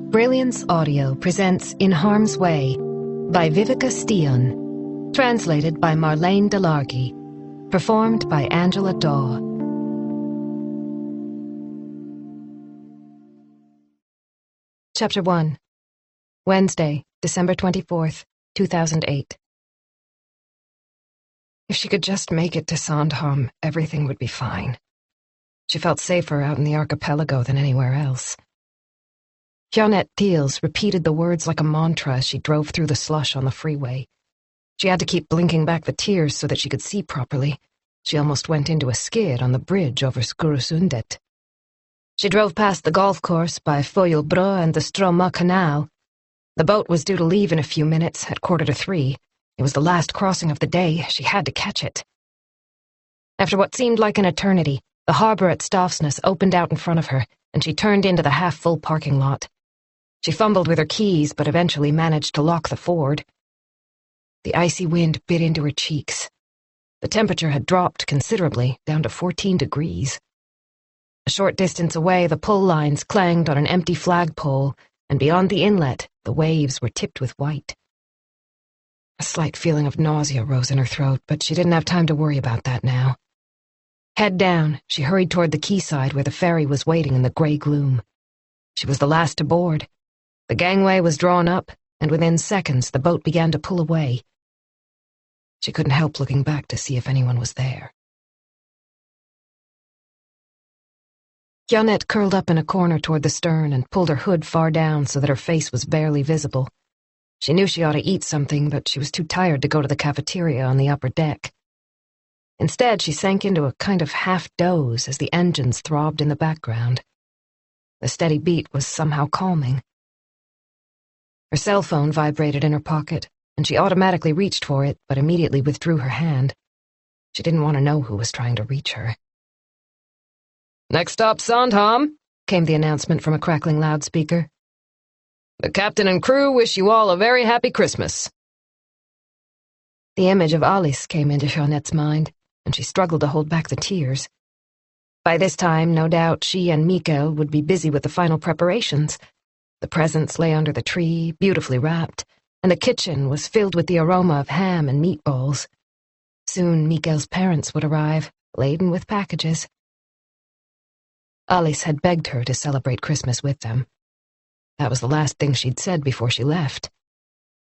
Brilliance Audio presents In Harm's Way by Viveca Sten, translated by Marlene Delargy, performed by Angela Daw. Chapter 1. Wednesday, December 24th, 2008. If she could just make it to Sandhamn, everything would be fine. She felt safer out in the archipelago than anywhere else. Jeanette Thiels repeated the words like a mantra as she drove through the slush on the freeway. She had to keep blinking back the tears so that she could see properly. She almost went into a skid on the bridge over Skurusundet. She drove past the golf course by Foyelbro and the Stroma Canal. The boat was due to leave in a few minutes at 2:45. It was the last crossing of the day. She had to catch it. After what seemed like an eternity, the harbor at Stavsnäs opened out in front of her, and she turned into the half-full parking lot. She fumbled with her keys, but eventually managed to lock the Ford. The icy wind bit into her cheeks. The temperature had dropped considerably, down to 14 degrees. A short distance away, the pull lines clanged on an empty flagpole, and beyond the inlet, the waves were tipped with white. A slight feeling of nausea rose in her throat, but she didn't have time to worry about that now. Head down, she hurried toward the quayside where the ferry was waiting in the gray gloom. She was the last to board. The gangway was drawn up, and within seconds the boat began to pull away. She couldn't help looking back to see if anyone was there. Jeanette curled up in a corner toward the stern and pulled her hood far down so that her face was barely visible. She knew she ought to eat something, but she was too tired to go to the cafeteria on the upper deck. Instead, she sank into a kind of half-doze as the engines throbbed in the background. The steady beat was somehow calming. Her cell phone vibrated in her pocket, and she automatically reached for it, but immediately withdrew her hand. She didn't want to know who was trying to reach her. "Next stop, Sandhamn," came the announcement from a crackling loudspeaker. "The captain and crew wish you all a very happy Christmas." The image of Alice came into Jeanette's mind, and she struggled to hold back the tears. By this time, no doubt, she and Mikael would be busy with the final preparations. The presents lay under the tree, beautifully wrapped, and the kitchen was filled with the aroma of ham and meatballs. Soon Mikael's parents would arrive, laden with packages. Alice had begged her to celebrate Christmas with them. That was the last thing she'd said before she left.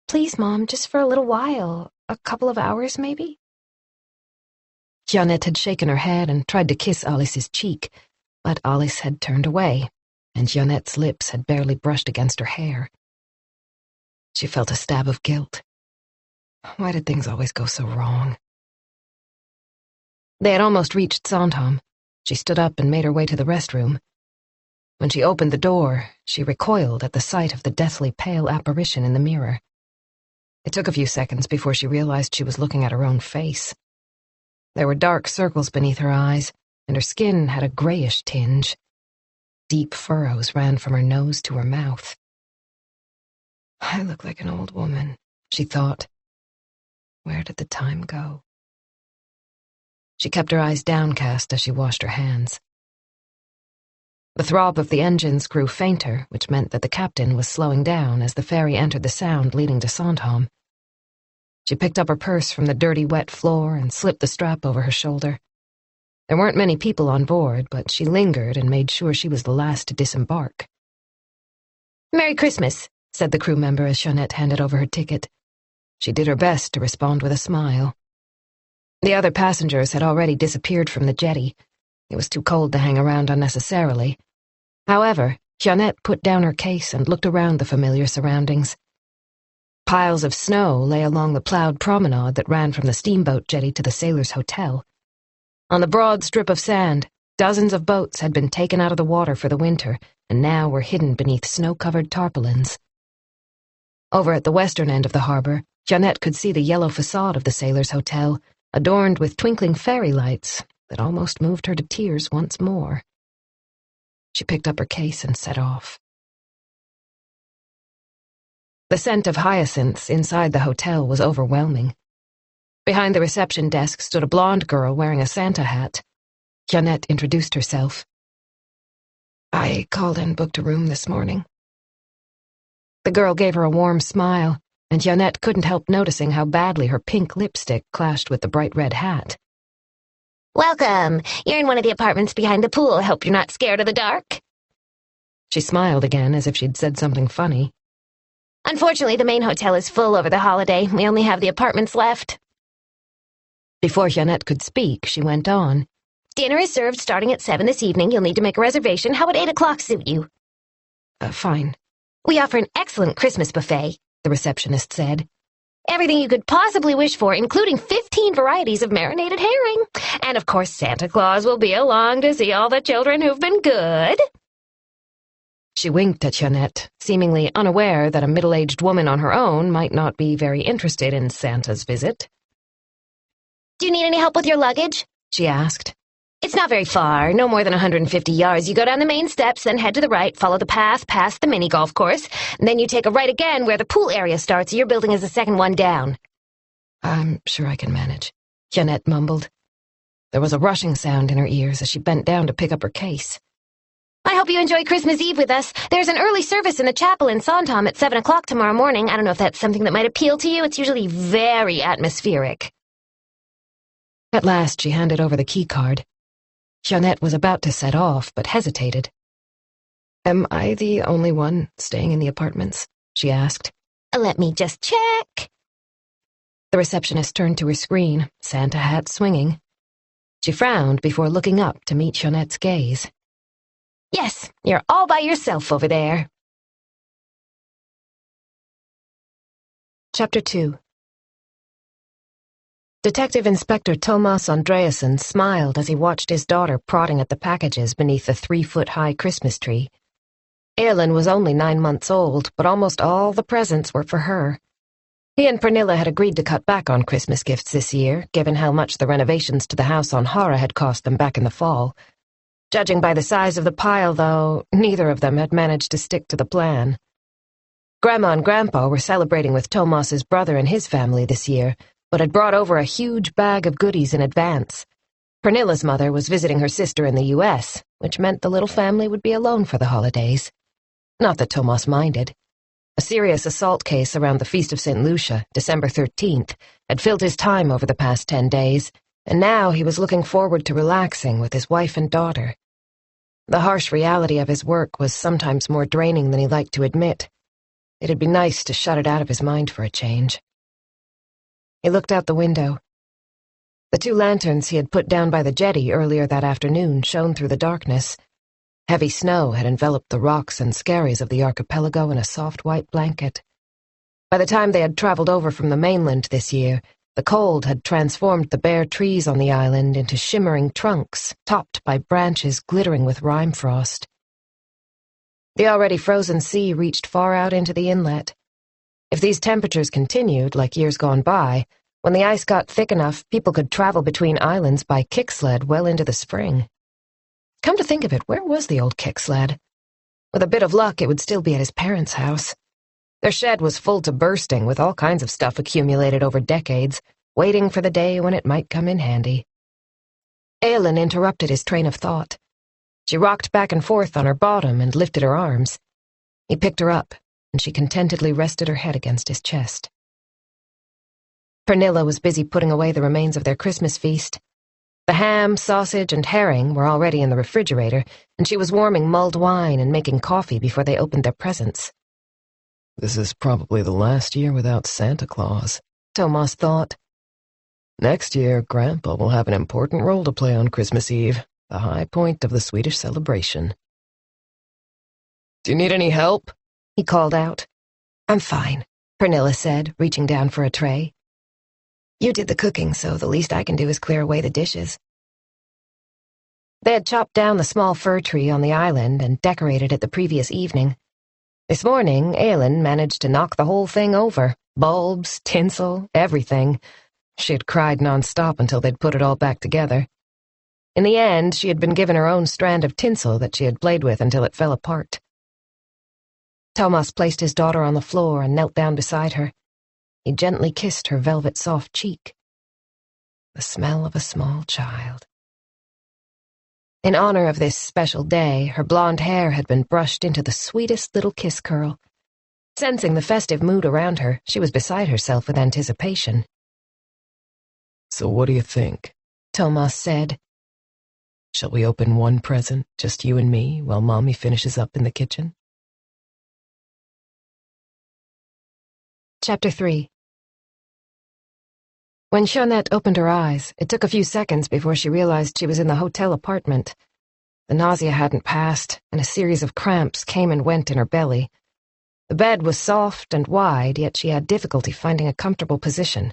"Please, Mom, just for a little while. A couple of hours, maybe?" Jeanette had shaken her head and tried to kiss Alice's cheek, but Alice had turned away, and Jeanette's lips had barely brushed against her hair. She felt a stab of guilt. Why did things always go so wrong? They had almost reached Sandhamn. She stood up and made her way to the restroom. When she opened the door, she recoiled at the sight of the deathly pale apparition in the mirror. It took a few seconds before she realized she was looking at her own face. There were dark circles beneath her eyes, and her skin had a grayish tinge. Deep furrows ran from her nose to her mouth. "I look like an old woman," she thought. Where did the time go? She kept her eyes downcast as she washed her hands. The throb of the engines grew fainter, which meant that the captain was slowing down as the ferry entered the sound leading to Sandhamn. She picked up her purse from the dirty, wet floor and slipped the strap over her shoulder. There weren't many people on board, but she lingered and made sure she was the last to disembark. "Merry Christmas," said the crew member as Jeanette handed over her ticket. She did her best to respond with a smile. The other passengers had already disappeared from the jetty. It was too cold to hang around unnecessarily. However, Jeanette put down her case and looked around the familiar surroundings. Piles of snow lay along the plowed promenade that ran from the steamboat jetty to the sailors' hotel. On the broad strip of sand, dozens of boats had been taken out of the water for the winter and now were hidden beneath snow-covered tarpaulins. Over at the western end of the harbor, Jeanette could see the yellow facade of the sailors' hotel, adorned with twinkling fairy lights that almost moved her to tears once more. She picked up her case and set off. The scent of hyacinths inside the hotel was overwhelming. Behind the reception desk stood a blonde girl wearing a Santa hat. Jeanette introduced herself. "I called and booked a room this morning." The girl gave her a warm smile, and Jeanette couldn't help noticing how badly her pink lipstick clashed with the bright red hat. Welcome. You're in one of the apartments behind the pool. Hope you're not scared of the dark. She smiled again as if she'd said something funny. Unfortunately, the main hotel is full over the holiday. We only have the apartments left. Before Jeanette could speak, she went on. Dinner is served starting at 7 this evening. You'll need to make a reservation. How would 8 o'clock suit you? Fine. We offer an excellent Christmas buffet, the receptionist said. Everything you could possibly wish for, including 15 varieties of marinated herring. And of course, Santa Claus will be along to see all the children who've been good. She winked at Jeanette, seemingly unaware that a middle-aged woman on her own might not be very interested in Santa's visit. Do you need any help with your luggage? She asked. It's not very far, no more than 150 yards. You go down the main steps, then head to the right, follow the path past the mini-golf course, and then you take a right again where the pool area starts. Your building is the second one down. I'm sure I can manage, Jeanette mumbled. There was a rushing sound in her ears as she bent down to pick up her case. I hope you enjoy Christmas Eve with us. There's an early service in the chapel in Sandhamn at 7 o'clock tomorrow morning. I don't know if that's something that might appeal to you. It's usually very atmospheric. At last, she handed over the key card. Jeanette was about to set off, but hesitated. Am I the only one staying in the apartments? She asked. Let me just check. The receptionist turned to her screen, Santa hat swinging. She frowned before looking up to meet Jeanette's gaze. Yes, you're all by yourself over there. Chapter 2. Detective Inspector Tomas Andreasson smiled as he watched his daughter prodding at the packages beneath the 3-foot-high Christmas tree. Elin was only 9 months old, but almost all the presents were for her. He and Pernilla had agreed to cut back on Christmas gifts this year, given how much the renovations to the house on Hara had cost them back in the fall. Judging by the size of the pile, though, neither of them had managed to stick to the plan. Grandma and Grandpa were celebrating with Tomas's brother and his family this year, but had brought over a huge bag of goodies in advance. Pernilla's mother was visiting her sister in the U.S., which meant the little family would be alone for the holidays. Not that Tomas minded. A serious assault case around the Feast of St. Lucia, December 13th, had filled his time over the past 10 days, and now he was looking forward to relaxing with his wife and daughter. The harsh reality of his work was sometimes more draining than he liked to admit. It'd be nice to shut it out of his mind for a change. He looked out the window. The 2 lanterns he had put down by the jetty earlier that afternoon shone through the darkness. Heavy snow had enveloped the rocks and skerries of the archipelago in a soft white blanket. By the time they had traveled over from the mainland this year, the cold had transformed the bare trees on the island into shimmering trunks, topped by branches glittering with rime frost. The already frozen sea reached far out into the inlet. If these temperatures continued, like years gone by, when the ice got thick enough, people could travel between islands by kicksled well into the spring. Come to think of it, where was the old kicksled? With a bit of luck, it would still be at his parents' house. Their shed was full to bursting with all kinds of stuff accumulated over decades, waiting for the day when it might come in handy. Elin interrupted his train of thought. She rocked back and forth on her bottom and lifted her arms. He picked her up, and she contentedly rested her head against his chest. Pernilla was busy putting away the remains of their Christmas feast. The ham, sausage, and herring were already in the refrigerator, and she was warming mulled wine and making coffee before they opened their presents. This is probably the last year without Santa Claus, Tomas thought. Next year, Grandpa will have an important role to play on Christmas Eve, the high point of the Swedish celebration. Do you need any help? He called out. I'm fine, Pernilla said, reaching down for a tray. You did the cooking, so the least I can do is clear away the dishes. They had chopped down the small fir tree on the island and decorated it the previous evening. This morning, Elin managed to knock the whole thing over. Bulbs, tinsel, everything. She had cried nonstop until they'd put it all back together. In the end, she had been given her own strand of tinsel that she had played with until it fell apart. Tomas placed his daughter on the floor and knelt down beside her. He gently kissed her velvet-soft cheek. The smell of a small child. In honor of this special day, her blonde hair had been brushed into the sweetest little kiss curl. Sensing the festive mood around her, she was beside herself with anticipation. "So what do you think?" Tomas said. "Shall we open one present, just you and me, while Mommy finishes up in the kitchen?" Chapter 3. When Jeanette opened her eyes, it took a few seconds before she realized she was in the hotel apartment. The nausea hadn't passed, and a series of cramps came and went in her belly. The bed was soft and wide, yet she had difficulty finding a comfortable position.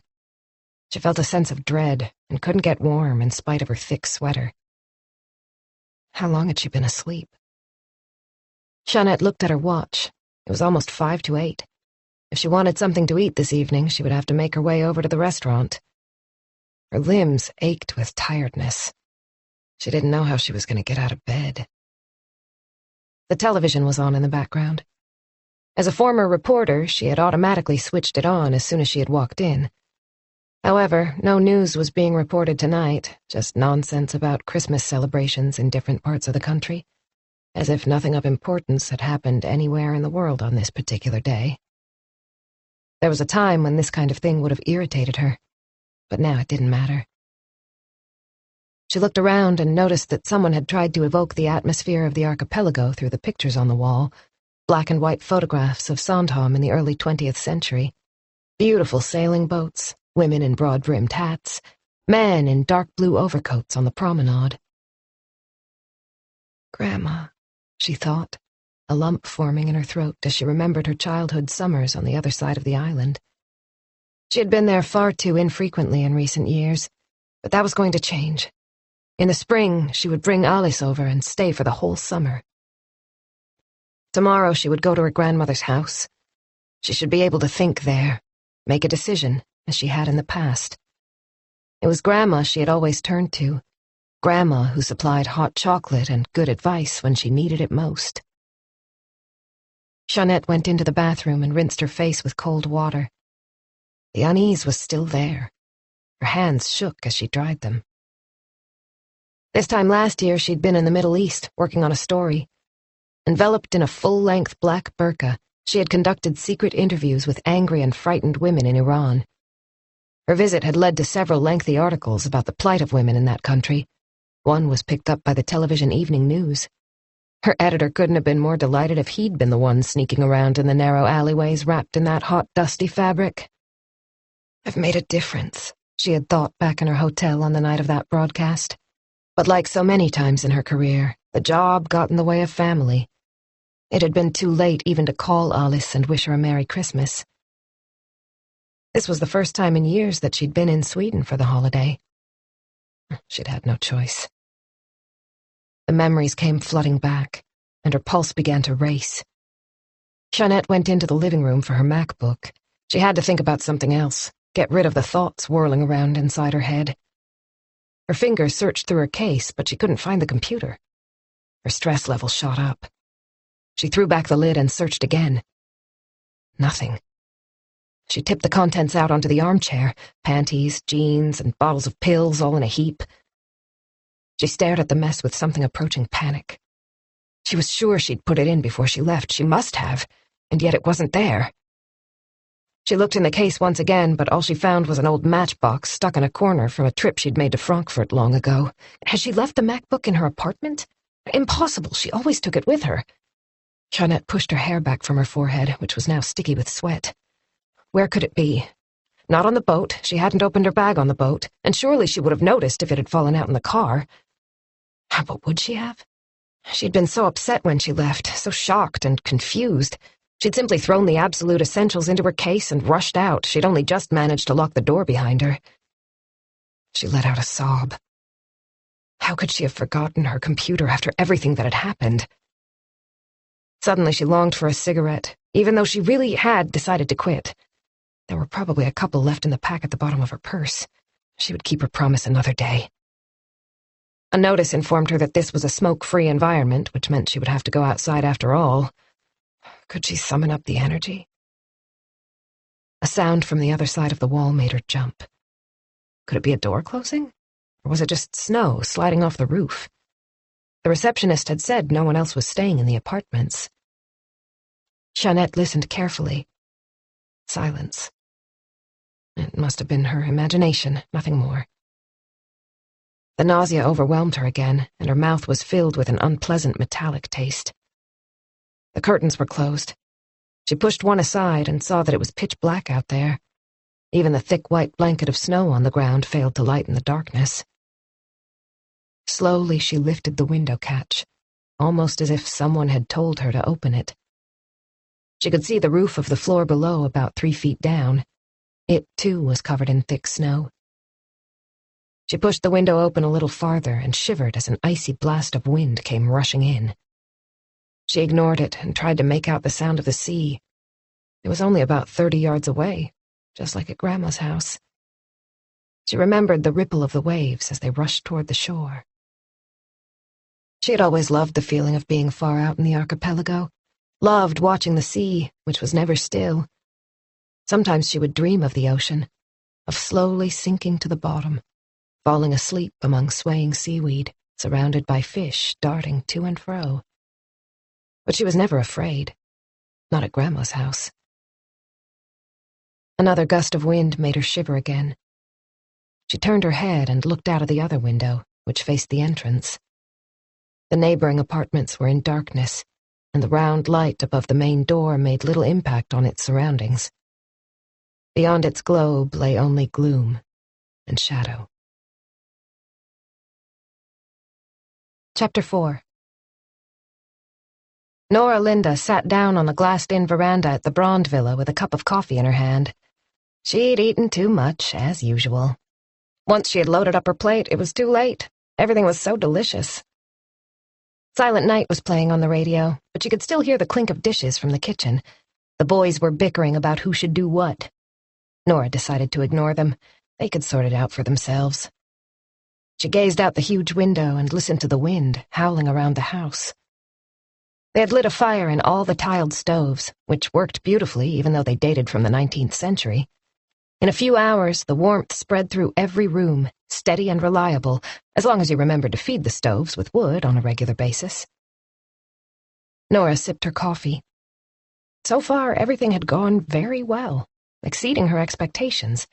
She felt a sense of dread and couldn't get warm in spite of her thick sweater. How long had she been asleep? Jeanette looked at her watch. It was almost 5 to 8. If she wanted something to eat this evening, she would have to make her way over to the restaurant. Her limbs ached with tiredness. She didn't know how she was going to get out of bed. The television was on in the background. As a former reporter, she had automatically switched it on as soon as she had walked in. However, no news was being reported tonight, just nonsense about Christmas celebrations in different parts of the country, as if nothing of importance had happened anywhere in the world on this particular day. There was a time when this kind of thing would have irritated her, but now it didn't matter. She looked around and noticed that someone had tried to evoke the atmosphere of the archipelago through the pictures on the wall, black and white photographs of Sandhamn in the early 20th century. Beautiful sailing boats, women in broad-brimmed hats, men in dark blue overcoats on the promenade. Grandma, she thought, a lump forming in her throat as she remembered her childhood summers on the other side of the island. She had been there far too infrequently in recent years, but that was going to change. In the spring, she would bring Alice over and stay for the whole summer. Tomorrow she would go to her grandmother's house. She should be able to think there, make a decision, as she had in the past. It was Grandma she had always turned to, Grandma who supplied hot chocolate and good advice when she needed it most. Jeanette went into the bathroom and rinsed her face with cold water. The unease was still there. Her hands shook as she dried them. This time last year she'd been in the Middle East, working on a story. Enveloped in a full-length black burqa, she had conducted secret interviews with angry and frightened women in Iran. Her visit had led to several lengthy articles about the plight of women in that country. One was picked up by the television evening news. Her editor couldn't have been more delighted if he'd been the one sneaking around in the narrow alleyways wrapped in that hot, dusty fabric. I've made a difference, she had thought back in her hotel on the night of that broadcast. But like so many times in her career, the job got in the way of family. It had been too late even to call Alice and wish her a Merry Christmas. This was the first time in years that she'd been in Sweden for the holiday. She'd had no choice. The memories came flooding back, and her pulse began to race. Jeanette went into the living room for her MacBook. She had to think about something else, get rid of the thoughts whirling around inside her head. Her fingers searched through her case, but she couldn't find the computer. Her stress level shot up. She threw back the lid and searched again. Nothing. She tipped the contents out onto the armchair, panties, jeans, and bottles of pills all in a heap. She stared at the mess with something approaching panic. She was sure she'd put it in before she left. She must have, and yet it wasn't there. She looked in the case once again, but all she found was an old matchbox stuck in a corner from a trip she'd made to Frankfurt long ago. Had she left the MacBook in her apartment? Impossible, she always took it with her. Jeanette pushed her hair back from her forehead, which was now sticky with sweat. Where could it be? Not on the boat. She hadn't opened her bag on the boat, and surely she would have noticed if it had fallen out in the car. But would she have? She'd been so upset when she left, so shocked and confused. She'd simply thrown the absolute essentials into her case and rushed out. She'd only just managed to lock the door behind her. She let out a sob. How could she have forgotten her computer after everything that had happened? Suddenly she longed for a cigarette, even though she really had decided to quit. There were probably a couple left in the pack at the bottom of her purse. She would keep her promise another day. A notice informed her that this was a smoke-free environment, which meant she would have to go outside after all. Could she summon up the energy? A sound from the other side of the wall made her jump. Could it be a door closing? Or was it just snow sliding off the roof? The receptionist had said no one else was staying in the apartments. Jeanette listened carefully. Silence. It must have been her imagination, nothing more. The nausea overwhelmed her again, and her mouth was filled with an unpleasant metallic taste. The curtains were closed. She pushed one aside and saw that it was pitch black out there. Even the thick white blanket of snow on the ground failed to lighten the darkness. Slowly she lifted the window catch, almost as if someone had told her to open it. She could see the roof of the floor below about 3 feet down. It, too, was covered in thick snow. She pushed the window open a little farther and shivered as an icy blast of wind came rushing in. She ignored it and tried to make out the sound of the sea. It was only about 30 yards away, just like at Grandma's house. She remembered the ripple of the waves as they rushed toward the shore. She had always loved the feeling of being far out in the archipelago, loved watching the sea, which was never still. Sometimes she would dream of the ocean, of slowly sinking to the bottom, falling asleep among swaying seaweed, surrounded by fish darting to and fro. But she was never afraid, not at Grandma's house. Another gust of wind made her shiver again. She turned her head and looked out of the other window, which faced the entrance. The neighboring apartments were in darkness, and the round light above the main door made little impact on its surroundings. Beyond its globe lay only gloom and shadow. Chapter 4. Nora Linde sat down on the glassed-in veranda at the Brond Villa with a cup of coffee in her hand. She'd eaten too much, as usual. Once she had loaded up her plate, it was too late. Everything was so delicious. Silent Night was playing on the radio, but she could still hear the clink of dishes from the kitchen. The boys were bickering about who should do what. Nora decided to ignore them. They could sort it out for themselves. She gazed out the huge window and listened to the wind howling around the house. They had lit a fire in all the tiled stoves, which worked beautifully even though they dated from the 19th century. In a few hours, the warmth spread through every room, steady and reliable, as long as you remembered to feed the stoves with wood on a regular basis. Nora sipped her coffee. So far, everything had gone very well, exceeding her expectations.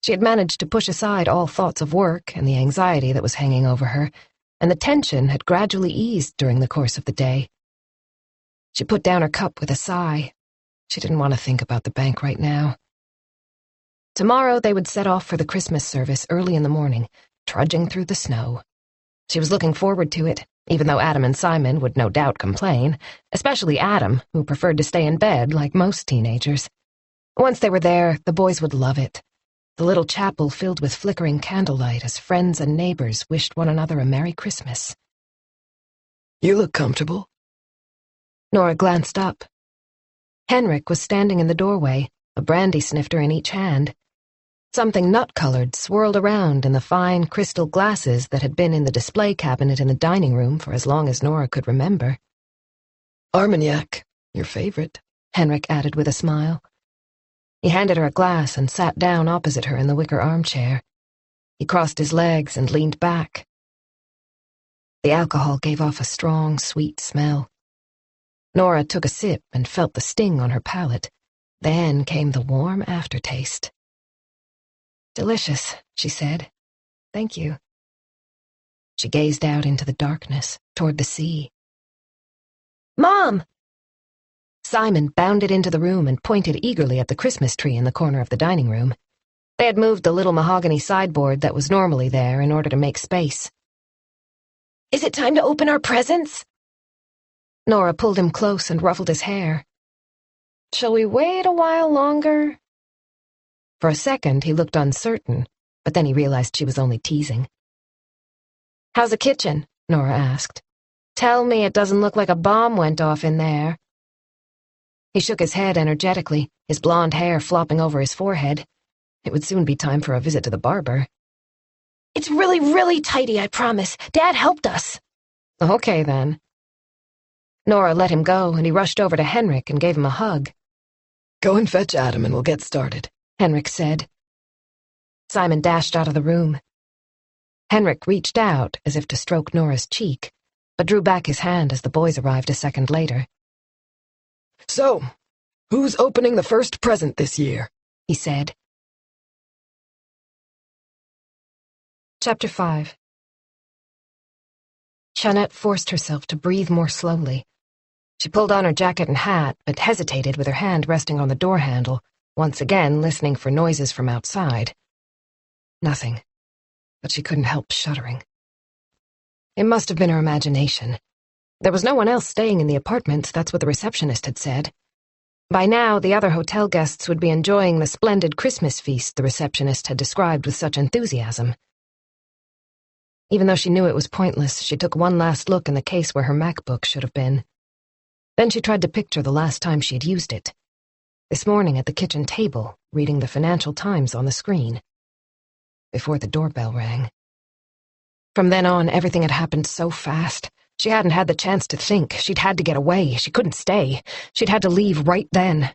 She had managed to push aside all thoughts of work and the anxiety that was hanging over her, and the tension had gradually eased during the course of the day. She put down her cup with a sigh. She didn't want to think about the bank right now. Tomorrow they would set off for the Christmas service early in the morning, trudging through the snow. She was looking forward to it, even though Adam and Simon would no doubt complain, especially Adam, who preferred to stay in bed like most teenagers. Once they were there, the boys would love it. The little chapel filled with flickering candlelight as friends and neighbors wished one another a Merry Christmas. You look comfortable. Nora glanced up. Henrik was standing in the doorway, a brandy snifter in each hand. Something nut-colored swirled around in the fine crystal glasses that had been in the display cabinet in the dining room for as long as Nora could remember. Armagnac, your favorite, Henrik added with a smile. He handed her a glass and sat down opposite her in the wicker armchair. He crossed his legs and leaned back. The alcohol gave off a strong, sweet smell. Nora took a sip and felt the sting on her palate. Then came the warm aftertaste. Delicious, she said. Thank you. She gazed out into the darkness, toward the sea. Mom! Simon bounded into the room and pointed eagerly at the Christmas tree in the corner of the dining room. They had moved the little mahogany sideboard that was normally there in order to make space. Is it time to open our presents? Nora pulled him close and ruffled his hair. Shall we wait a while longer? For a second, he looked uncertain, but then he realized she was only teasing. How's the kitchen? Nora asked. Tell me it doesn't look like a bomb went off in there. He shook his head energetically, his blonde hair flopping over his forehead. It would soon be time for a visit to the barber. It's really, really tidy, I promise. Dad helped us. Okay, then. Nora let him go, and he rushed over to Henrik and gave him a hug. Go and fetch Adam and we'll get started, Henrik said. Simon dashed out of the room. Henrik reached out as if to stroke Nora's cheek, but drew back his hand as the boys arrived a second later. "So, who's opening the first present this year?" he said. Chapter 5. Jeanette forced herself to breathe more slowly. She pulled on her jacket and hat, but hesitated with her hand resting on the door handle, once again listening for noises from outside. Nothing, but she couldn't help shuddering. It must have been her imagination. There was no one else staying in the apartment, that's what the receptionist had said. By now, the other hotel guests would be enjoying the splendid Christmas feast the receptionist had described with such enthusiasm. Even though she knew it was pointless, she took one last look in the case where her MacBook should have been. Then she tried to picture the last time she had used it. This morning at the kitchen table, reading the Financial Times on the screen. Before the doorbell rang. From then on, everything had happened so fast. She hadn't had the chance to think. She'd had to get away. She couldn't stay. She'd had to leave right then.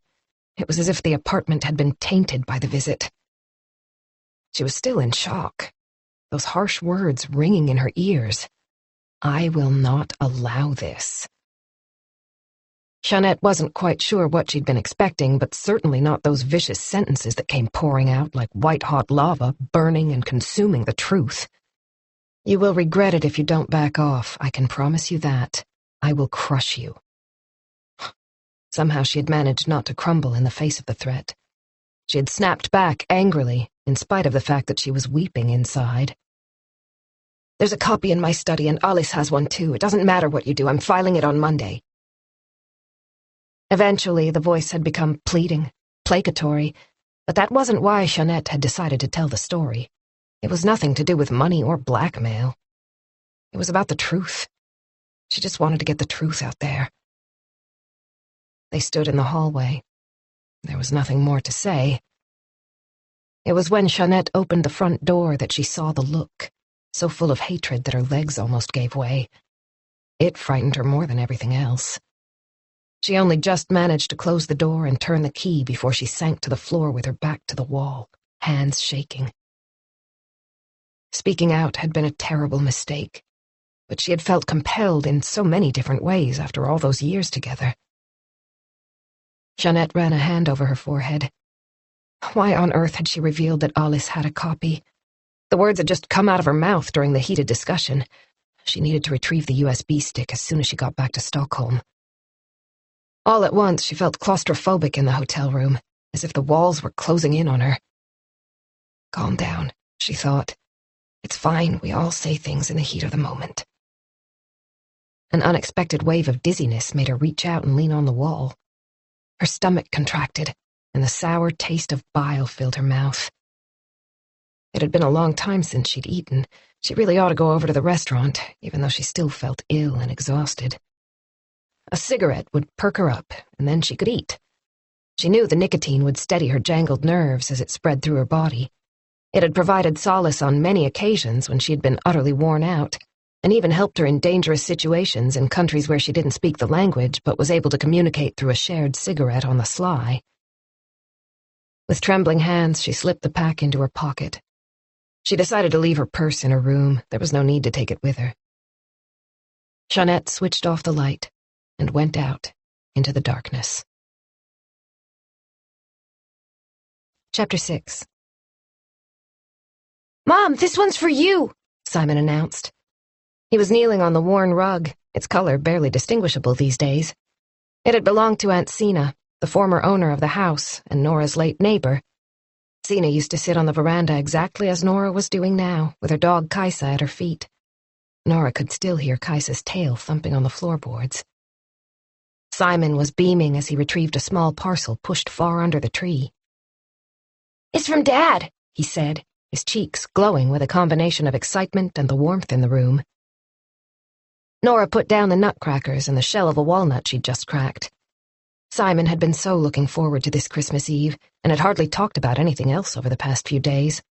It was as if the apartment had been tainted by the visit. She was still in shock. Those harsh words ringing in her ears. I will not allow this. Jeanette wasn't quite sure what she'd been expecting, but certainly not those vicious sentences that came pouring out like white-hot lava, burning and consuming the truth. You will regret it if you don't back off, I can promise you that. I will crush you. Somehow she had managed not to crumble in the face of the threat. She had snapped back angrily, in spite of the fact that she was weeping inside. There's a copy in my study, and Alice has one too. It doesn't matter what you do, I'm filing it on Monday. Eventually, the voice had become pleading, placatory, but that wasn't why Jeanette had decided to tell the story. It was nothing to do with money or blackmail. It was about the truth. She just wanted to get the truth out there. They stood in the hallway. There was nothing more to say. It was when Jeanette opened the front door that she saw the look, so full of hatred that her legs almost gave way. It frightened her more than everything else. She only just managed to close the door and turn the key before she sank to the floor with her back to the wall, hands shaking. Speaking out had been a terrible mistake, but she had felt compelled in so many different ways after all those years together. Jeanette ran a hand over her forehead. Why on earth had she revealed that Alice had a copy? The words had just come out of her mouth during the heated discussion. She needed to retrieve the USB stick as soon as she got back to Stockholm. All at once, she felt claustrophobic in the hotel room, as if the walls were closing in on her. Calm down, she thought. It's fine, we all say things in the heat of the moment. An unexpected wave of dizziness made her reach out and lean on the wall. Her stomach contracted, and the sour taste of bile filled her mouth. It had been a long time since she'd eaten. She really ought to go over to the restaurant, even though she still felt ill and exhausted. A cigarette would perk her up, and then she could eat. She knew the nicotine would steady her jangled nerves as it spread through her body. It had provided solace on many occasions when she had been utterly worn out, and even helped her in dangerous situations in countries where she didn't speak the language but was able to communicate through a shared cigarette on the sly. With trembling hands, she slipped the pack into her pocket. She decided to leave her purse in her room. There was no need to take it with her. Jeanette switched off the light and went out into the darkness. Chapter 6. Mom, this one's for you, Simon announced. He was kneeling on the worn rug, its color barely distinguishable these days. It had belonged to Aunt Sina, the former owner of the house and Nora's late neighbor. Sina used to sit on the veranda exactly as Nora was doing now, with her dog Kaisa at her feet. Nora could still hear Kaisa's tail thumping on the floorboards. Simon was beaming as he retrieved a small parcel pushed far under the tree. It's from Dad, he said, his cheeks glowing with a combination of excitement and the warmth in the room. Nora put down the nutcrackers and the shell of a walnut she'd just cracked. Simon had been so looking forward to this Christmas Eve and had hardly talked about anything else over the past few days.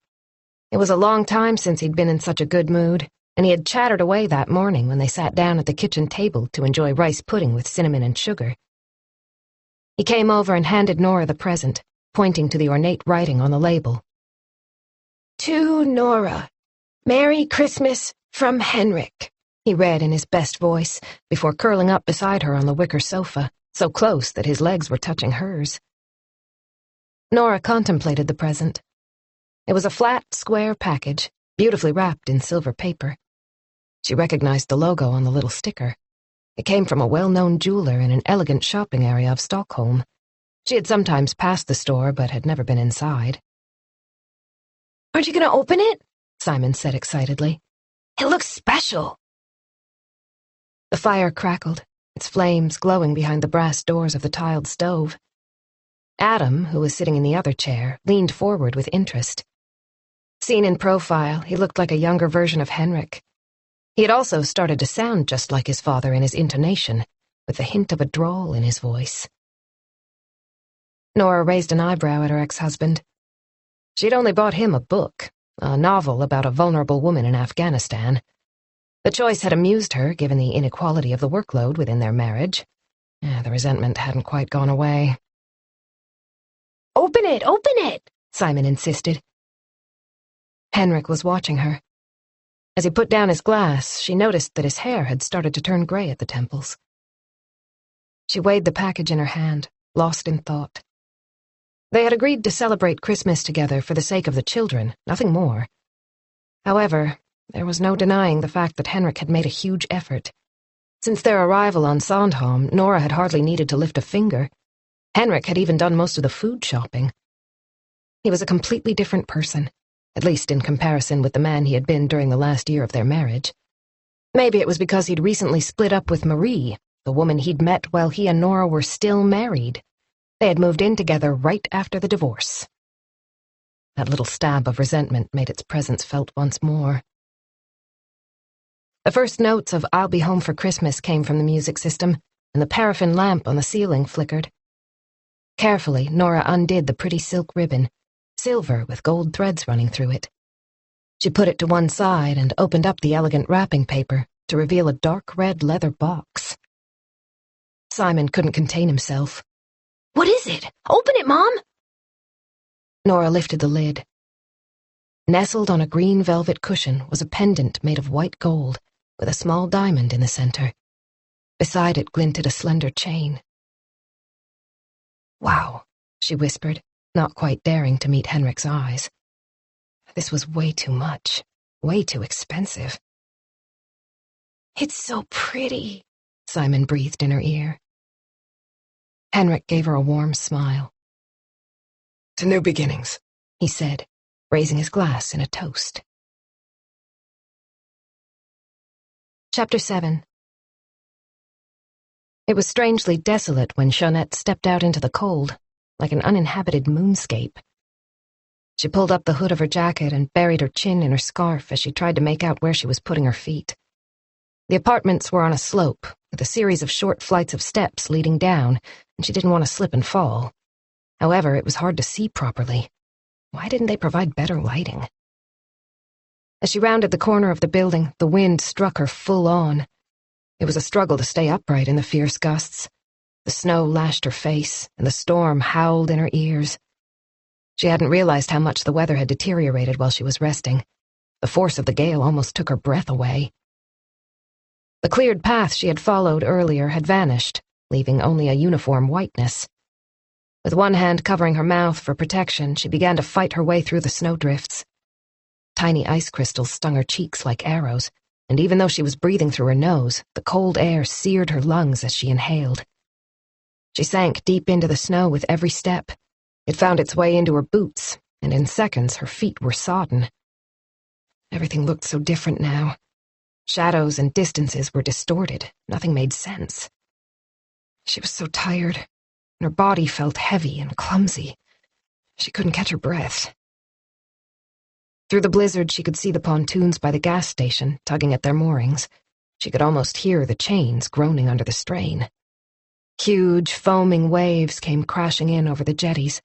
It was a long time since he'd been in such a good mood, and he had chattered away that morning when they sat down at the kitchen table to enjoy rice pudding with cinnamon and sugar. He came over and handed Nora the present, pointing to the ornate writing on the label. To Nora, Merry Christmas from Henrik, he read in his best voice, before curling up beside her on the wicker sofa, so close that his legs were touching hers. Nora contemplated the present. It was a flat, square package, beautifully wrapped in silver paper. She recognized the logo on the little sticker. It came from a well-known jeweler in an elegant shopping area of Stockholm. She had sometimes passed the store, but had never been inside. "Aren't you going to open it?" Simon said excitedly. "It looks special." The fire crackled, its flames glowing behind the brass doors of the tiled stove. Adam, who was sitting in the other chair, leaned forward with interest. Seen in profile, he looked like a younger version of Henrik. He had also started to sound just like his father in his intonation, with a hint of a drawl in his voice. Nora raised an eyebrow at her ex-husband. She'd only bought him a book, a novel about a vulnerable woman in Afghanistan. The choice had amused her, given the inequality of the workload within their marriage. The resentment hadn't quite gone away. Open it, Simon insisted. Henrik was watching her. As he put down his glass, she noticed that his hair had started to turn gray at the temples. She weighed the package in her hand, lost in thought. They had agreed to celebrate Christmas together for the sake of the children, nothing more. However, there was no denying the fact that Henrik had made a huge effort. Since their arrival on Sandhamn, Nora had hardly needed to lift a finger. Henrik had even done most of the food shopping. He was a completely different person, at least in comparison with the man he had been during the last year of their marriage. Maybe it was because he'd recently split up with Marie, the woman he'd met while he and Nora were still married. They had moved in together right after the divorce. That little stab of resentment made its presence felt once more. The first notes of "I'll Be Home for Christmas" came from the music system, and the paraffin lamp on the ceiling flickered. Carefully, Nora undid the pretty silk ribbon, silver with gold threads running through it. She put it to one side and opened up the elegant wrapping paper to reveal a dark red leather box. Simon couldn't contain himself. "What is it? Open it, Mom!" Nora lifted the lid. Nestled on a green velvet cushion was a pendant made of white gold, with a small diamond in the center. Beside it glinted a slender chain. "Wow," she whispered, not quite daring to meet Henrik's eyes. This was way too much, way too expensive. "It's so pretty," Simon breathed in her ear. Henrik gave her a warm smile. "To new beginnings," he said, raising his glass in a toast. Chapter 7. It was strangely desolate when Jeanette stepped out into the cold, like an uninhabited moonscape. She pulled up the hood of her jacket and buried her chin in her scarf as she tried to make out where she was putting her feet. The apartments were on a slope, with a series of short flights of steps leading down, and she didn't want to slip and fall. However, it was hard to see properly. Why didn't they provide better lighting? As she rounded the corner of the building, the wind struck her full on. It was a struggle to stay upright in the fierce gusts. The snow lashed her face, and the storm howled in her ears. She hadn't realized how much the weather had deteriorated while she was resting. The force of the gale almost took her breath away. The cleared path she had followed earlier had vanished, leaving only a uniform whiteness. With one hand covering her mouth for protection, she began to fight her way through the snowdrifts. Tiny ice crystals stung her cheeks like arrows, and even though she was breathing through her nose, the cold air seared her lungs as she inhaled. She sank deep into the snow with every step. It found its way into her boots, and in seconds her feet were sodden. Everything looked so different now. Shadows and distances were distorted. Nothing made sense. She was so tired, and her body felt heavy and clumsy. She couldn't catch her breath. Through the blizzard, she could see the pontoons by the gas station tugging at their moorings. She could almost hear the chains groaning under the strain. Huge, foaming waves came crashing in over the jetties.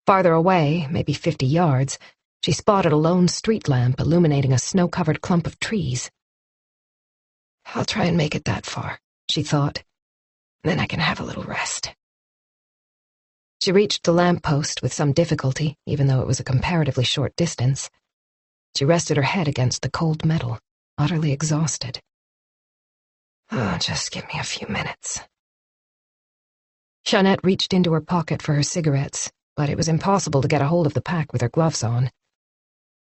Farther away, maybe 50 yards, she spotted a lone street lamp illuminating a snow-covered clump of trees. "I'll try and make it that far," she thought. "Then I can have a little rest." She reached the lamppost with some difficulty, even though it was a comparatively short distance. She rested her head against the cold metal, utterly exhausted. "Oh, just give me a few minutes." Jeanette reached into her pocket for her cigarettes, but it was impossible to get a hold of the pack with her gloves on.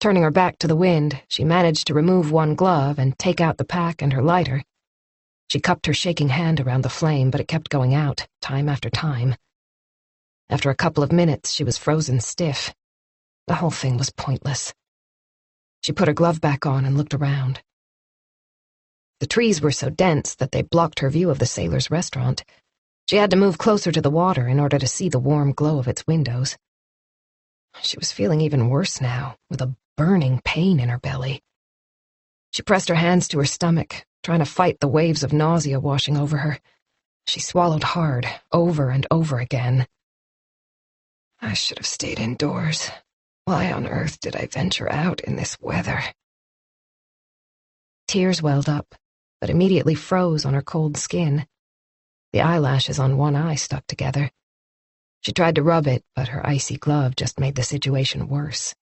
Turning her back to the wind, she managed to remove one glove and take out the pack and her lighter. She cupped her shaking hand around the flame, but it kept going out, time after time. After a couple of minutes, she was frozen stiff. The whole thing was pointless. She put her glove back on and looked around. The trees were so dense that they blocked her view of the sailors' restaurant. She had to move closer to the water in order to see the warm glow of its windows. She was feeling even worse now, with a burning pain in her belly. She pressed her hands to her stomach, trying to fight the waves of nausea washing over her. She swallowed hard, over and over again. I should have stayed indoors. Why on earth did I venture out in this weather? Tears welled up, but immediately froze on her cold skin. The eyelashes on one eye stuck together. She tried to rub it, but her icy glove just made the situation worse.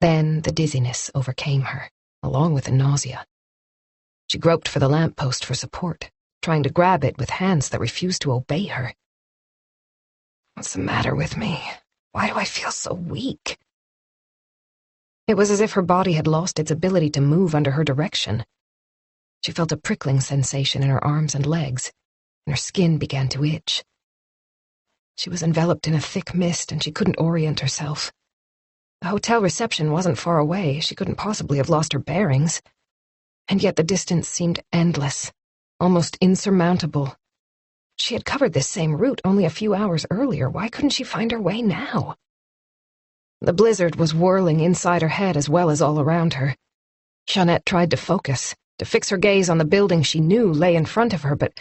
Then the dizziness overcame her, along with the nausea. She groped for the lamppost for support, trying to grab it with hands that refused to obey her. What's the matter with me? Why do I feel so weak? It was as if her body had lost its ability to move under her direction. She felt a prickling sensation in her arms and legs, and her skin began to itch. She was enveloped in a thick mist, and she couldn't orient herself. The hotel reception wasn't far away. She couldn't possibly have lost her bearings. And yet the distance seemed endless, almost insurmountable. She had covered this same route only a few hours earlier. Why couldn't she find her way now? The blizzard was whirling inside her head as well as all around her. Jeanette tried to focus, to fix her gaze on the building she knew lay in front of her, but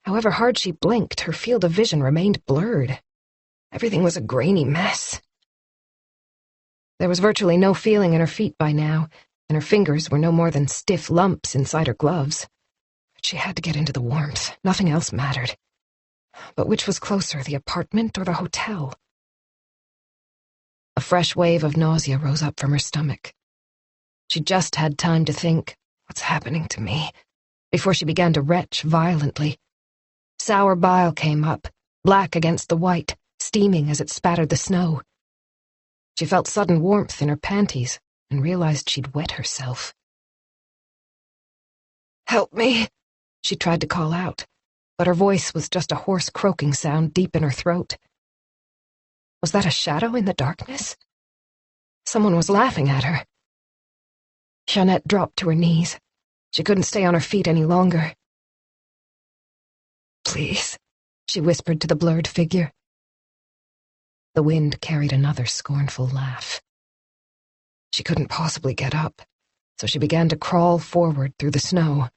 however hard she blinked, her field of vision remained blurred. Everything was a grainy mess. There was virtually no feeling in her feet by now, and her fingers were no more than stiff lumps inside her gloves. But she had to get into the warmth. Nothing else mattered. But which was closer, the apartment or the hotel? A fresh wave of nausea rose up from her stomach. She just had time to think, what's happening to me, before she began to retch violently. Sour bile came up, black against the white, steaming as it spattered the snow. She felt sudden warmth in her panties and realized she'd wet herself. Help me, she tried to call out, but her voice was just a hoarse croaking sound deep in her throat. Was that a shadow in the darkness? Someone was laughing at her. Jeanette dropped to her knees. She couldn't stay on her feet any longer. Please, she whispered to the blurred figure. The wind carried another scornful laugh. She couldn't possibly get up, so she began to crawl forward through the snow.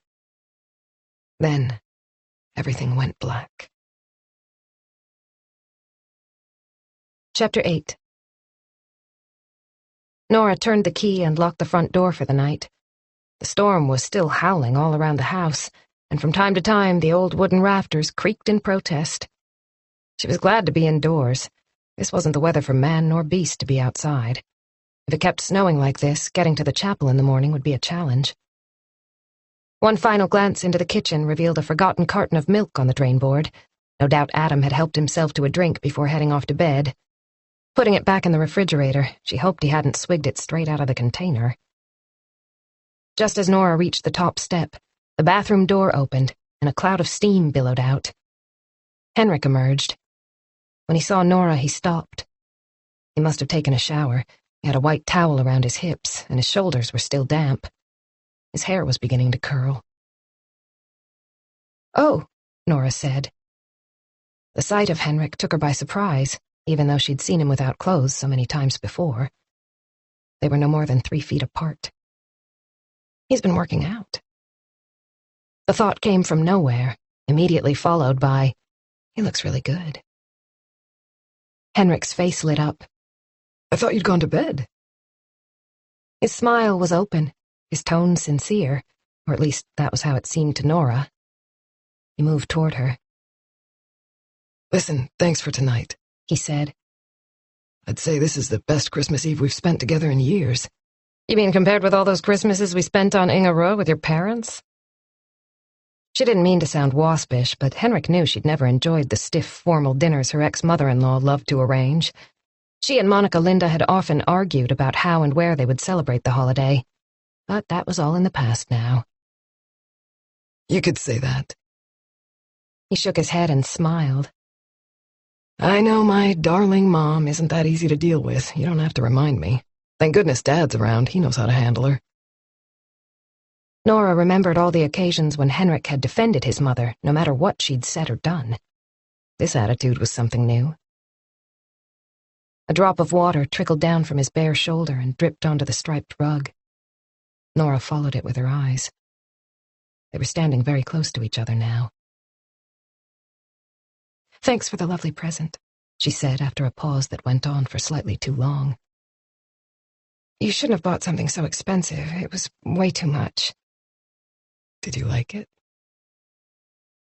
Then, everything went black. Chapter 8. Nora turned the key and locked the front door for the night. The storm was still howling all around the house, and from time to time the old wooden rafters creaked in protest. She was glad to be indoors. This wasn't the weather for man nor beast to be outside. If it kept snowing like this, getting to the chapel in the morning would be a challenge. One final glance into the kitchen revealed a forgotten carton of milk on the drain board. No doubt Adam had helped himself to a drink before heading off to bed. Putting it back in the refrigerator, she hoped he hadn't swigged it straight out of the container. Just as Nora reached the top step, the bathroom door opened, and a cloud of steam billowed out. Henrik emerged. When he saw Nora, he stopped. He must have taken a shower. He had a white towel around his hips, and his shoulders were still damp. His hair was beginning to curl. "Oh," Nora said. The sight of Henrik took her by surprise, even though she'd seen him without clothes so many times before. They were no more than 3 feet apart. He's been working out. The thought came from nowhere, immediately followed by, he looks really good. Henrik's face lit up. I thought you'd gone to bed. His smile was open, his tone sincere, or at least that was how it seemed to Nora. He moved toward her. Listen, thanks for tonight, he said. I'd say this is the best Christmas Eve we've spent together in years. You mean compared with all those Christmases we spent on Ingeroa with your parents? She didn't mean to sound waspish, but Henrik knew she'd never enjoyed the stiff, formal dinners her ex-mother-in-law loved to arrange. She and Monica Linde had often argued about how and where they would celebrate the holiday, but that was all in the past now. You could say that. He shook his head and smiled. I know my darling mom isn't that easy to deal with. You don't have to remind me. Thank goodness Dad's around. He knows how to handle her. Nora remembered all the occasions when Henrik had defended his mother, no matter what she'd said or done. This attitude was something new. A drop of water trickled down from his bare shoulder and dripped onto the striped rug. Nora followed it with her eyes. They were standing very close to each other now. "Thanks for the lovely present," she said after a pause that went on for slightly too long. "You shouldn't have bought something so expensive. It was way too much." Did you like it?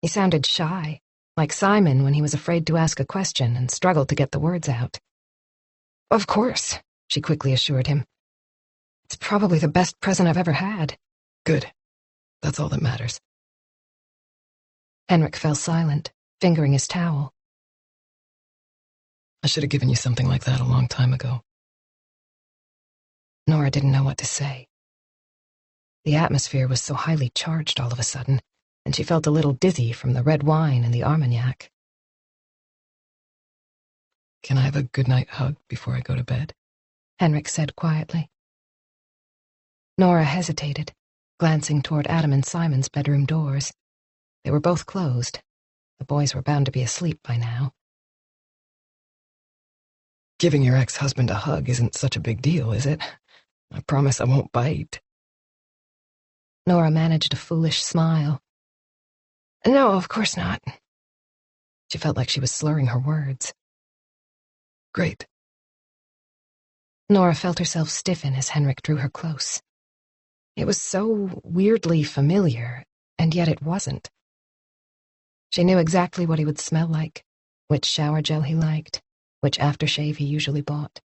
He sounded shy, like Simon when he was afraid to ask a question and struggled to get the words out. "Of course," she quickly assured him. "It's probably the best present I've ever had." Good. That's all that matters. Henrik fell silent, fingering his towel. I should have given you something like that a long time ago. Nora didn't know what to say. The atmosphere was so highly charged all of a sudden, and she felt a little dizzy from the red wine and the Armagnac. Can I have a good-night hug before I go to bed? Henrik said quietly. Nora hesitated, glancing toward Adam and Simon's bedroom doors. They were both closed. The boys were bound to be asleep by now. Giving your ex-husband a hug isn't such a big deal, is it? I promise I won't bite. Nora managed a foolish smile. "No, of course not." She felt like she was slurring her words. Great. Nora felt herself stiffen as Henrik drew her close. It was so weirdly familiar, and yet it wasn't. She knew exactly what he would smell like, which shower gel he liked, which aftershave he usually bought.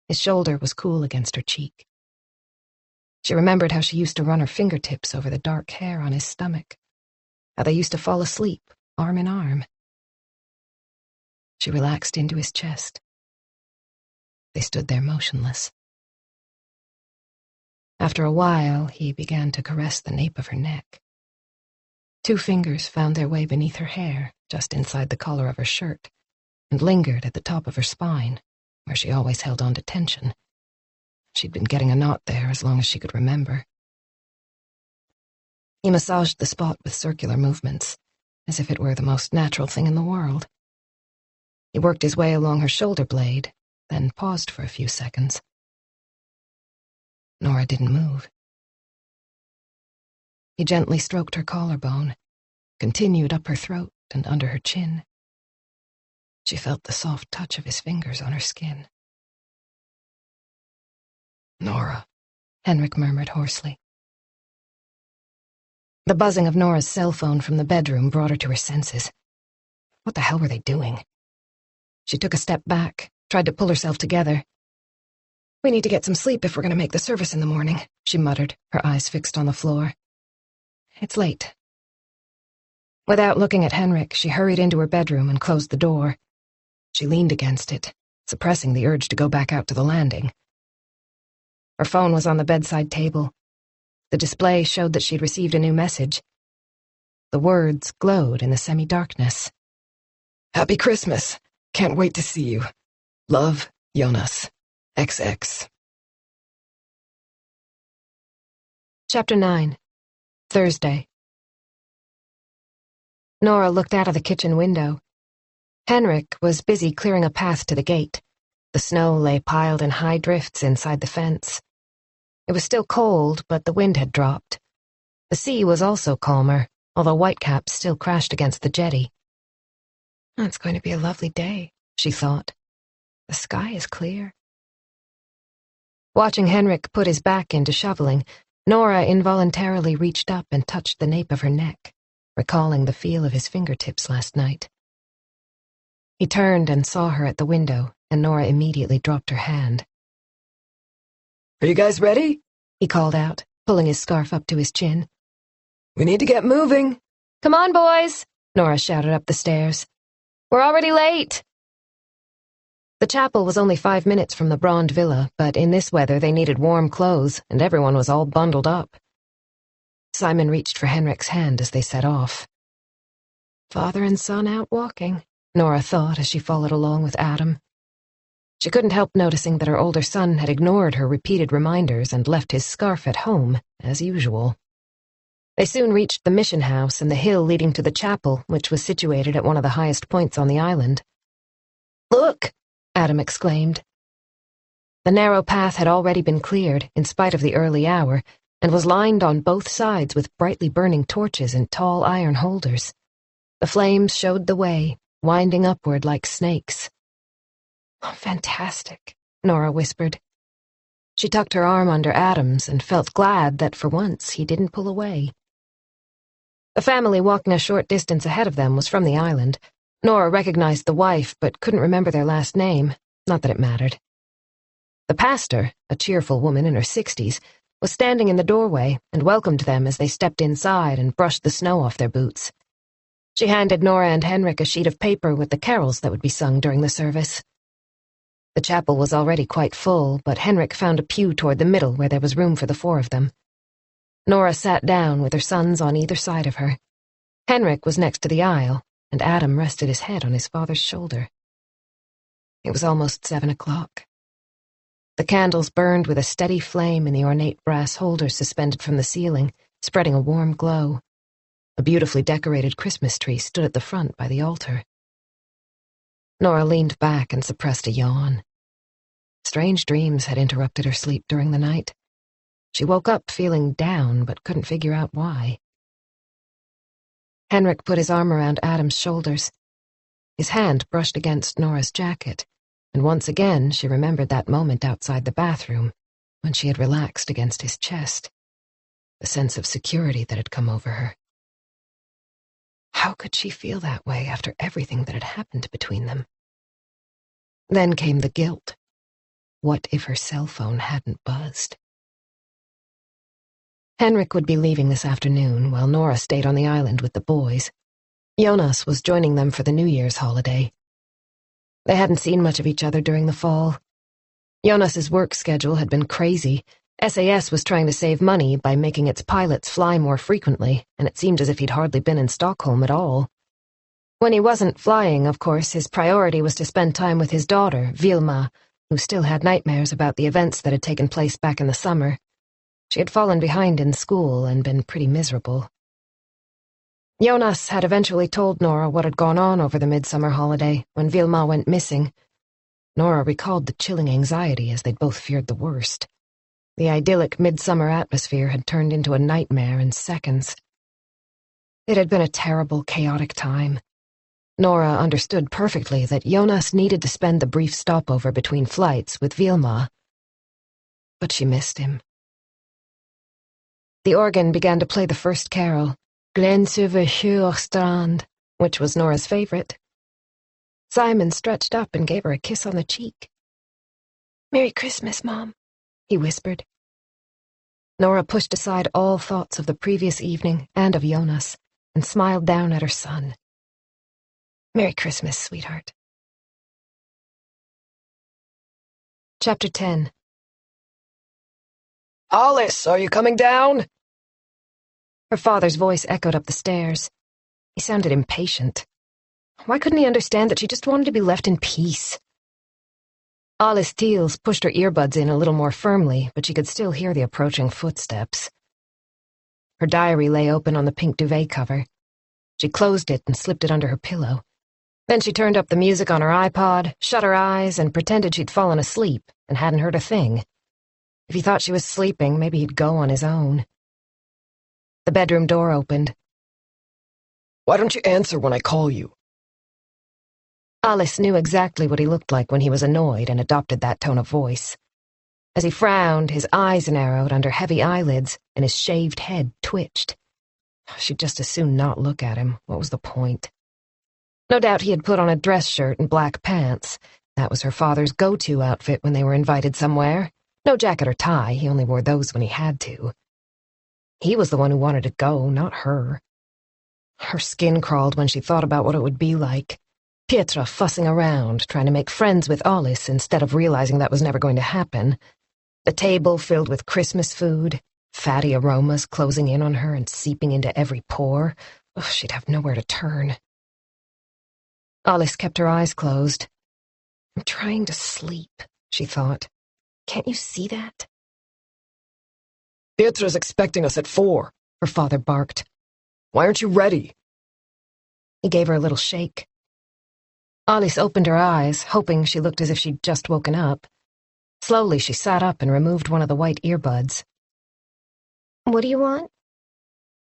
His shoulder was cool against her cheek. She remembered how she used to run her fingertips over the dark hair on his stomach, how they used to fall asleep, arm in arm. She relaxed into his chest. They stood there motionless. After a while, he began to caress the nape of her neck. 2 fingers found their way beneath her hair, just inside the collar of her shirt, and lingered at the top of her spine, where she always held on to tension. She'd been getting a knot there as long as she could remember. He massaged the spot with circular movements, as if it were the most natural thing in the world. He worked his way along her shoulder blade, then paused for a few seconds. Nora didn't move. He gently stroked her collarbone, continued up her throat and under her chin. She felt the soft touch of his fingers on her skin. Nora, Henrik murmured hoarsely. The buzzing of Nora's cell phone from the bedroom brought her to her senses. What the hell were they doing? She took a step back, tried to pull herself together. "We need to get some sleep if we're going to make the service in the morning," she muttered, her eyes fixed on the floor. "It's late." Without looking at Henrik, she hurried into her bedroom and closed the door. She leaned against it, suppressing the urge to go back out to the landing. Her phone was on the bedside table. The display showed that she'd received a new message. The words glowed in the semi-darkness. Happy Christmas. Can't wait to see you. Love, Jonas. XX. Chapter 9. Thursday. Nora looked out of the kitchen window. Henrik was busy clearing a path to the gate. The snow lay piled in high drifts inside the fence. It was still cold, but the wind had dropped. The sea was also calmer, although whitecaps still crashed against the jetty. "It's going to be a lovely day," she thought. "The sky is clear." Watching Henrik put his back into shoveling, Nora involuntarily reached up and touched the nape of her neck, recalling the feel of his fingertips last night. He turned and saw her at the window, and Nora immediately dropped her hand. Are you guys ready? He called out, pulling his scarf up to his chin. We need to get moving. Come on, boys, Nora shouted up the stairs. We're already late. The chapel was only 5 minutes from the Brond villa, but in this weather they needed warm clothes, and everyone was all bundled up. Simon reached for Henrik's hand as they set off. Father and son out walking, Nora thought as she followed along with Adam. She couldn't help noticing that her older son had ignored her repeated reminders and left his scarf at home, as usual. They soon reached the mission house and the hill leading to the chapel, which was situated at one of the highest points on the island. "Look!" Adam exclaimed. The narrow path had already been cleared, in spite of the early hour, and was lined on both sides with brightly burning torches in tall iron holders. The flames showed the way, winding upward like snakes. "Oh, fantastic," Nora whispered. She tucked her arm under Adam's and felt glad that for once he didn't pull away. The family walking a short distance ahead of them was from the island. Nora recognized the wife, but couldn't remember their last name, not that it mattered. The pastor, a cheerful woman in her 60s, was standing in the doorway and welcomed them as they stepped inside and brushed the snow off their boots. She handed Nora and Henrik a sheet of paper with the carols that would be sung during the service. The chapel was already quite full, but Henrik found a pew toward the middle where there was room for the 4 of them. Nora sat down with her sons on either side of her. Henrik was next to the aisle, and Adam rested his head on his father's shoulder. It was almost 7 o'clock. The candles burned with a steady flame in the ornate brass holders suspended from the ceiling, spreading a warm glow. A beautifully decorated Christmas tree stood at the front by the altar. Nora leaned back and suppressed a yawn. Strange dreams had interrupted her sleep during the night. She woke up feeling down, but couldn't figure out why. Henrik put his arm around Adam's shoulders. His hand brushed against Nora's jacket, and once again she remembered that moment outside the bathroom, when she had relaxed against his chest, the sense of security that had come over her. How could she feel that way after everything that had happened between them? Then came the guilt. What if her cell phone hadn't buzzed? Henrik would be leaving this afternoon, while Nora stayed on the island with the boys. Jonas was joining them for the New Year's holiday. They hadn't seen much of each other during the fall. Jonas's work schedule had been crazy. SAS was trying to save money by making its pilots fly more frequently, and it seemed as if he'd hardly been in Stockholm at all. When he wasn't flying, of course, his priority was to spend time with his daughter, Vilma, who still had nightmares about the events that had taken place back in the summer. She had fallen behind in school and been pretty miserable. Jonas had eventually told Nora what had gone on over the midsummer holiday when Vilma went missing. Nora recalled the chilling anxiety as they'd both feared the worst. The idyllic midsummer atmosphere had turned into a nightmare in seconds. It had been a terrible, chaotic time. Nora understood perfectly that Jonas needed to spend the brief stopover between flights with Vilma. But she missed him. The organ began to play the first carol, Strand, which was Nora's favorite. Simon stretched up and gave her a kiss on the cheek. "Merry Christmas, Mom," he whispered. Nora pushed aside all thoughts of the previous evening and of Jonas and smiled down at her son. "Merry Christmas, sweetheart." Chapter 10. "Alice, are you coming down?" Her father's voice echoed up the stairs. He sounded impatient. Why couldn't he understand that she just wanted to be left in peace? Alice Teals pushed her earbuds in a little more firmly, but she could still hear the approaching footsteps. Her diary lay open on the pink duvet cover. She closed it and slipped it under her pillow. Then she turned up the music on her iPod, shut her eyes, and pretended she'd fallen asleep and hadn't heard a thing. If he thought she was sleeping, maybe he'd go on his own. The bedroom door opened. "Why don't you answer when I call you?" Alice knew exactly what he looked like when he was annoyed and adopted that tone of voice. As he frowned, his eyes narrowed under heavy eyelids and his shaved head twitched. She'd just as soon not look at him. What was the point? No doubt he had put on a dress shirt and black pants. That was her father's go-to outfit when they were invited somewhere. No jacket or tie, he only wore those when he had to. He was the one who wanted to go, not her. Her skin crawled when she thought about what it would be like. Pietra fussing around, trying to make friends with Alice instead of realizing that was never going to happen. The table filled with Christmas food, fatty aromas closing in on her and seeping into every pore. Oh, she'd have nowhere to turn. Alice kept her eyes closed. I'm trying to sleep, she thought. Can't you see that? Pietra's expecting us at 4, her father barked. Why aren't you ready? He gave her a little shake. Alice opened her eyes, hoping she looked as if she'd just woken up. Slowly, she sat up and removed one of the white earbuds. What do you want?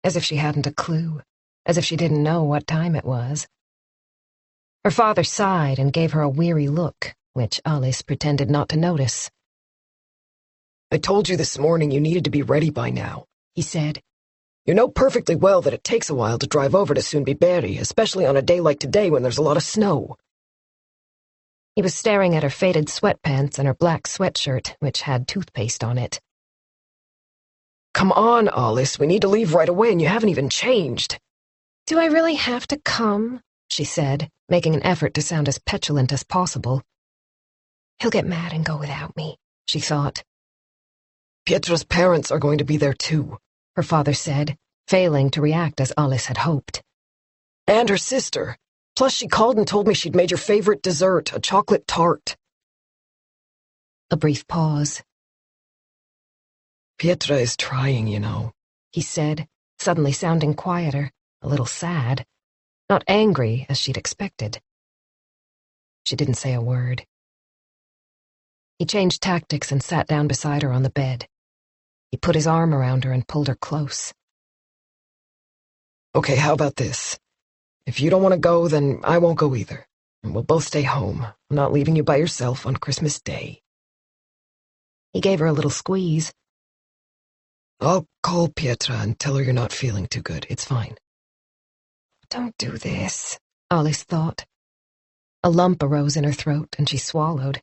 As if she hadn't a clue, as if she didn't know what time it was. Her father sighed and gave her a weary look, which Alice pretended not to notice. I told you this morning you needed to be ready by now, he said. You know perfectly well that it takes a while to drive over to Sundbyberg, especially on a day like today when there's a lot of snow. He was staring at her faded sweatpants and her black sweatshirt, which had toothpaste on it. Come on, Alice, we need to leave right away and you haven't even changed. Do I really have to come? She said, making an effort to sound as petulant as possible. He'll get mad and go without me, she thought. Pietra's parents are going to be there too, her father said, failing to react as Alice had hoped. And her sister. Plus she called and told me she'd made your favorite dessert, a chocolate tart. A brief pause. Pietra is trying, you know, he said, suddenly sounding quieter, a little sad, not angry as she'd expected. She didn't say a word. He changed tactics and sat down beside her on the bed. He put his arm around her and pulled her close. Okay, how about this? If you don't want to go, then I won't go either. And we'll both stay home. I'm not leaving you by yourself on Christmas Day. He gave her a little squeeze. I'll call Pietra and tell her you're not feeling too good. It's fine. Don't do this, Alice thought. A lump arose in her throat and she swallowed.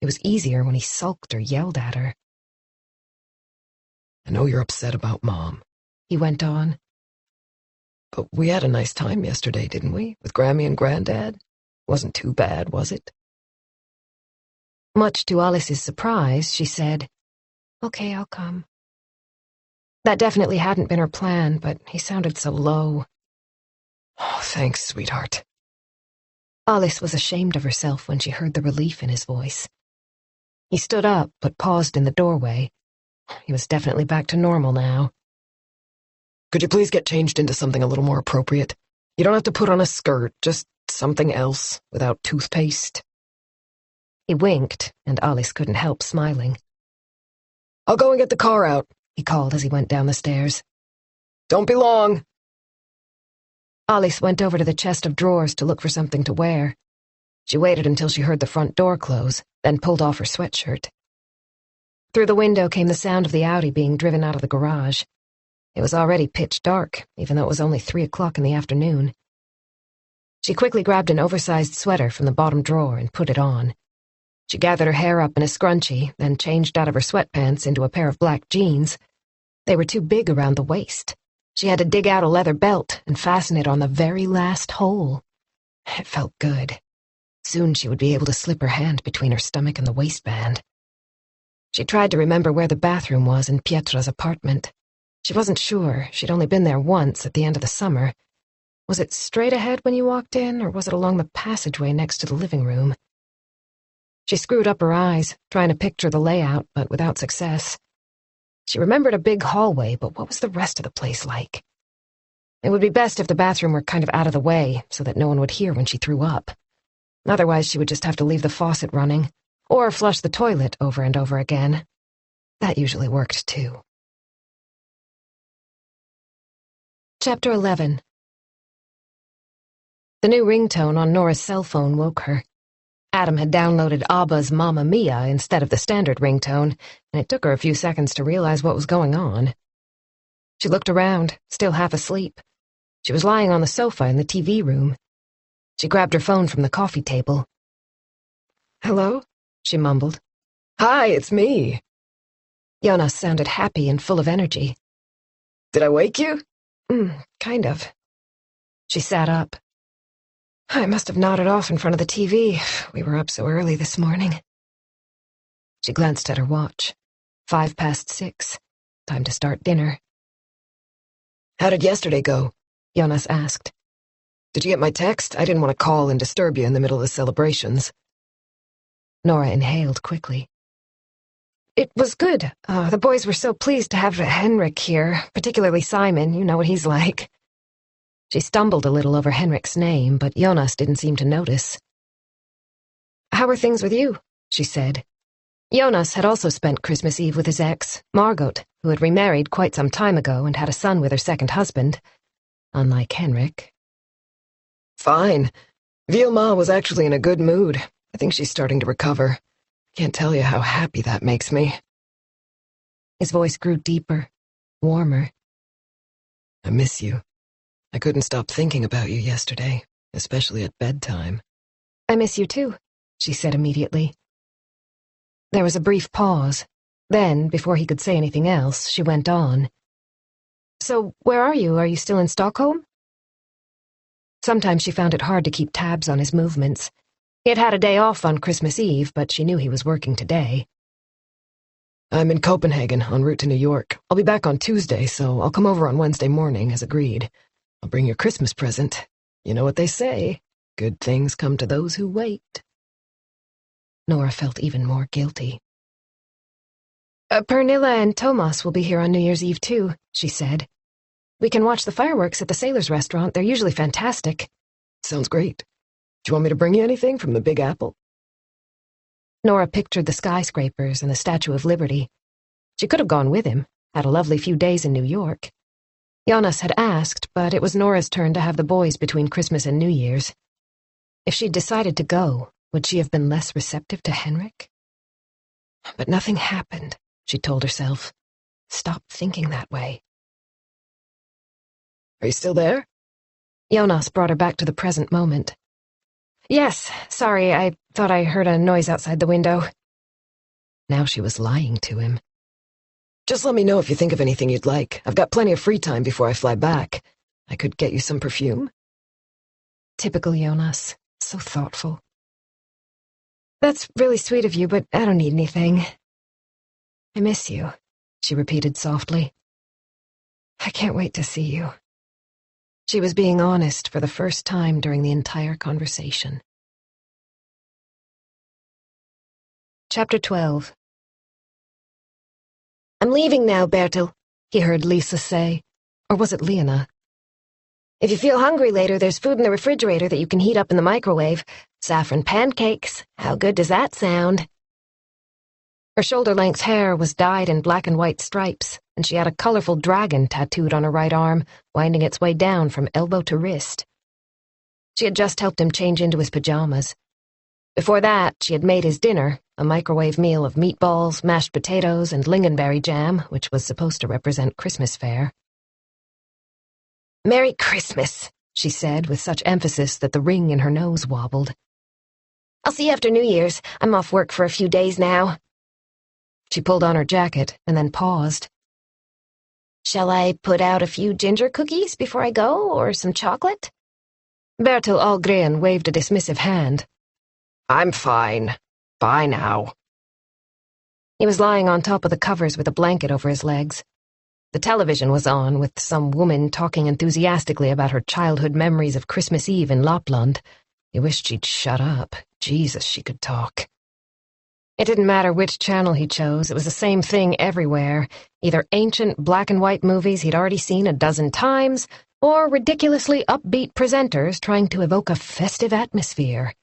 It was easier when he sulked or yelled at her. I know you're upset about Mom, he went on. But we had a nice time yesterday, didn't we? With Grammy and Granddad? Wasn't too bad, was it? Much to Alice's surprise, she said, Okay, I'll come. That definitely hadn't been her plan, but he sounded so low. Oh, thanks, sweetheart. Alice was ashamed of herself when she heard the relief in his voice. He stood up, but paused in the doorway. He was definitely back to normal now. Could you please get changed into something a little more appropriate? You don't have to put on a skirt, just something else, without toothpaste. He winked, and Alice couldn't help smiling. I'll go and get the car out, he called as he went down the stairs. Don't be long. Alice went over to the chest of drawers to look for something to wear. She waited until she heard the front door close, then pulled off her sweatshirt. Through the window came the sound of the Audi being driven out of the garage. It was already pitch dark, even though it was only 3 o'clock in the afternoon. She quickly grabbed an oversized sweater from the bottom drawer and put it on. She gathered her hair up in a scrunchie, then changed out of her sweatpants into a pair of black jeans. They were too big around the waist. She had to dig out a leather belt and fasten it on the very last hole. It felt good. Soon she would be able to slip her hand between her stomach and the waistband. She tried to remember where the bathroom was in Pietra's apartment. She wasn't sure. She'd only been there once at the end of the summer. Was it straight ahead when you walked in, or was it along the passageway next to the living room? She screwed up her eyes, trying to picture the layout, but without success. She remembered a big hallway, but what was the rest of the place like? It would be best if the bathroom were kind of out of the way, so that no one would hear when she threw up. Otherwise, she would just have to leave the faucet running, or flush the toilet over and over again. That usually worked, too. Chapter 11. The new ringtone on Nora's cell phone woke her. Adam had downloaded ABBA's Mamma Mia instead of the standard ringtone, and it took her a few seconds to realize what was going on. She looked around, still half asleep. She was lying on the sofa in the TV room. She grabbed her phone from the coffee table. Hello? She mumbled. Hi, it's me. Jonas sounded happy and full of energy. Did I wake you? Kind of. She sat up. I must have nodded off in front of the TV. We were up so early this morning. She glanced at her watch. 6:05. Time to start dinner. How did yesterday go? Jonas asked. Did you get my text? I didn't want to call and disturb you in the middle of the celebrations. Nora inhaled quickly. It was good. The boys were so pleased to have Henrik here, particularly Simon. You know what he's like. She stumbled a little over Henrik's name, but Jonas didn't seem to notice. How are things with you? She said. Jonas had also spent Christmas Eve with his ex, Margot, who had remarried quite some time ago and had a son with her second husband, unlike Henrik. Fine. Vilma was actually in a good mood. I think she's starting to recover. Can't tell you how happy that makes me. His voice grew deeper, warmer. I miss you. I couldn't stop thinking about you yesterday, especially at bedtime. I miss you too, she said immediately. There was a brief pause. Then, before he could say anything else, she went on. So, where are you? Are you still in Stockholm? Sometimes she found it hard to keep tabs on his movements. He had had a day off on Christmas Eve, but she knew he was working today. I'm in Copenhagen, en route to New York. I'll be back on Tuesday, so I'll come over on Wednesday morning, as agreed. I'll bring your Christmas present. You know what they say. Good things come to those who wait. Nora felt even more guilty. Pernilla and Tomas will be here on New Year's Eve, too, she said. We can watch the fireworks at the Sailors Restaurant. They're usually fantastic. Sounds great. Do you want me to bring you anything from the Big Apple? Nora pictured the skyscrapers and the Statue of Liberty. She could have gone with him, had a lovely few days in New York. Jonas had asked, but it was Nora's turn to have the boys between Christmas and New Year's. If she'd decided to go, would she have been less receptive to Henrik? But nothing happened, she told herself. Stop thinking that way. Are you still there? Jonas brought her back to the present moment. Yes, sorry, I thought I heard a noise outside the window. Now she was lying to him. Just let me know if you think of anything you'd like. I've got plenty of free time before I fly back. I could get you some perfume. Typical Jonas. So thoughtful. That's really sweet of you, but I don't need anything. I miss you, she repeated softly. I can't wait to see you. She was being honest for the first time during the entire conversation. Chapter 12. I'm leaving now, Bertil, he heard Lisa say. Or was it Lena? If you feel hungry later, there's food in the refrigerator that you can heat up in the microwave. Saffron pancakes. How good does that sound? Her shoulder-length hair was dyed in black and white stripes, and she had a colorful dragon tattooed on her right arm, winding its way down from elbow to wrist. She had just helped him change into his pajamas. Before that, she had made his dinner, a microwave meal of meatballs, mashed potatoes, and lingonberry jam, which was supposed to represent Christmas fare. Merry Christmas, she said with such emphasis that the ring in her nose wobbled. I'll see you after New Year's. I'm off work for a few days now. She pulled on her jacket and then paused. Shall I put out a few ginger cookies before I go, or some chocolate? Bertil Ahlgren waved a dismissive hand. I'm fine. Bye now. He was lying on top of the covers with a blanket over his legs. The television was on, with some woman talking enthusiastically about her childhood memories of Christmas Eve in Lapland. He wished she'd shut up. Jesus, she could talk. It didn't matter which channel he chose, it was the same thing everywhere, either ancient black and white movies he'd already seen a dozen times, or ridiculously upbeat presenters trying to evoke a festive atmosphere.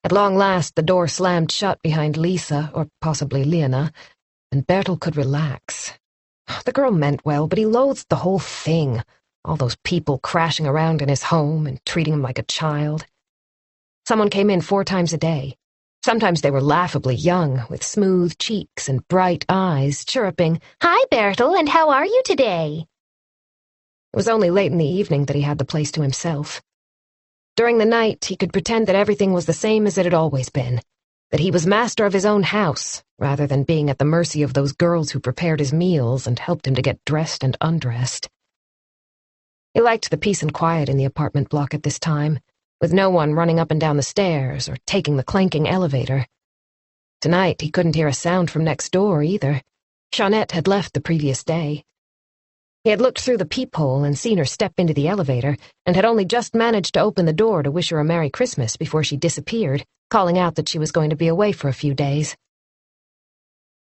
At long last, the door slammed shut behind Lisa, or possibly Lena, and Bertil could relax. The girl meant well, but he loathed the whole thing, all those people crashing around in his home and treating him like a child. Someone came in 4 times a day. Sometimes they were laughably young, with smooth cheeks and bright eyes, chirruping, "Hi, Bertil, and how are you today?" It was only late in the evening that he had the place to himself. During the night, he could pretend that everything was the same as it had always been. that he was master of his own house, rather than being at the mercy of those girls who prepared his meals and helped him to get dressed and undressed. He liked the peace and quiet in the apartment block at this time, with no one running up and down the stairs or taking the clanking elevator. Tonight he couldn't hear a sound from next door, either. Jeanette had left the previous day. He had looked through the peephole and seen her step into the elevator, and had only just managed to open the door to wish her a Merry Christmas before she disappeared, calling out that she was going to be away for a few days.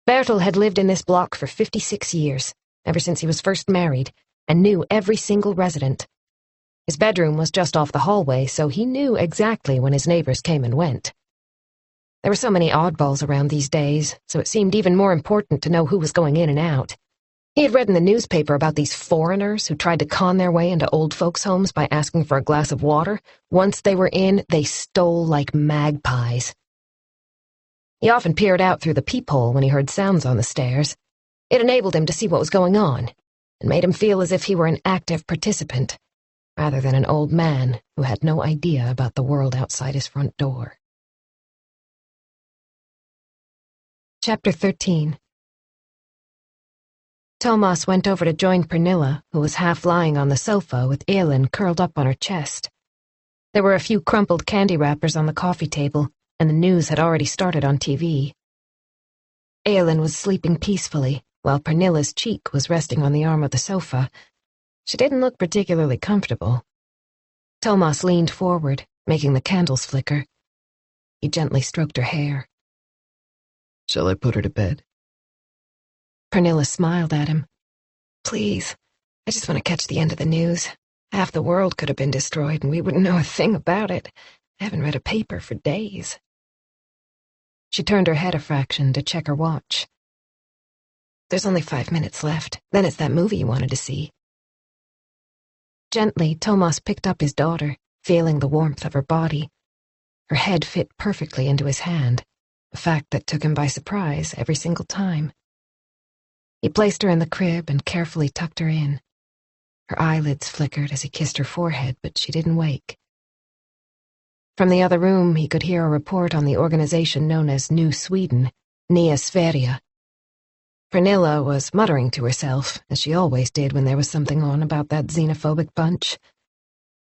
Bertel had lived in this block for 56 years, ever since he was first married, and knew every single resident. His bedroom was just off the hallway, so he knew exactly when his neighbors came and went. There were so many oddballs around these days, so it seemed even more important to know who was going in and out. He had read in the newspaper about these foreigners who tried to con their way into old folks' homes by asking for a glass of water. Once they were in, they stole like magpies. He often peered out through the peephole when he heard sounds on the stairs. It enabled him to see what was going on, and made him feel as if he were an active participant, rather than an old man who had no idea about the world outside his front door. Chapter 13. Thomas went over to join Pernilla, who was half lying on the sofa with Elin curled up on her chest. There were a few crumpled candy wrappers on the coffee table, and the news had already started on TV. Elin was sleeping peacefully, while Pernilla's cheek was resting on the arm of the sofa. She didn't look particularly comfortable. Thomas leaned forward, making the candles flicker. He gently stroked her hair. Shall I put her to bed? Pernilla smiled at him. Please, I just want to catch the end of the news. Half the world could have been destroyed and we wouldn't know a thing about it. I haven't read a paper for days. She turned her head a fraction to check her watch. There's only 5 minutes left. Then it's that movie you wanted to see. Gently, Thomas picked up his daughter, feeling the warmth of her body. Her head fit perfectly into his hand, a fact that took him by surprise every single time. He placed her in the crib and carefully tucked her in. Her eyelids flickered as he kissed her forehead, but she didn't wake. From the other room, he could hear a report on the organization known as New Sweden, Nya Sverige. Pernilla was muttering to herself, as she always did when there was something on about that xenophobic bunch.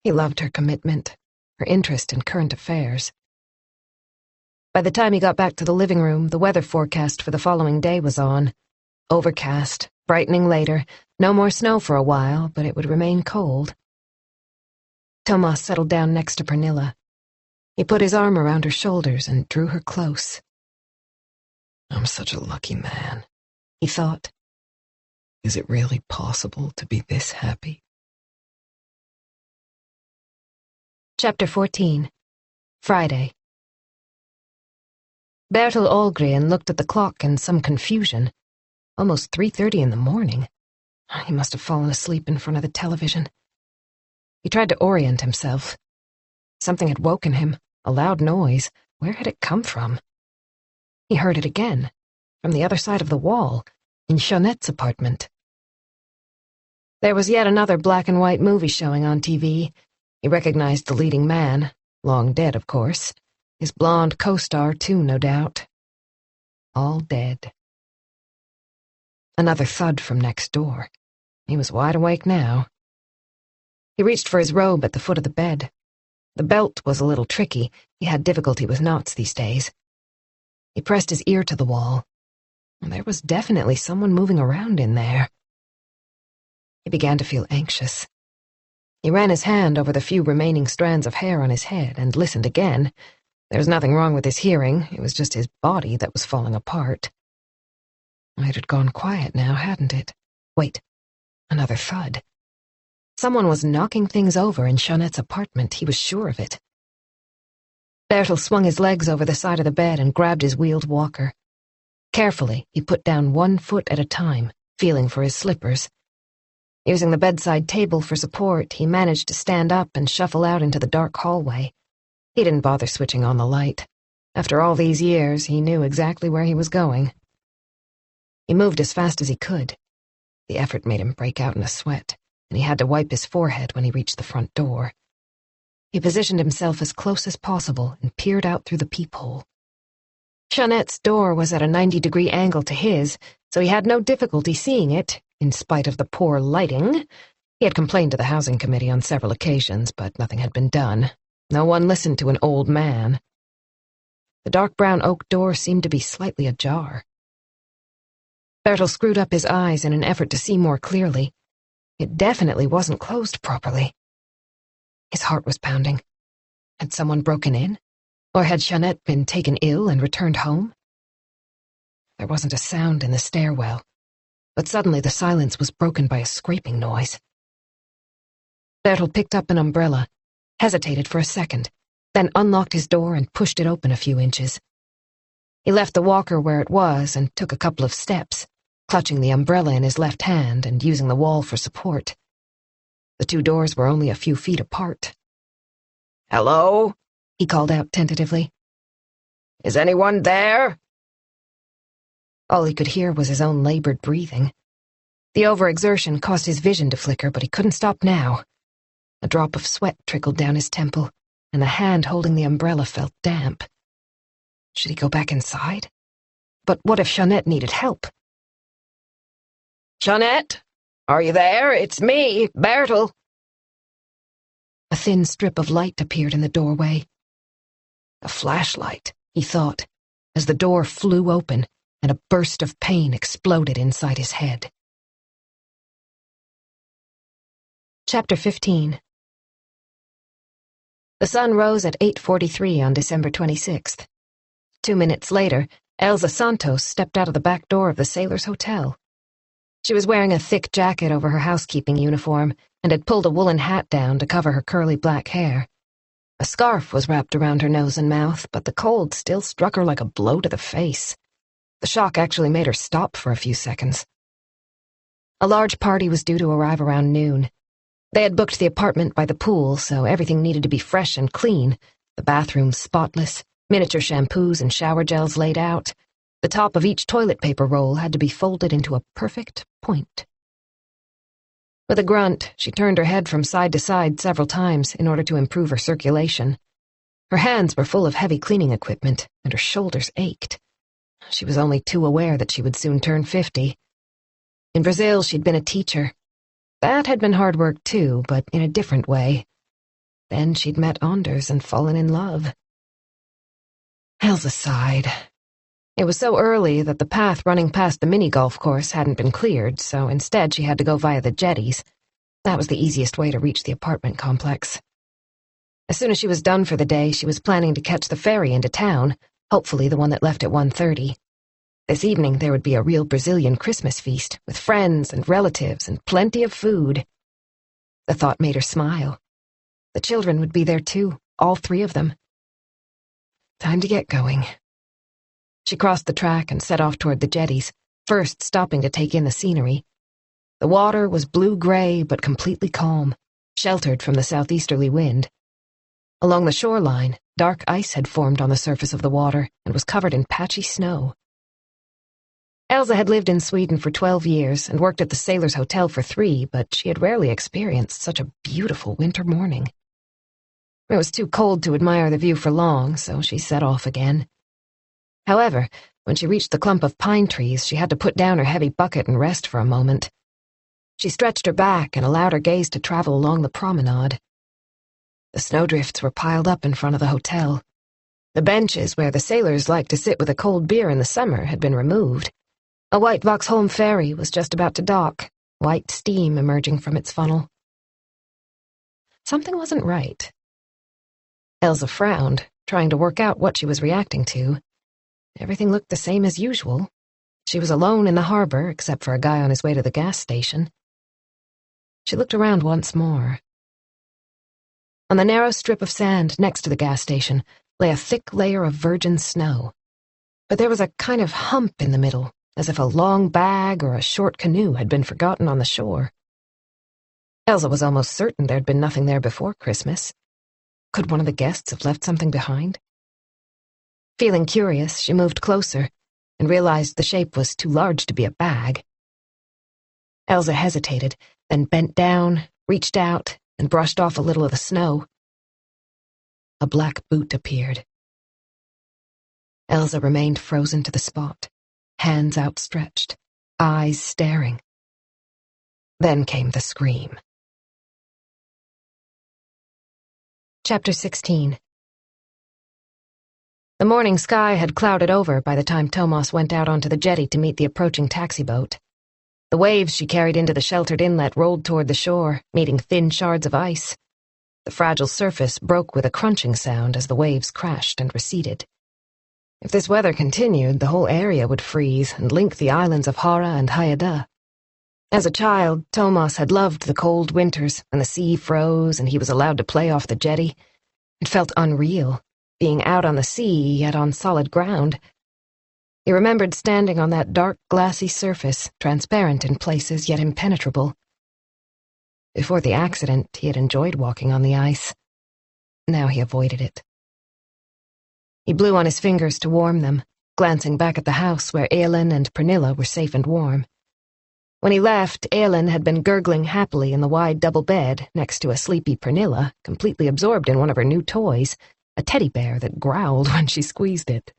He loved her commitment, her interest in current affairs. By the time he got back to the living room, the weather forecast for the following day was on. Overcast, brightening later, no more snow for a while, but it would remain cold. Thomas settled down next to Pernilla. He put his arm around her shoulders and drew her close. I'm such a lucky man, he thought. Is it really possible to be this happy? Chapter 14. Friday. Bertil Ahlgren looked at the clock in some confusion. Almost 3:30 in the morning. He must have fallen asleep in front of the television. He tried to orient himself. Something had woken him, a loud noise. Where had it come from? He heard it again, from the other side of the wall, in Jeanette's apartment. There was yet another black and white movie showing on TV. He recognized the leading man, long dead, of course. His blonde co-star, too, no doubt. All dead. Another thud from next door. He was wide awake now. He reached for his robe at the foot of the bed. The belt was a little tricky. He had difficulty with knots these days. He pressed his ear to the wall. There was definitely someone moving around in there. He began to feel anxious. He ran his hand over the few remaining strands of hair on his head and listened again. There was nothing wrong with his hearing. It was just his body that was falling apart. It had gone quiet now, hadn't it? Wait, another thud. Someone was knocking things over in Jeanette's apartment, he was sure of it. Bertil swung his legs over the side of the bed and grabbed his wheeled walker. Carefully, he put down 1 foot at a time, feeling for his slippers. Using the bedside table for support, he managed to stand up and shuffle out into the dark hallway. He didn't bother switching on the light. After all these years, he knew exactly where he was going. He moved as fast as he could. The effort made him break out in a sweat, and he had to wipe his forehead when he reached the front door. He positioned himself as close as possible and peered out through the peephole. Jeanette's door was at a 90-degree angle to his, so he had no difficulty seeing it, in spite of the poor lighting. He had complained to the housing committee on several occasions, but nothing had been done. No one listened to an old man. The dark brown oak door seemed to be slightly ajar. Bertel screwed up his eyes in an effort to see more clearly. It definitely wasn't closed properly. His heart was pounding. Had someone broken in? Or had Jeanette been taken ill and returned home? There wasn't a sound in the stairwell, but suddenly the silence was broken by a scraping noise. Bertel picked up an umbrella, hesitated for a second, then unlocked his door and pushed it open a few inches. He left the walker where it was and took a couple of steps, clutching the umbrella in his left hand and using the wall for support. The two doors were only a few feet apart. "Hello?" he called out tentatively. "Is anyone there?" All he could hear was his own labored breathing. The overexertion caused his vision to flicker, but he couldn't stop now. A drop of sweat trickled down his temple, and the hand holding the umbrella felt damp. Should he go back inside? But what if Jeanette needed help? "Jeanette? Are you there? It's me, Bertel." A thin strip of light appeared in the doorway. A flashlight, he thought, as the door flew open and a burst of pain exploded inside his head. Chapter 15. The sun rose at 8:43 on December 26th. 2 minutes later, Elsa Santos stepped out of the back door of the Sailors' Hotel. She was wearing a thick jacket over her housekeeping uniform and had pulled a woolen hat down to cover her curly black hair. A scarf was wrapped around her nose and mouth, but the cold still struck her like a blow to the face. The shock actually made her stop for a few seconds. A large party was due to arrive around noon. They had booked the apartment by the pool, so everything needed to be fresh and clean, the bathrooms spotless, miniature shampoos and shower gels laid out. The top of each toilet paper roll had to be folded into a perfect point. With a grunt, she turned her head from side to side several times in order to improve her circulation. Her hands were full of heavy cleaning equipment, and her shoulders ached. She was only too aware that she would soon turn 50. In Brazil, she'd been a teacher. That had been hard work too, but in a different way. Then she'd met Anders and fallen in love. Elsa sighed. It was so early that the path running past the mini-golf course hadn't been cleared, so instead she had to go via the jetties. That was the easiest way to reach the apartment complex. As soon as she was done for the day, she was planning to catch the ferry into town, hopefully the one that left at 1:30. This evening there would be a real Brazilian Christmas feast, with friends and relatives and plenty of food. The thought made her smile. The children would be there too, all 3 of them. Time to get going. She crossed the track and set off toward the jetties, first stopping to take in the scenery. The water was blue-gray but completely calm, sheltered from the southeasterly wind. Along the shoreline, dark ice had formed on the surface of the water and was covered in patchy snow. Elsa had lived in Sweden for 12 years and worked at the Sailors' Hotel for 3, but she had rarely experienced such a beautiful winter morning. It was too cold to admire the view for long, so she set off again. However, when she reached the clump of pine trees, she had to put down her heavy bucket and rest for a moment. She stretched her back and allowed her gaze to travel along the promenade. The snowdrifts were piled up in front of the hotel. The benches where the sailors liked to sit with a cold beer in the summer had been removed. A white Vauxhall ferry was just about to dock, white steam emerging from its funnel. Something wasn't right. Elsa frowned, trying to work out what she was reacting to. Everything looked the same as usual. She was alone in the harbor, except for a guy on his way to the gas station. She looked around once more. On the narrow strip of sand next to the gas station lay a thick layer of virgin snow. But there was a kind of hump in the middle, as if a long bag or a short canoe had been forgotten on the shore. Elsa was almost certain there'd been nothing there before Christmas. Could one of the guests have left something behind? Feeling curious, she moved closer and realized the shape was too large to be a bag. Elsa hesitated, then bent down, reached out, and brushed off a little of the snow. A black boot appeared. Elsa remained frozen to the spot, hands outstretched, eyes staring. Then came the scream. Chapter 16. The morning sky had clouded over by the time Tomas went out onto the jetty to meet the approaching taxi boat. The waves she carried into the sheltered inlet rolled toward the shore, meeting thin shards of ice. The fragile surface broke with a crunching sound as the waves crashed and receded. If this weather continued, the whole area would freeze and link the islands of Hara and Hayada. As a child, Tomas had loved the cold winters when the sea froze and he was allowed to play off the jetty. It felt unreal, being out on the sea yet on solid ground. He remembered standing on that dark, glassy surface, transparent in places yet impenetrable. Before the accident, he had enjoyed walking on the ice. Now he avoided it. He blew on his fingers to warm them, glancing back at the house where Elin and Pernilla were safe and warm. When he left, Elin had been gurgling happily in the wide double bed next to a sleepy Pernilla, completely absorbed in one of her new toys, a teddy bear that growled when she squeezed it.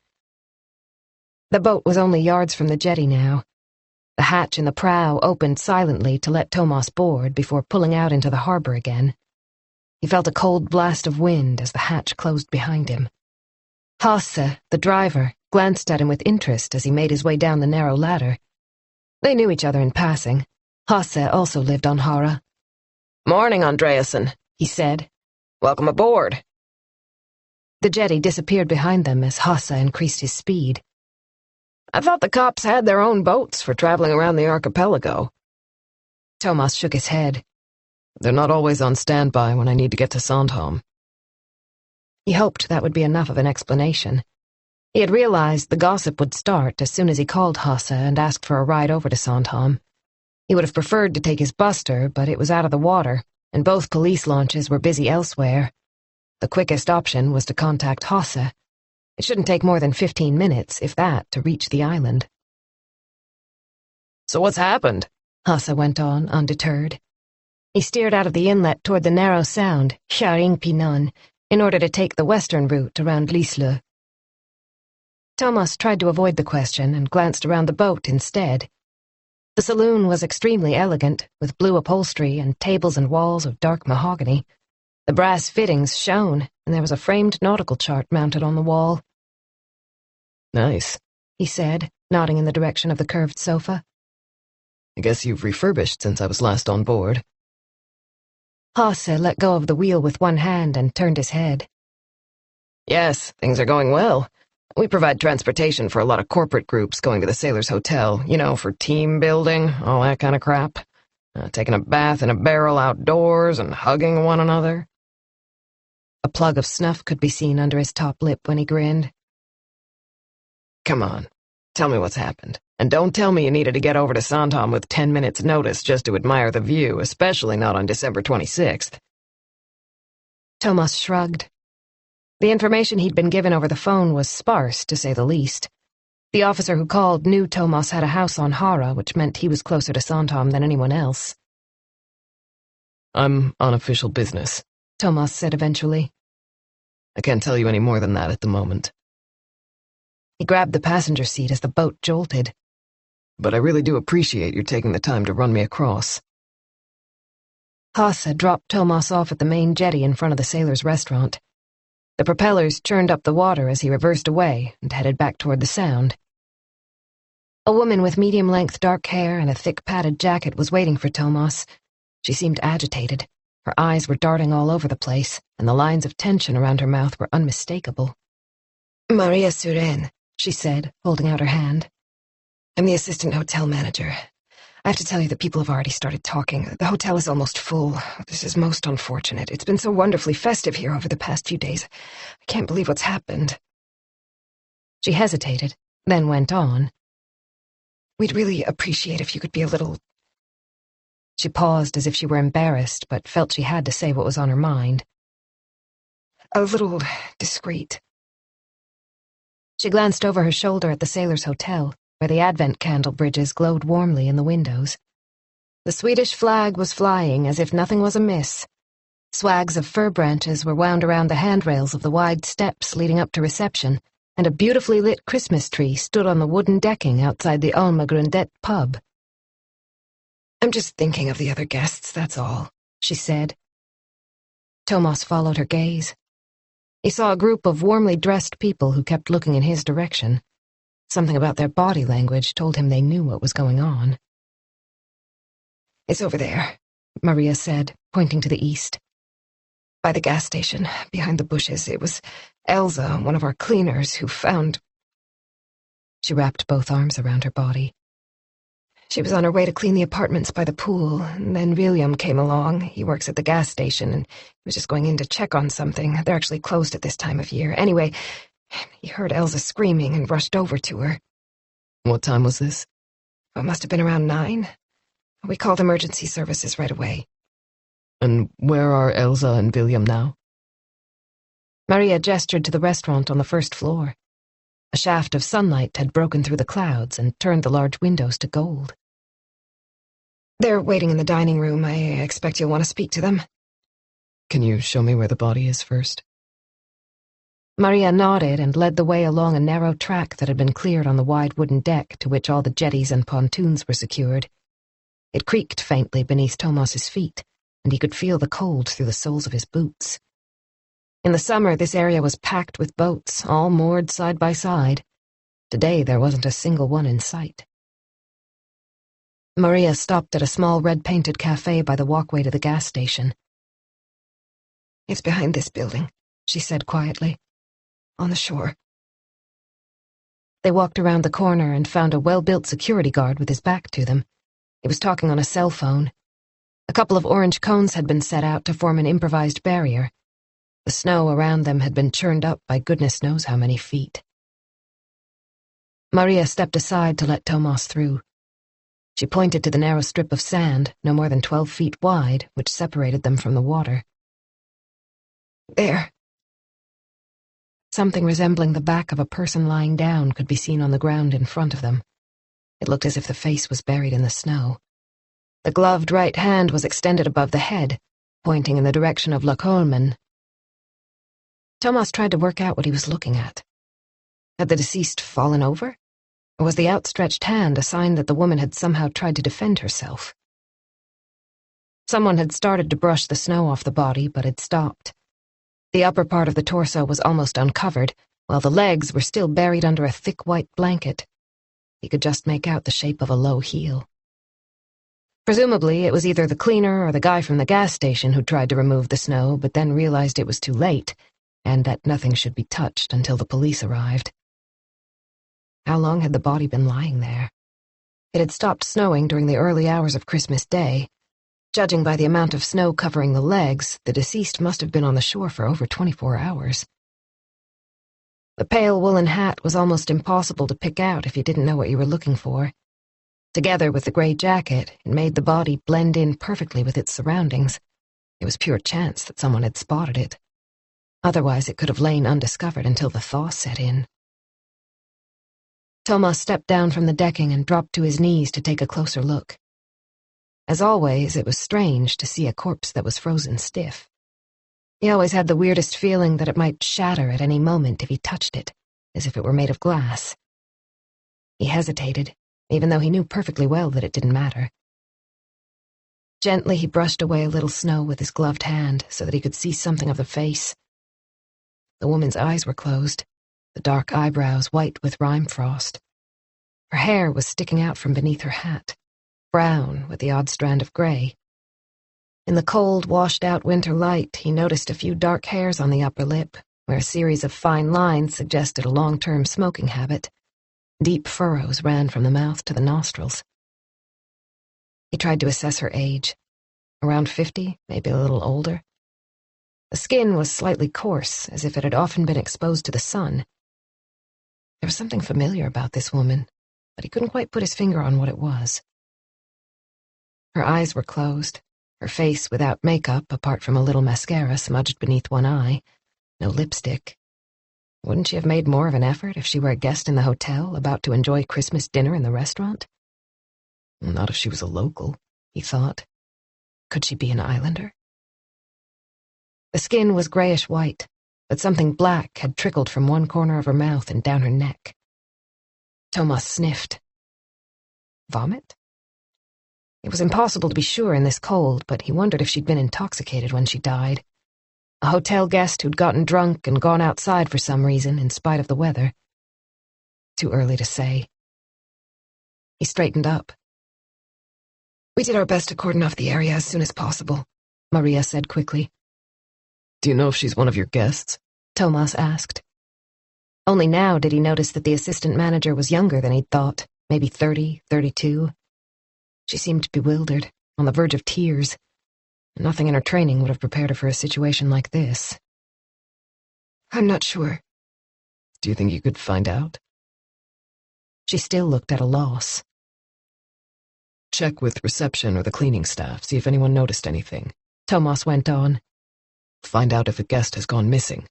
The boat was only yards from the jetty now. The hatch in the prow opened silently to let Tomas board before pulling out into the harbor again. He felt a cold blast of wind as the hatch closed behind him. Hasse, the driver, glanced at him with interest as he made his way down the narrow ladder. They knew each other in passing. Hasse also lived on Hara. "Morning, Andreasen," he said. "Welcome aboard." The jetty disappeared behind them as Hasse increased his speed. "I thought the cops had their own boats for traveling around the archipelago." Tomas shook his head. "They're not always on standby when I need to get to Sandhamn." He hoped that would be enough of an explanation. He had realized the gossip would start as soon as he called Hasse and asked for a ride over to Sandhamn. He would have preferred to take his buster, but it was out of the water, and both police launches were busy elsewhere. The quickest option was to contact Hasse. It shouldn't take more than 15 minutes, if that, to reach the island. "So what's happened?" Hasse went on, undeterred. He steered out of the inlet toward the narrow sound, Charing-Pinon, in order to take the western route around Lisle. Tomas tried to avoid the question and glanced around the boat instead. The saloon was extremely elegant, with blue upholstery and tables and walls of dark mahogany. The brass fittings shone, and there was a framed nautical chart mounted on the wall. "Nice," he said, nodding in the direction of the curved sofa. "I guess you've refurbished since I was last on board." Hasse let go of the wheel with one hand and turned his head. "Yes, things are going well. We provide transportation for a lot of corporate groups going to the Sailors' Hotel, for team building, all that kind of crap. Taking a bath in a barrel outdoors and hugging one another." A plug of snuff could be seen under his top lip when he grinned. "Come on, tell me what's happened. And don't tell me you needed to get over to Sandhamn with 10 minutes' notice just to admire the view, especially not on December 26th. Tomas shrugged. The information he'd been given over the phone was sparse, to say the least. The officer who called knew Tomas had a house on Hara, which meant he was closer to Sandhamn than anyone else. "I'm on official business," Tomas said eventually. "I can't tell you any more than that at the moment." He grabbed the passenger seat as the boat jolted. "But I really do appreciate you taking the time to run me across." Hasse dropped Tomas off at the main jetty in front of the sailors' restaurant. The propellers churned up the water as he reversed away and headed back toward the sound. A woman with medium-length dark hair and a thick padded jacket was waiting for Tomas. She seemed agitated. Her eyes were darting all over the place, and the lines of tension around her mouth were unmistakable. "Maria Suren," she said, holding out her hand. "I'm the assistant hotel manager. I have to tell you that people have already started talking. The hotel is almost full. This is most unfortunate. It's been so wonderfully festive here over the past few days. I can't believe what's happened." She hesitated, then went on. "We'd really appreciate if you could be a little—" She paused as if she were embarrassed, but felt she had to say what was on her mind. "a little discreet." She glanced over her shoulder at the Sailors' Hotel, where the Advent candle bridges glowed warmly in the windows. The Swedish flag was flying as if nothing was amiss. Swags of fir branches were wound around the handrails of the wide steps leading up to reception, and a beautifully lit Christmas tree stood on the wooden decking outside the Almagrundet pub. "I'm just thinking of the other guests, that's all," she said. Tomas followed her gaze. He saw a group of warmly dressed people who kept looking in his direction. Something about their body language told him they knew what was going on. "It's over there," Maria said, pointing to the east. "By the gas station, behind the bushes. It was Elsa, one of our cleaners, who found—" She wrapped both arms around her body. "She was on her way to clean the apartments by the pool, and then William came along. He works at the gas station, and he was just going in to check on something. They're actually closed at this time of year. Anyway, he heard Elsa screaming and rushed over to her." What time was this? It must have been around 9. We called emergency services right away. And where are Elsa and William now? Maria gestured to the restaurant on the first floor. A shaft of sunlight had broken through the clouds and turned the large windows to gold. "They're waiting in the dining room. I expect you'll want to speak to them." Can you show me where the body is first? Maria nodded and led the way along a narrow track that had been cleared on the wide wooden deck to which all the jetties and pontoons were secured. It creaked faintly beneath Tomas's feet, and he could feel the cold through the soles of his boots. In the summer, this area was packed with boats, all moored side by side. Today, there wasn't a single one in sight. Maria stopped at a small red-painted cafe by the walkway to the gas station. "It's behind this building," she said quietly. "On the shore." They walked around the corner and found a well-built security guard with his back to them. He was talking on a cell phone. A couple of orange cones had been set out to form an improvised barrier. The snow around them had been churned up by goodness knows how many feet. Maria stepped aside to let Tomas through. She pointed to the narrow strip of sand, no more than 12 feet wide, which separated them from the water. "There." Something resembling the back of a person lying down could be seen on the ground in front of them. It looked as if the face was buried in the snow. The gloved right hand was extended above the head, pointing in the direction of Lochholmen. Tomas tried to work out what he was looking at. Had the deceased fallen over? Or was the outstretched hand a sign that the woman had somehow tried to defend herself? Someone had started to brush the snow off the body, but had stopped. The upper part of the torso was almost uncovered, while the legs were still buried under a thick white blanket. He could just make out the shape of a low heel. Presumably, it was either the cleaner or the guy from the gas station who tried to remove the snow, but then realized it was too late, and that nothing should be touched until the police arrived. How long had the body been lying there? It had stopped snowing during the early hours of Christmas Day. Judging by the amount of snow covering the legs, the deceased must have been on the shore for over 24 hours. The pale woolen hat was almost impossible to pick out if you didn't know what you were looking for. Together with the gray jacket, it made the body blend in perfectly with its surroundings. It was pure chance that someone had spotted it. Otherwise, it could have lain undiscovered until the thaw set in. Tomas stepped down from the decking and dropped to his knees to take a closer look. As always, it was strange to see a corpse that was frozen stiff. He always had the weirdest feeling that it might shatter at any moment if he touched it, as if it were made of glass. He hesitated, even though he knew perfectly well that it didn't matter. Gently, he brushed away a little snow with his gloved hand so that he could see something of the face. The woman's eyes were closed, the dark eyebrows white with rime frost. Her hair was sticking out from beneath her hat, brown with the odd strand of gray. In the cold, washed-out winter light, he noticed a few dark hairs on the upper lip, where a series of fine lines suggested a long-term smoking habit. Deep furrows ran from the mouth to the nostrils. He tried to assess her age. Around 50, maybe a little older. The skin was slightly coarse, as if it had often been exposed to the sun. There was something familiar about this woman, but he couldn't quite put his finger on what it was. Her eyes were closed, her face without makeup apart from a little mascara smudged beneath one eye, no lipstick. Wouldn't she have made more of an effort if she were a guest in the hotel about to enjoy Christmas dinner in the restaurant? Not if she was a local, he thought. Could she be an islander? The skin was grayish-white, but something black had trickled from one corner of her mouth and down her neck. Tomas sniffed. Vomit? It was impossible to be sure in this cold, but he wondered if she'd been intoxicated when she died. A hotel guest who'd gotten drunk and gone outside for some reason, in spite of the weather. Too early to say. He straightened up. We did our best to cordon off the area as soon as possible, Maria said quickly. Do you know if she's one of your guests? Tomas asked. Only now did he notice that the assistant manager was younger than he'd thought, maybe 30, 32. She seemed bewildered, on the verge of tears. Nothing in her training would have prepared her for a situation like this. I'm not sure. Do you think you could find out? She still looked at a loss. Check with reception or the cleaning staff, see if anyone noticed anything. Tomas went on. Find out if a guest has gone missing.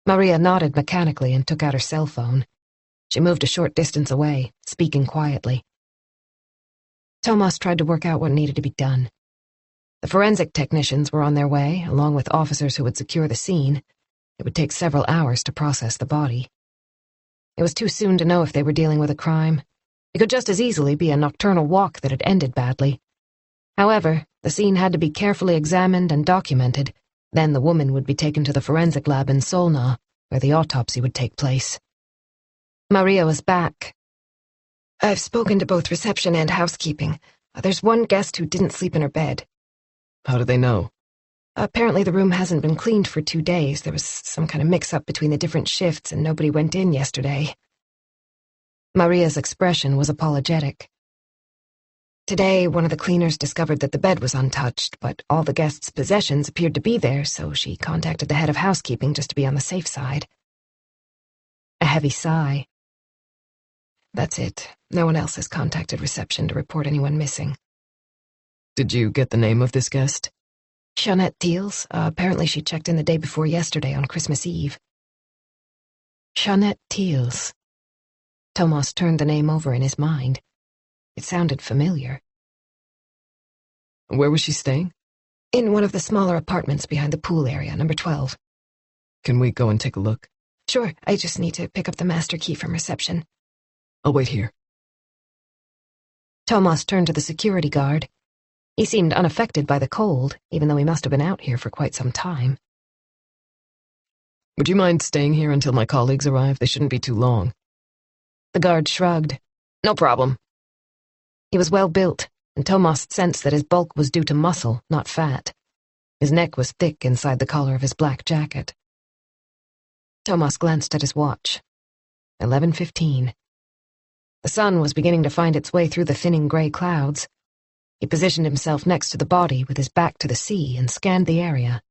Maria nodded mechanically and took out her cell phone. She moved a short distance away, speaking quietly. Tomas tried to work out what needed to be done. The forensic technicians were on their way, along with officers who would secure the scene. It would take several hours to process the body. It was too soon to know if they were dealing with a crime. It could just as easily be a nocturnal walk that had ended badly. However, the scene had to be carefully examined and documented. Then the woman would be taken to the forensic lab in Solna, where the autopsy would take place. Maria was back. I've spoken to both reception and housekeeping. There's one guest who didn't sleep in her bed. How do they know? Apparently the room hasn't been cleaned for 2 days. There was some kind of mix-up between the different shifts and nobody went in yesterday. Maria's expression was apologetic. Today, one of the cleaners discovered that the bed was untouched, but all the guests' possessions appeared to be there, so she contacted the head of housekeeping just to be on the safe side. A heavy sigh. That's it. No one else has contacted reception to report anyone missing. Did you get the name of this guest? Jeanette Thiels. Apparently she checked in the day before yesterday on Christmas Eve. Jeanette Thiels. Tomas turned the name over in his mind. It sounded familiar. Where was she staying? In one of the smaller apartments behind the pool area, number 12. Can we go and take a look? Sure, I just need to pick up the master key from reception. I'll wait here. Tomas turned to the security guard. He seemed unaffected by the cold, even though he must have been out here for quite some time. Would you mind staying here until my colleagues arrive? They shouldn't be too long. The guard shrugged. No problem. He was well built, and Tomas sensed that his bulk was due to muscle, not fat. His neck was thick inside the collar of his black jacket. Tomas glanced at his watch. 11:15. The sun was beginning to find its way through the thinning gray clouds. He positioned himself next to the body with his back to the sea and scanned the area.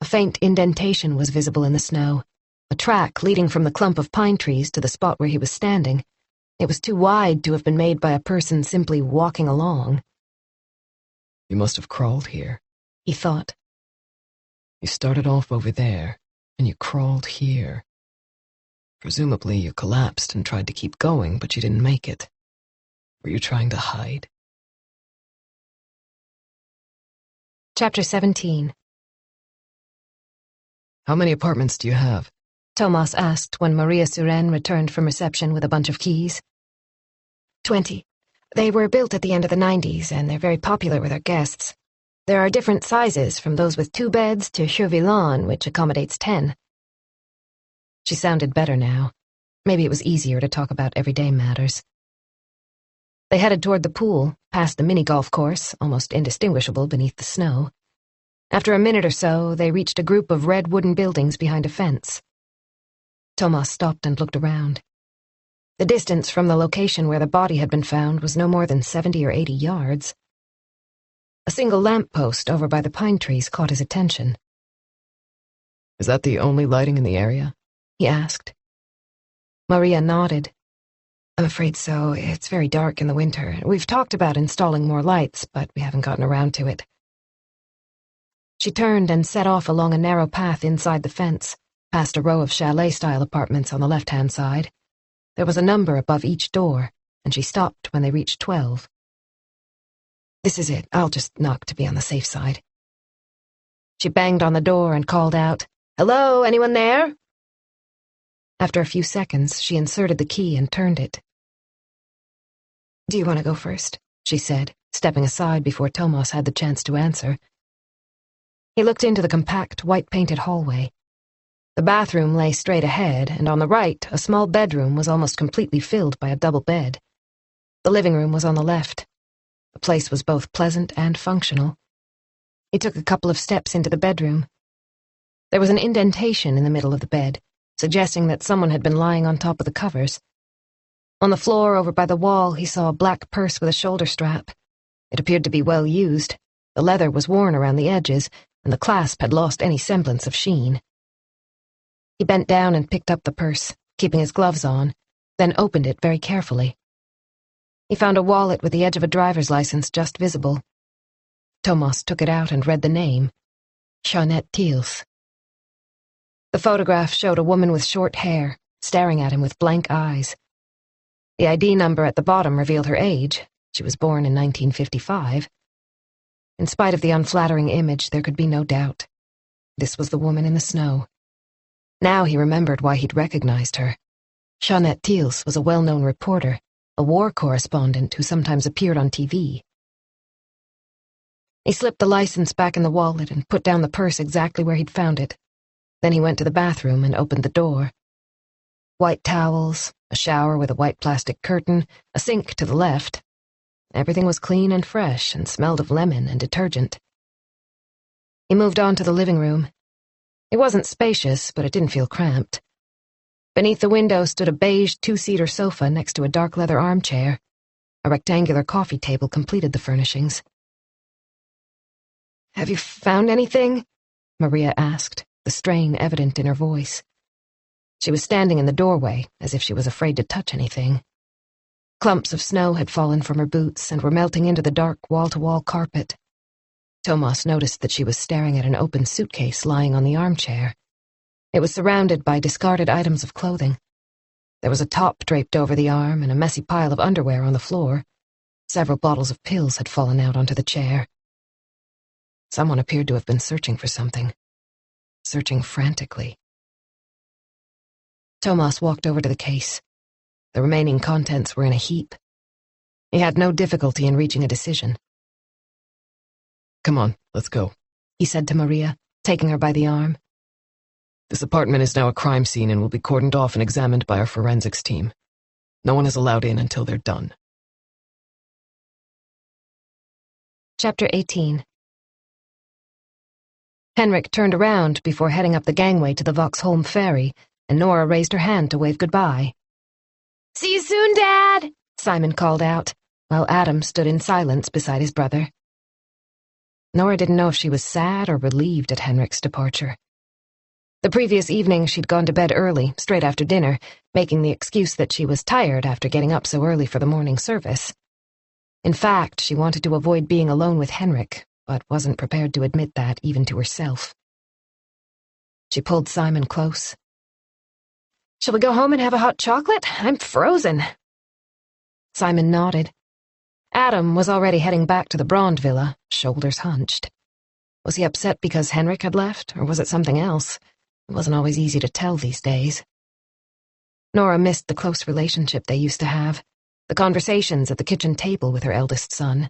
A faint indentation was visible in the snow, a track leading from the clump of pine trees to the spot where he was standing. It was too wide to have been made by a person simply walking along. You must have crawled here, he thought. You started off over there, and you crawled here. Presumably you collapsed and tried to keep going, but you didn't make it. Were you trying to hide? Chapter 17. How many apartments do you have? Tomas asked when Maria Suren returned from reception with a bunch of keys. 20. They were built at the end of the 90s, and they're very popular with our guests. There are different sizes, from those with 2 beds to Chevillan, which accommodates 10. She sounded better now. Maybe it was easier to talk about everyday matters. They headed toward the pool, past the mini-golf course, almost indistinguishable beneath the snow. After a minute or so, they reached a group of red wooden buildings behind a fence. Tomas stopped and looked around. The distance from the location where the body had been found was no more than 70 or 80 yards. A single lamppost over by the pine trees caught his attention. Is that the only lighting in the area? He asked. Maria nodded. I'm afraid so. It's very dark in the winter. We've talked about installing more lights, but we haven't gotten around to it. She turned and set off along a narrow path inside the fence, past a row of chalet-style apartments on the left-hand side. There was a number above each door, and she stopped when they reached 12. This is it. I'll just knock to be on the safe side. She banged on the door and called out, "Hello, anyone there?" After a few seconds, she inserted the key and turned it. "Do you want to go first?" she said, stepping aside before Tomas had the chance to answer. He looked into the compact, white-painted hallway. The bathroom lay straight ahead, and on the right, a small bedroom was almost completely filled by a double bed. The living room was on the left. The place was both pleasant and functional. He took a couple of steps into the bedroom. There was an indentation in the middle of the bed, suggesting that someone had been lying on top of the covers. On the floor over by the wall, he saw a black purse with a shoulder strap. It appeared to be well used. The leather was worn around the edges, and the clasp had lost any semblance of sheen. He bent down and picked up the purse, keeping his gloves on, then opened it very carefully. He found a wallet with the edge of a driver's license just visible. Tomas took it out and read the name, Jeanette Thiels. The photograph showed a woman with short hair, staring at him with blank eyes. The ID number at the bottom revealed her age. She was born in 1955. In spite of the unflattering image, there could be no doubt. This was the woman in the snow. Now he remembered why he'd recognized her. Jeanette Thiels was a well-known reporter, a war correspondent who sometimes appeared on TV. He slipped the license back in the wallet and put down the purse exactly where he'd found it. Then he went to the bathroom and opened the door. White towels, a shower with a white plastic curtain, a sink to the left. Everything was clean and fresh and smelled of lemon and detergent. He moved on to the living room. It wasn't spacious, but it didn't feel cramped. Beneath the window stood a beige two-seater sofa next to a dark leather armchair. A rectangular coffee table completed the furnishings. "Have you found anything?" Maria asked, the strain evident in her voice. She was standing in the doorway, as if she was afraid to touch anything. Clumps of snow had fallen from her boots and were melting into the dark wall-to-wall carpet. Tomas noticed that she was staring at an open suitcase lying on the armchair. It was surrounded by discarded items of clothing. There was a top draped over the arm and a messy pile of underwear on the floor. Several bottles of pills had fallen out onto the chair. Someone appeared to have been searching for something. Searching frantically. Tomas walked over to the case. The remaining contents were in a heap. He had no difficulty in reaching a decision. "Come on, let's go," he said to Maria, taking her by the arm. "This apartment is now a crime scene and will be cordoned off and examined by our forensics team. No one is allowed in until they're done." Chapter 18. Henrik turned around before heading up the gangway to the Vaxholm ferry, and Nora raised her hand to wave goodbye. See you soon, Dad! Simon called out, while Adam stood in silence beside his brother. Nora didn't know if she was sad or relieved at Henrik's departure. The previous evening she'd gone to bed early, straight after dinner, making the excuse that she was tired after getting up so early for the morning service. In fact, she wanted to avoid being alone with Henrik, but wasn't prepared to admit that even to herself. She pulled Simon close. "Shall we go home and have a hot chocolate? I'm frozen." Simon nodded. Adam was already heading back to the Brond villa, shoulders hunched. Was he upset because Henrik had left, or was it something else? It wasn't always easy to tell these days. Nora missed the close relationship they used to have, the conversations at the kitchen table with her eldest son.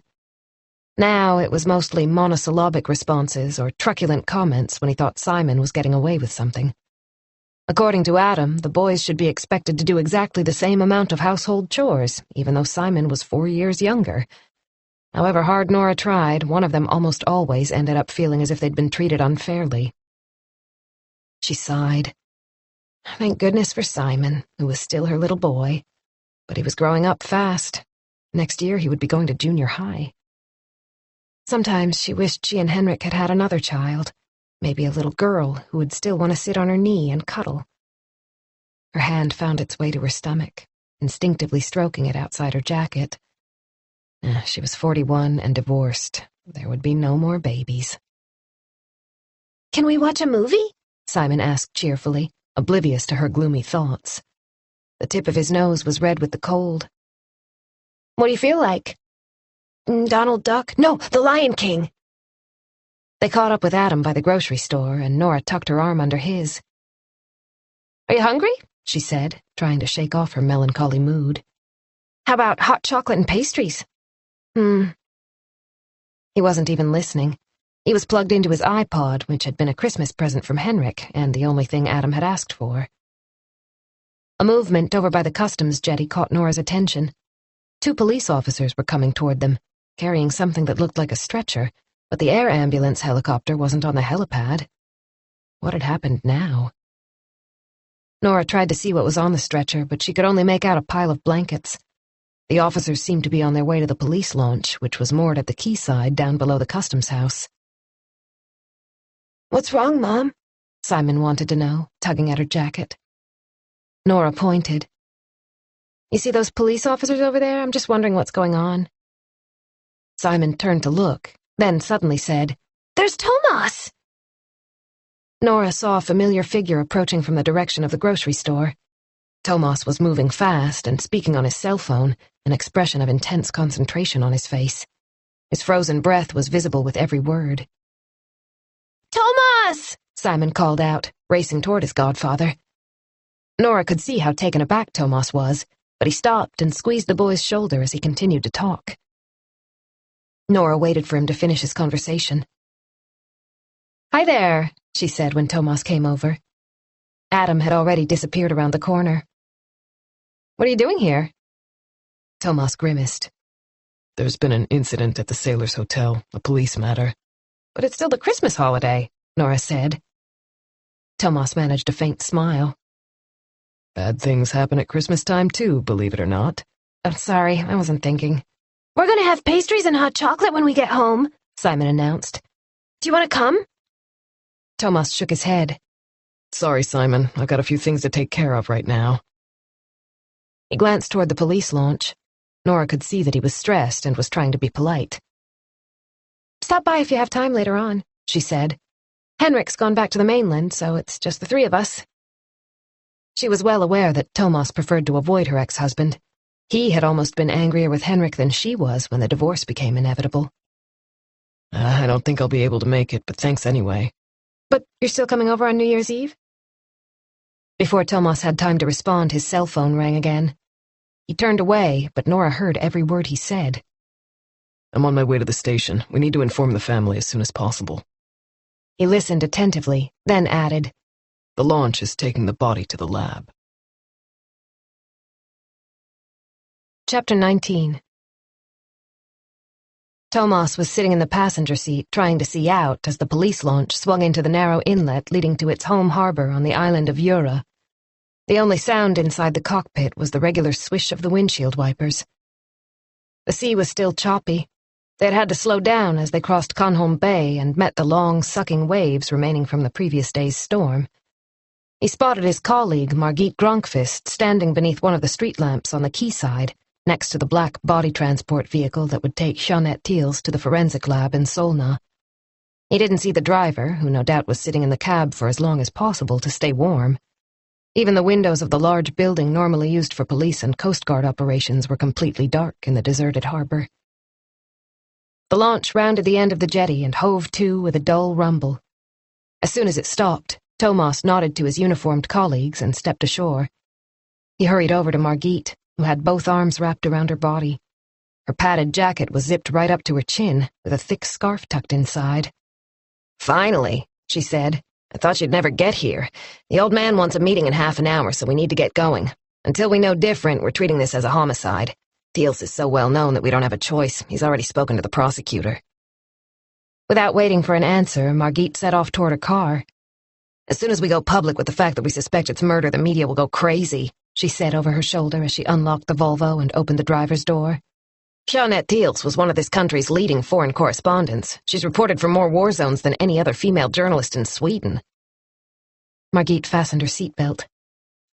Now it was mostly monosyllabic responses or truculent comments when he thought Simon was getting away with something. According to Adam, the boys should be expected to do exactly the same amount of household chores, even though Simon was 4 years younger. However hard Nora tried, one of them almost always ended up feeling as if they'd been treated unfairly. She sighed. Thank goodness for Simon, who was still her little boy. But he was growing up fast. Next year he would be going to junior high. Sometimes she wished she and Henrik had had another child. Maybe a little girl who would still want to sit on her knee and cuddle. Her hand found its way to her stomach, instinctively stroking it outside her jacket. She was 41 and divorced. There would be no more babies. Can we watch a movie? Simon asked cheerfully, oblivious to her gloomy thoughts. The tip of his nose was red with the cold. What do you feel like? Donald Duck? No, The Lion King. They caught up with Adam by the grocery store, and Nora tucked her arm under his. "Are you hungry?" she said, trying to shake off her melancholy mood. "How about hot chocolate and pastries?" He wasn't even listening. He was plugged into his iPod, which had been a Christmas present from Henrik, and the only thing Adam had asked for. A movement over by the customs jetty caught Nora's attention. 2 police officers were coming toward them, carrying something that looked like a stretcher, but the air ambulance helicopter wasn't on the helipad. What had happened now? Nora tried to see what was on the stretcher, but she could only make out a pile of blankets. The officers seemed to be on their way to the police launch, which was moored at the quayside down below the customs house. "What's wrong, Mom?" Simon wanted to know, tugging at her jacket. Nora pointed. "You see those police officers over there? I'm just wondering what's going on." Simon turned to look, then suddenly said, "There's Tomas!" Nora saw a familiar figure approaching from the direction of the grocery store. Tomas was moving fast and speaking on his cell phone, an expression of intense concentration on his face. His frozen breath was visible with every word. "Tomas!" Simon called out, racing toward his godfather. Nora could see how taken aback Tomas was, but he stopped and squeezed the boy's shoulder as he continued to talk. Nora waited for him to finish his conversation. "Hi there," she said when Tomas came over. Adam had already disappeared around the corner. "What are you doing here?" Tomas grimaced. There's been an incident at the Sailors' Hotel, a police matter. "But it's still the Christmas holiday," Nora said. Tomas managed a faint smile. Bad things happen at Christmas time too, believe it or not. "I'm sorry, I wasn't thinking." "We're gonna have pastries and hot chocolate when we get home," Simon announced. "Do you want to come?" Tomas shook his head. Sorry, Simon, I've got a few things to take care of right now. He glanced toward the police launch. Nora could see that he was stressed and was trying to be polite. "Stop by if you have time later on," she said. "Henrik's gone back to the mainland, so it's just the 3 of us." She was well aware that Tomas preferred to avoid her ex-husband. He had almost been angrier with Henrik than she was when the divorce became inevitable. I don't think I'll be able to make it, but thanks anyway. "But you're still coming over on New Year's Eve?" Before Tomas had time to respond, his cell phone rang again. He turned away, but Nora heard every word he said. I'm on my way to the station. We need to inform the family as soon as possible. He listened attentively, then added, The launch is taking the body to the lab. Chapter 19. Tomas was sitting in the passenger seat, trying to see out as the police launch swung into the narrow inlet leading to its home harbor on the island of Jura. The only sound inside the cockpit was the regular swish of the windshield wipers. The sea was still choppy. They had had to slow down as they crossed Conholm Bay and met the long, sucking waves remaining from the previous day's storm. He spotted his colleague, Margit Gronkvist, standing beneath one of the street lamps on the quayside, next to the black body transport vehicle that would take Jeanette Thiels to the forensic lab in Solna. He didn't see the driver, who no doubt was sitting in the cab for as long as possible to stay warm. Even the windows of the large building normally used for police and Coast Guard operations were completely dark in the deserted harbor. The launch rounded the end of the jetty and hove to with a dull rumble. As soon as it stopped, Tomas nodded to his uniformed colleagues and stepped ashore. He hurried over to Margit, who had both arms wrapped around her body. Her padded jacket was zipped right up to her chin, with a thick scarf tucked inside. "Finally," she said. "I thought you'd never get here. The old man wants a meeting in half an hour, so we need to get going. Until we know different, we're treating this as a homicide. Thiels is so well known that we don't have a choice. He's already spoken to the prosecutor." Without waiting for an answer, Margit set off toward her car. "As soon as we go public with the fact that we suspect it's murder, the media will go crazy," she said over her shoulder as she unlocked the Volvo and opened the driver's door. "Jeanette Thiels was one of this country's leading foreign correspondents. She's reported from more war zones than any other female journalist in Sweden." Margit fastened her seatbelt.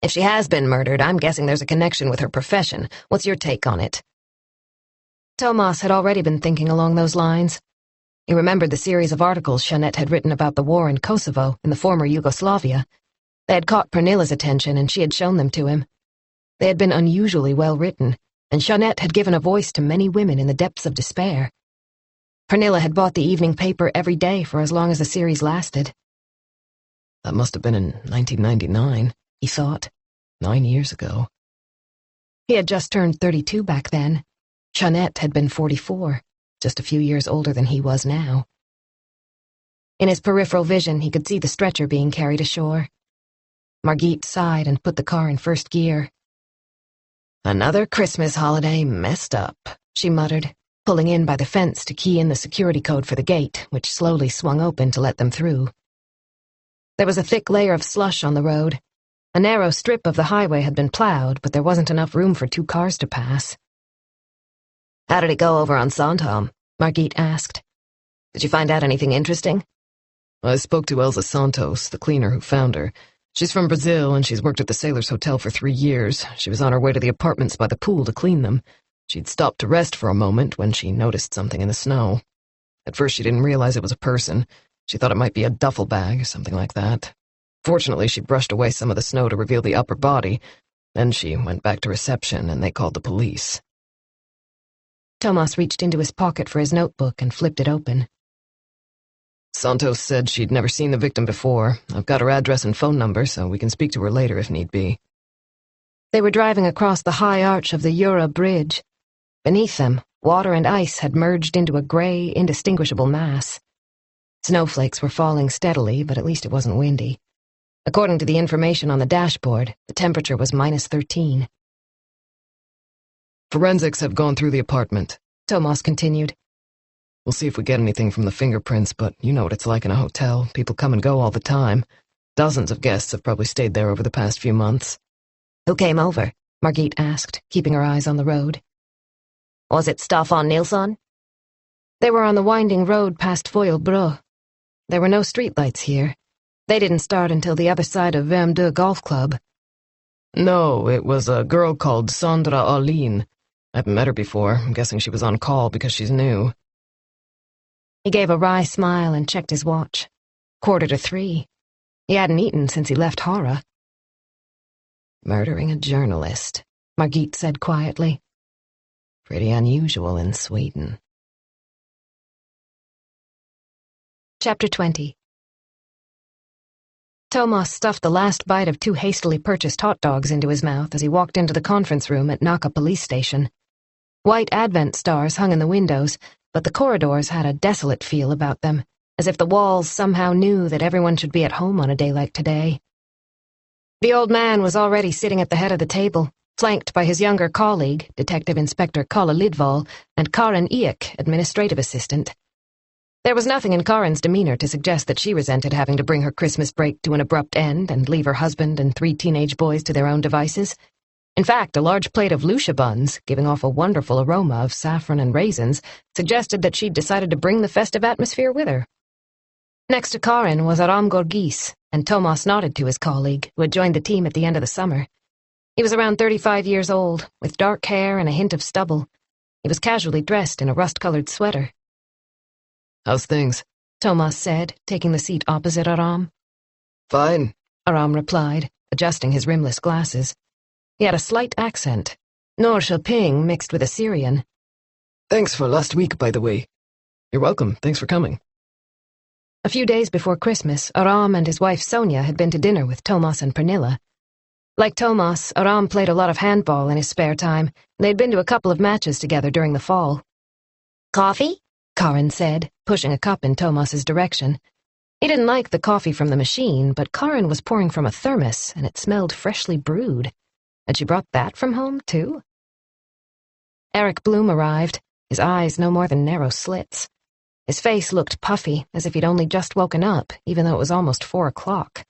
"If she has been murdered, I'm guessing there's a connection with her profession. What's your take on it?" Tomas had already been thinking along those lines. He remembered the series of articles Jeanette had written about the war in Kosovo, in the former Yugoslavia. They had caught Pernilla's attention, and she had shown them to him. They had been unusually well written, and Jeanette had given a voice to many women in the depths of despair. Pernilla had bought the evening paper every day for as long as the series lasted. That must have been in 1999, he thought. 9 years ago. He had just turned 32 back then. Jeanette had been 44, just a few years older than he was now. In his peripheral vision, he could see the stretcher being carried ashore. Margit sighed and put the car in first gear. Another Christmas holiday messed up, she muttered, pulling in by the fence to key in the security code for the gate, which slowly swung open to let them through. There was a thick layer of slush on the road. A narrow strip of the highway had been plowed, but there wasn't enough room for 2 cars to pass. How did it go over on Sandhamn? Margit asked. Did you find out anything interesting? I spoke to Elsa Santos, the cleaner who found her. She's from Brazil, and she's worked at the Sailors' Hotel for 3 years. She was on her way to the apartments by the pool to clean them. She'd stopped to rest for a moment when she noticed something in the snow. At first, she didn't realize it was a person. She thought it might be a duffel bag or something like that. Fortunately, she brushed away some of the snow to reveal the upper body. Then she went back to reception, and they called the police. Tomas reached into his pocket for his notebook and flipped it open. Santos said she'd never seen the victim before. I've got her address and phone number, so we can speak to her later if need be. They were driving across the high arch of the Jura Bridge. Beneath them, water and ice had merged into a gray, indistinguishable mass. Snowflakes were falling steadily, but at least it wasn't windy. According to the information on the dashboard, the temperature was -13. Forensics have gone through the apartment, Tomas continued. We'll see if we get anything from the fingerprints, but you know what it's like in a hotel. People come and go all the time. Dozens of guests have probably stayed there over the past few months. Who came over? Margit asked, keeping her eyes on the road. Was it Staffan Nilsson? They were on the winding road past Foylebrö. There were no streetlights here. They didn't start until the other side of Värmdö Golf Club. No, it was a girl called Sandra Ahlin. I haven't met her before. I'm guessing she was on call because she's new. He gave a wry smile and checked his watch. 2:45. He hadn't eaten since he left Hara. Murdering a journalist, Margit said quietly. Pretty unusual in Sweden. Chapter 20. Tomas stuffed the last bite of 2 hastily purchased hot dogs into his mouth as he walked into the conference room at Nacka police station. White Advent stars hung in the windows, but the corridors had a desolate feel about them, as if the walls somehow knew that everyone should be at home on a day like today. The old man was already sitting at the head of the table, flanked by his younger colleague, Detective Inspector Kalle Lidval, and Karin Eek, administrative assistant. There was nothing in Karin's demeanor to suggest that she resented having to bring her Christmas break to an abrupt end and leave her husband and 3 teenage boys to their own devices. In fact, a large plate of Lucia buns, giving off a wonderful aroma of saffron and raisins, suggested that she'd decided to bring the festive atmosphere with her. Next to Karin was Aram Gorgis, and Tomas nodded to his colleague, who had joined the team at the end of the summer. He was around 35 years old, with dark hair and a hint of stubble. He was casually dressed in a rust-colored sweater. How's things? Tomas said, taking the seat opposite Aram. Fine, Aram replied, adjusting his rimless glasses. He had a slight accent, Norrköping mixed with Assyrian. Thanks for last week, by the way. You're welcome, thanks for coming. A few days before Christmas, Aram and his wife Sonia had been to dinner with Tomas and Pernilla. Like Tomas, Aram played a lot of handball in his spare time, and they'd been to a couple of matches together during the fall. Coffee? Karin said, pushing a cup in Tomas's direction. He didn't like the coffee from the machine, but Karin was pouring from a thermos, and it smelled freshly brewed. Had she brought that from home, too? Eric Bloom arrived, his eyes no more than narrow slits. His face looked puffy, as if he'd only just woken up, even though it was almost 4 o'clock.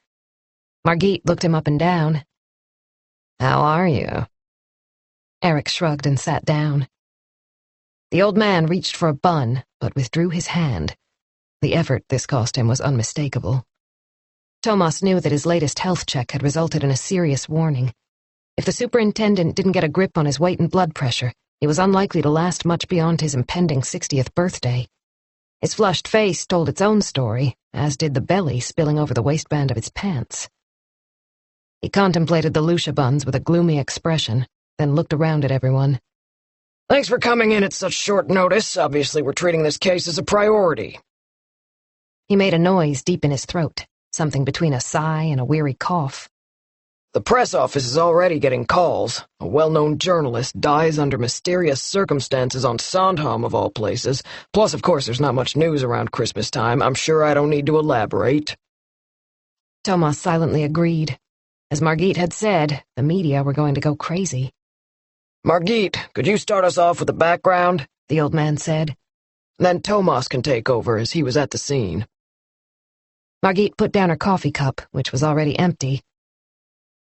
Margit looked him up and down. How are you? Eric shrugged and sat down. The old man reached for a bun, but withdrew his hand. The effort this cost him was unmistakable. Tomas knew that his latest health check had resulted in a serious warning. If the superintendent didn't get a grip on his weight and blood pressure, he was unlikely to last much beyond his impending 60th birthday. His flushed face told its own story, as did the belly spilling over the waistband of his pants. He contemplated the Lucia buns with a gloomy expression, then looked around at everyone. Thanks for coming in at such short notice. Obviously, we're treating this case as a priority. He made a noise deep in his throat, something between a sigh and a weary cough. The press office is already getting calls. A well-known journalist dies under mysterious circumstances on Sandhamn, of all places. Plus, of course, there's not much news around Christmas time. I'm sure I don't need to elaborate. Tomas silently agreed. As Margit had said, the media were going to go crazy. Margit, could you start us off with the background? The old man said. Then Tomas can take over, as he was at the scene. Margit put down her coffee cup, which was already empty.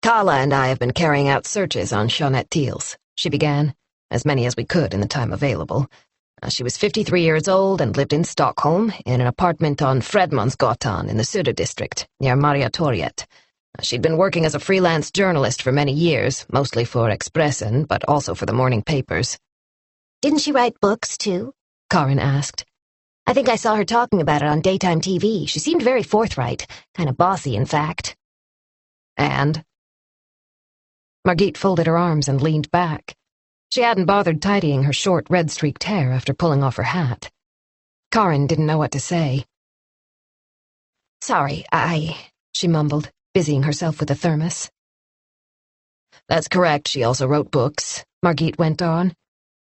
Kala and I have been carrying out searches on Jeanette Thiels, she began, as many as we could in the time available. She was 53 years old and lived in Stockholm, in an apartment on Fredmansgatan in the Söder district, near Mariatorget. She'd been working as a freelance journalist for many years, mostly for Expressen, but also for the morning papers. Didn't she write books, too? Karin asked. I think I saw her talking about it on daytime TV. She seemed very forthright, kind of bossy, in fact. And? Margit folded her arms and leaned back. She hadn't bothered tidying her short, red-streaked hair after pulling off her hat. Karin didn't know what to say. Sorry, she mumbled, busying herself with the thermos. That's correct, she also wrote books, Margit went on.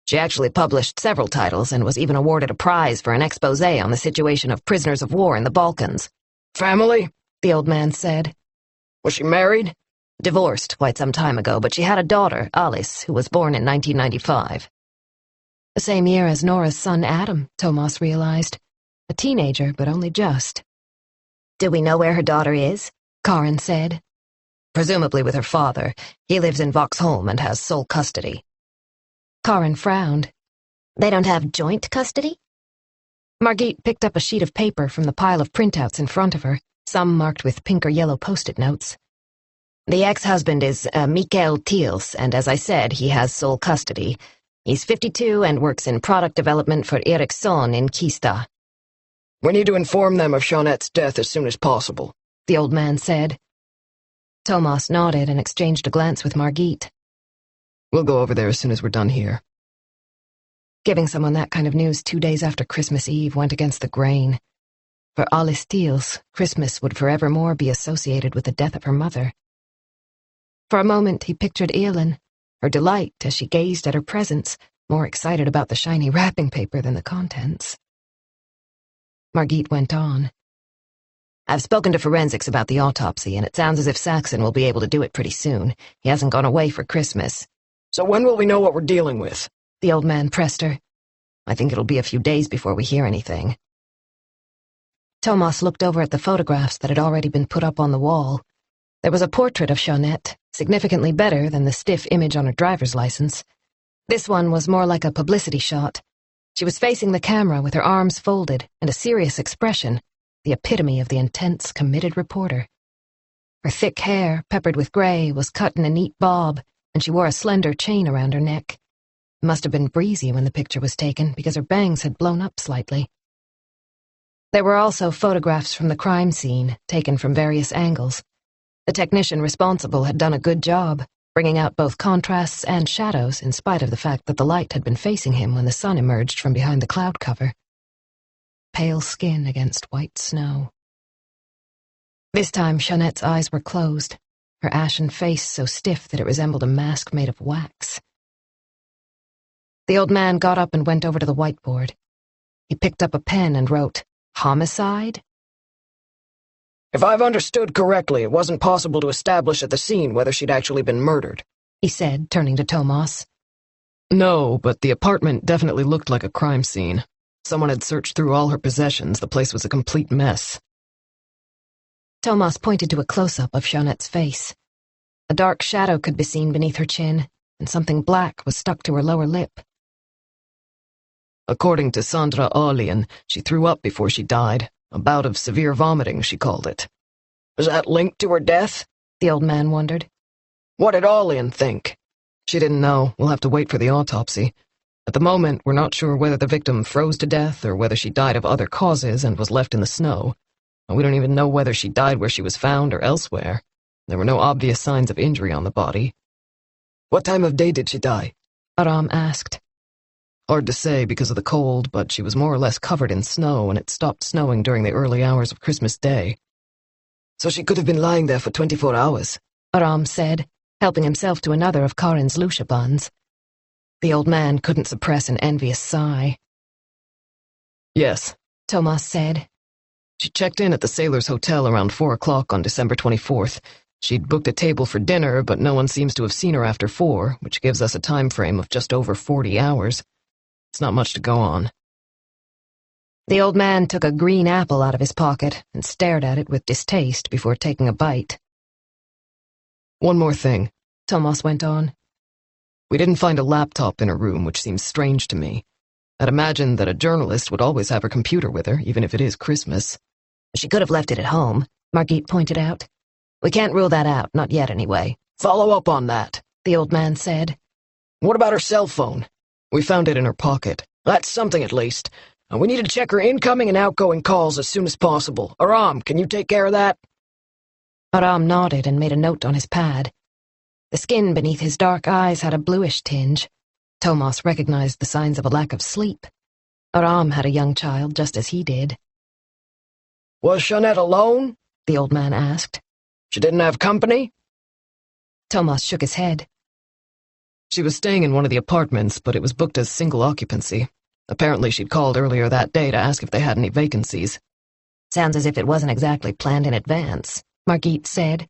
She actually published several titles and was even awarded a prize for an exposé on the situation of prisoners of war in the Balkans. Family? The old man said. Was she married? Divorced quite some time ago, but she had a daughter, Alice, who was born in 1995. The same year as Nora's son Adam, Tomas realized. A teenager, but only just. Do we know where her daughter is? Karin said. Presumably with her father. He lives in Vaxholm and has sole custody. Karin frowned. They don't have joint custody? Margit picked up a sheet of paper from the pile of printouts in front of her, some marked with pink or yellow post-it notes. The ex-husband is Mikael Thiels, and as I said, he has sole custody. He's 52 and works in product development for Ericsson in Kista. We need to inform them of Jeanette's death as soon as possible, the old man said. Tomas nodded and exchanged a glance with Margit. We'll go over there as soon as we're done here. Giving someone that kind of news 2 days after Christmas Eve went against the grain. For Alice Thiels, Christmas would forevermore be associated with the death of her mother. For a moment he pictured Elin, her delight as she gazed at her presents, more excited about the shiny wrapping paper than the contents. Margit went on. I've spoken to forensics about the autopsy, and it sounds as if Saxon will be able to do it pretty soon. He hasn't gone away for Christmas. So when will we know what we're dealing with? The old man pressed her. I think it'll be a few days before we hear anything. Tomas looked over at the photographs that had already been put up on the wall. There was a portrait of Jeanette, significantly better than the stiff image on her driver's license. This one was more like a publicity shot. She was facing the camera with her arms folded and a serious expression, the epitome of the intense, committed reporter. Her thick hair, peppered with gray, was cut in a neat bob, and she wore a slender chain around her neck. It must have been breezy when the picture was taken, because her bangs had blown up slightly. There were also photographs from the crime scene, taken from various angles. The technician responsible had done a good job, bringing out both contrasts and shadows in spite of the fact that the light had been facing him when the sun emerged from behind the cloud cover. Pale skin against white snow. This time Jeanette's eyes were closed, her ashen face so stiff that it resembled a mask made of wax. The old man got up and went over to the whiteboard. He picked up a pen and wrote, "Homicide?" If I've understood correctly, it wasn't possible to establish at the scene whether she'd actually been murdered, he said, turning to Tomas. No, but the apartment definitely looked like a crime scene. Someone had searched through all her possessions. The place was a complete mess. Tomas pointed to a close-up of Jeanette's face. A dark shadow could be seen beneath her chin, and something black was stuck to her lower lip. According to Sandra Åhlén, she threw up before she died. A bout of severe vomiting, she called it. Was that linked to her death? The old man wondered. What did Åhlén think? She didn't know. We'll have to wait for the autopsy. At the moment, we're not sure whether the victim froze to death or whether she died of other causes and was left in the snow. And we don't even know whether she died where she was found or elsewhere. There were no obvious signs of injury on the body. What time of day did she die? Aram asked. Hard to say because of the cold, but she was more or less covered in snow, and it stopped snowing during the early hours of Christmas Day. So she could have been lying there for 24 hours, Aram said, helping himself to another of Karin's lucia buns. The old man couldn't suppress an envious sigh. Yes, Tomas said. She checked in at the Sailors' Hotel around 4 o'clock on December 24th. She'd booked a table for dinner, but no one seems to have seen her after 4, which gives us a time frame of just over 40 hours. It's not much to go on. The old man took a green apple out of his pocket and stared at it with distaste before taking a bite. One more thing, Tomas went on. We didn't find a laptop in her room, which seems strange to me. I'd imagine that a journalist would always have her computer with her, even if it is Christmas. She could have left it at home, Margit pointed out. We can't rule that out, not yet anyway. Follow up on that, the old man said. What about her cell phone? We found it in her pocket. That's something at least. And we need to check her incoming and outgoing calls as soon as possible. Aram, can you take care of that? Aram nodded and made a note on his pad. The skin beneath his dark eyes had a bluish tinge. Tomas recognized the signs of a lack of sleep. Aram had a young child just as he did. Was Jeanette alone? The old man asked. She didn't have company? Tomas shook his head. She was staying in one of the apartments, but it was booked as single occupancy. Apparently she'd called earlier that day to ask if they had any vacancies. Sounds as if it wasn't exactly planned in advance, Margit said.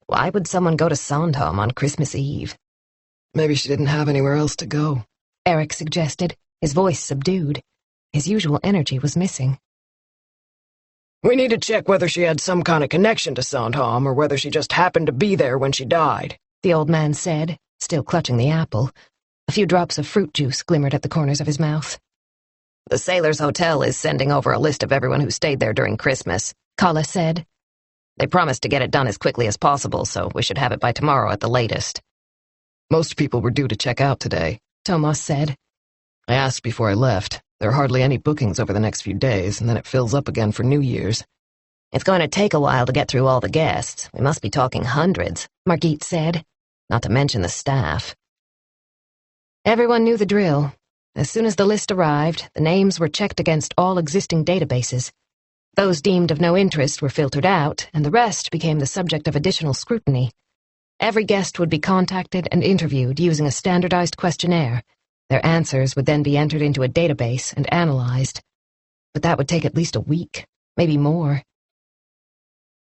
Why would someone go to Sandhamn on Christmas Eve? Maybe she didn't have anywhere else to go, Eric suggested, his voice subdued. His usual energy was missing. We need to check whether she had some kind of connection to Sandhamn or whether she just happened to be there when she died, the old man said, still clutching the apple. A few drops of fruit juice glimmered at the corners of his mouth. The Sailors' Hotel is sending over a list of everyone who stayed there during Christmas, Kala said. They promised to get it done as quickly as possible, so we should have it by tomorrow at the latest. Most people were due to check out today, Tomas said. I asked before I left. There are hardly any bookings over the next few days, and then it fills up again for New Year's. It's going to take a while to get through all the guests. We must be talking hundreds, Margit said, not to mention the staff. Everyone knew the drill. As soon as the list arrived, the names were checked against all existing databases. Those deemed of no interest were filtered out, and the rest became the subject of additional scrutiny. Every guest would be contacted and interviewed using a standardized questionnaire. Their answers would then be entered into a database and analyzed. But that would take at least a week, maybe more.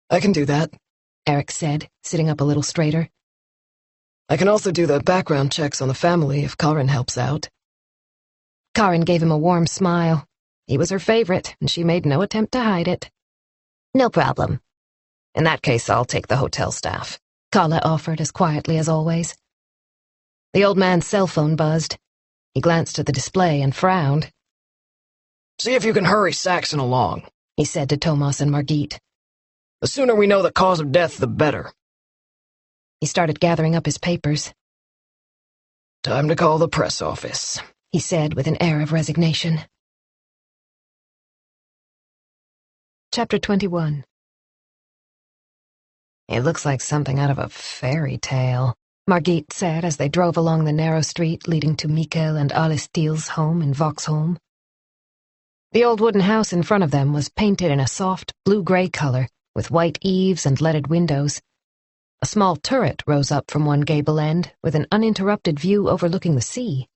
I can do that, Eric said, sitting up a little straighter. I can also do the background checks on the family if Karin helps out. Karin gave him a warm smile. He was her favorite, and she made no attempt to hide it. No problem. In that case, I'll take the hotel staff, Kala offered as quietly as always. The old man's cell phone buzzed. He glanced at the display and frowned. See if you can hurry Saxon along, he said to Tomas and Margit. The sooner we know the cause of death, the better. He started gathering up his papers. Time to call the press office, he said with an air of resignation. Chapter 21. It looks like something out of a fairy tale, Margit said as they drove along the narrow street leading to Mikael and Alice Steele's home in Vauxholm. The old wooden house in front of them was painted in a soft blue-gray color, with white eaves and leaded windows. A small turret rose up from one gable end, with an uninterrupted view overlooking the sea.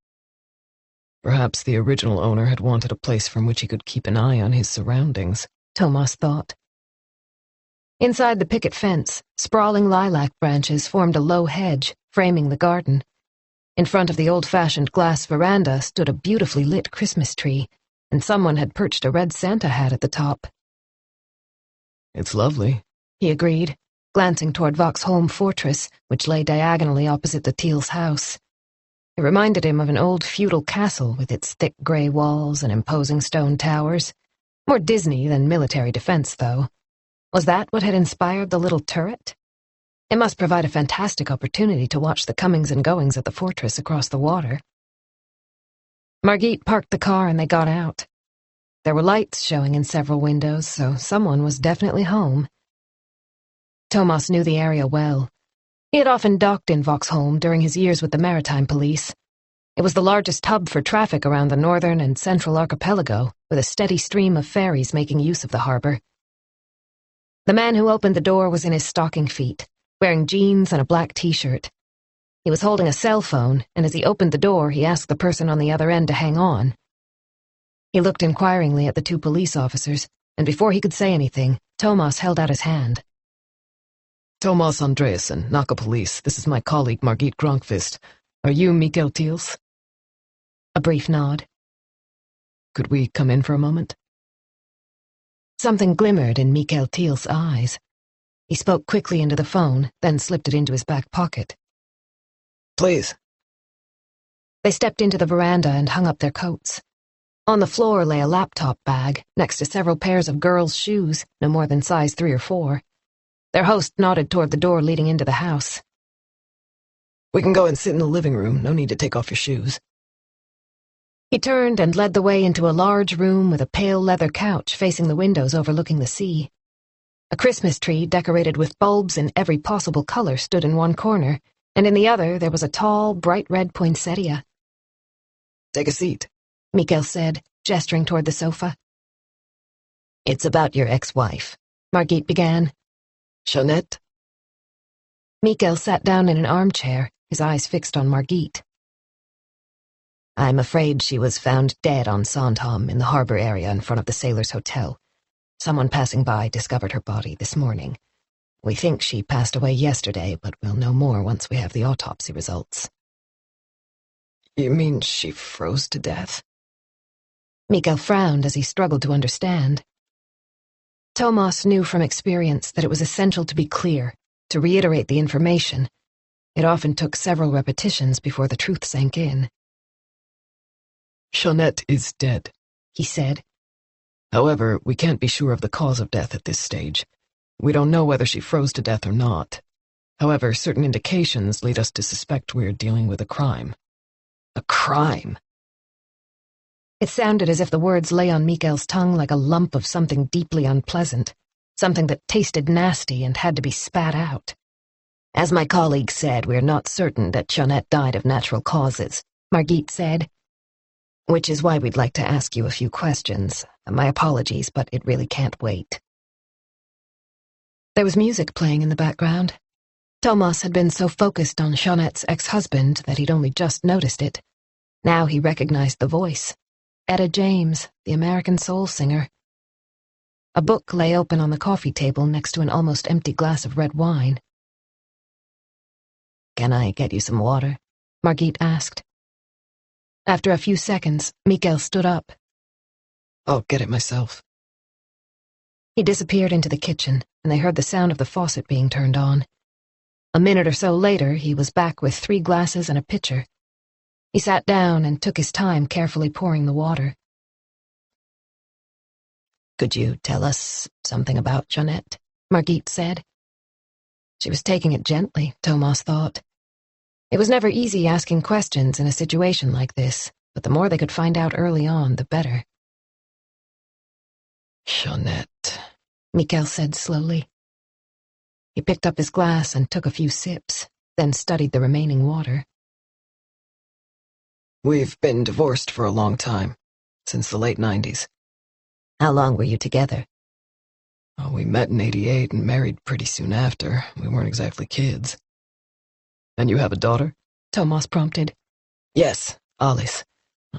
Perhaps the original owner had wanted a place from which he could keep an eye on his surroundings, Tomas thought. Inside the picket fence, sprawling lilac branches formed a low hedge, framing the garden. In front of the old-fashioned glass veranda stood a beautifully lit Christmas tree, and someone had perched a red Santa hat at the top. It's lovely, he agreed, glancing toward Vauxholm Fortress, which lay diagonally opposite the Teals' house. It reminded him of an old feudal castle with its thick gray walls and imposing stone towers. More Disney than military defense, though. Was that what had inspired the little turret? It must provide a fantastic opportunity to watch the comings and goings at the fortress across the water. Margit parked the car and they got out. There were lights showing in several windows, so someone was definitely home. Tomas knew the area well. He had often docked in Vauxholm during his years with the maritime police. It was the largest hub for traffic around the northern and central archipelago, with a steady stream of ferries making use of the harbor. The man who opened the door was in his stocking feet, wearing jeans and a black t-shirt. He was holding a cell phone, and as he opened the door, he asked the person on the other end to hang on. He looked inquiringly at the two police officers, and before he could say anything, Tomas held out his hand. Tomas Andreasen, Naka Police. This is my colleague Margit Gronkvist. Are you Mikael Thiels? A brief nod. Could we come in for a moment? Something glimmered in Mikael Thiels' eyes. He spoke quickly into the phone, then slipped it into his back pocket. Please. They stepped into the veranda and hung up their coats. On the floor lay a laptop bag, next to several pairs of girls' shoes, no more than size 3 or 4. Their host nodded toward the door leading into the house. We can go and sit in the living room. No need to take off your shoes. He turned and led the way into a large room with a pale leather couch facing the windows overlooking the sea. A Christmas tree decorated with bulbs in every possible color stood in one corner, and in the other there was a tall, bright red poinsettia. Take a seat, Mikael said, gesturing toward the sofa. It's about your ex-wife, Margit began. Jeanette? Mikael sat down in an armchair, his eyes fixed on Margit. I'm afraid she was found dead on Sandhamn in the harbor area in front of the Sailors' Hotel. Someone passing by discovered her body this morning. We think she passed away yesterday, but we'll know more once we have the autopsy results. You mean she froze to death? Mikael frowned as he struggled to understand. Tomas knew from experience that it was essential to be clear, to reiterate the information. It often took several repetitions before the truth sank in. Jeanette is dead, he said. However, we can't be sure of the cause of death at this stage. We don't know whether she froze to death or not. However, certain indications lead us to suspect we're dealing with a crime. A crime? It sounded as if the words lay on Mikael's tongue like a lump of something deeply unpleasant, something that tasted nasty and had to be spat out. As my colleague said, we're not certain that Jeanette died of natural causes, Margit said. Which is why we'd like to ask you a few questions. My apologies, but it really can't wait. There was music playing in the background. Tomas had been so focused on Jeanette's ex-husband that he'd only just noticed it. Now he recognized the voice. Etta James, the American soul singer. A book lay open on the coffee table next to an almost empty glass of red wine. Can I get you some water? Margit asked. After a few seconds, Mikael stood up. I'll get it myself. He disappeared into the kitchen, and they heard the sound of the faucet being turned on. A minute or so later, he was back with 3 glasses and a pitcher. He sat down and took his time carefully pouring the water. Could you tell us something about Jeanette? Margit said. She was taking it gently, Tomas thought. It was never easy asking questions in a situation like this, but the more they could find out early on, the better. Jeanette, Mikael said slowly. He picked up his glass and took a few sips, then studied the remaining water. We've been divorced for a long time, since the late 90s. How long were you together? Oh, we met in '88 and married pretty soon after. We weren't exactly kids. And you have a daughter? Tomas prompted. Yes, Alice.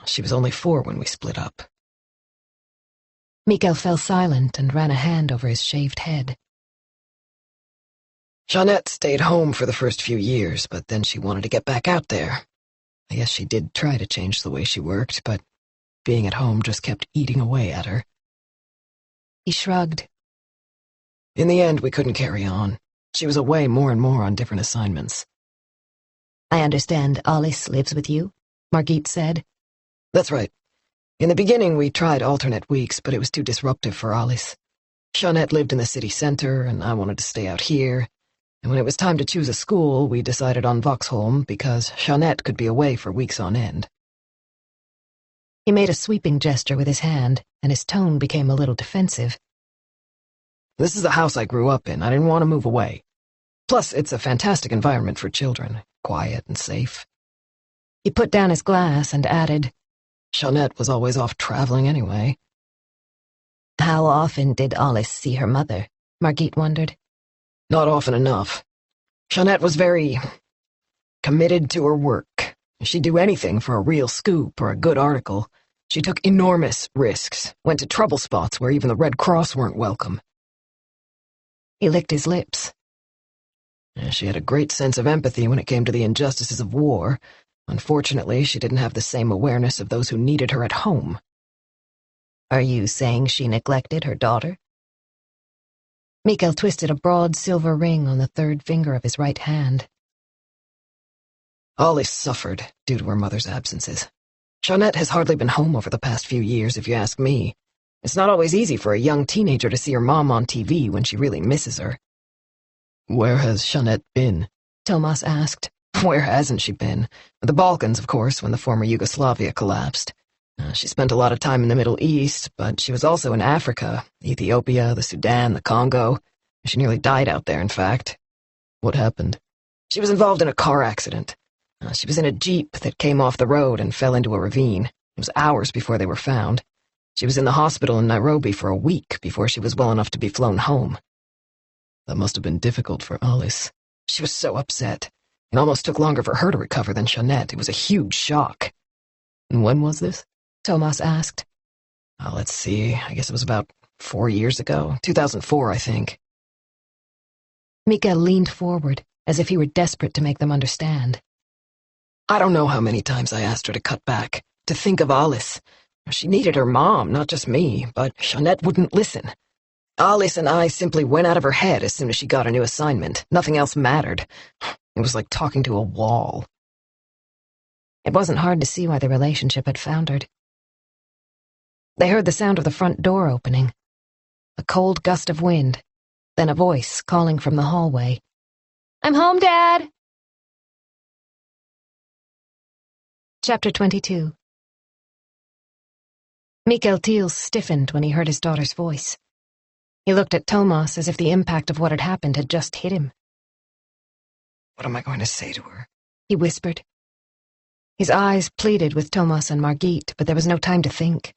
She was only 4 when we split up. Mikael fell silent and ran a hand over his shaved head. Jeanette stayed home for the first few years, but then she wanted to get back out there. I guess she did try to change the way she worked, but being at home just kept eating away at her. He shrugged. In the end, we couldn't carry on. She was away more and more on different assignments. I understand Alice lives with you, Margit said. That's right. In the beginning, we tried alternate weeks, but it was too disruptive for Alice. Jeanette lived in the city center, and I wanted to stay out here. And when it was time to choose a school, we decided on Vaxholm because Jeanette could be away for weeks on end. He made a sweeping gesture with his hand, and his tone became a little defensive. This is the house I grew up in. I didn't want to move away. Plus, it's a fantastic environment for children, quiet and safe. He put down his glass and added, Jeanette was always off traveling anyway. How often did Alice see her mother? Margit wondered. Not often enough. Jeanette was very committed to her work. She'd do anything for a real scoop or a good article. She took enormous risks, went to trouble spots where even the Red Cross weren't welcome. He licked his lips. She had a great sense of empathy when it came to the injustices of war. Unfortunately, she didn't have the same awareness of those who needed her at home. Are you saying she neglected her daughter? Mikael twisted a broad silver ring on the third finger of his right hand. Alice suffered due to her mother's absences. Jeanette has hardly been home over the past few years, if you ask me. It's not always easy for a young teenager to see her mom on TV when she really misses her. Where has Jeanette been? Tomas asked. Where hasn't she been? The Balkans, of course, when the former Yugoslavia collapsed. She spent a lot of time in the Middle East, but she was also in Africa, Ethiopia, the Sudan, the Congo. She nearly died out there, in fact. What happened? She was involved in a car accident. She was in a jeep that came off the road and fell into a ravine. It was hours before they were found. She was in the hospital in Nairobi for a week before she was well enough to be flown home. That must have been difficult for Alice. She was so upset. It almost took longer for her to recover than Jeanette. It was a huge shock. And when was this? Tomas asked. Let's see. I guess it was about 4 years ago. 2004, I think. Mikael leaned forward, as if he were desperate to make them understand. I don't know how many times I asked her to cut back, to think of Alice. She needed her mom, not just me, but Jeanette wouldn't listen. Alice and I simply went out of her head as soon as she got a new assignment. Nothing else mattered. It was like talking to a wall. It wasn't hard to see why the relationship had foundered. They heard the sound of the front door opening, a cold gust of wind, then a voice calling from the hallway. I'm home, Dad! Chapter 22. Mikael Thiels stiffened when he heard his daughter's voice. He looked at Tomas as if the impact of what had happened had just hit him. What am I going to say to her? He whispered. His eyes pleaded with Tomas and Margit, but there was no time to think.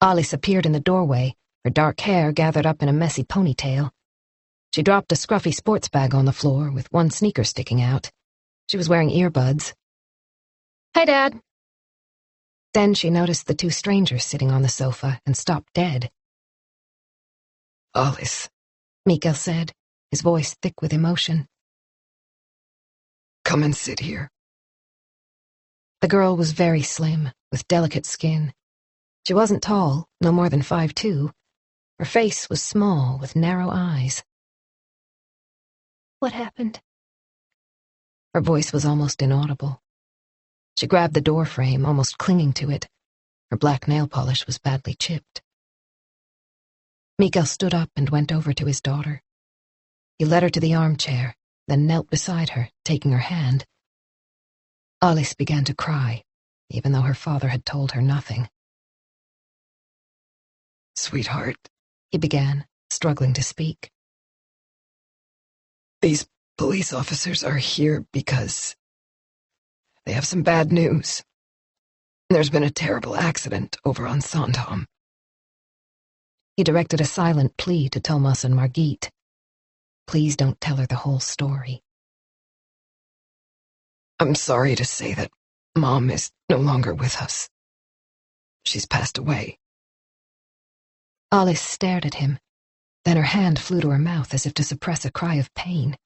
Alice appeared in the doorway, her dark hair gathered up in a messy ponytail. She dropped a scruffy sports bag on the floor, with one sneaker sticking out. She was wearing earbuds. Hi, Dad. Then she noticed the two strangers sitting on the sofa and stopped dead. Alice, Mikael said, his voice thick with emotion. come and sit here. The girl was very slim, with delicate skin. She wasn't tall, no more than 5'2". Her face was small, with narrow eyes. What happened? Her voice was almost inaudible. She grabbed the door frame, almost clinging to it. Her black nail polish was badly chipped. Mikael stood up and went over to his daughter. He led her to the armchair, then knelt beside her, taking her hand. Alice began to cry, even though her father had told her nothing. Sweetheart, He began, struggling to speak. these police officers are here because they have some bad news. There's been a terrible accident over on Sandhamn. He directed a silent plea to Tomas and Margit. Please don't tell her the whole story. I'm sorry to say that Mom is no longer with us. She's passed away. Alice stared at him. Then her hand flew to her mouth as if to suppress a cry of pain.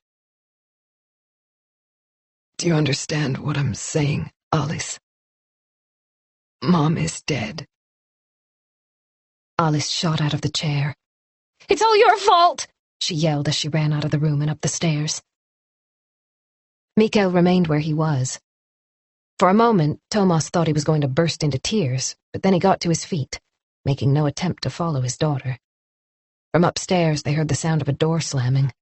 Do you understand what I'm saying, Alice? Mom is dead. Alice shot out of the chair. It's all your fault! She yelled as she ran out of the room and up the stairs. Mikael remained where he was. For a moment, Tomas thought he was going to burst into tears, but then he got to his feet, making no attempt to follow his daughter. From upstairs, they heard the sound of a door slamming.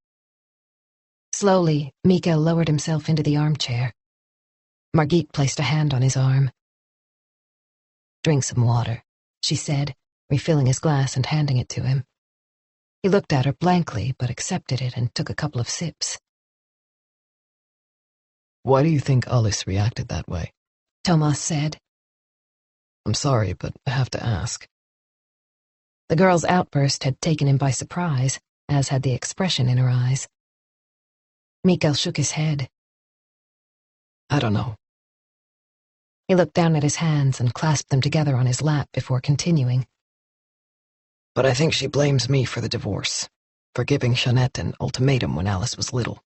Slowly, Mikael lowered himself into the armchair. Margit placed a hand on his arm. Drink some water, she said, refilling his glass and handing it to him. He looked at her blankly, but accepted it and took a couple of sips. Why do you think Alice reacted that way? Tomas said. I'm sorry, but I have to ask. The girl's outburst had taken him by surprise, as had the expression in her eyes. Mikael shook his head. I don't know. He looked down at his hands and clasped them together on his lap before continuing. But I think she blames me for the divorce, for giving Jeanette an ultimatum when Alice was little.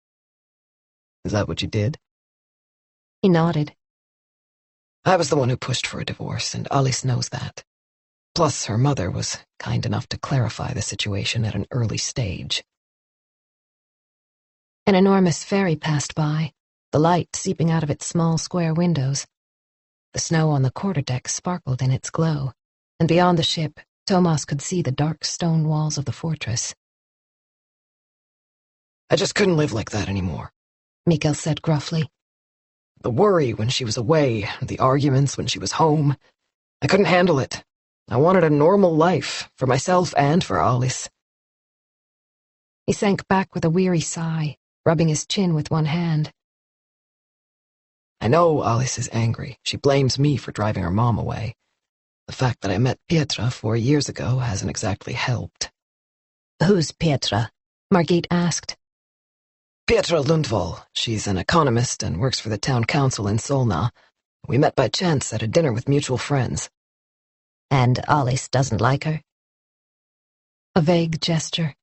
Is that what you did? He nodded. I was the one who pushed for a divorce, and Alice knows that. Plus, her mother was kind enough to clarify the situation at an early stage. An enormous ferry passed by, the light seeping out of its small square windows. The snow on the quarterdeck sparkled in its glow, and beyond the ship, Tomas could see the dark stone walls of the fortress. I just couldn't live like that anymore, Mikael said gruffly. The worry when she was away, the arguments when she was home. I couldn't handle it. I wanted a normal life, for myself and for Alice. He sank back with a weary sigh, rubbing his chin with one hand. I know Alice is angry. She blames me for driving her mom away. The fact that I met Pietra 4 years ago hasn't exactly helped. Who's Pietra? Margit asked. Pietra Lundvall. She's an economist and works for the town council in Solna. We met by chance at a dinner with mutual friends. And Alice doesn't like her? A vague gesture.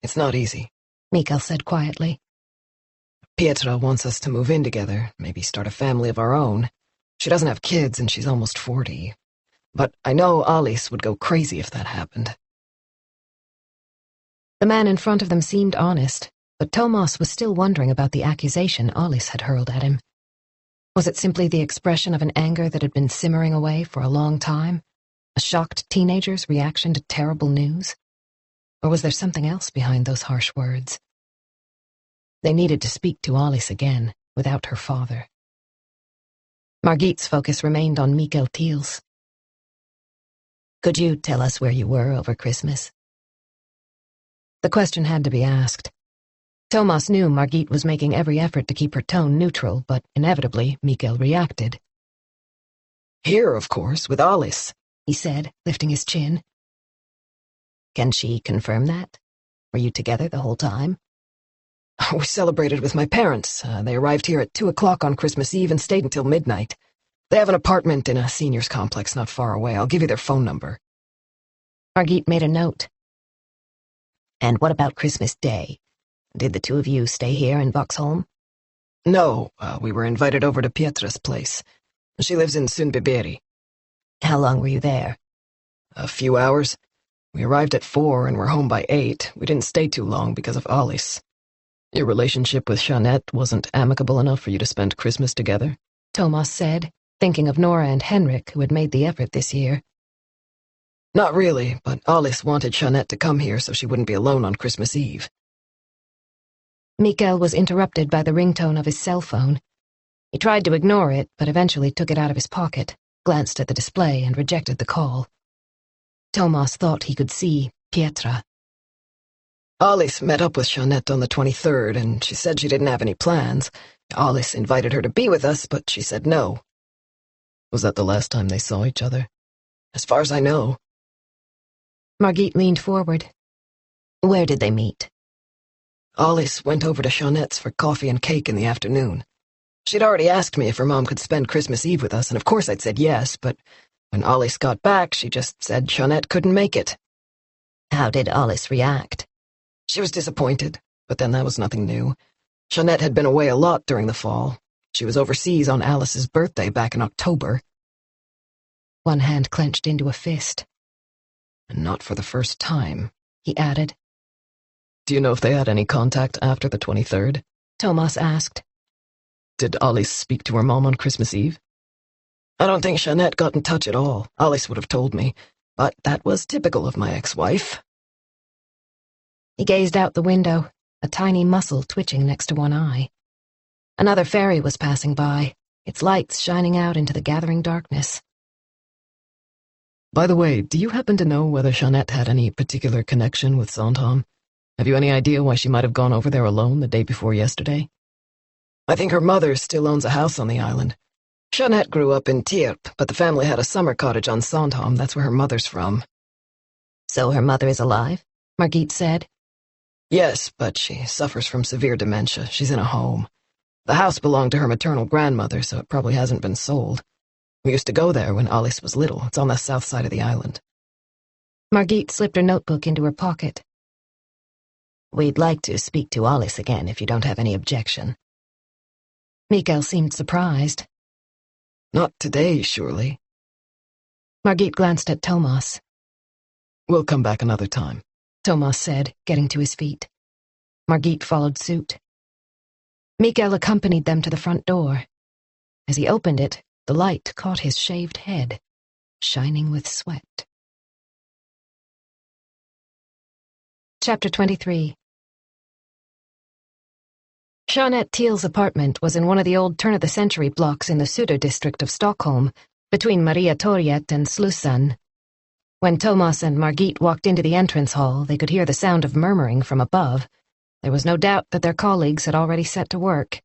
It's not easy, Mikael said quietly. Pietra wants us to move in together, maybe start a family of our own. She doesn't have kids and she's almost 40. But I know Alice would go crazy if that happened. The man in front of them seemed honest, but Tomas was still wondering about the accusation Alice had hurled at him. Was it simply the expression of an anger that had been simmering away for a long time? A shocked teenager's reaction to terrible news? Or was there something else behind those harsh words? They needed to speak to Alice again, without her father. Margit's focus remained on Mikael Thiels. Could you tell us where you were over Christmas? The question had to be asked. Tomas knew Margit was making every effort to keep her tone neutral, but inevitably Mikael reacted. Here, of course, with Alice, he said, lifting his chin. Can she confirm that? Were you together the whole time? We celebrated with my parents. They arrived here at 2 o'clock on Christmas Eve and stayed until midnight. They have an apartment in a seniors complex not far away. I'll give you their phone number. Margit made a note. And what about Christmas Day? Did the two of you stay here in Vaxholm? No, we were invited over to Pietra's place. She lives in Sundbyberg. How long were you there? A few hours. We arrived at 4 and were home by 8. We didn't stay too long because of Alice. Your relationship with Jeanette wasn't amicable enough for you to spend Christmas together? Tomas said, thinking of Nora and Henrik, who had made the effort this year. Not really, but Alice wanted Jeanette to come here so she wouldn't be alone on Christmas Eve. Mikael was interrupted by the ringtone of his cell phone. He tried to ignore it, but eventually took it out of his pocket, glanced at the display, and rejected the call. Tomas thought he could see Pietra. Alice met up with Jeanette on the 23rd, and she said she didn't have any plans. Alice invited her to be with us, but she said no. Was that the last time they saw each other? As far as I know. Margit leaned forward. Where did they meet? Alice went over to Jeanette's for coffee and cake in the afternoon. She'd already asked me if her mom could spend Christmas Eve with us, and of course I'd said yes, but when Alice got back, she just said Jeanette couldn't make it. How did Alice react? She was disappointed, but then that was nothing new. Jeanette had been away a lot during the fall. She was overseas on Alice's birthday back in October. One hand clenched into a fist. And not for the first time, he added. Do you know if they had any contact after the 23rd? Tomas asked. Did Alice speak to her mom on Christmas Eve? I don't think Jeanette got in touch at all. Alice would have told me, but that was typical of my ex-wife. He gazed out the window, a tiny muscle twitching next to one eye. Another ferry was passing by, its lights shining out into the gathering darkness. By the way, do you happen to know whether Jeanette had any particular connection with Sandhamn? Have you any idea why she might have gone over there alone the day before yesterday? I think her mother still owns a house on the island. Jeanette grew up in Tierp, but the family had a summer cottage on Sandhamn. That's where her mother's from. So her mother is alive? Margit said. Yes, but she suffers from severe dementia. She's in a home. The house belonged to her maternal grandmother, so it probably hasn't been sold. We used to go there when Alice was little. It's on the south side of the island. Margit slipped her notebook into her pocket. We'd like to speak to Alice again, if you don't have any objection. Mikael seemed surprised. Not today, surely. Margit glanced at Tomas. We'll come back another time, Tomas said, getting to his feet. Margit followed suit. Mikael accompanied them to the front door. As he opened it, the light caught his shaved head, shining with sweat. Chapter 23. Jeanette Thiel's apartment was in one of the old turn-of-the-century blocks in the Söder district of Stockholm, between Mariatorget and Slussan. When Tomas and Margit walked into the entrance hall, they could hear the sound of murmuring from above. There was no doubt that their colleagues had already set to work.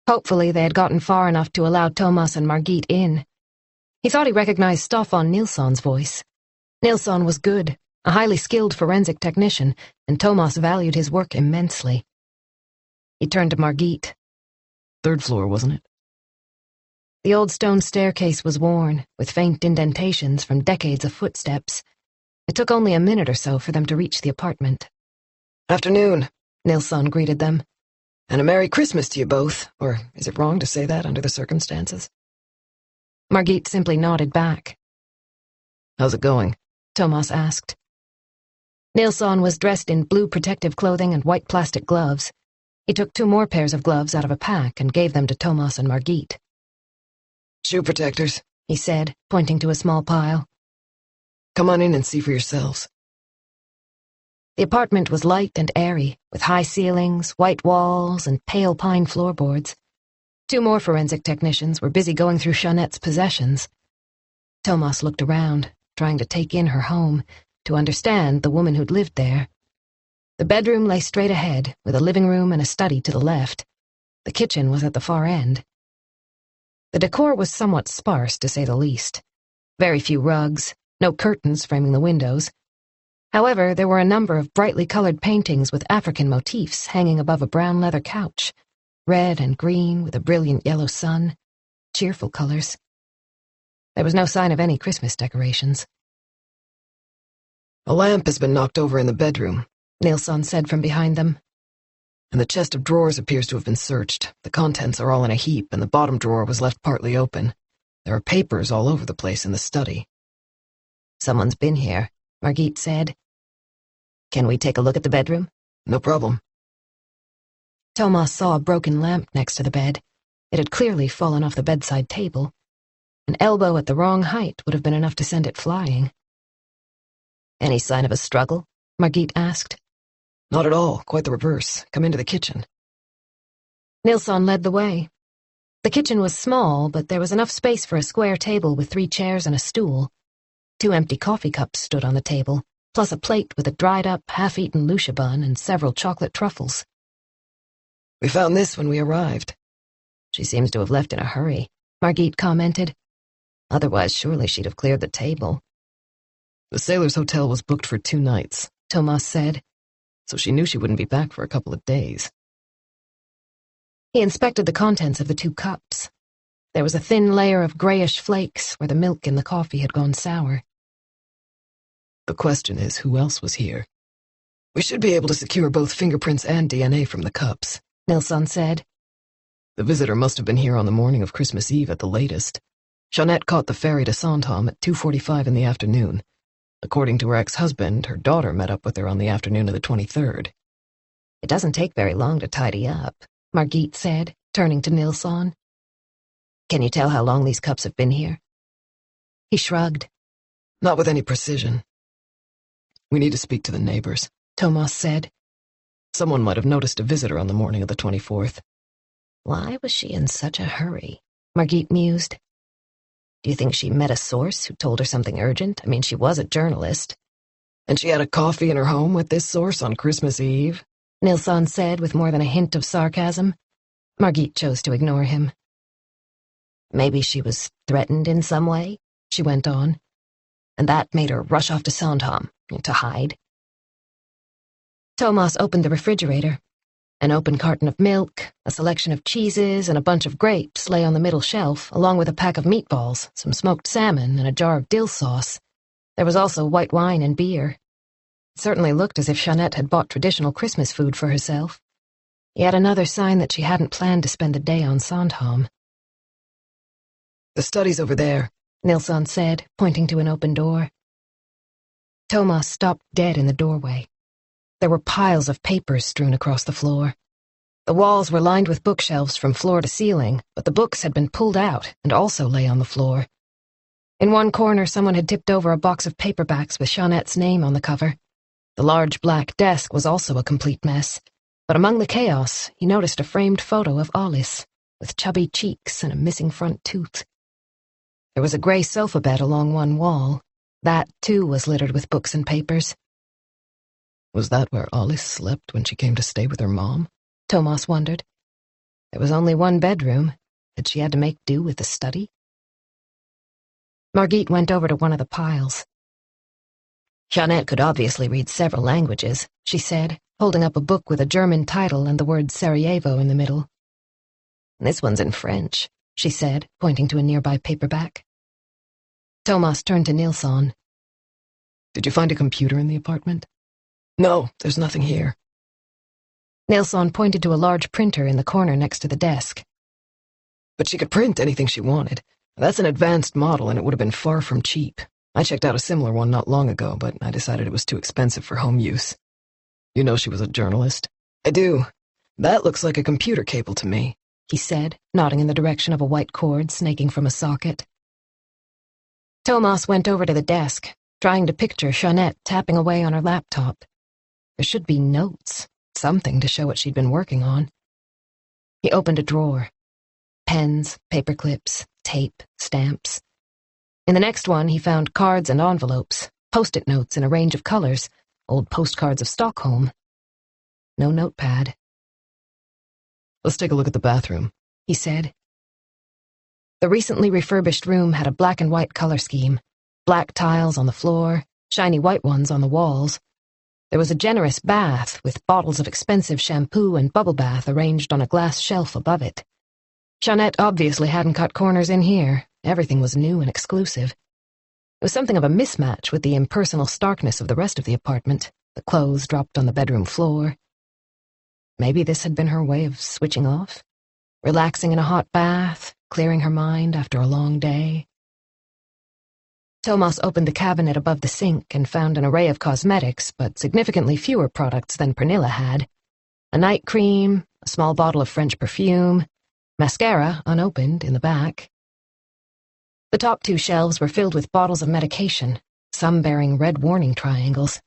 Hopefully they had gotten far enough to allow Tomas and Margit in. He thought he recognized Staffan Nilsson's voice. Nilsson was good, a highly skilled forensic technician, and Tomas valued his work immensely. He turned to Margit. 3rd floor, wasn't it? The old stone staircase was worn, with faint indentations from decades of footsteps. It took only a minute or so for them to reach the apartment. Afternoon, Nilsson greeted them. and a Merry Christmas to you both. Or is it wrong to say that under the circumstances? Margit simply nodded back. How's it going? Tomas asked. Nilsson was dressed in blue protective clothing and white plastic gloves. He took 2 more pairs of gloves out of a pack and gave them to Tomas and Margit. Shoe protectors, He said, pointing to a small pile. Come on in and see for yourselves. The apartment was light and airy, with high ceilings, white walls, and pale pine floorboards. 2 more forensic technicians were busy going through Jeanette's possessions. Tomas looked around, trying to take in her home, to understand the woman who'd lived there. The bedroom lay straight ahead, with a living room and a study to the left. The kitchen was at the far end. The decor was somewhat sparse, to say the least. Very few rugs, no curtains framing the windows. However, there were a number of brightly colored paintings with African motifs hanging above a brown leather couch, red and green with a brilliant yellow sun, cheerful colors. There was no sign of any Christmas decorations. A lamp has been knocked over in the bedroom, Nilsson said from behind them. and the chest of drawers appears to have been searched. The contents are all in a heap, and the bottom drawer was left partly open. There are papers all over the place in the study. Someone's been here, Margit said. Can we take a look at the bedroom? No problem. Tomas saw a broken lamp next to the bed. It had clearly fallen off the bedside table. An elbow at the wrong height would have been enough to send it flying. Any sign of a struggle? Margit asked. Not at all, quite the reverse. Come into the kitchen. Nilsson led the way. The kitchen was small, but there was enough space for a square table with 3 chairs and a stool. 2 empty coffee cups stood on the table, plus a plate with a dried-up, half-eaten Lucia bun and several chocolate truffles. We found this when we arrived. She seems to have left in a hurry, Margit commented. Otherwise, surely she'd have cleared the table. The Sailor's Hotel was booked for 2 nights, Tomas said. so she knew she wouldn't be back for a couple of days. He inspected the contents of the 2 cups. There was a thin layer of grayish flakes where the milk in the coffee had gone sour. The question is, who else was here? We should be able to secure both fingerprints and DNA from the cups, Nilsson said. The visitor must have been here on the morning of Christmas Eve at the latest. Jeanette caught the ferry to Sandhamn at 2:45 in the afternoon. According to her ex-husband, her daughter met up with her on the afternoon of the 23rd. It doesn't take very long to tidy up, Margit said, turning to Nilsson. Can you tell how long these cups have been here? He shrugged. Not with any precision. We need to speak to the neighbors, Tomas said. Someone might have noticed a visitor on the morning of the 24th. Why was she in such a hurry? Margit mused. Do you think she met a source who told her something urgent? I mean, she was a journalist. And she had a coffee in her home with this source on Christmas Eve? Nilsson said with more than a hint of sarcasm. Margit chose to ignore him. Maybe she was threatened in some way, she went on, and that made her rush off to Sandhamn to hide. Thomas opened the refrigerator. An open carton of milk, a selection of cheeses, and a bunch of grapes lay on the middle shelf, along with a pack of meatballs, some smoked salmon, and a jar of dill sauce. There was also white wine and beer. It certainly looked as if Jeanette had bought traditional Christmas food for herself. Yet another sign that she hadn't planned to spend the day on Sandhamn. The study's over there, Nilsson said, pointing to an open door. Thomas stopped dead in the doorway. There were piles of papers strewn across the floor. The walls were lined with bookshelves from floor to ceiling, but the books had been pulled out and also lay on the floor. In one corner, someone had tipped over a box of paperbacks with Jeanette's name on the cover. The large black desk was also a complete mess, but among the chaos, he noticed a framed photo of Alice, with chubby cheeks and a missing front tooth. There was a gray sofa bed along one wall. That, too, was littered with books and papers. Was that where Alice slept when she came to stay with her mom? Thomas wondered. There was only one bedroom. Had she had to make do with the study? Margit went over to one of the piles. Jeanette could obviously read several languages, she said, holding up a book with a German title and the word Sarajevo in the middle. This one's in French, she said, pointing to a nearby paperback. Thomas turned to Nilsson. Did you find a computer in the apartment? No, there's nothing here. Nilsson pointed to a large printer in the corner next to the desk. But she could print anything she wanted. That's an advanced model, and it would have been far from cheap. I checked out a similar one not long ago, but I decided it was too expensive for home use. You know she was a journalist? I do. That looks like a computer cable to me, he said, nodding in the direction of a white cord snaking from a socket. Thomas went over to the desk, trying to picture Jeanette tapping away on her laptop. There should be notes, something to show what she'd been working on. He opened a drawer. Pens, paper clips, tape, stamps. In the next one, he found cards and envelopes, post-it notes in a range of colors, old postcards of Stockholm. No notepad. Let's take a look at the bathroom, he said. The recently refurbished room had a black and white color scheme, black tiles on the floor, shiny white ones on the walls. There was a generous bath with bottles of expensive shampoo and bubble bath arranged on a glass shelf above it. Jeanette obviously hadn't cut corners in here. Everything was new and exclusive. It was something of a mismatch with the impersonal starkness of the rest of the apartment, the clothes dropped on the bedroom floor. Maybe this had been her way of switching off, relaxing in a hot bath, clearing her mind after a long day. Thomas opened the cabinet above the sink and found an array of cosmetics, but significantly fewer products than Pernilla had. A night cream, a small bottle of French perfume, mascara, unopened, in the back. The top two shelves were filled with bottles of medication, some bearing red warning triangles.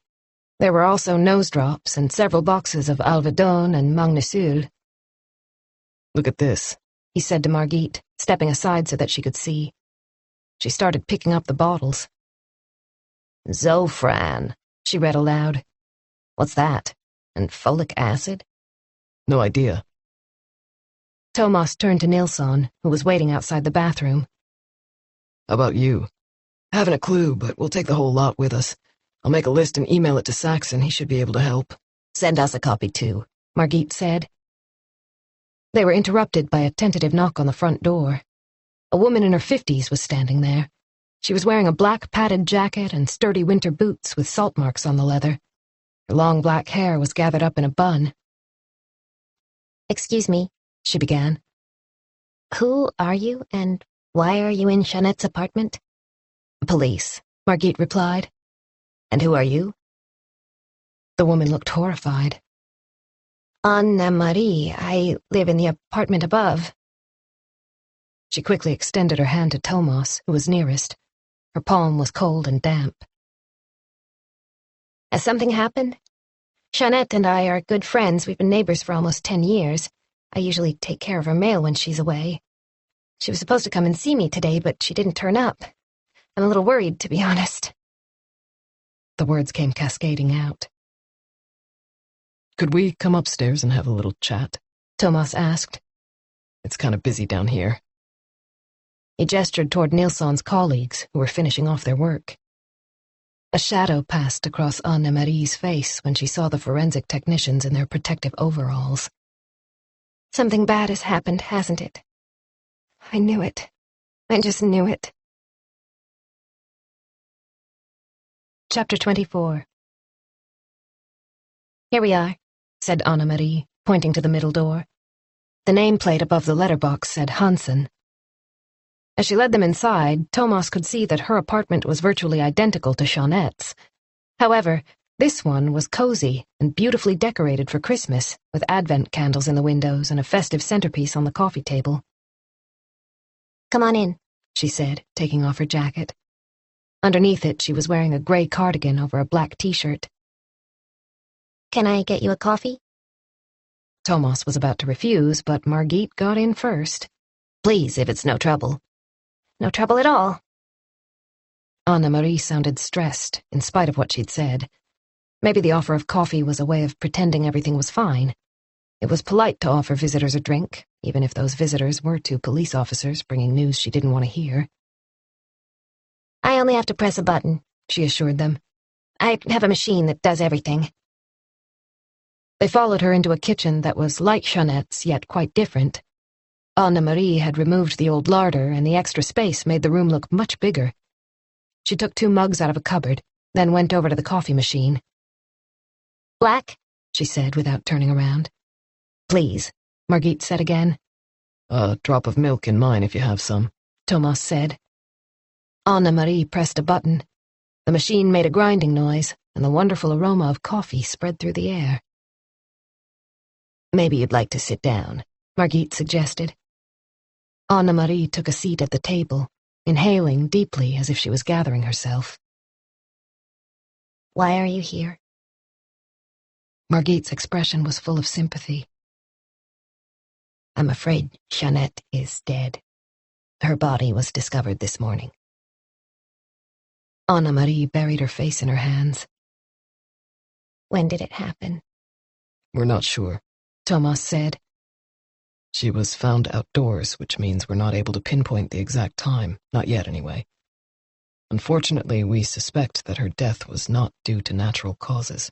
There were also nose drops and several boxes of Alvedon and Magnesul. Look at this, he said to Margit, stepping aside so that she could see. She started picking up the bottles. Zofran, she read aloud. What's that? And folic acid? No idea. Thomas turned to Nilsson, who was waiting outside the bathroom. How about you? Haven't a clue, but we'll take the whole lot with us. I'll make a list and email it to Saxon. He should be able to help. Send us a copy, too, Margit said. They were interrupted by a tentative knock on the front door. A woman in her 50s was standing there. She was wearing a black padded jacket and sturdy winter boots with salt marks on the leather. Her long black hair was gathered up in a bun. Excuse me, she began. Who are you, and why are you in Jeanette's apartment? Police, Margit replied. And who are you? The woman looked horrified. Anna Marie, I live in the apartment above. She quickly extended her hand to Thomas, who was nearest. Her palm was cold and damp. Has something happened? Jeanette and I are good friends. We've been neighbors for almost 10 years. I usually take care of her mail when she's away. She was supposed to come and see me today, but she didn't turn up. I'm a little worried, to be honest. The words came cascading out. Could we come upstairs and have a little chat? Thomas asked. It's kind of busy down here. He gestured toward Nilsson's colleagues, who were finishing off their work. A shadow passed across Anne-Marie's face when she saw the forensic technicians in their protective overalls. Something bad has happened, hasn't it? I knew it. I just knew it. Chapter 24. Here we are, said Anne-Marie, pointing to the middle door. The nameplate above the letterbox said Hansen. As she led them inside, Thomas could see that her apartment was virtually identical to Jeanette's. However, this one was cozy and beautifully decorated for Christmas, with Advent candles in the windows and a festive centerpiece on the coffee table. Come on in, she said, taking off her jacket. Underneath it, she was wearing a gray cardigan over a black t-shirt. Can I get you a coffee? Thomas was about to refuse, but Margit got in first. Please, if it's no trouble. No trouble at all. Anne-Marie sounded stressed, in spite of what she'd said. Maybe the offer of coffee was a way of pretending everything was fine. It was polite to offer visitors a drink, even if those visitors were two police officers bringing news she didn't want to hear. I only have to press a button, she assured them. I have a machine that does everything. They followed her into a kitchen that was like Jeanette's, yet quite different. Anne-Marie had removed the old larder, and the extra space made the room look much bigger. She took 2 mugs out of a cupboard, then went over to the coffee machine. Black? She said without turning around. Please, Margit said again. A drop of milk in mine if you have some, Thomas said. Anne-Marie pressed a button. The machine made a grinding noise, and the wonderful aroma of coffee spread through the air. Maybe you'd like to sit down, Margit suggested. Anne-Marie took a seat at the table, inhaling deeply as if she was gathering herself. Why are you here? Margit's expression was full of sympathy. I'm afraid Jeanette is dead. Her body was discovered this morning. Anne-Marie buried her face in her hands. When did it happen? We're not sure, Thomas said. She was found outdoors, which means we're not able to pinpoint the exact time, not yet anyway. Unfortunately, we suspect that her death was not due to natural causes.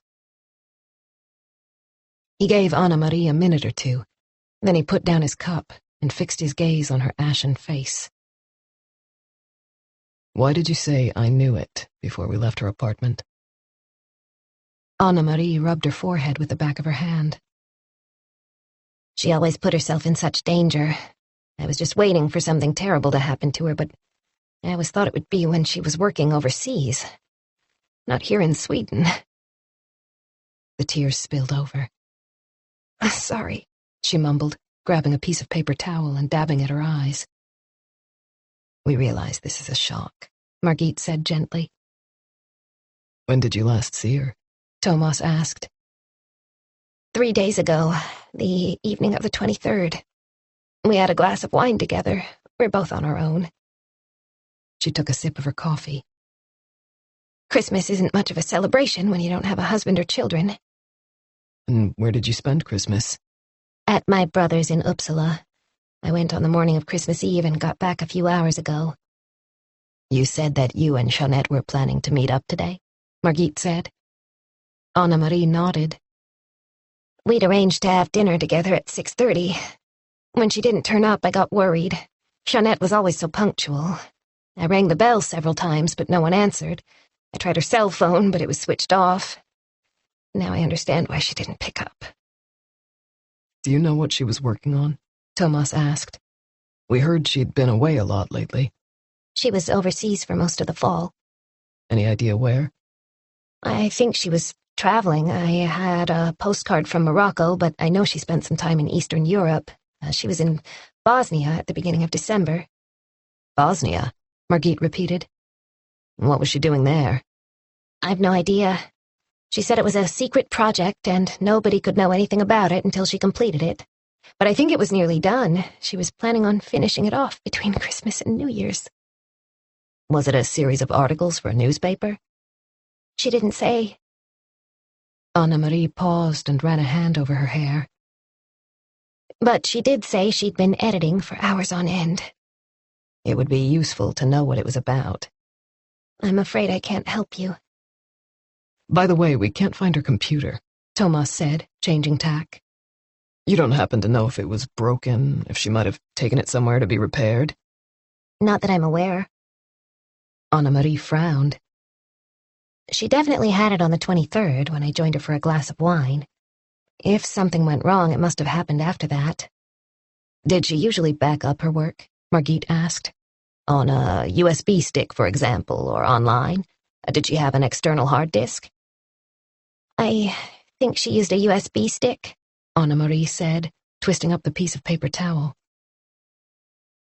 He gave Anne-Marie a minute or two, then he put down his cup and fixed his gaze on her ashen face. Why did you say I knew it before we left her apartment? Anne-Marie rubbed her forehead with the back of her hand. She always put herself in such danger. I was just waiting for something terrible to happen to her, but I always thought it would be when she was working overseas. Not here in Sweden. The tears spilled over. Sorry, she mumbled, grabbing a piece of paper towel and dabbing at her eyes. We realize this is a shock, Margit said gently. When did you last see her? Thomas asked. 3 days ago, the evening of the 23rd. We had a glass of wine together. We're both on our own. She took a sip of her coffee. Christmas isn't much of a celebration when you don't have a husband or children. And where did you spend Christmas? At my brother's in Uppsala. I went on the morning of Christmas Eve and got back a few hours ago. You said that you and Jeanette were planning to meet up today? Margit said. Anne-Marie nodded. We'd arranged to have dinner together at 6:30. When she didn't turn up, I got worried. Jeanette was always so punctual. I rang the bell several times, but no one answered. I tried her cell phone, but it was switched off. Now I understand why she didn't pick up. Do you know what she was working on? Thomas asked. We heard she'd been away a lot lately. She was overseas for most of the fall. Any idea where? I think she was traveling. I had a postcard from Morocco, but I know she spent some time in Eastern Europe. She was in Bosnia at the beginning of December. Bosnia? Margit repeated. What was she doing there? I've no idea. She said it was a secret project and nobody could know anything about it until she completed it. But I think it was nearly done. She was planning on finishing it off between Christmas and New Year's. Was it a series of articles for a newspaper? She didn't say. Anne-Marie paused and ran a hand over her hair. But she did say she'd been editing for hours on end. It would be useful to know what it was about. I'm afraid I can't help you. By the way, we can't find her computer, Tomas said, changing tack. You don't happen to know if it was broken, if she might have taken it somewhere to be repaired? Not that I'm aware. Anna-Marie frowned. She definitely had it on the 23rd when I joined her for a glass of wine. If something went wrong, it must have happened after that. Did she usually back up her work? Margit asked. On a USB stick, for example, or online? Did she have an external hard disk? I think she used a USB stick, Anna-Marie said, twisting up the piece of paper towel.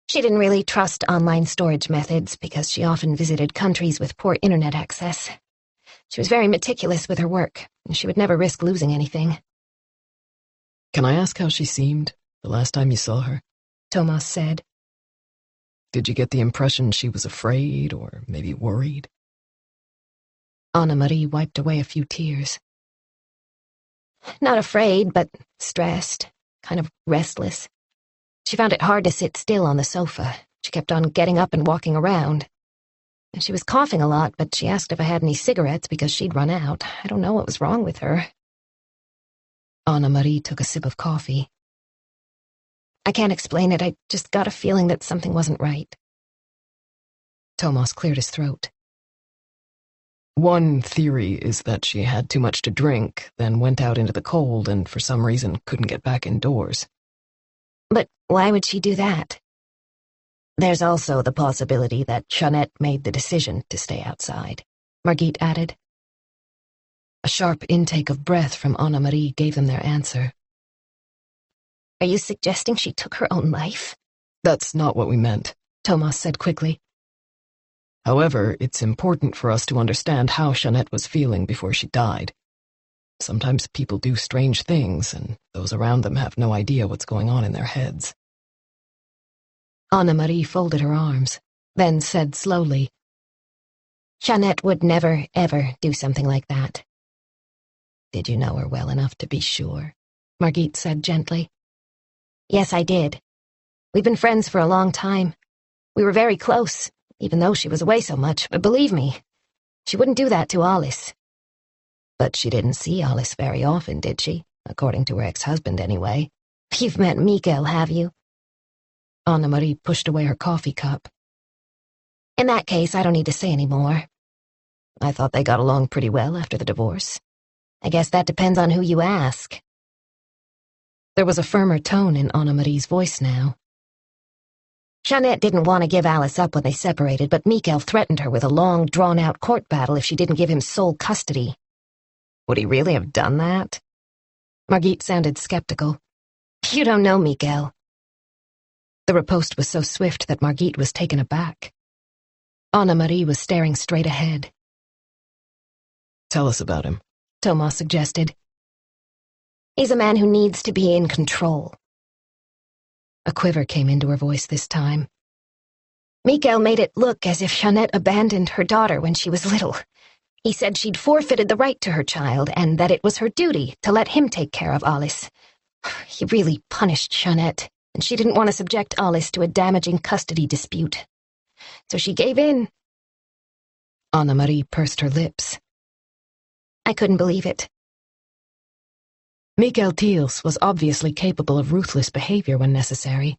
She didn't really trust online storage methods because she often visited countries with poor internet access. She was very meticulous with her work, and she would never risk losing anything. Can I ask how she seemed the last time you saw her? Tomas said. Did you get the impression she was afraid or maybe worried? Anna-Marie wiped away a few tears. Not afraid, but stressed, kind of restless. She found it hard to sit still on the sofa. She kept on getting up and walking around. And she was coughing a lot, but she asked if I had any cigarettes because she'd run out. I don't know what was wrong with her. Anna-Marie took a sip of coffee. I can't explain it. I just got a feeling that something wasn't right. Tomas cleared his throat. One theory is that she had too much to drink, then went out into the cold and for some reason couldn't get back indoors. But why would she do that? There's also the possibility that Jeanette made the decision to stay outside, Margit added. A sharp intake of breath from Anna-Marie gave them their answer. Are you suggesting she took her own life? That's not what we meant, Tomas said quickly. However, it's important for us to understand how Jeanette was feeling before she died. Sometimes people do strange things, and those around them have no idea what's going on in their heads. Anna-Marie folded her arms, then said slowly, Jeanette would never, ever do something like that. Did you know her well enough to be sure? Margit said gently. Yes, I did. We've been friends for a long time. We were very close, even though she was away so much, but believe me, she wouldn't do that to Alice. But she didn't see Alice very often, did she? According to her ex-husband, anyway. You've met Mikael, have you? Anna-Marie pushed away her coffee cup. In that case, I don't need to say any more. I thought they got along pretty well after the divorce. I guess that depends on who you ask. There was a firmer tone in Anna-Marie's voice now. Jeanette didn't want to give Alice up when they separated, but Mikael threatened her with a long, drawn-out court battle if she didn't give him sole custody. Would he really have done that? Margit sounded skeptical. You don't know Mikael. The riposte was so swift that Margit was taken aback. Anna-Marie was staring straight ahead. Tell us about him, Tomas suggested. He's a man who needs to be in control. A quiver came into her voice this time. Mikael made it look as if Jeanette abandoned her daughter when she was little. He said she'd forfeited the right to her child and that it was her duty to let him take care of Alice. He really punished Jeanette, and she didn't want to subject Alice to a damaging custody dispute. So she gave in. Anna-Marie pursed her lips. I couldn't believe it. Mikael Thiels was obviously capable of ruthless behavior when necessary.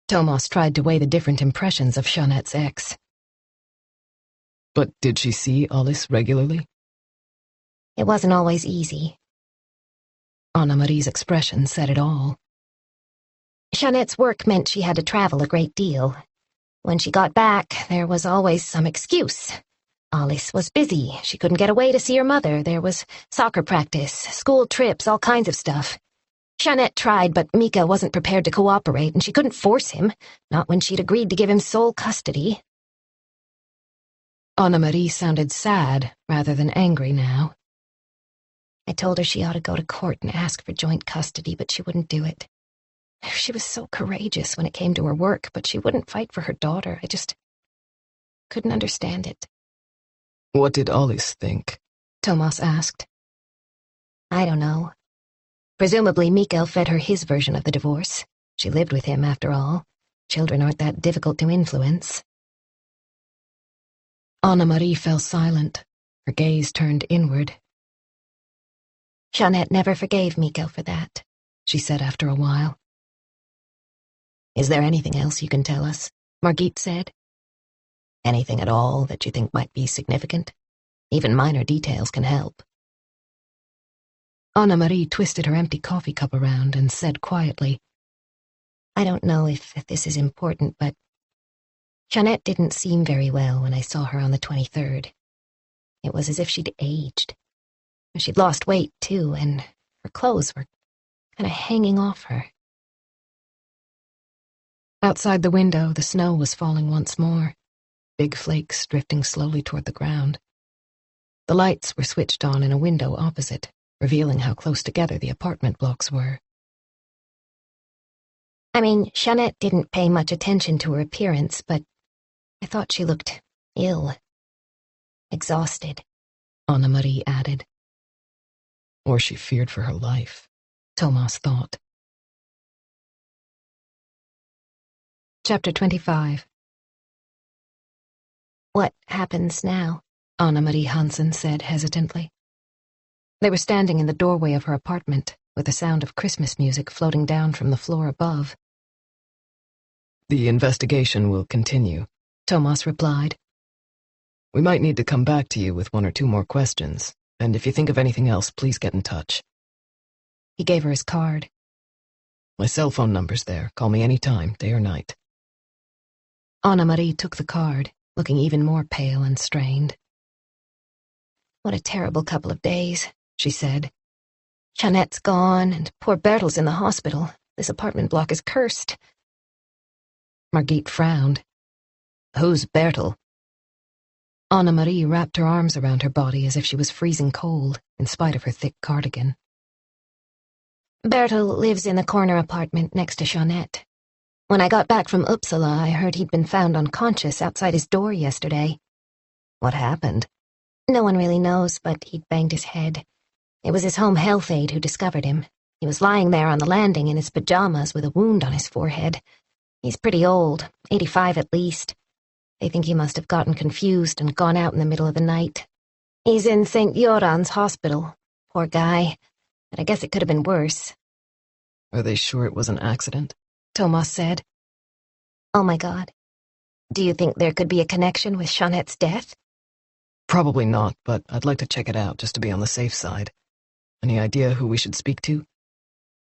Tomas tried to weigh the different impressions of Jeanette's ex. But did she see Alice regularly? It wasn't always easy. Anna-Marie's expression said it all. Jeanette's work meant she had to travel a great deal. When she got back, there was always some excuse. Alice was busy. She couldn't get away to see her mother. There was soccer practice, school trips, all kinds of stuff. Jeanette tried, but Mika wasn't prepared to cooperate, and she couldn't force him, not when she'd agreed to give him sole custody. Anna-Marie sounded sad rather than angry now. I told her she ought to go to court and ask for joint custody, but she wouldn't do it. She was so courageous when it came to her work, but she wouldn't fight for her daughter. I just couldn't understand it. What did Alice think? Tomas asked. I don't know. Presumably Mikael fed her his version of the divorce. She lived with him, after all. Children aren't that difficult to influence. Anna-Marie fell silent, her gaze turned inward. Jeanette never forgave Mikael for that, she said after a while. Is there anything else you can tell us? Margit said. Anything at all that you think might be significant? Even minor details can help. Anna-Marie twisted her empty coffee cup around and said quietly, I don't know if this is important, but Jeanette didn't seem very well when I saw her on the 23rd. It was as if she'd aged. She'd lost weight, too, and her clothes were kind of hanging off her. Outside the window, the snow was falling once more, big flakes drifting slowly toward the ground. The lights were switched on in a window opposite, revealing how close together the apartment blocks were. I mean, Jeanette didn't pay much attention to her appearance, but I thought she looked ill. Exhausted, Anna-Marie added. Or she feared for her life, Tomas thought. Chapter 25. What happens now? Anna-Marie Hansen said hesitantly. They were standing in the doorway of her apartment, with the sound of Christmas music floating down from the floor above. The investigation will continue, Tomas replied. We might need to come back to you with 1 or 2 more questions, and if you think of anything else, please get in touch. He gave her his card. My cell phone number's there. Call me any time, day or night. Anna-Marie took the card, looking even more pale and strained. What a terrible couple of days, she said. Jeanette's gone, and poor Bertel's in the hospital. This apartment block is cursed. Margit frowned. Who's Bertel? Anna-Marie wrapped her arms around her body as if she was freezing cold, in spite of her thick cardigan. Bertel lives in the corner apartment next to Jeanette. When I got back from Uppsala, I heard he'd been found unconscious outside his door yesterday. What happened? No one really knows, but he'd banged his head. It was his home health aide who discovered him. He was lying there on the landing in his pajamas with a wound on his forehead. He's pretty old, 85 at least. They think he must have gotten confused and gone out in the middle of the night. He's in St. Göran's hospital. Poor guy. But I guess it could have been worse. Are they sure it was an accident? Tomas said. Oh my God. Do you think there could be a connection with Jeanette's death? Probably not, but I'd like to check it out just to be on the safe side. Any idea who we should speak to?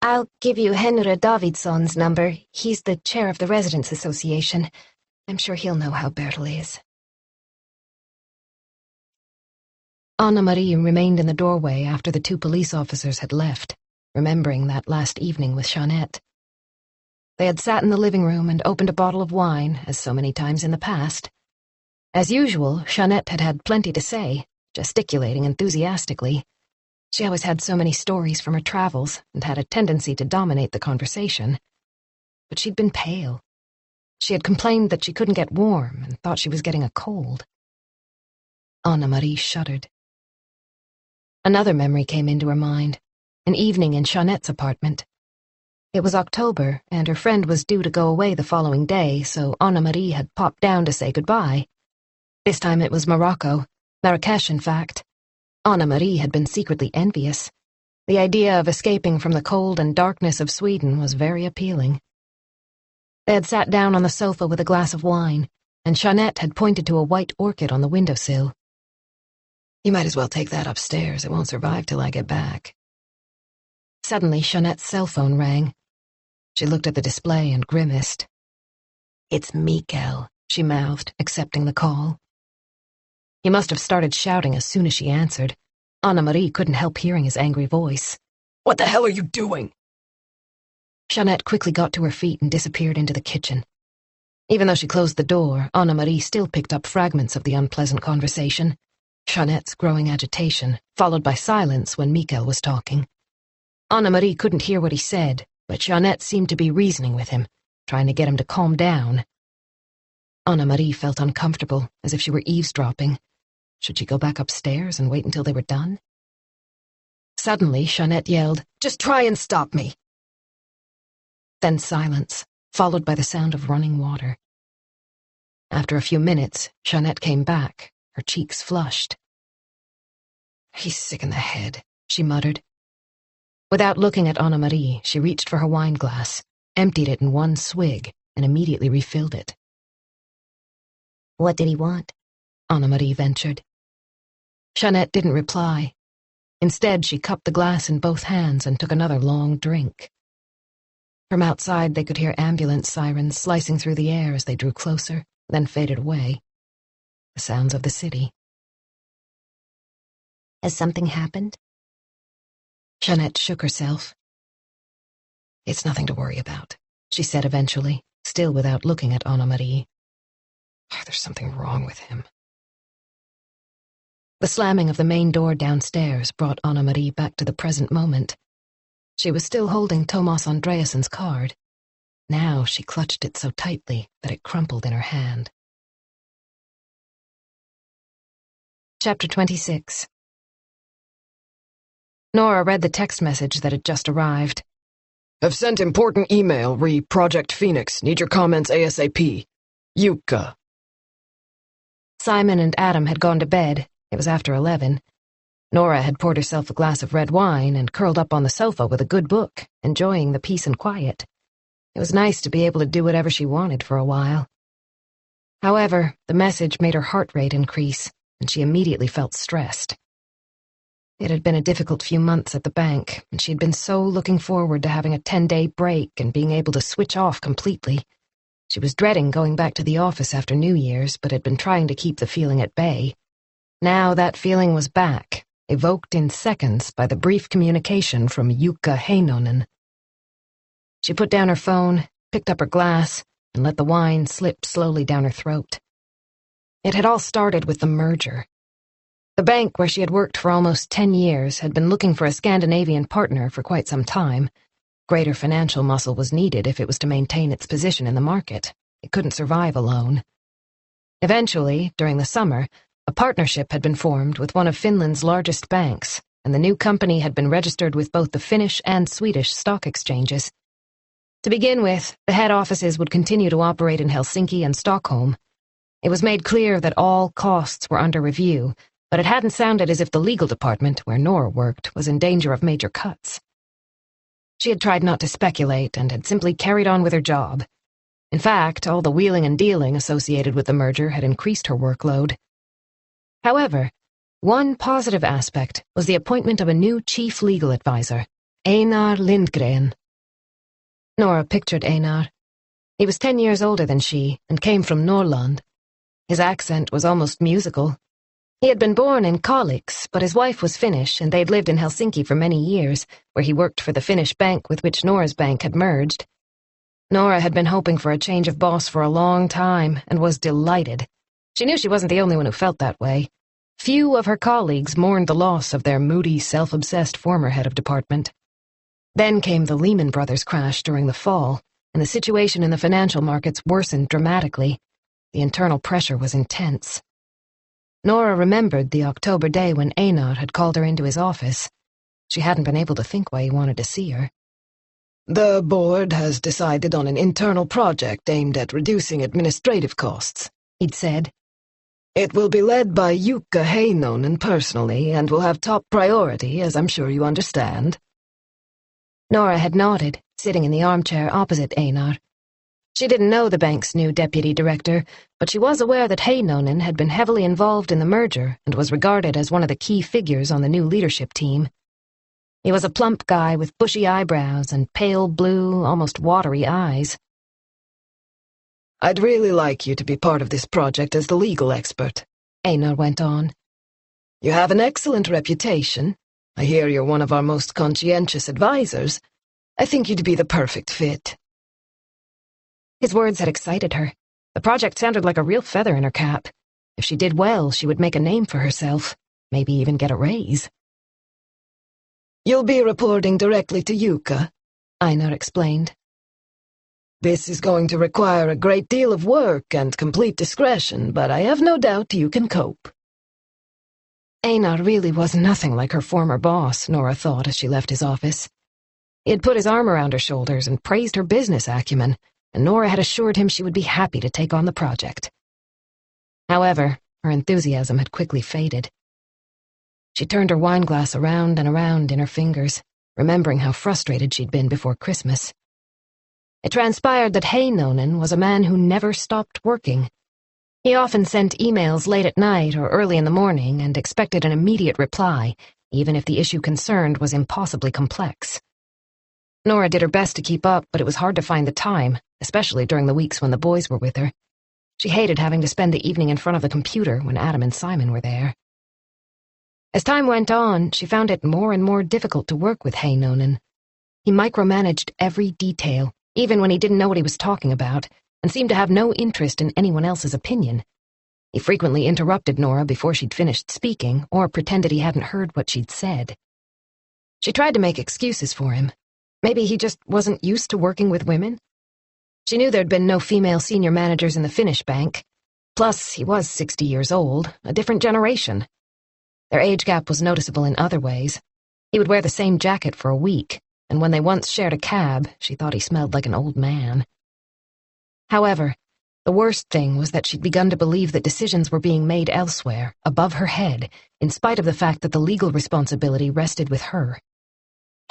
I'll give you Henry Davidson's number. He's the chair of the Residents Association. I'm sure he'll know how Bertel is. Anna-Marie remained in the doorway after the 2 police officers had left, remembering that last evening with Jeanette. They had sat in the living room and opened a bottle of wine, as so many times in the past. As usual, Jeanette had had plenty to say, gesticulating enthusiastically. She always had so many stories from her travels and had a tendency to dominate the conversation. But she'd been pale. She had complained that she couldn't get warm and thought she was getting a cold. Anna-Marie shuddered. Another memory came into her mind, an evening in Jeanette's apartment. It was October, and her friend was due to go away the following day, so Anna-Marie had popped down to say goodbye. This time it was Morocco, Marrakesh in fact. Anna-Marie had been secretly envious. The idea of escaping from the cold and darkness of Sweden was very appealing. They had sat down on the sofa with a glass of wine, and Jeanette had pointed to a white orchid on the windowsill. You might as well take that upstairs. It won't survive till I get back. Suddenly, Jeanette's cell phone rang. She looked at the display and grimaced. It's Mikael, she mouthed, accepting the call. He must have started shouting as soon as she answered. Anna-Marie couldn't help hearing his angry voice. What the hell are you doing? Jeanette quickly got to her feet and disappeared into the kitchen. Even though she closed the door, Anna-Marie still picked up fragments of the unpleasant conversation. Jeanette's growing agitation, followed by silence when Mikael was talking. Anna-Marie couldn't hear what he said, but Jeanette seemed to be reasoning with him, trying to get him to calm down. Anna-Marie felt uncomfortable, as if she were eavesdropping. Should she go back upstairs and wait until they were done? Suddenly, Jeanette yelled, "Just try and stop me!" Then silence, followed by the sound of running water. After a few minutes, Jeanette came back, her cheeks flushed. "He's sick in the head," she muttered. Without looking at Anna-Marie, she reached for her wine glass, emptied it in one swig, and immediately refilled it. "What did he want?" Anna-Marie ventured. Jeanette didn't reply. Instead, she cupped the glass in both hands and took another long drink. From outside, they could hear ambulance sirens slicing through the air as they drew closer, then faded away. The sounds of the city. "Has something happened?" Jeanette shook herself. "It's nothing to worry about," she said eventually, still without looking at Anna-Marie. "There's something wrong with him." The slamming of the main door downstairs brought Anna-Marie back to the present moment. She was still holding Tomas Andreasson's card. Now she clutched it so tightly that it crumpled in her hand. Chapter 26. Nora read the text message that had just arrived. "Have sent important email re Project Phoenix. Need your comments ASAP. Yuka." Simon and Adam had gone to bed. It was after 11. Nora had poured herself a glass of red wine and curled up on the sofa with a good book, enjoying the peace and quiet. It was nice to be able to do whatever she wanted for a while. However, the message made her heart rate increase, and she immediately felt stressed. It had been a difficult few months at the bank, and she had been so looking forward to having a 10-day break and being able to switch off completely. She was dreading going back to the office after New Year's, but had been trying to keep the feeling at bay. Now that feeling was back, evoked in seconds by the brief communication from Jukka Heinonen. She put down her phone, picked up her glass, and let the wine slip slowly down her throat. It had all started with the merger. The bank where she had worked for almost 10 years had been looking for a Scandinavian partner for quite some time. Greater financial muscle was needed if it was to maintain its position in the market. It couldn't survive alone. Eventually, during the summer, a partnership had been formed with one of Finland's largest banks, and the new company had been registered with both the Finnish and Swedish stock exchanges. To begin with, the head offices would continue to operate in Helsinki and Stockholm. It was made clear that all costs were under review, but it hadn't sounded as if the legal department, where Nora worked, was in danger of major cuts. She had tried not to speculate and had simply carried on with her job. In fact, all the wheeling and dealing associated with the merger had increased her workload. However, one positive aspect was the appointment of a new chief legal advisor, Einar Lindgren. Nora pictured Einar. He was 10 years older than she and came from Norrland. His accent was almost musical. He had been born in Kalix, but his wife was Finnish and they'd lived in Helsinki for many years, where he worked for the Finnish bank with which Nora's bank had merged. Nora had been hoping for a change of boss for a long time and was delighted. She knew she wasn't the only one who felt that way. Few of her colleagues mourned the loss of their moody, self-obsessed former head of department. Then came the Lehman Brothers crash during the fall, and the situation in the financial markets worsened dramatically. The internal pressure was intense. Nora remembered the October day when Einar had called her into his office. She hadn't been able to think why he wanted to see her. "The board has decided on an internal project aimed at reducing administrative costs," he'd said. "It will be led by Jukka Heinonen personally and will have top priority, as I'm sure you understand." Nora had nodded, sitting in the armchair opposite Einar. She didn't know the bank's new deputy director, but she was aware that Heinonen had been heavily involved in the merger and was regarded as one of the key figures on the new leadership team. He was a plump guy with bushy eyebrows and pale blue, almost watery eyes. "I'd really like you to be part of this project as the legal expert," Einar went on. "You have an excellent reputation. I hear you're one of our most conscientious advisors. I think you'd be the perfect fit." His words had excited her. The project sounded like a real feather in her cap. If she did well, she would make a name for herself, maybe even get a raise. "You'll be reporting directly to Jukka," Einar explained. "This is going to require a great deal of work and complete discretion, but I have no doubt you can cope." Einar really was nothing like her former boss, Nora thought as she left his office. He had put his arm around her shoulders and praised her business acumen, and Nora had assured him she would be happy to take on the project. However, her enthusiasm had quickly faded. She turned her wineglass around and around in her fingers, remembering how frustrated she'd been before Christmas. It transpired that Heinonen was a man who never stopped working. He often sent emails late at night or early in the morning and expected an immediate reply, even if the issue concerned was impossibly complex. Nora did her best to keep up, but it was hard to find the time, especially during the weeks when the boys were with her. She hated having to spend the evening in front of the computer when Adam and Simon were there. As time went on, she found it more and more difficult to work with Heinonen. He micromanaged every detail, even when he didn't know what he was talking about, and seemed to have no interest in anyone else's opinion. He frequently interrupted Nora before she'd finished speaking, or pretended he hadn't heard what she'd said. She tried to make excuses for him. Maybe he just wasn't used to working with women? She knew there'd been no female senior managers in the Finnish bank. Plus, he was 60 years old, a different generation. Their age gap was noticeable in other ways. He would wear the same jacket for a week, and when they once shared a cab, she thought he smelled like an old man. However, the worst thing was that she'd begun to believe that decisions were being made elsewhere, above her head, in spite of the fact that the legal responsibility rested with her.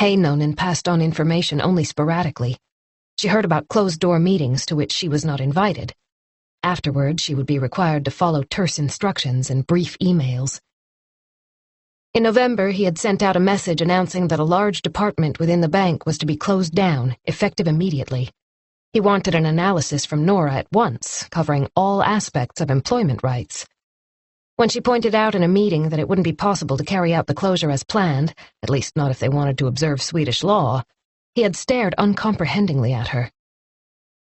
Heinonen passed on information only sporadically. She heard about closed-door meetings to which she was not invited. Afterward, she would be required to follow terse instructions and brief emails. In November, he had sent out a message announcing that a large department within the bank was to be closed down, effective immediately. He wanted an analysis from Nora at once, covering all aspects of employment rights. When she pointed out in a meeting that it wouldn't be possible to carry out the closure as planned, at least not if they wanted to observe Swedish law, he had stared uncomprehendingly at her.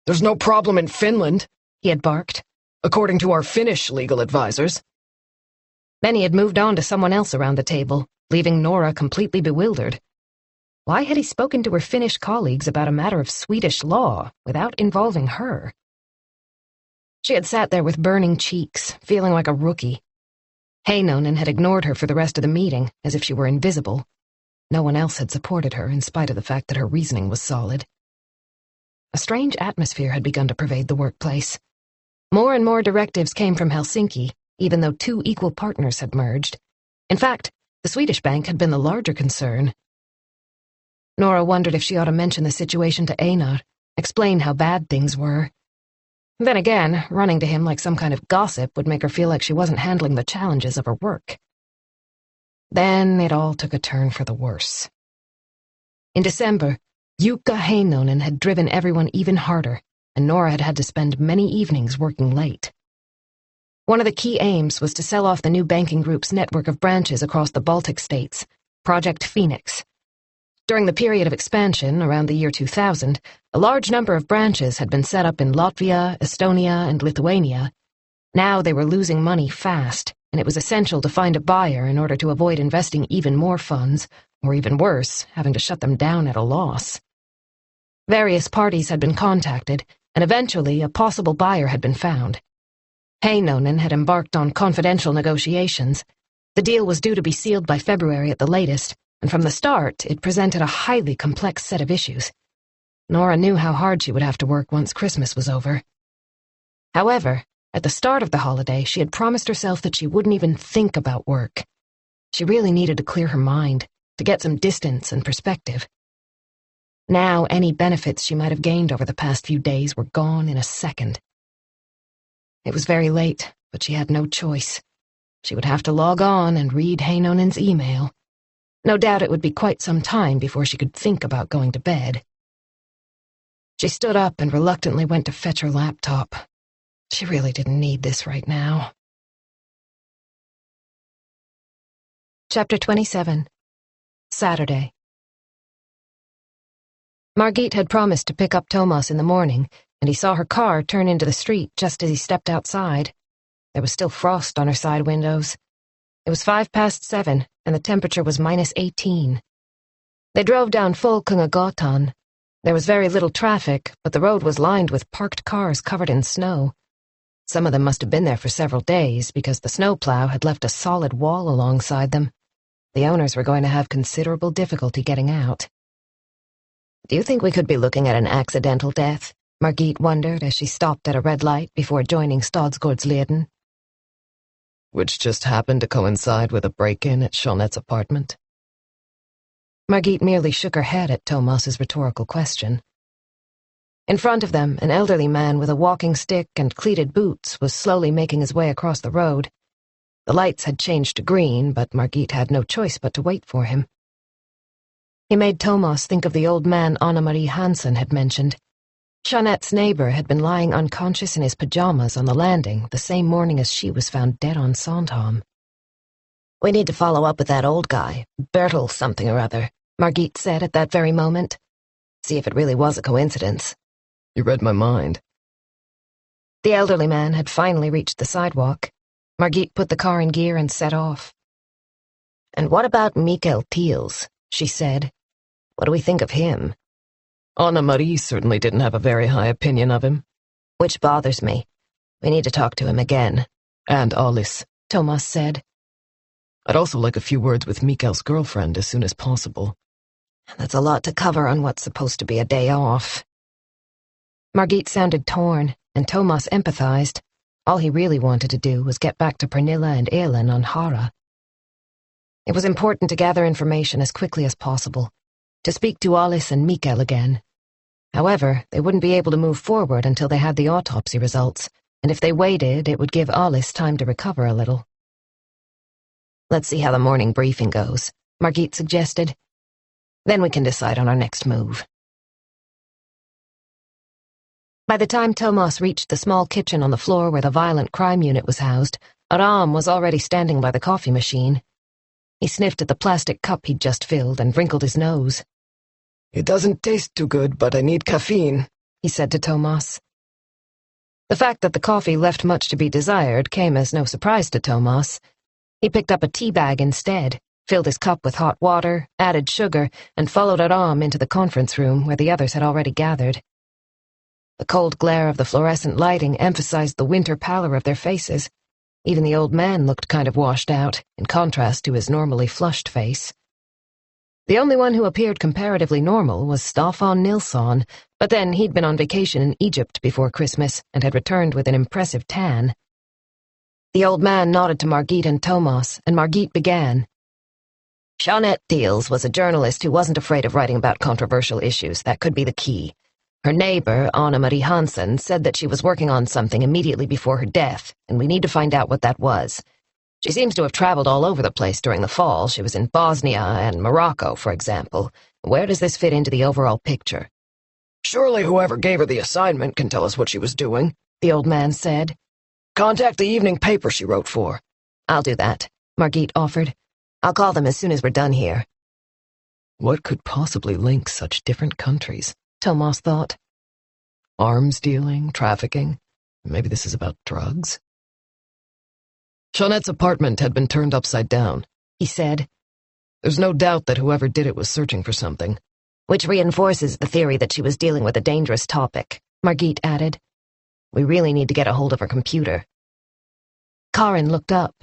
"There's no problem in Finland," he had barked. "according to our Finnish legal advisors." Then he had moved on to someone else around the table, leaving Nora completely bewildered. Why had he spoken to her Finnish colleagues about a matter of Swedish law without involving her? She had sat there with burning cheeks, feeling like a rookie. Heinonen had ignored her for the rest of the meeting, as if she were invisible. No one else had supported her, in spite of the fact that her reasoning was solid. A strange atmosphere had begun to pervade the workplace. More and more directives came from Helsinki, even though two equal partners had merged. In fact, the Swedish bank had been the larger concern. Nora wondered if she ought to mention the situation to Einar, explain how bad things were. Then again, running to him like some kind of gossip would make her feel like she wasn't handling the challenges of her work. Then it all took a turn for the worse. In December, Jukka Heinonen had driven everyone even harder, and Nora had had to spend many evenings working late. One of the key aims was to sell off the new banking group's network of branches across the Baltic states, Project Phoenix. During the period of expansion, around the year 2000, a large number of branches had been set up in Latvia, Estonia, and Lithuania. Now they were losing money fast, and it was essential to find a buyer in order to avoid investing even more funds, or even worse, having to shut them down at a loss. Various parties had been contacted, and eventually a possible buyer had been found. Heinonen had embarked on confidential negotiations. The deal was due to be sealed by February at the latest, and from the start it presented a highly complex set of issues. Nora knew how hard she would have to work once Christmas was over. However, at the start of the holiday, she had promised herself that she wouldn't even think about work. She really needed to clear her mind, to get some distance and perspective. Now any benefits she might have gained over the past few days were gone in a second. It was very late, but she had no choice. She would have to log on and read Heinonen's email. No doubt it would be quite some time before she could think about going to bed. She stood up and reluctantly went to fetch her laptop. She really didn't need this right now. Chapter 27. Saturday. Margit had promised to pick up Thomas in the morning, and he saw her car turn into the street just as he stepped outside. There was still frost on her side windows. It was 7:05, and the temperature was -18. They drove down Folkungagatan. There was very little traffic, but the road was lined with parked cars covered in snow. Some of them must have been there for several days, because the snowplow had left a solid wall alongside them. The owners were going to have considerable difficulty getting out. "Do you think we could be looking at an accidental death?" Margit wondered as she stopped at a red light before joining Stadsgårdsleden. Which just happened to coincide with a break-in at Jeanette's apartment. Margit merely shook her head at Tomas's rhetorical question. In front of them, an elderly man with a walking stick and cleated boots was slowly making his way across the road. The lights had changed to green, but Margit had no choice but to wait for him. He made Tomas think of the old man Anna-Marie Hansen had mentioned. Jeanette's neighbor had been lying unconscious in his pajamas on the landing the same morning as she was found dead on Sandhamn. We need to follow up with that old guy, Bertil something or other, Margit said at that very moment. See if it really was a coincidence. You read my mind. The elderly man had finally reached the sidewalk. Margit put the car in gear and set off. And what about Mikael Thiels? She said. What do we think of him? Anna-Marie certainly didn't have a very high opinion of him. Which bothers me. We need to talk to him again. And Alice, Tomas said. I'd also like a few words with Mikael's girlfriend as soon as possible. That's a lot to cover on what's supposed to be a day off. Margit sounded torn, and Tomas empathized. All he really wanted to do was get back to Pernilla and Elin on Hara. It was important to gather information as quickly as possible, to speak to Alice and Mikael again. However, they wouldn't be able to move forward until they had the autopsy results, and if they waited, it would give Alice time to recover a little. Let's see how the morning briefing goes, Margit suggested. Then we can decide on our next move. By the time Tomas reached the small kitchen on the floor where the violent crime unit was housed, Aram was already standing by the coffee machine. He sniffed at the plastic cup he'd just filled and wrinkled his nose. It doesn't taste too good, but I need caffeine, he said to Tomas. The fact that the coffee left much to be desired came as no surprise to Tomas. He picked up a tea bag instead, filled his cup with hot water, added sugar, and followed Aram into the conference room where the others had already gathered. The cold glare of the fluorescent lighting emphasized the winter pallor of their faces. Even the old man looked kind of washed out, in contrast to his normally flushed face. The only one who appeared comparatively normal was Staffan Nilsson, but then he'd been on vacation in Egypt before Christmas and had returned with an impressive tan. The old man nodded to Margit and Tomas, and Margit began. Jeanette Thiels was a journalist who wasn't afraid of writing about controversial issues. That could be the key. Her neighbor, Anna-Marie Hansen, said that she was working on something immediately before her death, and we need to find out what that was. She seems to have traveled all over the place during the fall. She was in Bosnia and Morocco, for example. Where does this fit into the overall picture? Surely whoever gave her the assignment can tell us what she was doing, the old man said. Contact the evening paper she wrote for. I'll do that, Margit offered. I'll call them as soon as we're done here. What could possibly link such different countries? Tomas thought. Arms dealing, trafficking. Maybe this is about drugs? Jeanette's apartment had been turned upside down, he said. There's no doubt that whoever did it was searching for something. Which reinforces the theory that she was dealing with a dangerous topic, Margit added. We really need to get a hold of her computer. Karin looked up.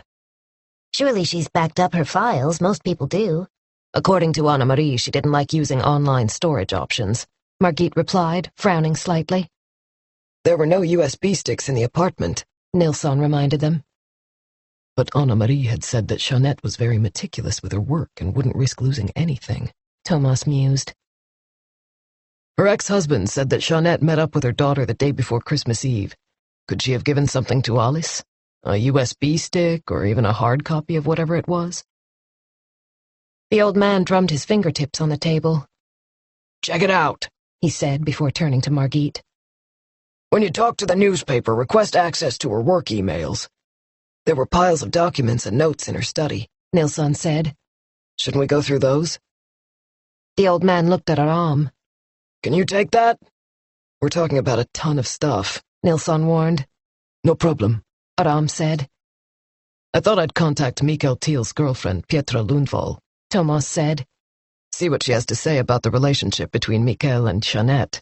Surely she's backed up her files. Most people do. According to Anna-Marie, she didn't like using online storage options, Margit replied, frowning slightly. There were no USB sticks in the apartment, Nilsson reminded them. But Anna-Marie had said that Jeanette was very meticulous with her work and wouldn't risk losing anything, Tomas mused. Her ex-husband said that Jeanette met up with her daughter the day before Christmas Eve. Could she have given something to Alice? A USB stick, or even a hard copy of whatever it was? The old man drummed his fingertips on the table. Check it out, he said before turning to Margit. When you talk to the newspaper, request access to her work emails. There were piles of documents and notes in her study, Nilsson said. Shouldn't we go through those? The old man looked at Aram. Can you take that? We're talking about a ton of stuff, Nilsson warned. No problem, Aram said. I thought I'd contact Mikael Thiel's girlfriend, Petra Lundvall, Tomas said. See what she has to say about the relationship between Mikael and Jeanette.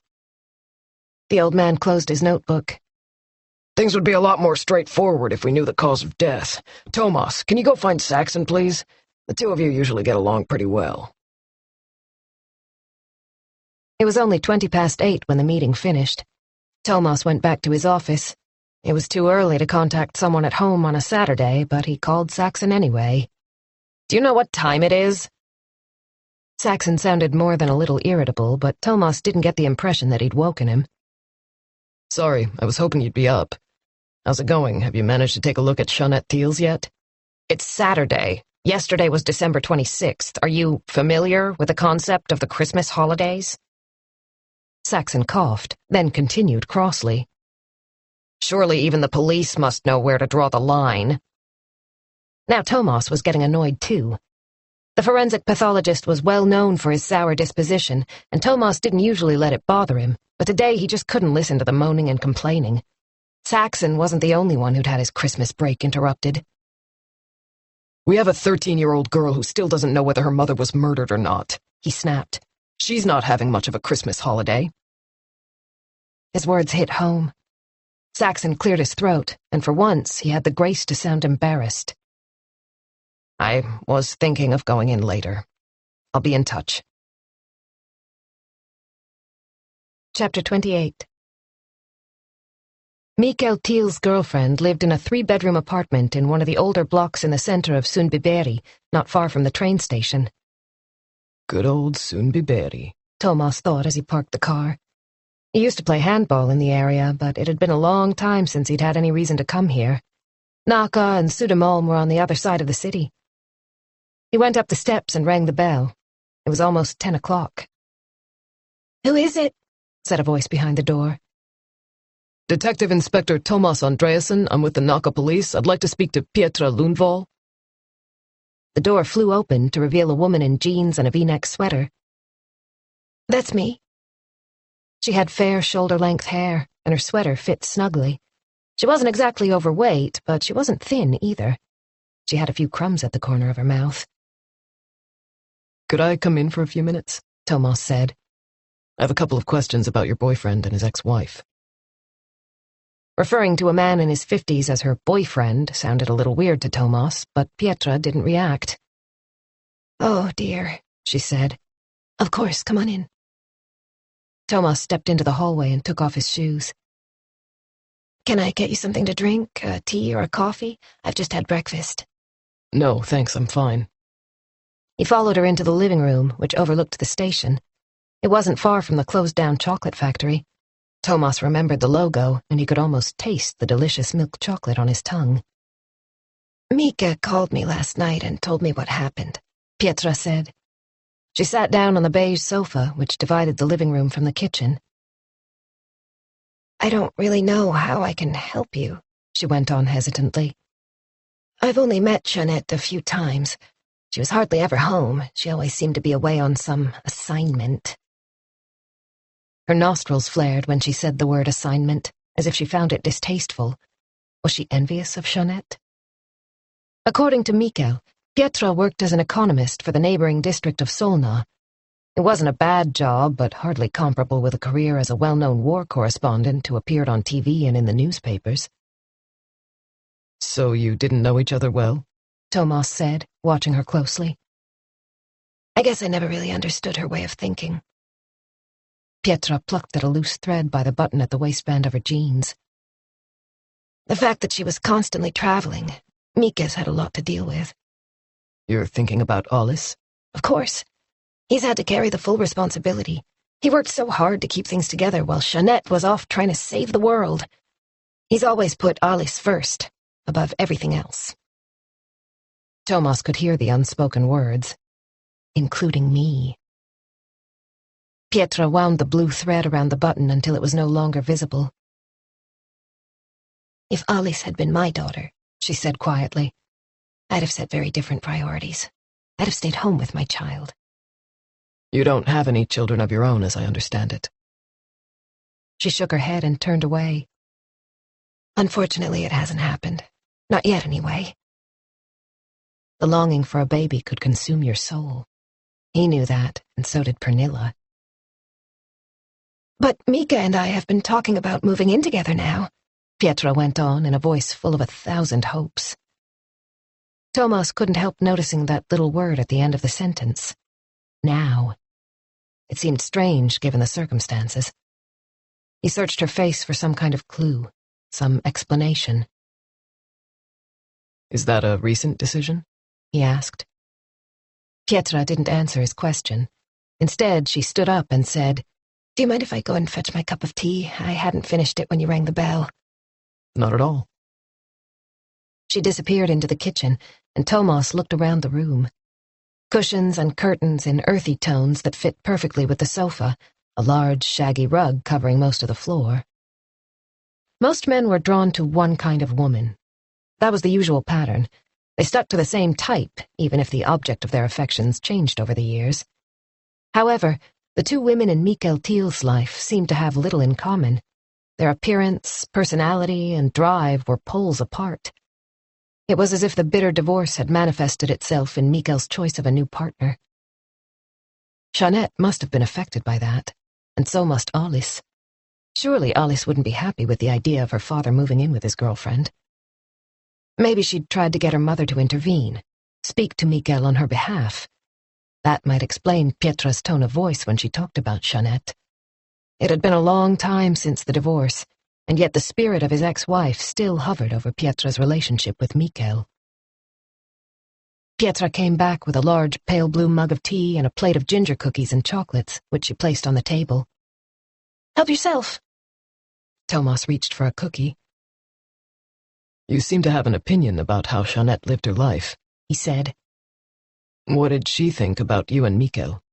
The old man closed his notebook. Things would be a lot more straightforward if we knew the cause of death. Tomas, can you go find Saxon, please? The two of you usually get along pretty well. It was only 8:20 when the meeting finished. Tomas went back to his office. It was too early to contact someone at home on a Saturday, but he called Saxon anyway. "Do you know what time it is?" Saxon sounded more than a little irritable, but Tomas didn't get the impression that he'd woken him. "Sorry, I was hoping you'd be up. How's it going? Have you managed to take a look at Jeanette Thiel's yet?" "It's Saturday. Yesterday was December 26th. Are you familiar with the concept of the Christmas holidays?" Saxon coughed, then continued crossly. "Surely even the police must know where to draw the line." Now Tomas was getting annoyed too. The forensic pathologist was well known for his sour disposition, and Tomas didn't usually let it bother him, but today he just couldn't listen to the moaning and complaining. Saxon wasn't the only one who'd had his Christmas break interrupted. "We have a 13-year-old girl who still doesn't know whether her mother was murdered or not," he snapped. "She's not having much of a Christmas holiday." His words hit home. Saxon cleared his throat, and for once he had the grace to sound embarrassed. "I was thinking of going in later. I'll be in touch." Chapter 28. Mikael Thiel's girlfriend lived in a 3-bedroom apartment in one of the older blocks in the center of Sundbyberg, not far from the train station. Good old Sundbyberg, Tomas thought as he parked the car. He used to play handball in the area, but it had been a long time since he'd had any reason to come here. Nacka and Sandhamn were on the other side of the city. He went up the steps and rang the bell. It was almost 10 o'clock. "Who is it?" said a voice behind the door. "Detective Inspector Tomas Andreasson. I'm with the Nacka police. I'd like to speak to Petra Lundvall." The door flew open to reveal a woman in jeans and a V-neck sweater. "That's me." She had fair shoulder-length hair, and her sweater fit snugly. She wasn't exactly overweight, but she wasn't thin either. She had a few crumbs at the corner of her mouth. "Could I come in for a few minutes?" Tomas said. "I have a couple of questions about your boyfriend and his ex-wife." Referring to a man in his 50s as her boyfriend sounded a little weird to Tomas, but Petra didn't react. "Oh, dear," she said. "Of course, come on in." Tomas stepped into the hallway and took off his shoes. "Can I get you something to drink, a tea or a coffee? I've just had breakfast." "No, thanks, I'm fine." He followed her into the living room, which overlooked the station. It wasn't far from the closed-down chocolate factory. Tomas remembered the logo, and he could almost taste the delicious milk chocolate on his tongue. "Mika called me last night and told me what happened," Petra said. She sat down on the beige sofa, which divided the living room from the kitchen. "I don't really know how I can help you," she went on hesitantly. "I've only met Jeanette a few times. She was hardly ever home. She always seemed to be away on some assignment." Her nostrils flared when she said the word assignment, as if she found it distasteful. Was she envious of Jeanette? According to Mikael, Petra worked as an economist for the neighboring district of Solna. It wasn't a bad job, but hardly comparable with a career as a well-known war correspondent who appeared on TV and in the newspapers. "So you didn't know each other well?" Tomas said, watching her closely. "I guess I never really understood her way of thinking." Petra plucked at a loose thread by the button at the waistband of her jeans. "The fact that she was constantly traveling. Mika's had a lot to deal with." "You're thinking about Alice?" "Of course. He's had to carry the full responsibility. He worked so hard to keep things together while Jeanette was off trying to save the world. He's always put Alice first, above everything else." Tomas could hear the unspoken words, including me. Petra wound the blue thread around the button until it was no longer visible. "If Alice had been my daughter," she said quietly, "I'd have set very different priorities. I'd have stayed home with my child." "You don't have any children of your own, as I understand it." She shook her head and turned away. "Unfortunately, it hasn't happened. Not yet, anyway." The longing for a baby could consume your soul. He knew that, and so did Pernilla. "But Mika and I have been talking about moving in together now," Petra went on in a voice full of 1,000 hopes. Tomas couldn't help noticing that little word at the end of the sentence. Now. It seemed strange, given the circumstances. He searched her face for some kind of clue, some explanation. Is that a recent decision? He asked. Pietra didn't answer his question. Instead, she stood up and said, "Do you mind if I go and fetch my cup of tea? I hadn't finished it when you rang the bell." Not at all. She disappeared into the kitchen, and Tomas looked around the room. Cushions and curtains in earthy tones that fit perfectly with the sofa, a large, shaggy rug covering most of the floor. Most men were drawn to one kind of woman. That was the usual pattern. They stuck to the same type, even if the object of their affections changed over the years. However, the two women in Mikael Thiel's life seemed to have little in common. Their appearance, personality, and drive were poles apart. It was as if the bitter divorce had manifested itself in Mikael's choice of a new partner. Jeanette must have been affected by that, and so must Alice. Surely Alice wouldn't be happy with the idea of her father moving in with his girlfriend. Maybe she'd tried to get her mother to intervene, speak to Mikael on her behalf. That might explain Pietra's tone of voice when she talked about Jeanette. It had been a long time since the divorce, and yet the spirit of his ex-wife still hovered over Pietra's relationship with Mikael. Pietra came back with a large pale blue mug of tea and a plate of ginger cookies and chocolates, which she placed on the table. "Help yourself." Tomas reached for a cookie. You seem to have an opinion about how Jeanette lived her life, He said. What did she think about you and Mikael?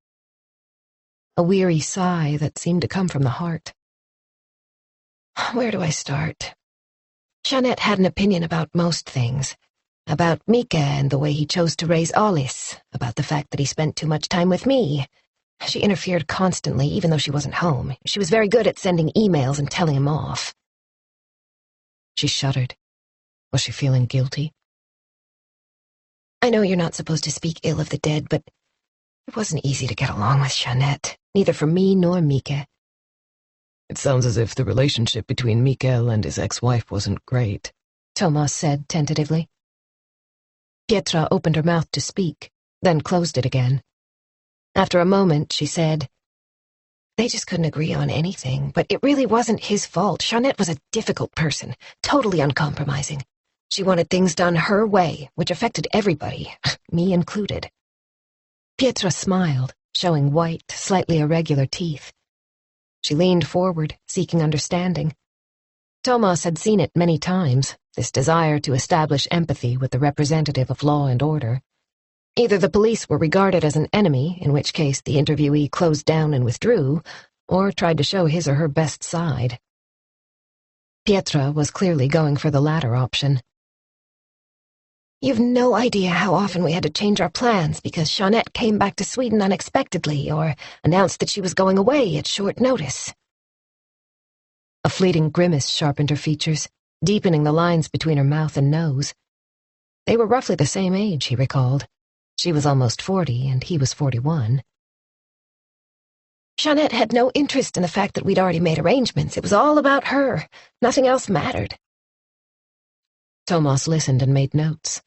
A weary sigh that seemed to come from the heart. Where do I start? Jeanette had an opinion about most things. About Mika and the way he chose to raise Alice, about the fact that he spent too much time with me. She interfered constantly, even though she wasn't home. She was very good at sending emails and telling him off. She shuddered. Was she feeling guilty? I know you're not supposed to speak ill of the dead, but it wasn't easy to get along with Jeanette, neither for me nor Mika. It sounds as if the relationship between Mikael and his ex-wife wasn't great, Tomas said tentatively. Pietra opened her mouth to speak, then closed it again. After a moment, she said, They just couldn't agree on anything, but it really wasn't his fault. Jeanette was a difficult person, totally uncompromising. She wanted things done her way, which affected everybody, me included. Pietra smiled, showing white, slightly irregular teeth. She leaned forward, seeking understanding. Tomas had seen it many times, this desire to establish empathy with the representative of law and order. Either the police were regarded as an enemy, in which case the interviewee closed down and withdrew, or tried to show his or her best side. Pietra was clearly going for the latter option. You've no idea how often we had to change our plans because Jeanette came back to Sweden unexpectedly or announced that she was going away at short notice. A fleeting grimace sharpened her features, deepening the lines between her mouth and nose. They were roughly the same age, he recalled. She was almost 40, and he was 41. Jeanette had no interest in the fact that we'd already made arrangements. It was all about her. Nothing else mattered. Tomas listened and made notes.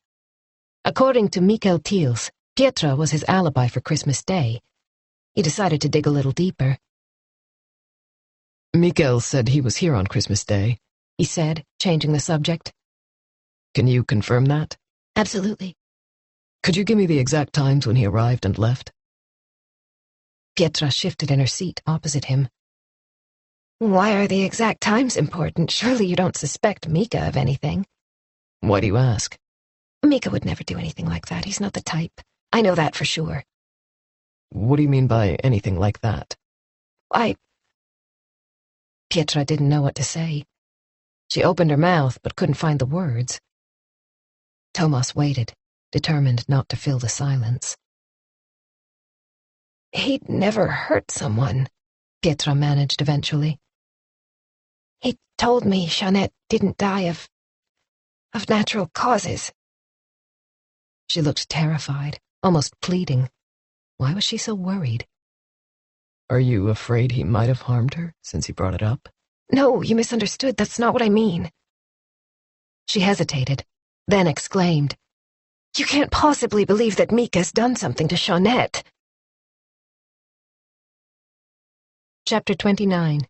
According to Mikael Thiels, Pietra was his alibi for Christmas Day. He decided to dig a little deeper. Mikael said he was here on Christmas Day, he said, changing the subject. Can you confirm that? Absolutely. Could you give me the exact times when he arrived and left? Pietra shifted in her seat opposite him. Why are the exact times important? Surely you don't suspect Mika of anything. Why do you ask? Mika would never do anything like that. He's not the type. I know that for sure. What do you mean by anything like that? Pietra didn't know what to say. She opened her mouth but couldn't find the words. Tomas waited, determined not to fill the silence. He'd never hurt someone, Pietra managed eventually. He told me Jeanette didn't die of natural causes. She looked terrified, almost pleading. Why was she so worried? Are you afraid he might have harmed her, since he brought it up? No, you misunderstood. That's not what I mean. She hesitated, then exclaimed, You can't possibly believe that Mika's done something to Jeanette. Chapter 29.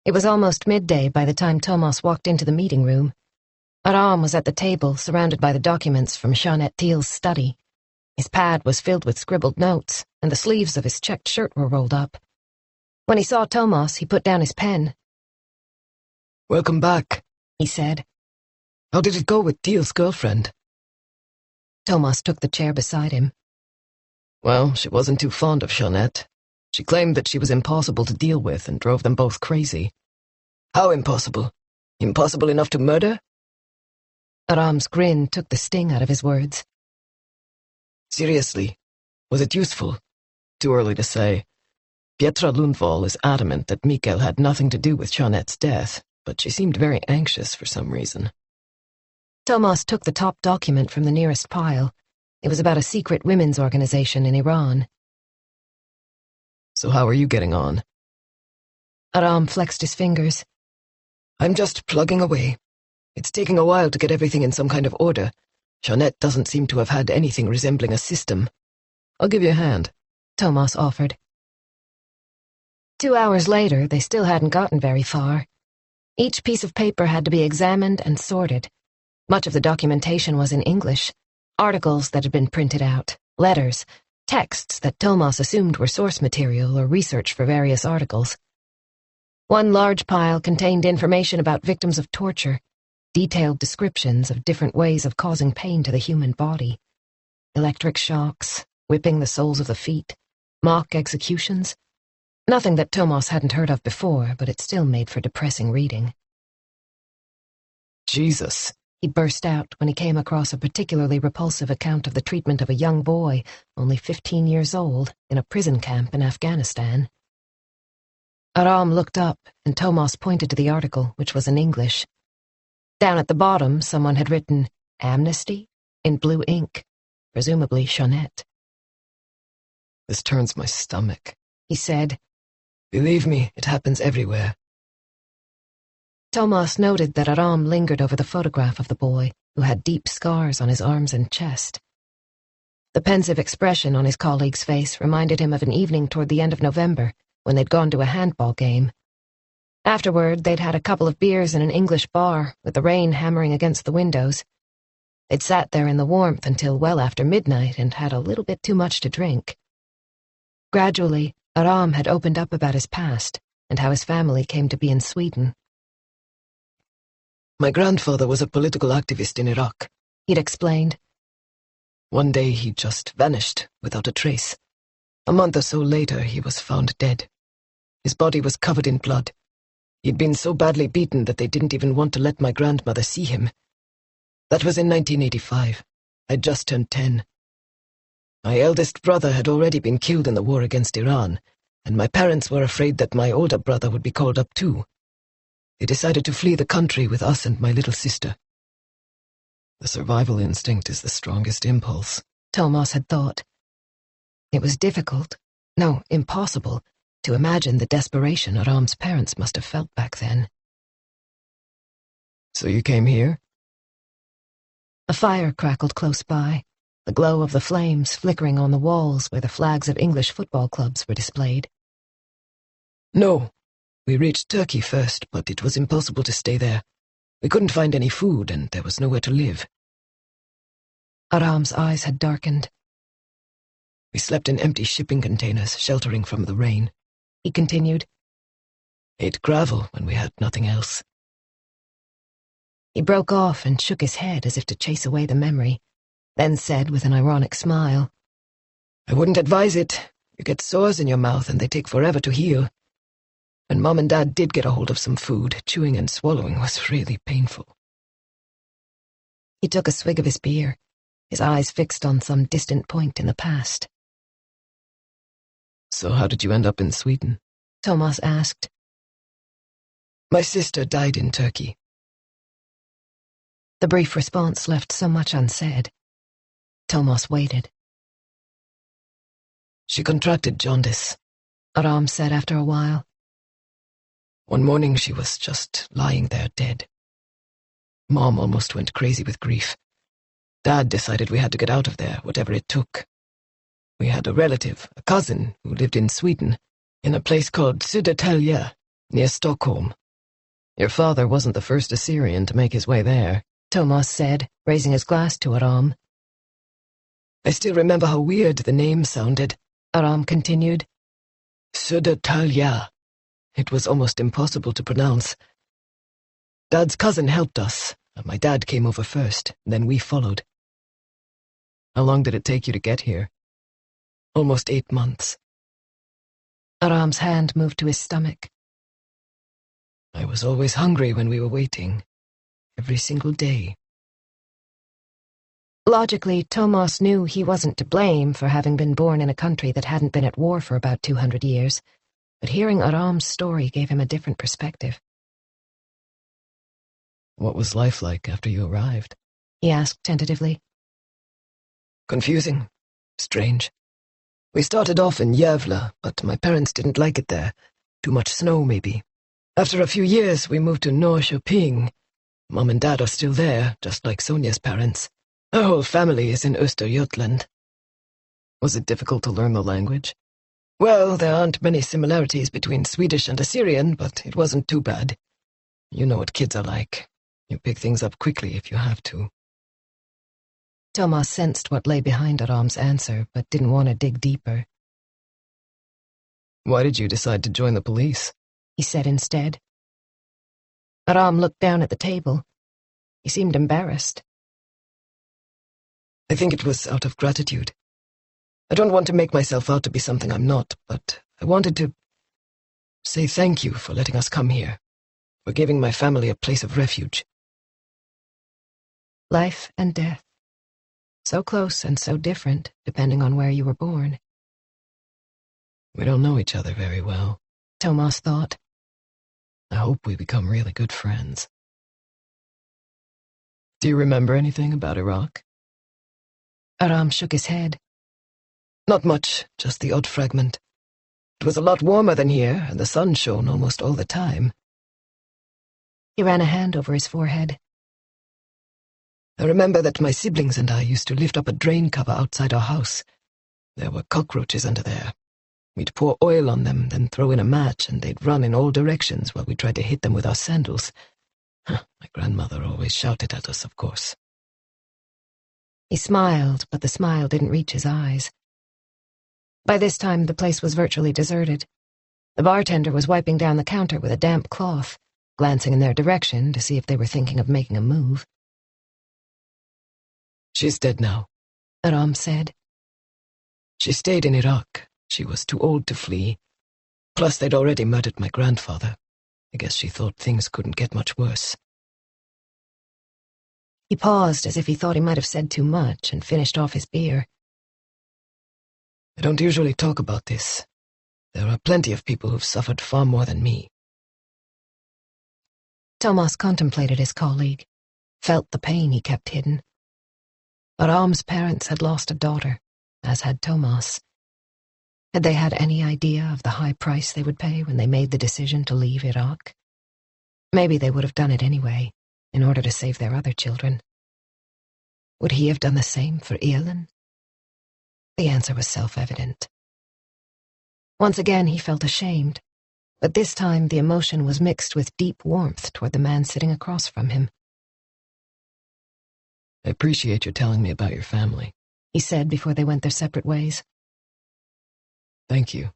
It was almost midday by the time Tomas walked into the meeting room. Aram was at the table, surrounded by the documents from Jeanette Thiel's study. His pad was filled with scribbled notes, and the sleeves of his checked shirt were rolled up. When he saw Tomas, he put down his pen. "Welcome back," he said. "How did it go with Thiel's girlfriend?" Tomas took the chair beside him. "Well, she wasn't too fond of Jeanette. She claimed that she was impossible to deal with and drove them both crazy." "How impossible? Impossible enough to murder?" Aram's grin took the sting out of his words. "Seriously, was it useful?" "Too early to say. Pietra Lundvall is adamant that Mikael had nothing to do with Jeanette's death, but she seemed very anxious for some reason." Tomas took the top document from the nearest pile. It was about a secret women's organization in Iran. "So how are you getting on?" Aram flexed his fingers. "I'm just plugging away. It's taking a while to get everything in some kind of order. Jeanette doesn't seem to have had anything resembling a system." "I'll give you a hand," Tomas offered. 2 hours later, they still hadn't gotten very far. Each piece of paper had to be examined and sorted. Much of the documentation was in English, articles that had been printed out, letters, texts that Tomas assumed were source material or research for various articles. One large pile contained information about victims of torture, detailed descriptions of different ways of causing pain to the human body. Electric shocks, whipping the soles of the feet, mock executions. Nothing that Tomas hadn't heard of before, but it still made for depressing reading. "Jesus," he burst out when he came across a particularly repulsive account of the treatment of a young boy, only 15 years old, in a prison camp in Afghanistan. Aram looked up, and Tomas pointed to the article, which was in English. Down at the bottom, someone had written, "Amnesty," in blue ink, presumably Jeanette. "This turns my stomach," he said. "Believe me, it happens everywhere." Tomas noted that Aram lingered over the photograph of the boy, who had deep scars on his arms and chest. The pensive expression on his colleague's face reminded him of an evening toward the end of November, when they'd gone to a handball game. Afterward, they'd had a couple of beers in an English bar, with the rain hammering against the windows. They'd sat there in the warmth until well after midnight and had a little bit too much to drink. Gradually, Aram had opened up about his past and how his family came to be in Sweden. "My grandfather was a political activist in Iraq," he'd explained. "One day he just vanished without a trace. A month or so later he was found dead. His body was covered in blood. He'd been so badly beaten that they didn't even want to let my grandmother see him. That was in 1985. I'd just turned 10. My eldest brother had already been killed in the war against Iran, and my parents were afraid that my older brother would be called up too. They decided to flee the country with us and my little sister." "The survival instinct is the strongest impulse," Tomas had thought. It was difficult, no, impossible, to imagine the desperation Aram's parents must have felt back then. "So you came here?" A fire crackled close by, the glow of the flames flickering on the walls where the flags of English football clubs were displayed. "No. We reached Turkey first, but it was impossible to stay there. We couldn't find any food, and there was nowhere to live." Aram's eyes had darkened. "We slept in empty shipping containers, sheltering from the rain," he continued. "Ate gravel when we had nothing else." He broke off and shook his head as if to chase away the memory, then said with an ironic smile, "I wouldn't advise it. You get sores in your mouth and they take forever to heal. When Mom and Dad did get a hold of some food, chewing and swallowing was really painful." He took a swig of his beer, his eyes fixed on some distant point in the past. "So how did you end up in Sweden?" Tomas asked. "My sister died in Turkey." The brief response left so much unsaid. Tomas waited. "She contracted jaundice," Aram said after a while. "One morning she was just lying there dead. Mom almost went crazy with grief. Dad decided we had to get out of there, whatever it took. We had a relative, a cousin, who lived in Sweden, in a place called Södertälje, near Stockholm, Your father wasn't the first Assyrian to make his way there, Tomas said, raising his glass to Aram. I still remember how weird the name sounded, Aram continued. Södertälje. It was almost impossible to pronounce. Dad's cousin helped us, and my dad came over first, then we followed. How long did it take you to get here? Almost 8 months. Aram's hand moved to his stomach. I was always hungry when we were waiting. Every single day. Logically, Tomas knew he wasn't to blame for having been born in a country that hadn't been at war for about 200 years, but hearing Aram's story gave him a different perspective. What was life like after you arrived? He asked tentatively. Confusing. Strange. We started off in Gävle, but my parents didn't like it there. Too much snow, maybe. After a few years, we moved to Norrköping. Mom and Dad are still there, just like Sonia's parents. Her whole family is in Östergötland. Was it difficult to learn the language? Well, there aren't many similarities between Swedish and Assyrian, but it wasn't too bad. You know what kids are like. You pick things up quickly if you have to. Tomas sensed what lay behind Aram's answer, but didn't want to dig deeper. Why did you decide to join the police? He said instead. Aram looked down at the table. He seemed embarrassed. I think it was out of gratitude. I don't want to make myself out to be something I'm not, but I wanted to say thank you for letting us come here, for giving my family a place of refuge. Life and death. So close and so different, depending on where you were born. We don't know each other very well, Tomas thought. I hope we become really good friends. Do you remember anything about Iraq? Aram shook his head. Not much, just the odd fragment. It was a lot warmer than here, and the sun shone almost all the time. He ran a hand over his forehead. I remember that my siblings and I used to lift up a drain cover outside our house. There were cockroaches under there. We'd pour oil on them, then throw in a match, and they'd run in all directions while we tried to hit them with our sandals. My grandmother always shouted at us, of course. He smiled, but the smile didn't reach his eyes. By this time, the place was virtually deserted. The bartender was wiping down the counter with a damp cloth, glancing in their direction to see if they were thinking of making a move. She's dead now, Aram said. She stayed in Iraq. She was too old to flee. Plus, they'd already murdered my grandfather. I guess she thought things couldn't get much worse. He paused as if he thought he might have said too much and finished off his beer. I don't usually talk about this. There are plenty of people who've suffered far more than me. Tomas contemplated his colleague, felt the pain he kept hidden. Aram's parents had lost a daughter, as had Tomas. Had they had any idea of the high price they would pay when they made the decision to leave Iraq? Maybe they would have done it anyway, in order to save their other children. Would he have done the same for Ilan? The answer was self-evident. Once again he felt ashamed, but this time the emotion was mixed with deep warmth toward the man sitting across from him. I appreciate your telling me about your family, he said before they went their separate ways. Thank you.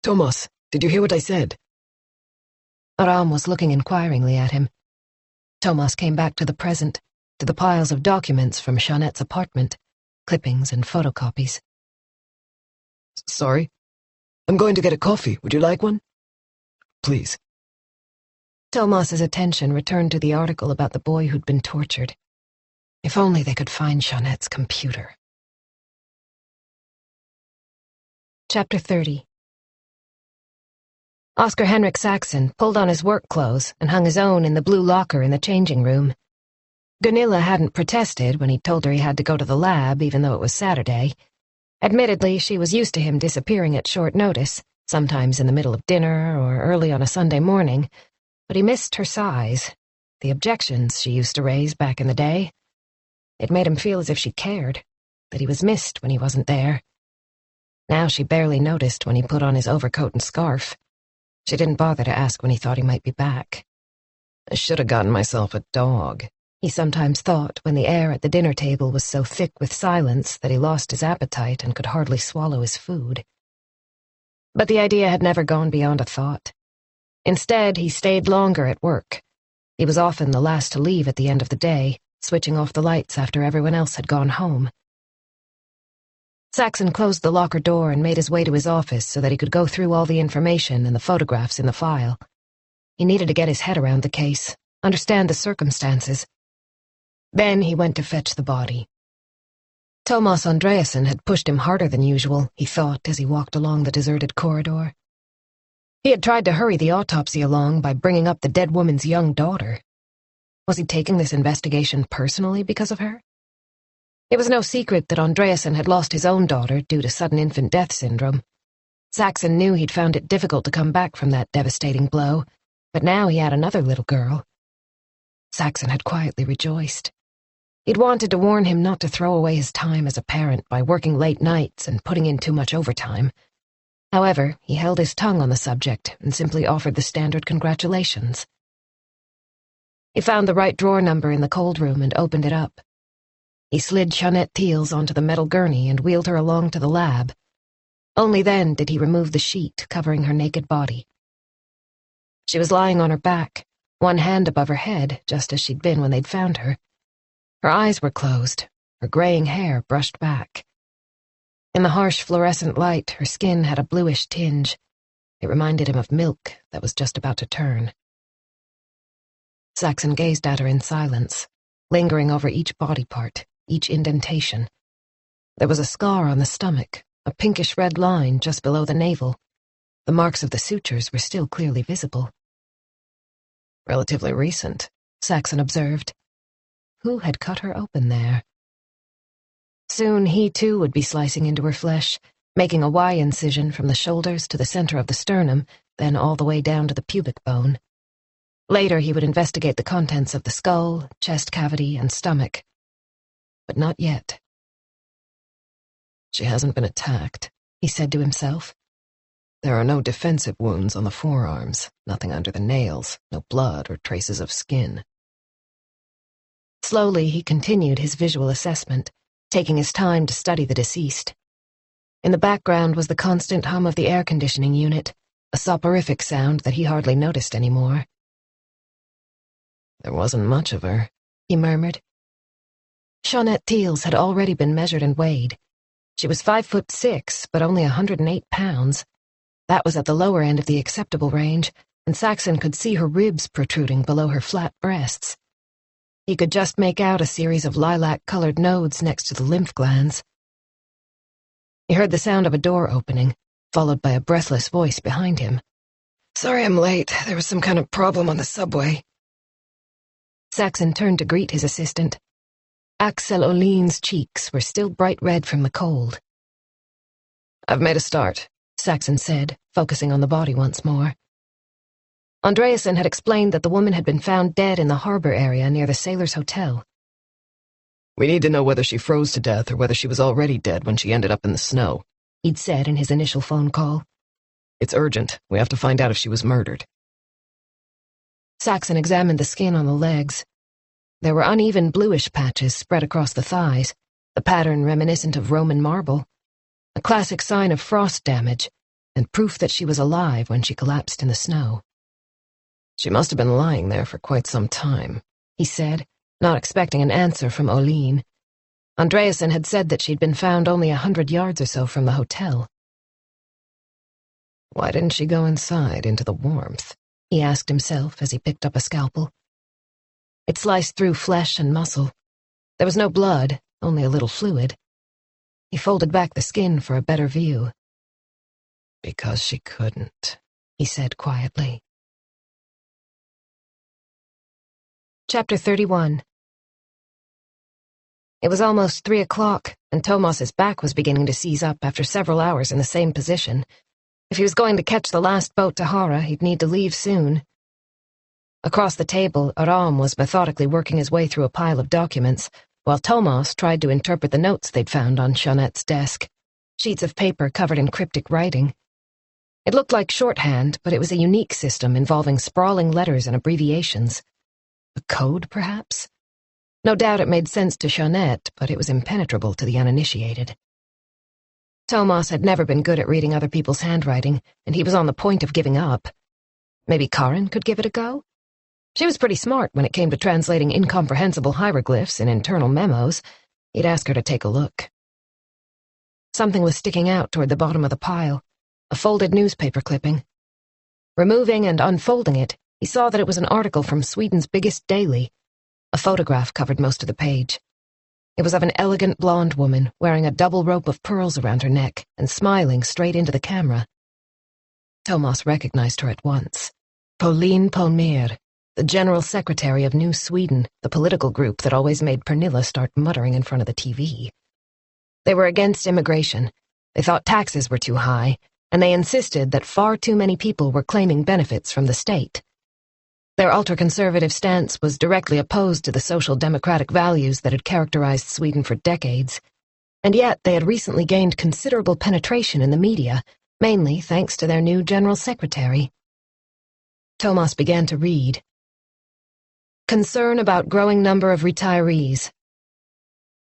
Tomas, did you hear what I said? Aram was looking inquiringly at him. Tomas came back to the present, to the piles of documents from Jeanette's apartment, clippings and photocopies. Sorry? I'm going to get a coffee. Would you like one? Please. Tomas's attention returned to the article about the boy who'd been tortured. If only they could find Jeanette's computer. Chapter 30. Oscar Henrik Saxon pulled on his work clothes and hung his own in the blue locker in the changing room. Gunilla hadn't protested when he told her he had to go to the lab, even though it was Saturday. Admittedly, she was used to him disappearing at short notice, sometimes in the middle of dinner or early on a Sunday morning, but he missed her sighs, the objections she used to raise back in the day. It made him feel as if she cared, that he was missed when he wasn't there. Now she barely noticed when he put on his overcoat and scarf. She didn't bother to ask when he thought he might be back. I should have gotten myself a dog, he sometimes thought when the air at the dinner table was so thick with silence that he lost his appetite and could hardly swallow his food. But the idea had never gone beyond a thought. Instead, he stayed longer at work. He was often the last to leave at the end of the day, switching off the lights after everyone else had gone home. Saxon closed the locker door and made his way to his office so that he could go through all the information and the photographs in the file. He needed to get his head around the case, understand the circumstances. Then he went to fetch the body. Tomas Andreasson had pushed him harder than usual, he thought as he walked along the deserted corridor. He had tried to hurry the autopsy along by bringing up the dead woman's young daughter. Was he taking this investigation personally because of her? It was no secret that Andreasson had lost his own daughter due to sudden infant death syndrome. Saxon knew he'd found it difficult to come back from that devastating blow, but now he had another little girl. Saxon had quietly rejoiced. He'd wanted to warn him not to throw away his time as a parent by working late nights and putting in too much overtime. However, he held his tongue on the subject and simply offered the standard congratulations. He found the right drawer number in the cold room and opened it up. He slid Jeanette Thiels onto the metal gurney and wheeled her along to the lab. Only then did he remove the sheet covering her naked body. She was lying on her back, one hand above her head, just as she'd been when they'd found her. Her eyes were closed, her graying hair brushed back. In the harsh fluorescent light, her skin had a bluish tinge. It reminded him of milk that was just about to turn. Saxon gazed at her in silence, lingering over each body part, each indentation. There was a scar on the stomach, a pinkish-red line just below the navel. The marks of the sutures were still clearly visible. Relatively recent, Saxon observed. Who had cut her open there? Soon he too would be slicing into her flesh, making a Y incision from the shoulders to the center of the sternum, then all the way down to the pubic bone. Later he would investigate the contents of the skull, chest cavity, and stomach. But not yet. She hasn't been attacked, he said to himself. There are no defensive wounds on the forearms, nothing under the nails, no blood or traces of skin. Slowly he continued his visual assessment, taking his time to study the deceased. In the background was the constant hum of the air conditioning unit, a soporific sound that he hardly noticed anymore. There wasn't much of her, he murmured. Jeanette Thiels had already been measured and weighed. She was 5'6", but only 108 pounds. That was at the lower end of the acceptable range, and Saxon could see her ribs protruding below her flat breasts. He could just make out a series of lilac-colored nodes next to the lymph glands. He heard the sound of a door opening, followed by a breathless voice behind him. "Sorry I'm late. There was some kind of problem on the subway." Saxon turned to greet his assistant. Axel O'Lean's cheeks were still bright red from the cold. "I've made a start," Saxon said, focusing on the body once more. Andreasson had explained that the woman had been found dead in the harbor area near the Sailors' Hotel. "We need to know whether she froze to death or whether she was already dead when she ended up in the snow," he'd said in his initial phone call. "It's urgent. We have to find out if she was murdered." Saxon examined the skin on the legs. There were uneven bluish patches spread across the thighs, the pattern reminiscent of Roman marble, a classic sign of frost damage, and proof that she was alive when she collapsed in the snow. "She must have been lying there for quite some time," he said, not expecting an answer from O'Lean. Andreasson had said that she'd been found only 100 yards or so from the hotel. "Why didn't she go inside, into the warmth?" he asked himself as he picked up a scalpel. It sliced through flesh and muscle. There was no blood, only a little fluid. He folded back the skin for a better view. "Because she couldn't," he said quietly. Chapter 31. It was almost 3 o'clock, and Tomas's back was beginning to seize up after several hours in the same position. If he was going to catch the last boat to Hara, he'd need to leave soon. Across the table, Aram was methodically working his way through a pile of documents, while Tomas tried to interpret the notes they'd found on Jeanette's desk, sheets of paper covered in cryptic writing. It looked like shorthand, but it was a unique system involving sprawling letters and abbreviations. A code, perhaps? No doubt it made sense to Jeanette, but it was impenetrable to the uninitiated. Tomas had never been good at reading other people's handwriting, and he was on the point of giving up. Maybe Karin could give it a go? She was pretty smart when it came to translating incomprehensible hieroglyphs in internal memos. He'd ask her to take a look. Something was sticking out toward the bottom of the pile, a folded newspaper clipping. Removing and unfolding it, he saw that it was an article from Sweden's biggest daily. A photograph covered most of the page. It was of an elegant blonde woman wearing a double rope of pearls around her neck and smiling straight into the camera. Tomas recognized her at once. Pauline Palmér, the General Secretary of New Sweden, the political group that always made Pernilla start muttering in front of the TV. They were against immigration. They thought taxes were too high, and they insisted that far too many people were claiming benefits from the state. Their ultra-conservative stance was directly opposed to the social democratic values that had characterized Sweden for decades, and yet they had recently gained considerable penetration in the media, mainly thanks to their new General Secretary. Tomas began to read. Concern about growing number of retirees.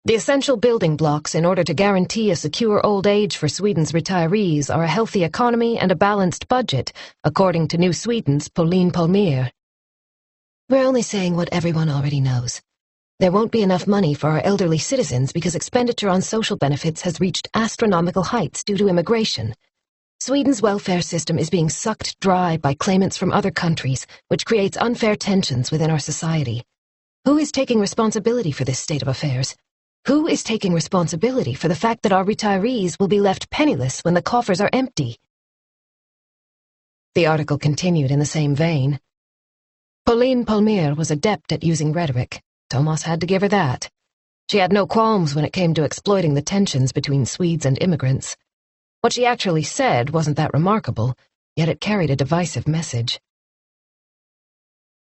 The essential building blocks in order to guarantee a secure old age for Sweden's retirees are a healthy economy and a balanced budget, according to New Sweden's Pauline Palmér. We're only saying what everyone already knows. There won't be enough money for our elderly citizens because expenditure on social benefits has reached astronomical heights due to immigration. Sweden's welfare system is being sucked dry by claimants from other countries, which creates unfair tensions within our society. Who is taking responsibility for this state of affairs? Who is taking responsibility for the fact that our retirees will be left penniless when the coffers are empty? The article continued in the same vein. Pauline Palmér was adept at using rhetoric. Tomas had to give her that. She had no qualms when it came to exploiting the tensions between Swedes and immigrants. What she actually said wasn't that remarkable, yet it carried a divisive message.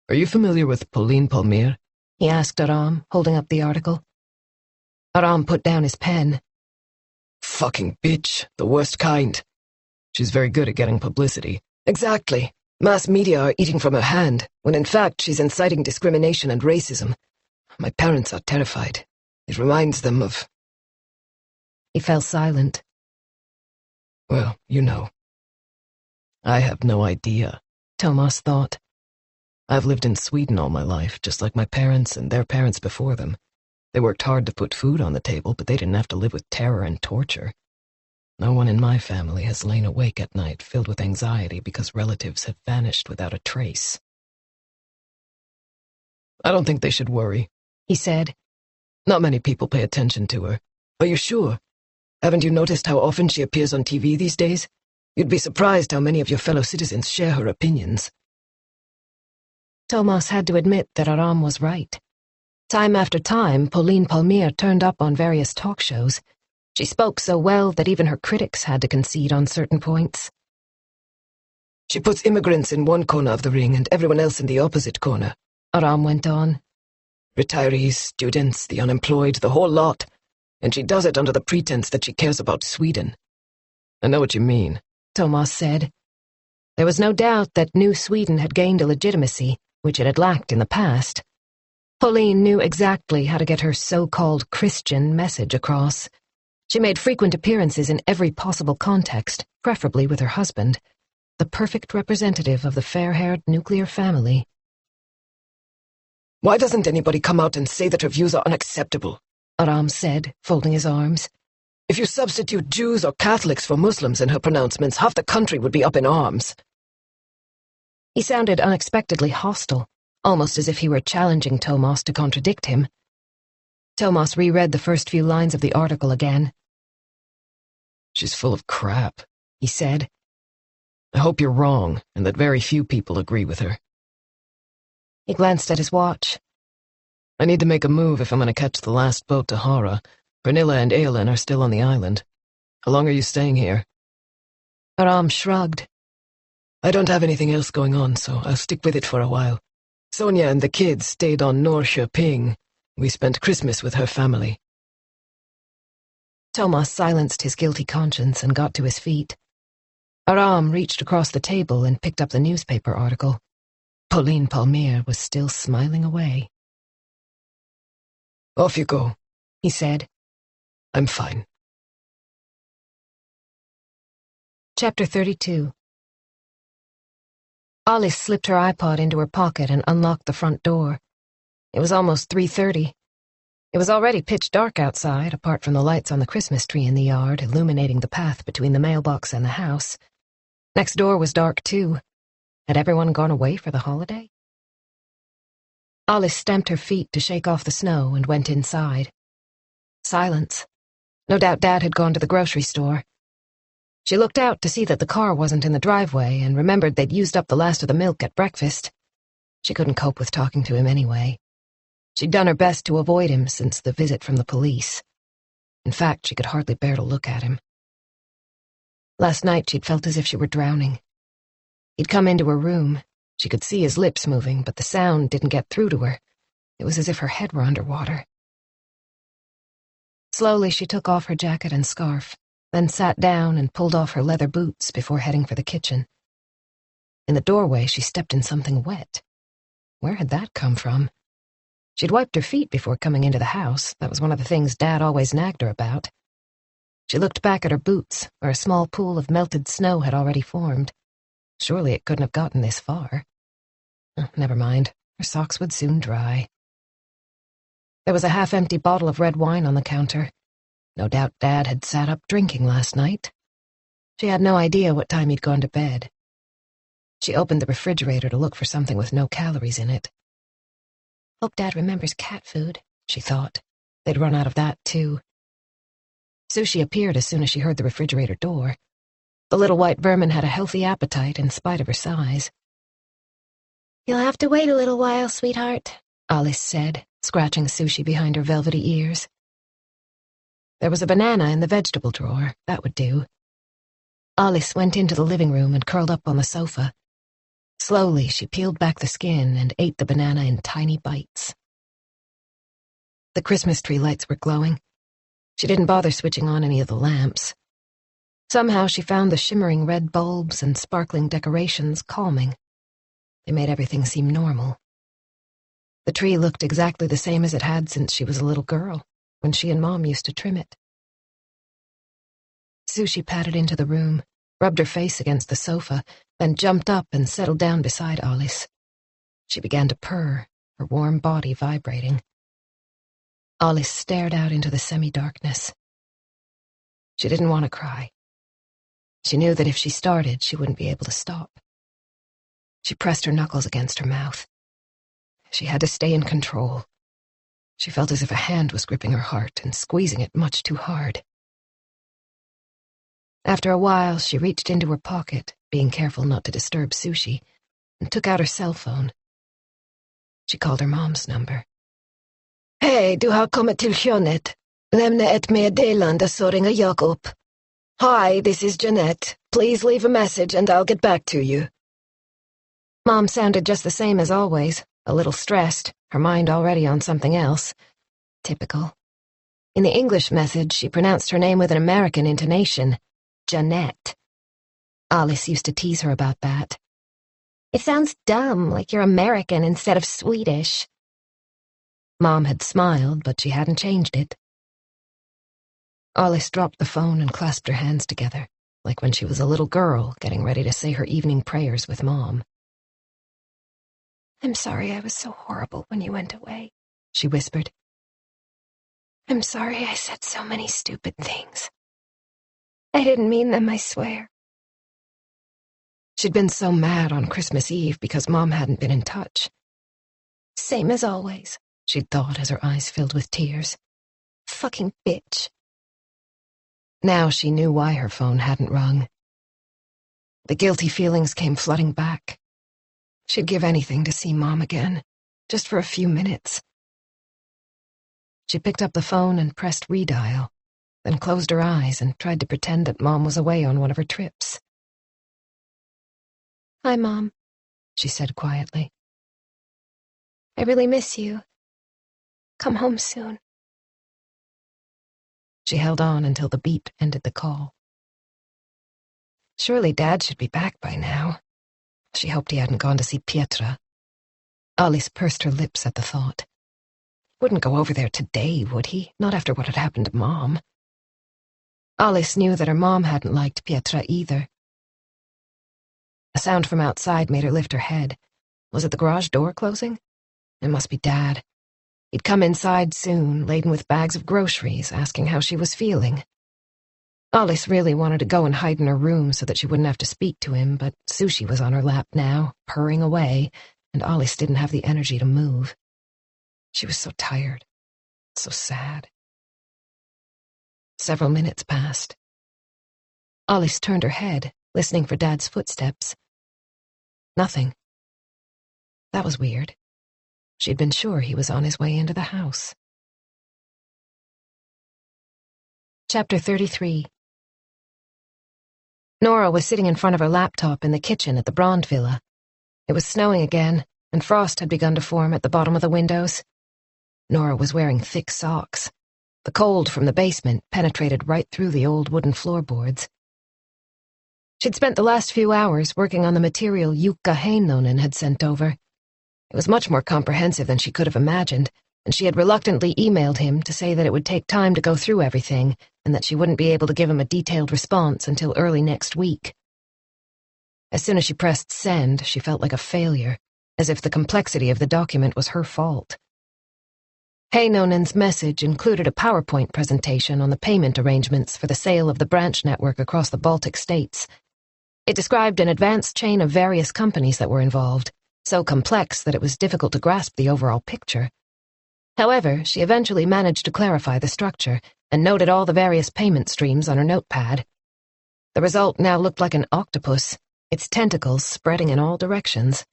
Are you familiar with Pauline Palmér? He asked Aram, holding up the article. Aram put down his pen. Fucking bitch, the worst kind. She's very good at getting publicity. Exactly. Mass media are eating from her hand, when in fact she's inciting discrimination and racism. My parents are terrified. It reminds them of... He fell silent. Well, you know. I have no idea, Tomas thought. I've lived in Sweden all my life, just like my parents and their parents before them. They worked hard to put food on the table, but they didn't have to live with terror and torture. No one in my family has lain awake at night filled with anxiety because relatives have vanished without a trace. I don't think they should worry, he said. Not many people pay attention to her. Are you sure? Haven't you noticed how often she appears on TV these days? You'd be surprised how many of your fellow citizens share her opinions. Tomas had to admit that Aram was right. Time after time, Pauline Palmér turned up on various talk shows. She spoke so well that even her critics had to concede on certain points. She puts immigrants in one corner of the ring and everyone else in the opposite corner, Aram went on. Retirees, students, the unemployed, the whole lot. And she does it under the pretense that she cares about Sweden. I know what you mean, Tomas said. There was no doubt that New Sweden had gained a legitimacy, which it had lacked in the past. Pauline knew exactly how to get her so-called Christian message across. She made frequent appearances in every possible context, preferably with her husband, the perfect representative of the fair-haired nuclear family. Why doesn't anybody come out and say that her views are unacceptable? Aram said, folding his arms. If you substitute Jews or Catholics for Muslims in her pronouncements, half the country would be up in arms. He sounded unexpectedly hostile, almost as if he were challenging Tomas to contradict him. Tomas reread the first few lines of the article again. She's full of crap, he said. I hope you're wrong, and that very few people agree with her. He glanced at his watch. I need to make a move if I'm going to catch the last boat to Hara. Pernilla and Aelin are still on the island. How long are you staying here? Aram shrugged. I don't have anything else going on, so I'll stick with it for a while. Sonia and the kids stayed on Norrköping. We spent Christmas with her family. Tomas silenced his guilty conscience and got to his feet. Aram reached across the table and picked up the newspaper article. Pauline Palmier was still smiling away. Off you go, he said. I'm fine. Chapter 32. Alice slipped her iPod into her pocket and unlocked the front door. It was almost 3:30. It was already pitch dark outside, apart from the lights on the Christmas tree in the yard, illuminating the path between the mailbox and the house. Next door was dark, too. Had everyone gone away for the holiday? Alice stamped her feet to shake off the snow and went inside. Silence. No doubt Dad had gone to the grocery store. She looked out to see that the car wasn't in the driveway and remembered they'd used up the last of the milk at breakfast. She couldn't cope with talking to him anyway. She'd done her best to avoid him since the visit from the police. In fact, she could hardly bear to look at him. Last night she'd felt as if she were drowning. He'd come into her room. She could see his lips moving, but the sound didn't get through to her. It was as if her head were underwater. Slowly she took off her jacket and scarf, then sat down and pulled off her leather boots before heading for the kitchen. In the doorway she stepped in something wet. Where had that come from? She'd wiped her feet before coming into the house. That was one of the things Dad always nagged her about. She looked back at her boots, where a small pool of melted snow had already formed. Surely it couldn't have gotten this far. Oh, never mind. Her socks would soon dry. There was a half-empty bottle of red wine on the counter. No doubt Dad had sat up drinking last night. She had no idea what time he'd gone to bed. She opened the refrigerator to look for something with no calories in it. Hope Dad remembers cat food, she thought. They'd run out of that, too. Sushi appeared as soon as she heard the refrigerator door. The little white vermin had a healthy appetite in spite of her size. "You'll have to wait a little while, sweetheart," Alice said, scratching Sushi behind her velvety ears. There was a banana in the vegetable drawer. That would do. Alice went into the living room and curled up on the sofa. Slowly, she peeled back the skin and ate the banana in tiny bites. The Christmas tree lights were glowing. She didn't bother switching on any of the lamps. Somehow she found the shimmering red bulbs and sparkling decorations calming. They made everything seem normal. The tree looked exactly the same as it had since she was a little girl, when she and Mom used to trim it. Sushi padded into the room, rubbed her face against the sofa, then jumped up and settled down beside Alice. She began to purr, her warm body vibrating. Alice stared out into the semi-darkness. She didn't want to cry. She knew that if she started, she wouldn't be able to stop. She pressed her knuckles against her mouth. She had to stay in control. She felt as if a hand was gripping her heart and squeezing it much too hard. After a while, she reached into her pocket, being careful not to disturb Sushi, and took out her cell phone. She called her mom's number. Hej, du har kommit till Jeanette. Lämna ett meddelande så ringer jag upp. Hi, this is Jeanette. Please leave a message and I'll get back to you. Mom sounded just the same as always, a little stressed, her mind already on something else. Typical. In the English message, she pronounced her name with an American intonation. Jeanette. Alice used to tease her about that. "It sounds dumb, like you're American instead of Swedish." Mom had smiled, but she hadn't changed it. Alice dropped the phone and clasped her hands together, like when she was a little girl getting ready to say her evening prayers with Mom. "I'm sorry I was so horrible when you went away," she whispered. "I'm sorry I said so many stupid things. I didn't mean them, I swear." She'd been so mad on Christmas Eve because Mom hadn't been in touch. Same as always, she'd thought as her eyes filled with tears. Fucking bitch. Now she knew why her phone hadn't rung. The guilty feelings came flooding back. She'd give anything to see Mom again, just for a few minutes. She picked up the phone and pressed redial, then closed her eyes and tried to pretend that Mom was away on one of her trips. "Hi, Mom," she said quietly. "I really miss you. Come home soon." She held on until the beep ended the call. Surely Dad should be back by now. She hoped he hadn't gone to see Pietra. Alice pursed her lips at the thought. Wouldn't go over there today, would he? Not after what had happened to Mom. Alice knew that her mom hadn't liked Pietra either. A sound from outside made her lift her head. Was it the garage door closing? It must be Dad. He'd come inside soon, laden with bags of groceries, asking how she was feeling. Alice really wanted to go and hide in her room so that she wouldn't have to speak to him, but Sushi was on her lap now, purring away, and Alice didn't have the energy to move. She was so tired, so sad. Several minutes passed. Alice turned her head, listening for Dad's footsteps. Nothing. That was weird. She'd been sure he was on his way into the house. Chapter 33. Nora was sitting in front of her laptop in the kitchen at the Brand Villa. It was snowing again, and frost had begun to form at the bottom of the windows. Nora was wearing thick socks. The cold from the basement penetrated right through the old wooden floorboards. She'd spent the last few hours working on the material Jukka Heinonen had sent over. It was much more comprehensive than she could have imagined, and she had reluctantly emailed him to say that it would take time to go through everything, and that she wouldn't be able to give him a detailed response until early next week. As soon as she pressed send, she felt like a failure, as if the complexity of the document was her fault. Heinonen's message included a PowerPoint presentation on the payment arrangements for the sale of the branch network across the Baltic states. It described an advanced chain of various companies that were involved, so complex that it was difficult to grasp the overall picture. However, she eventually managed to clarify the structure and noted all the various payment streams on her notepad. The result now looked like an octopus, its tentacles spreading in all directions.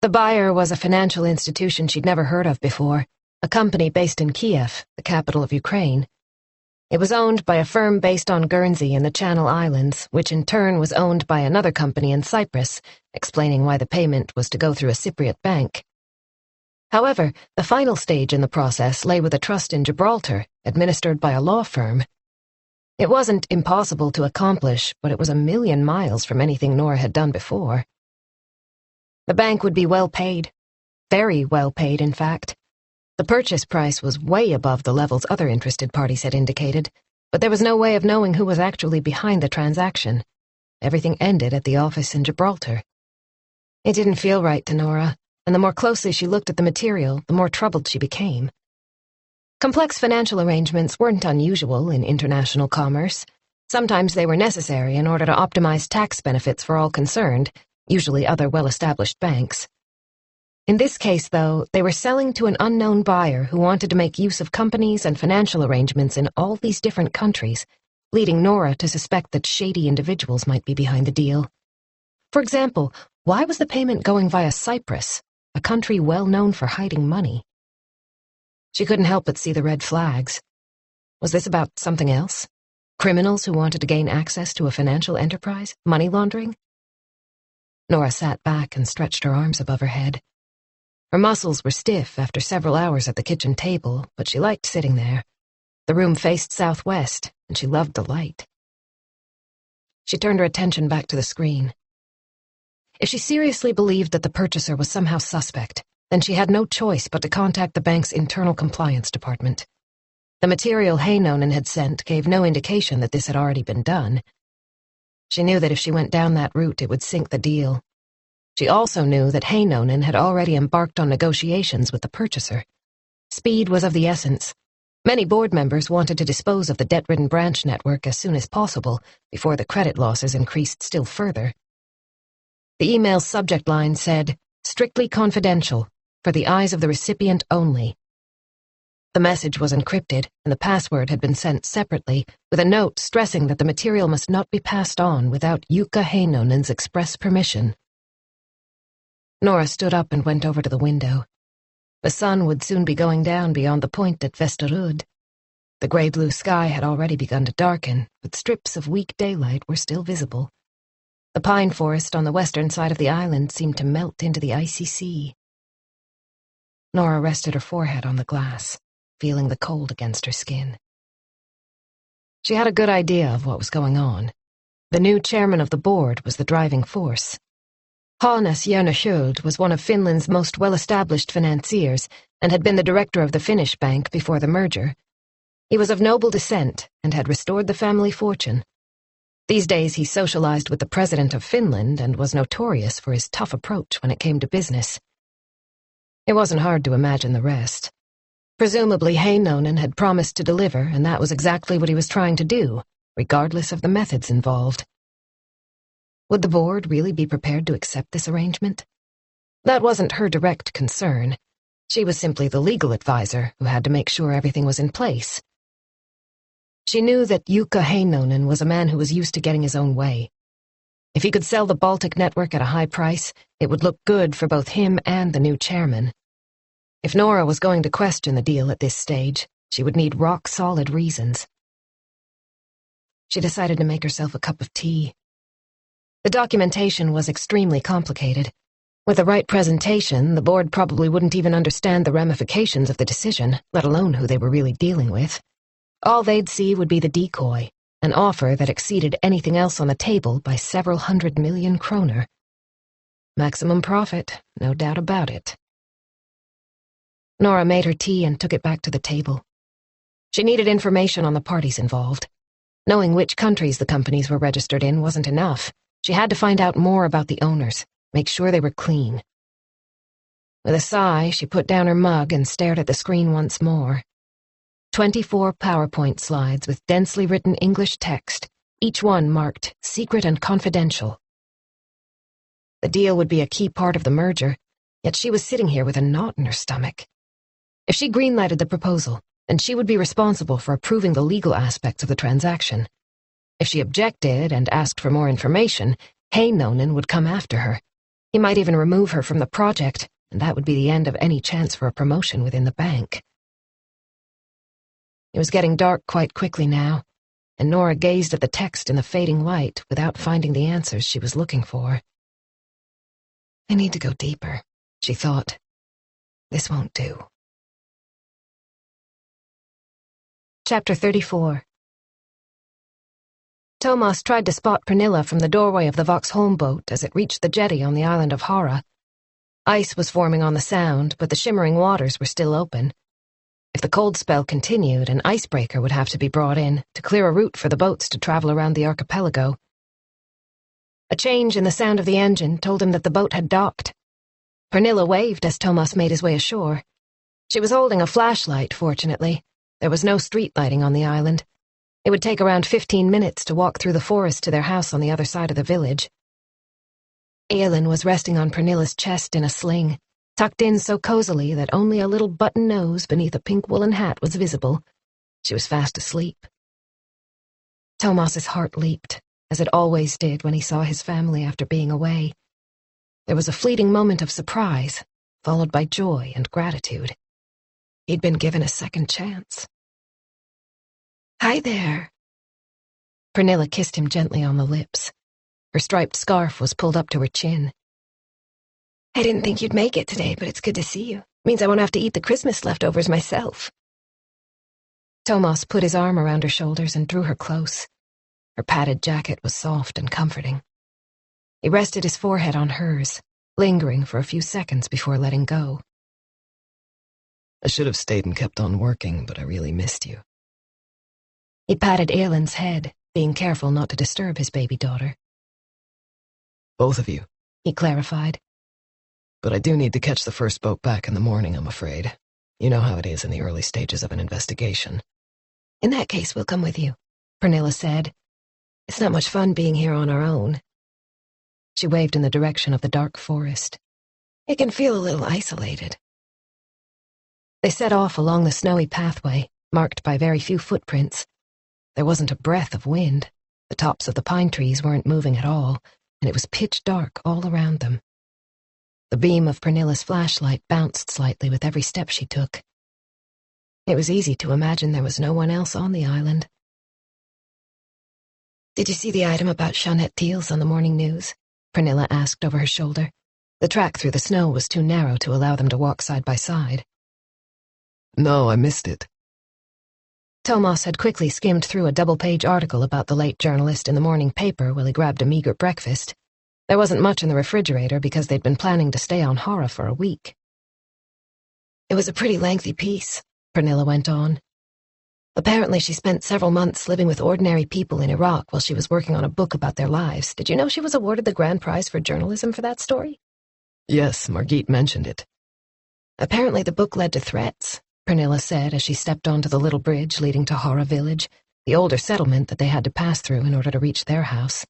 The buyer was a financial institution she'd never heard of before, a company based in Kiev, the capital of Ukraine. It was owned by a firm based on Guernsey in the Channel Islands, which in turn was owned by another company in Cyprus, explaining why the payment was to go through a Cypriot bank. However, the final stage in the process lay with a trust in Gibraltar, administered by a law firm. It wasn't impossible to accomplish, but it was a million miles from anything Nora had done before. The bank would be well paid. Very well paid, in fact. The purchase price was way above the levels other interested parties had indicated, but there was no way of knowing who was actually behind the transaction. Everything ended at the office in Gibraltar. It didn't feel right to Nora, and the more closely she looked at the material, the more troubled she became. Complex financial arrangements weren't unusual in international commerce. Sometimes they were necessary in order to optimize tax benefits for all concerned, usually other well-established banks. In this case, though, they were selling to an unknown buyer who wanted to make use of companies and financial arrangements in all these different countries, leading Nora to suspect that shady individuals might be behind the deal. For example, why was the payment going via Cyprus, a country well known for hiding money? She couldn't help but see the red flags. Was this about something else? Criminals who wanted to gain access to a financial enterprise? Money laundering? Nora sat back and stretched her arms above her head. Her muscles were stiff after several hours at the kitchen table, but she liked sitting there. The room faced southwest, and she loved the light. She turned her attention back to the screen. If she seriously believed that the purchaser was somehow suspect, then she had no choice but to contact the bank's internal compliance department. The material Heinonen had sent gave no indication that this had already been done. She knew that if she went down that route, it would sink the deal. She also knew that Heinonen had already embarked on negotiations with the purchaser. Speed was of the essence. Many board members wanted to dispose of the debt-ridden branch network as soon as possible, before the credit losses increased still further. The email's subject line said, "Strictly confidential, for the eyes of the recipient only." The message was encrypted, and the password had been sent separately, with a note stressing that the material must not be passed on without Jukka Heinonen's express permission. Nora stood up and went over to the window. The sun would soon be going down beyond the point at Vesterud. The gray-blue sky had already begun to darken, but strips of weak daylight were still visible. The pine forest on the western side of the island seemed to melt into the icy sea. Nora rested her forehead on the glass, feeling the cold against her skin. She had a good idea of what was going on. The new chairman of the board was the driving force. Hannes Järnesköld was one of Finland's most well-established financiers and had been the director of the Finnish bank before the merger. He was of noble descent and had restored the family fortune. These days he socialized with the president of Finland and was notorious for his tough approach when it came to business. It wasn't hard to imagine the rest. Presumably Heinonen had promised to deliver, and that was exactly what he was trying to do, regardless of the methods involved. Would the board really be prepared to accept this arrangement? That wasn't her direct concern. She was simply the legal advisor who had to make sure everything was in place. She knew that Jukka Heinonen was a man who was used to getting his own way. If he could sell the Baltic network at a high price, it would look good for both him and the new chairman. If Nora was going to question the deal at this stage, she would need rock-solid reasons. She decided to make herself a cup of tea. The documentation was extremely complicated. With the right presentation, the board probably wouldn't even understand the ramifications of the decision, let alone who they were really dealing with. All they'd see would be the decoy, an offer that exceeded anything else on the table by several 100 million kroner. Maximum profit, no doubt about it. Nora made her tea and took it back to the table. She needed information on the parties involved. Knowing which countries the companies were registered in wasn't enough. She had to find out more about the owners, make sure they were clean. With a sigh, she put down her mug and stared at the screen once more. 24 PowerPoint slides with densely written English text, each one marked secret and confidential. The deal would be a key part of the merger, yet she was sitting here with a knot in her stomach. If she greenlighted the proposal, then she would be responsible for approving the legal aspects of the transaction. If she objected and asked for more information, Heinonen would come after her. He might even remove her from the project, and that would be the end of any chance for a promotion within the bank. It was getting dark quite quickly now, and Nora gazed at the text in the fading light without finding the answers she was looking for. I need to go deeper, she thought. This won't do. Chapter 34. Tomas tried to spot Pernilla from the doorway of the Vaxholm boat as it reached the jetty on the island of Hara. Ice was forming on the Sound, but the shimmering waters were still open. If the cold spell continued, an icebreaker would have to be brought in to clear a route for the boats to travel around the archipelago. A change in the sound of the engine told him that the boat had docked. Pernilla waved as Tomas made his way ashore. She was holding a flashlight, fortunately. There was no street lighting on the island. It would take around 15 minutes to walk through the forest to their house on the other side of the village. Elin was resting on Pernilla's chest in a sling, tucked in so cozily that only a little button nose beneath a pink woolen hat was visible. She was fast asleep. Tomas's heart leaped, as it always did when he saw his family after being away. There was a fleeting moment of surprise, followed by joy and gratitude. He'd been given a second chance. Hi there. Pernilla kissed him gently on the lips. Her striped scarf was pulled up to her chin. I didn't think you'd make it today, but it's good to see you. Means I won't have to eat the Christmas leftovers myself. Tomas put his arm around her shoulders and drew her close. Her padded jacket was soft and comforting. He rested his forehead on hers, lingering for a few seconds before letting go. I should have stayed and kept on working, but I really missed you. He patted Elin's head, being careful not to disturb his baby daughter. Both of you, he clarified. But I do need to catch the first boat back in the morning, I'm afraid. You know how it is in the early stages of an investigation. In that case, we'll come with you, Pernilla said. It's not much fun being here on our own. She waved in the direction of the dark forest. It can feel a little isolated. They set off along the snowy pathway, marked by very few footprints. There wasn't a breath of wind. The tops of the pine trees weren't moving at all, and it was pitch dark all around them. The beam of Pernilla's flashlight bounced slightly with every step she took. It was easy to imagine there was no one else on the island. Did you see the item about Jeanette Thiels on the morning news? Pernilla asked over her shoulder. The track through the snow was too narrow to allow them to walk side by side. No, I missed it. Tomas had quickly skimmed through a double-page article about the late journalist in the morning paper while he grabbed a meager breakfast. There wasn't much in the refrigerator because they'd been planning to stay on Hara for a week. It was a pretty lengthy piece, Pernilla went on. Apparently she spent several months living with ordinary people in Iraq while she was working on a book about their lives. Did you know she was awarded the grand prize for journalism for that story? Yes, Margit mentioned it. Apparently the book led to threats, Pernilla said as she stepped onto the little bridge leading to Hara village, the older settlement that they had to pass through in order to reach their house.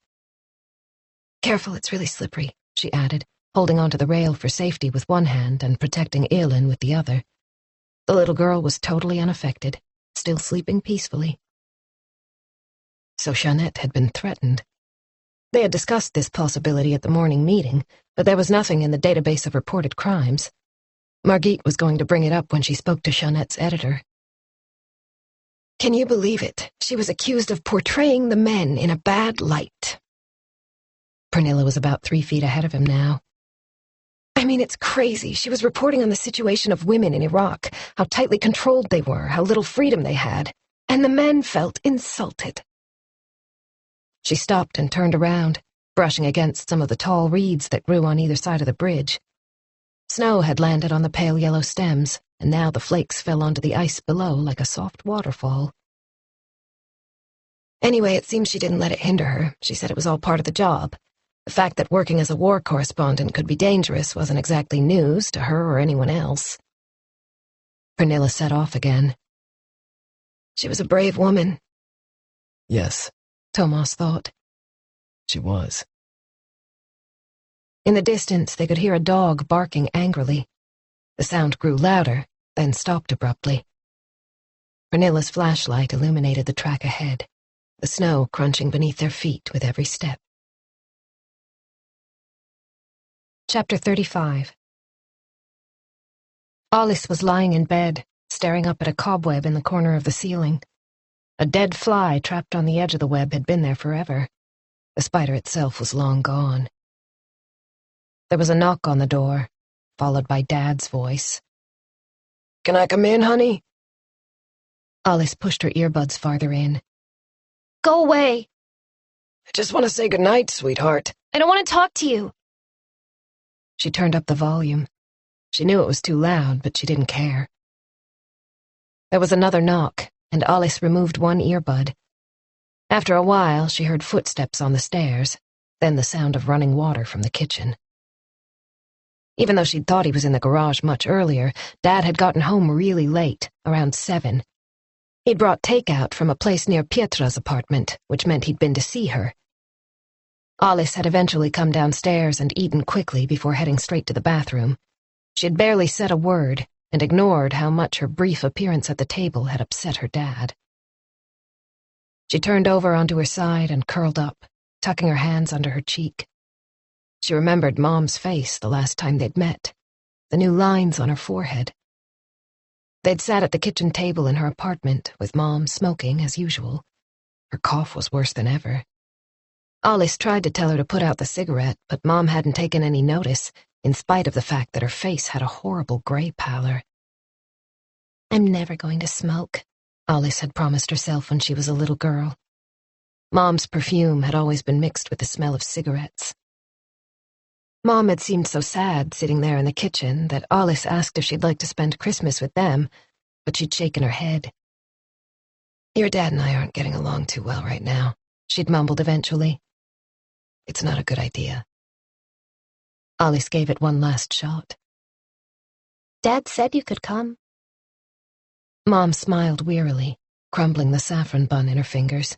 Careful, it's really slippery, she added, holding onto the rail for safety with one hand and protecting Elin with the other. The little girl was totally unaffected, still sleeping peacefully. So Jeanette had been threatened. They had discussed this possibility at the morning meeting, but there was nothing in the database of reported crimes. Margit was going to bring it up when she spoke to Jeanette's editor. Can you believe it? She was accused of portraying the men in a bad light. Pernilla was about 3 feet ahead of him now. I mean, it's crazy. She was reporting on the situation of women in Iraq, how tightly controlled they were, how little freedom they had, and the men felt insulted. She stopped and turned around, brushing against some of the tall reeds that grew on either side of the bridge. Snow had landed on the pale yellow stems, and now the flakes fell onto the ice below like a soft waterfall. Anyway, it seems she didn't let it hinder her. She said it was all part of the job. The fact that working as a war correspondent could be dangerous wasn't exactly news to her or anyone else. Pernilla set off again. She was a brave woman. Yes, Tomas thought. she was. In the distance, they could hear a dog barking angrily. The sound grew louder, then stopped abruptly. Pernilla's flashlight illuminated the track ahead, the snow crunching beneath their feet with every step. Chapter 35. Alice was lying in bed, staring up at a cobweb in the corner of the ceiling. A dead fly trapped on the edge of the web had been there forever. The spider itself was long gone. There was a knock on the door, followed by Dad's voice. Can I come in, honey? Alice pushed her earbuds farther in. Go away. I just want to say goodnight, sweetheart. I don't want to talk to you. She turned up the volume. She knew it was too loud, but she didn't care. There was another knock, and Alice removed one earbud. After a while, she heard footsteps on the stairs, then the sound of running water from the kitchen. Even though she'd thought he was in the garage much earlier, Dad had gotten home really late, around 7. He'd brought takeout from a place near Pietra's apartment, which meant he'd been to see her. Alice had eventually come downstairs and eaten quickly before heading straight to the bathroom. She had barely said a word and ignored how much her brief appearance at the table had upset her dad. She turned over onto her side and curled up, tucking her hands under her cheek. She remembered Mom's face the last time they'd met, the new lines on her forehead. They'd sat at the kitchen table in her apartment, with Mom smoking as usual. Her cough was worse than ever. Alice tried to tell her to put out the cigarette, but Mom hadn't taken any notice, in spite of the fact that her face had a horrible gray pallor. I'm never going to smoke, Alice had promised herself when she was a little girl. Mom's perfume had always been mixed with the smell of cigarettes. Mom had seemed so sad sitting there in the kitchen that Alice asked if she'd like to spend Christmas with them, but she'd shaken her head. Your dad and I aren't getting along too well right now, she'd mumbled eventually. It's not a good idea. Alice gave it one last shot. Dad said you could come. Mom smiled wearily, crumbling the saffron bun in her fingers.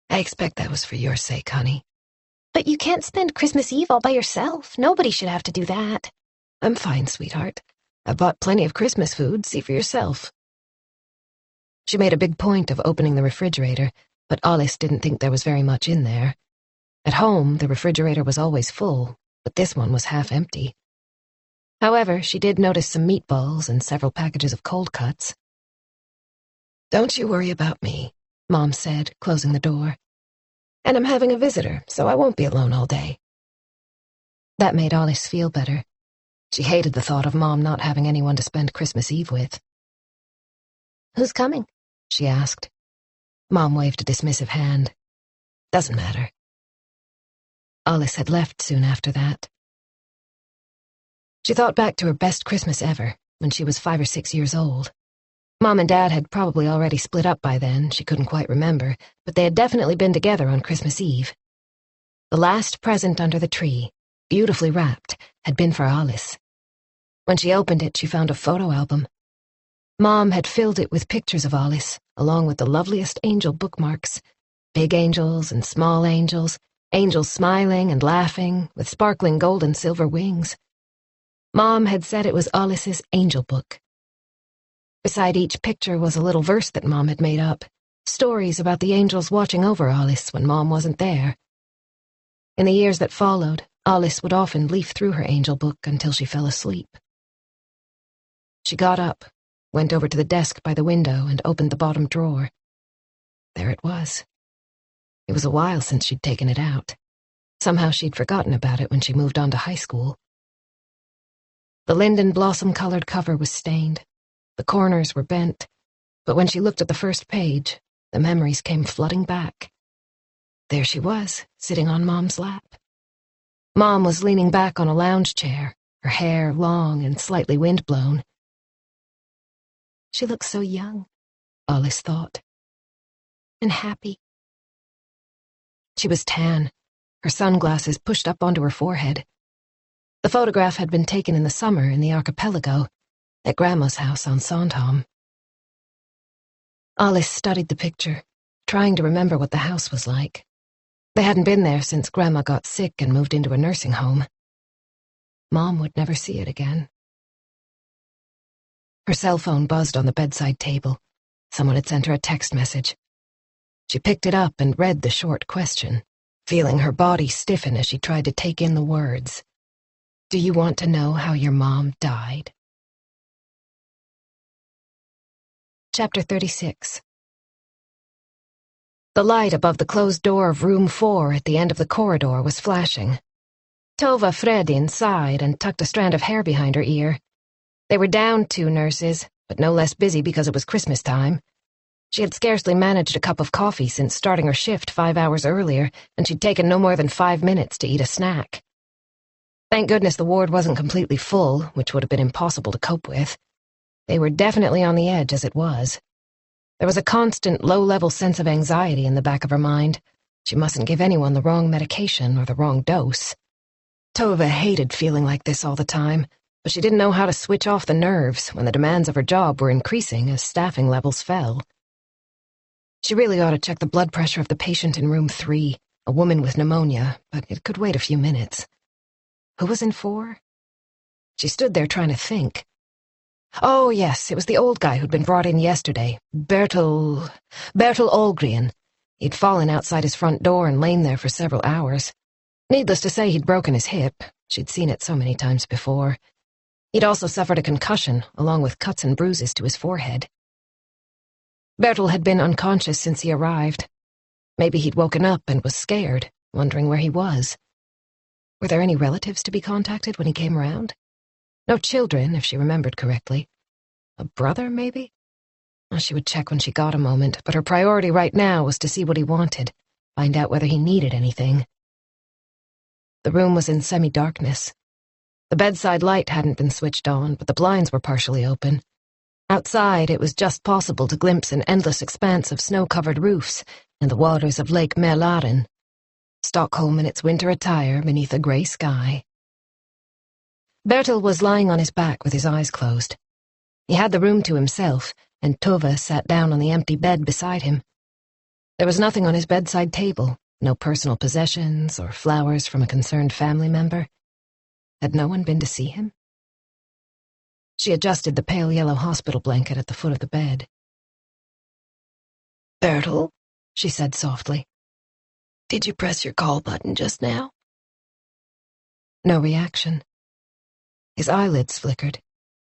I expect that was for your sake, honey. But you can't spend Christmas Eve all by yourself. Nobody should have to do that. I'm fine, sweetheart. I bought plenty of Christmas food. See for yourself. She made a big point of opening the refrigerator, but Alice didn't think there was very much in there. At home, the refrigerator was always full, but this one was half empty. However, she did notice some meatballs and several packages of cold cuts. Don't you worry about me, Mom said, closing the door. And I'm having a visitor, so I won't be alone all day. That made Alice feel better. She hated the thought of Mom not having anyone to spend Christmas Eve with. Who's coming? she asked. Mom waved a dismissive hand. Doesn't matter. Alice had left soon after that. She thought back to her best Christmas ever, when she was 5 or 6 years old. Mom and Dad had probably already split up by then, she couldn't quite remember, but they had definitely been together on Christmas Eve. The last present under the tree, beautifully wrapped, had been for Alice. When she opened it, she found a photo album. Mom had filled it with pictures of Alice, along with the loveliest angel bookmarks. Big angels and small angels, angels smiling and laughing, with sparkling gold and silver wings. Mom had said it was Alice's angel book. Beside each picture was a little verse that Mom had made up, stories about the angels watching over Alice when Mom wasn't there. In the years that followed, Alice would often leaf through her angel book until she fell asleep. She got up, went over to the desk by the window and opened the bottom drawer. There it was. It was a while since she'd taken it out. Somehow she'd forgotten about it when she moved on to high school. The linden blossom-colored cover was stained. The corners were bent, but when she looked at the first page, the memories came flooding back. There she was, sitting on Mom's lap. Mom was leaning back on a lounge chair, her hair long and slightly windblown. She looked so young, Alice thought, and happy. She was tan, her sunglasses pushed up onto her forehead. The photograph had been taken in the summer in the archipelago, at Grandma's house on Sandhamn. Alice studied the picture, trying to remember what the house was like. They hadn't been there since Grandma got sick and moved into a nursing home. Mom would never see it again. Her cell phone buzzed on the bedside table. Someone had sent her a text message. She picked it up and read the short question, feeling her body stiffen as she tried to take in the words. Do you want to know how your mom died? Chapter 36. The light above the closed door of room 4 at the end of the corridor was flashing. Tova Fredin sighed and tucked a strand of hair behind her ear. They were down 2 nurses, but no less busy because it was Christmas time. She had scarcely managed a cup of coffee since starting her shift 5 hours earlier, and she'd taken no more than 5 minutes to eat a snack. Thank goodness the ward wasn't completely full, which would have been impossible to cope with. They were definitely on the edge as it was. There was a constant low-level sense of anxiety in the back of her mind. She mustn't give anyone the wrong medication or the wrong dose. Tova hated feeling like this all the time, but she didn't know how to switch off the nerves when the demands of her job were increasing as staffing levels fell. She really ought to check the blood pressure of the patient in room 3, a woman with pneumonia, but it could wait a few minutes. Who was in 4? She stood there trying to think. Oh, yes, it was the old guy who'd been brought in yesterday, Bertil Olgren. He'd fallen outside his front door and lain there for several hours. Needless to say, he'd broken his hip. She'd seen it so many times before. He'd also suffered a concussion, along with cuts and bruises to his forehead. Bertil had been unconscious since he arrived. Maybe he'd woken up and was scared, wondering where he was. Were there any relatives to be contacted when he came around? No children, if she remembered correctly. A brother, maybe? Well, she would check when she got a moment, but her priority right now was to see what he wanted, find out whether he needed anything. The room was in semi-darkness. The bedside light hadn't been switched on, but the blinds were partially open. Outside, it was just possible to glimpse an endless expanse of snow-covered roofs and the waters of Lake Mälaren. Stockholm in its winter attire beneath a gray sky. Bertil was lying on his back with his eyes closed. He had the room to himself, and Tova sat down on the empty bed beside him. There was nothing on his bedside table, no personal possessions or flowers from a concerned family member. Had no one been to see him? She adjusted the pale yellow hospital blanket at the foot of the bed. Bertil, she said softly. Did you press your call button just now? No reaction. His eyelids flickered.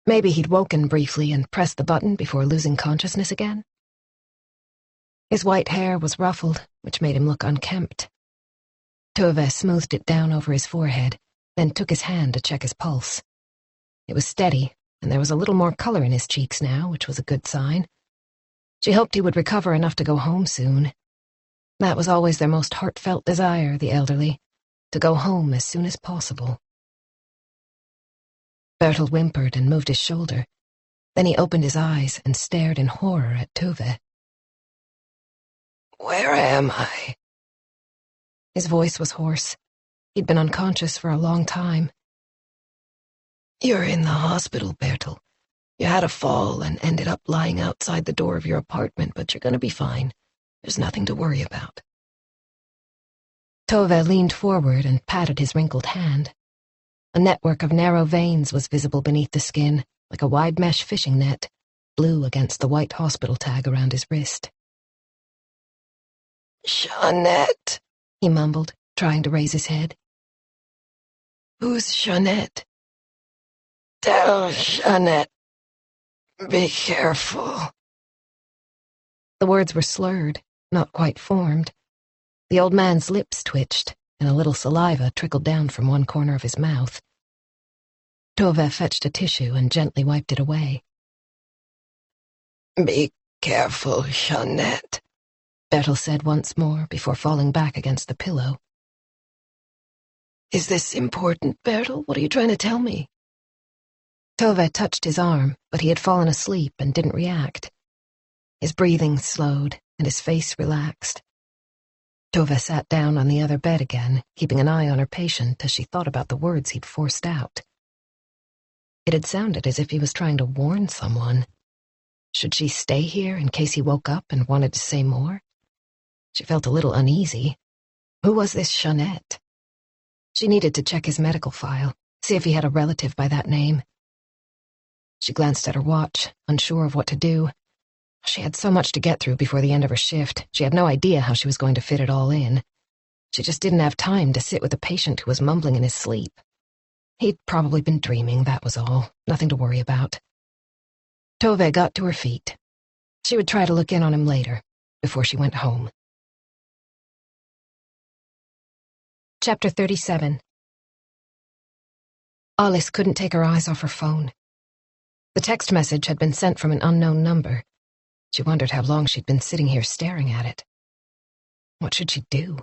Maybe he'd woken briefly and pressed the button before losing consciousness again. His white hair was ruffled, which made him look unkempt. Tove smoothed it down over his forehead, then took his hand to check his pulse. It was steady, and there was a little more color in his cheeks now, which was a good sign. She hoped he would recover enough to go home soon. That was always their most heartfelt desire, the elderly, to go home as soon as possible. Bertel whimpered and moved his shoulder. Then he opened his eyes and stared in horror at Tove. Where am I? His voice was hoarse. He'd been unconscious for a long time. You're in the hospital, Bertel. You had a fall and ended up lying outside the door of your apartment, but you're gonna be fine. There's nothing to worry about. Tove leaned forward and patted his wrinkled hand. A network of narrow veins was visible beneath the skin, like a wide mesh fishing net, blue against the white hospital tag around his wrist. Jeanette, he mumbled, trying to raise his head. Who's Jeanette? Tell Jeanette. Be careful. The words were slurred, not quite formed. The old man's lips twitched, and a little saliva trickled down from one corner of his mouth. Tove fetched a tissue and gently wiped it away. Be careful, Jeanette, Bertel said once more before falling back against the pillow. Is this important, Bertel? What are you trying to tell me? Tove touched his arm, but he had fallen asleep and didn't react. His breathing slowed, and his face relaxed. Tove sat down on the other bed again, keeping an eye on her patient as she thought about the words he'd forced out. It had sounded as if he was trying to warn someone. Should she stay here in case he woke up and wanted to say more? She felt a little uneasy. Who was this Jeanette? She needed to check his medical file, see if he had a relative by that name. She glanced at her watch, unsure of what to do. She had so much to get through before the end of her shift. She had no idea how she was going to fit it all in. She just didn't have time to sit with a patient who was mumbling in his sleep. He'd probably been dreaming, that was all. Nothing to worry about. Tove got to her feet. She would try to look in on him later, before she went home. Chapter 37. Alice couldn't take her eyes off her phone. The text message had been sent from an unknown number. She wondered how long she'd been sitting here staring at it. What should she do?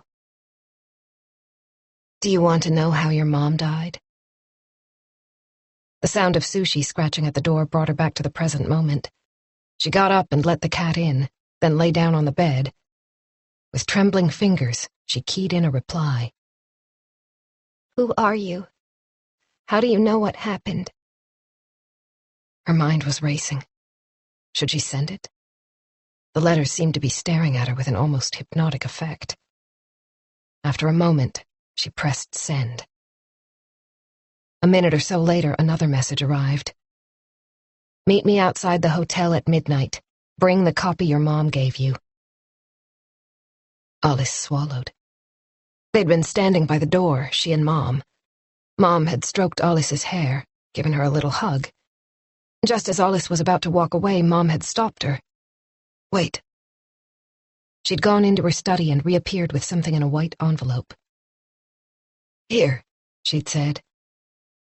Do you want to know how your mom died? The sound of Sushi scratching at the door brought her back to the present moment. She got up and let the cat in, then lay down on the bed. With trembling fingers, she keyed in a reply. Who are you? How do you know what happened? Her mind was racing. Should she send it? The letters seemed to be staring at her with an almost hypnotic effect. After a moment, she pressed send. A minute or so later, another message arrived. Meet me outside the hotel at midnight. Bring the copy your mom gave you. Alice swallowed. They'd been standing by the door, she and Mom. Mom had stroked Alice's hair, given her a little hug. Just as Alice was about to walk away, Mom had stopped her. Wait. She'd gone into her study and reappeared with something in a white envelope. Here, she'd said.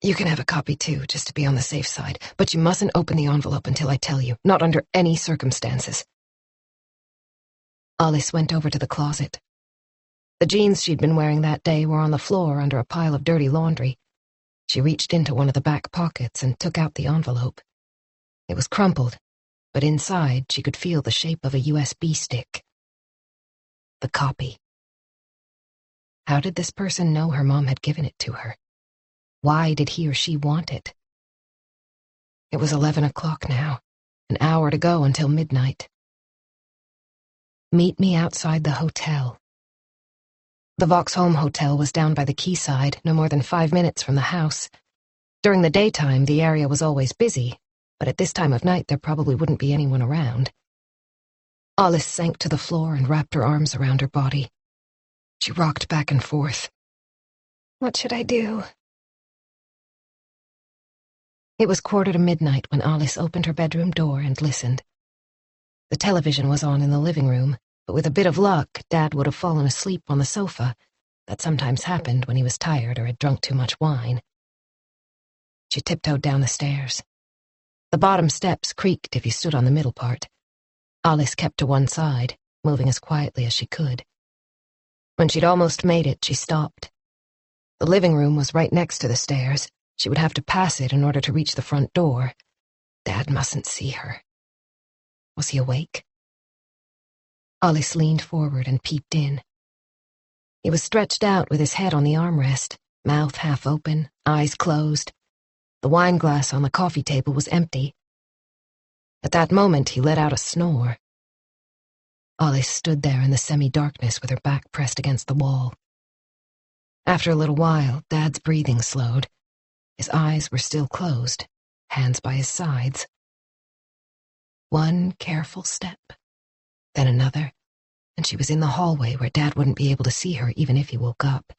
You can have a copy too, just to be on the safe side, but you mustn't open the envelope until I tell you, not under any circumstances. Alice went over to the closet. The jeans she'd been wearing that day were on the floor under a pile of dirty laundry. She reached into one of the back pockets and took out the envelope. It was crumpled, but inside she could feel the shape of a USB stick. The copy. How did this person know her mom had given it to her? Why did he or she want it? It was 11 o'clock now, an hour to go until midnight. Meet me outside the hotel. The Vauxhall Hotel was down by the quayside, no more than 5 minutes from the house. During the daytime, the area was always busy, but at this time of night there probably wouldn't be anyone around. Alice sank to the floor and wrapped her arms around her body. She rocked back and forth. What should I do? It was 1:45 when Alice opened her bedroom door and listened. The television was on in the living room, but with a bit of luck, Dad would have fallen asleep on the sofa. That sometimes happened when he was tired or had drunk too much wine. She tiptoed down the stairs. The bottom steps creaked if you stood on the middle part. Alice kept to one side, moving as quietly as she could. When she'd almost made it, she stopped. The living room was right next to the stairs. She would have to pass it in order to reach the front door. Dad mustn't see her. Was he awake? Alice leaned forward and peeped in. He was stretched out with his head on the armrest, mouth half open, eyes closed. The wine glass on the coffee table was empty. At that moment, he let out a snore. Alice stood there in the semi-darkness with her back pressed against the wall. After a little while, Dad's breathing slowed. His eyes were still closed, hands by his sides. One careful step, then another, and she was in the hallway where Dad wouldn't be able to see her even if he woke up.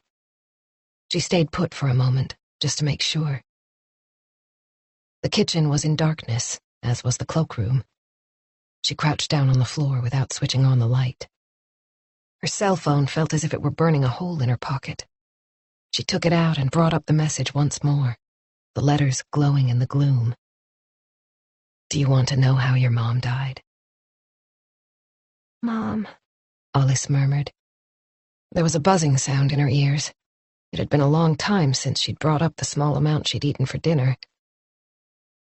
She stayed put for a moment, just to make sure. The kitchen was in darkness, as was the cloakroom. She crouched down on the floor without switching on the light. Her cell phone felt as if it were burning a hole in her pocket. She took it out and brought up the message once more, the letters glowing in the gloom. "Do you want to know how your mom died?" Mom, Alice murmured. There was a buzzing sound in her ears. It had been a long time since she'd brought up the small amount she'd eaten for dinner.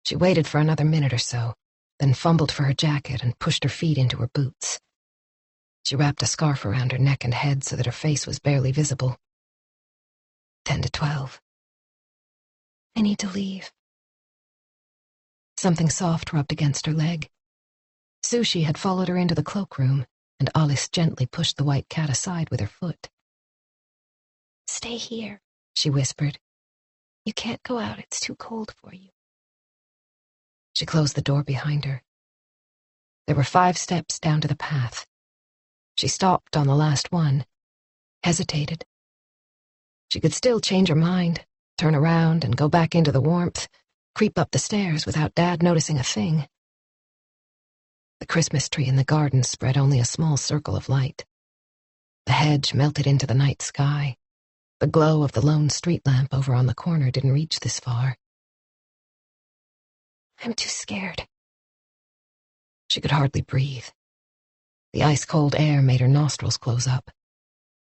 She waited for another minute or so, then fumbled for her jacket and pushed her feet into her boots. She wrapped a scarf around her neck and head so that her face was barely visible. 10 to 12. I need to leave. Something soft rubbed against her leg. Sushi had followed her into the cloakroom, and Alice gently pushed the white cat aside with her foot. Stay here, she whispered. You can't go out, it's too cold for you. She closed the door behind her. There were 5 steps down to the path. She stopped on the last one, hesitated. She could still change her mind, turn around and go back into the warmth, creep up the stairs without Dad noticing a thing. The Christmas tree in the garden spread only a small circle of light. The hedge melted into the night sky. The glow of the lone street lamp over on the corner didn't reach this far. I'm too scared. She could hardly breathe. The ice-cold air made her nostrils close up.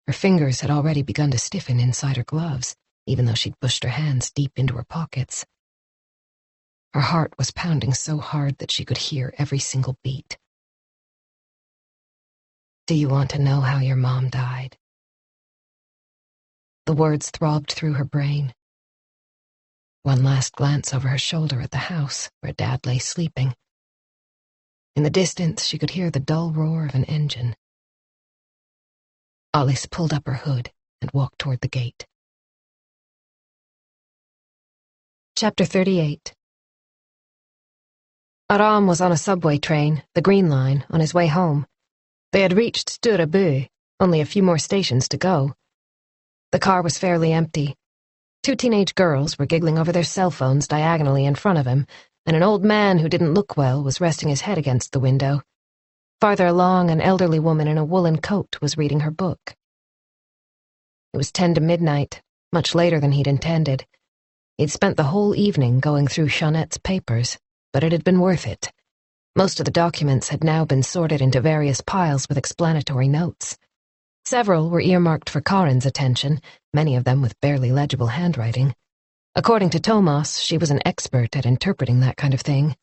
Her fingers had already begun to stiffen inside her gloves, even though she'd pushed her hands deep into her pockets. Her heart was pounding so hard that she could hear every single beat. "Do you want to know how your mom died?" The words throbbed through her brain. One last glance over her shoulder at the house where Dad lay sleeping. In the distance, she could hear the dull roar of an engine. Alice pulled up her hood and walked toward the gate. Chapter 38. Aram was on a subway train, the Green Line, on his way home. They had reached Sture Bø, only a few more stations to go. The car was fairly empty. 2 teenage girls were giggling over their cell phones diagonally in front of him, and an old man who didn't look well was resting his head against the window. Farther along, an elderly woman in a woolen coat was reading her book. It was 10 to midnight, much later than he'd intended. He'd spent the whole evening going through Jeanette's papers, but it had been worth it. Most of the documents had now been sorted into various piles with explanatory notes. Several were earmarked for Karin's attention, many of them with barely legible handwriting. According to Tomas, she was an expert at interpreting that kind of thing.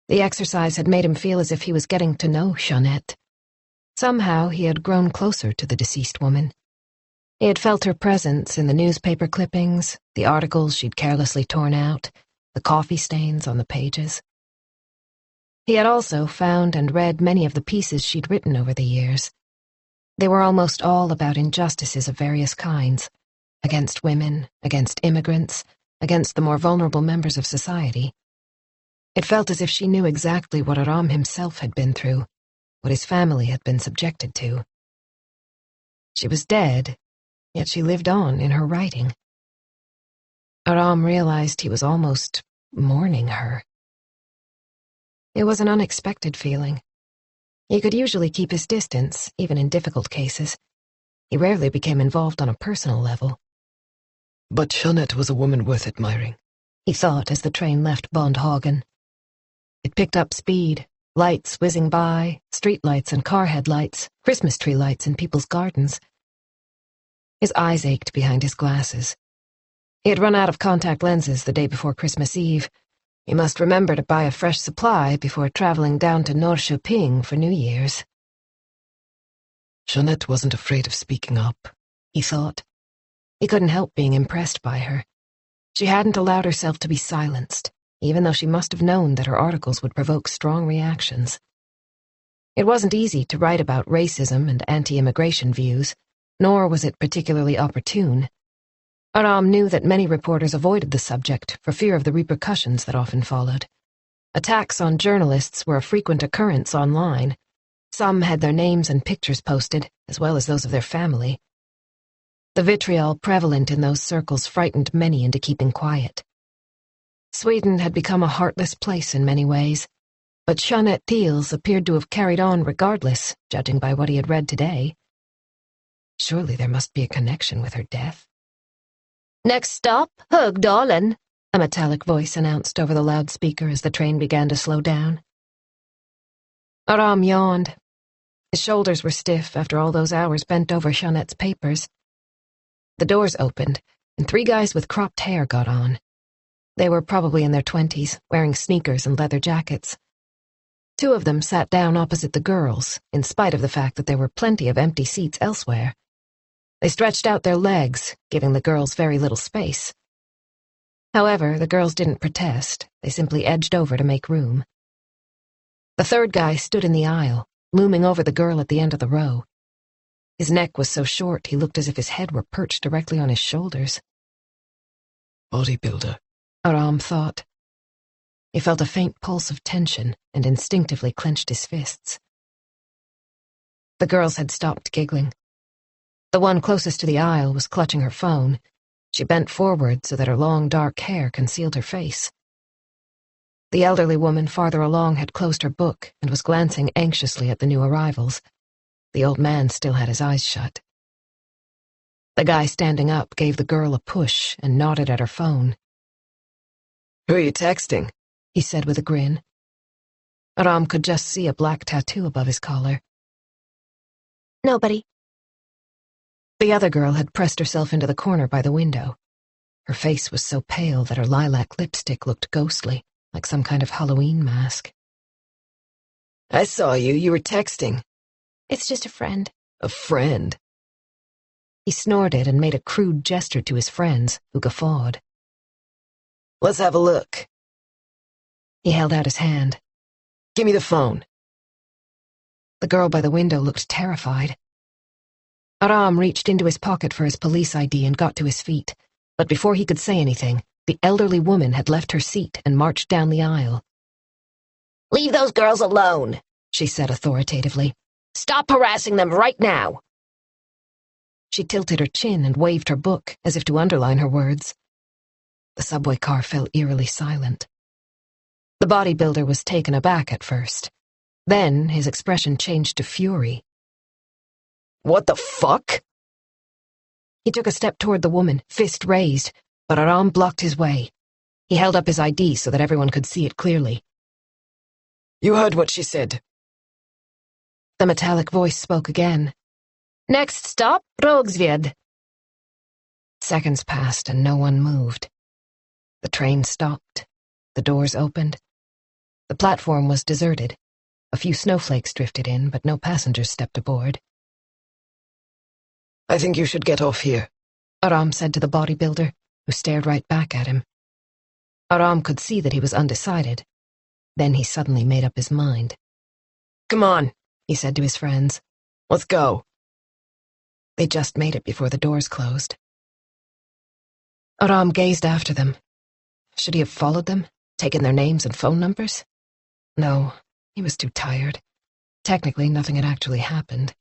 The exercise had made him feel as if he was getting to know Jeanette. Somehow he had grown closer to the deceased woman. He had felt her presence in the newspaper clippings, the articles she'd carelessly torn out, the coffee stains on the pages. He had also found and read many of the pieces she'd written over the years. They were almost all about injustices of various kinds, against women, against immigrants, against the more vulnerable members of society. It felt as if she knew exactly what Aram himself had been through, what his family had been subjected to. She was dead, yet she lived on in her writing. Aram realized he was almost mourning her. It was an unexpected feeling. He could usually keep his distance, even in difficult cases. He rarely became involved on a personal level. But Jeanette was a woman worth admiring, he thought as the train left Bondhagen. It picked up speed, Lights whizzing by, street lights and car headlights, Christmas tree lights in people's gardens. His eyes ached behind his glasses. He had run out of contact lenses the day before Christmas Eve. He must remember to buy a fresh supply before traveling down to Norrköping for New Year's. Jeanette wasn't afraid of speaking up, he thought. He couldn't help being impressed by her. She hadn't allowed herself to be silenced, even though she must have known that her articles would provoke strong reactions. It wasn't easy to write about racism and anti-immigration views, nor was it particularly opportune. Aram knew that many reporters avoided the subject for fear of the repercussions that often followed. Attacks on journalists were a frequent occurrence online. Some had their names and pictures posted, as well as those of their family. The vitriol prevalent in those circles frightened many into keeping quiet. Sweden had become a heartless place in many ways, but Jeanette Thiels appeared to have carried on regardless, judging by what he had read today. Surely there must be a connection with her death. Next stop, Högdalen, a metallic voice announced over the loudspeaker as the train began to slow down. Aram yawned. His shoulders were stiff after all those hours bent over Jeanette's papers. The doors opened, and 3 guys with cropped hair got on. They were probably in their 20s, wearing sneakers and leather jackets. 2 of them sat down opposite the girls, in spite of the fact that there were plenty of empty seats elsewhere. They stretched out their legs, giving the girls very little space. However, the girls didn't protest. They simply edged over to make room. The 3rd guy stood in the aisle, looming over the girl at the end of the row. His neck was so short he looked as if his head were perched directly on his shoulders. Bodybuilder, Aram thought. He felt a faint pulse of tension and instinctively clenched his fists. The girls had stopped giggling. The one closest to the aisle was clutching her phone. She bent forward so that her long dark hair concealed her face. The elderly woman farther along had closed her book and was glancing anxiously at the new arrivals. The old man still had his eyes shut. The guy standing up gave the girl a push and nodded at her phone. "Who are you texting?" he said with a grin. Aram could just see a black tattoo above his collar. Nobody. The other girl had pressed herself into the corner by the window. Her face was so pale that her lilac lipstick looked ghostly, like some kind of Halloween mask. "I saw you. You were texting." It's just a friend. "A friend?" He snorted and made a crude gesture to his friends, who guffawed. "Let's have a look." He held out his hand. "Give me the phone." The girl by the window looked terrified. Aram reached into his pocket for his police ID and got to his feet, but before he could say anything, the elderly woman had left her seat and marched down the aisle. Leave those girls alone, she said authoritatively. Stop harassing them right now. She tilted her chin and waved her book, as if to underline her words. The subway car fell eerily silent. The bodybuilder was taken aback at first. Then his expression changed to fury. "What the fuck?" He took a step toward the woman, fist raised, but Aram blocked his way. He held up his ID so that everyone could see it clearly. "You heard what she said." The metallic voice spoke again. Next stop, Rågsved. Seconds passed and no one moved. The train stopped. The doors opened. The platform was deserted. A few snowflakes drifted in, but no passengers stepped aboard. "I think you should get off here," Aram said to the bodybuilder, who stared right back at him. Aram could see that he was undecided. Then he suddenly made up his mind. "Come on," he said to his friends. "Let's go." They just made it before the doors closed. Aram gazed after them. Should he have followed them, taken their names and phone numbers? No, he was too tired. Technically, nothing had actually happened.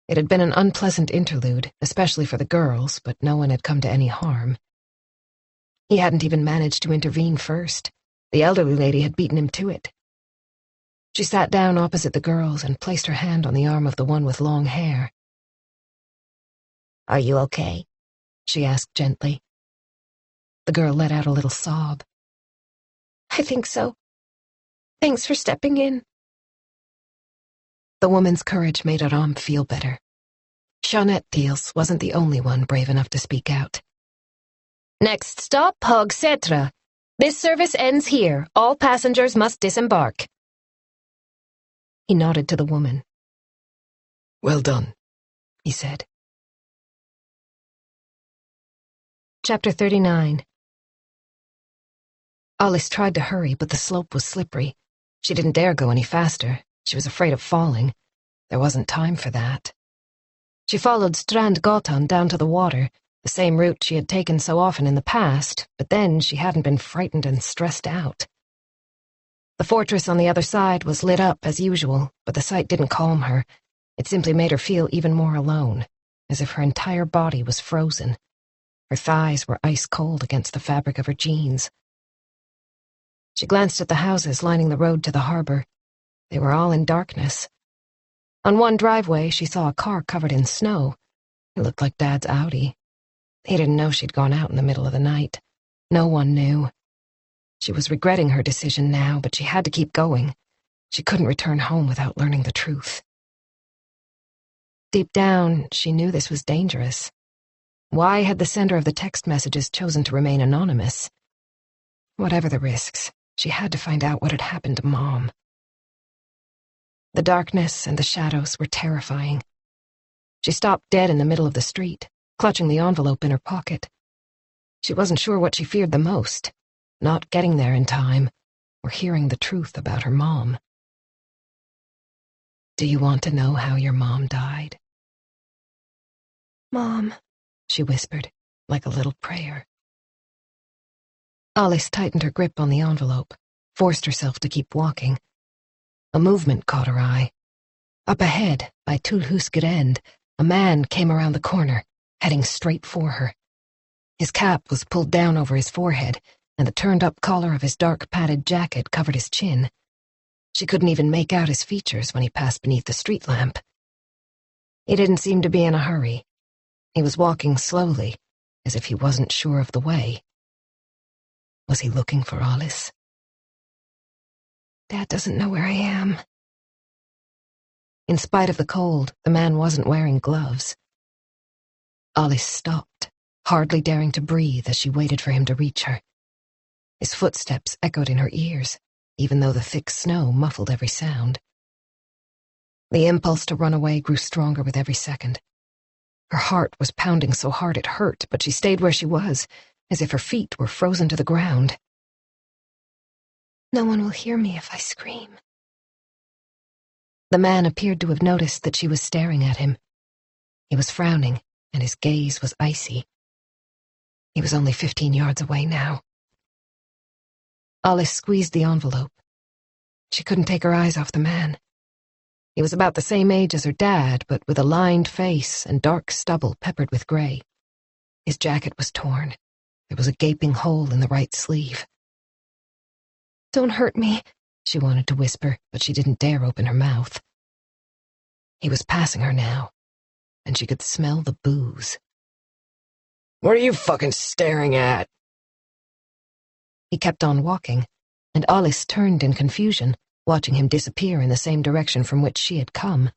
It had been an unpleasant interlude, especially for the girls, but no one had come to any harm. He hadn't even managed to intervene first. The elderly lady had beaten him to it. She sat down opposite the girls and placed her hand on the arm of the one with long hair. Are you okay? She asked gently. The girl let out a little sob. I think so. Thanks for stepping in. The woman's courage made Aram feel better. Jeanette Thiels wasn't the only one brave enough to speak out. Next stop, Hogsetra. This service ends here. All passengers must disembark. He nodded to the woman. Well done, he said. Chapter 39. Alice tried to hurry, but the slope was slippery. She didn't dare go any faster. She was afraid of falling. There wasn't time for that. She followed Strand Gatan down to the water, the same route she had taken so often in the past, but then she hadn't been frightened and stressed out. The fortress on the other side was lit up as usual, but the sight didn't calm her. It simply made her feel even more alone, as if her entire body was frozen. Her thighs were ice cold against the fabric of her jeans. She glanced at the houses lining the road to the harbor. They were all in darkness. On one driveway, she saw a car covered in snow. It looked like Dad's Audi. He didn't know she'd gone out in the middle of the night. No one knew. She was regretting her decision now, but she had to keep going. She couldn't return home without learning the truth. Deep down, she knew this was dangerous. Why had the sender of the text messages chosen to remain anonymous? Whatever the risks, she had to find out what had happened to Mom. The darkness and the shadows were terrifying. She stopped dead in the middle of the street, clutching the envelope in her pocket. She wasn't sure what she feared the most, not getting there in time, or hearing the truth about her mom. Do you want to know how your mom died? Mom, she whispered, like a little prayer. Alice tightened her grip on the envelope, forced herself to keep walking. A movement caught her eye. Up ahead, by Tulhusgerend, a man came around the corner, heading straight for her. His cap was pulled down over his forehead, and the turned-up collar of his dark padded jacket covered his chin. She couldn't even make out his features when he passed beneath the street lamp. He didn't seem to be in a hurry. He was walking slowly, as if he wasn't sure of the way. Was he looking for Alice? Dad doesn't know where I am. In spite of the cold, the man wasn't wearing gloves. Alice stopped, hardly daring to breathe as she waited for him to reach her. His footsteps echoed in her ears, even though the thick snow muffled every sound. The impulse to run away grew stronger with every second. Her heart was pounding so hard it hurt, but she stayed where she was, as if her feet were frozen to the ground. No one will hear me if I scream. The man appeared to have noticed that she was staring at him. He was frowning, and his gaze was icy. He was only 15 yards away now. Alice squeezed the envelope. She couldn't take her eyes off the man. He was about the same age as her dad, but with a lined face and dark stubble peppered with gray. His jacket was torn. There was a gaping hole in the right sleeve. Don't hurt me, she wanted to whisper, but she didn't dare open her mouth. He was passing her now, and she could smell the booze. What are you fucking staring at? He kept on walking, and Alice turned in confusion, watching him disappear in the same direction from which she had come.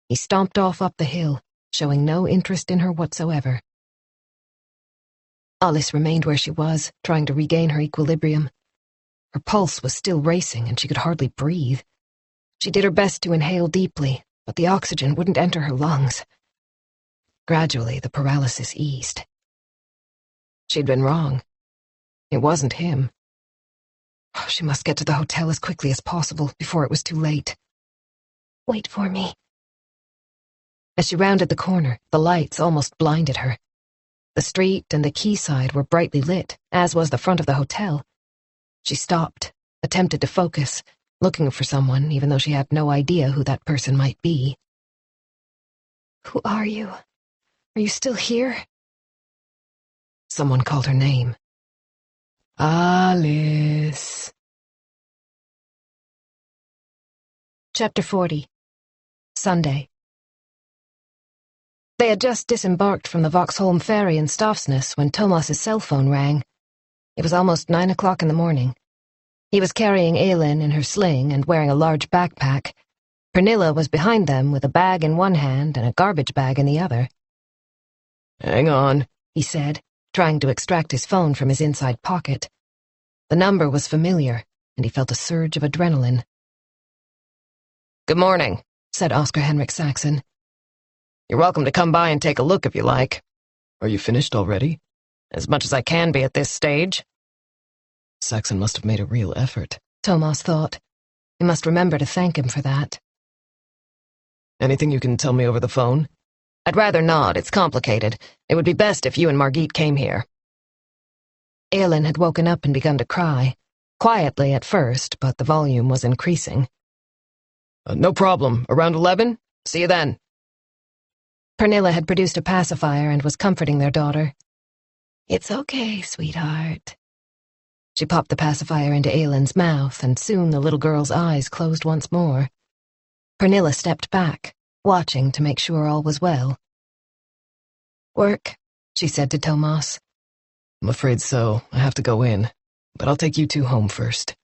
He stomped off up the hill, showing no interest in her whatsoever. Alice remained where she was, trying to regain her equilibrium. Her pulse was still racing, and she could hardly breathe. She did her best to inhale deeply, but the oxygen wouldn't enter her lungs. Gradually, the paralysis eased. She'd been wrong. It wasn't him. She must get to the hotel as quickly as possible before it was too late. Wait for me. As she rounded the corner, the lights almost blinded her. The street and the quayside were brightly lit, as was the front of the hotel. She stopped, attempted to focus, looking for someone, even though she had no idea who that person might be. Who are you? Are you still here? Someone called her name. Alice. Chapter 40. Sunday. They had just disembarked from the Vauxholm ferry in Stavsnäs when Thomas's cell phone rang. It was almost 9 o'clock in the morning. He was carrying Elin in her sling and wearing a large backpack. Pernilla was behind them with a bag in one hand and a garbage bag in the other. "Hang on," he said, trying to extract his phone from his inside pocket. The number was familiar, and he felt a surge of adrenaline. "Good morning," said Oscar Henrik Saxon. "You're welcome to come by and take a look if you like." "Are you finished already?" "As much as I can be at this stage." Saxon must have made a real effort, Tomas thought. He must remember to thank him for that. "Anything you can tell me over the phone?" "I'd rather not. It's complicated. It would be best if you and Margit came here." Aelin had woken up and begun to cry. Quietly at first, but the volume was increasing. No problem. Around 11? See you then." Pernilla had produced a pacifier and was comforting their daughter. "It's okay, sweetheart." She popped the pacifier into Aelin's mouth, and soon the little girl's eyes closed once more. Pernilla stepped back, watching to make sure all was well. "Work," she said to Tomas. "I'm afraid so. I have to go in. But I'll take you two home first."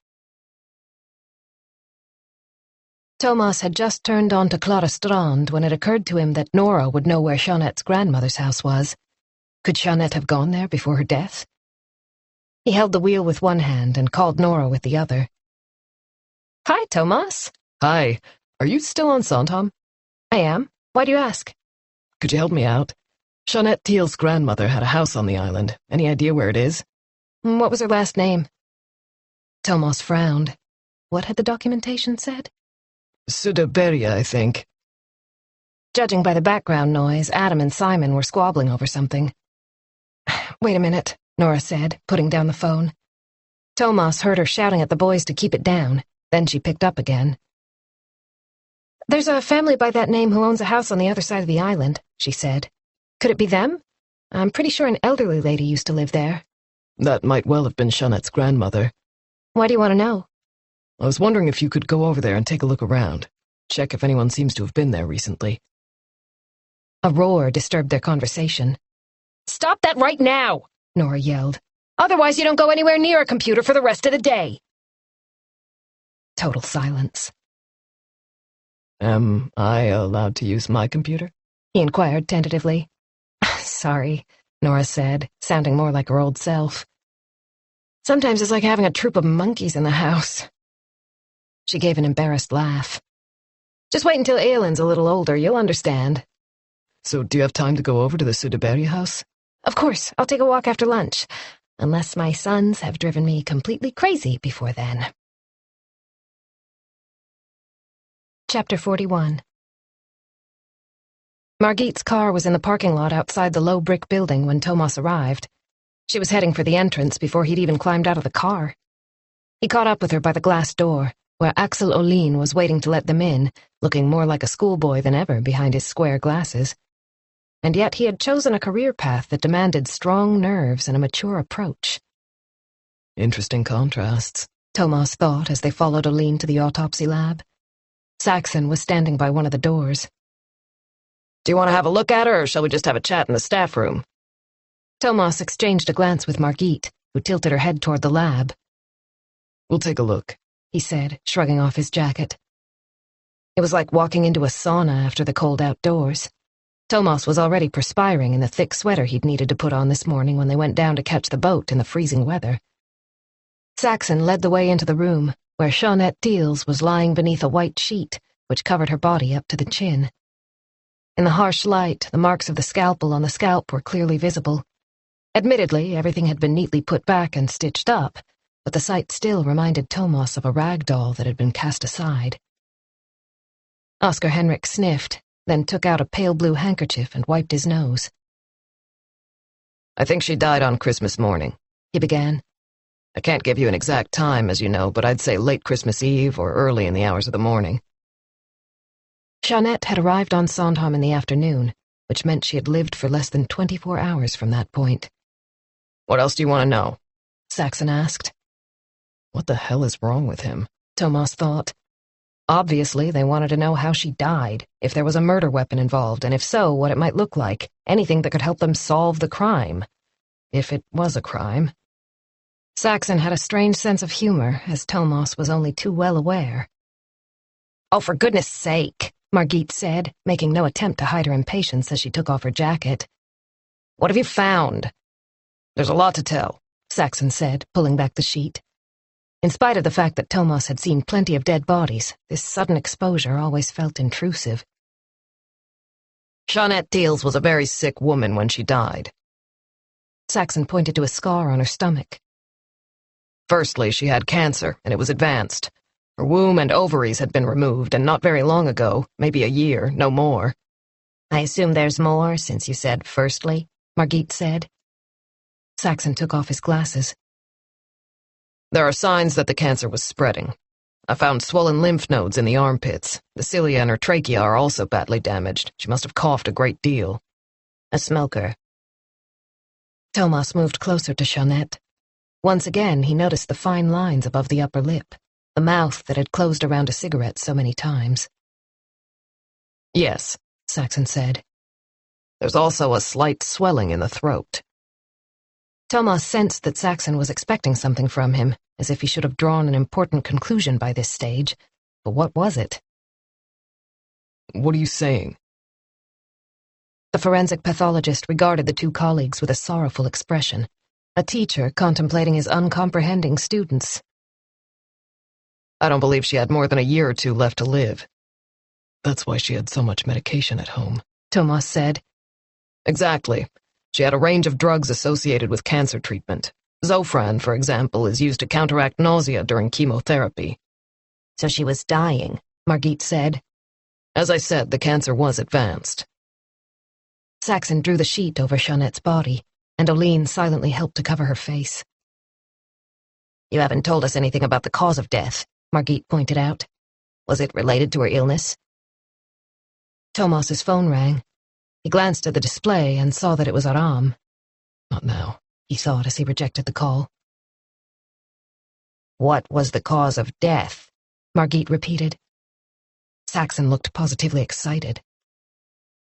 Tomas had just turned onto Klara Strand when it occurred to him that Nora would know where Jeanette's grandmother's house was. Could Jeanette have gone there before her death? He held the wheel with one hand and called Nora with the other. "Hi, Tomas." "Hi. Are you still on Sandhamn?" "I am. Why do you ask?" "Could you help me out? Jeanette Thiel's grandmother had a house on the island. Any idea where it is?" "What was her last name?" Tomas frowned. What had the documentation said? Söderberga, I think. Judging by the background noise, Adam and Simon were squabbling over something. "Wait a minute," Nora said, putting down the phone. Tomas heard her shouting at the boys to keep it down. Then she picked up again. "There's a family by that name who owns a house on the other side of the island," she said. "Could it be them? I'm pretty sure an elderly lady used to live there." That might well have been Jeanette's grandmother. "Why do you want to know?" "I was wondering if you could go over there and take a look around. Check if anyone seems to have been there recently." A roar disturbed their conversation. "Stop that right now!" Nora yelled. "Otherwise you don't go anywhere near a computer for the rest of the day." Total silence. "Am I allowed to use my computer?" He inquired tentatively. "Sorry," Nora said, sounding more like her old self. "Sometimes it's like having a troop of monkeys in the house." She gave an embarrassed laugh. "Just wait until Aelin's a little older, you'll understand." "So do you have time to go over to the Söderberga house?" "Of course, I'll take a walk after lunch, unless my sons have driven me completely crazy before then." Chapter 41. Margit's car was in the parking lot outside the low brick building when Tomas arrived. She was heading for the entrance before he'd even climbed out of the car. He caught up with her by the glass door, where Axel Olin was waiting to let them in, looking more like a schoolboy than ever behind his square glasses. And yet he had chosen a career path that demanded strong nerves and a mature approach. Interesting contrasts, Tomas thought as they followed Olin to the autopsy lab. Saxon was standing by one of the doors. "Do you want to have a look at her, or shall we just have a chat in the staff room?" Tomas exchanged a glance with Margit, who tilted her head toward the lab. "We'll take a look," he said, shrugging off his jacket. It was like walking into a sauna after the cold outdoors. Tomas was already perspiring in the thick sweater he'd needed to put on this morning when they went down to catch the boat in the freezing weather. Saxon led the way into the room, where Jeanette Thiels was lying beneath a white sheet, which covered her body up to the chin. In the harsh light, the marks of the scalpel on the scalp were clearly visible. Admittedly, everything had been neatly put back and stitched up, but the sight still reminded Tomas of a rag doll that had been cast aside. Oscar Henrik sniffed, then took out a pale blue handkerchief and wiped his nose. "I think she died on Christmas morning," he began. "I can't give you an exact time, as you know, but I'd say late Christmas Eve or early in the hours of the morning." Jeanette had arrived on Sandhamn in the afternoon, which meant she had lived for less than 24 hours from that point. "What else do you want to know?" Saxon asked. What the hell is wrong with him? Tomas thought. Obviously, they wanted to know how she died, if there was a murder weapon involved, and if so, what it might look like, anything that could help them solve the crime. If it was a crime. Saxon had a strange sense of humor, as Tomas was only too well aware. Oh, for goodness sake, Margit said, making no attempt to hide her impatience as she took off her jacket. What have you found? There's a lot to tell, Saxon said, pulling back the sheet. In spite of the fact that Tomas had seen plenty of dead bodies, this sudden exposure always felt intrusive. Jeanette Deals was a very sick woman when she died. Saxon pointed to a scar on her stomach. Firstly, she had cancer, and it was advanced. Her womb and ovaries had been removed, and not very long ago, maybe a year, no more. I assume there's more, since you said firstly, Margit said. Saxon took off his glasses. There are signs that the cancer was spreading. I found swollen lymph nodes in the armpits. The cilia and her trachea are also badly damaged. She must have coughed a great deal. a smoker. Tomas moved closer to Jeanette. Once again, he noticed the fine lines above the upper lip, the mouth that had closed around a cigarette so many times. Yes, Saxon said. There's also a slight swelling in the throat. Tomas sensed that Saxon was expecting something from him, as if he should have drawn an important conclusion by this stage. But what was it? What are you saying? The forensic pathologist regarded the two colleagues with a sorrowful expression, a teacher contemplating his uncomprehending students. I don't believe she had more than a year or two left to live. That's why she had so much medication at home, Tomas said. Exactly. She had a range of drugs associated with cancer treatment. Zofran, for example, is used to counteract nausea during chemotherapy. So she was dying, Margit said. As I said, the cancer was advanced. Saxon drew the sheet over Jeanette's body, and Oline silently helped to cover her face. You haven't told us anything about the cause of death, Margit pointed out. Was it related to her illness? Tomas's phone rang. He glanced at the display and saw that it was Aram. Not now, he thought as he rejected the call. What was the cause of death? Margit repeated. Saxon looked positively excited.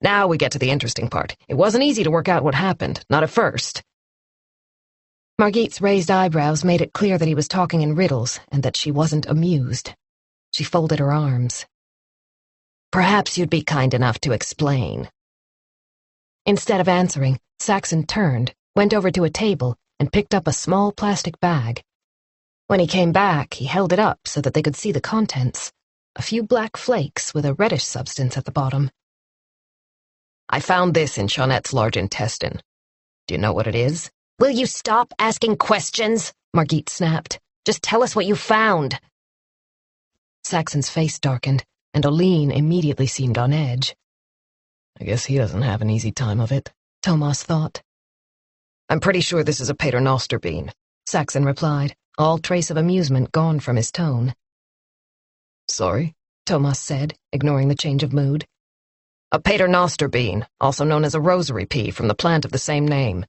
Now we get to the interesting part. It wasn't easy to work out what happened, not at first. Margit's raised eyebrows made it clear that he was talking in riddles and that she wasn't amused. She folded her arms. Perhaps you'd be kind enough to explain. Instead of answering, Saxon turned, went over to a table, and picked up a small plastic bag. When he came back, he held it up so that they could see the contents, a few black flakes with a reddish substance at the bottom. I found this in Jeanette's large intestine. Do you know what it is? Will you stop asking questions? Margit snapped. Just tell us what you found. Saxon's face darkened, and Oline immediately seemed on edge. I guess he doesn't have an easy time of it, Tomas thought. I'm pretty sure this is a paternoster bean, Saxon replied, all trace of amusement gone from his tone. Sorry? Tomas said, ignoring the change of mood. A paternoster bean, also known as a rosary pea from the plant of the same name.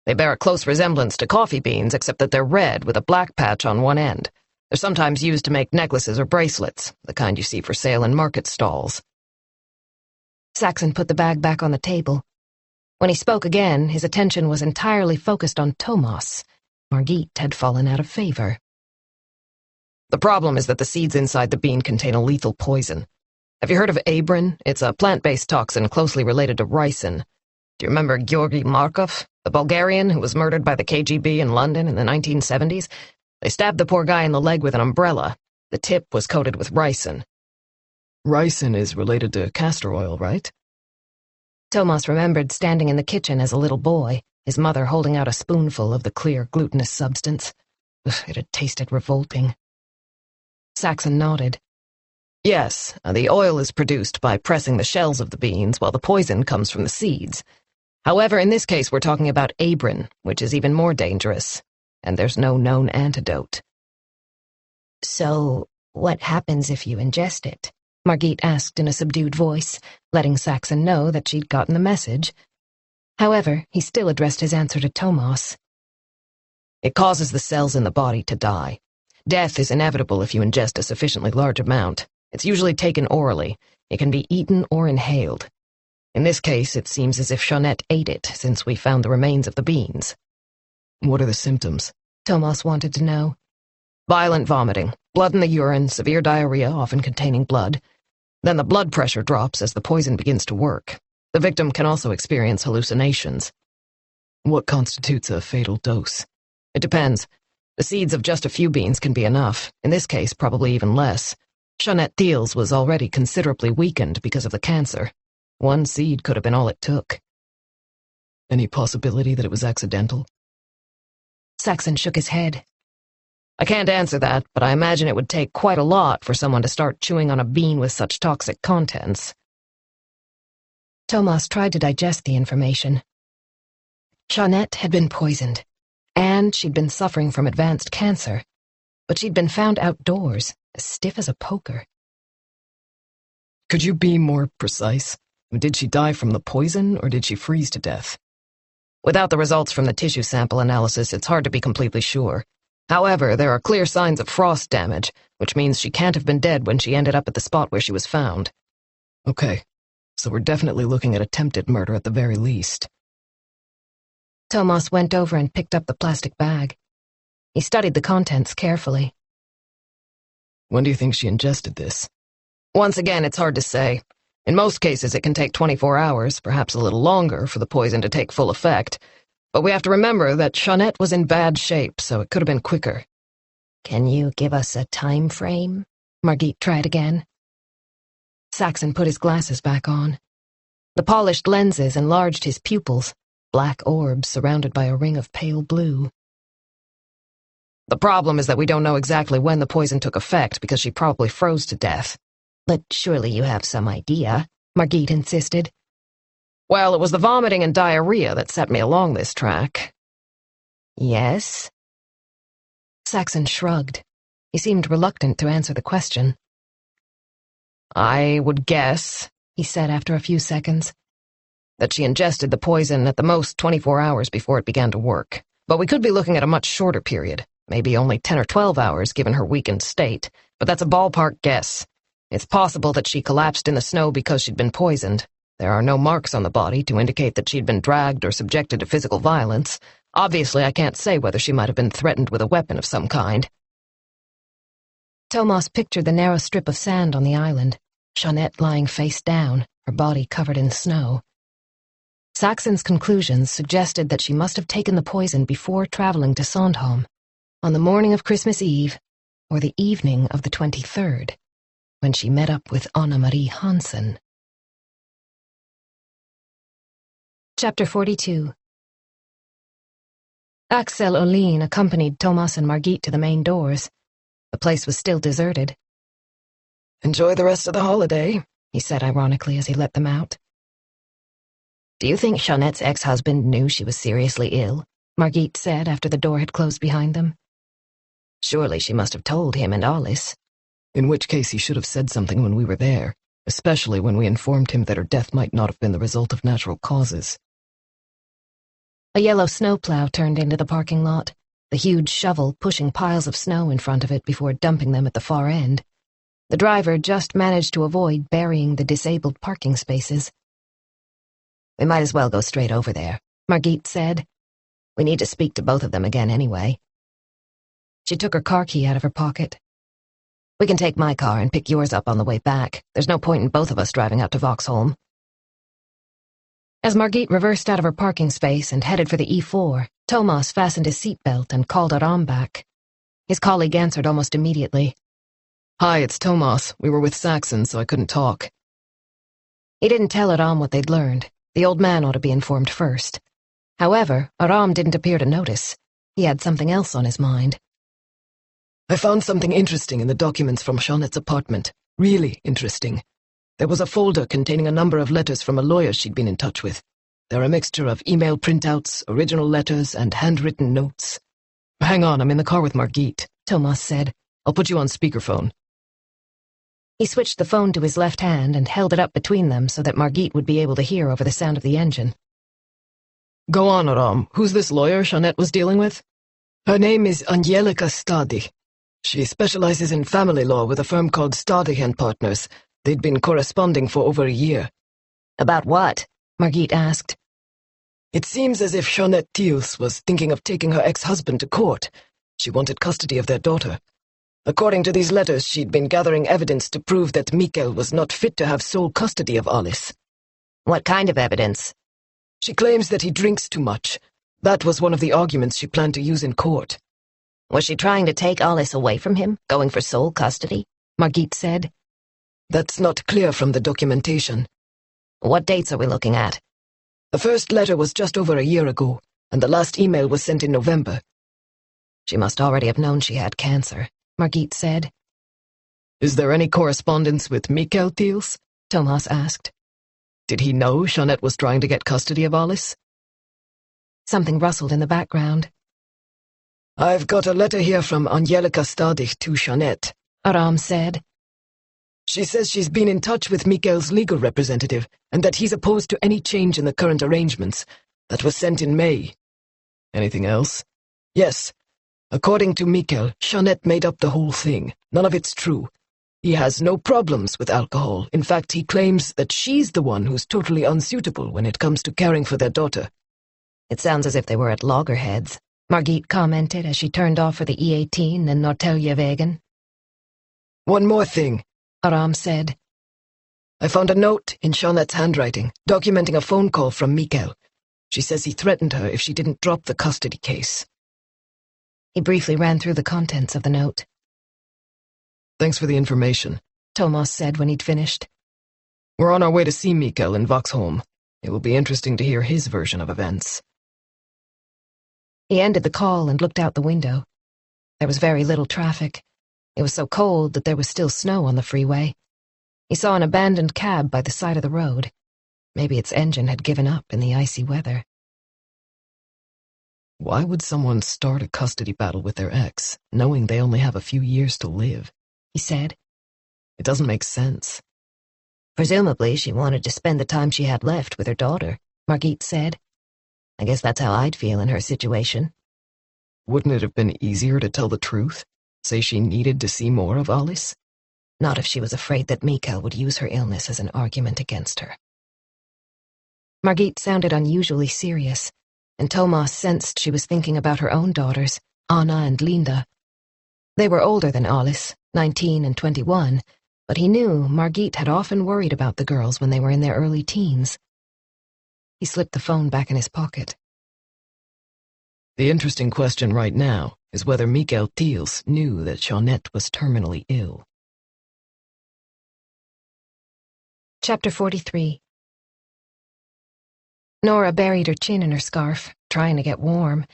They bear a close resemblance to coffee beans, except that they're red with a black patch on one end. They're sometimes used to make necklaces or bracelets, the kind you see for sale in market stalls. Saxon put the bag back on the table. When he spoke again, his attention was entirely focused on Tomas. Margit had fallen out of favor. The problem is that the seeds inside the bean contain a lethal poison. Have you heard of abrin? It's a plant-based toxin closely related to ricin. Do you remember Georgi Markov, the Bulgarian who was murdered by the KGB in London in the 1970s? They stabbed the poor guy in the leg with an umbrella. The tip was coated with ricin. Ricin is related to castor oil, right? Tomas remembered standing in the kitchen as a little boy, his mother holding out a spoonful of the clear, glutinous substance. It had tasted revolting. Saxon nodded. Yes, the oil is produced by pressing the shells of the beans, while the poison comes from the seeds. However, in this case, we're talking about abrin, which is even more dangerous, and there's no known antidote. So, what happens if you ingest it? Margit asked in a subdued voice, letting Saxon know that she'd gotten the message. However, he still addressed his answer to Tomas. It causes the cells in the body to die. Death is inevitable if you ingest a sufficiently large amount. It's usually taken orally. It can be eaten or inhaled. In this case, it seems as if Jeanette ate it, since we found the remains of the beans. What are the symptoms? Tomas wanted to know. Violent vomiting, blood in the urine, severe diarrhea, often containing blood. Then the blood pressure drops as the poison begins to work. The victim can also experience hallucinations. What constitutes a fatal dose? It depends. The seeds of just a few beans can be enough. In this case, probably even less. Jeanette Thiel's was already considerably weakened because of the cancer. One seed could have been all it took. Any possibility that it was accidental? Saxon shook his head. I can't answer that, but I imagine it would take quite a lot for someone to start chewing on a bean with such toxic contents. Tomas tried to digest the information. Jeanette had been poisoned, and she'd been suffering from advanced cancer, but she'd been found outdoors, as stiff as a poker. Could you be more precise? Did she die from the poison, or did she freeze to death? Without the results from the tissue sample analysis, it's hard to be completely sure. However, there are clear signs of frost damage, which means she can't have been dead when she ended up at the spot where she was found. Okay, so we're definitely looking at attempted murder at the very least. Tomas went over and picked up the plastic bag. He studied the contents carefully. When do you think she ingested this? Once again, it's hard to say. In most cases, it can take 24 hours, perhaps a little longer, for the poison to take full effect. But we have to remember that Jeanette was in bad shape, so it could have been quicker. Can you give us a time frame? Margit tried again. Saxon put his glasses back on. The polished lenses enlarged his pupils, black orbs surrounded by a ring of pale blue. The problem is that we don't know exactly when the poison took effect because she probably froze to death. But surely you have some idea, Margit insisted. Well, it was the vomiting and diarrhea that set me along this track. Yes? Saxon shrugged. He seemed reluctant to answer the question. I would guess, he said after a few seconds, that she ingested the poison at the most 24 hours before it began to work. But we could be looking at a much shorter period, maybe only 10 or 12 hours given her weakened state. But that's a ballpark guess. It's possible that she collapsed in the snow because she'd been poisoned. There are no marks on the body to indicate that she'd been dragged or subjected to physical violence. Obviously, I can't say whether she might have been threatened with a weapon of some kind. Tomas pictured the narrow strip of sand on the island, Jeanette lying face down, her body covered in snow. Saxon's conclusions suggested that she must have taken the poison before traveling to Sandhamn, on the morning of Christmas Eve, or the evening of the 23rd, when she met up with Anna-Marie Hansen. Chapter 42. Axel Olin accompanied Tomas and Margit to the main doors. The place was still deserted. Enjoy the rest of the holiday, he said ironically as he let them out. Do you think Jeanette's ex-husband knew she was seriously ill? Margit said after the door had closed behind them. Surely she must have told him and Alice. In which case he should have said something when we were there, especially when we informed him that her death might not have been the result of natural causes. A yellow snowplow turned into the parking lot, the huge shovel pushing piles of snow in front of it before dumping them at the far end. The driver just managed to avoid burying the disabled parking spaces. We might as well go straight over there, Margit said. We need to speak to both of them again anyway. She took her car key out of her pocket. We can take my car and pick yours up on the way back. There's no point in both of us driving out to Vauxholm. As Margit reversed out of her parking space and headed for the E4, Tomas fastened his seatbelt and called Aram back. His colleague answered almost immediately. Hi, it's Tomas. We were with Saxon, so I couldn't talk. He didn't tell Aram what they'd learned. The old man ought to be informed first. However, Aram didn't appear to notice. He had something else on his mind. I found something interesting in the documents from Jeanette's apartment. Really interesting. There was a folder containing a number of letters from a lawyer she'd been in touch with. They're a mixture of email printouts, original letters, and handwritten notes. Hang on, I'm in the car with Margit, Tomas said. I'll put you on speakerphone. He switched the phone to his left hand and held it up between them so that Margit would be able to hear over the sound of the engine. Go on, Aram. Who's this lawyer Jeanette was dealing with? Her name is Angelica Stadi. She specializes in family law with a firm called Stadi and Partners. They'd been corresponding for over a year. About what? Margit asked. It seems as if Jeanette Thiels was thinking of taking her ex-husband to court. She wanted custody of their daughter. According to these letters, she'd been gathering evidence to prove that Mikkel was not fit to have sole custody of Alice. What kind of evidence? She claims that he drinks too much. That was one of the arguments she planned to use in court. Was she trying to take Alice away from him, going for sole custody? Margit said. That's not clear from the documentation. What dates are we looking at? The first letter was just over a year ago, and the last email was sent in November. She must already have known she had cancer, Margit said. Is there any correspondence with Mikkel Thiels? Thomas asked. Did he know Jeanette was trying to get custody of Alice? Something rustled in the background. I've got a letter here from Angelica Stadig to Jeanette, Aram said. She says she's been in touch with Mikkel's legal representative and that he's opposed to any change in the current arrangements. That was sent in May. Anything else? Yes. According to Mikkel, Jeanette made up the whole thing. None of it's true. He has no problems with alcohol. In fact, he claims that she's the one who's totally unsuitable when it comes to caring for their daughter. It sounds as if they were at loggerheads, Margit commented as she turned off for the E18 and Norrtäljevägen. One more thing, Aram said. I found a note in Jeanette's handwriting, documenting a phone call from Mikkel. She says he threatened her if she didn't drop the custody case. He briefly ran through the contents of the note. Thanks for the information, Thomas said when he'd finished. We're on our way to see Mikkel in Vaxholm. It will be interesting to hear his version of events. He ended the call and looked out the window. There was very little traffic. It was so cold that there was still snow on the freeway. He saw an abandoned cab by the side of the road. Maybe its engine had given up in the icy weather. Why would someone start a custody battle with their ex, knowing they only have a few years to live? He said. It doesn't make sense. Presumably, she wanted to spend the time she had left with her daughter, Margit said. I guess that's how I'd feel in her situation. Wouldn't it have been easier to tell the truth? Say she needed to see more of Alice? Not if she was afraid that Mikkel would use her illness as an argument against her. Margit sounded unusually serious, and Thomas sensed she was thinking about her own daughters, Anna and Linda. They were older than Alice, 19 and 21, but he knew Margit had often worried about the girls when they were in their early teens. He slipped the phone back in his pocket. The interesting question right now is whether Mikkel Thiels knew that Jeanette was terminally ill. Chapter 43. Nora buried her chin in her scarf, trying to get warm.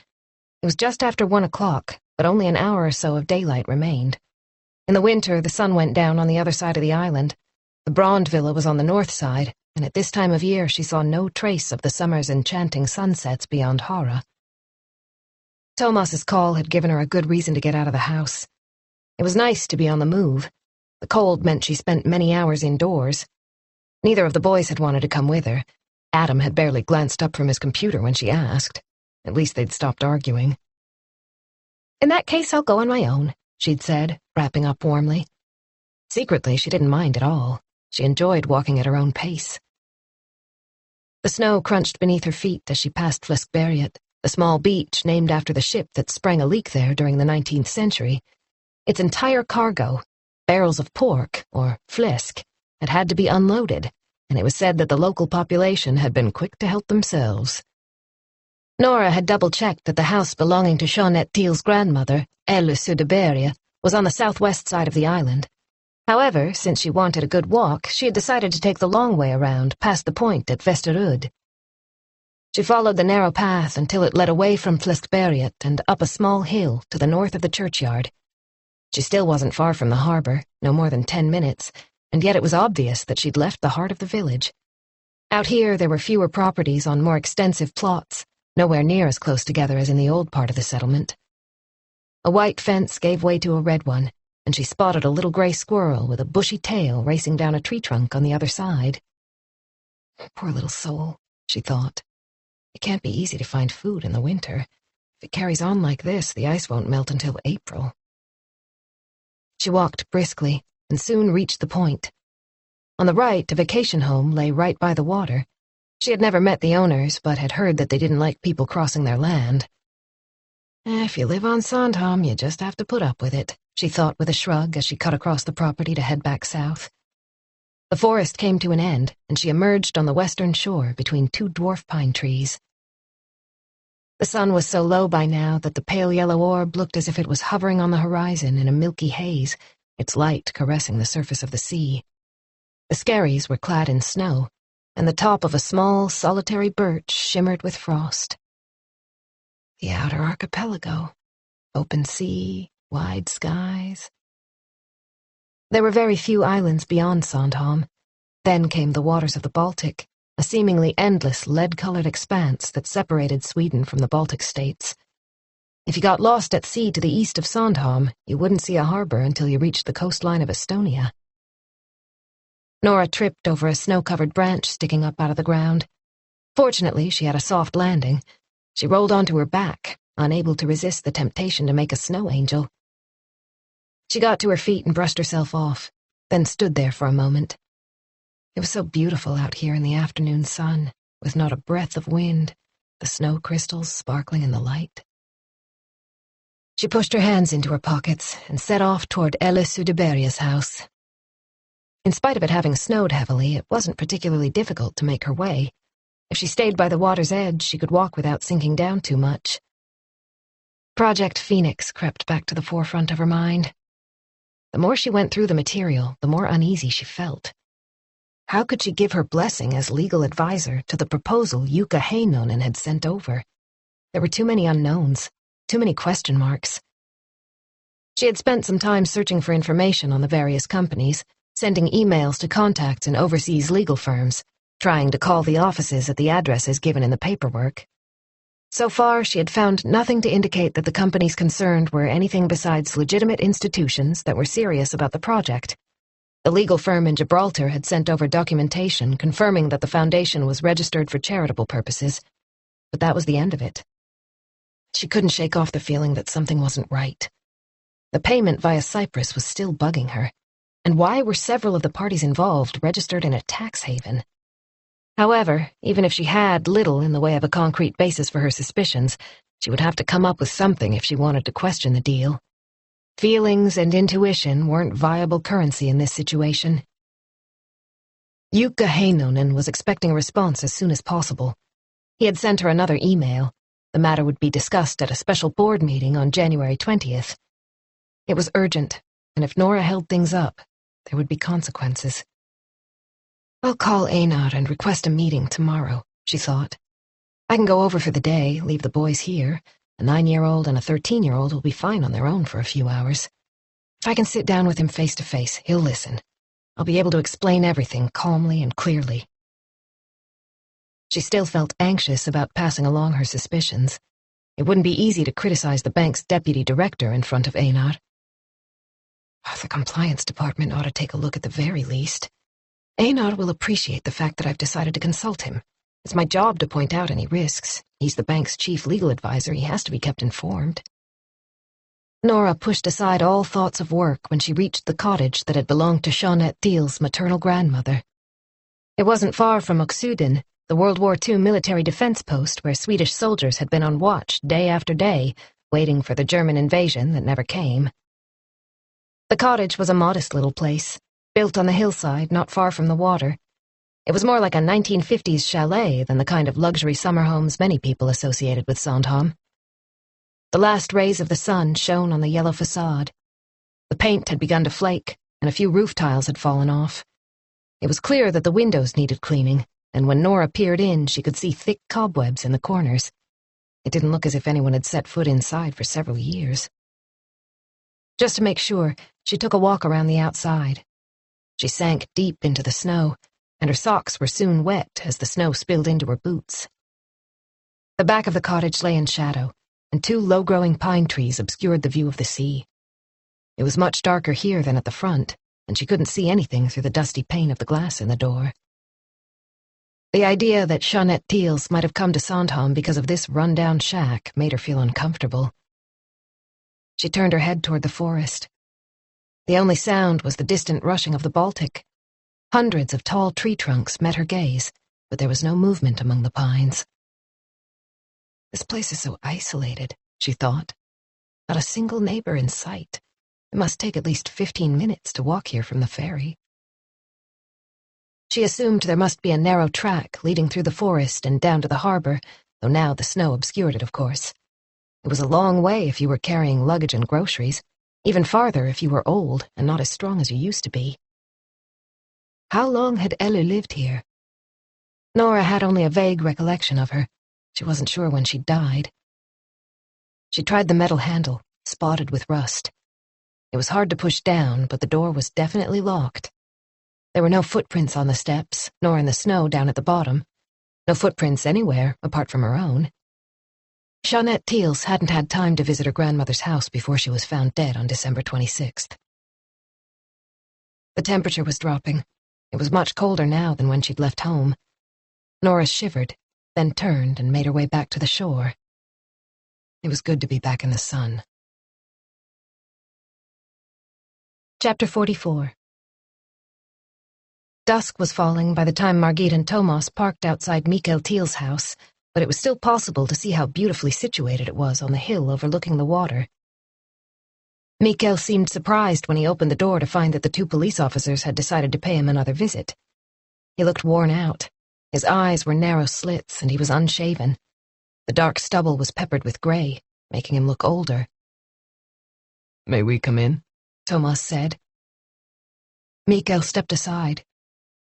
It was just after 1 o'clock, but only an hour or so of daylight remained. In the winter, the sun went down on the other side of the island. The Brond Villa was on the north side, and at this time of year she saw no trace of the summer's enchanting sunsets beyond Hara. Thomas's call had given her a good reason to get out of the house. It was nice to be on the move. The cold meant she spent many hours indoors. Neither of the boys had wanted to come with her. Adam had barely glanced up from his computer when she asked. At least they'd stopped arguing. "In that case, I'll go on my own," she'd said, wrapping up warmly. Secretly, she didn't mind at all. She enjoyed walking at her own pace. The snow crunched beneath her feet as she passed Fleskberget, the small beach named after the ship that sprang a leak there during the 19th century. Its entire cargo, barrels of pork, or flesk, had to be unloaded, and it was said that the local population had been quick to help themselves. Nora had double-checked that the house belonging to Jeanette Thiel's grandmother, Elle Söderberg, was on the southwest side of the island. However, since she wanted a good walk, she had decided to take the long way around, past the point at Vesterud. She followed the narrow path until it led away from Fleskberget and up a small hill to the north of the churchyard. She still wasn't far from the harbor, no more than 10 minutes, and yet it was obvious that she'd left the heart of the village. Out here, there were fewer properties on more extensive plots, nowhere near as close together as in the old part of the settlement. A white fence gave way to a red one, and she spotted a little gray squirrel with a bushy tail racing down a tree trunk on the other side. Poor little soul, she thought. It can't be easy to find food in the winter. If it carries on like this, the ice won't melt until April. She walked briskly and soon reached the point. On the right, a vacation home lay right by the water. She had never met the owners, but had heard that they didn't like people crossing their land. If you live on Sandhamn, you just have to put up with it, she thought with a shrug as she cut across the property to head back south. The forest came to an end, and she emerged on the western shore between two dwarf pine trees. The sun was so low by now that the pale yellow orb looked as if it was hovering on the horizon in a milky haze, its light caressing the surface of the sea. The skerries were clad in snow, and the top of a small, solitary birch shimmered with frost. The outer archipelago. Open sea, wide skies. There were very few islands beyond Sandhamn. Then came the waters of the Baltic, a seemingly endless lead-colored expanse that separated Sweden from the Baltic states. If you got lost at sea to the east of Sandhamn, you wouldn't see a harbor until you reached the coastline of Estonia. Nora tripped over a snow-covered branch sticking up out of the ground. Fortunately, she had a soft landing. She rolled onto her back, unable to resist the temptation to make a snow angel. She got to her feet and brushed herself off, then stood there for a moment. It was so beautiful out here in the afternoon sun, with not a breath of wind, the snow crystals sparkling in the light. She pushed her hands into her pockets and set off toward Ella Sudeberia's house. In spite of it having snowed heavily, it wasn't particularly difficult to make her way. If she stayed by the water's edge, she could walk without sinking down too much. Project Phoenix crept back to the forefront of her mind. The more she went through the material, the more uneasy she felt. How could she give her blessing as legal advisor to the proposal Jukka Heinonen had sent over? There were too many unknowns, too many question marks. She had spent some time searching for information on the various companies, sending emails to contacts in overseas legal firms, trying to call the offices at the addresses given in the paperwork. So far, she had found nothing to indicate that the companies concerned were anything besides legitimate institutions that were serious about the project. The legal firm in Gibraltar had sent over documentation confirming that the foundation was registered for charitable purposes, but that was the end of it. She couldn't shake off the feeling that something wasn't right. The payment via Cyprus was still bugging her, and why were several of the parties involved registered in a tax haven? However, even if she had little in the way of a concrete basis for her suspicions, she would have to come up with something if she wanted to question the deal. Feelings and intuition weren't viable currency in this situation. Jukka Heinonen was expecting a response as soon as possible. He had sent her another email. The matter would be discussed at a special board meeting on January 20th. It was urgent, and if Nora held things up, there would be consequences. I'll call Einar and request a meeting tomorrow, she thought. I can go over for the day, leave the boys here. A 9-year-old and a 13-year-old will be fine on their own for a few hours. If I can sit down with him face to face, he'll listen. I'll be able to explain everything calmly and clearly. She still felt anxious about passing along her suspicions. It wouldn't be easy to criticize the bank's deputy director in front of Einar. The compliance department ought to take a look at the very least. Einar will appreciate the fact that I've decided to consult him. It's my job to point out any risks. He's the bank's chief legal advisor. He has to be kept informed. Nora pushed aside all thoughts of work when she reached the cottage that had belonged to Jeanette Thiel's maternal grandmother. It wasn't far from Oxuden, the World War II military defense post where Swedish soldiers had been on watch day after day, waiting for the German invasion that never came. The cottage was a modest little place, built on the hillside not far from the water. It was more like a 1950s chalet than the kind of luxury summer homes many people associated with Sandhamn. The last rays of the sun shone on the yellow facade. The paint had begun to flake, and a few roof tiles had fallen off. It was clear that the windows needed cleaning, and when Nora peered in, she could see thick cobwebs in the corners. It didn't look as if anyone had set foot inside for several years. Just to make sure, she took a walk around the outside. She sank deep into the snow, and her socks were soon wet as the snow spilled into her boots. The back of the cottage lay in shadow, and 2 low-growing pine trees obscured the view of the sea. It was much darker here than at the front, and she couldn't see anything through the dusty pane of the glass in the door. The idea that Jeanette Thiels might have come to Sandhamn because of this run-down shack made her feel uncomfortable. She turned her head toward the forest. The only sound was the distant rushing of the Baltic. Hundreds of tall tree trunks met her gaze, but there was no movement among the pines. This place is so isolated, she thought. Not a single neighbor in sight. It must take at least 15 minutes to walk here from the ferry. She assumed there must be a narrow track leading through the forest and down to the harbor, though now the snow obscured it, of course. It was a long way if you were carrying luggage and groceries, even farther if you were old and not as strong as you used to be. How long had Ellu lived here? Nora had only a vague recollection of her. She wasn't sure when she died. She tried the metal handle, spotted with rust. It was hard to push down, but the door was definitely locked. There were no footprints on the steps, nor in the snow down at the bottom. No footprints anywhere, apart from her own. Jeanette Thiels hadn't had time to visit her grandmother's house before she was found dead on December 26th. The temperature was dropping. It was much colder now than when she'd left home. Nora shivered, then turned and made her way back to the shore. It was good to be back in the sun. Chapter 44. Dusk was falling by the time Margit and Thomas parked outside Mikael Thiel's house, but it was still possible to see how beautifully situated it was on the hill overlooking the water. Mikael seemed surprised when he opened the door to find that the two police officers had decided to pay him another visit. He looked worn out. His eyes were narrow slits, and he was unshaven. The dark stubble was peppered with gray, making him look older. "May we come in?" Thomas said. Mikael stepped aside.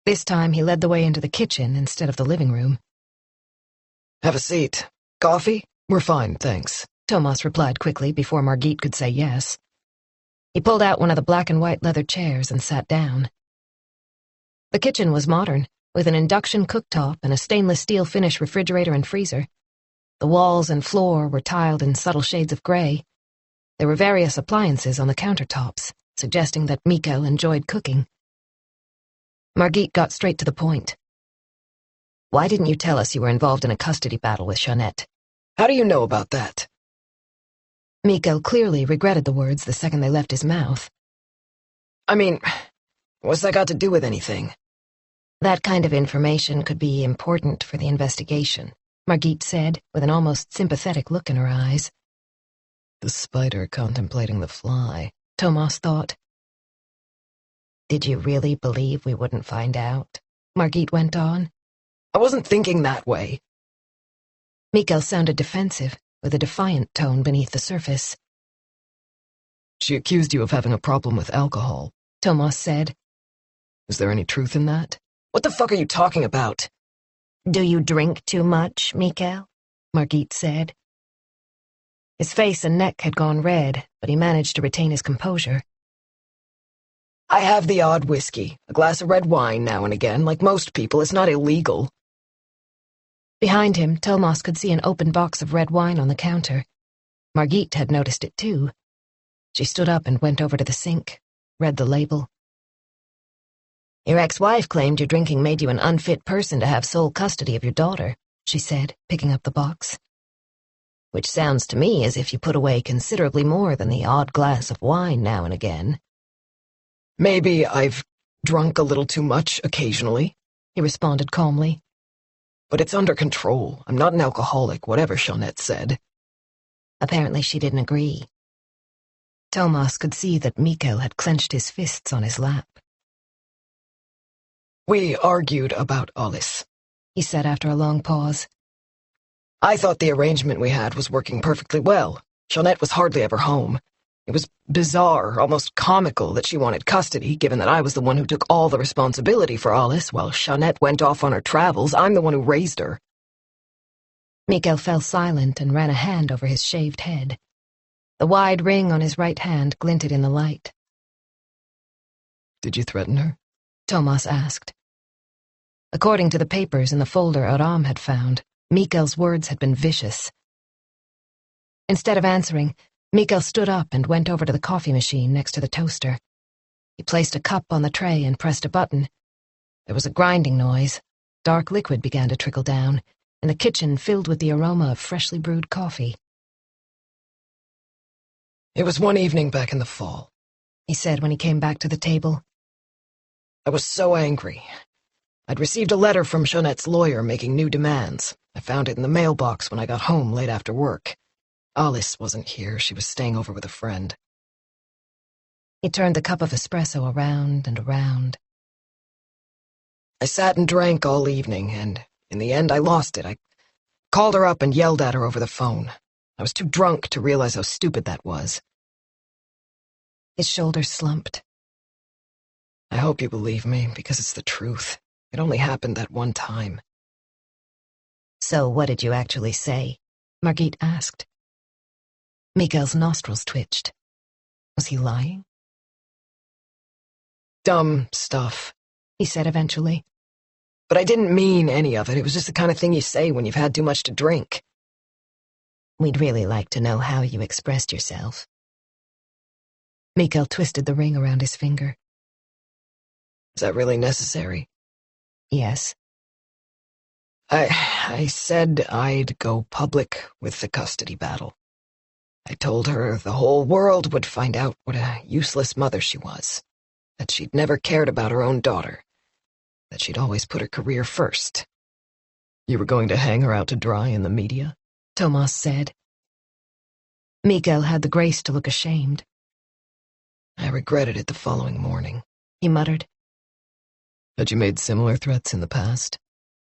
This time he led the way into the kitchen instead of the living room. Have a seat. Coffee? We're fine, thanks. Thomas replied quickly before Margit could say yes. He pulled out one of the black and white leather chairs and sat down. The kitchen was modern, with an induction cooktop and a stainless steel finish refrigerator and freezer. The walls and floor were tiled in subtle shades of gray. There were various appliances on the countertops, suggesting that Mikael enjoyed cooking. Margit got straight to the point. "Why didn't you tell us you were involved in a custody battle with Jeanette?" How do you know about that? Mikael clearly regretted the words the second they left his mouth. I mean, what's that got to do with anything? That kind of information could be important for the investigation, Margit said, with an almost sympathetic look in her eyes. The spider contemplating the fly, Thomas thought. Did you really believe we wouldn't find out? Margit went on. I wasn't thinking that way. Mikael sounded defensive, with a defiant tone beneath the surface. She accused you of having a problem with alcohol, Thomas said. Is there any truth in that? What the fuck are you talking about? Do you drink too much, Mikael? Margit said. His face and neck had gone red, but he managed to retain his composure. I have the odd whiskey, a glass of red wine now and again. Like most people, it's not illegal. Behind him, Thomas could see an open box of red wine on the counter. Margit had noticed it too. She stood up and went over to the sink, read the label. Your ex-wife claimed your drinking made you an unfit person to have sole custody of your daughter, she said, picking up the box. Which sounds to me as if you put away considerably more than the odd glass of wine now and again. Maybe I've drunk a little too much occasionally, he responded calmly. But it's under control. I'm not an alcoholic, whatever Jeanette said. Apparently she didn't agree. Thomas could see that Mikael had clenched his fists on his lap. We argued about Alice, he said after a long pause. I thought the arrangement we had was working perfectly well. Jeanette was hardly ever home. It was bizarre, almost comical that she wanted custody, given that I was the one who took all the responsibility for Alice while Jeanette went off on her travels. I'm the one who raised her. Mikael fell silent and ran a hand over his shaved head. The wide ring on his right hand glinted in the light. Did you threaten her? Thomas asked. According to the papers in the folder Aram had found, Mikael's words had been vicious. Instead of answering, Mikael stood up and went over to the coffee machine next to the toaster. He placed a cup on the tray and pressed a button. There was a grinding noise. Dark liquid began to trickle down, and the kitchen filled with the aroma of freshly brewed coffee. It was one evening back in the fall, he said when he came back to the table. I was so angry. I'd received a letter from Jeanette's lawyer making new demands. I found it in the mailbox when I got home late after work. Alice wasn't here. She was staying over with a friend. He turned the cup of espresso around and around. I sat and drank all evening, and in the end I lost it. I called her up and yelled at her over the phone. I was too drunk to realize how stupid that was. His shoulders slumped. I hope you believe me, because it's the truth. It only happened that one time. So what did you actually say? Margit asked. Mikael's nostrils twitched. Was he lying? Dumb stuff, he said eventually. But I didn't mean any of it. It was just the kind of thing you say when you've had too much to drink. We'd really like to know how you expressed yourself. Mikael twisted the ring around his finger. Is that really necessary? Yes. I said I'd go public with the custody battle. I told her the whole world would find out what a useless mother she was, that she'd never cared about her own daughter, that she'd always put her career first. You were going to hang her out to dry in the media? Tomas said. Mikael had the grace to look ashamed. I regretted it the following morning, he muttered. Had you made similar threats in the past?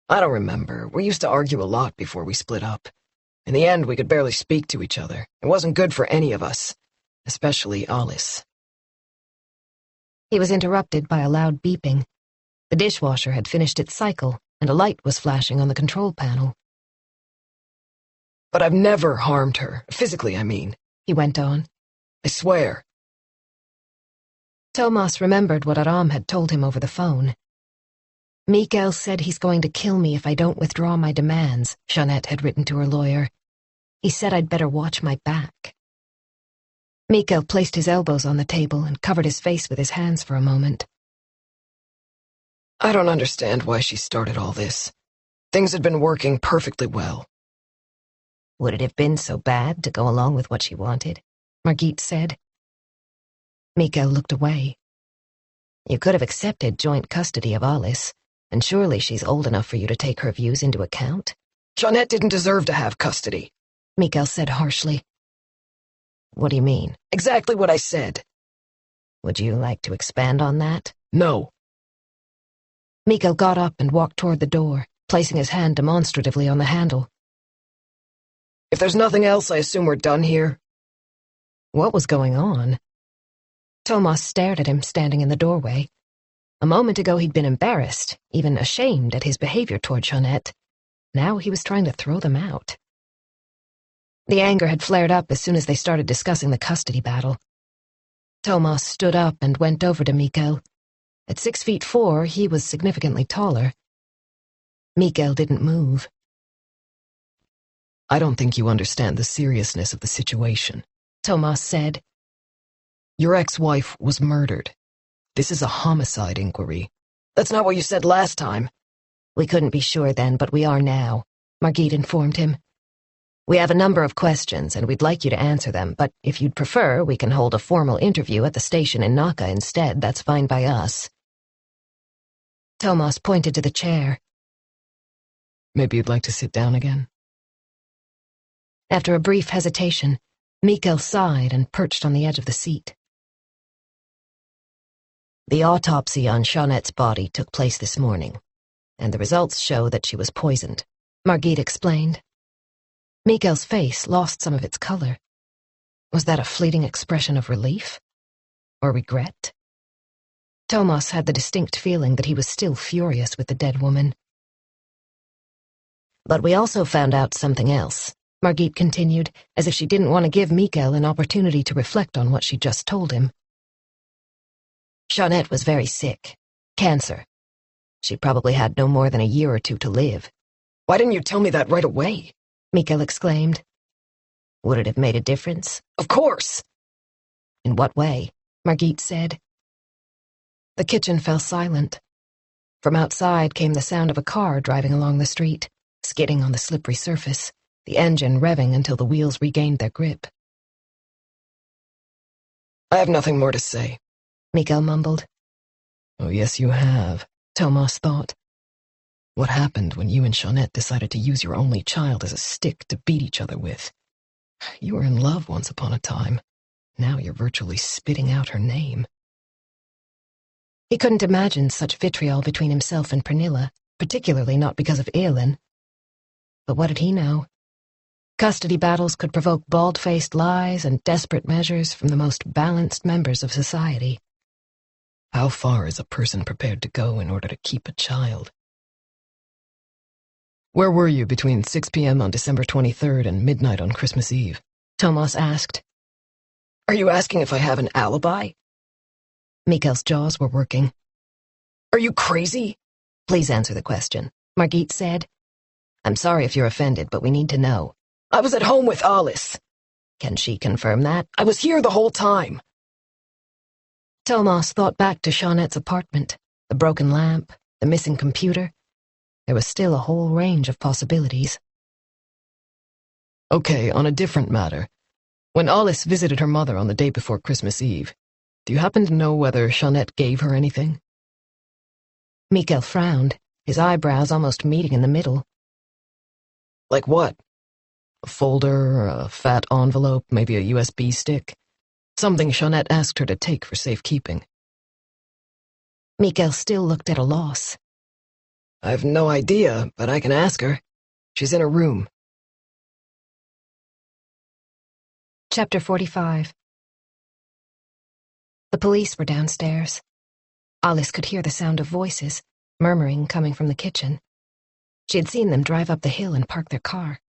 I don't remember. We used to argue a lot before we split up. In the end, we could barely speak to each other. It wasn't good for any of us, especially Alice. He was interrupted by a loud beeping. The dishwasher had finished its cycle, and a light was flashing on the control panel. But I've never harmed her, physically, I mean, he went on. I swear. Tomas remembered what Aram had told him over the phone. Mikael said he's going to kill me if I don't withdraw my demands, Jeanette had written to her lawyer. He said I'd better watch my back. Mikael placed his elbows on the table and covered his face with his hands for a moment. I don't understand why she started all this. Things had been working perfectly well. Would it have been so bad to go along with what she wanted? Margit said. Mikael looked away. You could have accepted joint custody of Alice, and surely she's old enough for you to take her views into account. Jeanette didn't deserve to have custody, Mikael said harshly. What do you mean? Exactly what I said. Would you like to expand on that? No. Mikael got up and walked toward the door, placing his hand demonstratively on the handle. If there's nothing else, I assume we're done here. What was going on? Tomas stared at him standing in the doorway. A moment ago he'd been embarrassed, even ashamed at his behavior toward Jeanette. Now he was trying to throw them out. The anger had flared up as soon as they started discussing the custody battle. Tomas stood up and went over to Mikael. At 6'4", he was significantly taller. Mikael didn't move. I don't think you understand the seriousness of the situation, Tomas said. Your ex-wife was murdered. This is a homicide inquiry. That's not what you said last time. We couldn't be sure then, but we are now, Margit informed him. We have a number of questions, and we'd like you to answer them, but if you'd prefer, we can hold a formal interview at the station in Nacka instead. That's fine by us. Tomas pointed to the chair. Maybe you'd like to sit down again? After a brief hesitation, Mikael sighed and perched on the edge of the seat. The autopsy on Jeanette's body took place this morning, and the results show that she was poisoned, Margit explained. Mikael's face lost some of its color. Was that a fleeting expression of relief? Or regret? Tomas had the distinct feeling that he was still furious with the dead woman. But we also found out something else, Margit continued, as if she didn't want to give Mikael an opportunity to reflect on what she just told him. Jeanette was very sick. Cancer. She probably had no more than a year or two to live. Why didn't you tell me that right away? Mikael exclaimed. Would it have made a difference? Of course. In what way? Margit said. The kitchen fell silent. From outside came the sound of a car driving along the street, skidding on the slippery surface, the engine revving until the wheels regained their grip. I have nothing more to say, Mikael mumbled. Oh, yes, you have, Tomas thought. What happened when you and Jeanette decided to use your only child as a stick to beat each other with? You were in love once upon a time. Now you're virtually spitting out her name. He couldn't imagine such vitriol between himself and Pernilla, particularly not because of Eowyn. But what did he know? Custody battles could provoke bald-faced lies and desperate measures from the most balanced members of society. How far is a person prepared to go in order to keep a child? Where were you between 6 p.m. on December 23rd and midnight on Christmas Eve? Tomas asked. Are you asking if I have an alibi? Mikael's jaws were working. Are you crazy? Please answer the question, Margit said. I'm sorry if you're offended, but we need to know. I was at home with Alice. Can she confirm that? I was here the whole time. Tomas thought back to Jeanette's apartment, the broken lamp, the missing computer. There was still a whole range of possibilities. Okay, on a different matter. When Alice visited her mother on the day before Christmas Eve, do you happen to know whether Jeanette gave her anything? Mikael frowned, his eyebrows almost meeting in the middle. Like what? A folder, a fat envelope, maybe a USB stick? Something Jeanette asked her to take for safekeeping. Mikael still looked at a loss. I have no idea, but I can ask her. She's in her room. Chapter 45. The police were downstairs. Alice could hear the sound of voices, murmuring coming from the kitchen. She had seen them drive up the hill and park their car.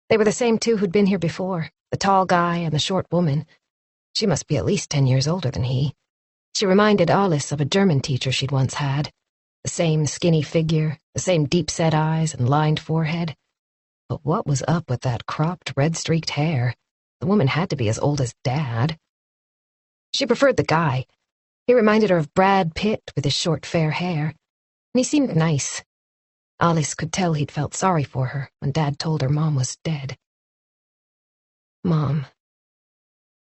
They were the same two who'd been here before, the tall guy and the short woman. She must be at least 10 years older than he. She reminded Alice of a German teacher she'd once had. The same skinny figure, the same deep-set eyes and lined forehead. But what was up with that cropped, red-streaked hair? The woman had to be as old as Dad. She preferred the guy. He reminded her of Brad Pitt with his short, fair hair. And he seemed nice. Alice could tell he'd felt sorry for her when Dad told her Mom was dead. Mom.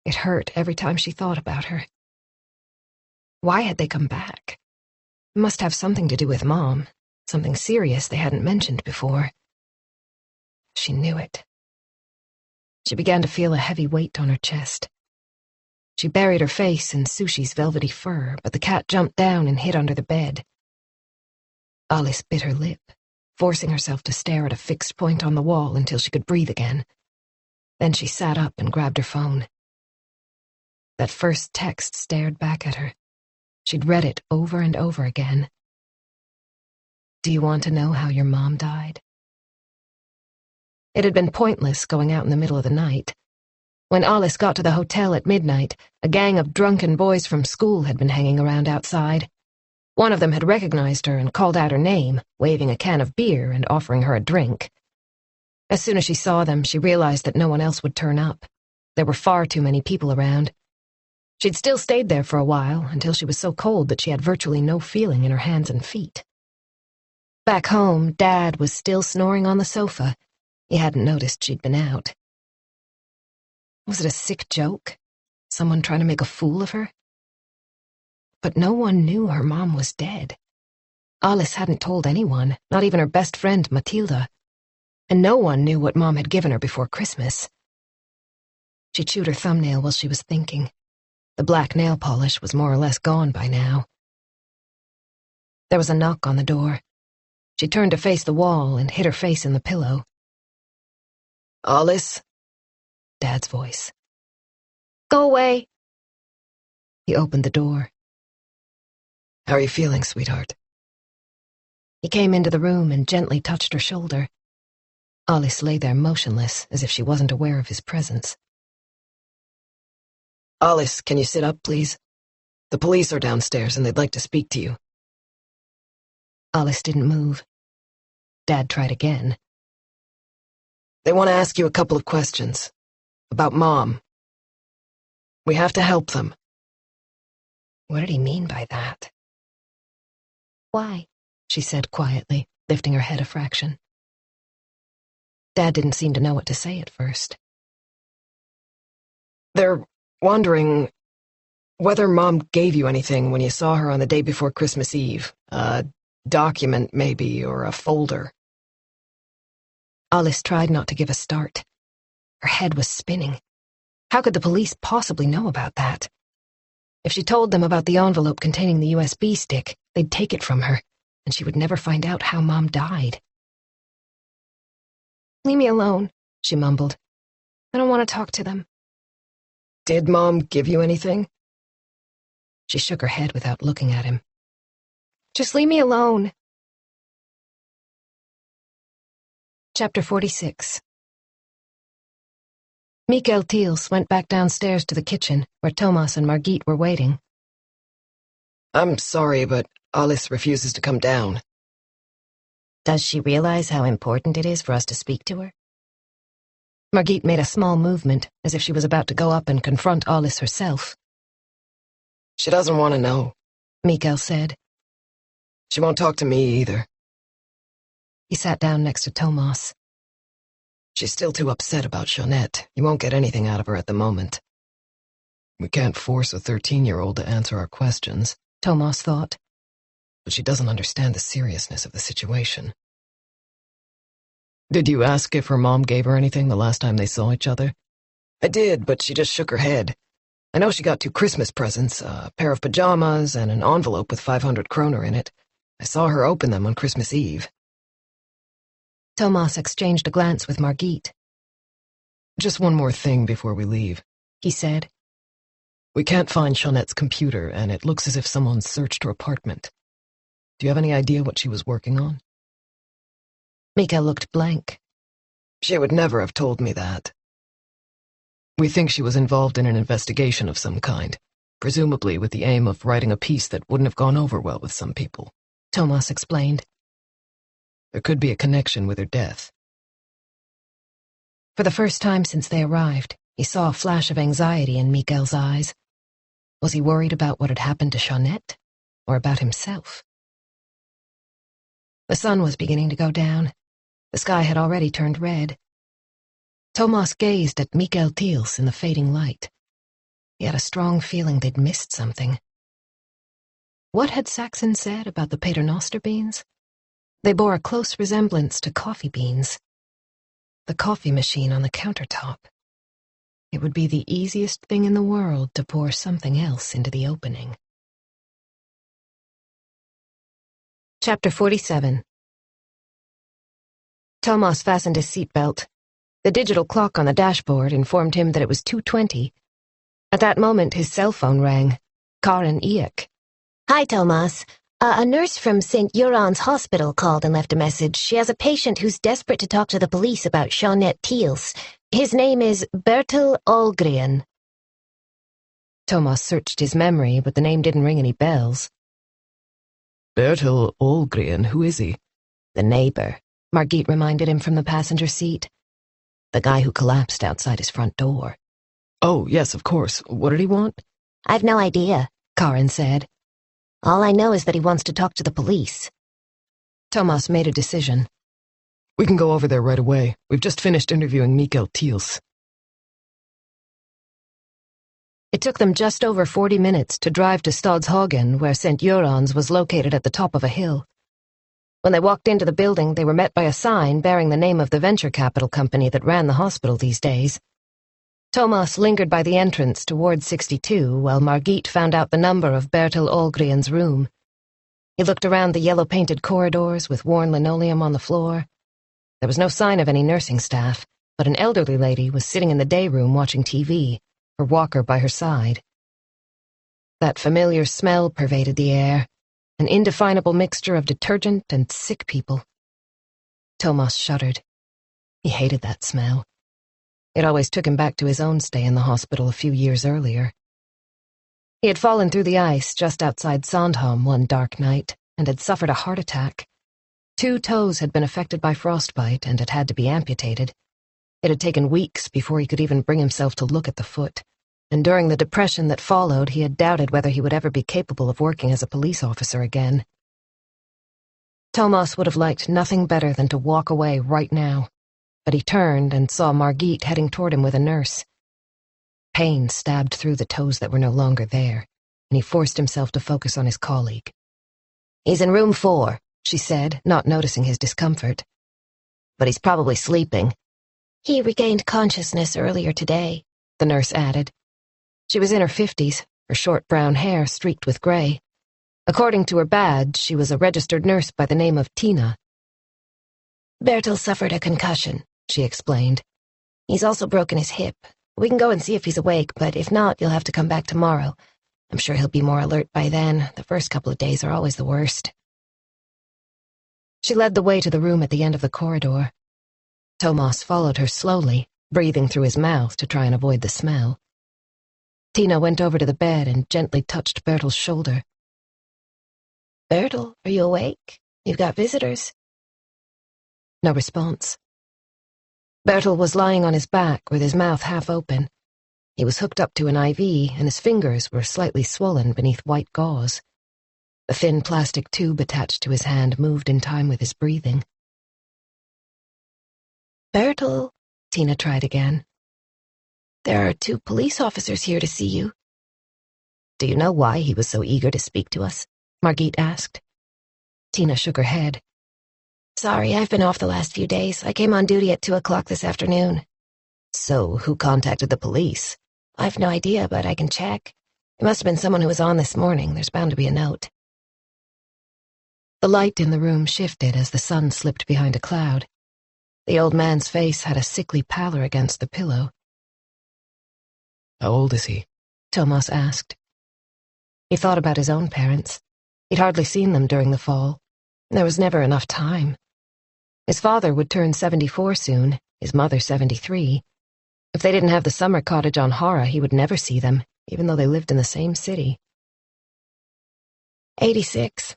It hurt every time she thought about her. Why had they come back? It must have something to do with Mom, something serious they hadn't mentioned before. She knew it. She began to feel a heavy weight on her chest. She buried her face in Sushi's velvety fur, but the cat jumped down and hid under the bed. Alice bit her lip, forcing herself to stare at a fixed point on the wall until she could breathe again. Then she sat up and grabbed her phone. That first text stared back at her. She'd read it over and over again. Do you want to know how your mom died? It had been pointless going out in the middle of the night. When Alice got to the hotel at midnight, a gang of drunken boys from school had been hanging around outside. One of them had recognized her and called out her name, waving a can of beer and offering her a drink. As soon as she saw them, she realized that no one else would turn up. There were far too many people around. She'd still stayed there for a while, until she was so cold that she had virtually no feeling in her hands and feet. Back home, Dad was still snoring on the sofa. He hadn't noticed she'd been out. Was it a sick joke? Someone trying to make a fool of her? But no one knew her mom was dead. Alice hadn't told anyone, not even her best friend, Matilda. And no one knew what Mom had given her before Christmas. She chewed her thumbnail while she was thinking. The black nail polish was more or less gone by now. There was a knock on the door. She turned to face the wall and hid her face in the pillow. Alice? Dad's voice. Go away. He opened the door. How are you feeling, sweetheart? He came into the room and gently touched her shoulder. Alice lay there motionless, as if she wasn't aware of his presence. Alice, can you sit up, please? The police are downstairs and they'd like to speak to you. Alice didn't move. Dad tried again. They want to ask you a couple of questions. About Mom. We have to help them. What did he mean by that? Why? She said quietly, lifting her head a fraction. Dad didn't seem to know what to say at first. They're wondering whether Mom gave you anything when you saw her on the day before Christmas Eve. A document, maybe, or a folder. Alice tried not to give a start. Her head was spinning. How could the police possibly know about that? If she told them about the envelope containing the USB stick, they'd take it from her, and she would never find out how Mom died. "Leave me alone," she mumbled. "I don't want to talk to them." Did Mom give you anything? She shook her head without looking at him. "Just leave me alone." Chapter 46. Mikael Thiels went back downstairs to the kitchen, where Thomas and Margit were waiting. I'm sorry, but Alice refuses to come down. Does she realize how important it is for us to speak to her? Margit made a small movement, as if she was about to go up and confront Alice herself. She doesn't want to know, Mikael said. She won't talk to me either. He sat down next to Thomas. She's still too upset about Jeanette. You won't get anything out of her at the moment. We can't force a 13-year-old to answer our questions, Thomas thought. But she doesn't understand the seriousness of the situation. Did you ask if her mom gave her anything the last time they saw each other? I did, but she just shook her head. I know she got 2 Christmas presents, a pair of pajamas and an envelope with 500 kroner in it. I saw her open them on Christmas Eve. Thomas exchanged a glance with Margit. Just one more thing before we leave, he said. We can't find Jeanette's computer, and it looks as if someone searched her apartment. Do you have any idea what she was working on? Mikael looked blank. She would never have told me that. We think she was involved in an investigation of some kind, presumably with the aim of writing a piece that wouldn't have gone over well with some people, Thomas explained. There could be a connection with her death. For the first time since they arrived, he saw a flash of anxiety in Mikael's eyes. Was he worried about what had happened to Jeanette, or about himself? The sun was beginning to go down. The sky had already turned red. Thomas gazed at Mikael Thiels in the fading light. He had a strong feeling they'd missed something. What had Saxon said about the paternoster beans? They bore a close resemblance to coffee beans. The coffee machine on the countertop. It would be the easiest thing in the world to pour something else into the opening. Chapter 47. Thomas fastened his seatbelt. The digital clock on the dashboard informed him that it was 2:20. At that moment, his cell phone rang. Karin Eek. Hi, Thomas. A nurse from St. Göran's Hospital called and left a message. She has a patient who's desperate to talk to the police about Jeanette Thiels. His name is Bertil Ahlgren. Thomas searched his memory, but the name didn't ring any bells. Bertil Ahlgren, who is he? The neighbor, Margit reminded him from the passenger seat. The guy who collapsed outside his front door. Oh, yes, of course. What did he want? I've no idea, Karin said. All I know is that he wants to talk to the police. Thomas made a decision. We can go over there right away. We've just finished interviewing Mikael Thiels. It took them just over 40 minutes to drive to Stadshagen, where St. Göran's was located at the top of a hill. When they walked into the building, they were met by a sign bearing the name of the venture capital company that ran the hospital these days. Thomas lingered by the entrance toward 62, while Margit found out the number of Bertil Ahlgren's room. He looked around the yellow-painted corridors with worn linoleum on the floor. There was no sign of any nursing staff, but an elderly lady was sitting in the day room watching TV, her walker by her side. That familiar smell pervaded the air, an indefinable mixture of detergent and sick people. Thomas shuddered. He hated that smell. It always took him back to his own stay in the hospital a few years earlier. He had fallen through the ice just outside Sandhamn one dark night and had suffered a heart attack. 2 toes had been affected by frostbite and had had to be amputated. It had taken weeks before he could even bring himself to look at the foot, and during the depression that followed, he had doubted whether he would ever be capable of working as a police officer again. Thomas would have liked nothing better than to walk away right now, but he turned and saw Margit heading toward him with a nurse. Pain stabbed through the toes that were no longer there, and he forced himself to focus on his colleague. He's in room 4, she said, not noticing his discomfort. But he's probably sleeping. He regained consciousness earlier today, the nurse added. She was in her 50s, her short brown hair streaked with gray. According to her badge, she was a registered nurse by the name of Tina. Bertil suffered a concussion, she explained. He's also broken his hip. We can go and see if he's awake, but if not, you'll have to come back tomorrow. I'm sure he'll be more alert by then. The first couple of days are always the worst. She led the way to the room at the end of the corridor. Tomas followed her slowly, breathing through his mouth to try and avoid the smell. Tina went over to the bed and gently touched Bertil's shoulder. Bertil, are you awake? You've got visitors. No response. Bertil was lying on his back with his mouth half open. He was hooked up to an IV, and his fingers were slightly swollen beneath white gauze. The thin plastic tube attached to his hand moved in time with his breathing. Bertil, Tina tried again. There are 2 police officers here to see you. Do you know why he was so eager to speak to us? Margit asked. Tina shook her head. Sorry, I've been off the last few days. I came on duty at 2 o'clock this afternoon. So, who contacted the police? I've no idea, but I can check. It must have been someone who was on this morning. There's bound to be a note. The light in the room shifted as the sun slipped behind a cloud. The old man's face had a sickly pallor against the pillow. How old is he? Tomas asked. He thought about his own parents. He'd hardly seen them during the fall. There was never enough time. His father would turn 74 soon, his mother 73. If they didn't have the summer cottage on Hara, he would never see them, even though they lived in the same city. 86.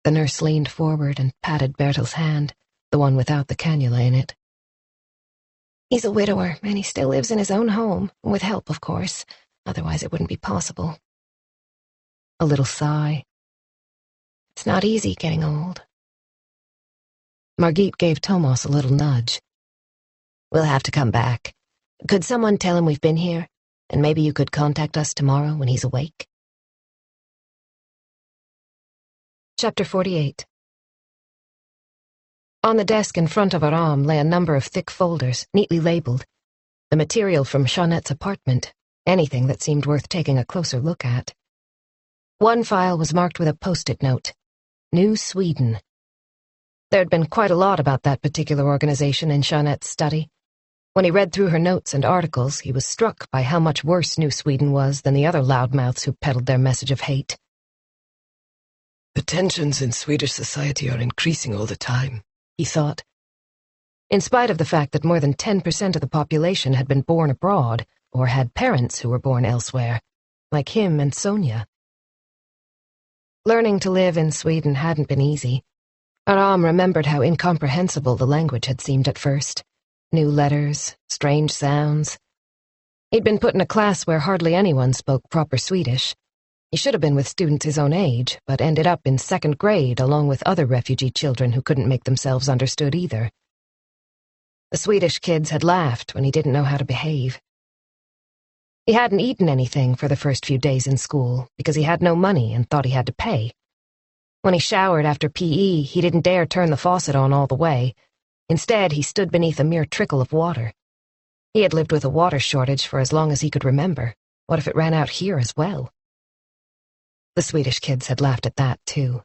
The nurse leaned forward and patted Bertil's hand, the one without the cannula in it. He's a widower, and he still lives in his own home, with help, of course. Otherwise it wouldn't be possible. A little sigh. It's not easy getting old. Margit gave Tomas a little nudge. We'll have to come back. Could someone tell him we've been here? And maybe you could contact us tomorrow when he's awake? Chapter 48. On the desk in front of Aram lay a number of thick folders, neatly labeled. The material from Jeanette's apartment, anything that seemed worth taking a closer look at. One file was marked with a post-it note. New Sweden. There'd been quite a lot about that particular organization in Jeanette's study. When he read through her notes and articles, he was struck by how much worse New Sweden was than the other loudmouths who peddled their message of hate. The tensions in Swedish society are increasing all the time, he thought. In spite of the fact that more than 10% of the population had been born abroad or had parents who were born elsewhere, like him and Sonia. Learning to live in Sweden hadn't been easy. Aram remembered how incomprehensible the language had seemed at first. New letters, strange sounds. He'd been put in a class where hardly anyone spoke proper Swedish. He should have been with students his own age, but ended up in 2nd grade along with other refugee children who couldn't make themselves understood either. The Swedish kids had laughed when he didn't know how to behave. He hadn't eaten anything for the first few days in school because he had no money and thought he had to pay. When he showered after PE, he didn't dare turn the faucet on all the way. Instead, he stood beneath a mere trickle of water. He had lived with a water shortage for as long as he could remember. What if it ran out here as well? The Swedish kids had laughed at that, too.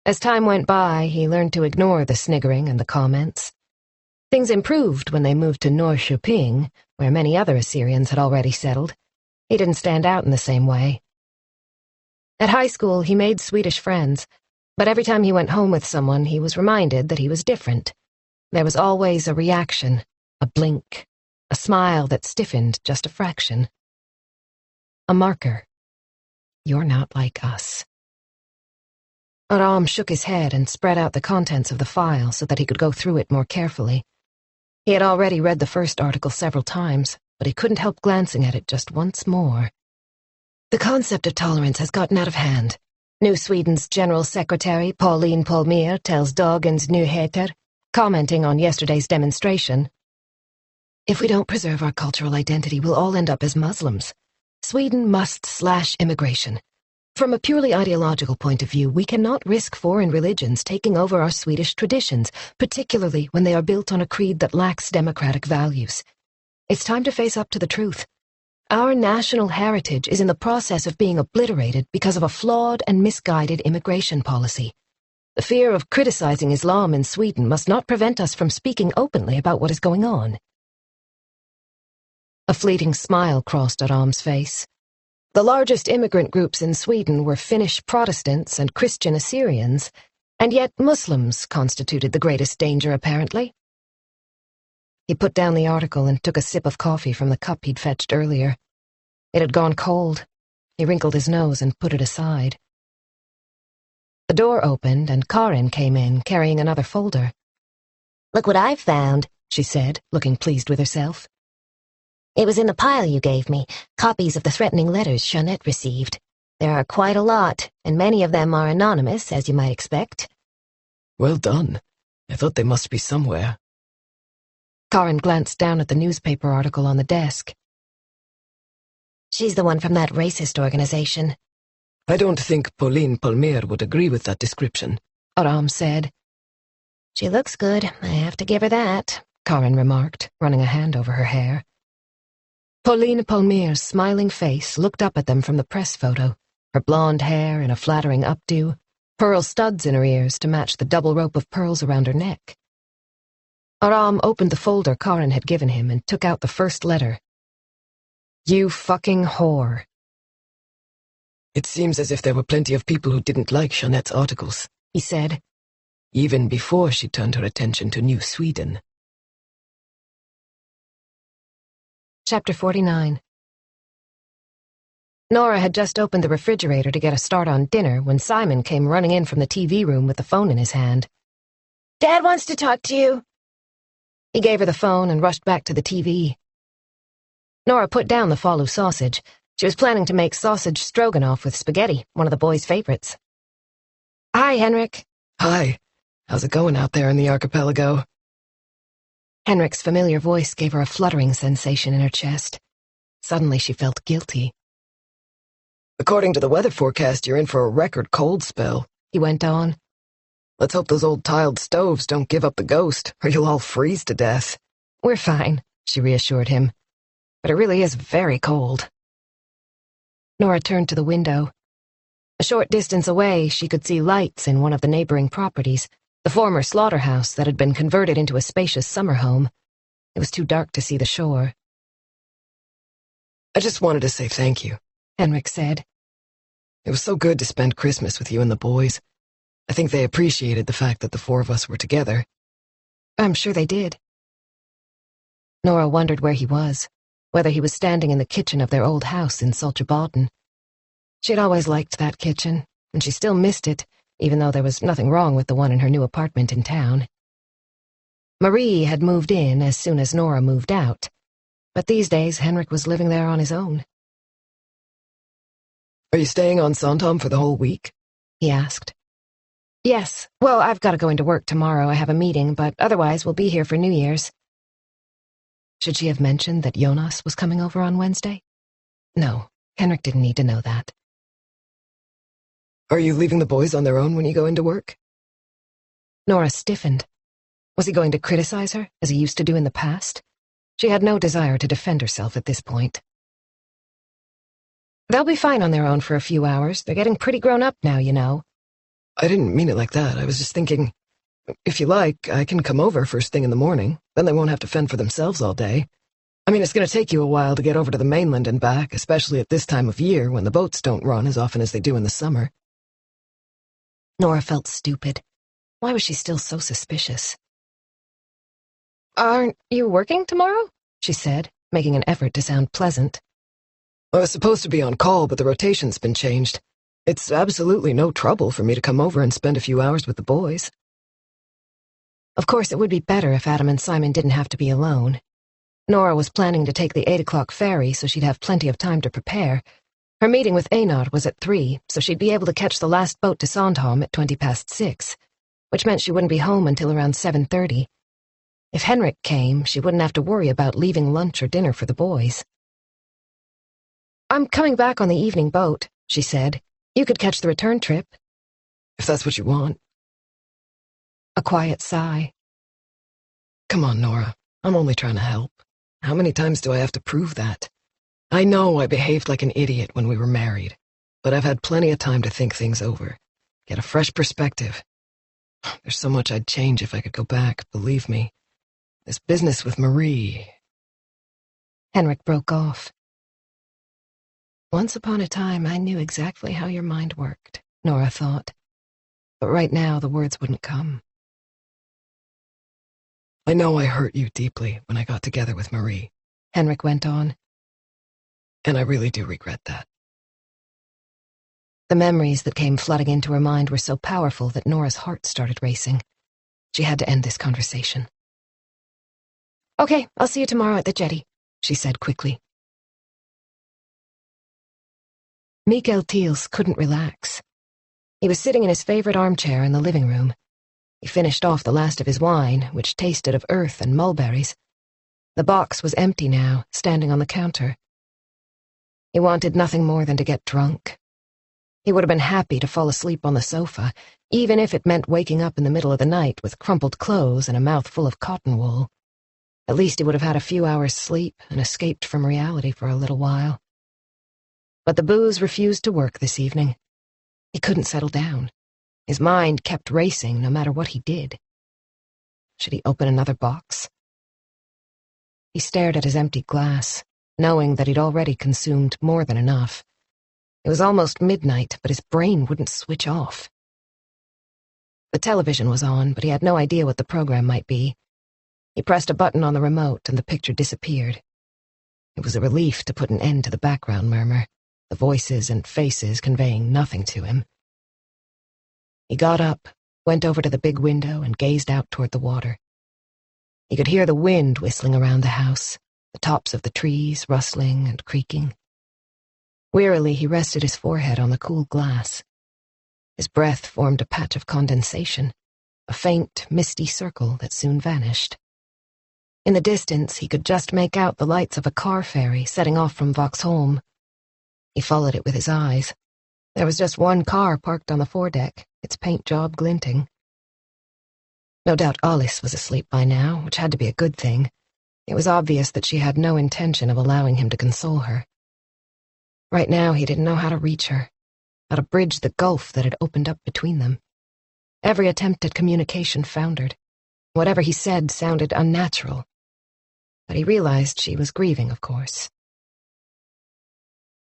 As time went by, he learned to ignore the sniggering and the comments. Things improved when they moved to Norrköping, where many other Assyrians had already settled. He didn't stand out in the same way. At high school, he made Swedish friends, but every time he went home with someone, he was reminded that he was different. There was always a reaction, a blink, a smile that stiffened just a fraction. A marker. You're not like us. Aram shook his head and spread out the contents of the file so that he could go through it more carefully. He had already read the first article several times, but he couldn't help glancing at it just once more. The concept of tolerance has gotten out of hand. New Sweden's General Secretary Pauline Palmér tells Dagens Nyheter, commenting on yesterday's demonstration, "If we don't preserve our cultural identity, we'll all end up as Muslims. Sweden must slash immigration. From a purely ideological point of view, we cannot risk foreign religions taking over our Swedish traditions, particularly when they are built on a creed that lacks democratic values. It's time to face up to the truth. Our national heritage is in the process of being obliterated because of a flawed and misguided immigration policy. The fear of criticizing Islam in Sweden must not prevent us from speaking openly about what is going on. A fleeting smile crossed Aram's face. The largest immigrant groups in Sweden were Finnish Protestants and Christian Assyrians, and yet Muslims constituted the greatest danger, apparently. He put down the article and took a sip of coffee from the cup he'd fetched earlier. It had gone cold. He wrinkled his nose and put it aside. The door opened and Karin came in, carrying another folder. "Look what I've found," she said, looking pleased with herself. "It was in the pile you gave me, copies of the threatening letters Jeanette received. There are quite a lot, and many of them are anonymous, as you might expect." Well done. I thought they must be somewhere. Karin glanced down at the newspaper article on the desk. "She's the one from that racist organization." I don't think Pauline Palmer would agree with that description, Aram said. "She looks good, I have to give her that," Karin remarked, running a hand over her hair. Pauline Palmer's smiling face looked up at them from the press photo, her blonde hair in a flattering updo, pearl studs in her ears to match the double rope of pearls around her neck. Aram opened the folder Karin had given him and took out the first letter. "You fucking whore." It seems as if there were plenty of people who didn't like Jeanette's articles, he said, even before she turned her attention to New Sweden. Chapter 49. Nora had just opened the refrigerator to get a start on dinner when Simon came running in from the TV room with the phone in his hand. "Dad wants to talk to you." He gave her the phone and rushed back to the TV. Nora put down the Falu sausage. She was planning to make sausage stroganoff with spaghetti, one of the boys' favorites. "Hi, Henrik." Hi. How's it going out there in the archipelago? Henrik's familiar voice gave her a fluttering sensation in her chest. Suddenly she felt guilty. According to the weather forecast, you're in for a record cold spell, He went on. Let's hope those old tiled stoves don't give up the ghost, or you'll all freeze to death. "We're fine," she reassured him. "But it really is very cold." Nora turned to the window. A short distance away, she could see lights in one of the neighboring properties, the former slaughterhouse that had been converted into a spacious summer home. It was too dark to see the shore. I just wanted to say thank you, Henrik said. It was so good to spend Christmas with you and the boys. I think they appreciated the fact that the four of us were together. I'm sure they did. Nora wondered where he was, whether he was standing in the kitchen of their old house in Soltjebaden. She had always liked that kitchen, and she still missed it, even though there was nothing wrong with the one in her new apartment in town. Marie had moved in as soon as Nora moved out, but these days Henrik was living there on his own. Are you staying on Sandhamn for the whole week? He asked. Yes. Well, I've got to go into work tomorrow. I have a meeting, but otherwise we'll be here for New Year's. Should she have mentioned that Jonas was coming over on Wednesday? No, Henrik didn't need to know that. Are you leaving the boys on their own when you go into work? Nora stiffened. Was he going to criticize her, as he used to do in the past? She had no desire to defend herself at this point. They'll be fine on their own for a few hours. They're getting pretty grown up now, you know. I didn't mean it like that. I was just thinking, if you like, I can come over first thing in the morning. Then they won't have to fend for themselves all day. I mean, it's going to take you a while to get over to the mainland and back, especially at this time of year when the boats don't run as often as they do in the summer. Nora felt stupid. Why was she still so suspicious? Aren't you working tomorrow? She said, making an effort to sound pleasant. I was supposed to be on call, but the rotation's been changed. It's absolutely no trouble for me to come over and spend a few hours with the boys. Of course, it would be better if Adam and Simon didn't have to be alone. Nora was planning to take the 8 o'clock ferry so she'd have plenty of time to prepare. Her meeting with Einar was at 3, so she'd be able to catch the last boat to Sandhamn at 6:20, which meant she wouldn't be home until around 7:30. If Henrik came, she wouldn't have to worry about leaving lunch or dinner for the boys. I'm coming back on the evening boat, she said. You could catch the return trip. If that's what you want. A quiet sigh. Come on, Nora. I'm only trying to help. How many times do I have to prove that? I know I behaved like an idiot when we were married, but I've had plenty of time to think things over, get a fresh perspective. There's so much I'd change if I could go back, believe me. This business with Marie... Henrik broke off. Once upon a time, I knew exactly how your mind worked, Nora thought. But right now, the words wouldn't come. I know I hurt you deeply when I got together with Marie, Henrik went on. And I really do regret that. The memories that came flooding into her mind were so powerful that Nora's heart started racing. She had to end this conversation. Okay, I'll see you tomorrow at the jetty, she said quickly. Mikael Thiels couldn't relax. He was sitting in his favorite armchair in the living room. He finished off the last of his wine, which tasted of earth and mulberries. The box was empty now, standing on the counter. He wanted nothing more than to get drunk. He would have been happy to fall asleep on the sofa, even if it meant waking up in the middle of the night with crumpled clothes and a mouth full of cotton wool. At least he would have had a few hours' sleep and escaped from reality for a little while. But the booze refused to work this evening. He couldn't settle down. His mind kept racing no matter what he did. Should he open another box? He stared at his empty glass, knowing that he'd already consumed more than enough. It was almost midnight, but his brain wouldn't switch off. The television was on, but he had no idea what the program might be. He pressed a button on the remote, and the picture disappeared. It was a relief to put an end to the background murmur, the voices and faces conveying nothing to him. He got up, went over to the big window, and gazed out toward the water. He could hear the wind whistling around the house, the tops of the trees rustling and creaking. Wearily, he rested his forehead on the cool glass. His breath formed a patch of condensation, a faint, misty circle that soon vanished. In the distance, he could just make out the lights of a car ferry setting off from Vaxholm. He followed it with his eyes. There was just one car parked on the foredeck, its paint job glinting. No doubt Alice was asleep by now, which had to be a good thing. It was obvious that she had no intention of allowing him to console her. Right now, he didn't know how to reach her, how to bridge the gulf that had opened up between them. Every attempt at communication foundered. Whatever he said sounded unnatural. But he realized she was grieving, of course.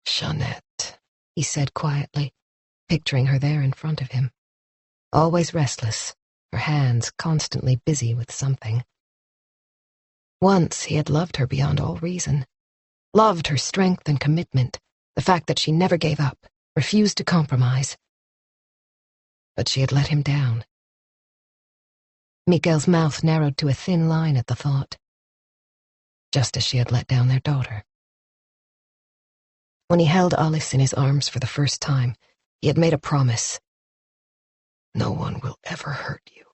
Jeanette, he said quietly, picturing her there in front of him. Always restless, her hands constantly busy with something. Once he had loved her beyond all reason. Loved her strength and commitment, the fact that she never gave up, refused to compromise. But she had let him down. Mikael's mouth narrowed to a thin line at the thought. Just as she had let down their daughter. When he held Alice in his arms for the first time, he had made a promise. No one will ever hurt you,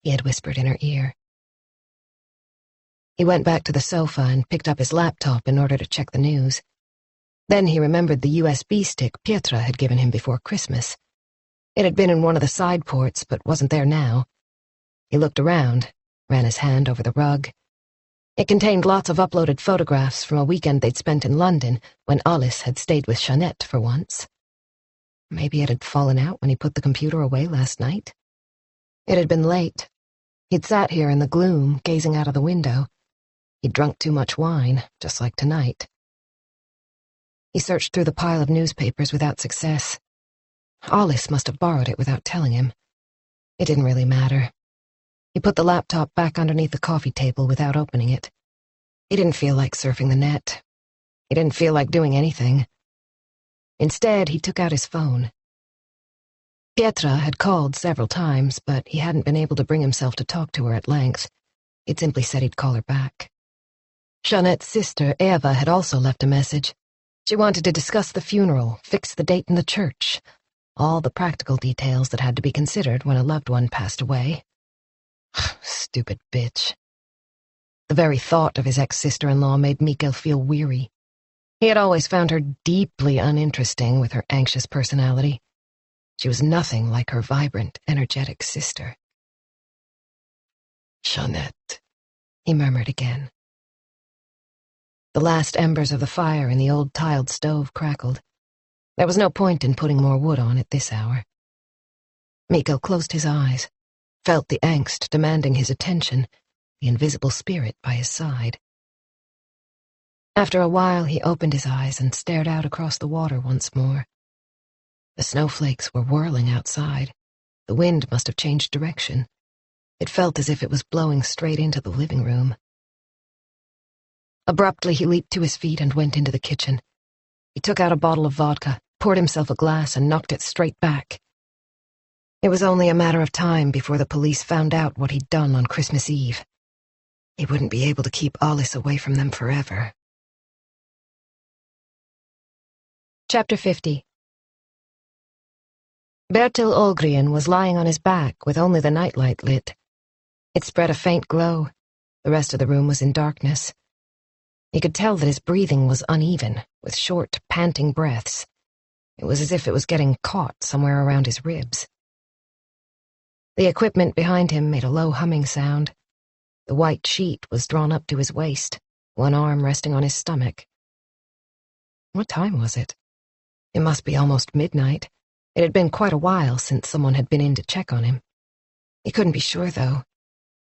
he had whispered in her ear. He went back to the sofa and picked up his laptop in order to check the news. Then he remembered the USB stick Pietra had given him before Christmas. It had been in one of the side ports, but wasn't there now. He looked around, ran his hand over the rug. It contained lots of uploaded photographs from a weekend they'd spent in London when Alice had stayed with Jeanette for once. Maybe it had fallen out when he put the computer away last night. It had been late. He'd sat here in the gloom, gazing out of the window. He'd drunk too much wine, just like tonight. He searched through the pile of newspapers without success. Alice must have borrowed it without telling him. It didn't really matter. He put the laptop back underneath the coffee table without opening it. He didn't feel like surfing the net. He didn't feel like doing anything. Instead, he took out his phone. Pietra had called several times, but he hadn't been able to bring himself to talk to her at length. He'd simply said he'd call her back. Jeanette's sister, Eva, had also left a message. She wanted to discuss the funeral, fix the date in the church, all the practical details that had to be considered when a loved one passed away. Stupid bitch. The very thought of his ex-sister-in-law made Mikael feel weary. He had always found her deeply uninteresting with her anxious personality. She was nothing like her vibrant, energetic sister. Jeanette, he murmured again. The last embers of the fire in the old tiled stove crackled. There was no point in putting more wood on at this hour. Mikko closed his eyes, felt the angst demanding his attention, the invisible spirit by his side. After a while, he opened his eyes and stared out across the water once more. The snowflakes were whirling outside. The wind must have changed direction. It felt as if it was blowing straight into the living room. Abruptly, he leaped to his feet and went into the kitchen. He took out a bottle of vodka, poured himself a glass, and knocked it straight back. It was only a matter of time before the police found out what he'd done on Christmas Eve. He wouldn't be able to keep Alice away from them forever. Chapter 50. Bertil Olgren was lying on his back with only the nightlight lit. It spread a faint glow. The rest of the room was in darkness. He could tell that his breathing was uneven, with short, panting breaths. It was as if it was getting caught somewhere around his ribs. The equipment behind him made a low humming sound. The white sheet was drawn up to his waist, one arm resting on his stomach. What time was it? It must be almost midnight. It had been quite a while since someone had been in to check on him. He couldn't be sure, though.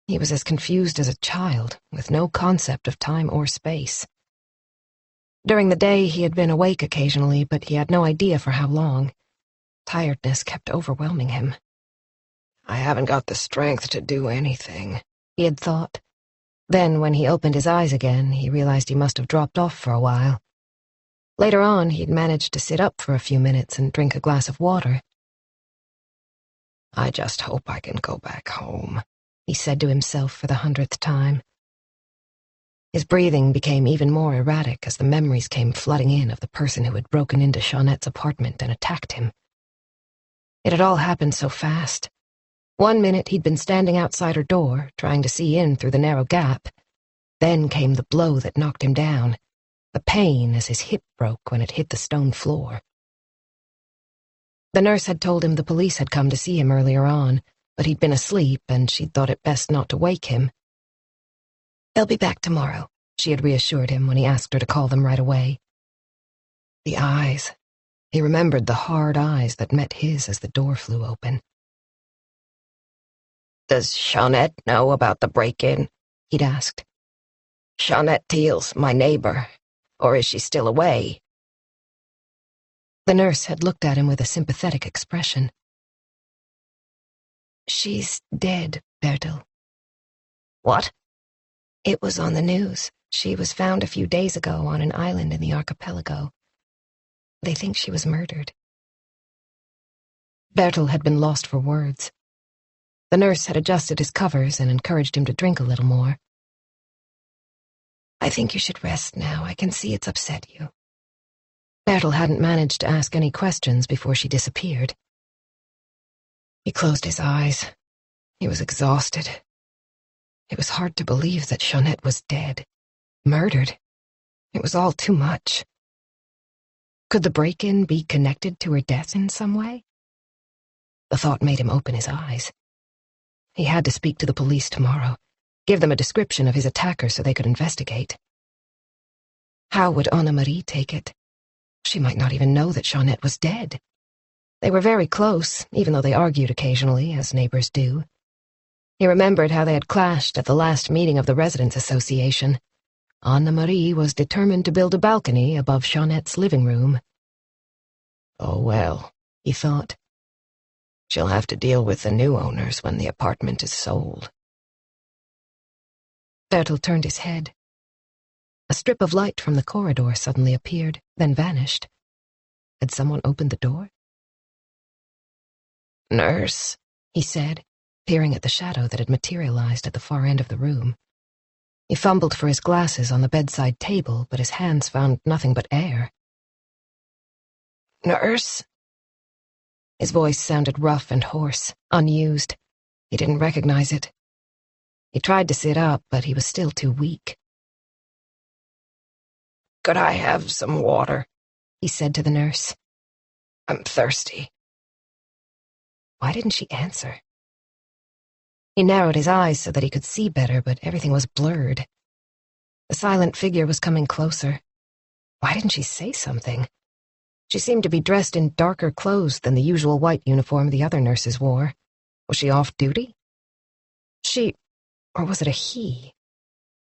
He was as confused as a child, with no concept of time or space. During the day, he had been awake occasionally, but he had no idea for how long. Tiredness kept overwhelming him. I haven't got the strength to do anything, he had thought. Then, when he opened his eyes again, he realized he must have dropped off for a while. Later on, he'd managed to sit up for a few minutes and drink a glass of water. I just hope I can go back home, he said to himself for the 100th time. His breathing became even more erratic as the memories came flooding in of the person who had broken into Jeanette's apartment and attacked him. It had all happened so fast. 1 minute he'd been standing outside her door, trying to see in through the narrow gap. Then came the blow that knocked him down, the pain as his hip broke when it hit the stone floor. The nurse had told him the police had come to see him earlier on, but he'd been asleep and she'd thought it best not to wake him. They'll be back tomorrow, she had reassured him when he asked her to call them right away. The eyes. He remembered the hard eyes that met his as the door flew open. Does Jeanette know about the break-in? He'd asked. Jeanette Thiel's my neighbor. Or is she still away? The nurse had looked at him with a sympathetic expression. She's dead, Bertil. What? It was on the news. She was found a few days ago on an island in the archipelago. They think she was murdered. Bertil had been lost for words. The nurse had adjusted his covers and encouraged him to drink a little more. I think you should rest now. I can see it's upset you. Bertil hadn't managed to ask any questions before she disappeared. He closed his eyes. He was exhausted. It was hard to believe that Jeanette was dead. Murdered. It was all too much. Could the break-in be connected to her death in some way? The thought made him open his eyes. He had to speak to the police tomorrow, give them a description of his attacker so they could investigate. How would Anna-Marie take it? She might not even know that Jeanette was dead. They were very close, even though they argued occasionally, as neighbors do. He remembered how they had clashed at the last meeting of the Residents' Association. Anna-Marie was determined to build a balcony above Jeanette's living room. Oh well, he thought. She'll have to deal with the new owners when the apartment is sold. Bertil turned his head. A strip of light from the corridor suddenly appeared, then vanished. Had someone opened the door? Nurse, he said, peering at the shadow that had materialized at the far end of the room. He fumbled for his glasses on the bedside table, but his hands found nothing but air. Nurse? His voice sounded rough and hoarse, unused. He didn't recognize it. He tried to sit up, but he was still too weak. Could I have some water? He said to the nurse. I'm thirsty. Why didn't she answer? He narrowed his eyes so that he could see better, but everything was blurred. The silent figure was coming closer. Why didn't she say something? She seemed to be dressed in darker clothes than the usual white uniform the other nurses wore. Was she off duty? She, or was it a he,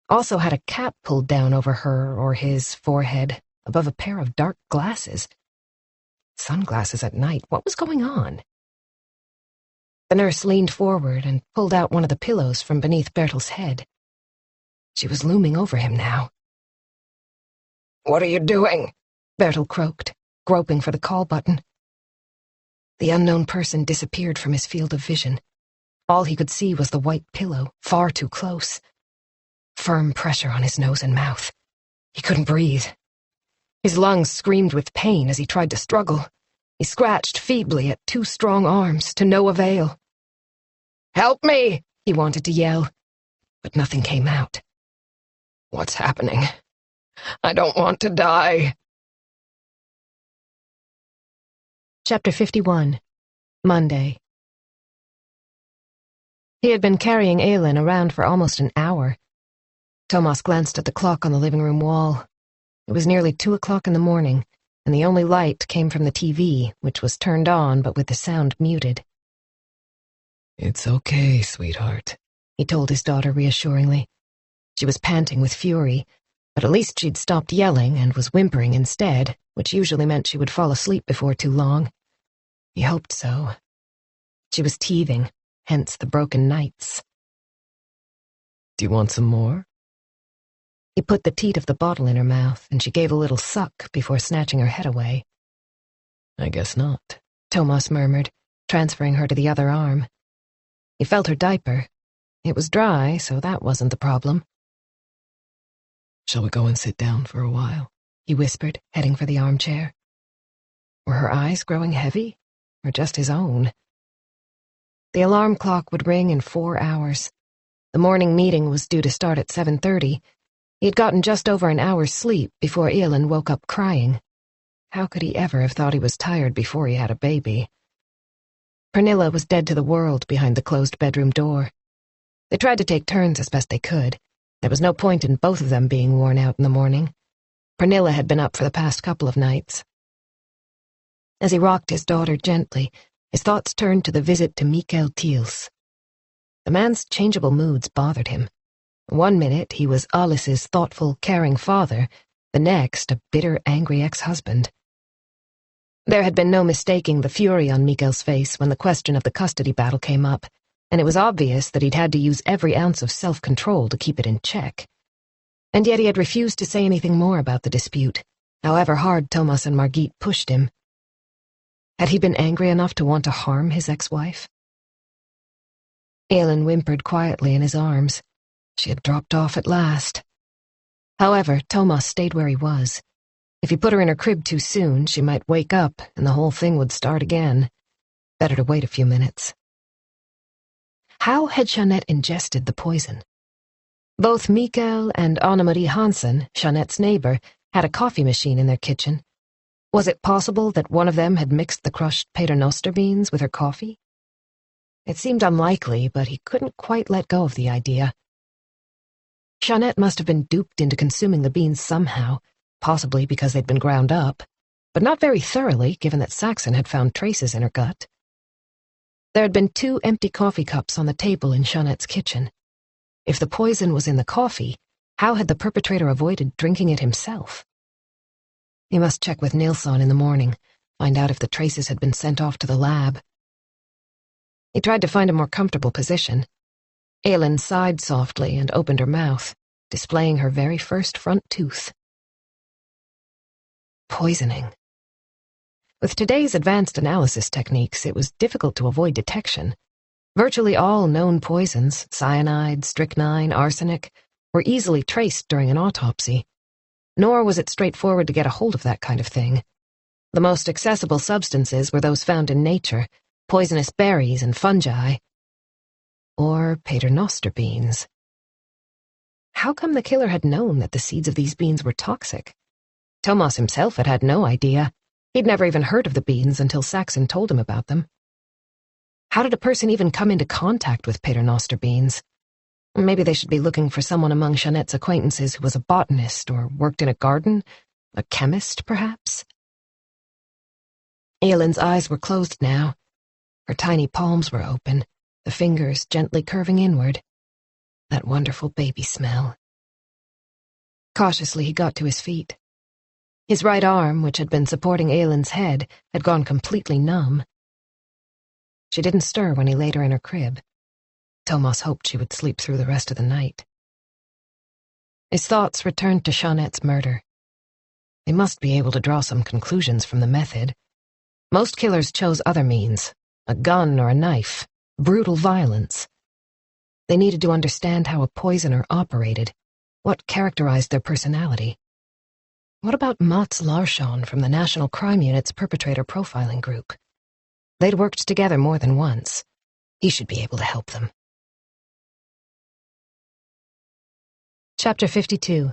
also had a cap pulled down over her or his forehead above a pair of dark glasses. Sunglasses at night. What was going on? The nurse leaned forward and pulled out one of the pillows from beneath Bertel's head. She was looming over him now. What are you doing? Bertel croaked, groping for the call button. The unknown person disappeared from his field of vision. All he could see was the white pillow, far too close. Firm pressure on his nose and mouth. He couldn't breathe. His lungs screamed with pain as he tried to struggle. He scratched feebly at two strong arms, to no avail. Help me! He wanted to yell, but nothing came out. What's happening? I don't want to die. Chapter 51. Monday. He had been carrying Aylin around for almost an hour. Tomas glanced at the clock on the living room wall. It was nearly 2 o'clock in the morning, and the only light came from the TV, which was turned on but with the sound muted. It's okay, sweetheart, he told his daughter reassuringly. She was panting with fury, but at least she'd stopped yelling and was whimpering instead, which usually meant she would fall asleep before too long. He hoped so. She was teething, hence the broken nights. Do you want some more? He put the teat of the bottle in her mouth, and she gave a little suck before snatching her head away. I guess not, Tomas murmured, transferring her to the other arm. He felt her diaper. It was dry, so that wasn't the problem. Shall we go and sit down for a while? He whispered, heading for the armchair. Were her eyes growing heavy, or just his own? The alarm clock would ring in 4 hours. The morning meeting was due to start at 7:30. He had gotten just over an hour's sleep before Aylin woke up crying. How could he ever have thought he was tired before he had a baby? Pernilla was dead to the world behind the closed bedroom door. They tried to take turns as best they could. There was no point in both of them being worn out in the morning. Pernilla had been up for the past couple of nights. As he rocked his daughter gently, his thoughts turned to the visit to Mikael Thiels. The man's changeable moods bothered him. 1 minute he was Alice's thoughtful, caring father, the next a bitter, angry ex-husband. There had been no mistaking the fury on Mikael's face when the question of the custody battle came up, and it was obvious that he'd had to use every ounce of self-control to keep it in check. And yet he had refused to say anything more about the dispute, however hard Tomas and Margit pushed him. Had he been angry enough to want to harm his ex-wife? Aylin whimpered quietly in his arms. She had dropped off at last. However, Tomas stayed where he was. If he put her in her crib too soon, she might wake up and the whole thing would start again. Better to wait a few minutes. How had Jeanette ingested the poison? Both Mikael and Anna-Marie Hansen, Jeanette's neighbor, had a coffee machine in their kitchen. Was it possible that one of them had mixed the crushed paternoster beans with her coffee? It seemed unlikely, but he couldn't quite let go of the idea. Jeanette must have been duped into consuming the beans somehow, possibly because they'd been ground up, but not very thoroughly, given that Saxon had found traces in her gut. There had been 2 empty coffee cups on the table in Jeanette's kitchen. If the poison was in the coffee, how had the perpetrator avoided drinking it himself? He must check with Nilsson in the morning, find out if the traces had been sent off to the lab. He tried to find a more comfortable position. Aylin sighed softly and opened her mouth, displaying her very first front tooth. Poisoning. With today's advanced analysis techniques, it was difficult to avoid detection. Virtually all known poisons, cyanide, strychnine, arsenic, were easily traced during an autopsy. Nor was it straightforward to get a hold of that kind of thing. The most accessible substances were those found in nature, poisonous berries and fungi. Or paternoster beans. How come the killer had known that the seeds of these beans were toxic? Tomas himself had had no idea. He'd never even heard of the beans until Saxon told him about them. How did a person even come into contact with paternoster beans? Maybe they should be looking for someone among Jeanette's acquaintances who was a botanist or worked in a garden, a chemist, perhaps. Aelin's eyes were closed now. Her tiny palms were open, the fingers gently curving inward. That wonderful baby smell. Cautiously, he got to his feet. His right arm, which had been supporting Aelin's head, had gone completely numb. She didn't stir when he laid her in her crib. Tomas hoped she would sleep through the rest of the night. His thoughts returned to Jeanette's murder. They must be able to draw some conclusions from the method. Most killers chose other means, a gun or a knife, brutal violence. They needed to understand how a poisoner operated, what characterized their personality. What about Mats Larsson from the National Crime Unit's perpetrator profiling group? They'd worked together more than once. He should be able to help them. Chapter 52.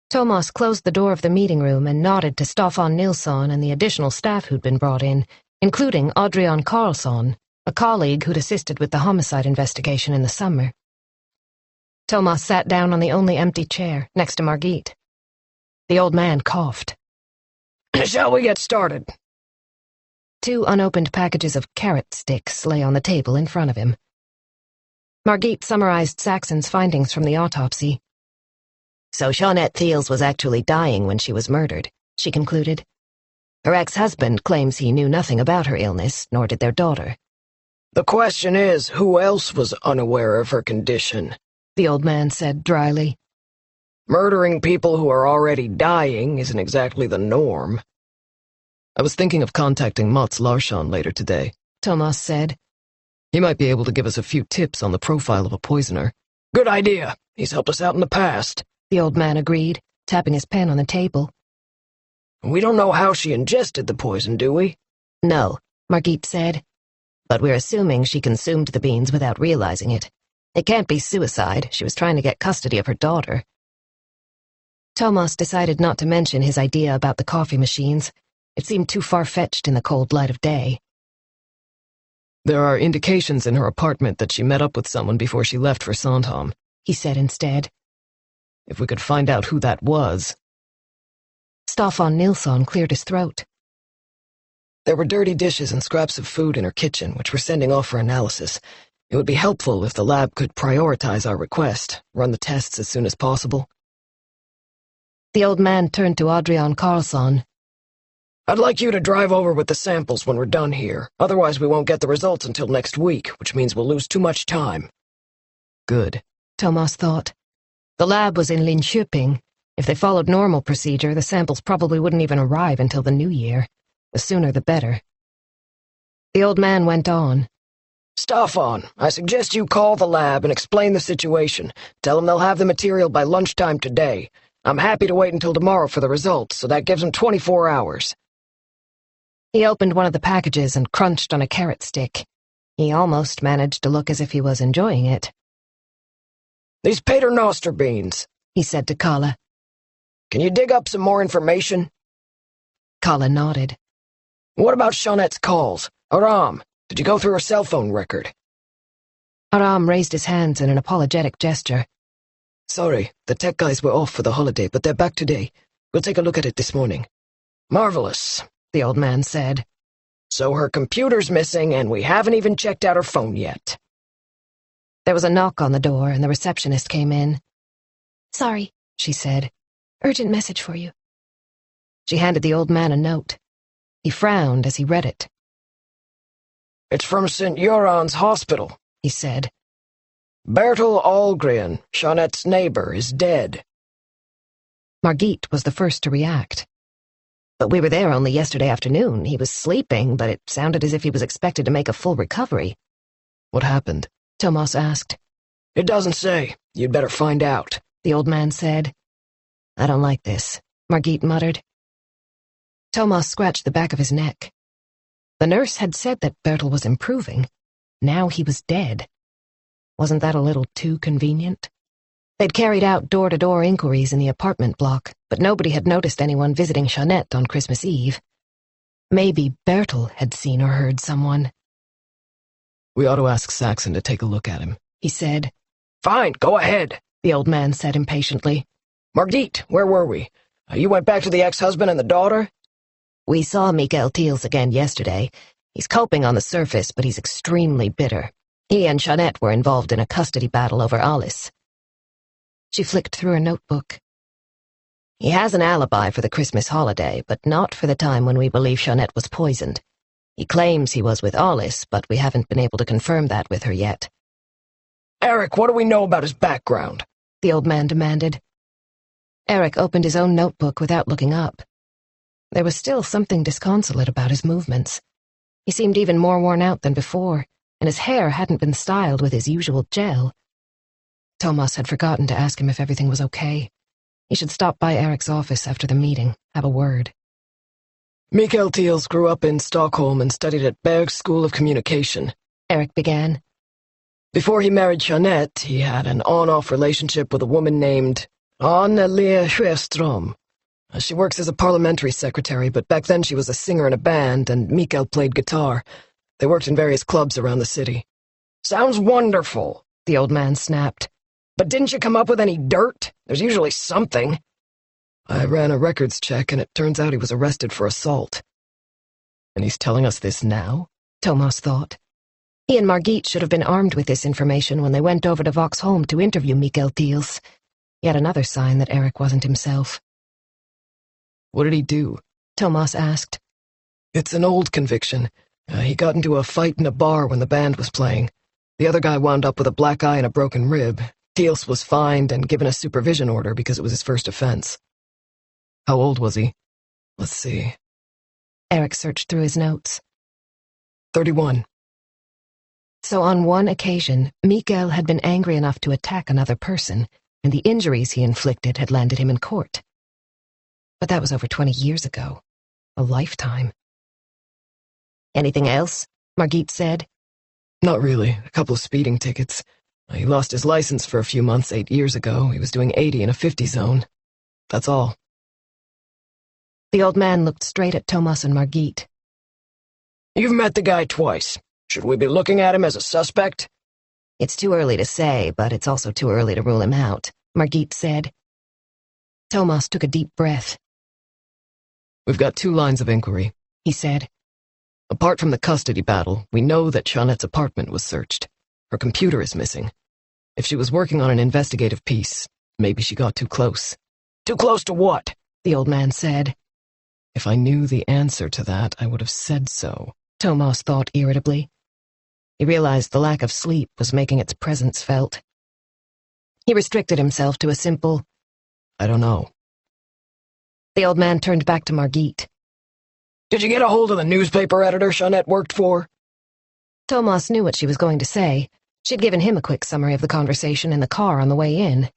Tomas closed the door of the meeting room and nodded to Staffan Nilsson and the additional staff who'd been brought in, including Adrian Karlsson, a colleague who'd assisted with the homicide investigation in the summer. Tomas sat down on the only empty chair, next to Margit. The old man coughed. Shall we get started? 2 unopened packages of carrot sticks lay on the table in front of him. Margit summarized Saxon's findings from the autopsy. So Jeanette Thiels was actually dying when she was murdered, she concluded. Her ex-husband claims he knew nothing about her illness, nor did their daughter. The question is, who else was unaware of her condition? The old man said dryly. Murdering people who are already dying isn't exactly the norm. I was thinking of contacting Mats Larsson later today, Tomas said. He might be able to give us a few tips on the profile of a poisoner. Good idea. He's helped us out in the past. The old man agreed, tapping his pen on the table. We don't know how she ingested the poison, do we? No, Margit said. But we're assuming she consumed the beans without realizing it. It can't be suicide. She was trying to get custody of her daughter. Tomas decided not to mention his idea about the coffee machines. It seemed too far-fetched in the cold light of day. There are indications in her apartment that she met up with someone before she left for Sandhamn, he said instead. If we could find out who that was. Staffan Nilsson cleared his throat. There were dirty dishes and scraps of food in her kitchen, which we're sending off for analysis. It would be helpful if the lab could prioritize our request, run the tests as soon as possible. The old man turned to Adrian Karlsson. I'd like you to drive over with the samples when we're done here. Otherwise, we won't get the results until next week, which means we'll lose too much time. Good, Tomas thought. The lab was in Linköping. If they followed normal procedure, the samples probably wouldn't even arrive until the new year. The sooner the better. The old man went on. Staffan, I suggest you call the lab and explain the situation. Tell them they'll have the material by lunchtime today. I'm happy to wait until tomorrow for the results, so that gives them 24 hours. He opened one of the packages and crunched on a carrot stick. He almost managed to look as if he was enjoying it. These paternoster beans, he said to Kalle. Can you dig up some more information? Kalle nodded. What about Jeanette's calls? Aram, did you go through her cell phone record? Aram raised his hands in an apologetic gesture. Sorry, the tech guys were off for the holiday, but they're back today. We'll take a look at it this morning. Marvelous, the old man said. So her computer's missing, and we haven't even checked out her phone yet. There was a knock on the door, and the receptionist came in. Sorry, she said. Urgent message for you. She handed the old man a note. He frowned as he read it. It's from St. Göran's Hospital, he said. Bertil Ahlgren, Jeanette's neighbor, is dead. Margit was the first to react. But we were there only yesterday afternoon. He was sleeping, but it sounded as if he was expected to make a full recovery. What happened? Tomas asked. It doesn't say. You'd better find out, the old man said. I don't like this, Margit muttered. Tomas scratched the back of his neck. The nurse had said that Bertil was improving. Now he was dead. Wasn't that a little too convenient? They'd carried out door-to-door inquiries in the apartment block, but nobody had noticed anyone visiting Jeanette on Christmas Eve. Maybe Bertil had seen or heard someone. We ought to ask Saxon to take a look at him, he said. Fine, go ahead, the old man said impatiently. Margit, where were we? You went back to the ex-husband and the daughter? We saw Mikael Teals again yesterday. He's coping on the surface, but he's extremely bitter. He and Jeanette were involved in a custody battle over Alice. She flicked through her notebook. He has an alibi for the Christmas holiday, but not for the time when we believe Jeanette was poisoned. He claims he was with Alice, but we haven't been able to confirm that with her yet. Eric, what do we know about his background? The old man demanded. Eric opened his own notebook without looking up. There was still something disconsolate about his movements. He seemed even more worn out than before, and his hair hadn't been styled with his usual gel. Tomas had forgotten to ask him if everything was okay. He should stop by Eric's office after the meeting, have a word. Mikael Teals grew up in Stockholm and studied at Berg's School of Communication, Eric began. Before he married Jeanette, he had an on-off relationship with a woman named Annelie Sjöström. She works as a parliamentary secretary, but back then she was a singer in a band, and Mikael played guitar. They worked in various clubs around the city. Sounds wonderful, the old man snapped. But didn't you come up with any dirt? There's usually something. I ran a records check, and it turns out he was arrested for assault. And he's telling us this now? Tomas thought. He and Margit should have been armed with this information when they went over to Vaxholm to interview Mikael Teals. Yet another sign that Eric wasn't himself. What did he do? Tomas asked. It's an old conviction. He got into a fight in a bar when the band was playing. The other guy wound up with a black eye and a broken rib. Teals was fined and given a supervision order because it was his first offense. How old was he? Let's see. Eric searched through his notes. 31. So on one occasion, Mikael had been angry enough to attack another person, and the injuries he inflicted had landed him in court. But that was over 20 years ago. A lifetime. Anything else? Margit said. Not really. A couple of speeding tickets. He lost his license for a few months 8 years ago. He was doing 80 in a 50 zone. That's all. The old man looked straight at Tomas and Margit. You've met the guy twice. Should we be looking at him as a suspect? It's too early to say, but it's also too early to rule him out, Margit said. Tomas took a deep breath. We've got 2 lines of inquiry, he said. Apart from the custody battle, we know that Jeanette's apartment was searched. Her computer is missing. If she was working on an investigative piece, maybe she got too close. Too close to what? The old man said. If I knew the answer to that, I would have said so, Tomas thought irritably. He realized the lack of sleep was making its presence felt. He restricted himself to a simple, I don't know. The old man turned back to Margit. Did you get a hold of the newspaper editor Jeanette worked for? Tomas knew what she was going to say. She'd given him a quick summary of the conversation in the car on the way in.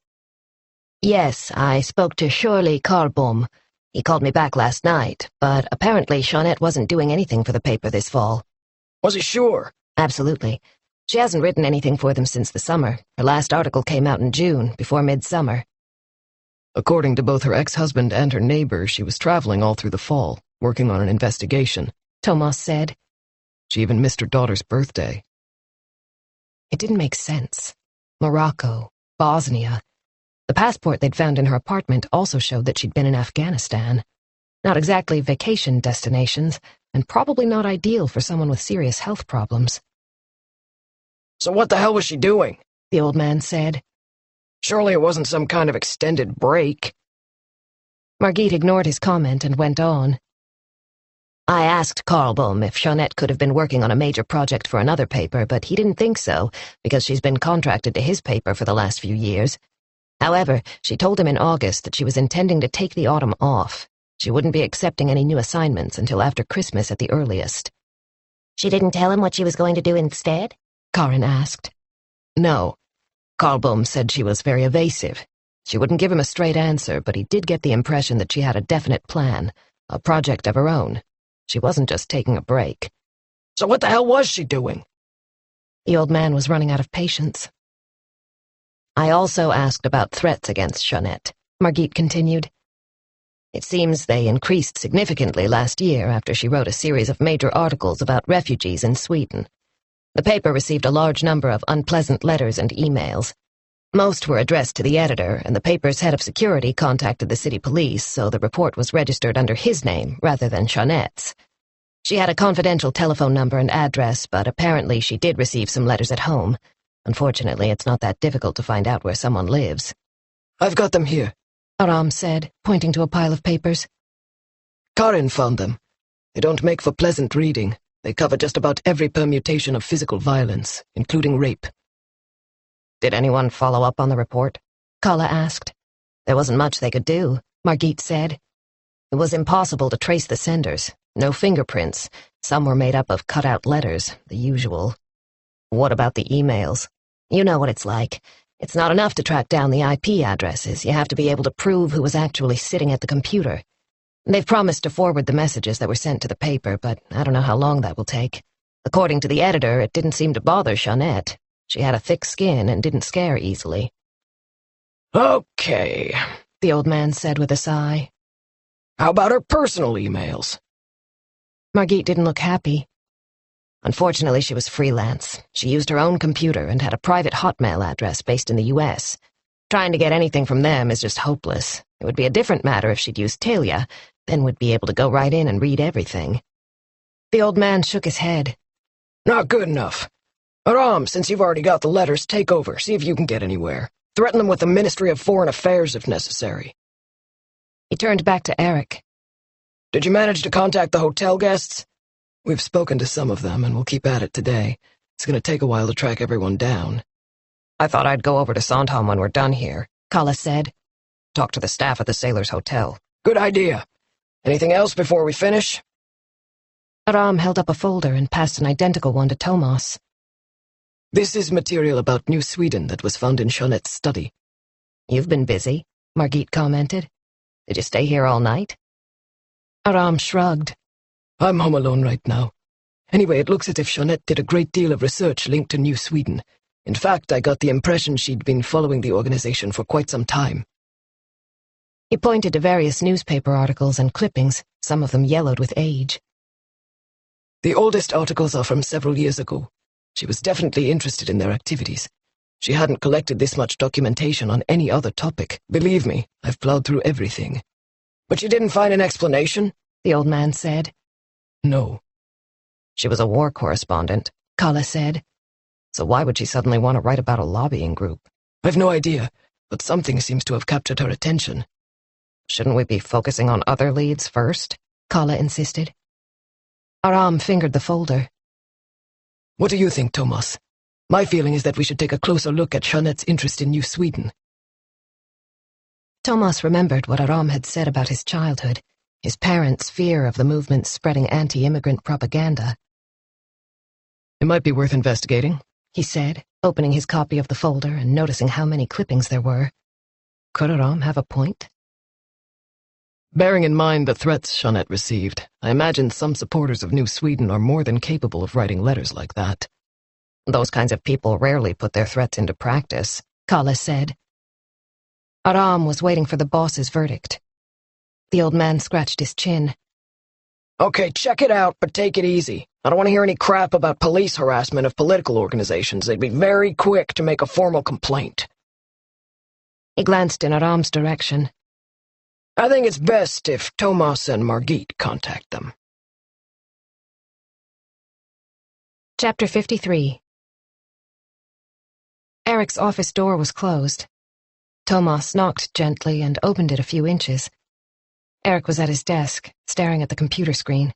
Yes, I spoke to Shirley Carlbom. He called me back last night, but apparently Jeanette wasn't doing anything for the paper this fall. Was he sure? Absolutely. She hasn't written anything for them since the summer. Her last article came out in June, before midsummer. According to both her ex-husband and her neighbor, she was traveling all through the fall, working on an investigation, Tomas said. She even missed her daughter's birthday. It didn't make sense. Morocco, Bosnia. The passport they'd found in her apartment also showed that she'd been in Afghanistan. Not exactly vacation destinations, and probably not ideal for someone with serious health problems. So what the hell was she doing? The old man said. Surely it wasn't some kind of extended break. Margit ignored his comment and went on. I asked Carlbom if Jeanette could have been working on a major project for another paper, but he didn't think so, because she's been contracted to his paper for the last few years. However, she told him in August that she was intending to take the autumn off. She wouldn't be accepting any new assignments until after Christmas at the earliest. She didn't tell him what she was going to do instead? Karin asked. No. Carlbom said she was very evasive. She wouldn't give him a straight answer, but he did get the impression that she had a definite plan, a project of her own. She wasn't just taking a break. So what the hell was she doing? The old man was running out of patience. I also asked about threats against Jeanette, Margit continued. It seems they increased significantly last year after she wrote a series of major articles about refugees in Sweden. The paper received a large number of unpleasant letters and emails. Most were addressed to the editor, and the paper's head of security contacted the city police, so the report was registered under his name rather than Jeanette's. She had a confidential telephone number and address, but apparently she did receive some letters at home. Unfortunately, it's not that difficult to find out where someone lives. I've got them here, Aram said, pointing to a pile of papers. Karin found them. They don't make for pleasant reading. They cover just about every permutation of physical violence, including rape. Did anyone follow up on the report? Kala asked. There wasn't much they could do, Margit said. It was impossible to trace the senders. No fingerprints. Some were made up of cut-out letters, the usual. What about the emails? You know what it's like. It's not enough to track down the IP addresses. You have to be able to prove who was actually sitting at the computer. They've promised to forward the messages that were sent to the paper, but I don't know how long that will take. According to the editor, it didn't seem to bother Jeanette. She had a thick skin and didn't scare easily. Okay, the old man said with a sigh. How about her personal emails? Margit didn't look happy. Unfortunately, she was freelance. She used her own computer and had a private Hotmail address based in the US. Trying to get anything from them is just hopeless. It would be a different matter if she'd used Talia, then we'd be able to go right in and read everything. The old man shook his head. Not good enough. Aram, since you've already got the letters, take over, see if you can get anywhere. Threaten them with the Ministry of Foreign Affairs if necessary. He turned back to Eric. Did you manage to contact the hotel guests? We've spoken to some of them, and we'll keep at it today. It's going to take a while to track everyone down. I thought I'd go over to Sandhamn when we're done here, Kala said. Talk to the staff at the Sailors' Hotel. Good idea. Anything else before we finish? Aram held up a folder and passed an identical one to Tomas. This is material about New Sweden that was found in Jeanette's study. You've been busy, Margit commented. Did you stay here all night? Aram shrugged. I'm home alone right now. Anyway, it looks as if Jeanette did a great deal of research linked to New Sweden. In fact, I got the impression she'd been following the organization for quite some time. He pointed to various newspaper articles and clippings, some of them yellowed with age. The oldest articles are from several years ago. She was definitely interested in their activities. She hadn't collected this much documentation on any other topic. Believe me, I've plowed through everything. But you didn't find an explanation? The old man said. No. She was a war correspondent, Kala said. So why would she suddenly want to write about a lobbying group? I've no idea, but something seems to have captured her attention. Shouldn't we be focusing on other leads first? Kala insisted. Aram fingered the folder. What do you think, Tomas? My feeling is that we should take a closer look at Jeanette's interest in New Sweden. Tomas remembered what Aram had said about his childhood, his parents' fear of the movement spreading anti-immigrant propaganda. It might be worth investigating, he said, opening his copy of the folder and noticing how many clippings there were. Could Aram have a point? Bearing in mind the threats Jeanette received, I imagine some supporters of New Sweden are more than capable of writing letters like that. Those kinds of people rarely put their threats into practice, Kala said. Aram was waiting for the boss's verdict. The old man scratched his chin. Okay, check it out, but take it easy. I don't want to hear any crap about police harassment of political organizations. They'd be very quick to make a formal complaint. He glanced in Aram's direction. I think it's best if Tomas and Margit contact them. Chapter 53. Eric's office door was closed. Tomas knocked gently and opened it a few inches. Eric was at his desk, staring at the computer screen.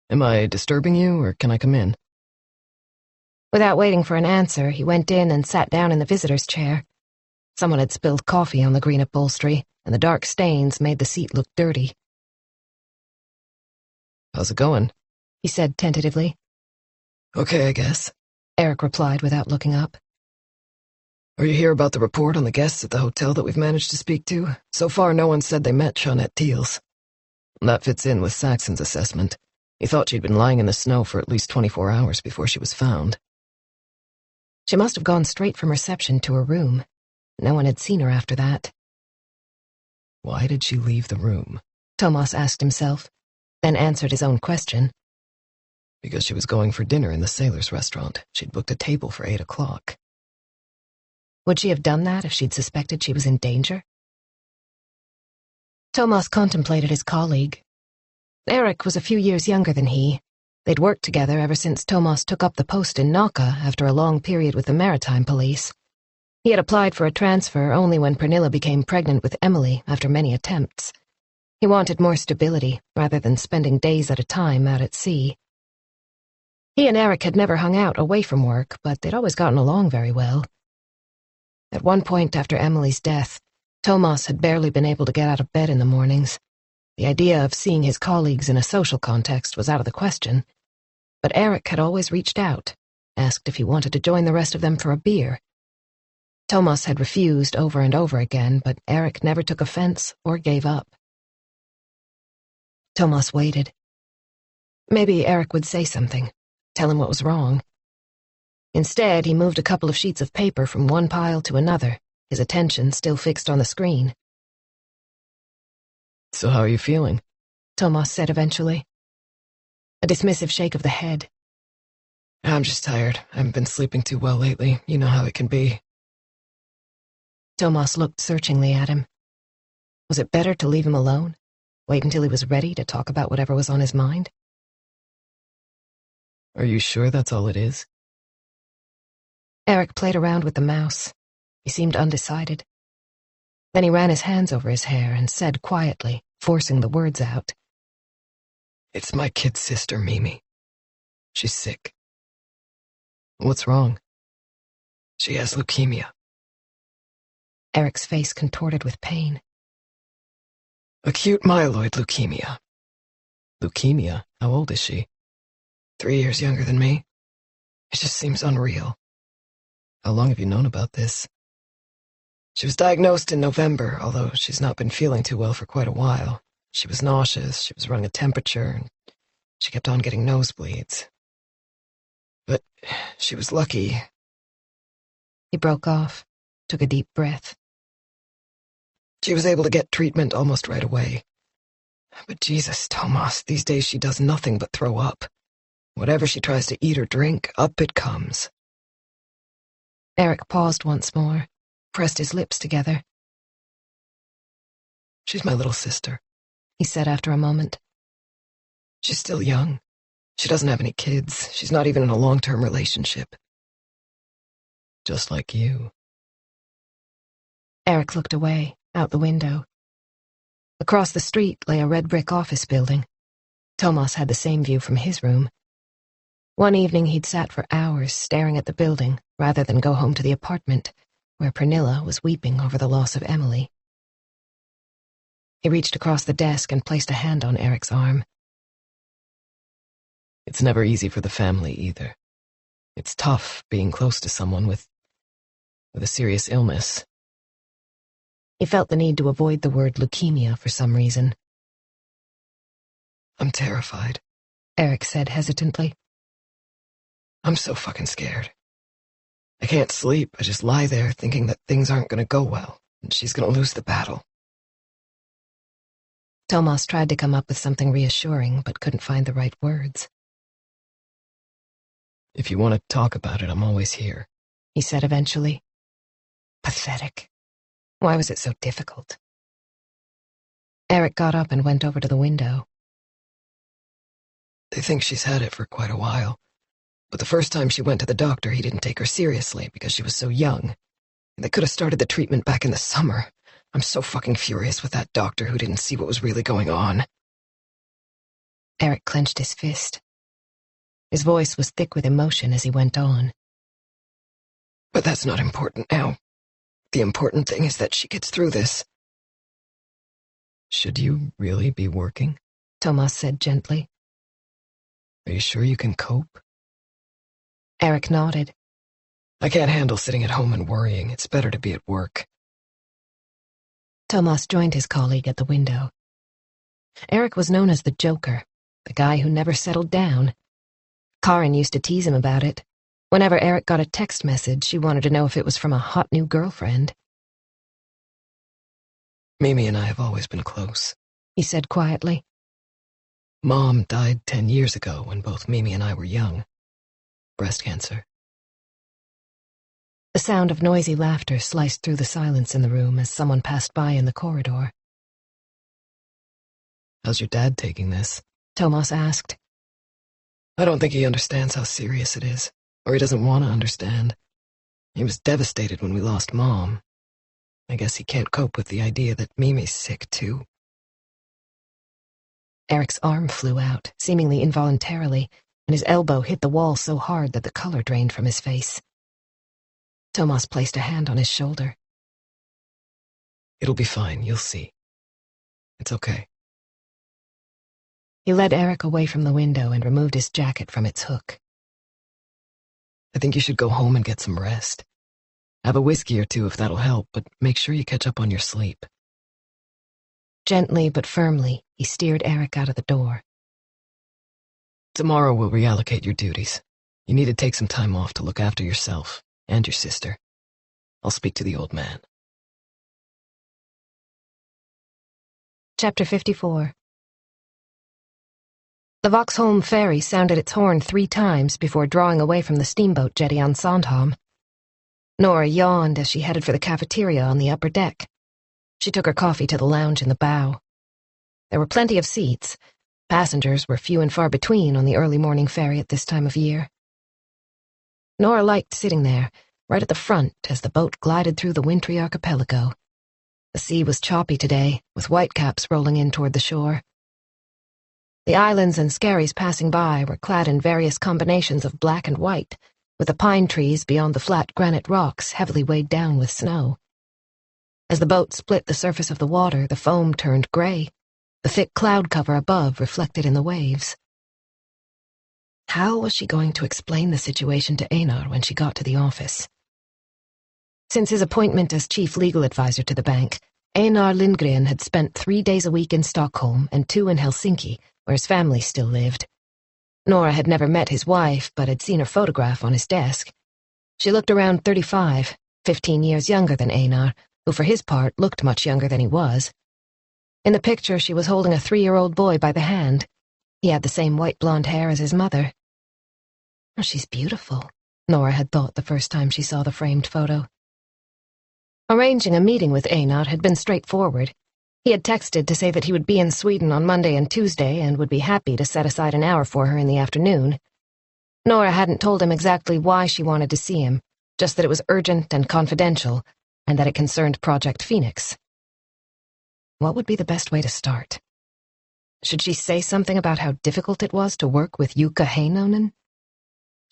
Am I disturbing you, or can I come in? Without waiting for an answer, he went in and sat down in the visitor's chair. Someone had spilled coffee on the green upholstery, and the dark stains made the seat look dirty. How's it going? He said tentatively. Okay, I guess. Eric replied without looking up. Are you here about the report on the guests at the hotel that we've managed to speak to? So far, no one said they met Jeanette Thiels. That fits in with Saxon's assessment. He thought she'd been lying in the snow for at least 24 hours before she was found. She must have gone straight from reception to her room. No one had seen her after that. Why did she leave the room? Tomas asked himself, then answered his own question. Because she was going for dinner in the sailor's restaurant. She'd booked a table for 8 o'clock. Would she have done that if she'd suspected she was in danger? Tomas contemplated his colleague. Eric was a few years younger than he. They'd worked together ever since Tomas took up the post in Nacka after a long period with the maritime police. He had applied for a transfer only when Pernilla became pregnant with Emily after many attempts. He wanted more stability rather than spending days at a time out at sea. He and Eric had never hung out away from work, but they'd always gotten along very well. At one point after Emily's death, Tomas had barely been able to get out of bed in the mornings. The idea of seeing his colleagues in a social context was out of the question, but Eric had always reached out, asked if he wanted to join the rest of them for a beer. Tomas had refused over and over again, but Eric never took offense or gave up. Tomas waited. Maybe Eric would say something, tell him what was wrong. Instead, he moved a couple of sheets of paper from one pile to another, his attention still fixed on the screen. So how are you feeling? Tomas said eventually. A dismissive shake of the head. I'm just tired. I haven't been sleeping too well lately. You know how it can be. Tomas looked searchingly at him. Was it better to leave him alone? Wait until he was ready to talk about whatever was on his mind? Are you sure that's all it is? Eric played around with the mouse. He seemed undecided. Then he ran his hands over his hair and said quietly, forcing the words out. It's my kid's sister, Mimi. She's sick. What's wrong? She has leukemia. Eric's face contorted with pain. Acute myeloid leukemia. Leukemia? How old is she? 3 years younger than me. It just seems unreal. How long have you known about this? She was diagnosed in November, although she's not been feeling too well for quite a while. She was nauseous, she was running a temperature, and she kept on getting nosebleeds. But she was lucky. He broke off, took a deep breath. She was able to get treatment almost right away. But Jesus, Tomas, these days she does nothing but throw up. Whatever she tries to eat or drink, up it comes. Eric paused once more, pressed his lips together. She's my little sister, he said after a moment. She's still young. She doesn't have any kids. She's not even in a long-term relationship. Just like you. Eric looked away, out the window. Across the street lay a red brick office building. Tomas had the same view from his room. One evening he'd sat for hours staring at the building rather than go home to the apartment, where Pernilla was weeping over the loss of Emily. He reached across the desk and placed a hand on Eric's arm. It's never easy for the family either. It's tough being close to someone with a serious illness. He felt the need to avoid the word leukemia for some reason. I'm terrified, Eric said hesitantly. I'm so fucking scared. I can't sleep. I just lie there thinking that things aren't going to go well, and she's going to lose the battle. Tomas tried to come up with something reassuring, but couldn't find the right words. If you want to talk about it, I'm always here, he said eventually. Pathetic. Why was it so difficult? Eric got up and went over to the window. They think she's had it for quite a while. But the first time she went to the doctor, he didn't take her seriously because she was so young. They could have started the treatment back in the summer. I'm so fucking furious with that doctor who didn't see what was really going on. Eric clenched his fist. His voice was thick with emotion as he went on. But that's not important now. The important thing is that she gets through this. Should you really be working? Tomas said gently. Are you sure you can cope? Eric nodded. I can't handle sitting at home and worrying. It's better to be at work. Tomas joined his colleague at the window. Eric was known as the Joker, the guy who never settled down. Karin used to tease him about it. Whenever Eric got a text message, she wanted to know if it was from a hot new girlfriend. Mimi and I have always been close, he said quietly. Mom died 10 years ago when both Mimi and I were young. Breast cancer. The sound of noisy laughter sliced through the silence in the room as someone passed by in the corridor. How's your dad taking this? Tomas asked. I don't think he understands how serious it is, or he doesn't want to understand. He was devastated when we lost Mom. I guess he can't cope with the idea that Mimi's sick, too. Eric's arm flew out, seemingly involuntarily, and his elbow hit the wall so hard that the color drained from his face. Tomas placed a hand on his shoulder. It'll be fine, you'll see. It's okay. He led Eric away from the window and removed his jacket from its hook. I think you should go home and get some rest. Have a whiskey or two if that'll help, but make sure you catch up on your sleep. Gently but firmly, he steered Eric out of the door. Tomorrow we'll reallocate your duties. You need to take some time off to look after yourself and your sister. I'll speak to the old man. Chapter 54. The Vauxholm ferry sounded its horn 3 times before drawing away from the steamboat jetty on Sandhamn. Nora yawned as she headed for the cafeteria on the upper deck. She took her coffee to the lounge in the bow. There were plenty of seats. Passengers were few and far between on the early morning ferry at this time of year. Nora liked sitting there, right at the front as the boat glided through the wintry archipelago. The sea was choppy today, with whitecaps rolling in toward the shore. The islands and skerries passing by were clad in various combinations of black and white, with the pine trees beyond the flat granite rocks heavily weighed down with snow. As the boat split the surface of the water, the foam turned gray, the thick cloud cover above reflected in the waves. How was she going to explain the situation to Einar when she got to the office? Since his appointment as chief legal advisor to the bank, Einar Lindgren had spent 3 days a week in Stockholm and 2 in Helsinki, where his family still lived. Nora had never met his wife, but had seen her photograph on his desk. She looked around 35, 15 years younger than Einar, who for his part looked much younger than he was. In the picture, she was holding a 3-year-old boy by the hand. He had the same white blonde hair as his mother. Oh, she's beautiful, Nora had thought the first time she saw the framed photo. Arranging a meeting with Einar had been straightforward. He had texted to say that he would be in Sweden on Monday and Tuesday and would be happy to set aside an hour for her in the afternoon. Nora hadn't told him exactly why she wanted to see him, just that it was urgent and confidential, and that it concerned Project Phoenix. What would be the best way to start? Should she say something about how difficult it was to work with Jukka Heinonen?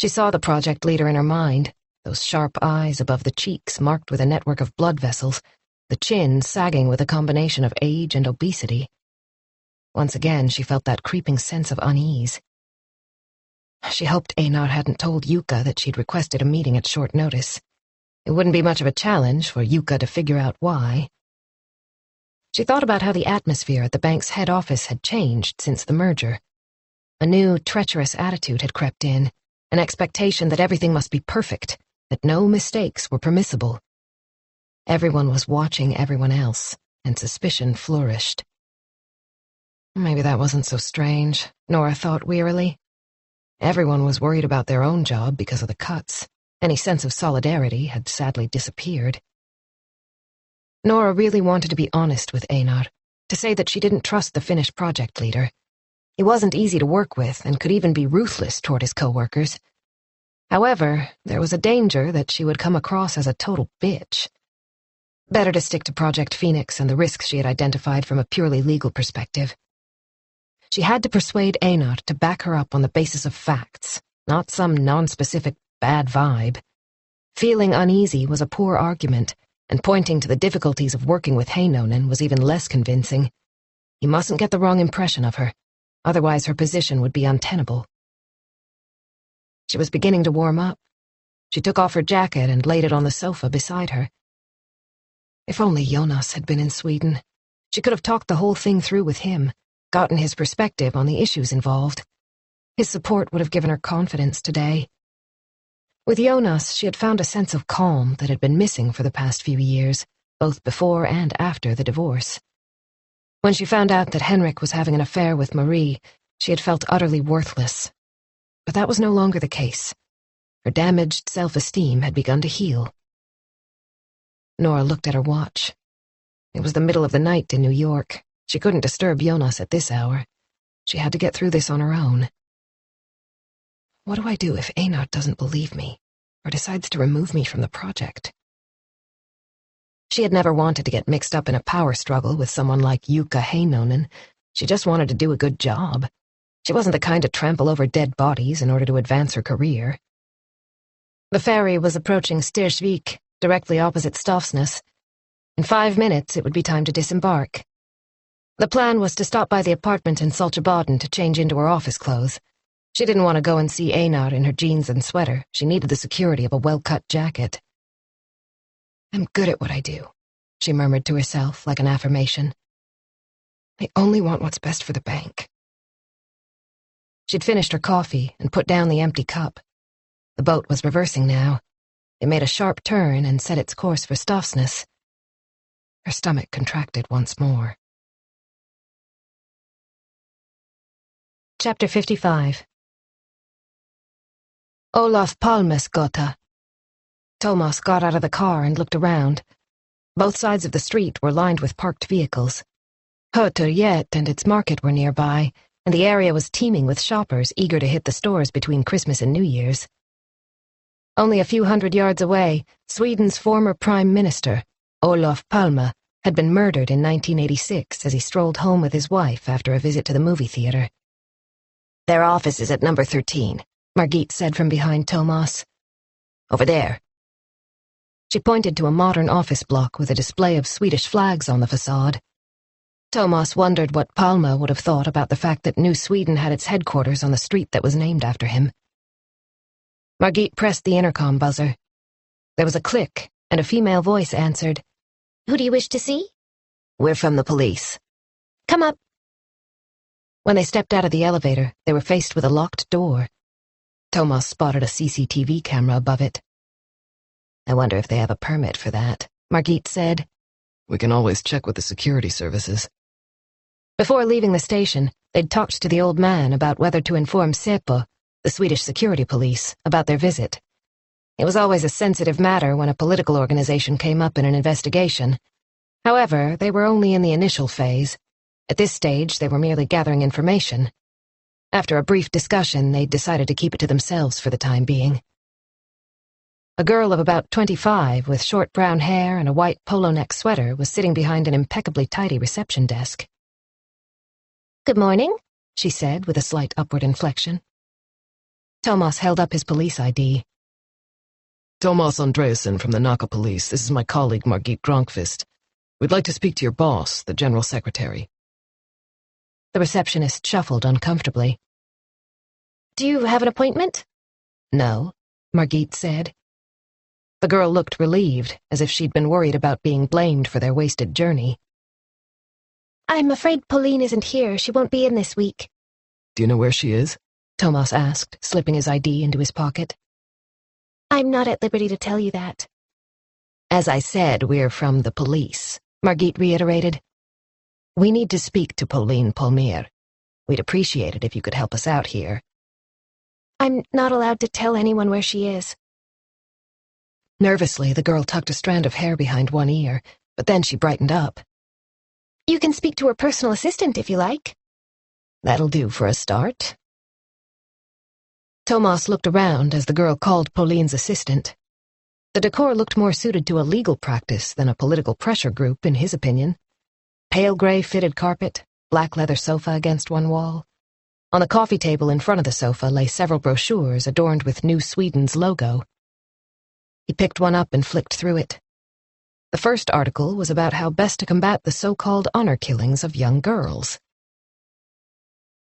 She saw the project leader in her mind, those sharp eyes above the cheeks marked with a network of blood vessels, the chin sagging with a combination of age and obesity. Once again, she felt that creeping sense of unease. She hoped Einar hadn't told Jukka that she'd requested a meeting at short notice. It wouldn't be much of a challenge for Jukka to figure out why. She thought about how the atmosphere at the bank's head office had changed since the merger. A new, treacherous attitude had crept in, an expectation that everything must be perfect, that no mistakes were permissible. Everyone was watching everyone else, and suspicion flourished. Maybe that wasn't so strange, Nora thought wearily. Everyone was worried about their own job because of the cuts. Any sense of solidarity had sadly disappeared. Nora really wanted to be honest with Einar, to say that she didn't trust the Finnish project leader. He wasn't easy to work with and could even be ruthless toward his co-workers. However, there was a danger that she would come across as a total bitch. Better to stick to Project Phoenix and the risks she had identified from a purely legal perspective. She had to persuade Einar to back her up on the basis of facts, not some non-specific bad vibe. Feeling uneasy was a poor argument, and pointing to the difficulties of working with Heinonen was even less convincing. He mustn't get the wrong impression of her, otherwise her position would be untenable. She was beginning to warm up. She took off her jacket and laid it on the sofa beside her. If only Jonas had been in Sweden. She could have talked the whole thing through with him, gotten his perspective on the issues involved. His support would have given her confidence today. With Jonas, she had found a sense of calm that had been missing for the past few years, both before and after the divorce. When she found out that Henrik was having an affair with Marie, She had felt utterly worthless. But that was no longer the case. Her damaged self-esteem had begun to heal. Nora looked at her watch. It was the middle of the night in New York. She couldn't disturb Jonas at this hour. She had to get through this on her own. What do I do if Einar doesn't believe me, or decides to remove me from the project? She had never wanted to get mixed up in a power struggle with someone like Jukka Heinonen. She just wanted to do a good job. She wasn't the kind to trample over dead bodies in order to advance her career. The ferry was approaching Styrsvik, directly opposite Stafsnes. In 5 minutes, it would be time to disembark. The plan was to stop by the apartment in Saltsjöbaden to change into her office clothes. She didn't want to go and see Einar in her jeans and sweater. She needed the security of a well-cut jacket. I'm good at what I do, she murmured to herself like an affirmation. I only want what's best for the bank. She'd finished her coffee and put down the empty cup. The boat was reversing now. It made a sharp turn and set its course for Stafsnes. Her stomach contracted once more. Chapter 55. Olof Palmes gata. Tomas got out of the car and looked around. Both sides of the street were lined with parked vehicles. Hötorget and its market were nearby, and the area was teeming with shoppers eager to hit the stores between Christmas and New Year's. Only a few hundred yards away, Sweden's former Prime Minister, Olof Palme, had been murdered in 1986 as he strolled home with his wife after a visit to the movie theater. Their office is at number 13, Margit said from behind Tomas. Over there. She pointed to a modern office block with a display of Swedish flags on the facade. Tomas wondered what Palme would have thought about the fact that New Sweden had its headquarters on the street that was named after him. Margit pressed the intercom buzzer. There was a click, and a female voice answered. Who do you wish to see? We're from the police. Come up. When they stepped out of the elevator, they were faced with a locked door. Tomas spotted a CCTV camera above it. I wonder if they have a permit for that, Margit said. We can always check with the security services. Before leaving the station, they'd talked to the old man about whether to inform Säpo, the Swedish security police, about their visit. It was always a sensitive matter when a political organization came up in an investigation. However, they were only in the initial phase. At this stage, they were merely gathering information. After a brief discussion, they decided to keep it to themselves for the time being. A girl of about 25 with short brown hair and a white polo-neck sweater was sitting behind an impeccably tidy reception desk. Good morning, she said with a slight upward inflection. Tomas held up his police ID. Tomas Andreasen from the Nacka Police. This is my colleague Margit Gronkvist. We'd like to speak to your boss, the General Secretary. The receptionist shuffled uncomfortably. Do you have an appointment? No, Margit said. The girl looked relieved, as if she'd been worried about being blamed for their wasted journey. I'm afraid Pauline isn't here. She won't be in this week. Do you know where she is? Tomas asked, slipping his ID into his pocket. I'm not at liberty to tell you that. As I said, we're from the police, Margit reiterated. We need to speak to Pauline Palmer. We'd appreciate it if you could help us out here. I'm not allowed to tell anyone where she is. Nervously, the girl tucked a strand of hair behind one ear, but then she brightened up. You can speak to her personal assistant if you like. That'll do for a start. Tomas looked around as the girl called Pauline's assistant. The decor looked more suited to a legal practice than a political pressure group, in his opinion. Pale gray fitted carpet, black leather sofa against one wall. On the coffee table in front of the sofa lay several brochures adorned with New Sweden's logo. He picked one up and flicked through it. The first article was about how best to combat the so-called honor killings of young girls.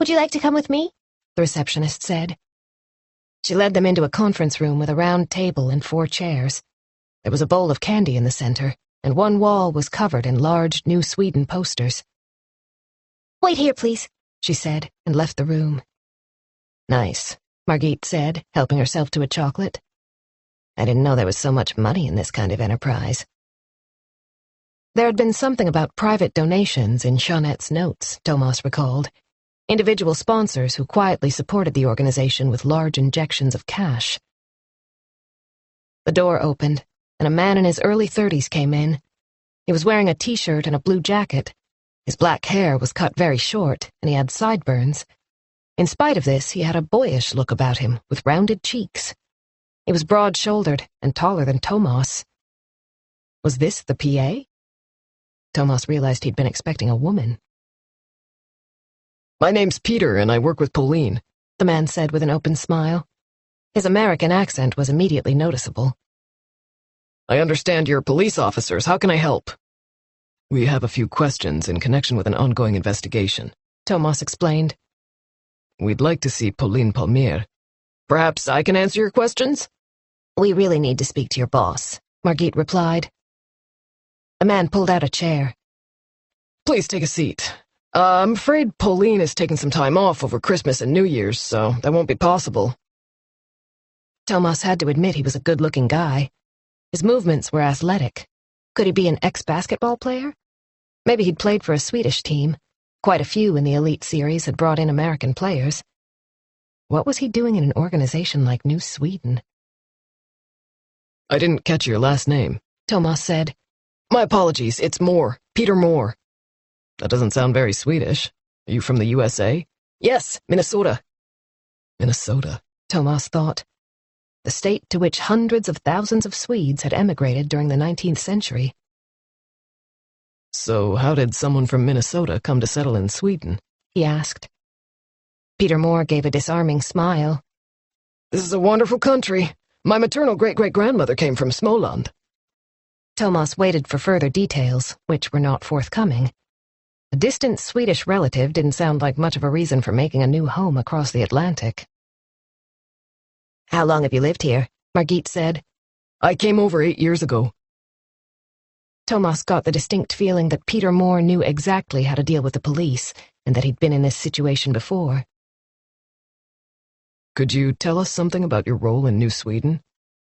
Would you like to come with me? The receptionist said. She led them into a conference room with a round table and 4 chairs. There was a bowl of candy in the center, and one wall was covered in large New Sweden posters. Wait here, please, she said, and left the room. Nice, Margit said, helping herself to a chocolate. I didn't know there was so much money in this kind of enterprise. There had been something about private donations in Jeanette's notes, Tomas recalled. individual sponsors who quietly supported the organization with large injections of cash. The door opened, and a man in his early 30s came in. He was wearing a t-shirt and a blue jacket. His black hair was cut very short, and he had sideburns. In spite of this, he had a boyish look about him, with rounded cheeks. He was broad-shouldered and taller than Tomas. Was this the PA? Tomas realized he'd been expecting a woman. My name's Peter, and I work with Pauline, the man said with an open smile. His American accent was immediately noticeable. I understand you're police officers. How can I help? We have a few questions in connection with an ongoing investigation, Tomas explained. We'd like to see Pauline Palmier. Perhaps I can answer your questions? We really need to speak to your boss, Margit replied. The man pulled out a chair. Please take a seat. I'm afraid Pauline is taking some time off over Christmas and New Year's, so that won't be possible. Tomas had to admit he was a good-looking guy. His movements were athletic. Could he be an ex-basketball player? Maybe he'd played for a Swedish team. Quite a few in the elite series had brought in American players. What was he doing in an organization like New Sweden? I didn't catch your last name, Tomas said. My apologies, it's Moore, Peter Moore. That doesn't sound very Swedish. Are you from the USA? Yes, Minnesota. Minnesota, Tomas thought. The state to which hundreds of thousands of Swedes had emigrated during the 19th century. So how did someone from Minnesota come to settle in Sweden? He asked. Peter Moore gave a disarming smile. This is a wonderful country. My maternal great-great-grandmother came from Småland. Tomas waited for further details, which were not forthcoming. A distant Swedish relative didn't sound like much of a reason for making a new home across the Atlantic. How long have you lived here? Margit said. I came over 8 years ago. Tomas got the distinct feeling that Peter Moore knew exactly how to deal with the police, and that he'd been in this situation before. Could you tell us something about your role in New Sweden?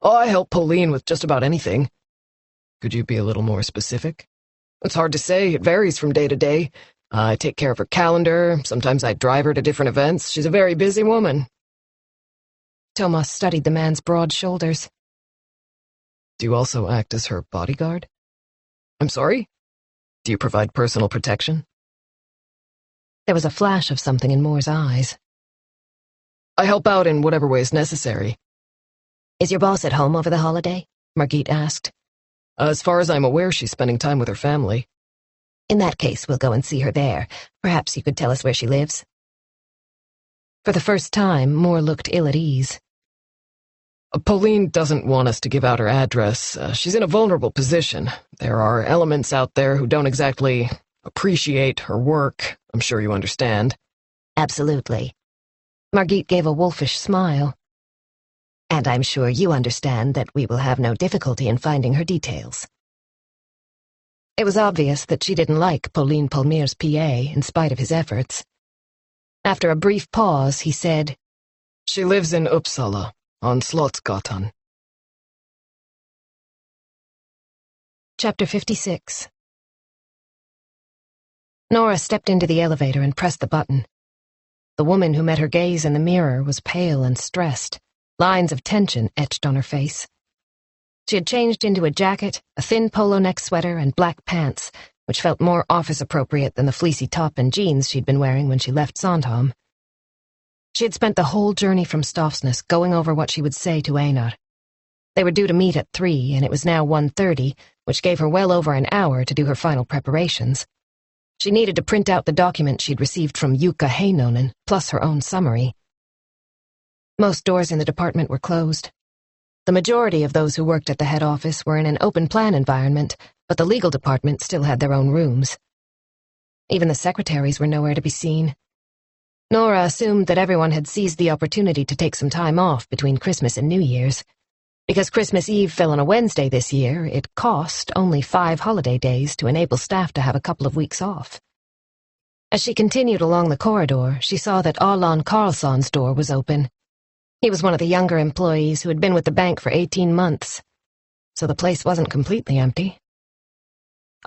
Oh, I help Pauline with just about anything. Could you be a little more specific? It's hard to say. It varies from day to day. I take care of her calendar. Sometimes I drive her to different events. She's a very busy woman. Tomas studied the man's broad shoulders. Do you also act as her bodyguard? I'm sorry? Do you provide personal protection? There was a flash of something in Moore's eyes. I help out in whatever way is necessary. Is your boss at home over the holiday? Margit asked. As far as I'm aware, she's spending time with her family. In that case, we'll go and see her there. Perhaps you could tell us where she lives? For the first time, Moore looked ill at ease. Pauline doesn't want us to give out her address. She's in a vulnerable position. There are elements out there who don't exactly appreciate her work. I'm sure you understand. Absolutely. Margit gave a wolfish smile. And I'm sure you understand that we will have no difficulty in finding her details. It was obvious that she didn't like Pauline Palmier's PA in spite of his efforts. After a brief pause, he said, She lives in Uppsala, on Slottsgatan. Chapter 56. Nora stepped into the elevator and pressed the button. The woman who met her gaze in the mirror was pale and stressed, lines of tension etched on her face. She had changed into a jacket, a thin polo neck sweater, and black pants, which felt more office-appropriate than the fleecy top and jeans she'd been wearing when she left Sandhamn. She had spent the whole journey from Stofsness going over what she would say to Einar. They were due to meet at 3, and it was now 1:30, which gave her well over an hour to do her final preparations. She needed to print out the document she'd received from Jukka Heinonen, plus her own summary. Most doors in the department were closed. The majority of those who worked at the head office were in an open-plan environment, but the legal department still had their own rooms. Even the secretaries were nowhere to be seen. Nora assumed that everyone had seized the opportunity to take some time off between Christmas and New Year's. Because Christmas Eve fell on a Wednesday this year, it cost only 5 holiday days to enable staff to have a couple of weeks off. As she continued along the corridor, she saw that Allan Carlsson's door was open. He was one of the younger employees who had been with the bank for 18 months, so the place wasn't completely empty.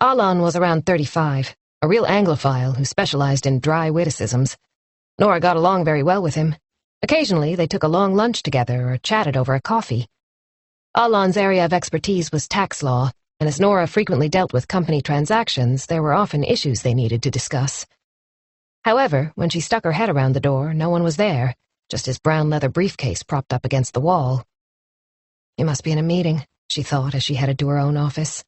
Allan was around 35, a real Anglophile who specialized in dry witticisms. Nora got along very well with him. Occasionally, they took a long lunch together or chatted over a coffee. Alon's area of expertise was tax law, and as Nora frequently dealt with company transactions, there were often issues they needed to discuss. However, when she stuck her head around the door, no one was there, just his brown leather briefcase propped up against the wall. He must be in a meeting, she thought as she headed to her own office.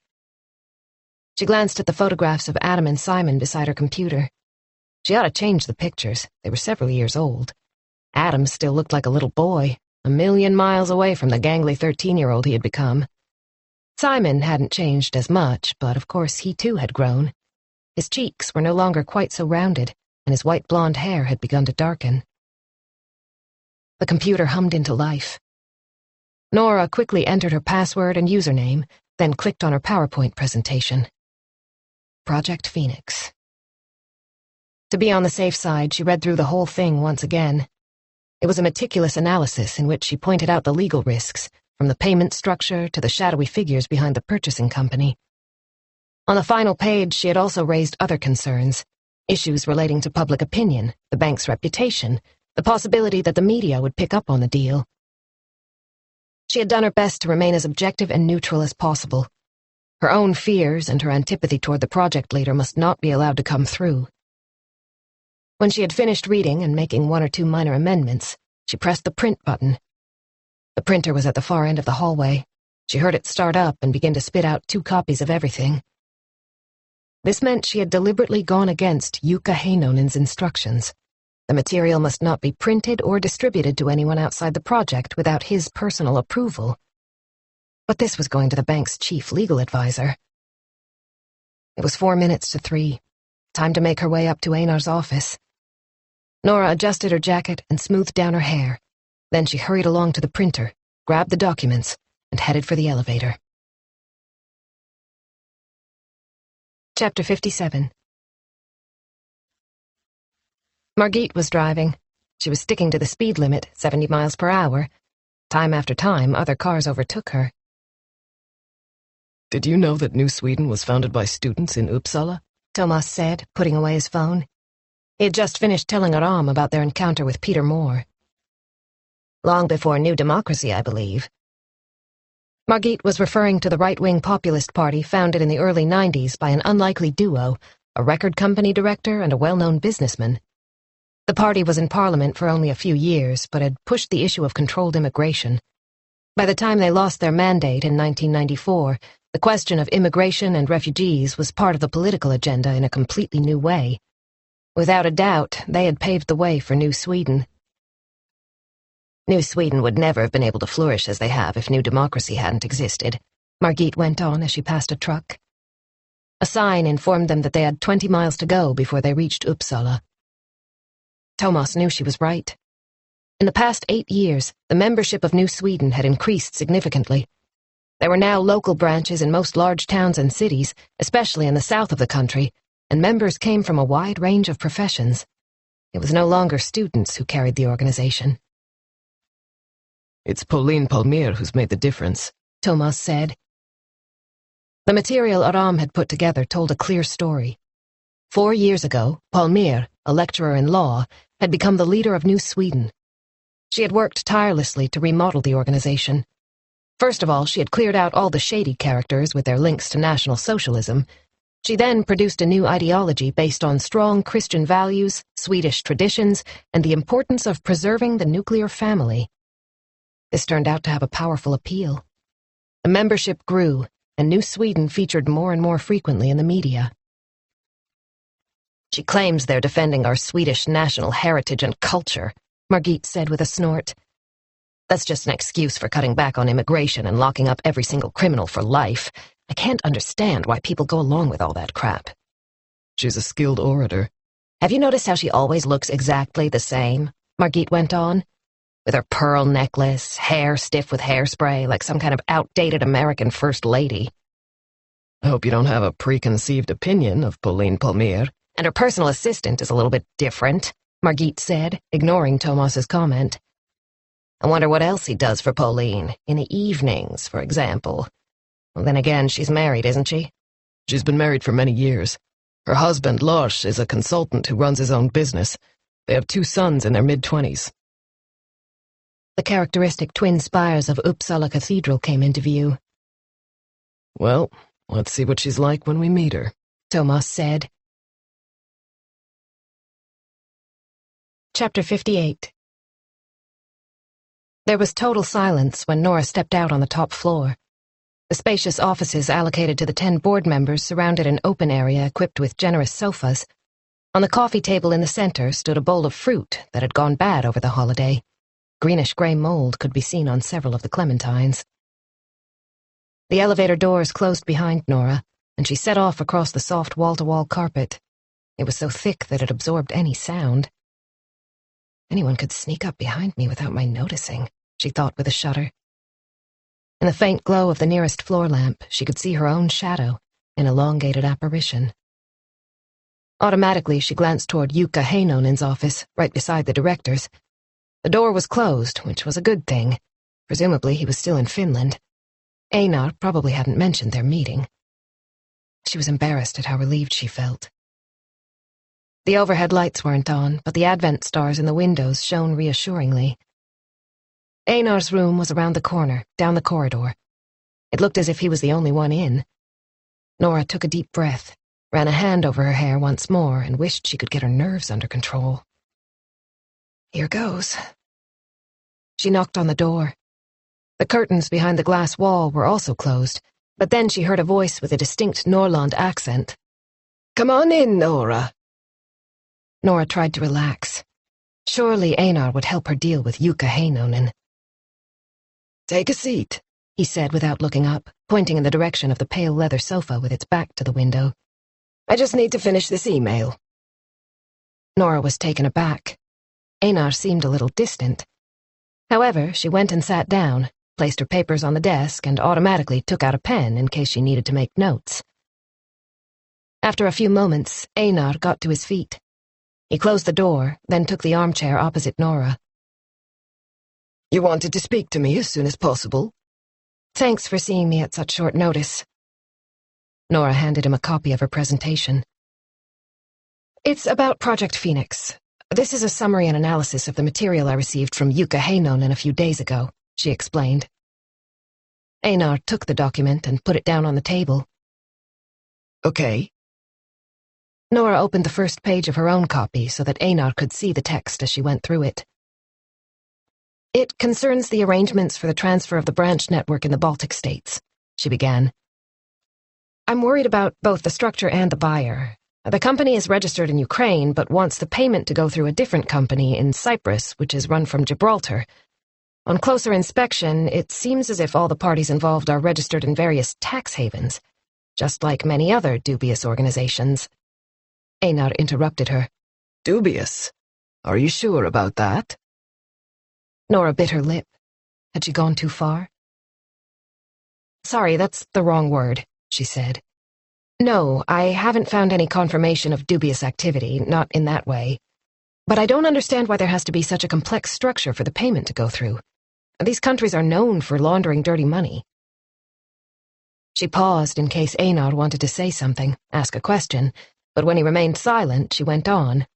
She glanced at the photographs of Adam and Simon beside her computer. She ought to change the pictures. They were several years old. Adam still looked like a little boy, a million miles away from the gangly 13-year-old he had become. Simon hadn't changed as much, but of course he too had grown. His cheeks were no longer quite so rounded, and his white blonde hair had begun to darken. The computer hummed into life. Nora quickly entered her password and username, then clicked on her PowerPoint presentation. Project Phoenix. To be on the safe side, she read through the whole thing once again. It was a meticulous analysis in which she pointed out the legal risks, from the payment structure to the shadowy figures behind the purchasing company. On the final page, she had also raised other concerns, issues relating to public opinion, the bank's reputation, the possibility that the media would pick up on the deal. She had done her best to remain as objective and neutral as possible. Her own fears and her antipathy toward the project leader must not be allowed to come through. When she had finished reading and making one or two minor amendments, she pressed the print button. The printer was at the far end of the hallway. She heard it start up and begin to spit out 2 copies of everything. This meant she had deliberately gone against Jukka Heinonen's instructions. The material must not be printed or distributed to anyone outside the project without his personal approval. But this was going to the bank's chief legal advisor. It was 4 minutes to 3. Time to make her way up to Einar's office. Nora adjusted her jacket and smoothed down her hair. Then she hurried along to the printer, grabbed the documents, and headed for the elevator. Chapter 57. Margit was driving. She was sticking to the speed limit, 70 miles per hour. Time after time, other cars overtook her. Did you know that New Sweden was founded by students in Uppsala? Tomas said, putting away his phone. He had just finished telling Aram about their encounter with Peter Moore. Long before New Democracy, I believe. Margit was referring to the right-wing populist party founded in the early 90s by an unlikely duo, a record company director and a well-known businessman. The party was in parliament for only a few years, but had pushed the issue of controlled immigration. By the time they lost their mandate in 1994, the question of immigration and refugees was part of the political agenda in a completely new way. Without a doubt, they had paved the way for New Sweden. New Sweden would never have been able to flourish as they have if New Democracy hadn't existed, Margit went on as she passed a truck. A sign informed them that they had 20 miles to go before they reached Uppsala. Tomas knew she was right. In the past 8 years, the membership of New Sweden had increased significantly. There were now local branches in most large towns and cities, especially in the south of the country, and members came from a wide range of professions. It was no longer students who carried the organization. It's Pauline Palmier who's made the difference, Tomas said. The material Aram had put together told a clear story. 4 years ago, Palmier, a lecturer in law, had become the leader of New Sweden. She had worked tirelessly to remodel the organization. First of all, she had cleared out all the shady characters with their links to National Socialism. She then produced a new ideology based on strong Christian values, Swedish traditions, and the importance of preserving the nuclear family. This turned out to have a powerful appeal. The membership grew, and New Sweden featured more and more frequently in the media. She claims they're defending our Swedish national heritage and culture, Margit said with a snort. That's just an excuse for cutting back on immigration and locking up every single criminal for life. I can't understand why people go along with all that crap. She's a skilled orator. Have you noticed how she always looks exactly the same? Margit went on. With her pearl necklace, hair stiff with hairspray, like some kind of outdated American first lady. I hope you don't have a preconceived opinion of Pauline Palmier. And her personal assistant is a little bit different, Margit said, ignoring Tomas's comment. I wonder what else he does for Pauline, in the evenings, for example. Well, then again, she's married, isn't she? She's been married for many years. Her husband, Lars, is a consultant who runs his own business. They have 2 sons in their mid-20s. The characteristic twin spires of Uppsala Cathedral came into view. Well, let's see what she's like when we meet her, Tomas said. Chapter 58. There was total silence when Nora stepped out on the top floor. The spacious offices allocated to the 10 board members surrounded an open area equipped with generous sofas. On the coffee table in the center stood a bowl of fruit that had gone bad over the holiday. Greenish-gray mold could be seen on several of the clementines. The elevator doors closed behind Nora, and she set off across the soft wall-to-wall carpet. It was so thick that it absorbed any sound. Anyone could sneak up behind me without my noticing, she thought with a shudder. In the faint glow of the nearest floor lamp, she could see her own shadow, an elongated apparition. Automatically, she glanced toward Jukka Heinonen's office, right beside the director's. The door was closed, which was a good thing. Presumably, he was still in Finland. Einar probably hadn't mentioned their meeting. She was embarrassed at how relieved she felt. The overhead lights weren't on, but the advent stars in the windows shone reassuringly. Einar's room was around the corner, down the corridor. It looked as if he was the only one in. Nora took a deep breath, ran a hand over her hair once more, and wished she could get her nerves under control. Here goes. She knocked on the door. The curtains behind the glass wall were also closed, but then she heard a voice with a distinct Norrland accent. Come on in, Nora. Nora tried to relax. Surely Einar would help her deal with Jukka Heinonen. Take a seat, he said without looking up, pointing in the direction of the pale leather sofa with its back to the window. I just need to finish this email. Nora was taken aback. Einar seemed a little distant. However, she went and sat down, placed her papers on the desk, and automatically took out a pen in case she needed to make notes. After a few moments, Einar got to his feet. He closed the door, then took the armchair opposite Nora. You wanted to speak to me as soon as possible? Thanks for seeing me at such short notice. Nora handed him a copy of her presentation. It's about Project Phoenix. This is a summary and analysis of the material I received from Jukka Heinonen a few days ago, she explained. Einar took the document and put it down on the table. Okay. Nora opened the first page of her own copy so that Einar could see the text as she went through it. It concerns the arrangements for the transfer of the branch network in the Baltic states, she began. I'm worried about both the structure and the buyer. The company is registered in Ukraine, but wants the payment to go through a different company in Cyprus, which is run from Gibraltar. On closer inspection, it seems as if all the parties involved are registered in various tax havens, just like many other dubious organizations. Einar interrupted her. Dubious? Are you sure about that? Nora bit her lip. Had she gone too far? Sorry, that's the wrong word, she said. No, I haven't found any confirmation of dubious activity, not in that way. But I don't understand why there has to be such a complex structure for the payment to go through. These countries are known for laundering dirty money. She paused in case Einar wanted to say something, ask a question, but when he remained silent, she went on.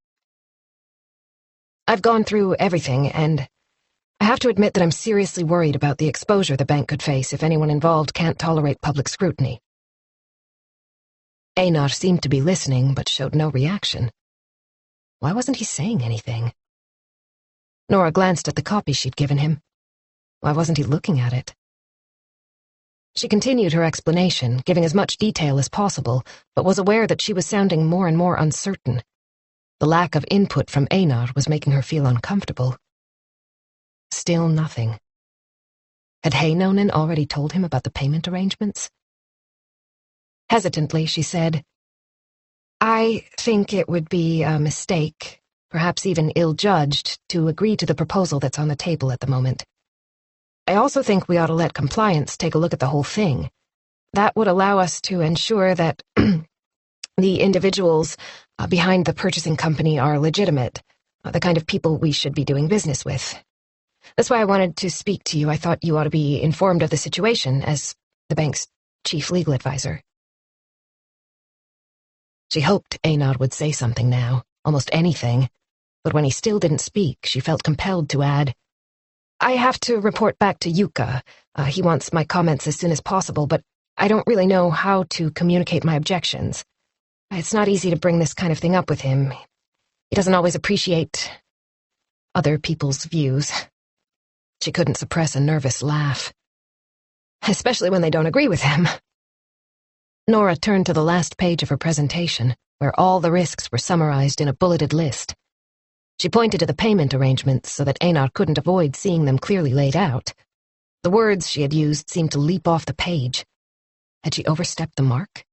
I've gone through everything, and I have to admit that I'm seriously worried about the exposure the bank could face if anyone involved can't tolerate public scrutiny. Einar seemed to be listening, but showed no reaction. Why wasn't he saying anything? Nora glanced at the copy she'd given him. Why wasn't he looking at it? She continued her explanation, giving as much detail as possible, but was aware that she was sounding more and more uncertain. The lack of input from Einar was making her feel uncomfortable. Still nothing. Had Heinonen already told him about the payment arrangements? Hesitantly, she said, I think it would be a mistake, perhaps even ill-judged, to agree to the proposal that's on the table at the moment. I also think we ought to let compliance take a look at the whole thing. That would allow us to ensure that the individuals behind the purchasing company are legitimate, the kind of people we should be doing business with. That's why I wanted to speak to you. I thought you ought to be informed of the situation as the bank's chief legal advisor. She hoped Einar would say something now, almost anything. but when he still didn't speak, she felt compelled to add, "I have to report back to Yuka. He wants my comments as soon as possible, but I don't really know how to communicate my objections. It's not easy to bring this kind of thing up with him. He doesn't always appreciate other people's views." She couldn't suppress a nervous laugh. "Especially when they don't agree with him." Nora turned to the last page of her presentation, where all the risks were summarized in a bulleted list. She pointed to the payment arrangements so that Einar couldn't avoid seeing them clearly laid out. The words she had used seemed to leap off the page. Had she overstepped the mark?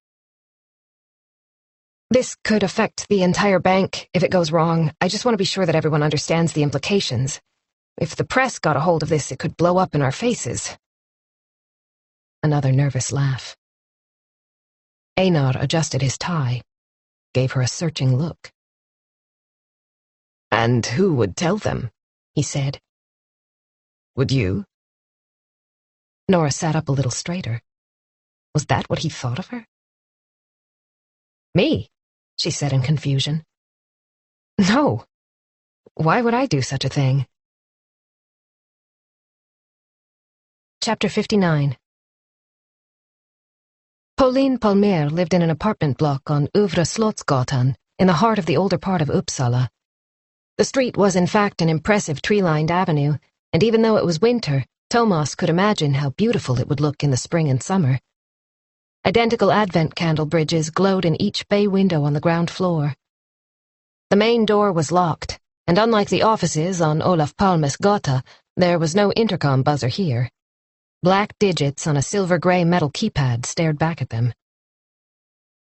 "This could affect the entire bank if it goes wrong. I just want to be sure that everyone understands the implications. If the press got a hold of this, it could blow up in our faces." Another nervous laugh. Einar adjusted his tie, gave her a searching look. "And who would tell them?" he said. "Would you?" Nora sat up a little straighter. Was that what he thought of her? "Me?" she said in confusion. "No. Why would I do such a thing?" Chapter 59. Pauline Palmer lived in an apartment block on Övre Slottsgatan, in the heart of the older part of Uppsala. The street was in fact an impressive tree-lined avenue, and even though it was winter, Tomas could imagine how beautiful it would look in the spring and summer. Identical Advent candle bridges glowed in each bay window on the ground floor. The main door was locked, and unlike the offices on Olaf Palmes Gata, there was no intercom buzzer here. Black digits on a silver-gray metal keypad stared back at them.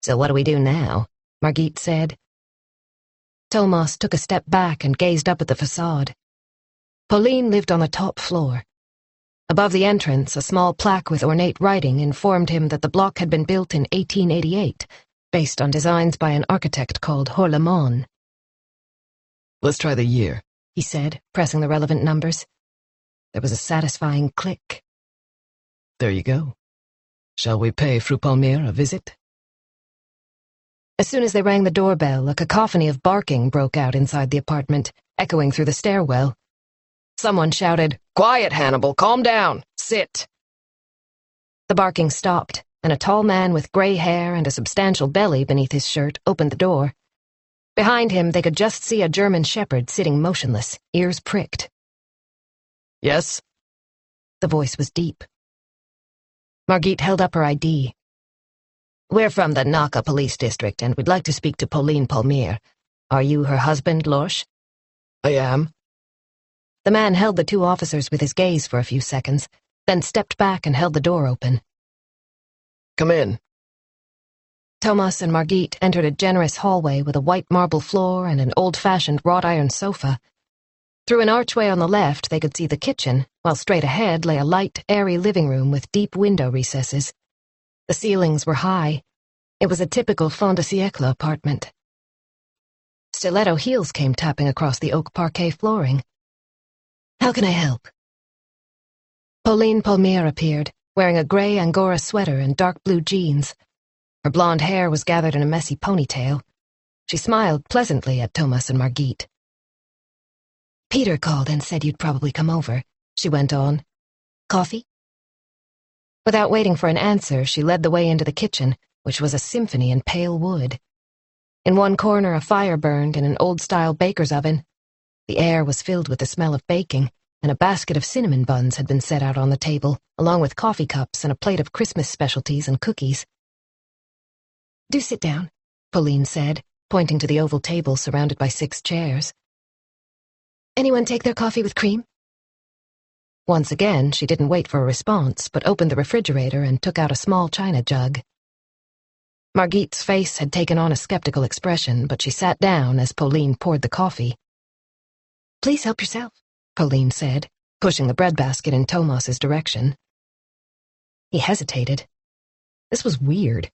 "So what do we do now?" Margit said. Tomas took a step back and gazed up at the facade. Pauline lived on the top floor. Above the entrance, a small plaque with ornate writing informed him that the block had been built in 1888, based on designs by an architect called Horlemon. "Let's try the year," he said, pressing the relevant numbers. There was a satisfying click. "There you go. Shall we pay Fru Palmer a visit?" As soon as they rang the doorbell, a cacophony of barking broke out inside the apartment, echoing through the stairwell. Someone shouted, "Quiet, Hannibal, calm down, sit." The barking stopped, and a tall man with gray hair and a substantial belly beneath his shirt opened the door. Behind him, they could just see a German shepherd sitting motionless, ears pricked. "Yes?" The voice was deep. Margit held up her ID. "We're from the Nacka police district, and we'd like to speak to Pauline Palmer. Are you her husband, Lorsch?" "I am." The man held the two officers with his gaze for a few seconds, then stepped back and held the door open. "Come in." Tomas and Margit entered a generous hallway with a white marble floor and an old-fashioned wrought-iron sofa. Through an archway on the left, they could see the kitchen, while straight ahead lay a light, airy living room with deep window recesses. The ceilings were high. It was a typical fin de siècle apartment. Stiletto heels came tapping across the oak parquet flooring. "How can I help?" Pauline Palmer appeared, wearing a gray Angora sweater and dark blue jeans. Her blonde hair was gathered in a messy ponytail. She smiled pleasantly at Tomas and Margit. "Peter called and said you'd probably come over," she went on. "Coffee?" Without waiting for an answer, she led the way into the kitchen, which was a symphony in pale wood. In one corner, a fire burned in an old-style baker's oven. The air was filled with the smell of baking, and a basket of cinnamon buns had been set out on the table, along with coffee cups and a plate of Christmas specialties and cookies. "Do sit down," Pauline said, pointing to the oval table surrounded by 6 chairs. "Anyone take their coffee with cream?" Once again, she didn't wait for a response, but opened the refrigerator and took out a small china jug. Margit's face had taken on a skeptical expression, but she sat down as Pauline poured the coffee. "Please help yourself," Pauline said, pushing the breadbasket in Tomas's direction. He hesitated. This was weird.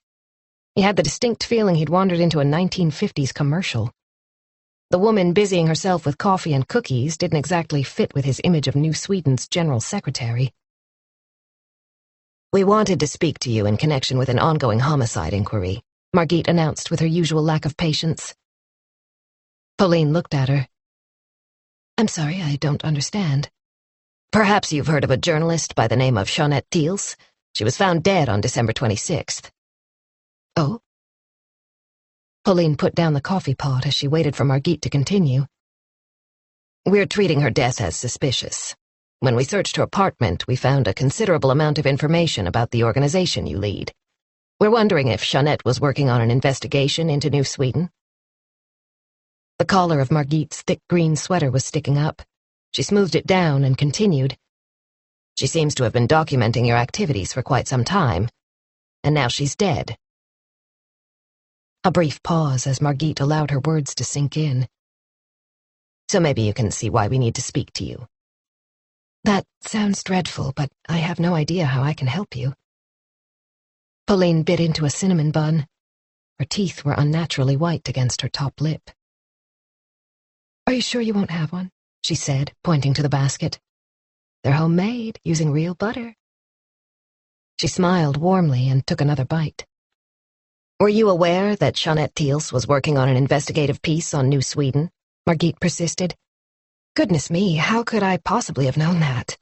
He had the distinct feeling he'd wandered into a 1950s commercial. The woman busying herself with coffee and cookies didn't exactly fit with his image of New Sweden's general secretary. "We wanted to speak to you in connection with an ongoing homicide inquiry," Margit announced with her usual lack of patience. Pauline looked at her, I'm sorry, I don't understand. Perhaps you've heard of a journalist by the name of Jeanette Thiels. She was found dead on December 26th. Oh? Pauline put down the coffee pot as she waited for Margit to continue. We're treating her death as suspicious. When we searched her apartment, we found a considerable amount of information about the organization you lead. We're wondering if Jeanette was working on an investigation into New Sweden. The collar of Margit's thick green sweater was sticking up. She smoothed it down and continued. She seems to have been documenting your activities for quite some time, and now she's dead. A brief pause as Margit allowed her words to sink in. So maybe you can see why we need to speak to you. That sounds dreadful, but I have no idea how I can help you. Pauline bit into a cinnamon bun. Her teeth were unnaturally white against her top lip. Are you sure you won't have one? She said, pointing to the basket. They're homemade, using real butter. She smiled warmly and took another bite. Were you aware that Jeanette Thiels was working on an investigative piece on New Sweden? Margit persisted. Goodness me, how could I possibly have known that?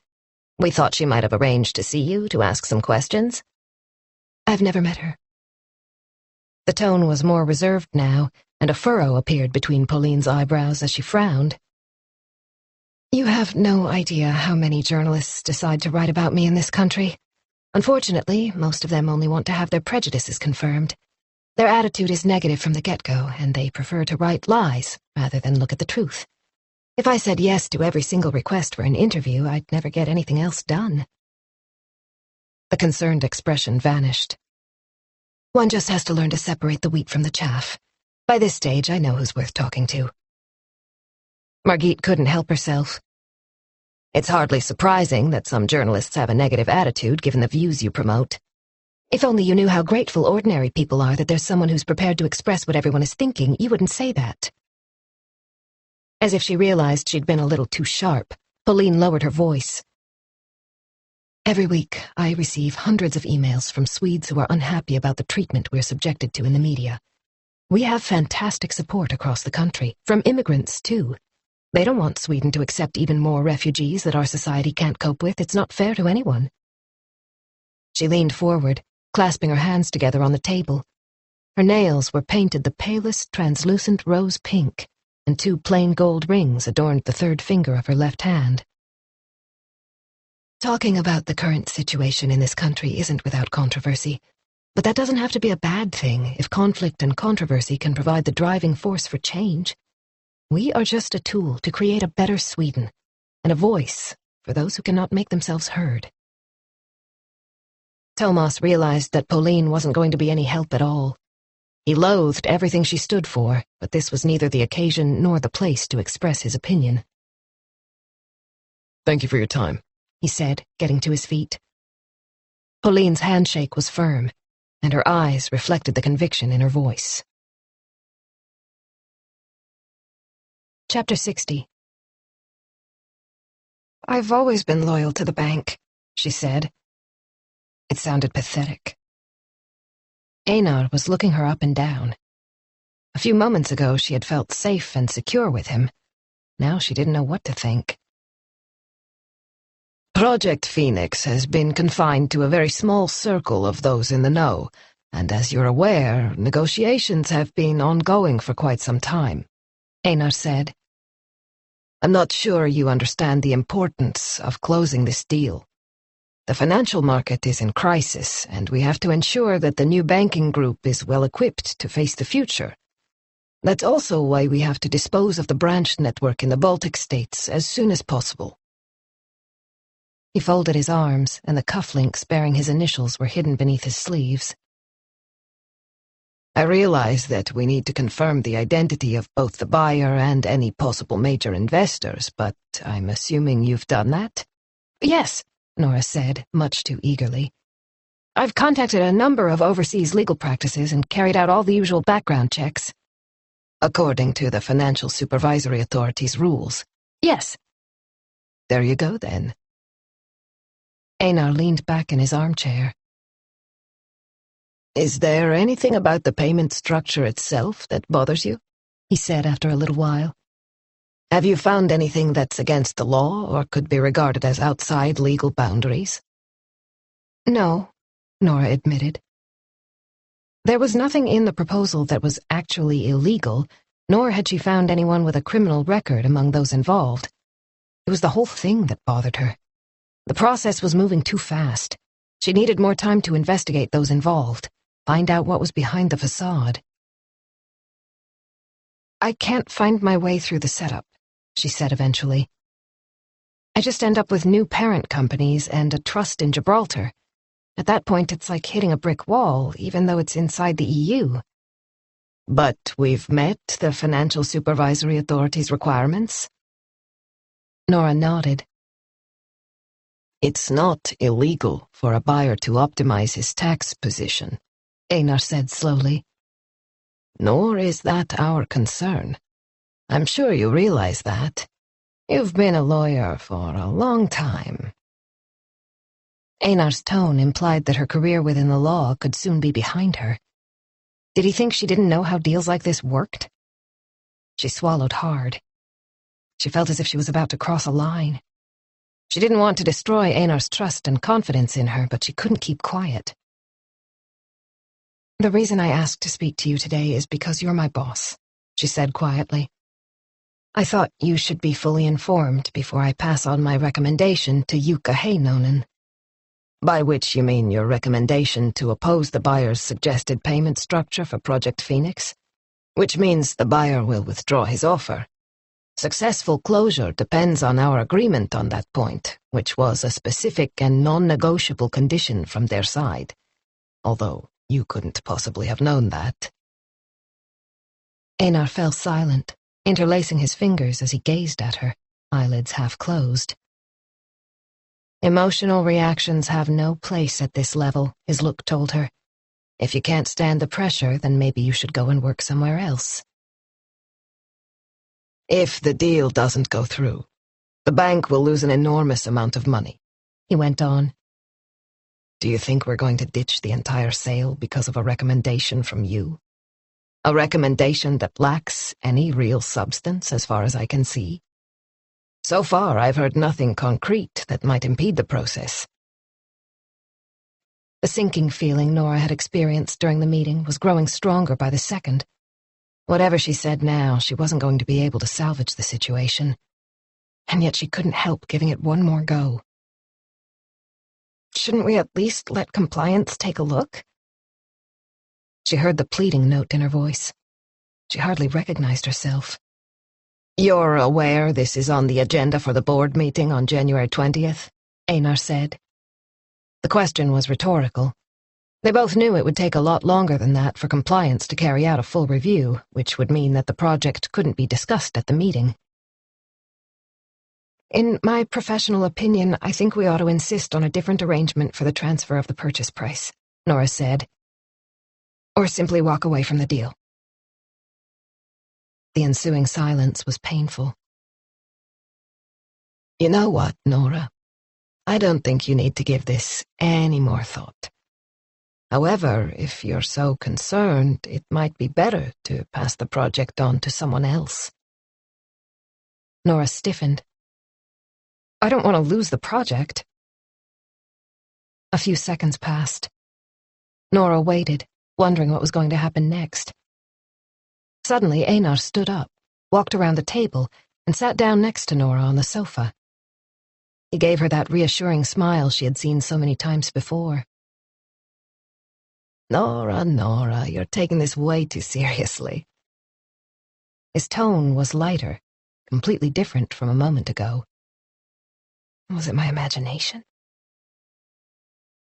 We thought she might have arranged to see you to ask some questions. I've never met her. The tone was more reserved now, and a furrow appeared between Pauline's eyebrows as she frowned. You have no idea how many journalists decide to write about me in this country. Unfortunately, most of them only want to have their prejudices confirmed. Their attitude is negative from the get-go, and they prefer to write lies rather than look at the truth. If I said yes to every single request for an interview, I'd never get anything else done. The concerned expression vanished. One just has to learn to separate the wheat from the chaff. By this stage, I know who's worth talking to. Margit couldn't help herself. It's hardly surprising that some journalists have a negative attitude given the views you promote. If only you knew how grateful ordinary people are that there's someone who's prepared to express what everyone is thinking, you wouldn't say that. As if she realized she'd been a little too sharp, Pauline lowered her voice. Every week, I receive hundreds of emails from Swedes who are unhappy about the treatment we're subjected to in the media. We have fantastic support across the country, from immigrants, too. They don't want Sweden to accept even more refugees that our society can't cope with. It's not fair to anyone. She leaned forward, clasping her hands together on the table. Her nails were painted the palest translucent rose pink, and 2 plain gold rings adorned the third finger of her left hand. Talking about the current situation in this country isn't without controversy, but that doesn't have to be a bad thing if conflict and controversy can provide the driving force for change. We are just a tool to create a better Sweden, and a voice for those who cannot make themselves heard. Tomas realized that Pauline wasn't going to be any help at all. He loathed everything she stood for, but this was neither the occasion nor the place to express his opinion. Thank you for your time, he said, getting to his feet. Pauline's handshake was firm, and her eyes reflected the conviction in her voice. Chapter 60. I've always been loyal to the bank, she said. It sounded pathetic. Einar was looking her up and down. A few moments ago she had felt safe and secure with him. Now she didn't know what to think. Project Phoenix has been confined to a very small circle of those in the know, and as you're aware, negotiations have been ongoing for quite some time, Einar said. I'm not sure you understand the importance of closing this deal. The financial market is in crisis, and we have to ensure that the new banking group is well equipped to face the future. That's also why we have to dispose of the branch network in the Baltic states as soon as possible. He folded his arms, and the cufflinks bearing his initials were hidden beneath his sleeves. I realize that we need to confirm the identity of both the buyer and any possible major investors, but I'm assuming you've done that? Yes, Nora said, much too eagerly. I've contacted a number of overseas legal practices and carried out all the usual background checks. According to the Financial Supervisory Authority's rules? Yes. There you go, then. Einar leaned back in his armchair. Is there anything about the payment structure itself that bothers you? He said after a little while. Have you found anything that's against the law or could be regarded as outside legal boundaries? No, Nora admitted. There was nothing in the proposal that was actually illegal, nor had she found anyone with a criminal record among those involved. It was the whole thing that bothered her. The process was moving too fast. She needed more time to investigate those involved, find out what was behind the facade. I can't find my way through the setup, she said eventually. I just end up with new parent companies and a trust in Gibraltar. At that point, it's like hitting a brick wall, even though it's inside the EU. But we've met the Financial Supervisory Authority's requirements? Nora nodded. It's not illegal for a buyer to optimize his tax position, Einar said slowly. Nor is that our concern. I'm sure you realize that. You've been a lawyer for a long time. Einar's tone implied that her career within the law could soon be behind her. Did he think she didn't know how deals like this worked? She swallowed hard. She felt as if she was about to cross a line. She didn't want to destroy Einar's trust and confidence in her, but she couldn't keep quiet. The reason I asked to speak to you today is because you're my boss, she said quietly. I thought you should be fully informed before I pass on my recommendation to Jukka Heinonen. By which you mean your recommendation to oppose the buyer's suggested payment structure for Project Phoenix? Which means the buyer will withdraw his offer. Successful closure depends on our agreement on that point, which was a specific and non-negotiable condition from their side. Although you couldn't possibly have known that. Einar fell silent, interlacing his fingers as he gazed at her, eyelids half closed. Emotional reactions have no place at this level, his look told her. If you can't stand the pressure, then maybe you should go and work somewhere else. If the deal doesn't go through, the bank will lose an enormous amount of money, he went on. Do you think we're going to ditch the entire sale because of a recommendation from you? A recommendation that lacks any real substance as far as I can see? So far, I've heard nothing concrete that might impede the process. The sinking feeling Nora had experienced during the meeting was growing stronger by the second. Whatever she said now, she wasn't going to be able to salvage the situation. And yet she couldn't help giving it one more go. Shouldn't we at least let compliance take a look? She heard the pleading note in her voice. She hardly recognized herself. You're aware this is on the agenda for the board meeting on January 20th, Einar said. The question was rhetorical. They both knew it would take a lot longer than that for compliance to carry out a full review, which would mean that the project couldn't be discussed at the meeting. In my professional opinion, I think we ought to insist on a different arrangement for the transfer of the purchase price, Nora said. Or simply walk away from the deal. The ensuing silence was painful. You know what, Nora? I don't think you need to give this any more thought. However, if you're so concerned, it might be better to pass the project on to someone else. Nora stiffened. I don't want to lose the project. A few seconds passed. Nora waited, wondering what was going to happen next. Suddenly, Einar stood up, walked around the table, and sat down next to Nora on the sofa. He gave her that reassuring smile she had seen so many times before. Nora, you're taking this way too seriously. His tone was lighter, completely different from a moment ago. Was it my imagination?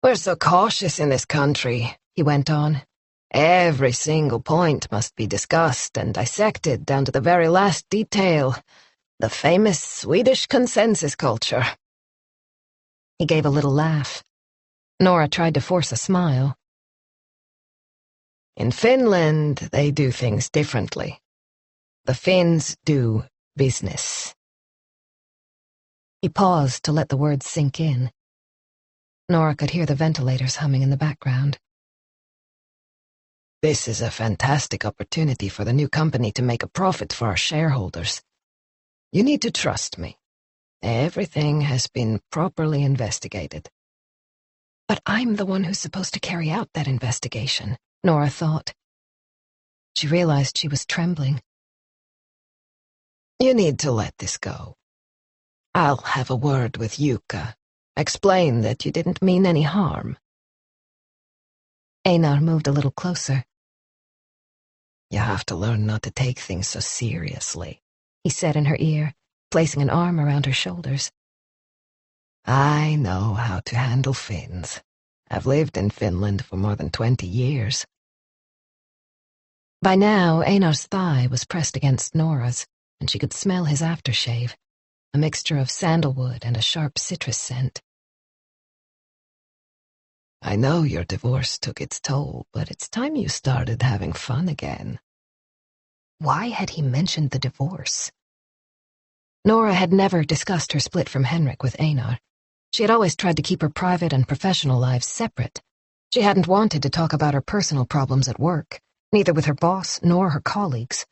We're so cautious in this country, he went on. Every single point must be discussed and dissected down to the very last detail. The famous Swedish consensus culture. He gave a little laugh. Nora tried to force a smile. In Finland, they do things differently. The Finns do business. He paused to let the words sink in. Nora could hear the ventilators humming in the background. This is a fantastic opportunity for the new company to make a profit for our shareholders. You need to trust me. Everything has been properly investigated. But I'm the one who's supposed to carry out that investigation, Nora thought. She realized she was trembling. You need to let this go. I'll have a word with Yuka. Explain that you didn't mean any harm. Einar moved a little closer. You have to learn not to take things so seriously, he said in her ear, placing an arm around her shoulders. I know how to handle Finns. I've lived in Finland for more than 20 years. By now, Einar's thigh was pressed against Nora's, and she could smell his aftershave, a mixture of sandalwood and a sharp citrus scent. I know your divorce took its toll, but it's time you started having fun again. Why had he mentioned the divorce? Nora had never discussed her split from Henrik with Einar. She had always tried to keep her private and professional lives separate. She hadn't wanted to talk about her personal problems at work, neither with her boss nor her colleagues.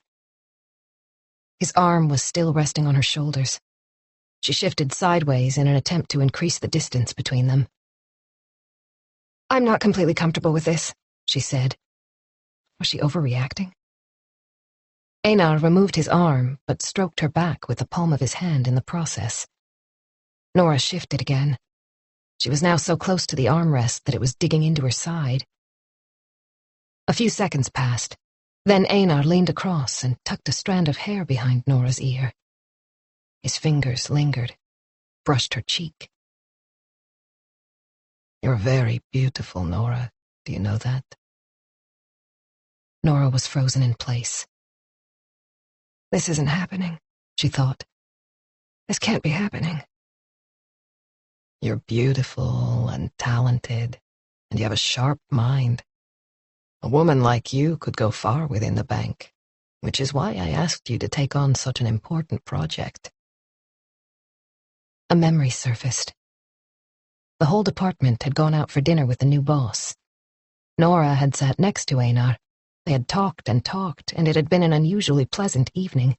His arm was still resting on her shoulders. She shifted sideways in an attempt to increase the distance between them. I'm not completely comfortable with this, she said. Was she overreacting? Einar removed his arm, but stroked her back with the palm of his hand in the process. Nora shifted again. She was now so close to the armrest that it was digging into her side. A few seconds passed. Then Einar leaned across and tucked a strand of hair behind Nora's ear. His fingers lingered, brushed her cheek. You're very beautiful, Nora. Do you know that? Nora was frozen in place. This isn't happening, she thought. This can't be happening. You're beautiful and talented, and you have a sharp mind. A woman like you could go far within the bank, which is why I asked you to take on such an important project. A memory surfaced. The whole department had gone out for dinner with the new boss. Nora had sat next to Einar. They had talked, and it had been an unusually pleasant evening.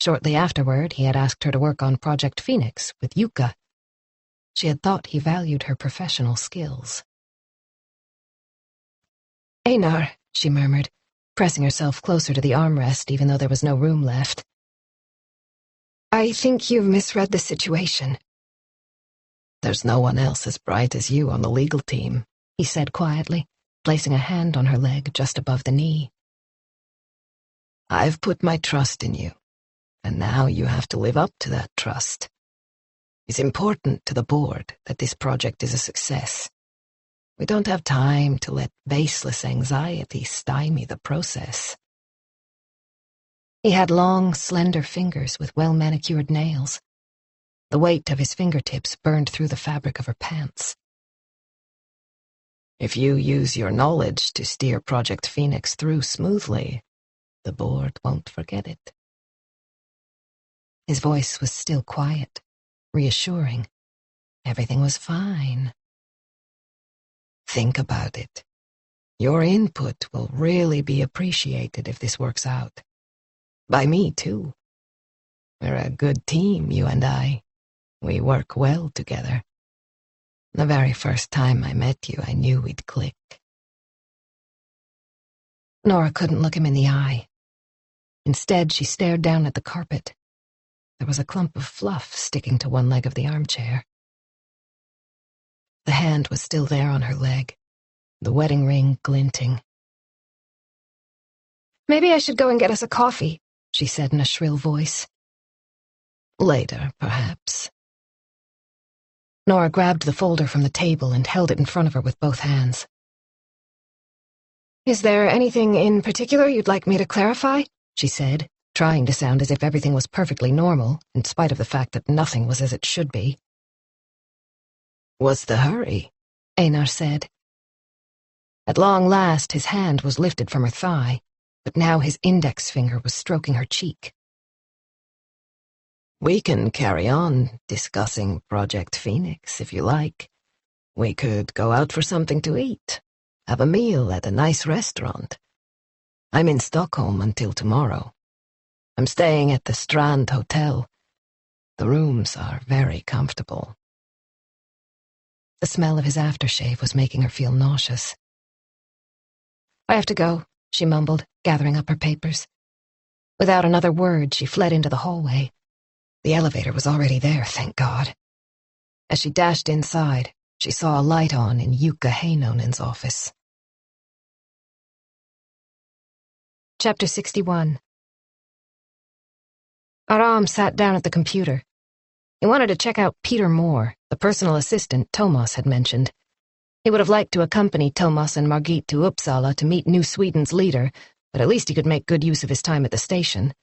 Shortly afterward, he had asked her to work on Project Phoenix with Yuka. She had thought he valued her professional skills. Einar, she murmured, pressing herself closer to the armrest even though there was no room left. I think you've misread the situation. There's no one else as bright as you on the legal team, he said quietly, placing a hand on her leg just above the knee. I've put my trust in you, and now you have to live up to that trust. It's important to the board that this project is a success. We don't have time to let baseless anxiety stymie the process. He had long, slender fingers with well-manicured nails. The weight of his fingertips burned through the fabric of her pants. If you use your knowledge to steer Project Phoenix through smoothly, the board won't forget it. His voice was still quiet, reassuring. Everything was fine. Think about it. Your input will really be appreciated if this works out. By me, too. We're a good team, you and I. We work well together. The very first time I met you, I knew we'd click. Nora couldn't look him in the eye. Instead, she stared down at the carpet. There was a clump of fluff sticking to one leg of the armchair. The hand was still there on her leg, the wedding ring glinting. Maybe I should go and get us a coffee, she said in a shrill voice. Later, perhaps. Nora grabbed the folder from the table and held it in front of her with both hands. Is there anything in particular you'd like me to clarify? She said, trying to sound as if everything was perfectly normal, in spite of the fact that nothing was as it should be. What's the hurry? Einar said. At long last, his hand was lifted from her thigh, but now his index finger was stroking her cheek. We can carry on discussing Project Phoenix if you like. We could go out for something to eat, have a meal at a nice restaurant. I'm in Stockholm until tomorrow. I'm staying at the Strand Hotel. The rooms are very comfortable." The smell of his aftershave was making her feel nauseous. "I have to go," she mumbled, gathering up her papers. Without another word, she fled into the hallway. The elevator was already there, thank God. As she dashed inside, she saw a light on in Jukka Heinonen's office. Chapter 61. Aram sat down at the computer. He wanted to check out Peter Moore, the personal assistant Thomas had mentioned. He would have liked to accompany Thomas and Margit to Uppsala to meet New Sweden's leader, but at least he could make good use of his time at the station.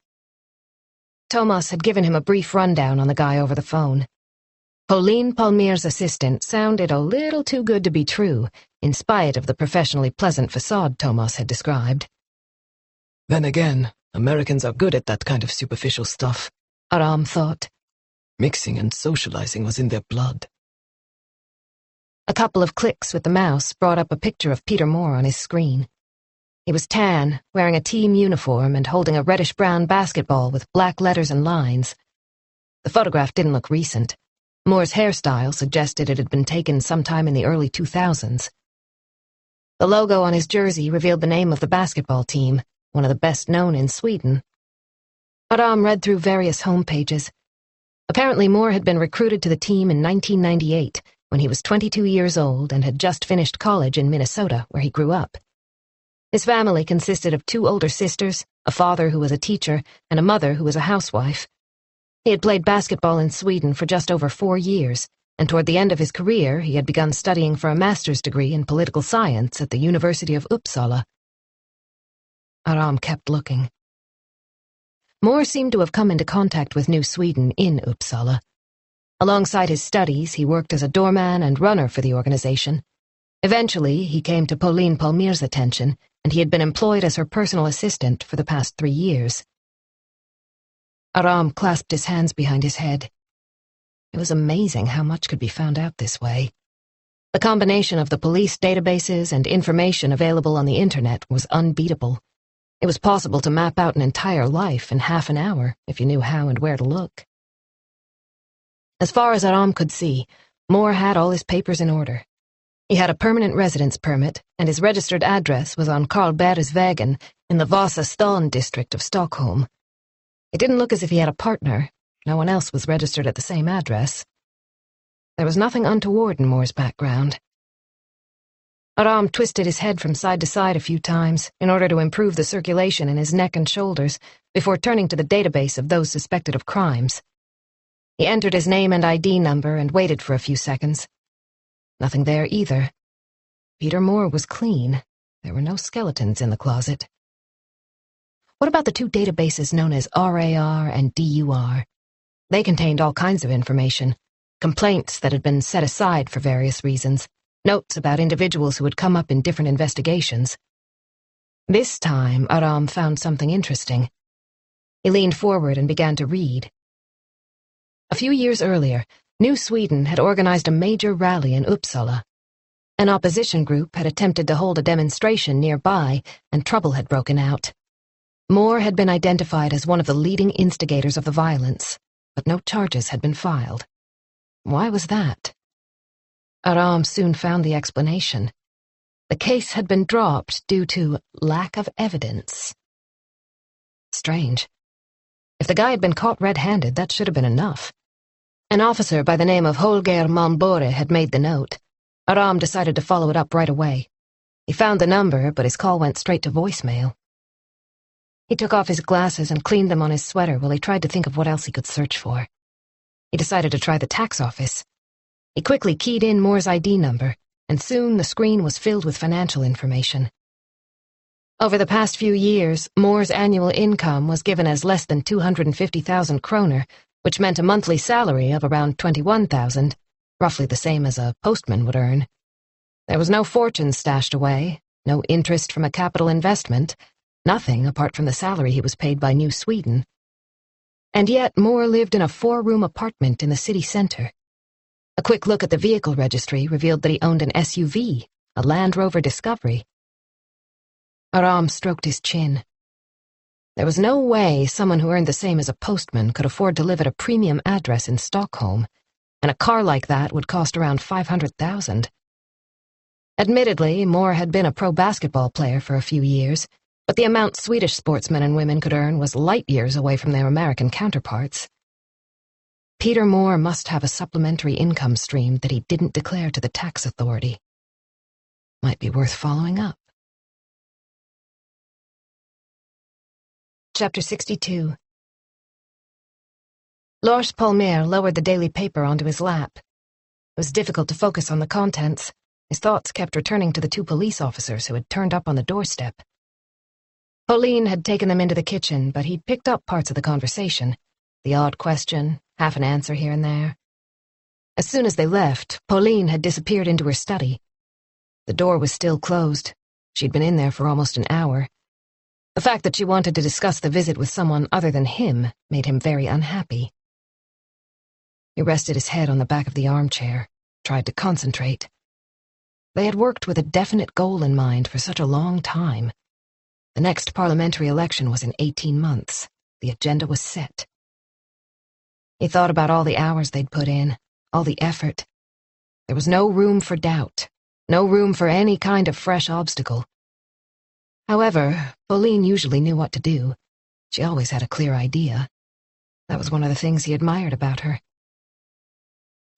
Thomas had given him a brief rundown on the guy over the phone. Pauline Palmier's assistant sounded a little too good to be true, in spite of the professionally pleasant facade Thomas had described. Then again, Americans are good at that kind of superficial stuff, Aram thought. Mixing and socializing was in their blood. A couple of clicks with the mouse brought up a picture of Peter Moore on his screen. He was tan, wearing a team uniform and holding a reddish-brown basketball with black letters and lines. The photograph didn't look recent. Moore's hairstyle suggested it had been taken sometime in the early 2000s. The logo on his jersey revealed the name of the basketball team, one of the best known in Sweden. Aram read through various home pages. Apparently Moore had been recruited to the team in 1998, when he was 22 years old and had just finished college in Minnesota, where he grew up. His family consisted of 2 older sisters, a father who was a teacher, and a mother who was a housewife. He had played basketball in Sweden for just over 4 years, and toward the end of his career he had begun studying for a master's degree in political science at the University of Uppsala. Aram kept looking. Moore seemed to have come into contact with New Sweden in Uppsala. Alongside his studies, he worked as a doorman and runner for the organization. Eventually, he came to Pauline Palmier's attention, and he had been employed as her personal assistant for the past 3 years. Aram clasped his hands behind his head. It was amazing how much could be found out this way. The combination of the police databases and information available on the internet was unbeatable. It was possible to map out an entire life in half an hour if you knew how and where to look. As far as Aram could see, Moore had all his papers in order. He had a permanent residence permit, and his registered address was on Karlbergsvägen in the Vasastan district of Stockholm. It didn't look as if he had a partner. No one else was registered at the same address. There was nothing untoward in Moore's background. Aram twisted his head from side to side a few times in order to improve the circulation in his neck and shoulders before turning to the database of those suspected of crimes. He entered his name and ID number and waited for a few seconds. Nothing there either. Peter Moore was clean. There were no skeletons in the closet. What about the 2 databases known as RAR and DUR? They contained all kinds of information, complaints that had been set aside for various reasons, notes about individuals who had come up in different investigations. This time, Aram found something interesting. He leaned forward and began to read. A few years earlier, New Sweden had organized a major rally in Uppsala. An opposition group had attempted to hold a demonstration nearby, and trouble had broken out. Moore had been identified as one of the leading instigators of the violence, but no charges had been filed. Why was that? Aram soon found the explanation. The case had been dropped due to lack of evidence. Strange. If the guy had been caught red-handed, that should have been enough. An officer by the name of Holger Malmbore had made the note. Aram decided to follow it up right away. He found the number, but his call went straight to voicemail. He took off his glasses and cleaned them on his sweater while he tried to think of what else he could search for. He decided to try the tax office. He quickly keyed in Moore's ID number, and soon the screen was filled with financial information. Over the past few years, Moore's annual income was given as less than 250,000 kroner, which meant a monthly salary of around 21,000, roughly the same as a postman would earn. There was no fortune stashed away, no interest from a capital investment, nothing apart from the salary he was paid by New Sweden. And yet Moore lived in a 4-room apartment in the city center. A quick look at the vehicle registry revealed that he owned an SUV, a Land Rover Discovery. Aram stroked his chin. There was no way someone who earned the same as a postman could afford to live at a premium address in Stockholm, and a car like that would cost around $500,000. Admittedly, Moore had been a pro basketball player for a few years, but the amount Swedish sportsmen and women could earn was light years away from their American counterparts. Peter Moore must have a supplementary income stream that he didn't declare to the tax authority. Might be worth following up. Chapter 62. Lars Palmer lowered the daily paper onto his lap. It was difficult to focus on the contents. His thoughts kept returning to the 2 police officers who had turned up on the doorstep. Pauline had taken them into the kitchen, but he'd picked up parts of the conversation. The odd question, half an answer here and there. As soon as they left, Pauline had disappeared into her study. The door was still closed. She'd been in there for almost an hour. The fact that she wanted to discuss the visit with someone other than him made him very unhappy. He rested his head on the back of the armchair, tried to concentrate. They had worked with a definite goal in mind for such a long time. The next parliamentary election was in 18 months. The agenda was set. He thought about all the hours they'd put in, all the effort. There was no room for doubt, no room for any kind of fresh obstacle. However, Pauline usually knew what to do. She always had a clear idea. That was one of the things he admired about her.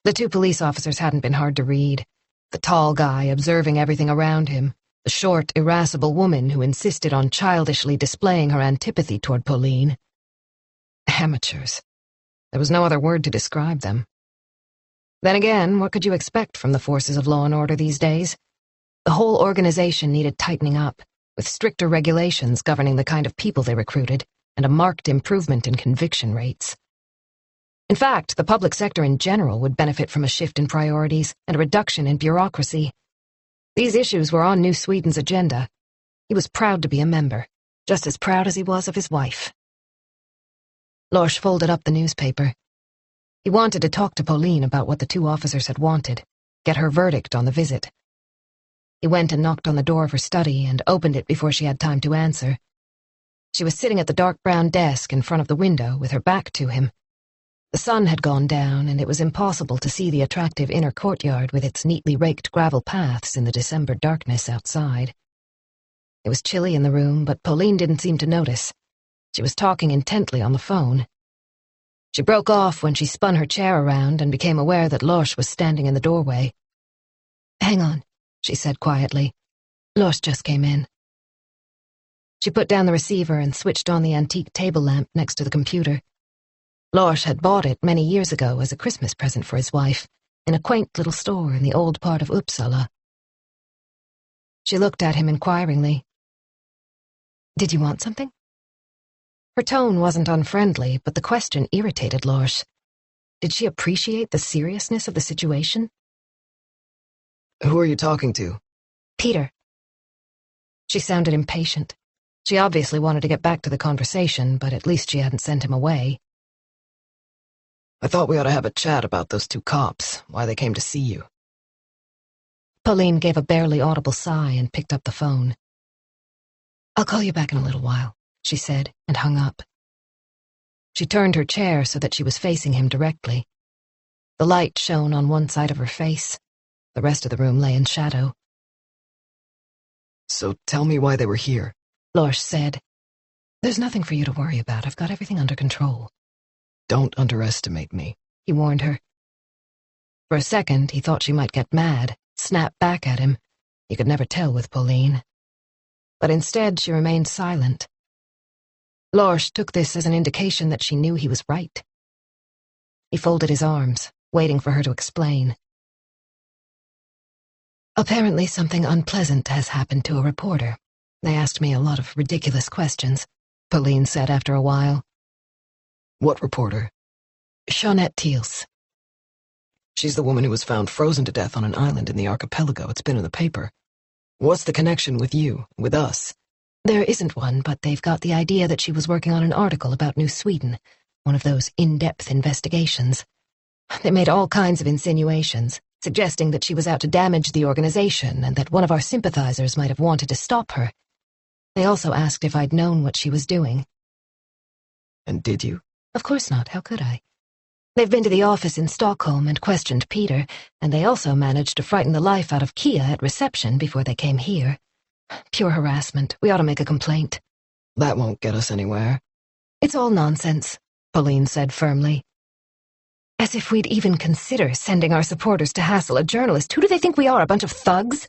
The 2 police officers hadn't been hard to read. The tall guy observing everything around him, the short, irascible woman who insisted on childishly displaying her antipathy toward Pauline. Amateurs. There was no other word to describe them. Then again, what could you expect from the forces of law and order these days? The whole organization needed tightening up, with stricter regulations governing the kind of people they recruited, and a marked improvement in conviction rates. In fact, the public sector in general would benefit from a shift in priorities and a reduction in bureaucracy. These issues were on New Sweden's agenda. He was proud to be a member, just as proud as he was of his wife. Lars folded up the newspaper. He wanted to talk to Pauline about what the 2 officers had wanted, get her verdict on the visit. He went and knocked on the door of her study and opened it before she had time to answer. She was sitting at the dark brown desk in front of the window with her back to him. The sun had gone down, and it was impossible to see the attractive inner courtyard with its neatly raked gravel paths in the December darkness outside. It was chilly in the room, but Pauline didn't seem to notice. She was talking intently on the phone. She broke off when she spun her chair around and became aware that Lars was standing in the doorway. "Hang on," she said quietly. "Lars just came in." She put down the receiver and switched on the antique table lamp next to the computer. Lars had bought it many years ago as a Christmas present for his wife, in a quaint little store in the old part of Uppsala. She looked at him inquiringly. "Did you want something?" Her tone wasn't unfriendly, but the question irritated Lars. Did she appreciate the seriousness of the situation? Who are you talking to? "Peter." She sounded impatient. She obviously wanted to get back to the conversation, but at least she hadn't sent him away. I thought we ought to have a chat about those 2 cops, why they came to see you. Pauline gave a barely audible sigh and picked up the phone. "I'll call you back in a little while," she said, and hung up. She turned her chair so that she was facing him directly. The light shone on one side of her face. The rest of the room lay in shadow. "So tell me why they were here," Lars said. "There's nothing for you to worry about. I've got everything under control." "Don't underestimate me," he warned her. For a second, he thought she might get mad, snap back at him. You could never tell with Pauline. But instead, she remained silent. Lars took this as an indication that she knew he was right. He folded his arms, waiting for her to explain. "Apparently something unpleasant has happened to a reporter. They asked me a lot of ridiculous questions," Pauline said after a while. "What reporter?" "Jeanette Thiels." "She's the woman who was found frozen to death on an island in the archipelago. It's been in the paper. What's the connection with you, with us?" "There isn't one, but they've got the idea that she was working on an article about New Sweden, one of those in-depth investigations. They made all kinds of insinuations, suggesting that she was out to damage the organization and that one of our sympathizers might have wanted to stop her. They also asked if I'd known what she was doing. And did you? Of course not. How could I? They've been to the office in Stockholm and questioned Peter, and they also managed to frighten the life out of Kia at reception before they came here. Pure harassment. We ought to make a complaint. That won't get us anywhere. It's all nonsense, Pauline said firmly. As if we'd even consider sending our supporters to hassle a journalist. Who do they think we are, a bunch of thugs?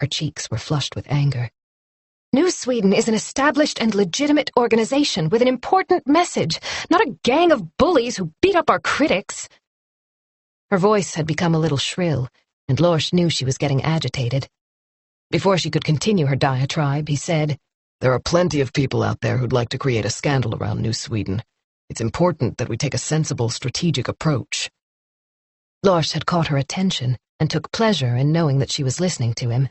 Her cheeks were flushed with anger. New Sweden is an established and legitimate organization with an important message, not a gang of bullies who beat up our critics. Her voice had become a little shrill, and Lorsch knew she was getting agitated. Before she could continue her diatribe, he said, "There are plenty of people out there who'd like to create a scandal around New Sweden. It's important that we take a sensible, strategic approach." Lorsch had caught her attention and took pleasure in knowing that she was listening to him.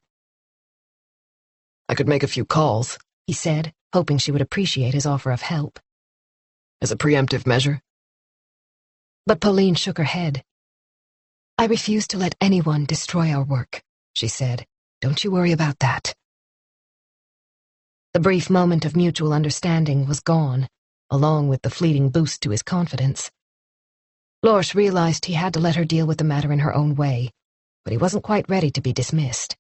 "I could make a few calls," he said, hoping she would appreciate his offer of help. "As a preemptive measure." But Pauline shook her head. "I refuse to let anyone destroy our work," she said. "Don't you worry about that." The brief moment of mutual understanding was gone, along with the fleeting boost to his confidence. Lorsch realized he had to let her deal with the matter in her own way, but he wasn't quite ready to be dismissed.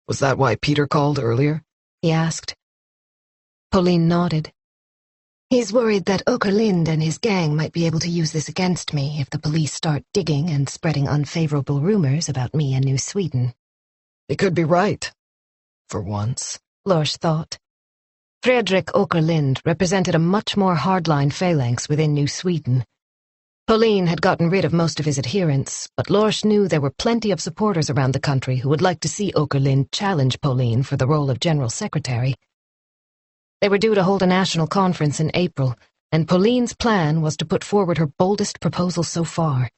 "Was that why Peter called earlier?" he asked. Pauline nodded. "He's worried that Linde and his gang might be able to use this against me if the police start digging and spreading unfavorable rumors about me and New Sweden." "He could be right. For once," Lorsch thought. Fredrik Linde represented a much more hardline phalanx within New Sweden. Pauline had gotten rid of most of his adherents, but Lorsch knew there were plenty of supporters around the country who would like to see Linde challenge Pauline for the role of General Secretary. They were due to hold a national conference in April, and Pauline's plan was to put forward her boldest proposal so far.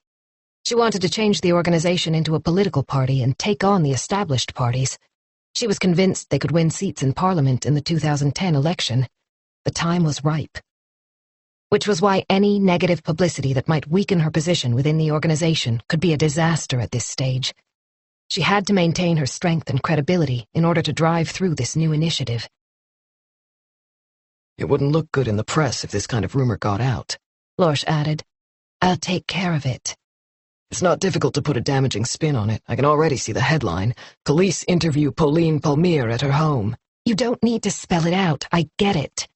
She wanted to change the organization into a political party and take on the established parties. She was convinced they could win seats in Parliament in the 2010 election. The time was ripe. Which was why any negative publicity that might weaken her position within the organization could be a disaster at this stage. She had to maintain her strength and credibility in order to drive through this new initiative. "It wouldn't look good in the press if this kind of rumor got out," Lorsch added. "I'll take care of it." "It's not difficult to put a damaging spin on it. I can already see the headline. Police interview Pauline Palmier at her home." "You don't need to spell it out. I get it."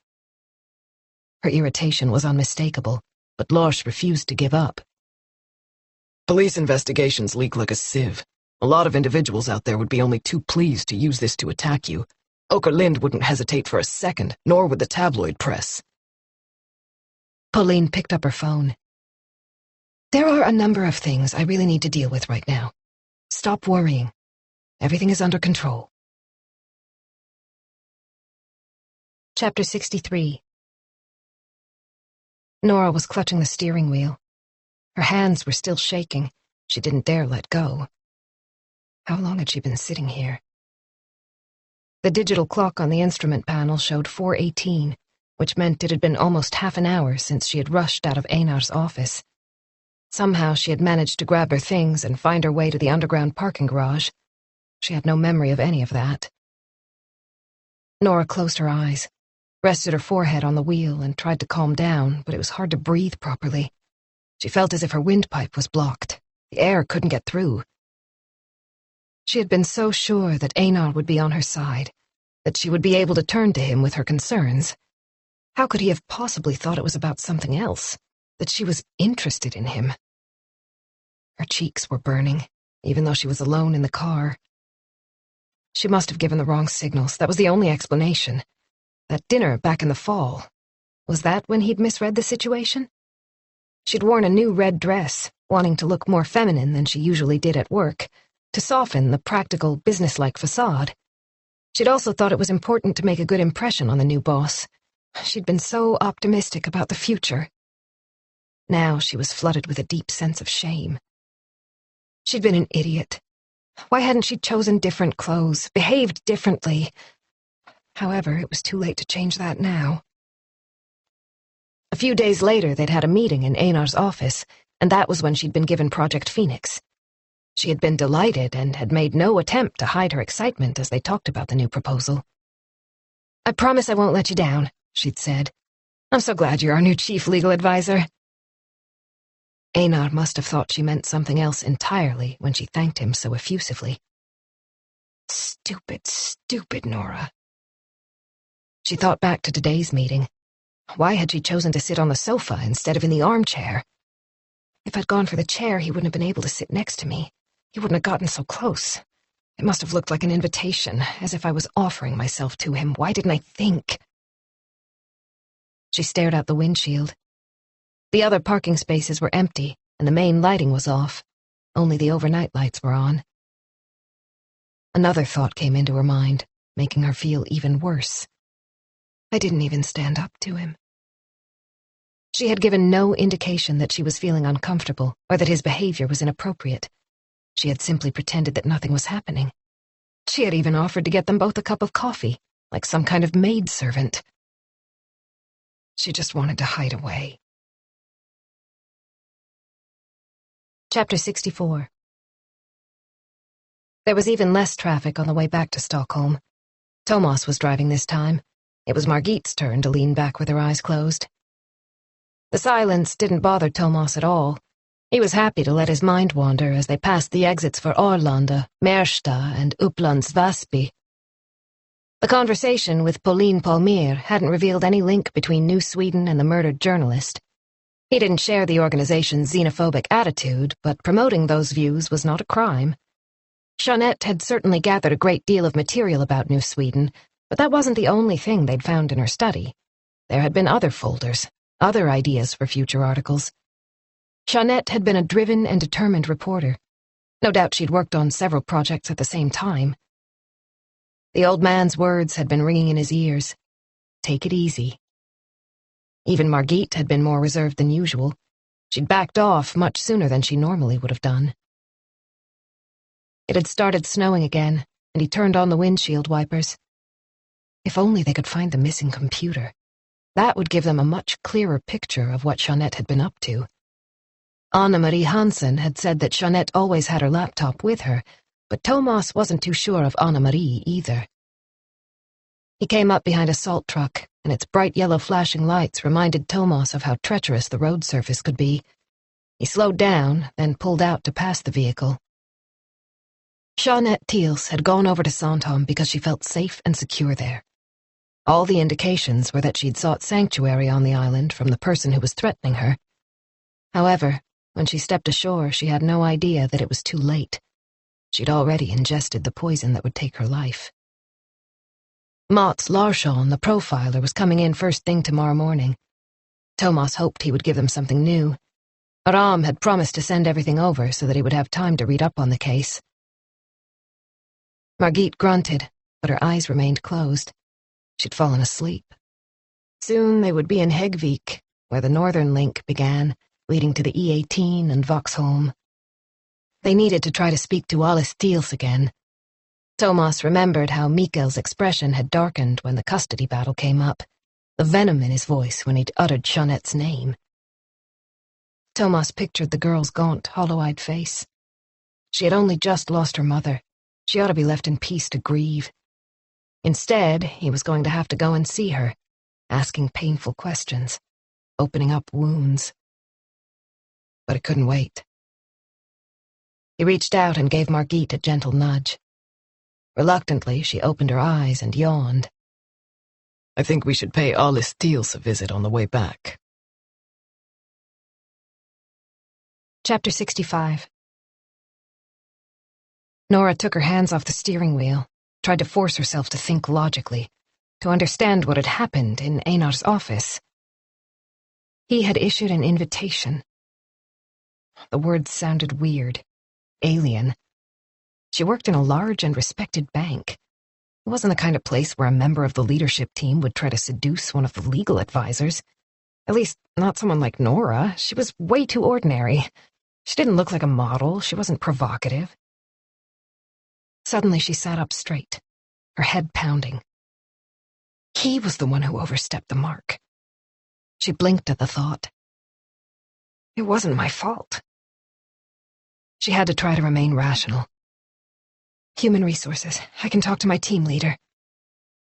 Her irritation was unmistakable, but Lorsch refused to give up. "Police investigations leak like a sieve. A lot of individuals out there would be only too pleased to use this to attack you. Linde wouldn't hesitate for a second, nor would the tabloid press." Pauline picked up her phone. "There are a number of things I really need to deal with right now. Stop worrying. Everything is under control." Chapter 63. Nora was clutching the steering wheel. Her hands were still shaking. She didn't dare let go. How long had she been sitting here? The digital clock on the instrument panel showed 4:18, which meant it had been almost half an hour since she had rushed out of Einar's office. Somehow she had managed to grab her things and find her way to the underground parking garage. She had no memory of any of that. Nora closed her eyes, rested her forehead on the wheel, and tried to calm down, but it was hard to breathe properly. She felt as if her windpipe was blocked. The air couldn't get through. She had been so sure that Einar would be on her side, that she would be able to turn to him with her concerns. How could he have possibly thought it was about something else, that she was interested in him? Her cheeks were burning, even though she was alone in the car. She must have given the wrong signals. That was the only explanation. That dinner back in the fall. Was that when he'd misread the situation? She'd worn a new red dress, wanting to look more feminine than she usually did at work, to soften the practical, businesslike facade. She'd also thought it was important to make a good impression on the new boss. She'd been so optimistic about the future. Now she was flooded with a deep sense of shame. She'd been an idiot. Why hadn't she chosen different clothes, behaved differently? However, it was too late to change that now. A few days later, they'd had a meeting in Einar's office, and that was when she'd been given Project Phoenix. She had been delighted and had made no attempt to hide her excitement as they talked about the new proposal. "I promise I won't let you down," she'd said. "I'm so glad you're our new chief legal advisor." Einar must have thought she meant something else entirely when she thanked him so effusively. Stupid, stupid Nora. She thought back to today's meeting. Why had she chosen to sit on the sofa instead of in the armchair? If I'd gone for the chair, he wouldn't have been able to sit next to me. He wouldn't have gotten so close. It must have looked like an invitation, as if I was offering myself to him. Why didn't I think? She stared out the windshield. The other parking spaces were empty, and the main lighting was off. Only the overnight lights were on. Another thought came into her mind, making her feel even worse. I didn't even stand up to him. She had given no indication that she was feeling uncomfortable or that his behavior was inappropriate. She had simply pretended that nothing was happening. She had even offered to get them both a cup of coffee, like some kind of maidservant. She just wanted to hide away. Chapter 64. There was even less traffic on the way back to Stockholm. Tomas was driving this time. It was Margit's turn to lean back with her eyes closed. The silence didn't bother Tomas at all. He was happy to let his mind wander as they passed the exits for Arlanda, Märsta, and Upplands Väsby. The conversation with Pauline Palmier hadn't revealed any link between New Sweden and the murdered journalist. He didn't share the organization's xenophobic attitude, but promoting those views was not a crime. Jeanette had certainly gathered a great deal of material about New Sweden, but that wasn't the only thing they'd found in her study. There had been other folders, other ideas for future articles. Jeanette had been a driven and determined reporter. No doubt she'd worked on several projects at the same time. The old man's words had been ringing in his ears. Take it easy. Even Margit had been more reserved than usual. She'd backed off much sooner than she normally would have done. It had started snowing again, and he turned on the windshield wipers. If only they could find the missing computer. That would give them a much clearer picture of what Jeanette had been up to. Anna-Marie Hansen had said that Jeanette always had her laptop with her, but Tomas wasn't too sure of Anna-Marie either. He came up behind a salt truck, and its bright yellow flashing lights reminded Tomas of how treacherous the road surface could be. He slowed down, then pulled out to pass the vehicle. Jeanette Thiels had gone over to Sandhamn because she felt safe and secure there. All the indications were that she'd sought sanctuary on the island from the person who was threatening her. However, when she stepped ashore, she had no idea that it was too late. She'd already ingested the poison that would take her life. Mats Larsson, the profiler, was coming in first thing tomorrow morning. Tomas hoped he would give them something new. Aram had promised to send everything over so that he would have time to read up on the case. Margit grunted, but her eyes remained closed. She'd fallen asleep. Soon they would be in Häggvik, where the northern link began, leading to the E18 and Vaxholm. They needed to try to speak to Alice Thiels again. Tomas remembered how Mikael's expression had darkened when the custody battle came up, the venom in his voice when he'd uttered Jeanette's name. Tomas pictured the girl's gaunt, hollow-eyed face. She had only just lost her mother. She ought to be left in peace to grieve. Instead, he was going to have to go and see her, asking painful questions, opening up wounds. But it couldn't wait. He reached out and gave Margit a gentle nudge. Reluctantly, she opened her eyes and yawned. I think we should pay Alice Thiels a visit on the way back. Chapter 65. Nora took her hands off the steering wheel, tried to force herself to think logically, to understand what had happened in Einar's office. He had issued an invitation. The words sounded weird, alien. She worked in a large and respected bank. It wasn't the kind of place where a member of the leadership team would try to seduce one of the legal advisors. At least, not someone like Nora. She was way too ordinary. She didn't look like a model. She wasn't provocative. Suddenly she sat up straight, her head pounding. He was the one who overstepped the mark. She blinked at the thought. It wasn't my fault. She had to try to remain rational. Human resources. I can talk to my team leader.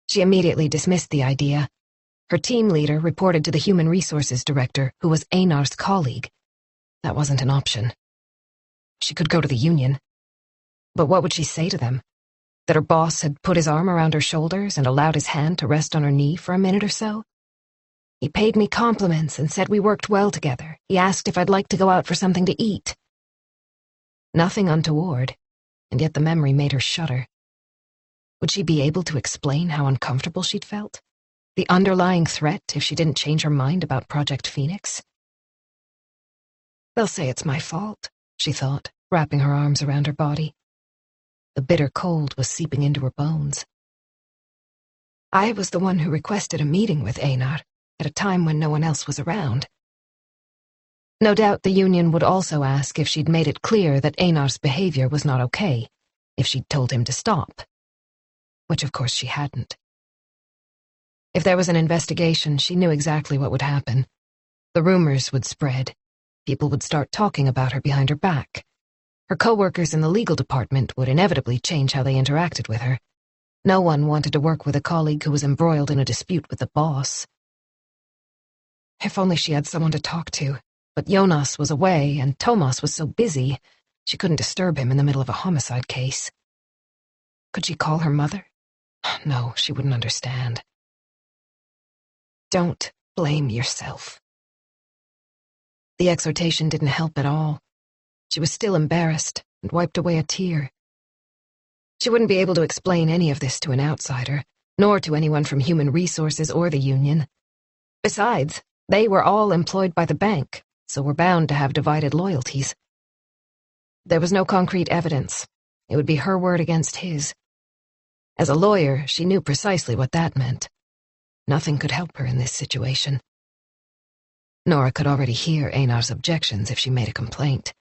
She immediately dismissed the idea. Her team leader reported to the human resources director, who was Einar's colleague. That wasn't an option. She could go to the union. But what would she say to them? That her boss had put his arm around her shoulders and allowed his hand to rest on her knee for a minute or so? He paid me compliments and said we worked well together. He asked if I'd like to go out for something to eat. Nothing untoward, and yet the memory made her shudder. Would she be able to explain how uncomfortable she'd felt? The underlying threat if she didn't change her mind about Project Phoenix? They'll say it's my fault, she thought, wrapping her arms around her body. The bitter cold was seeping into her bones. I was the one who requested a meeting with Einar at a time when no one else was around. No doubt the union would also ask if she'd made it clear that Einar's behavior was not okay, if she'd told him to stop. Which of course she hadn't. If there was an investigation, she knew exactly what would happen. The rumors would spread. People would start talking about her behind her back. Her co-workers in the legal department would inevitably change how they interacted with her. No one wanted to work with a colleague who was embroiled in a dispute with the boss. If only she had someone to talk to. But Jonas was away, and Tomas was so busy, she couldn't disturb him in the middle of a homicide case. Could she call her mother? No, she wouldn't understand. Don't blame yourself. The exhortation didn't help at all. She was still embarrassed and wiped away a tear. She wouldn't be able to explain any of this to an outsider, nor to anyone from Human Resources or the union. Besides, they were all employed by the bank, so were bound to have divided loyalties. There was no concrete evidence. It would be her word against his. As a lawyer, she knew precisely what that meant. Nothing could help her in this situation. Nora could already hear Einar's objections if she made a complaint.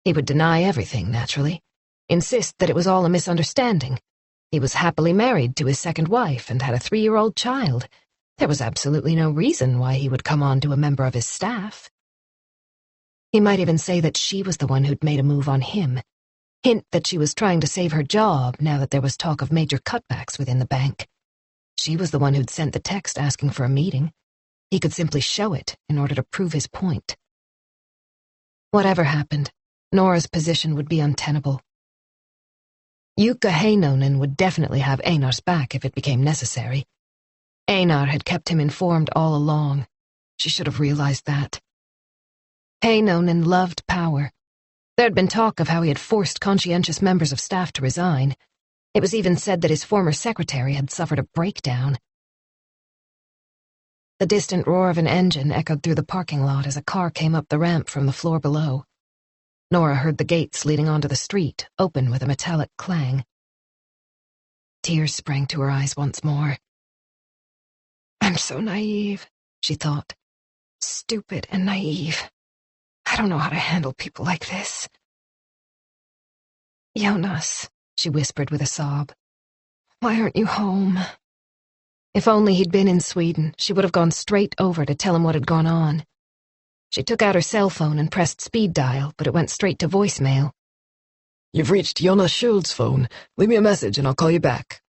He would deny everything, naturally. Insist that it was all a misunderstanding. He was happily married to his second wife and had a 3-year-old child. There was absolutely no reason why he would come on to a member of his staff. He might even say that she was the one who'd made a move on him. Hint that she was trying to save her job now that there was talk of major cutbacks within the bank. She was the one who'd sent the text asking for a meeting. He could simply show it in order to prove his point. Whatever happened, Nora's position would be untenable. Jukka Heinonen would definitely have Einar's back if it became necessary. Einar had kept him informed all along. She should have realized that. Heinonen loved power. There had been talk of how he had forced conscientious members of staff to resign. It was even said that his former secretary had suffered a breakdown. The distant roar of an engine echoed through the parking lot as a car came up the ramp from the floor below. Nora heard the gates leading onto the street open with a metallic clang. Tears sprang to her eyes once more. I'm so naive, she thought. Stupid and naive. I don't know how to handle people like this. Jonas, she whispered with a sob. Why aren't you home? If only he'd been in Sweden, she would have gone straight over to tell him what had gone on. She took out her cell phone and pressed speed dial, but it went straight to voicemail. You've reached Jonas Schultz's phone. Leave me a message and I'll call you back.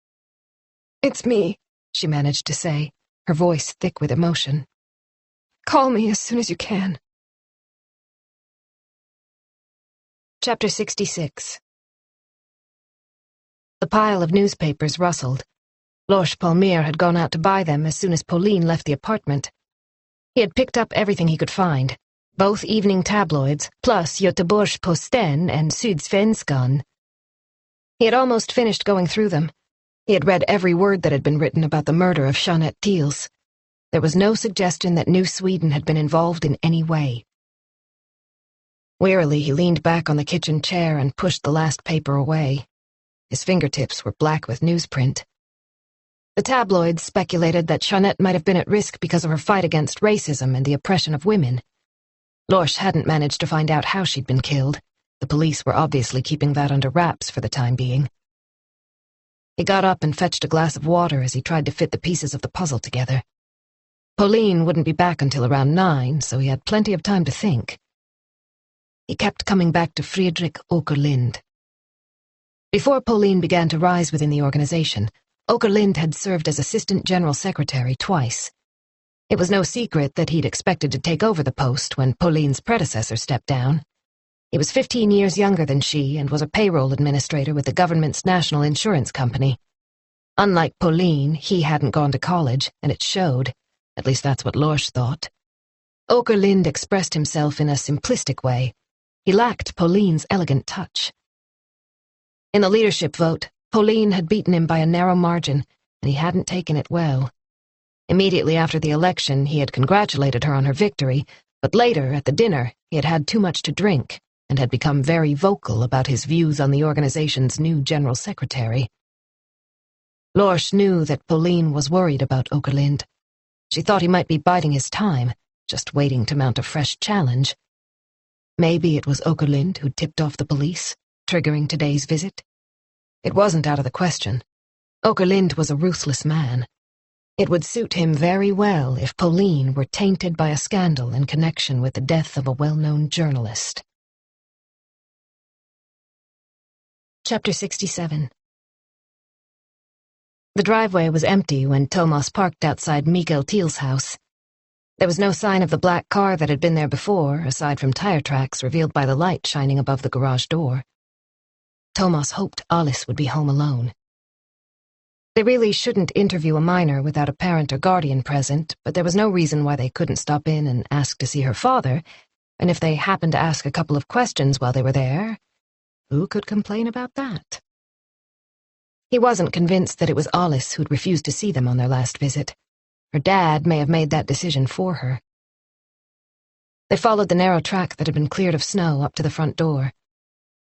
It's me, she managed to say, her voice thick with emotion. Call me as soon as you can. Chapter 66. The pile of newspapers rustled. Lars Palmer had gone out to buy them as soon as Pauline left the apartment. He had picked up everything he could find, both evening tabloids, plus Göteborgs-Posten and Sydsvenskan. He had almost finished going through them. He had read every word that had been written about the murder of Jeanette Thiels. There was no suggestion that New Sweden had been involved in any way. Wearily, he leaned back on the kitchen chair and pushed the last paper away. His fingertips were black with newsprint. The tabloids speculated that Jeanette might have been at risk because of her fight against racism and the oppression of women. Lors hadn't managed to find out how she'd been killed. The police were obviously keeping that under wraps for the time being. He got up and fetched a glass of water as he tried to fit the pieces of the puzzle together. Pauline wouldn't be back until around 9, so he had plenty of time to think. He kept coming back to Fredrik Åkerlind. Before Pauline began to rise within the organization, Åkerlind had served as assistant general secretary twice. It was no secret that he'd expected to take over the post when Pauline's predecessor stepped down. He was 15 years younger than she and was a payroll administrator with the government's national insurance company. Unlike Pauline, he hadn't gone to college, and it showed. At least that's what Lorsch thought. Åke Linde expressed himself in a simplistic way. He lacked Pauline's elegant touch. In the leadership vote, Pauline had beaten him by a narrow margin, and he hadn't taken it well. Immediately after the election, he had congratulated her on her victory, but later, at the dinner, he had had too much to drink and had become very vocal about his views on the organization's new general secretary. Lorsch knew that Pauline was worried about Åke Linde. She thought he might be biding his time, just waiting to mount a fresh challenge. Maybe it was Åke Linde who tipped off the police, triggering today's visit. It wasn't out of the question. Åke Linde was a ruthless man. It would suit him very well if Pauline were tainted by a scandal in connection with the death of a well-known journalist. Chapter 67. The driveway was empty when Thomas parked outside Mikael Thiel's house. There was no sign of the black car that had been there before, aside from tire tracks revealed by the light shining above the garage door. Thomas hoped Alice would be home alone. They really shouldn't interview a minor without a parent or guardian present, but there was no reason why they couldn't stop in and ask to see her father, and if they happened to ask a couple of questions while they were there, who could complain about that? He wasn't convinced that it was Alice who'd refused to see them on their last visit. Her dad may have made that decision for her. They followed the narrow track that had been cleared of snow up to the front door.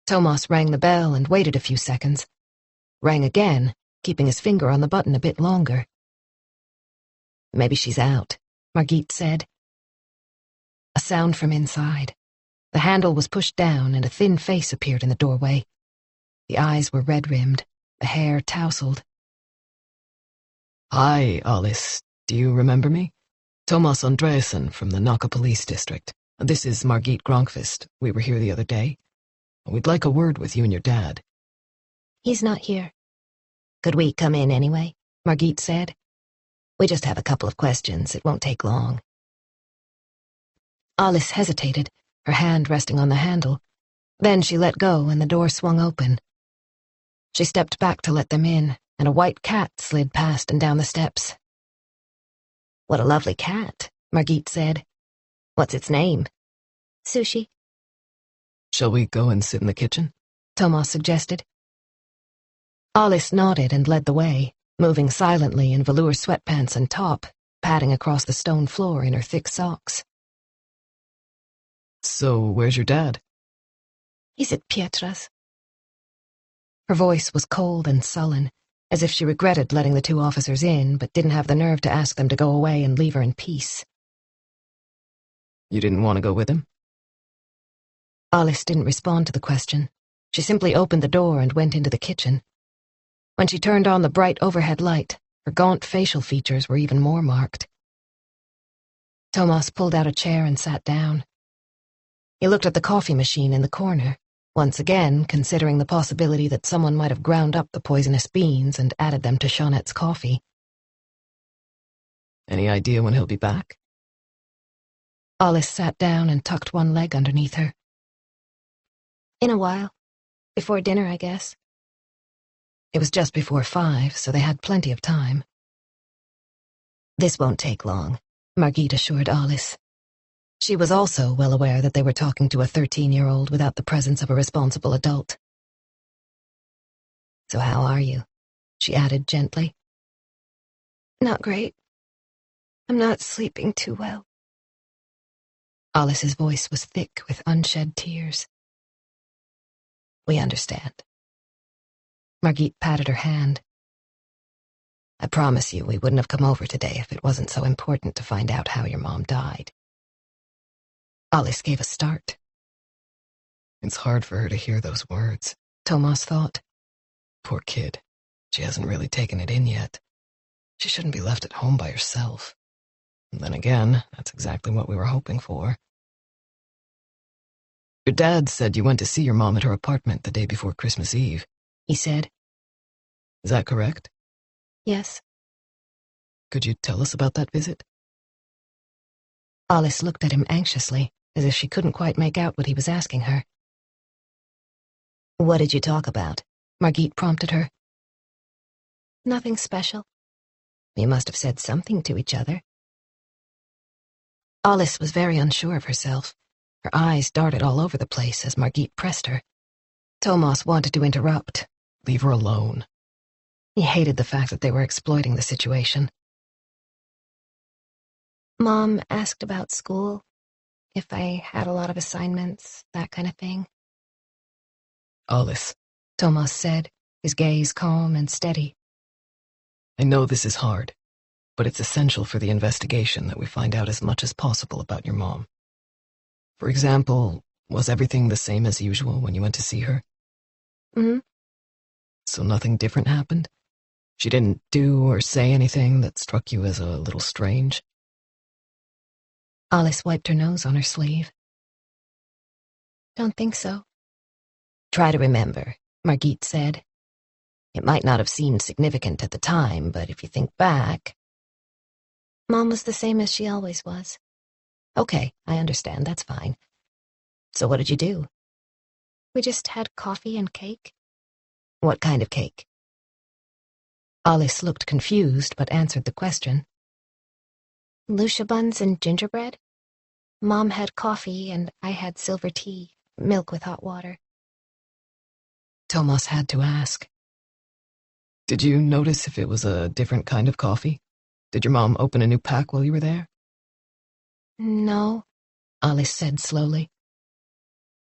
Thomas rang the bell and waited a few seconds. Rang again, keeping his finger on the button a bit longer. "Maybe she's out," Margit said. A sound from inside. The handle was pushed down and a thin face appeared in the doorway. The eyes were red-rimmed, the hair tousled. "Hi, Alice. Do you remember me? Thomas Andreasen from the Nacka Police District. This is Margit Gronkvist. We were here the other day. We'd like a word with you and your dad." He's not here. Could we come in anyway? Margit said. We just have a couple of questions. It won't take long. Alice hesitated, her hand resting on the handle. Then she let go and the door swung open. She stepped back to let them in, and a white cat slid past and down the steps. What a lovely cat, Margit said. What's its name? Sushi. "Shall we go and sit in the kitchen?" Thomas suggested. Alice nodded and led the way, moving silently in velour sweatpants and top, padding across the stone floor in her thick socks. "So, where's your dad?" "He's at Pietra's." Her voice was cold and sullen, as if she regretted letting the two officers in, but didn't have the nerve to ask them to go away and leave her in peace. "You didn't want to go with him?" Alice didn't respond to the question. She simply opened the door and went into the kitchen. When she turned on the bright overhead light, her gaunt facial features were even more marked. Thomas pulled out a chair and sat down. He looked at the coffee machine in the corner, once again considering the possibility that someone might have ground up the poisonous beans and added them to Jeanette's coffee. "Any idea when he'll be back?" Alice sat down and tucked one leg underneath her. In a while. Before dinner, I guess. It was just before 5, so they had plenty of time. This won't take long, Margit assured Alice. She was also well aware that they were talking to a 13-year-old without the presence of a responsible adult. So how are you? She added gently. Not great. I'm not sleeping too well. Alice's voice was thick with unshed tears. We understand. Margit patted her hand. I promise you we wouldn't have come over today if it wasn't so important to find out how your mom died. Alice gave a start. It's hard for her to hear those words, Thomas thought. Poor kid. She hasn't really taken it in yet. She shouldn't be left at home by herself. And then again, that's exactly what we were hoping for. Your dad said you went to see your mom at her apartment the day before Christmas Eve, he said. Is that correct? Yes. Could you tell us about that visit? Alice looked at him anxiously, as if she couldn't quite make out what he was asking her. What did you talk about? Margit prompted her. Nothing special. You must have said something to each other. Alice was very unsure of herself. Her eyes darted all over the place as Margit pressed her. Tomas wanted to interrupt. Leave her alone. He hated the fact that they were exploiting the situation. Mom asked about school, if I had a lot of assignments, that kind of thing. Alice, Tomas said, his gaze calm and steady. I know this is hard, but it's essential for the investigation that we find out as much as possible about your mom. For example, was everything the same as usual when you went to see her? Mm-hmm. So nothing different happened? She didn't do or say anything that struck you as a little strange? Alice wiped her nose on her sleeve. Don't think so. Try to remember, Margit said. It might not have seemed significant at the time, but if you think back... Mom was the same as she always was. Okay, I understand, that's fine. So what did you do? We just had coffee and cake. What kind of cake? Alice looked confused, but answered the question. Lucia buns and gingerbread. Mom had coffee and I had silver tea, milk with hot water. Tomas had to ask. Did you notice if it was a different kind of coffee? Did your mom open a new pack while you were there? No, Alice said slowly.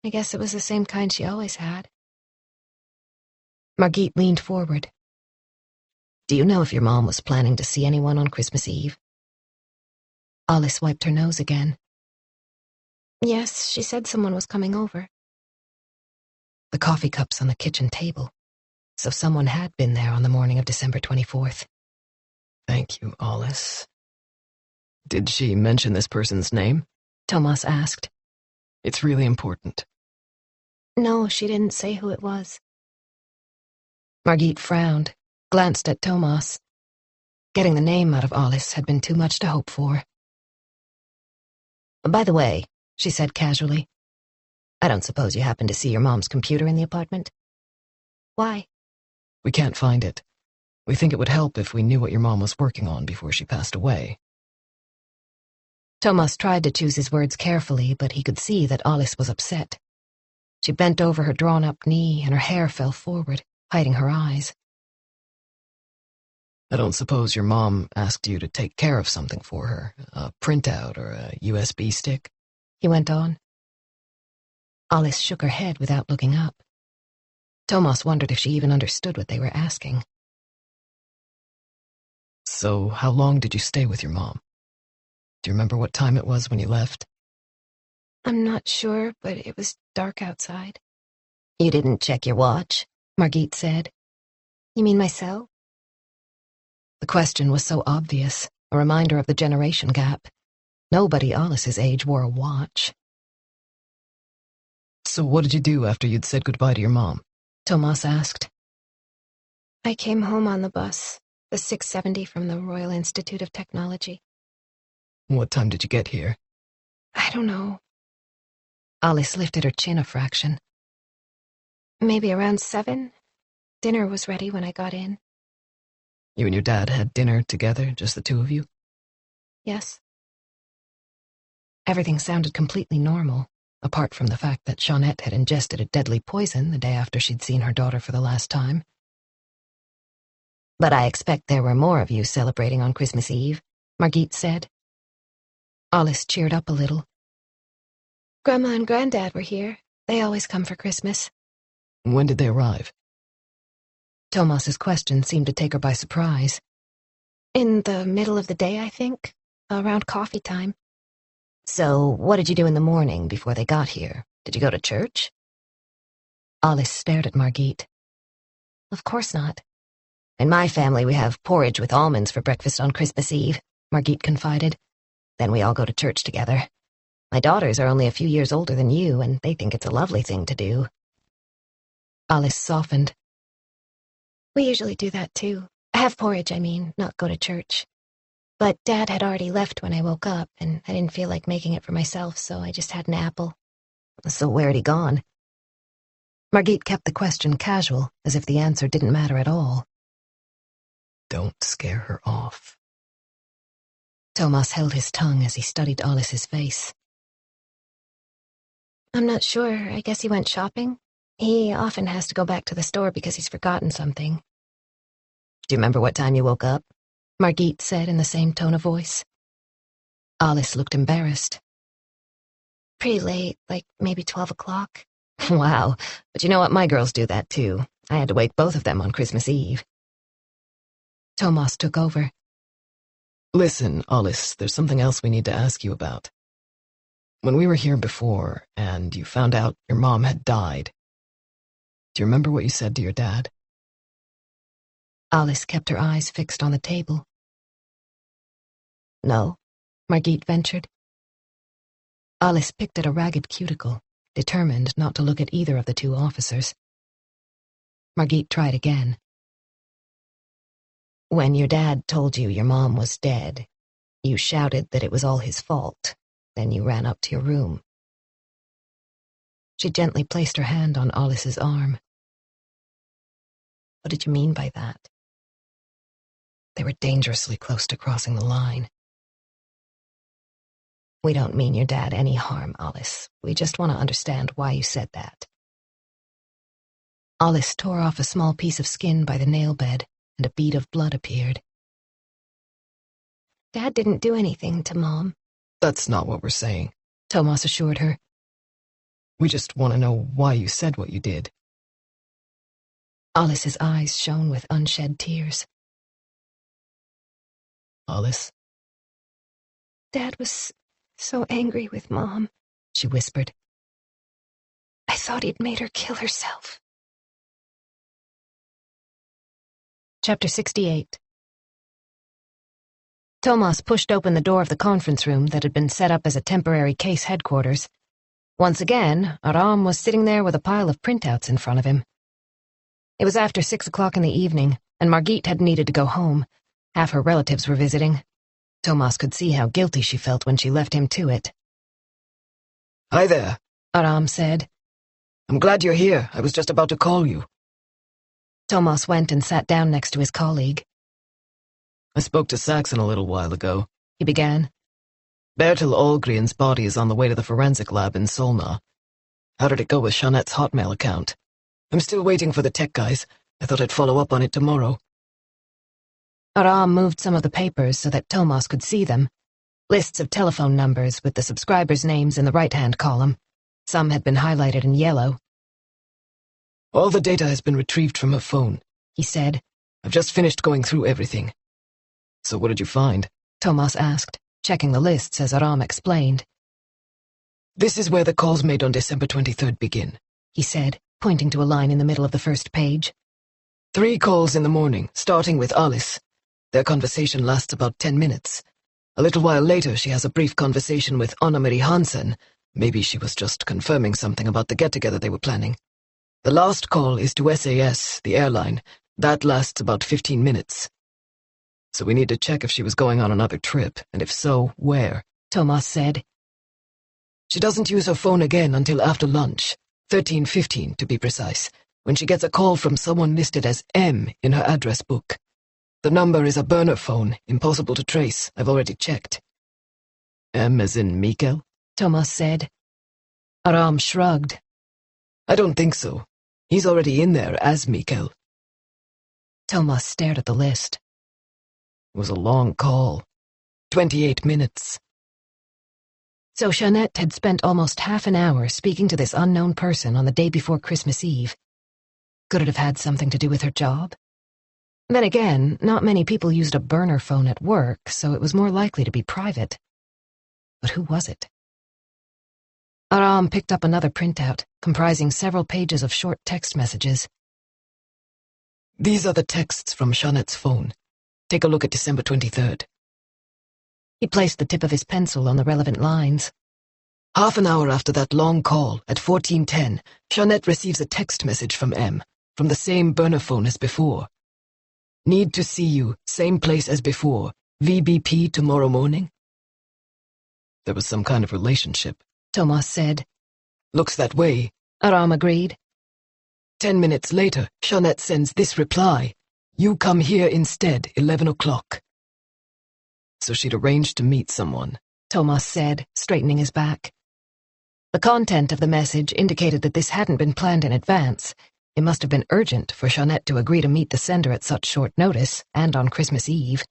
I guess it was the same kind she always had. Margit leaned forward. Do you know if your mom was planning to see anyone on Christmas Eve? Alice wiped her nose again. Yes, she said someone was coming over. The coffee cups on the kitchen table. So someone had been there on the morning of December 24th. Thank you, Alice. Did she mention this person's name? Tomas asked. It's really important. No, she didn't say who it was. Margit frowned, glanced at Tomas. Getting the name out of Alice had been too much to hope for. By the way, she said casually, I don't suppose you happen to see your mom's computer in the apartment? Why? We can't find it. We think it would help if we knew what your mom was working on before she passed away. Tomas tried to choose his words carefully, but he could see that Alice was upset. She bent over her drawn-up knee, and her hair fell forward, hiding her eyes. I don't suppose your mom asked you to take care of something for her, a printout or a USB stick? He went on. Alice shook her head without looking up. Tomas wondered if she even understood what they were asking. So how long did you stay with your mom? Do you remember what time it was when you left? I'm not sure, but it was dark outside. You didn't check your watch, Margit said. You mean my cell? The question was so obvious, a reminder of the generation gap. Nobody Alice's age wore a watch. So what did you do after you'd said goodbye to your mom? Tomas asked. I came home on the bus, the 670 from the Royal Institute of Technology. What time did you get here? I don't know. Alice lifted her chin a fraction. Maybe around 7. Dinner was ready when I got in. You and your dad had dinner together, just the two of you? Yes. Everything sounded completely normal, apart from the fact that Jeanette had ingested a deadly poison the day after she'd seen her daughter for the last time. But I expect there were more of you celebrating on Christmas Eve, Margit said. Alice cheered up a little. Grandma and Granddad were here. They always come for Christmas. When did they arrive? Tomas's question seemed to take her by surprise. In the middle of the day, I think. Around coffee time. So, what did you do in the morning before they got here? Did you go to church? Alice stared at Margit. Of course not. In my family, we have porridge with almonds for breakfast on Christmas Eve, Margit confided. Then we all go to church together. My daughters are only a few years older than you, and they think it's a lovely thing to do. Alice softened. We usually do that too. Have porridge, I mean, not go to church. But Dad had already left when I woke up, and I didn't feel like making it for myself, so I just had an apple. So where had he gone? Margit kept the question casual, as if the answer didn't matter at all. Don't scare her off. Tomas held his tongue as he studied Alice's face. I'm not sure. I guess he went shopping. He often has to go back to the store because he's forgotten something. Do you remember what time you woke up? Margit said in the same tone of voice. Alice looked embarrassed. Pretty late, like maybe 12 o'clock. Wow, but you know what? My girls do that too. I had to wake both of them on Christmas Eve. Tomas took over. Listen, Alice, there's something else we need to ask you about. When we were here before, and you found out your mom had died, do you remember what you said to your dad? Alice kept her eyes fixed on the table. No, Margit ventured. Alice picked at a ragged cuticle, determined not to look at either of the two officers. Margit tried again. When your dad told you your mom was dead, you shouted that it was all his fault. Then you ran up to your room. She gently placed her hand on Alice's arm. What did you mean by that? They were dangerously close to crossing the line. We don't mean your dad any harm, Alice. We just want to understand why you said that. Alice tore off a small piece of skin by the nail bed, and a bead of blood appeared. Dad didn't do anything to Mom. That's not what we're saying, Tomas assured her. We just want to know why you said what you did. Alice's eyes shone with unshed tears. Alice? Dad was so angry with Mom, she whispered. I thought he'd made her kill herself. Chapter 68. Tomas pushed open the door of the conference room that had been set up as a temporary case headquarters. Once again, Aram was sitting there with a pile of printouts in front of him. It was after 6 o'clock in the evening, and Margit had needed to go home. Half her relatives were visiting. Tomas could see how guilty she felt when she left him to it. Hi there, Aram said. I'm glad you're here. I was just about to call you. Tomas went and sat down next to his colleague. I spoke to Saxon a little while ago, he began. Bertil Algren's body is on the way to the forensic lab in Solna. How did it go with Jeanette's Hotmail account? I'm still waiting for the tech guys. I thought I'd follow up on it tomorrow. Aram moved some of the papers so that Tomas could see them. Lists of telephone numbers with the subscribers' names in the right-hand column. Some had been highlighted in yellow. All the data has been retrieved from her phone, he said. I've just finished going through everything. So what did you find? Tomas asked, checking the lists as Aram explained. This is where the calls made on December 23rd begin, he said, pointing to a line in the middle of the first page. 3 calls in the morning, starting with Alice. Their conversation lasts about 10 minutes. A little while later, she has a brief conversation with Anna-Marie Hansen. Maybe she was just confirming something about the get-together they were planning. The last call is to SAS, the airline. That lasts about 15 minutes. So we need to check if she was going on another trip, and if so, where, Tomas said. She doesn't use her phone again until after lunch, 13:15 to be precise, when she gets a call from someone listed as M in her address book. The number is a burner phone, impossible to trace. I've already checked. M as in Mikael? Tomas said. Aram shrugged. I don't think so. He's already in there as Mikael. Tomas stared at the list. It was a long call. 28 minutes. So Jeanette had spent almost half an hour speaking to this unknown person on the day before Christmas Eve. Could it have had something to do with her job? Then again, not many people used a burner phone at work, so it was more likely to be private. But who was it? Aram picked up another printout, comprising several pages of short text messages. These are the texts from Jeanette's phone. Take a look at December 23rd. He placed the tip of his pencil on the relevant lines. Half an hour after that long call, at 14:10, Jeanette receives a text message from M, from the same burner phone as before. Need to see you, same place as before. VBP tomorrow morning? There was some kind of relationship, Tomas said. Looks that way. Aram agreed. 10 minutes later, Jeanette sends this reply. You come here instead, 11 o'clock. So she'd arranged to meet someone, Tomas said, straightening his back. The content of the message indicated that this hadn't been planned in advance. It must have been urgent for Jeanette to agree to meet the sender at such short notice, and on Christmas Eve.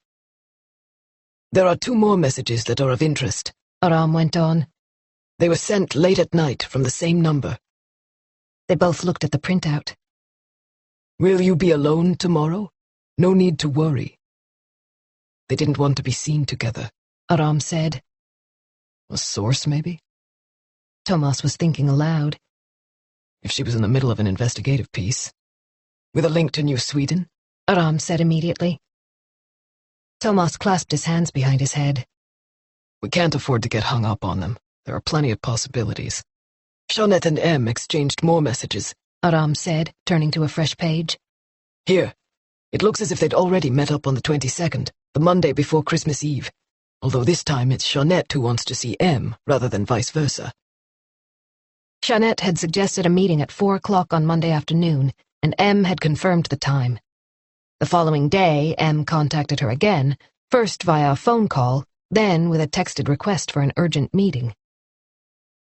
There are 2 more messages that are of interest, Aram went on. They were sent late at night from the same number. They both looked at the printout. Will you be alone tomorrow? No need to worry. They didn't want to be seen together, Aram said. A source, maybe? Tomas was thinking aloud. If she was in the middle of an investigative piece. With a link to New Sweden? Aram said immediately. Tomas clasped his hands behind his head. We can't afford to get hung up on them. There are plenty of possibilities. Jeanette and M exchanged more messages, Aram said, turning to a fresh page. Here. It looks as if they'd already met up on the 22nd, the Monday before Christmas Eve. Although this time it's Jeanette who wants to see M, rather than vice versa. Jeanette had suggested a meeting at 4 o'clock on Monday afternoon, and M had confirmed the time. The following day, M contacted her again, first via a phone call, then with a texted request for an urgent meeting.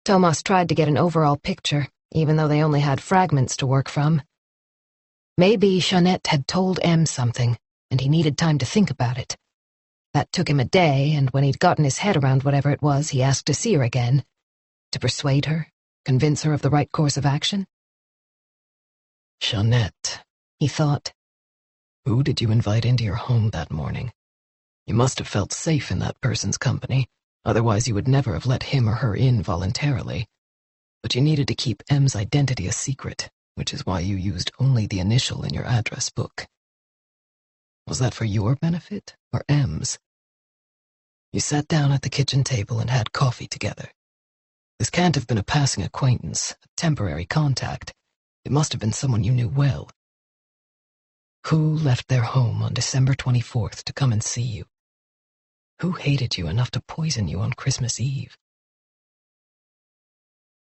Tomas tried to get an overall picture, even though they only had fragments to work from. Maybe Jeanette had told M something, and he needed time to think about it. That took him a day, and when he'd gotten his head around whatever it was, he asked to see her again. To persuade her, convince her of the right course of action. Jeanette, he thought. Who did you invite into your home that morning? You must have felt safe in that person's company, otherwise you would never have let him or her in voluntarily. But you needed to keep M's identity a secret, which is why you used only the initial in your address book. Was that for your benefit, or M's? You sat down at the kitchen table and had coffee together. This can't have been a passing acquaintance, a temporary contact. It must have been someone you knew well. Who left their home on December 24th to come and see you? Who hated you enough to poison you on Christmas Eve?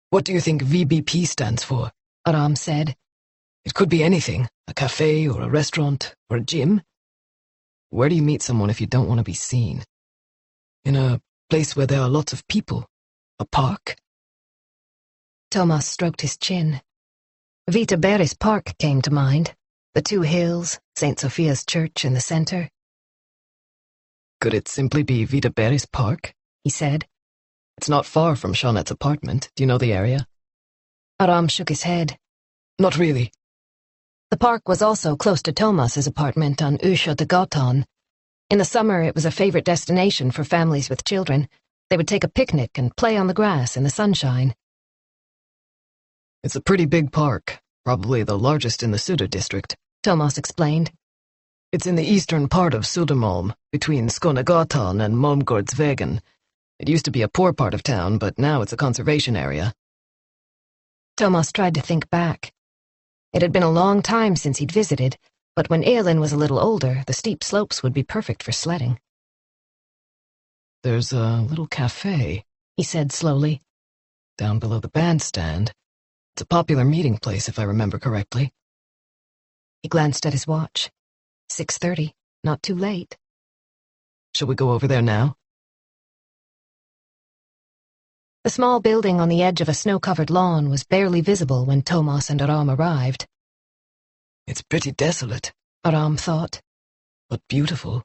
What do you think VBP stands for? Aram said. It could be anything, a cafe or a restaurant or a gym. Where do you meet someone if you don't want to be seen? In a place where there are lots of people. A park? Tomas stroked his chin. Vitaberis Park came to mind. The 2 hills, St. Sophia's Church in the center. Could it simply be Vitaberis Park? He said. It's not far from Jeanette's apartment. Do you know the area? Aram shook his head. Not really. The park was also close to Tomas's apartment on Gatan. In the summer, it was a favorite destination for families with children. They would take a picnic and play on the grass in the sunshine. It's a pretty big park, probably the largest in the Söder district, Tomas explained. It's in the eastern part of Södermalm, between Skånegatan and Malmgårdsvägen. It used to be a poor part of town, but now it's a conservation area. Tomas tried to think back. It had been a long time since he'd visited, but when Elin was a little older, the steep slopes would be perfect for sledding. There's a little cafe, he said slowly. Down below the bandstand. It's a popular meeting place, if I remember correctly. He glanced at his watch. 6:30, not too late. Shall we go over there now? The small building on the edge of a snow-covered lawn was barely visible when Tomas and Aram arrived. It's pretty desolate, Aram thought. But beautiful.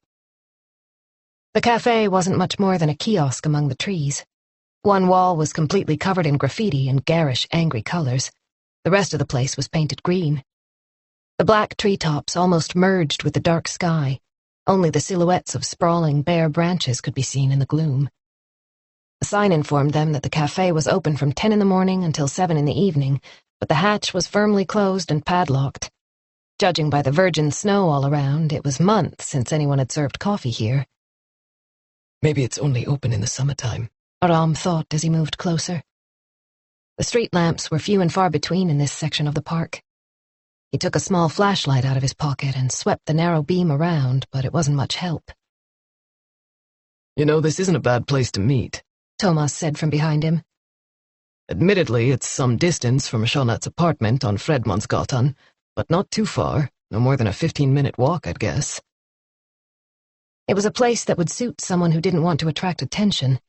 The cafe wasn't much more than a kiosk among the trees. One wall was completely covered in graffiti in garish, angry colors. The rest of the place was painted green. The black treetops almost merged with the dark sky. Only the silhouettes of sprawling, bare branches could be seen in the gloom. A sign informed them that the cafe was open from 10 in the morning until 7 in the evening, but the hatch was firmly closed and padlocked. Judging by the virgin snow all around, it was months since anyone had served coffee here. Maybe it's only open in the summertime, Aram thought as he moved closer. The street lamps were few and far between in this section of the park. He took a small flashlight out of his pocket and swept the narrow beam around, but it wasn't much help. You know, this isn't a bad place to meet, Thomas said from behind him. Admittedly, it's some distance from Jeanette's apartment on Fredmansgatan, but not too far, no more than a 15-minute walk, I'd guess. It was a place that would suit someone who didn't want to attract attention.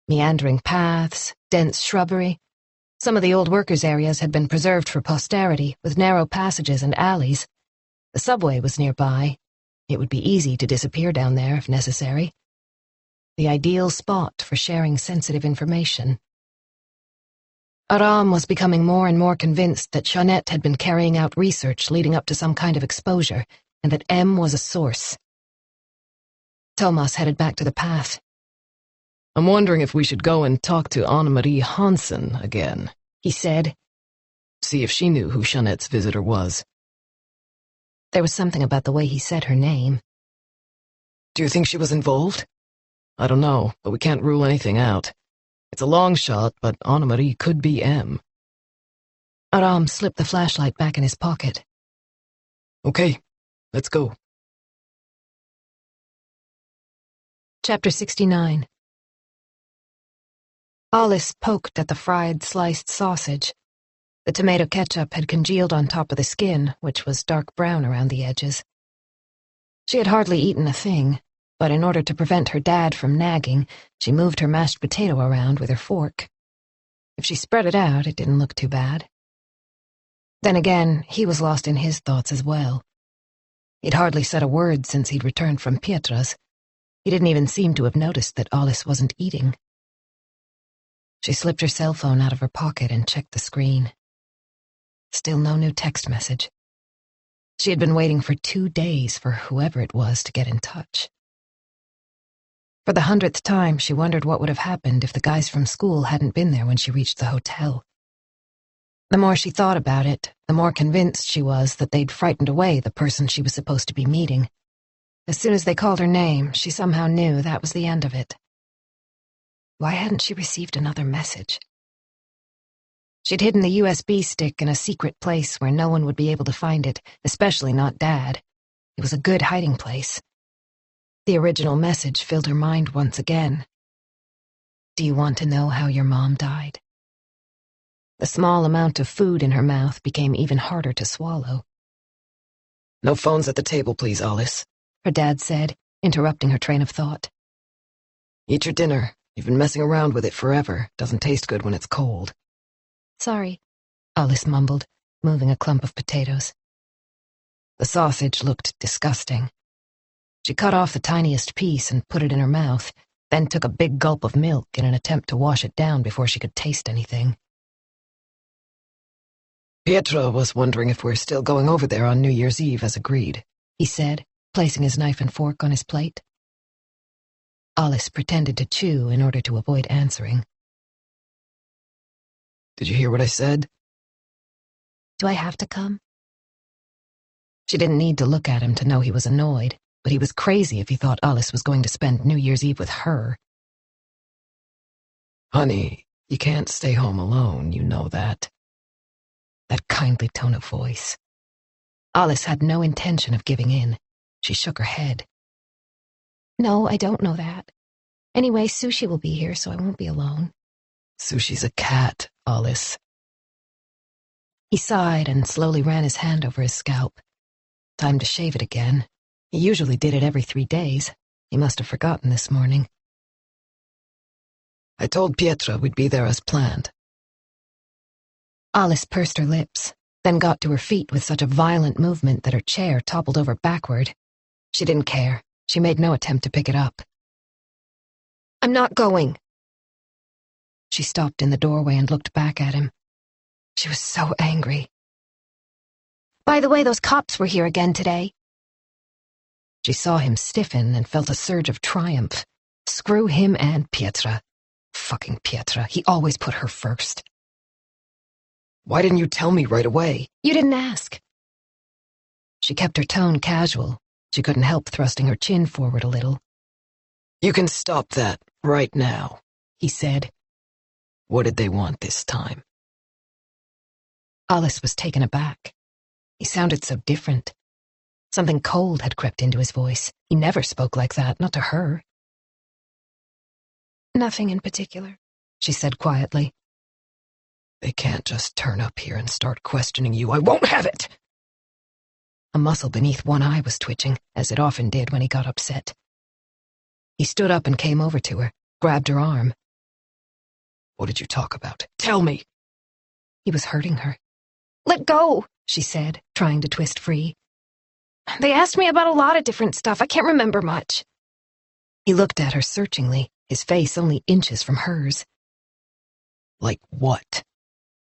Meandering paths, dense shrubbery. Some of the old workers' areas had been preserved for posterity, with narrow passages and alleys. The subway was nearby. It would be easy to disappear down there if necessary. The ideal spot for sharing sensitive information. Aram was becoming more and more convinced that Jeanette had been carrying out research leading up to some kind of exposure, and that M was a source. Thomas headed back to the path. I'm wondering if we should go and talk to Anne-Marie Hansen again, he said. See if she knew who Jeanette's visitor was. There was something about the way he said her name. Do you think she was involved? I don't know, but we can't rule anything out. It's a long shot, but Anne-Marie could be M. Aram slipped the flashlight back in his pocket. Okay, let's go. Chapter 69. Alice poked at the fried, sliced sausage. The tomato ketchup had congealed on top of the skin, which was dark brown around the edges. She had hardly eaten a thing, but in order to prevent her dad from nagging, she moved her mashed potato around with her fork. If she spread it out, it didn't look too bad. Then again, he was lost in his thoughts as well. He'd hardly said a word since he'd returned from Pietra's. He didn't even seem to have noticed that Alice wasn't eating. She slipped her cell phone out of her pocket and checked the screen. Still no new text message. She had been waiting for 2 days for whoever it was to get in touch. For the 100th time, she wondered what would have happened if the guys from school hadn't been there when she reached the hotel. The more she thought about it, the more convinced she was that they'd frightened away the person she was supposed to be meeting. As soon as they called her name, she somehow knew that was the end of it. Why hadn't she received another message? She'd hidden the USB stick in a secret place where no one would be able to find it, especially not Dad. It was a good hiding place. The original message filled her mind once again. Do you want to know how your mom died? The small amount of food in her mouth became even harder to swallow. No phones at the table, please, Alice, her dad said, interrupting her train of thought. Eat your dinner. You've been messing around with it forever. Doesn't taste good when it's cold. Sorry, Alice mumbled, moving a clump of potatoes. The sausage looked disgusting. She cut off the tiniest piece and put it in her mouth, then took a big gulp of milk in an attempt to wash it down before she could taste anything. Pietra was wondering if we're still going over there on New Year's Eve as agreed, he said, placing his knife and fork on his plate. Alice pretended to chew in order to avoid answering. Did you hear what I said? Do I have to come? She didn't need to look at him to know he was annoyed, but he was crazy if he thought Alice was going to spend New Year's Eve with her. Honey, you can't stay home alone, you know that. That kindly tone of voice. Alice had no intention of giving in. She shook her head. No, I don't know that. Anyway, Sushi will be here, so I won't be alone. Sushi's a cat, Alice. He sighed and slowly ran his hand over his scalp. Time to shave it again. He usually did it every 3 days. He must have forgotten this morning. I told Pietra we'd be there as planned. Alice pursed her lips, then got to her feet with such a violent movement that her chair toppled over backward. She didn't care. She made no attempt to pick it up. I'm not going. She stopped in the doorway and looked back at him. She was so angry. By the way, those cops were here again today. She saw him stiffen and felt a surge of triumph. Screw him and Pietra. Fucking Pietra. He always put her first. Why didn't you tell me right away? You didn't ask. She kept her tone casual. She couldn't help thrusting her chin forward a little. You can stop that right now, he said. What did they want this time? Alice was taken aback. He sounded so different. Something cold had crept into his voice. He never spoke like that, not to her. Nothing in particular, she said quietly. They can't just turn up here and start questioning you. I won't have it! A muscle beneath one eye was twitching, as it often did when he got upset. He stood up and came over to her, grabbed her arm. What did you talk about? Tell me! He was hurting her. Let go, she said, trying to twist free. They asked me about a lot of different stuff. I can't remember much. He looked at her searchingly, his face only inches from hers. Like what?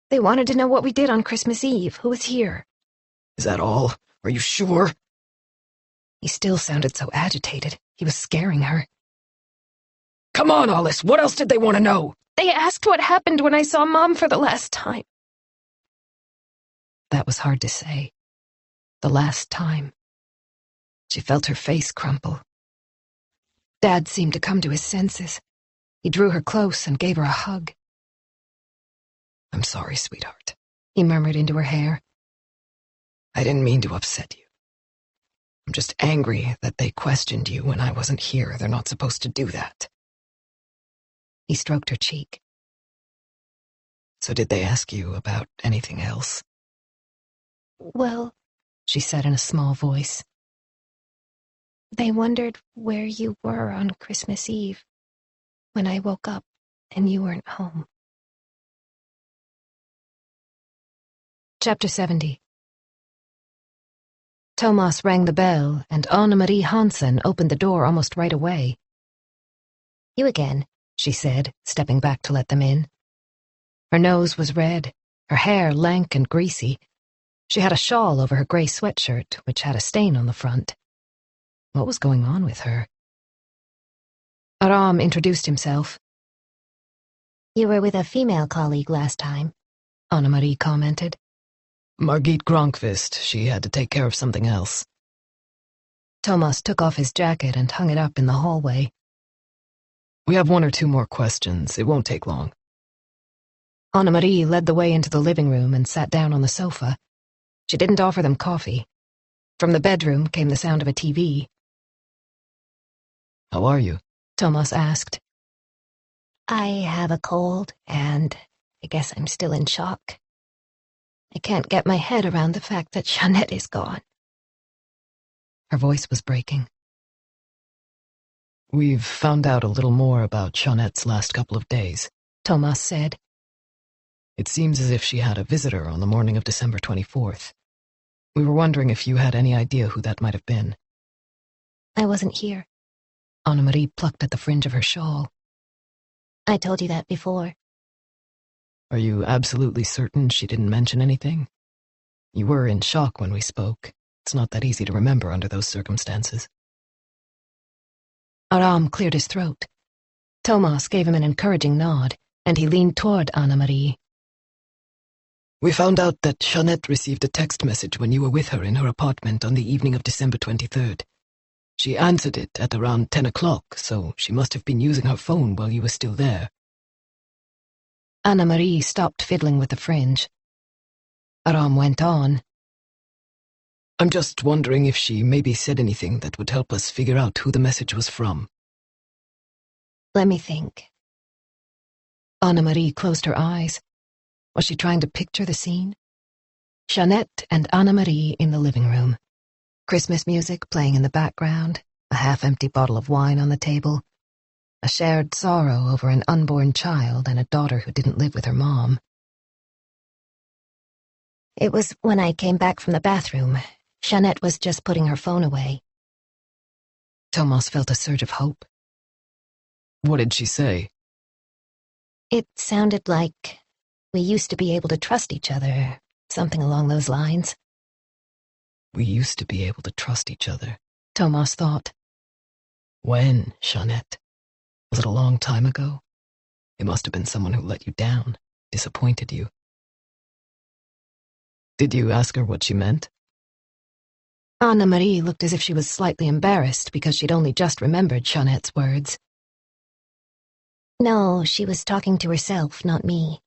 They wanted to know what we did on Christmas Eve, who was here. Is that all? Are you sure? He still sounded so agitated. He was scaring her. Come on, Alice, what else did they want to know? They asked what happened when I saw Mom for the last time. That was hard to say. The last time. She felt her face crumple. Dad seemed to come to his senses. He drew her close and gave her a hug. I'm sorry, sweetheart, he murmured into her hair. I didn't mean to upset you. I'm just angry that they questioned you when I wasn't here. They're not supposed to do that. He stroked her cheek. So did they ask you about anything else? Well, she said in a small voice. They wondered where you were on Christmas Eve, when I woke up and you weren't home. Chapter 70. Thomas rang the bell, and Anne-Marie Hansen opened the door almost right away. You again, she said, stepping back to let them in. Her nose was red, her hair lank and greasy. She had a shawl over her gray sweatshirt, which had a stain on the front. What was going on with her? Aram introduced himself. You were with a female colleague last time, Anne-Marie commented. Margit Gronqvist. She had to take care of something else. Thomas took off his jacket and hung it up in the hallway. We have one or two more questions. It won't take long. Anne-Marie led the way into the living room and sat down on the sofa. She didn't offer them coffee. From the bedroom came the sound of a TV. How are you? Thomas asked. I have a cold, and I guess I'm still in shock. I can't get my head around the fact that Jeanette is gone. Her voice was breaking. We've found out a little more about Jeanette's last couple of days, Thomas said. It seems as if she had a visitor on the morning of December 24th. We were wondering if you had any idea who that might have been. I wasn't here. Anne-Marie plucked at the fringe of her shawl. I told you that before. Are you absolutely certain she didn't mention anything? You were in shock when we spoke. It's not that easy to remember under those circumstances. Aram cleared his throat. Thomas gave him an encouraging nod, and he leaned toward Anne-Marie. We found out that Jeanette received a text message when you were with her in her apartment on the evening of December 23rd. She answered it at around 10 o'clock, so she must have been using her phone while you were still there. Anne-Marie stopped fiddling with the fringe. Aram went on. I'm just wondering if she maybe said anything that would help us figure out who the message was from. Let me think. Anne-Marie closed her eyes. Was she trying to picture the scene? Jeanette and Anne-Marie in the living room. Christmas music playing in the background, a half-empty bottle of wine on the table, a shared sorrow over an unborn child and a daughter who didn't live with her mom. It was when I came back from the bathroom. Jeanette was just putting her phone away. Thomas felt a surge of hope. What did she say? It sounded like we used to be able to trust each other, something along those lines. We used to be able to trust each other, Thomas thought. When, Jeanette? Was it a long time ago? It must have been someone who let you down, disappointed you. Did you ask her what she meant? Anne-Marie looked as if she was slightly embarrassed because she'd only just remembered Jeanette's words. No, she was talking to herself, not me.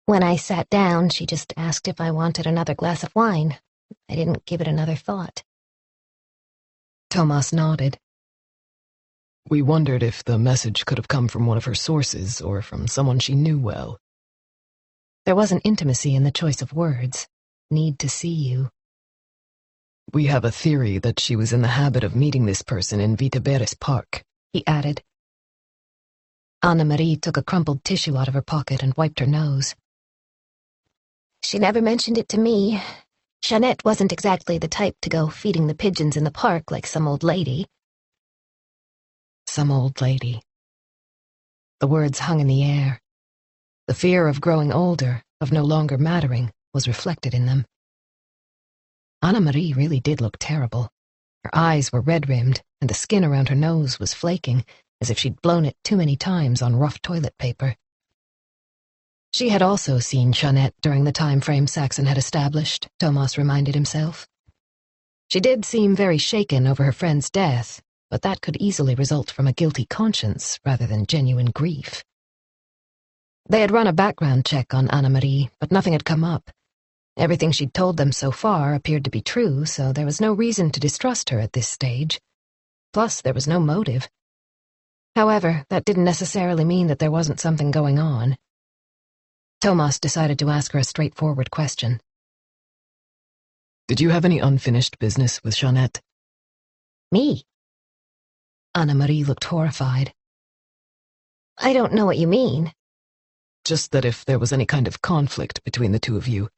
When I sat down, she just asked if I wanted another glass of wine. I didn't give it another thought. Thomas nodded. We wondered if the message could have come from one of her sources or from someone she knew well. There was an intimacy in the choice of words. Need to see you. We have a theory that she was in the habit of meeting this person in Viteberes Park, he added. Anna-Marie took a crumpled tissue out of her pocket and wiped her nose. She never mentioned it to me. Jeanette wasn't exactly the type to go feeding the pigeons in the park like some old lady. Some old lady. The words hung in the air. The fear of growing older, of no longer mattering, was reflected in them. Anna-Marie really did look terrible. Her eyes were red-rimmed, and the skin around her nose was flaking, as if she'd blown it too many times on rough toilet paper. She had also seen Jeanette during the time frame Saxon had established, Tomas reminded himself. She did seem very shaken over her friend's death, but that could easily result from a guilty conscience rather than genuine grief. They had run a background check on Anna-Marie, but nothing had come up. Everything she'd told them so far appeared to be true, so there was no reason to distrust her at this stage. Plus, there was no motive. However, that didn't necessarily mean that there wasn't something going on. Tomas decided to ask her a straightforward question. Did you have any unfinished business with Jeanette? Me? Anna-Marie looked horrified. I don't know what you mean. Just that if there was any kind of conflict between the two of you,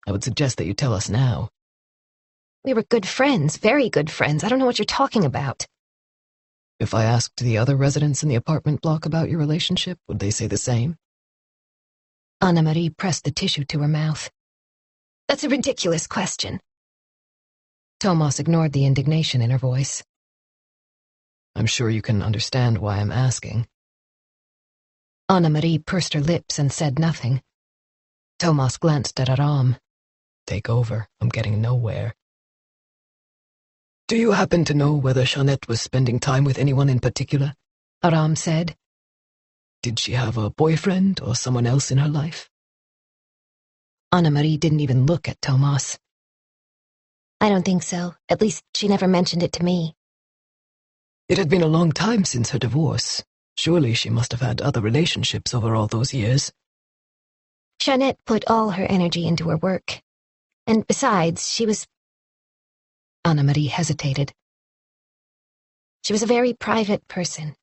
I would suggest that you tell us now. We were good friends, very good friends. I don't know what you're talking about. If I asked the other residents in the apartment block about your relationship, would they say the same? Anna-Marie pressed the tissue to her mouth. That's a ridiculous question. Tomas ignored the indignation in her voice. I'm sure you can understand why I'm asking. Anna-Marie pursed her lips and said nothing. Tomas glanced at Aram. Take over. I'm getting nowhere. Do you happen to know whether Jeanette was spending time with anyone in particular? Aram said. Did she have a boyfriend or someone else in her life? Anna-Marie didn't even look at Tomas. I don't think so. At least she never mentioned it to me. It had been a long time since her divorce. Surely she must have had other relationships over all those years. Jeanette put all her energy into her work. And besides, she was... Anna-Marie hesitated. She was a very private person.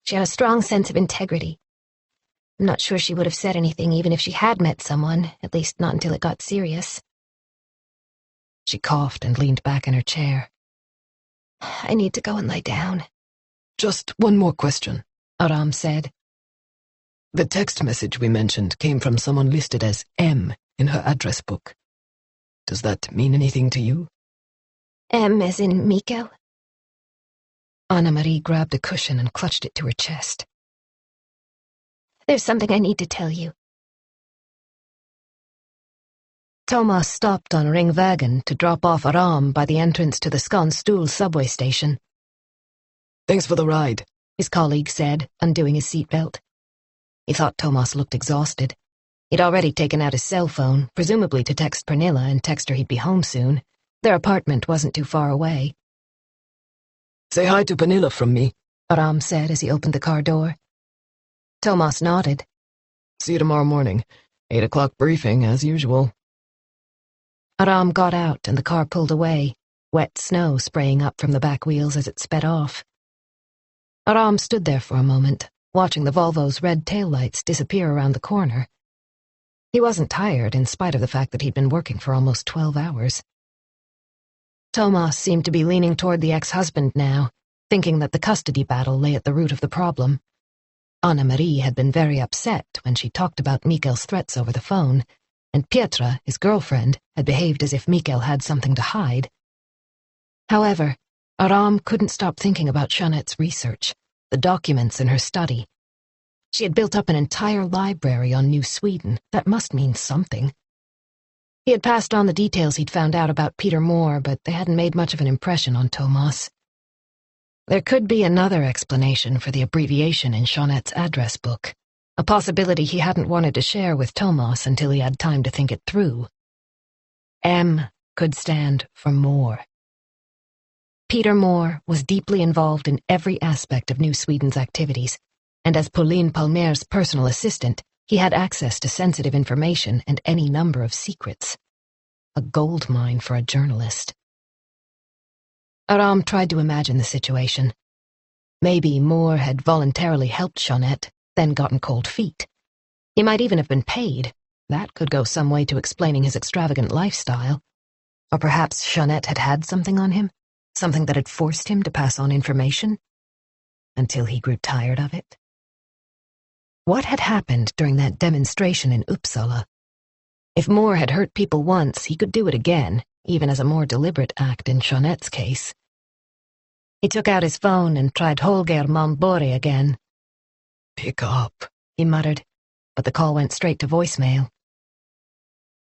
She had a strong sense of integrity. I'm not sure she would have said anything even if she had met someone, at least not until it got serious. She coughed and leaned back in her chair. I need to go and lie down. Just one more question, Aram said. The text message we mentioned came from someone listed as M in her address book. Does that mean anything to you? M as in Mikael? Anna-Marie grabbed a cushion and clutched it to her chest. There's something I need to tell you. Tomas stopped on Ringvägen to drop off Aram by the entrance to the Skanstull subway station. Thanks for the ride, his colleague said, undoing his seatbelt. He thought Tomas looked exhausted. He'd already taken out his cell phone, presumably to text Pernilla and text her he'd be home soon. Their apartment wasn't too far away. Say hi to Pernilla from me, Aram said as he opened the car door. Tomas nodded. See you tomorrow morning. 8 o'clock briefing, as usual. Aram got out and the car pulled away, wet snow spraying up from the back wheels as it sped off. Aram stood there for a moment, watching the Volvo's red taillights disappear around the corner. He wasn't tired, in spite of the fact that he'd been working for almost 12 hours. Tomas seemed to be leaning toward the ex-husband now, thinking that the custody battle lay at the root of the problem. Anna-Marie had been very upset when she talked about Mikael's threats over the phone, and Pietra, his girlfriend, had behaved as if Mikael had something to hide. However, Aram couldn't stop thinking about Jeanette's research, the documents in her study. She had built up an entire library on New Sweden. That must mean something. He had passed on the details he'd found out about Peter Moore, but they hadn't made much of an impression on Tomas. There could be another explanation for the abbreviation in Jeanette's address book, a possibility he hadn't wanted to share with Tomas until he had time to think it through. M could stand for more. Peter Moore was deeply involved in every aspect of New Sweden's activities, and as Pauline Palmer's personal assistant, he had access to sensitive information and any number of secrets. A gold mine for a journalist. Aram tried to imagine the situation. Maybe Moore had voluntarily helped Jeanette, then gotten cold feet. He might even have been paid. That could go some way to explaining his extravagant lifestyle. Or perhaps Jeanette had had something on him, something that had forced him to pass on information, until he grew tired of it. What had happened during that demonstration in Uppsala? If Moore had hurt people once, he could do it again, even as a more deliberate act in Jeanette's case. He took out his phone and tried Holger Malmborg again. Pick up, he muttered, but the call went straight to voicemail.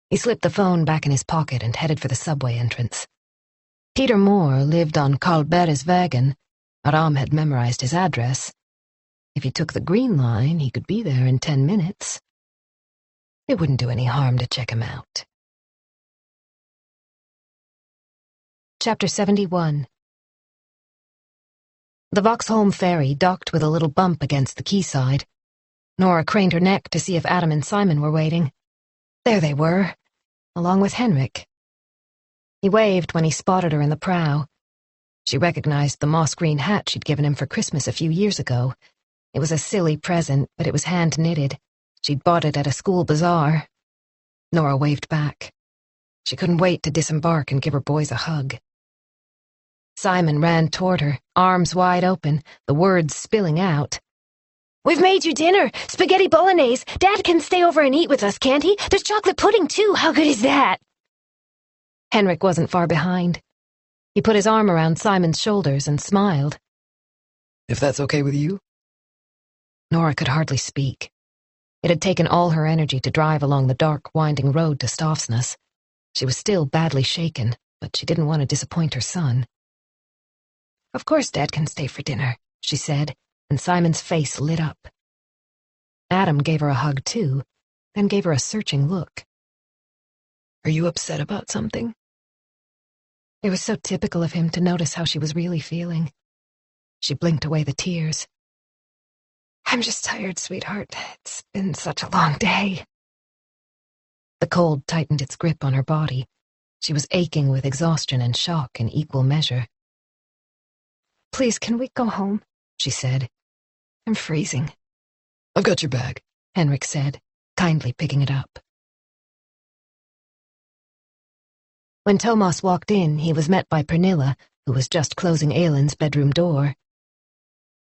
He slipped the phone back in his pocket and headed for the subway entrance. Peter Moore lived on Karlbergsvägen. Aram had memorized his address. If he took the Green Line, he could be there in 10 minutes. It wouldn't do any harm to check him out. Chapter 71. The Vaxholm ferry docked with a little bump against the quayside. Nora craned her neck to see if Adam and Simon were waiting. There they were, along with Henrik. He waved when he spotted her in the prow. She recognized the moss-green hat she'd given him for Christmas a few years ago. It was a silly present, but it was hand-knitted. She'd bought it at a school bazaar. Nora waved back. She couldn't wait to disembark and give her boys a hug. Simon ran toward her, arms wide open, the words spilling out. "We've made you dinner! Spaghetti bolognese! Dad can stay over and eat with us, can't he? There's chocolate pudding, too! How good is that?" Henrik wasn't far behind. He put his arm around Simon's shoulders and smiled. If that's okay with you? Nora could hardly speak. It had taken all her energy to drive along the dark, winding road to Stavsnäs. She was still badly shaken, but she didn't want to disappoint her son. "Of course Dad can stay for dinner," she said, and Simon's face lit up. Adam gave her a hug, too, then gave her a searching look. Are you upset about something? It was so typical of him to notice how she was really feeling. She blinked away the tears. "I'm just tired, sweetheart. It's been such a long day." The cold tightened its grip on her body. She was aching with exhaustion and shock in equal measure. "Please, can we go home?" she said. "I'm freezing." I've got your bag, Henrik said, kindly picking it up. When Tomas walked in, he was met by Pernilla, who was just closing Aylin's bedroom door.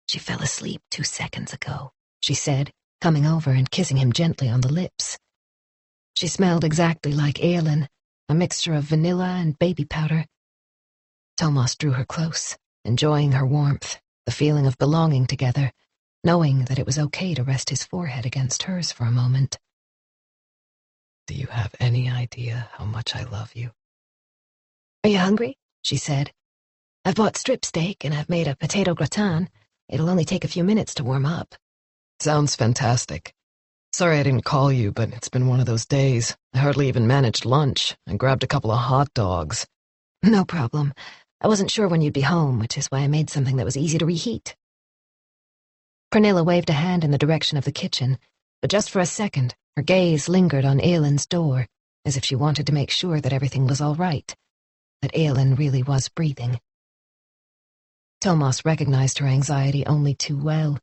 "She fell asleep 2 seconds ago," she said, coming over and kissing him gently on the lips. She smelled exactly like Aylin, a mixture of vanilla and baby powder. Tomas drew her close, enjoying her warmth, the feeling of belonging together, knowing that it was okay to rest his forehead against hers for a moment. Do you have any idea how much I love you? "Are you hungry?" she said. "I've bought strip steak and I've made a potato gratin. It'll only take a few minutes to warm up." Sounds fantastic. Sorry I didn't call you, but it's been one of those days. I hardly even managed lunch. I grabbed a couple of hot dogs. "No problem. I wasn't sure when you'd be home, which is why I made something that was easy to reheat." Pernilla waved a hand in the direction of the kitchen, but just for a second, her gaze lingered on Aylin's door, as if she wanted to make sure that everything was all right, that Aylin really was breathing. Tomas recognized her anxiety only too well,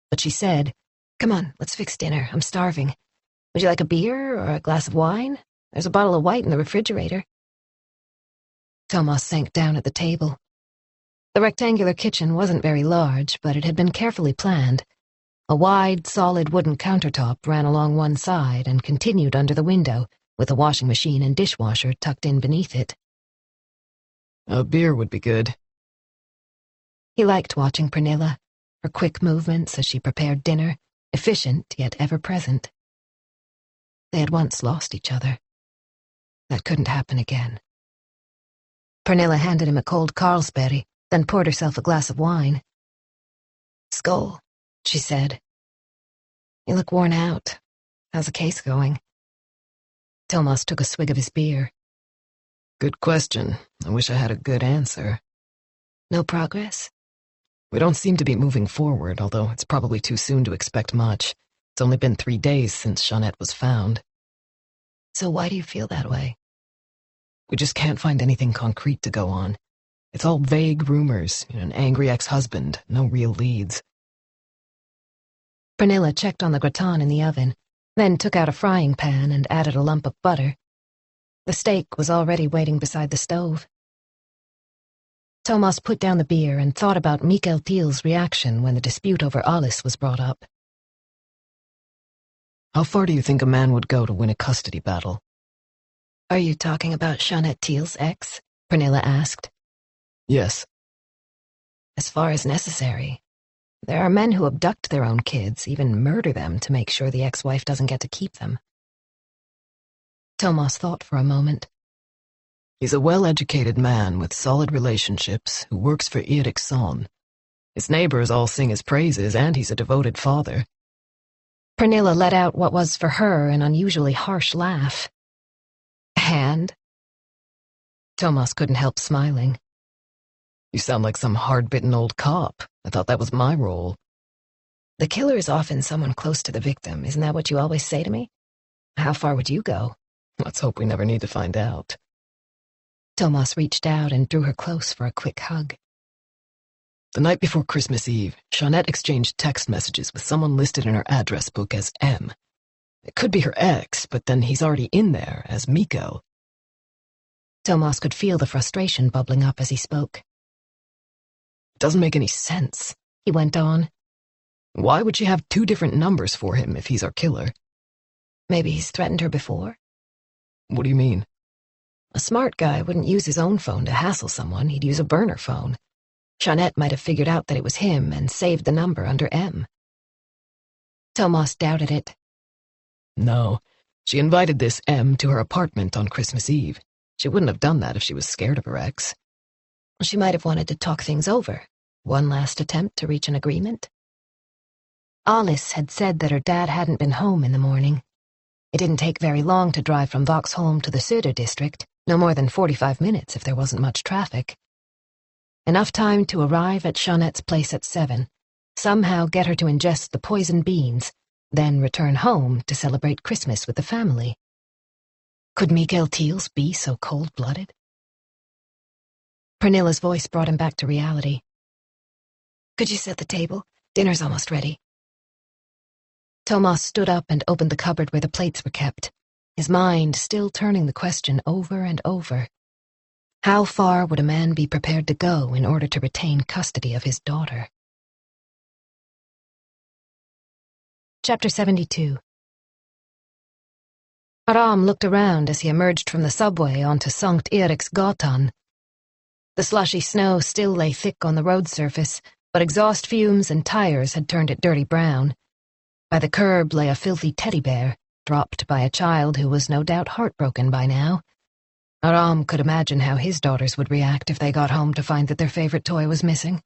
but she said, "Come on, let's fix dinner. I'm starving. Would you like a beer or a glass of wine? There's a bottle of white in the refrigerator." Tomas sank down at the table. The rectangular kitchen wasn't very large, but it had been carefully planned. A wide, solid wooden countertop ran along one side and continued under the window, with a washing machine and dishwasher tucked in beneath it. A beer would be good. He liked watching Pernilla, her quick movements as she prepared dinner, efficient yet ever-present. They had once lost each other. That couldn't happen again. Pernilla handed him a cold Carlsberg, then poured herself a glass of wine. "Skål," she said. "You look worn out. How's the case going?" Tomas took a swig of his beer. Good question. I wish I had a good answer. No progress? We don't seem to be moving forward, although it's probably too soon to expect much. It's only been 3 days since Jeanette was found. So why do you feel that way? We just can't find anything concrete to go on. It's all vague rumors, an angry ex-husband, no real leads. Pernilla checked on the gratin in the oven, then took out a frying pan and added a lump of butter. The steak was already waiting beside the stove. Thomas put down the beer and thought about Mikael Thiel's reaction when the dispute over Alice was brought up. How far do you think a man would go to win a custody battle? Are you talking about Jeanette Thiel's ex? Pernilla asked. Yes. As far as necessary. There are men who abduct their own kids, even murder them to make sure the ex-wife doesn't get to keep them. Thomas thought for a moment. He's a well-educated man with solid relationships who works for Erik's son. His neighbors all sing his praises, and he's a devoted father. Pernilla let out what was for her an unusually harsh laugh. And? Thomas couldn't help smiling. You sound like some hard-bitten old cop. I thought that was my role. The killer is often someone close to the victim. Isn't that what you always say to me? How far would you go? Let's hope we never need to find out. Thomas reached out and drew her close for a quick hug. The night before Christmas Eve, Jeanette exchanged text messages with someone listed in her address book as M. It could be her ex, but then he's already in there as Mikael. Thomas could feel the frustration bubbling up as he spoke. It doesn't make any sense, he went on. Why would she have 2 different numbers for him if he's our killer? Maybe he's threatened her before? What do you mean? A smart guy wouldn't use his own phone to hassle someone. He'd use a burner phone. Jeanette might have figured out that it was him and saved the number under M. Thomas doubted it. No, she invited this M to her apartment on Christmas Eve. She wouldn't have done that if she was scared of her ex. She might have wanted to talk things over. One last attempt to reach an agreement. Alice had said that her dad hadn't been home in the morning. It didn't take very long to drive from Vaxholm to the Söder district, no more than 45 minutes if there wasn't much traffic. Enough time to arrive at Jeanette's place at 7, somehow get her to ingest the poisoned beans, then return home to celebrate Christmas with the family. Could Mikael Thiels be so cold-blooded? Pernilla's voice brought him back to reality. Could you set the table? Dinner's almost ready. Thomas stood up and opened the cupboard where the plates were kept, his mind still turning the question over and over. How far would a man be prepared to go in order to retain custody of his daughter? Chapter 72. Aram looked around as he emerged from the subway onto Sankt Eriksgatan. The slushy snow still lay thick on the road surface, but exhaust fumes and tires had turned it dirty brown. By the curb lay a filthy teddy bear, dropped by a child who was no doubt heartbroken by now. Aram could imagine how his daughters would react if they got home to find that their favorite toy was missing.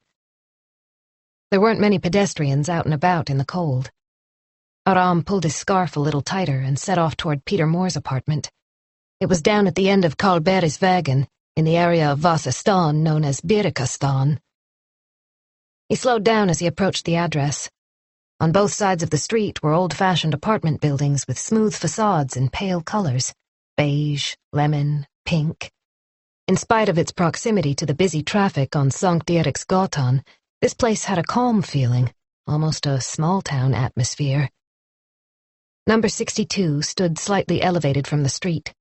There weren't many pedestrians out and about in the cold. Aram pulled his scarf a little tighter and set off toward Peter Moore's apartment. It was down at the end of Karlbergsvägen, in the area of Vasastan known as Viveca. He slowed down as he approached the address. On both sides of the street were old-fashioned apartment buildings with smooth facades in pale colors, beige, lemon, pink. In spite of its proximity to the busy traffic on Sankt Eriksgatan, this place had a calm feeling, almost a small-town atmosphere. Number 62 stood slightly elevated from the street.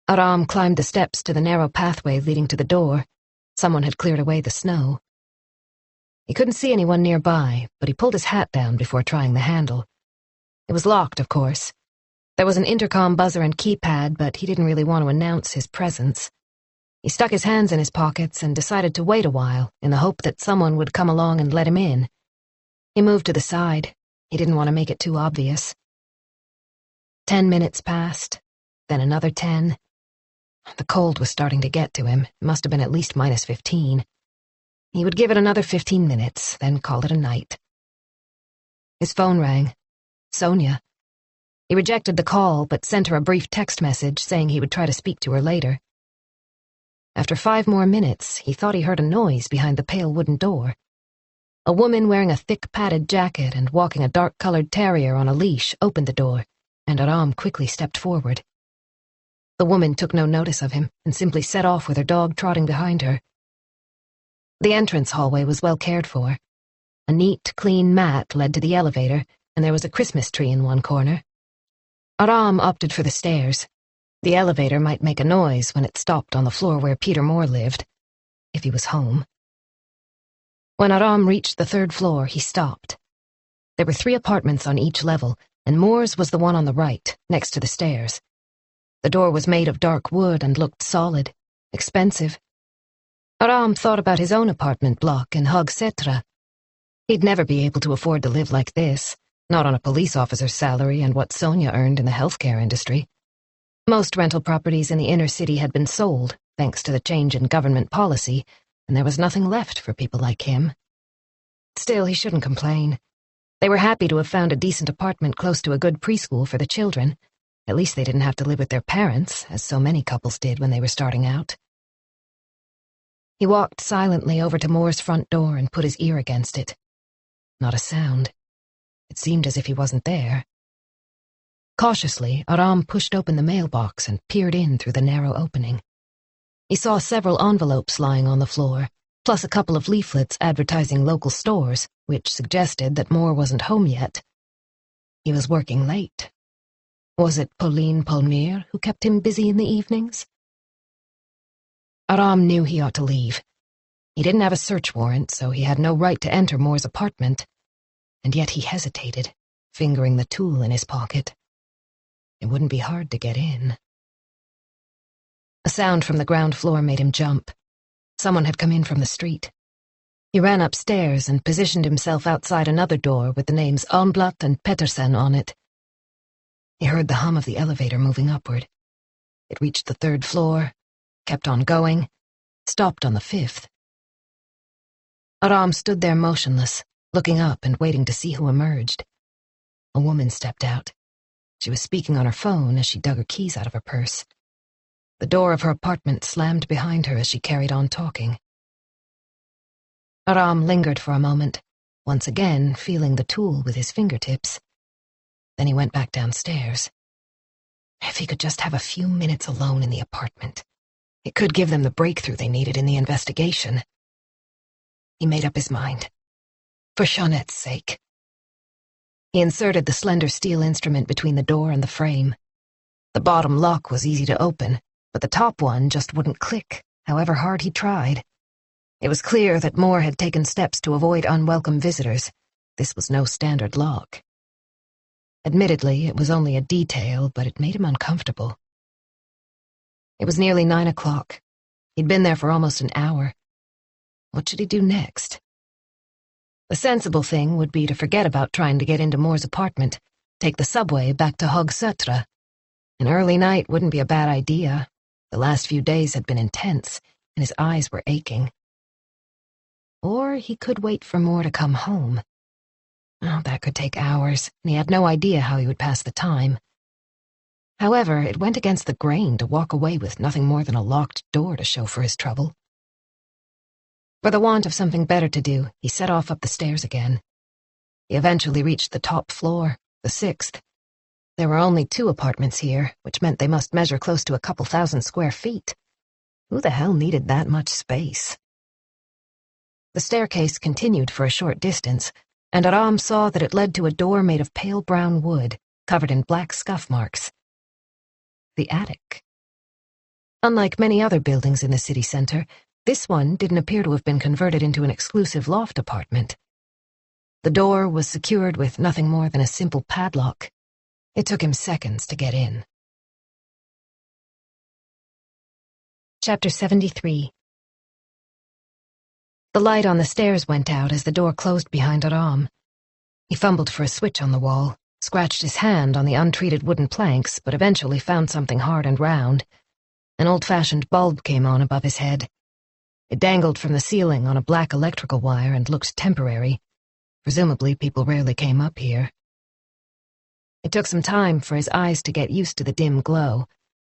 Aram climbed the steps to the narrow pathway leading to the door. Someone had cleared away the snow. He couldn't see anyone nearby, but he pulled his hat down before trying the handle. It was locked, of course. There was an intercom buzzer and keypad, but he didn't really want to announce his presence. He stuck his hands in his pockets and decided to wait a while, in the hope that someone would come along and let him in. He moved to the side. He didn't want to make it too obvious. 10 minutes passed, then another 10. The cold was starting to get to him. It must have been at least -15. He would give it another 15 minutes, then call it a night. His phone rang. Sonia. He rejected the call, but sent her a brief text message saying he would try to speak to her later. After 5 more minutes, he thought he heard a noise behind the pale wooden door. A woman wearing a thick padded jacket and walking a dark-colored terrier on a leash opened the door, and Aram quickly stepped forward. The woman took no notice of him and simply set off with her dog trotting behind her. The entrance hallway was well cared for. A neat, clean mat led to the elevator, and there was a Christmas tree in one corner. Aram opted for the stairs. The elevator might make a noise when it stopped on the floor where Peter Moore lived, if he was home. When Aram reached the 3rd floor, he stopped. There were 3 apartments on each level, and Moore's was the one on the right, next to the stairs. The door was made of dark wood and looked solid, expensive. Aram thought about his own apartment block in Hog Setra. He'd never be able to afford to live like this, not on a police officer's salary and what Sonia earned in the healthcare industry. Most rental properties in the inner city had been sold, thanks to the change in government policy, and there was nothing left for people like him. Still, he shouldn't complain. They were happy to have found a decent apartment close to a good preschool for the children. At least they didn't have to live with their parents, as so many couples did when they were starting out. He walked silently over to Moore's front door and put his ear against it. Not a sound. It seemed as if he wasn't there. Cautiously, Aram pushed open the mailbox and peered in through the narrow opening. He saw several envelopes lying on the floor, plus a couple of leaflets advertising local stores, which suggested that Moore wasn't home yet. He was working late. Was it Pauline Palmier who kept him busy in the evenings? Aram knew he ought to leave. He didn't have a search warrant, so he had no right to enter Moore's apartment. And yet he hesitated, fingering the tool in his pocket. It wouldn't be hard to get in. A sound from the ground floor made him jump. Someone had come in from the street. He ran upstairs and positioned himself outside another door with the names Almblatt and Pettersen on it. He heard the hum of the elevator moving upward. It reached the 3rd floor, kept on going, stopped on the 5th. Aram stood there motionless, looking up and waiting to see who emerged. A woman stepped out. She was speaking on her phone as she dug her keys out of her purse. The door of her apartment slammed behind her as she carried on talking. Aram lingered for a moment, once again feeling the tool with his fingertips. Then he went back downstairs. If he could just have a few minutes alone in the apartment, it could give them the breakthrough they needed in the investigation. He made up his mind. For Jeanette's sake. He inserted the slender steel instrument between the door and the frame. The bottom lock was easy to open, but the top one just wouldn't click, however hard he tried. It was clear that Moore had taken steps to avoid unwelcome visitors. This was no standard lock. Admittedly, it was only a detail, but it made him uncomfortable. It was nearly 9 o'clock. He'd been there for almost an hour. What should he do next? The sensible thing would be to forget about trying to get into Moore's apartment, take the subway back to Hog Setra. An early night wouldn't be a bad idea. The last few days had been intense, and his eyes were aching. Or he could wait for Moore to come home. Oh, that could take hours, and he had no idea how he would pass the time. However, it went against the grain to walk away with nothing more than a locked door to show for his trouble. For the want of something better to do, he set off up the stairs again. He eventually reached the top floor, the 6th. There were only 2 apartments here, which meant they must measure close to a couple thousand square feet. Who the hell needed that much space? The staircase continued for a short distance, and Aram saw that it led to a door made of pale brown wood, covered in black scuff marks. The attic. Unlike many other buildings in the city center, this one didn't appear to have been converted into an exclusive loft apartment. The door was secured with nothing more than a simple padlock. It took him seconds to get in. Chapter 73. The light on the stairs went out as the door closed behind Aram. He fumbled for a switch on the wall, scratched his hand on the untreated wooden planks, but eventually found something hard and round. An old-fashioned bulb came on above his head. It dangled from the ceiling on a black electrical wire and looked temporary. Presumably, people rarely came up here. It took some time for his eyes to get used to the dim glow,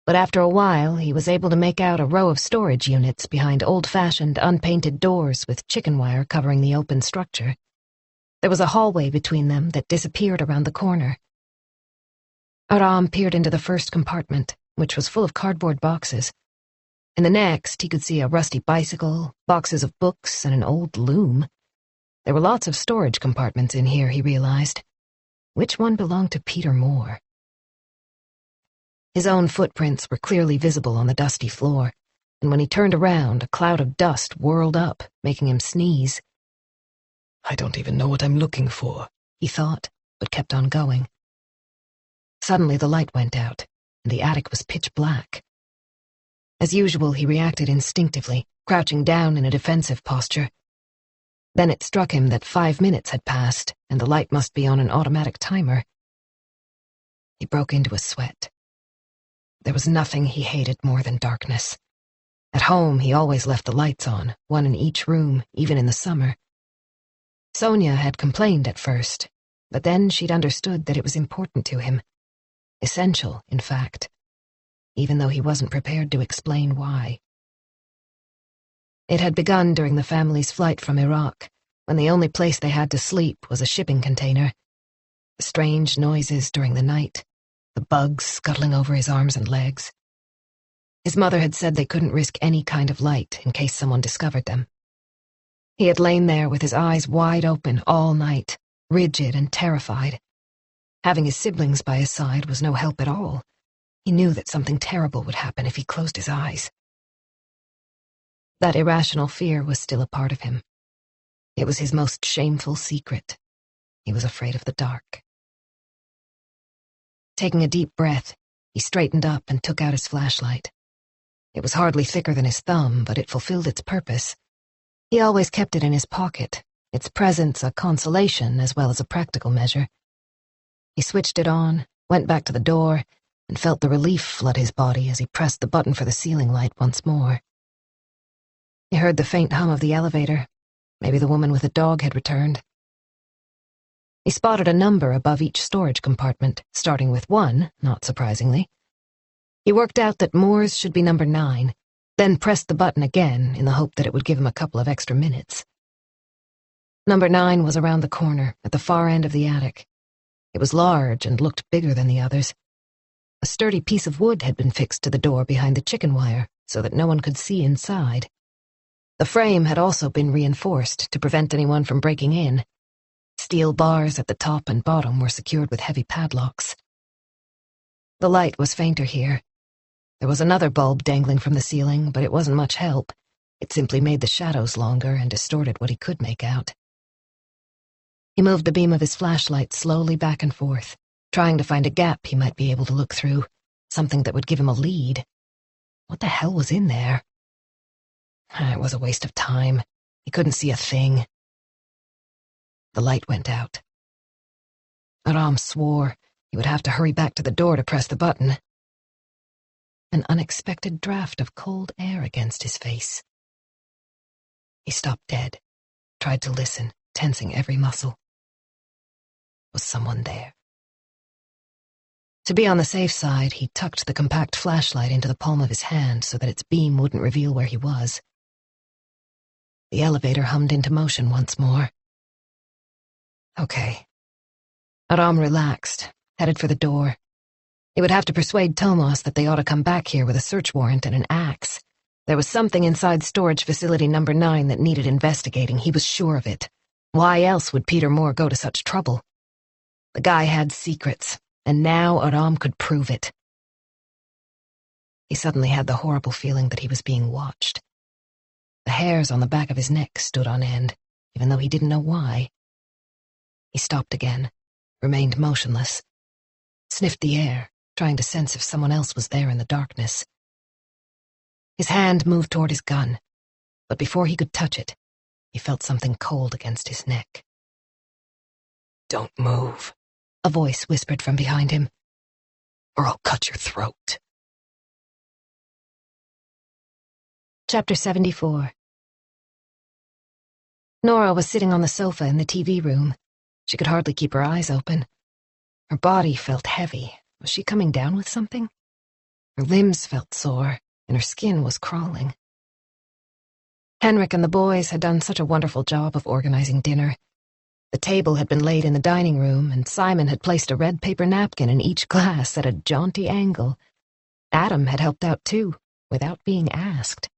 but after a while he was able to make out a row of storage units behind old-fashioned, unpainted doors with chicken wire covering the open structure. There was a hallway between them that disappeared around the corner. Aram peered into the first compartment, which was full of cardboard boxes. In the next, he could see a rusty bicycle, boxes of books, and an old loom. There were lots of storage compartments in here, he realized. Which one belonged to Peter Moore? His own footprints were clearly visible on the dusty floor, and when he turned around, a cloud of dust whirled up, making him sneeze. I don't even know what I'm looking for, he thought, but kept on going. Suddenly the light went out, and the attic was pitch black. As usual, he reacted instinctively, crouching down in a defensive posture. Then it struck him that 5 minutes had passed, and the light must be on an automatic timer. He broke into a sweat. There was nothing he hated more than darkness. At home, he always left the lights on, one in each room, even in the summer. Sonia had complained at first, but then she'd understood that it was important to him. Essential, in fact, even though he wasn't prepared to explain why. It had begun during the family's flight from Iraq, when the only place they had to sleep was a shipping container. The strange noises during the night, the bugs scuttling over his arms and legs. His mother had said they couldn't risk any kind of light in case someone discovered them. He had lain there with his eyes wide open all night, rigid and terrified. Having his siblings by his side was no help at all. He knew that something terrible would happen if he closed his eyes. That irrational fear was still a part of him. It was his most shameful secret. He was afraid of the dark. Taking a deep breath, he straightened up and took out his flashlight. It was hardly thicker than his thumb, but it fulfilled its purpose. He always kept it in his pocket, its presence a consolation as well as a practical measure. He switched it on, went back to the door, and felt the relief flood his body as he pressed the button for the ceiling light once more. He heard the faint hum of the elevator. Maybe the woman with the dog had returned. He spotted a number above each storage compartment, starting with 1, not surprisingly. He worked out that Moore's should be number 9, then pressed the button again in the hope that it would give him a couple of extra minutes. Number 9 was around the corner, at the far end of the attic. It was large and looked bigger than the others. A sturdy piece of wood had been fixed to the door behind the chicken wire so that no one could see inside. The frame had also been reinforced to prevent anyone from breaking in. Steel bars at the top and bottom were secured with heavy padlocks. The light was fainter here. There was another bulb dangling from the ceiling, but it wasn't much help. It simply made the shadows longer and distorted what he could make out. He moved the beam of his flashlight slowly back and forth, trying to find a gap he might be able to look through, something that would give him a lead. What the hell was in there? It was a waste of time. He couldn't see a thing. The light went out. Aram swore he would have to hurry back to the door to press the button. An unexpected draft of cold air against his face. He stopped dead, tried to listen, tensing every muscle. Was someone there? To be on the safe side, he tucked the compact flashlight into the palm of his hand so that its beam wouldn't reveal where he was. The elevator hummed into motion once more. Okay. Aram relaxed, headed for the door. He would have to persuade Tomas that they ought to come back here with a search warrant and an axe. There was something inside storage facility number 9 that needed investigating. He was sure of it. Why else would Peter Moore go to such trouble? The guy had secrets, and now Aram could prove it. He suddenly had the horrible feeling that he was being watched. The hairs on the back of his neck stood on end, even though he didn't know why. He stopped again, remained motionless, sniffed the air, trying to sense if someone else was there in the darkness. His hand moved toward his gun, but before he could touch it, he felt something cold against his neck. Don't move, a voice whispered from behind him, or I'll cut your throat. Chapter 74. Nora was sitting on the sofa in the TV room. She could hardly keep her eyes open. Her body felt heavy. Was she coming down with something? Her limbs felt sore, and her skin was crawling. Henrik and the boys had done such a wonderful job of organizing dinner. The table had been laid in the dining room, and Simon had placed a red paper napkin in each glass at a jaunty angle. Adam had helped out too, without being asked.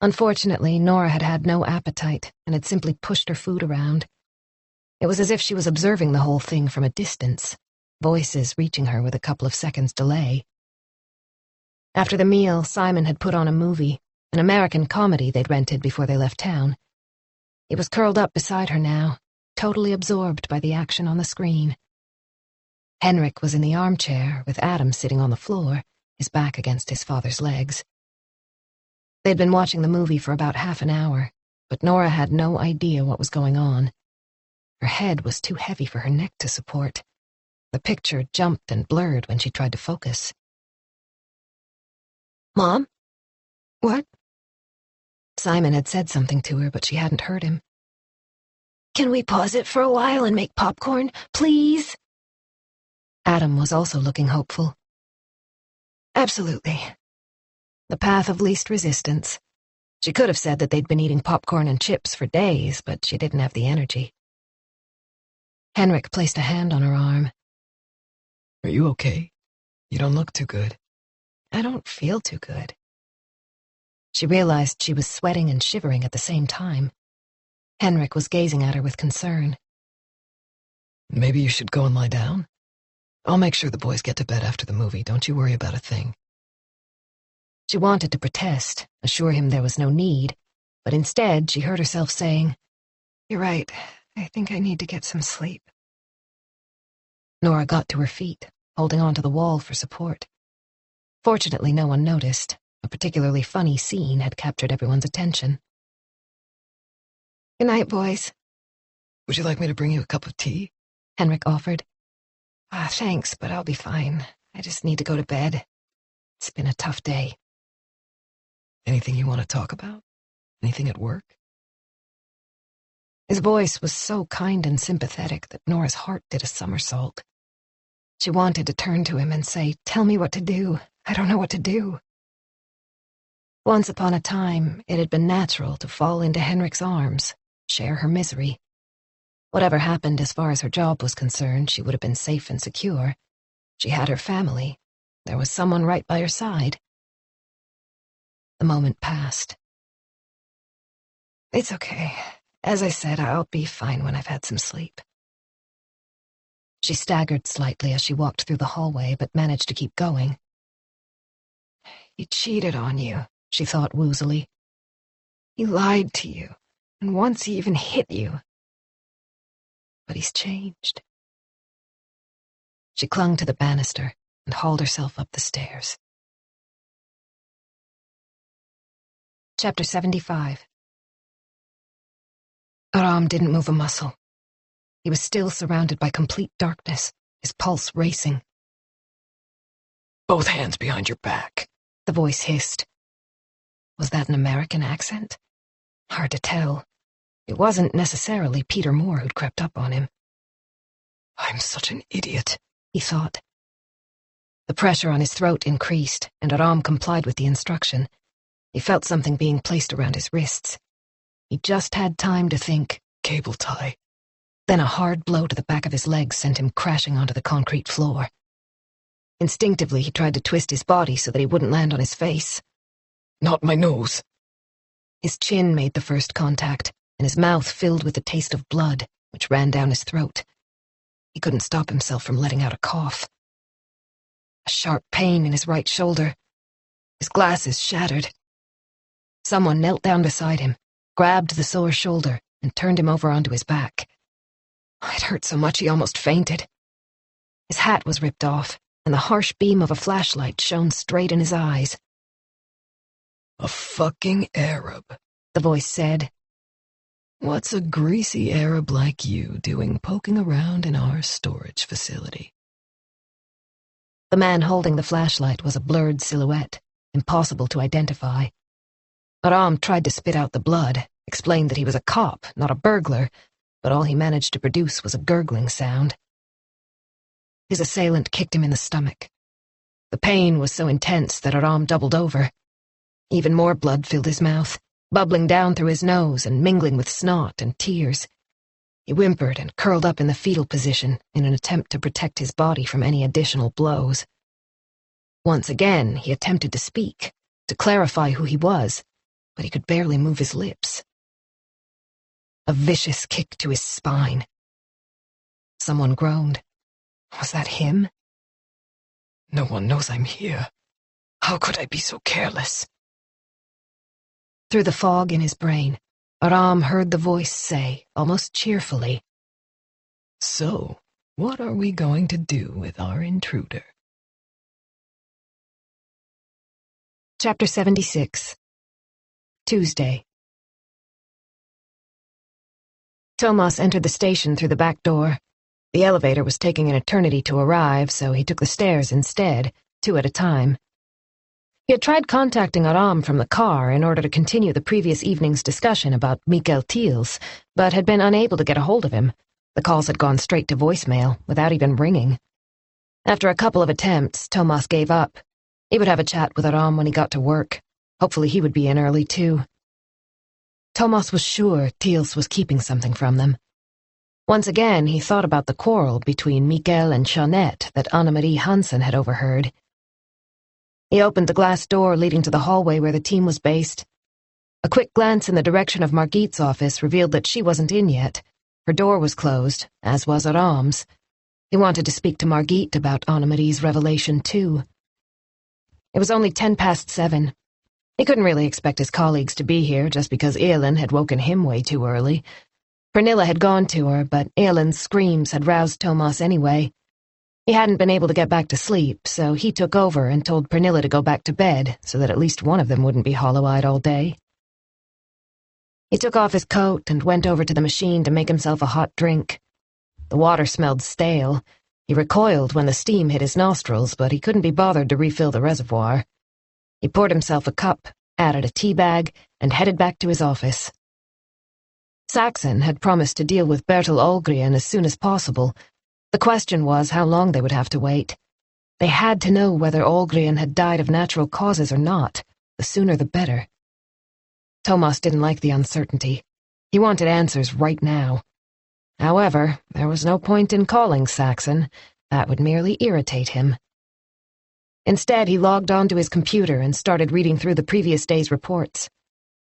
Unfortunately, Nora had had no appetite and had simply pushed her food around. It was as if she was observing the whole thing from a distance, voices reaching her with a couple of seconds' delay. After the meal, Simon had put on a movie, an American comedy they'd rented before they left town. He was curled up beside her now, totally absorbed by the action on the screen. Henrik was in the armchair, with Adam sitting on the floor, his back against his father's legs. They'd been watching the movie for about half an hour, but Nora had no idea what was going on. Her head was too heavy for her neck to support. The picture jumped and blurred when she tried to focus. Mom? What? Simon had said something to her, but she hadn't heard him. Can we pause it for a while and make popcorn, please? Adam was also looking hopeful. Absolutely. The path of least resistance. She could have said that they'd been eating popcorn and chips for days, but she didn't have the energy. Henrik placed a hand on her arm. Are you okay? You don't look too good. I don't feel too good. She realized she was sweating and shivering at the same time. Henrik was gazing at her with concern. Maybe you should go and lie down. I'll make sure the boys get to bed after the movie. Don't you worry about a thing. She wanted to protest, assure him there was no need, but instead she heard herself saying, "You're right. I think I need to get some sleep." Nora got to her feet, holding onto the wall for support. Fortunately, no one noticed. A particularly funny scene had captured everyone's attention. Good night, boys. Would you like me to bring you a cup of tea? Henrik offered. Thanks, but I'll be fine. I just need to go to bed. It's been a tough day. Anything you want to talk about? Anything at work? His voice was so kind and sympathetic that Nora's heart did a somersault. She wanted to turn to him and say, "Tell me what to do. I don't know what to do." Once upon a time, it had been natural to fall into Henrik's arms, share her misery. Whatever happened as far as her job was concerned, she would have been safe and secure. She had her family. There was someone right by her side. The moment passed. It's okay. As I said, I'll be fine when I've had some sleep. She staggered slightly as she walked through the hallway, but managed to keep going. He cheated on you, she thought woozily. He lied to you, and once he even hit you. But he's changed. She clung to the banister and hauled herself up the stairs. Chapter 75. Aram didn't move a muscle. He was still surrounded by complete darkness, his pulse racing. "Both hands behind your back," the voice hissed. Was that an American accent? Hard to tell. It wasn't necessarily Peter Moore who'd crept up on him. "I'm such an idiot," he thought. The pressure on his throat increased, and Aram complied with the instruction. He felt something being placed around his wrists. He just had time to think, "Cable tie." Then a hard blow to the back of his leg sent him crashing onto the concrete floor. Instinctively, he tried to twist his body so that he wouldn't land on his face. "Not my nose." His chin made the first contact, and his mouth filled with the taste of blood, which ran down his throat. He couldn't stop himself from letting out a cough. A sharp pain in his right shoulder. His glasses shattered. Someone knelt down beside him, grabbed the sore shoulder, and turned him over onto his back. It hurt so much he almost fainted. His hat was ripped off, and the harsh beam of a flashlight shone straight in his eyes. "A fucking Arab," the voice said. "What's a greasy Arab like you doing poking around in our storage facility?" The man holding the flashlight was a blurred silhouette, impossible to identify. Aram tried to spit out the blood, explained that he was a cop, not a burglar, but all he managed to produce was a gurgling sound. His assailant kicked him in the stomach. The pain was so intense that Aram doubled over. Even more blood filled his mouth, bubbling down through his nose and mingling with snot and tears. He whimpered and curled up in the fetal position in an attempt to protect his body from any additional blows. Once again, he attempted to speak, to clarify who he was, but he could barely move his lips. A vicious kick to his spine. Someone groaned. Was that him? No one knows I'm here. How could I be so careless? Through the fog in his brain, Aram heard the voice say, almost cheerfully, So, what are we going to do with our intruder? Chapter 76. Tuesday. Tomas entered the station through the back door. The elevator was taking an eternity to arrive, so he took the stairs instead, 2 at a time. He had tried contacting Aram from the car in order to continue the previous evening's discussion about Mikael Thiels, but had been unable to get a hold of him. The calls had gone straight to voicemail, without even ringing. After a couple of attempts, Tomas gave up. He would have a chat with Aram when he got to work. Hopefully he would be in early, too. Tomas was sure Thiels was keeping something from them. Once again, he thought about the quarrel between Mikael and Jeanette that Anna-Marie Hansen had overheard. He opened the glass door leading to the hallway where the team was based. A quick glance in the direction of Margit's office revealed that she wasn't in yet. Her door was closed, as was Aram's. He wanted to speak to Margit about Anna-Marie's revelation, too. It was only 7:10. He couldn't really expect his colleagues to be here just because Elin had woken him way too early. Pernilla had gone to her, but Elin's screams had roused Tomas anyway. He hadn't been able to get back to sleep, so he took over and told Pernilla to go back to bed so that at least one of them wouldn't be hollow-eyed all day. He took off his coat and went over to the machine to make himself a hot drink. The water smelled stale. He recoiled when the steam hit his nostrils, but he couldn't be bothered to refill the reservoir. He poured himself a cup, added a tea bag, and headed back to his office. Saxon had promised to deal with Bertil Olgren as soon as possible. The question was how long they would have to wait. They had to know whether Olgren had died of natural causes or not. The sooner the better. Tomas didn't like the uncertainty. He wanted answers right now. However, there was no point in calling Saxon. That would merely irritate him. Instead, he logged onto his computer and started reading through the previous day's reports.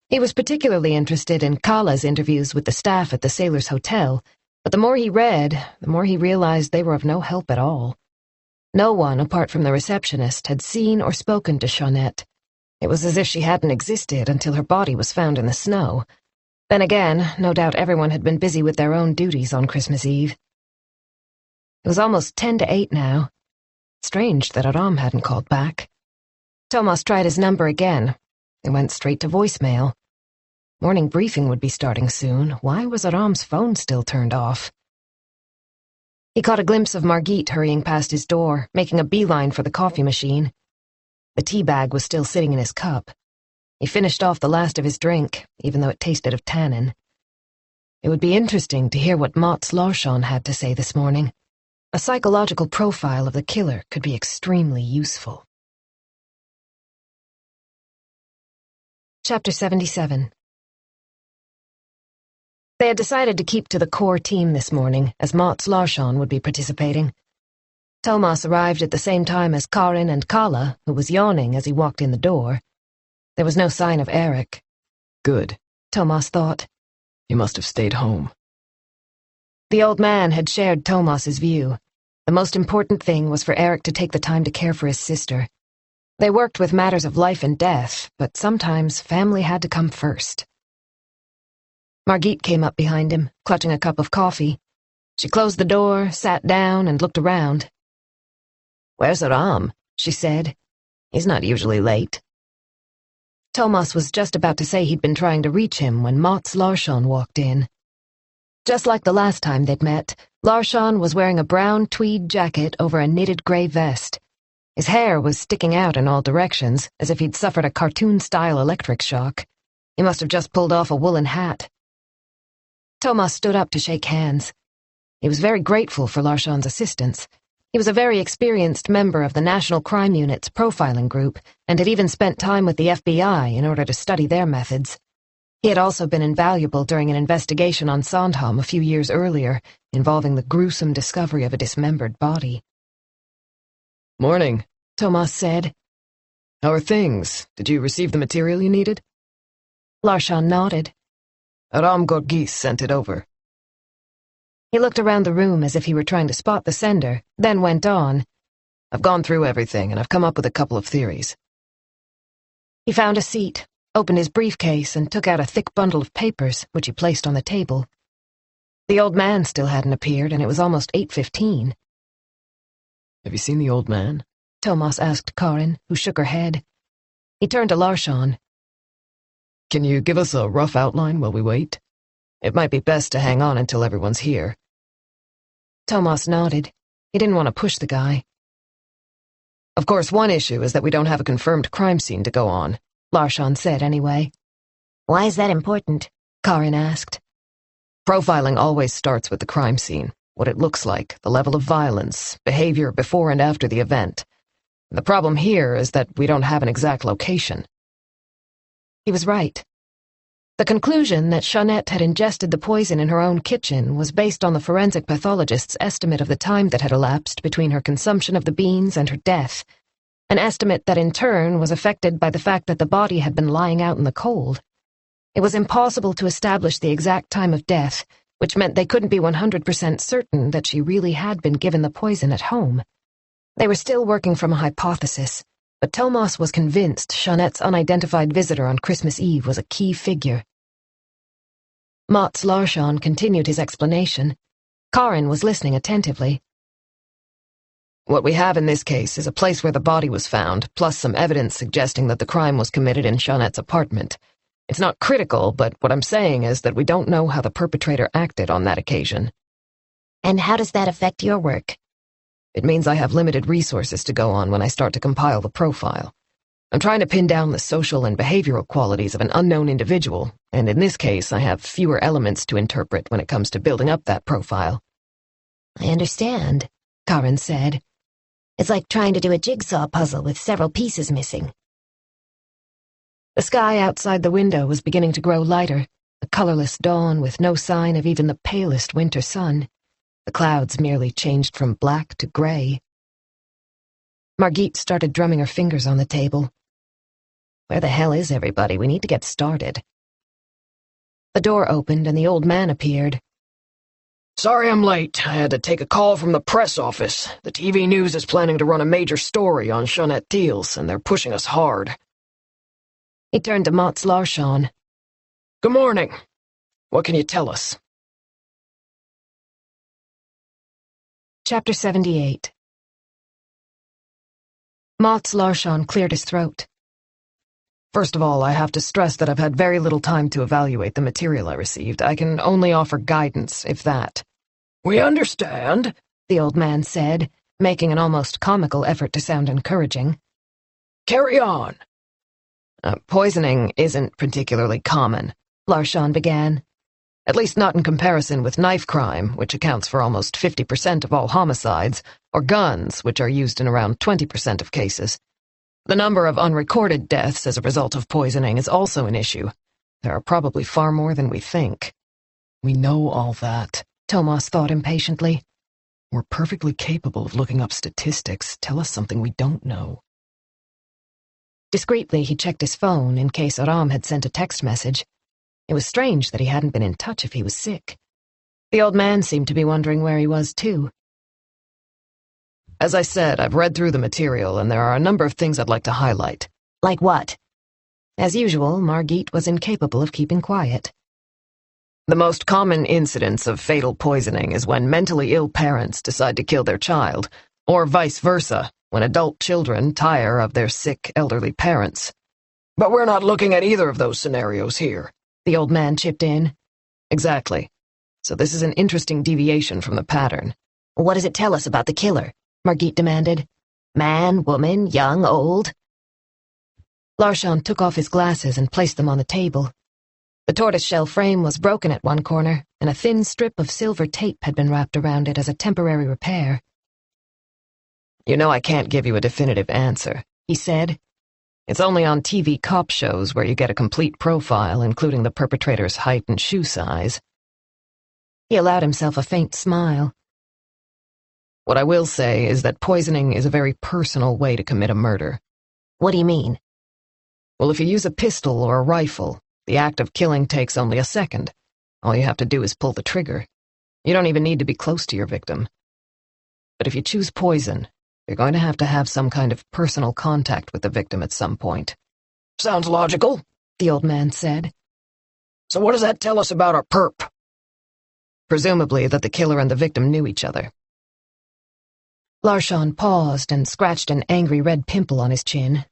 He was particularly interested in Kala's interviews with the staff at the Sailors' Hotel, but the more he read, the more he realized they were of no help at all. No one, apart from the receptionist, had seen or spoken to Jeanette. It was as if she hadn't existed until her body was found in the snow. Then again, no doubt everyone had been busy with their own duties on Christmas Eve. It was almost 7:50 now. Strange that Aram hadn't called back. Tomas tried his number again. It went straight to voicemail. Morning briefing would be starting soon. Why was Aram's phone still turned off? He caught a glimpse of Margit hurrying past his door, making a beeline for the coffee machine. The tea bag was still sitting in his cup. He finished off the last of his drink, even though it tasted of tannin. It would be interesting to hear what Mats Larsson had to say this morning. A psychological profile of the killer could be extremely useful. Chapter 77. They had decided to keep to the core team this morning, as Mats Larsson would be participating. Tomas arrived at the same time as Karin and Kala, who was yawning as he walked in the door. There was no sign of Eric. Good, Tomas thought. He must have stayed home. The old man had shared Tomas's view. The most important thing was for Eric to take the time to care for his sister. They worked with matters of life and death, but sometimes family had to come first. Margit came up behind him, clutching a cup of coffee. She closed the door, sat down, and looked around. "Where's Aram?" she said. "He's not usually late." Tomas was just about to say he'd been trying to reach him when Mats Larsson walked in. Just like the last time they'd met, Larsson was wearing a brown tweed jacket over a knitted gray vest. His hair was sticking out in all directions, as if he'd suffered a cartoon-style electric shock. He must have just pulled off a woolen hat. Tomas stood up to shake hands. He was very grateful for Larsson's assistance. He was a very experienced member of the National Crime Unit's profiling group and had even spent time with the FBI in order to study their methods. He had also been invaluable during an investigation on Sandhamn a few years earlier, involving the gruesome discovery of a dismembered body. "Morning," Tomas said. "How are things? Did you receive the material you needed?" Larsson nodded. Ramgorgis sent it over. He looked around the room as if he were trying to spot the sender, then went on. "I've gone through everything, and I've come up with a couple of theories." He found a seat, opened his briefcase, and took out a thick bundle of papers, which he placed on the table. The old man still hadn't appeared, and it was almost 8:15. "Have you seen the old man?" Tomas asked Karin, who shook her head. He turned to Larsson. "Can you give us a rough outline while we wait? It might be best to hang on until everyone's here." Tomas nodded. He didn't want to push the guy. "Of course, one issue is that we don't have a confirmed crime scene to go on," Larsson said anyway. Why is that important? Karin asked. "Profiling always starts with the crime scene, what it looks like, the level of violence, behavior before and after the event. The problem here is that we don't have an exact location." He was right. The conclusion that Jeanette had ingested the poison in her own kitchen was based on the forensic pathologist's estimate of the time that had elapsed between her consumption of the beans and her death, an estimate that in turn was affected by the fact that the body had been lying out in the cold. It was impossible to establish the exact time of death, which meant they couldn't be 100% certain that she really had been given the poison at home. They were still working from a hypothesis, but Tomas was convinced Jeanette's unidentified visitor on Christmas Eve was a key figure. Mats Larsson continued his explanation. Karin was listening attentively. "What we have in this case is a place where the body was found, plus some evidence suggesting that the crime was committed in Jeanette's apartment. It's not critical, but what I'm saying is that we don't know how the perpetrator acted on that occasion." And how does that affect your work? "It means I have limited resources to go on when I start to compile the profile. I'm trying to pin down the social and behavioral qualities of an unknown individual, and in this case I have fewer elements to interpret when it comes to building up that profile." I understand, Karin said. It's like trying to do a jigsaw puzzle with several pieces missing. The sky outside the window was beginning to grow lighter, a colorless dawn with no sign of even the palest winter sun. The clouds merely changed from black to gray. Margit started drumming her fingers on the table. Where the hell is everybody? We need to get started. The door opened and the old man appeared. "Sorry I'm late. I had to take a call from the press office. The TV news is planning to run a major story on Jeanette Thiels, and they're pushing us hard." He turned to Mats Larsson. "Good morning. What can you tell us?" Chapter 78. Mats Larsson cleared his throat. "First of all, I have to stress that I've had very little time to evaluate the material I received. I can only offer guidance, if that." "We understand," the old man said, making an almost comical effort to sound encouraging. "Carry on." Poisoning isn't particularly common," Larsson began. "At least not in comparison with knife crime, which accounts for almost 50% of all homicides, or guns, which are used in around 20% of cases. The number of unrecorded deaths as a result of poisoning is also an issue. There are probably far more than we think." "We know all that," Tomas thought impatiently. "We're perfectly capable of looking up statistics. Tell us something we don't know." Discreetly, he checked his phone in case Aram had sent a text message. It was strange that he hadn't been in touch if he was sick. The old man seemed to be wondering where he was, too. "As I said, I've read through the material, and there are a number of things I'd like to highlight." Like what? As usual, Margit was incapable of keeping quiet. "The most common incidence of fatal poisoning is when mentally ill parents decide to kill their child, or vice versa, when adult children tire of their sick, elderly parents." "But we're not looking at either of those scenarios here," the old man chipped in. "Exactly. So this is an interesting deviation from the pattern." What does it tell us about the killer? Margit demanded. Man, woman, young, old? Larsson took off his glasses and placed them on the table. The tortoiseshell frame was broken at one corner, and a thin strip of silver tape had been wrapped around it as a temporary repair. You know I can't give you a definitive answer, he said. It's only on TV cop shows where you get a complete profile, including the perpetrator's height and shoe size. He allowed himself a faint smile. What I will say is that poisoning is a very personal way to commit a murder. What do you mean? Well, if you use a pistol or a rifle, the act of killing takes only a second. All you have to do is pull the trigger. You don't even need to be close to your victim. But if you choose poison, you're going to have some kind of personal contact with the victim at some point. Sounds logical, the old man said. So what does that tell us about our perp? Presumably that the killer and the victim knew each other. Larsson paused and scratched an angry red pimple on his chin.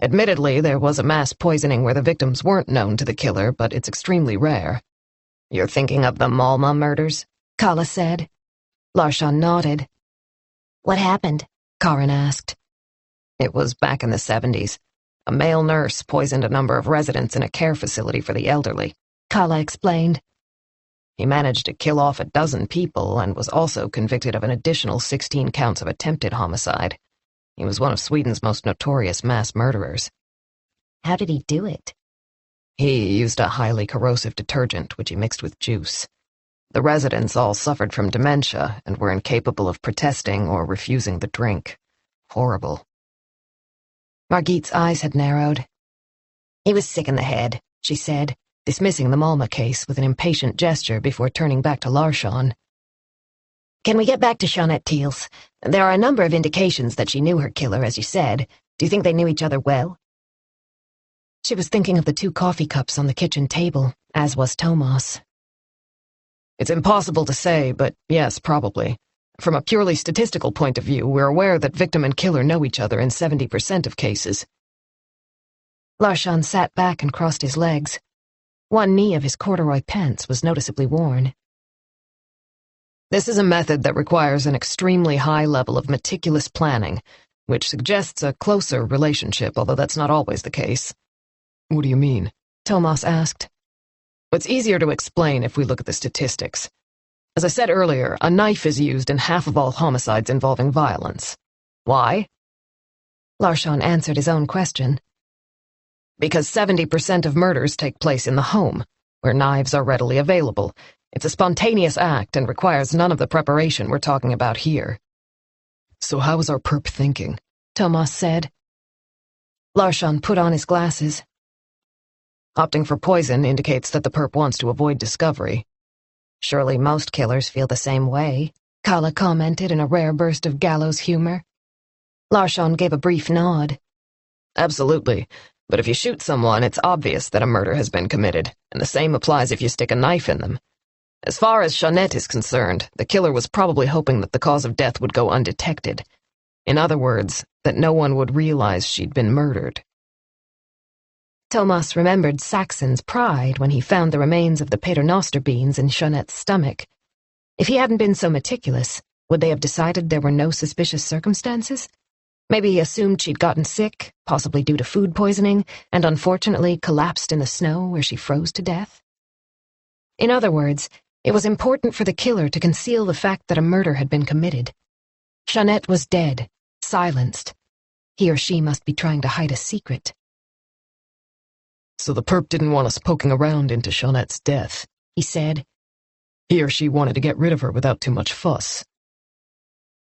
Admittedly, there was a mass poisoning where the victims weren't known to the killer, but it's extremely rare. You're thinking of the Malma murders? Kalle said. Larsson nodded. What happened? Karin asked. It was back in the 70s. A male nurse poisoned a number of residents in a care facility for the elderly. Kalle explained. He managed to kill off 12 people and was also convicted of an additional 16 counts of attempted homicide. He was one of Sweden's most notorious mass murderers. How did he do it? He used a highly corrosive detergent, which he mixed with juice. The residents all suffered from dementia and were incapable of protesting or refusing the drink. Horrible. Margit's eyes had narrowed. He was sick in the head, she said, dismissing the Malma case with an impatient gesture before turning back to Larsson. Can we get back to Jeanette Thiel's? There are a number of indications that she knew her killer, as you said. Do you think they knew each other well? She was thinking of the 2 coffee cups on the kitchen table, as was Tomas. It's impossible to say, but yes, probably. From a purely statistical point of view, we're aware that victim and killer know each other in 70% of cases. Larsson sat back and crossed his legs. One knee of his corduroy pants was noticeably worn. This is a method that requires an extremely high level of meticulous planning, which suggests a closer relationship, although that's not always the case. What do you mean? Tomas asked. It's easier to explain if we look at the statistics. As I said earlier, a knife is used in half of all homicides involving violence. Why? Larsson answered his own question. Because 70% of murders take place in the home, where knives are readily available. It's a spontaneous act and requires none of the preparation we're talking about here. So how is our perp thinking? Tomas said. Larsson put on his glasses. Opting for poison indicates that the perp wants to avoid discovery. Surely most killers feel the same way, Kalle commented in a rare burst of gallows humor. Larsson gave a brief nod. Absolutely. But if you shoot someone, it's obvious that a murder has been committed, and the same applies if you stick a knife in them. As far as Jeanette is concerned, the killer was probably hoping that the cause of death would go undetected. In other words, that no one would realize she'd been murdered. Tomas remembered Saxon's pride when he found the remains of the paternoster beans in Jeanette's stomach. If he hadn't been so meticulous, would they have decided there were no suspicious circumstances? Maybe he assumed she'd gotten sick, possibly due to food poisoning, and unfortunately collapsed in the snow where she froze to death. In other words, it was important for the killer to conceal the fact that a murder had been committed. Jeanette was dead, silenced. He or she must be trying to hide a secret. So the perp didn't want us poking around into Jeanette's death, he said. He or she wanted to get rid of her without too much fuss.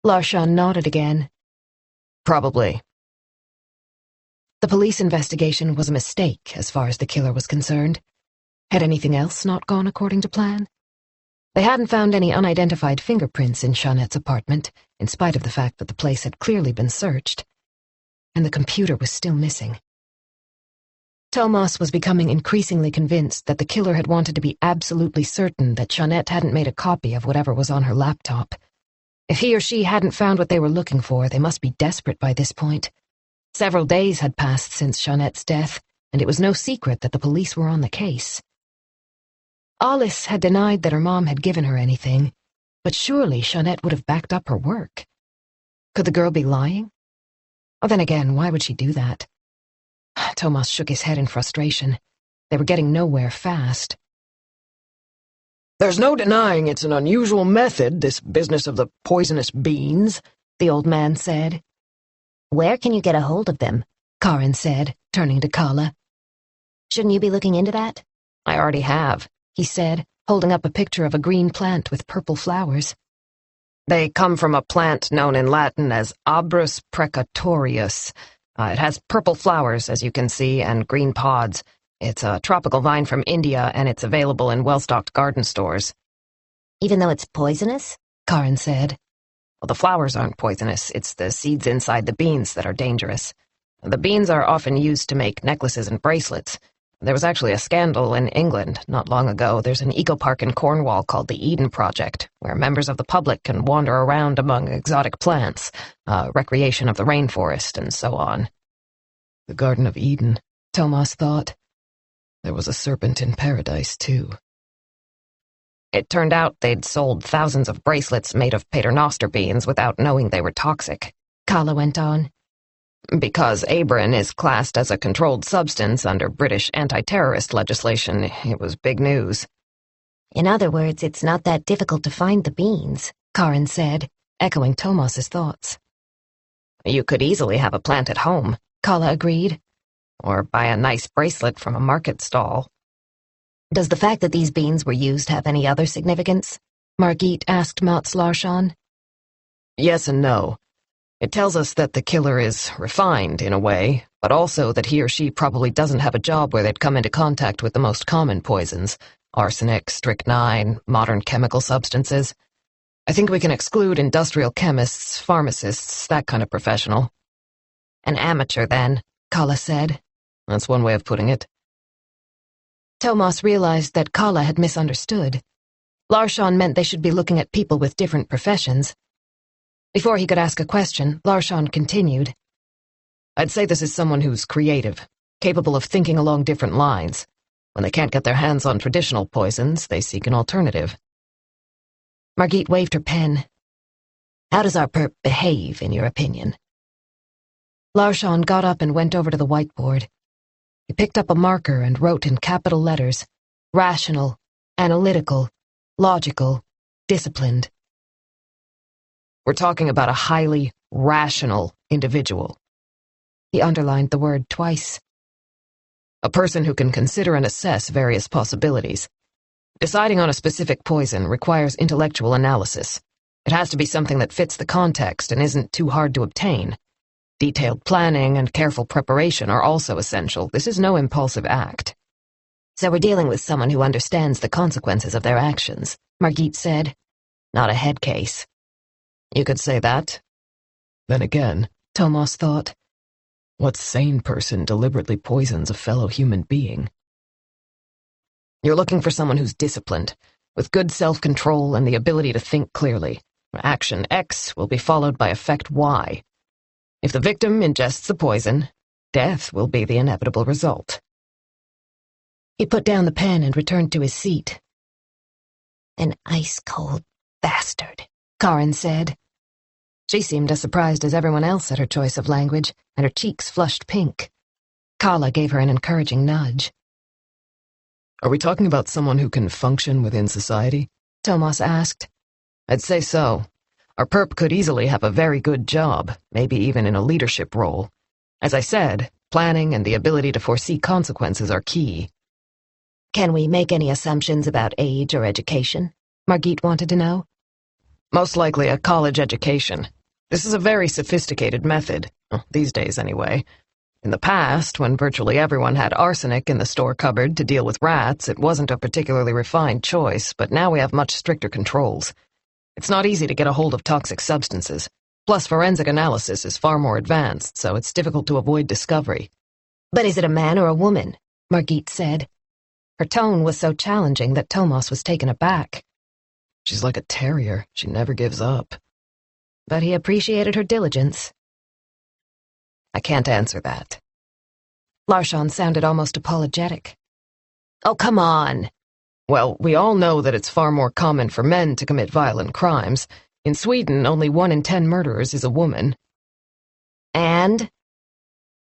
Larsson nodded again. Probably. The police investigation was a mistake as far as the killer was concerned. Had anything else not gone according to plan? They hadn't found any unidentified fingerprints in Jeanette's apartment, in spite of the fact that the place had clearly been searched. And the computer was still missing. Tomas was becoming increasingly convinced that the killer had wanted to be absolutely certain that Jeanette hadn't made a copy of whatever was on her laptop. If he or she hadn't found what they were looking for, they must be desperate by this point. Several days had passed since Jeanette's death, and it was no secret that the police were on the case. Alice had denied that her mom had given her anything, but surely Jeanette would have backed up her work. Could the girl be lying? Oh, then again, why would she do that? Tomas shook his head in frustration. They were getting nowhere fast. There's no denying it's an unusual method, this business of the poisonous beans, the old man said. Where can you get a hold of them? Karin said, turning to Kala. Shouldn't you be looking into that? I already have, he said, holding up a picture of a green plant with purple flowers. They come from a plant known in Latin as Abrus precatorius. It has purple flowers, as you can see, and green pods. It's a tropical vine from India, and it's available in well-stocked garden stores. Even though it's poisonous? Karin said. Well, the flowers aren't poisonous. It's the seeds inside the beans that are dangerous. The beans are often used to make necklaces and bracelets. There was actually a scandal in England not long ago. There's an eco-park in Cornwall called the Eden Project, where members of the public can wander around among exotic plants, recreation of the rainforest, and so on. The Garden of Eden, Tomas thought. There was a serpent in paradise, too. It turned out they'd sold thousands of bracelets made of paternoster beans without knowing they were toxic. Kala went on. Because abrin is classed as a controlled substance under British anti-terrorist legislation, it was big news. In other words, it's not that difficult to find the beans, Karin said, echoing Tomas's thoughts. You could easily have a plant at home, Kala agreed. Or buy a nice bracelet from a market stall. Does the fact that these beans were used have any other significance? Margit asked Mats Larsson. Yes and no. It tells us that the killer is refined in a way, but also that he or she probably doesn't have a job where they'd come into contact with the most common poisons, arsenic, strychnine, modern chemical substances. I think we can exclude industrial chemists, pharmacists, that kind of professional. An amateur, then, Kala said. That's one way of putting it. Tomas realized that Kala had misunderstood. Larsson meant they should be looking at people with different professions. Before he could ask a question, Larsson continued. I'd say this is someone who's creative, capable of thinking along different lines. When they can't get their hands on traditional poisons, they seek an alternative. Margit waved her pen. How does our perp behave, in your opinion? Larsson got up and went over to the whiteboard. He picked up a marker and wrote in capital letters, rational, analytical, logical, disciplined. We're talking about a highly rational individual. He underlined the word twice. A person who can consider and assess various possibilities. Deciding on a specific poison requires intellectual analysis. It has to be something that fits the context and isn't too hard to obtain. Detailed planning and careful preparation are also essential. This is no impulsive act. So we're dealing with someone who understands the consequences of their actions, Margit said. Not a head case. You could say that. Then again, Tomas thought, what sane person deliberately poisons a fellow human being? You're looking for someone who's disciplined, with good self-control and the ability to think clearly. Action X will be followed by effect Y. If the victim ingests the poison, death will be the inevitable result. He put down the pen and returned to his seat. An ice-cold bastard, Karin said. She seemed as surprised as everyone else at her choice of language, and her cheeks flushed pink. Kala gave her an encouraging nudge. Are we talking about someone who can function within society? Tomas asked. I'd say so. Our perp could easily have a very good job, maybe even in a leadership role. As I said, planning and the ability to foresee consequences are key. Can we make any assumptions about age or education? Margit wanted to know. Most likely a college education. This is a very sophisticated method, these days anyway. In the past, when virtually everyone had arsenic in the store cupboard to deal with rats, it wasn't a particularly refined choice, but now we have much stricter controls. It's not easy to get a hold of toxic substances. Plus, forensic analysis is far more advanced, so it's difficult to avoid discovery. But is it a man or a woman? Margit said. Her tone was so challenging that Tomas was taken aback. She's like a terrier. She never gives up. But he appreciated her diligence. I can't answer that. Larsson sounded almost apologetic. Oh, come on. Well, we all know that it's far more common for men to commit violent crimes. In Sweden, only 1 in 10 murderers is a woman. And?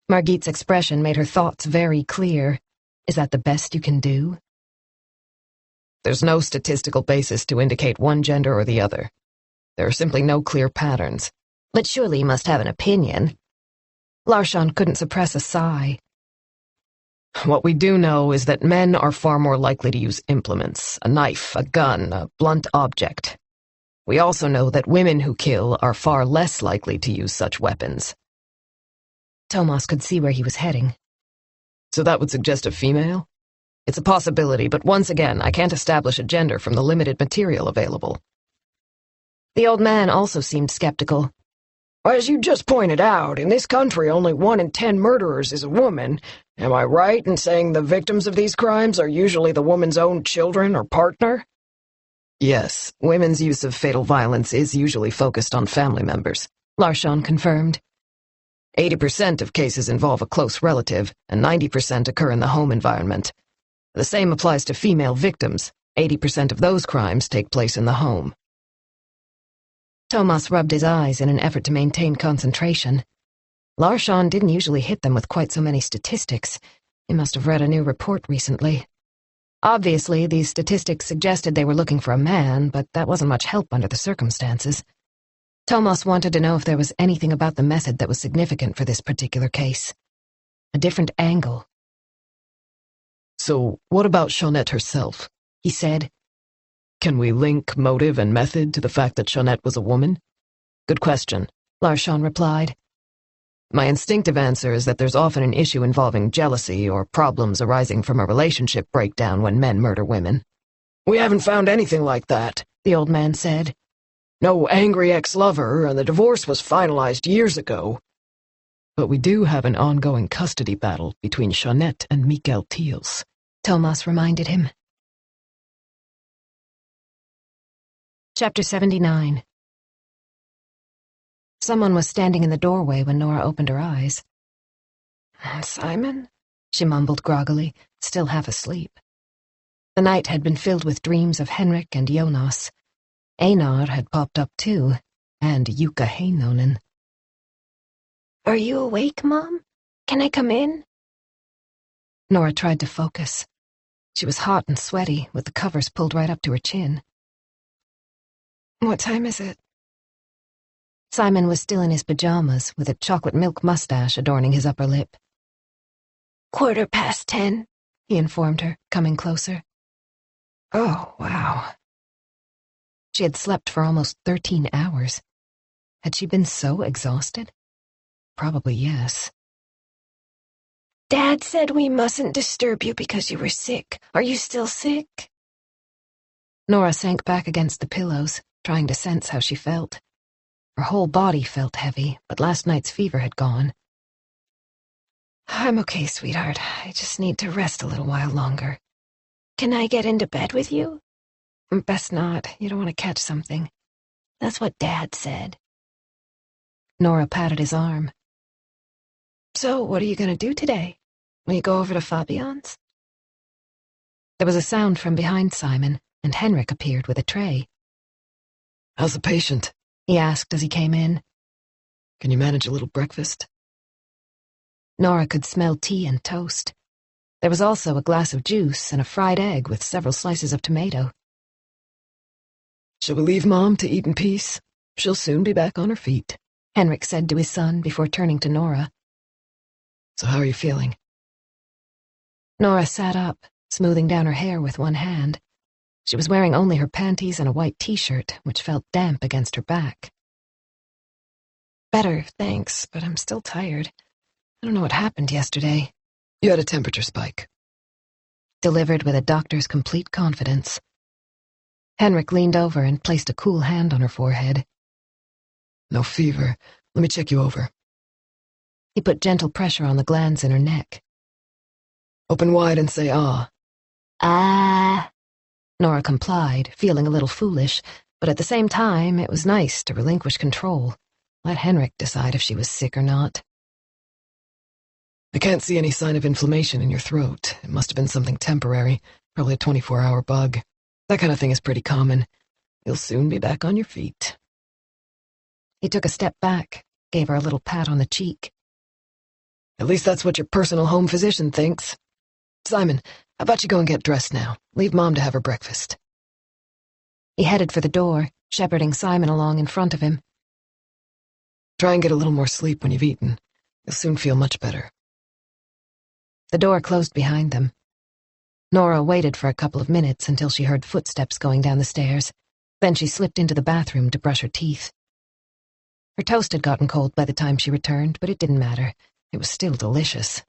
Margit's expression made her thoughts very clear. Is that the best you can do? There's no statistical basis to indicate one gender or the other. There are simply no clear patterns. But surely you must have an opinion. Larsson couldn't suppress a sigh. What we do know is that men are far more likely to use implements, a knife, a gun, a blunt object. We also know that women who kill are far less likely to use such weapons. Tomas could see where he was heading. So that would suggest a female? It's a possibility, but once again, I can't establish a gender from the limited material available. The old man also seemed skeptical. As you just pointed out, in this country only 1 in 10 murderers is a woman. Am I right in saying the victims of these crimes are usually the woman's own children or partner? Yes, women's use of fatal violence is usually focused on family members, Larsson confirmed. 80% of cases involve a close relative, and 90% occur in the home environment. The same applies to female victims. 80% of those crimes take place in the home. Tomas rubbed his eyes in an effort to maintain concentration. Larsson didn't usually hit them with quite so many statistics. He must have read a new report recently. Obviously, these statistics suggested they were looking for a man, but that wasn't much help under the circumstances. Tomas wanted to know if there was anything about the method that was significant for this particular case. A different angle. So, what about Jeanette herself? He said. Can we link motive and method to the fact that Jeanette was a woman? Good question, Larsson replied. My instinctive answer is that there's often an issue involving jealousy or problems arising from a relationship breakdown when men murder women. We haven't found anything like that, the old man said. No angry ex-lover, and the divorce was finalized years ago. But we do have an ongoing custody battle between Jeanette and Mikael Thiels, Tomas reminded him. Chapter 79. Someone was standing in the doorway when Nora opened her eyes. Simon? She mumbled groggily, still half asleep. The night had been filled with dreams of Henrik and Jonas. Einar had popped up too, and Jukka Heinonen. Are you awake, Mom? Can I come in? Nora tried to focus. She was hot and sweaty, with the covers pulled right up to her chin. What time is it? Simon was still in his pajamas, with a chocolate milk mustache adorning his upper lip. 10:15, he informed her, coming closer. Oh, wow. She had slept for almost 13 hours. Had she been so exhausted? Probably yes. Dad said we mustn't disturb you because you were sick. Are you still sick? Nora sank back against the pillows, trying to sense how she felt. Her whole body felt heavy, but last night's fever had gone. I'm okay, sweetheart. I just need to rest a little while longer. Can I get into bed with you? Best not. You don't want to catch something. That's what Dad said. Nora patted his arm. So, what are you going to do today? Will you go over to Fabian's? There was a sound from behind Simon, and Henrik appeared with a tray. How's the patient? He asked as he came in. Can you manage a little breakfast? Nora could smell tea and toast. There was also a glass of juice and a fried egg with several slices of tomato. Shall we leave Mom to eat in peace? She'll soon be back on her feet, Henrik said to his son before turning to Nora. So how are you feeling? Nora sat up, smoothing down her hair with one hand. She was wearing only her panties and a white t-shirt, which felt damp against her back. Better, thanks, but I'm still tired. I don't know what happened yesterday. You had a temperature spike. Delivered with a doctor's complete confidence. Henrik leaned over and placed a cool hand on her forehead. No fever. Let me check you over. He put gentle pressure on the glands in her neck. Open wide and say ah. Ah. Nora complied, feeling a little foolish, but at the same time it was nice to relinquish control. Let Henrik decide if she was sick or not. I can't see any sign of inflammation in your throat. It must have been something temporary, probably a 24-hour bug. That kind of thing is pretty common. You'll soon be back on your feet. He took a step back, gave her a little pat on the cheek. At least that's what your personal home physician thinks. Simon, how about you go and get dressed now? Leave Mom to have her breakfast. He headed for the door, shepherding Simon along in front of him. Try and get a little more sleep when you've eaten. You'll soon feel much better. The door closed behind them. Nora waited for a couple of minutes until she heard footsteps going down the stairs. Then she slipped into the bathroom to brush her teeth. Her toast had gotten cold by the time she returned, but it didn't matter. It was still delicious.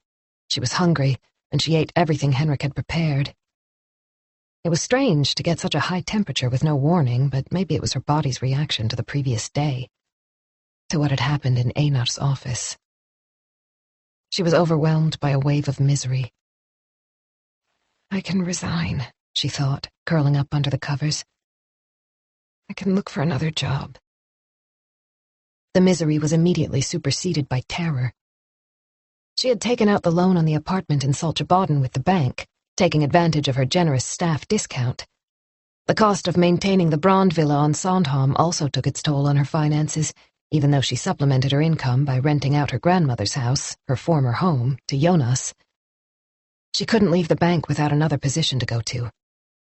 She was hungry, and she ate everything Henrik had prepared. It was strange to get such a high temperature with no warning, but maybe it was her body's reaction to the previous day, to what had happened in Einar's office. She was overwhelmed by a wave of misery. I can resign, she thought, curling up under the covers. I can look for another job. The misery was immediately superseded by terror. She had taken out the loan on the apartment in Saltsjöbaden with the bank, taking advantage of her generous staff discount. The cost of maintaining the Brandvilla on Sandhamn also took its toll on her finances, even though she supplemented her income by renting out her grandmother's house, her former home, to Jonas. She couldn't leave the bank without another position to go to.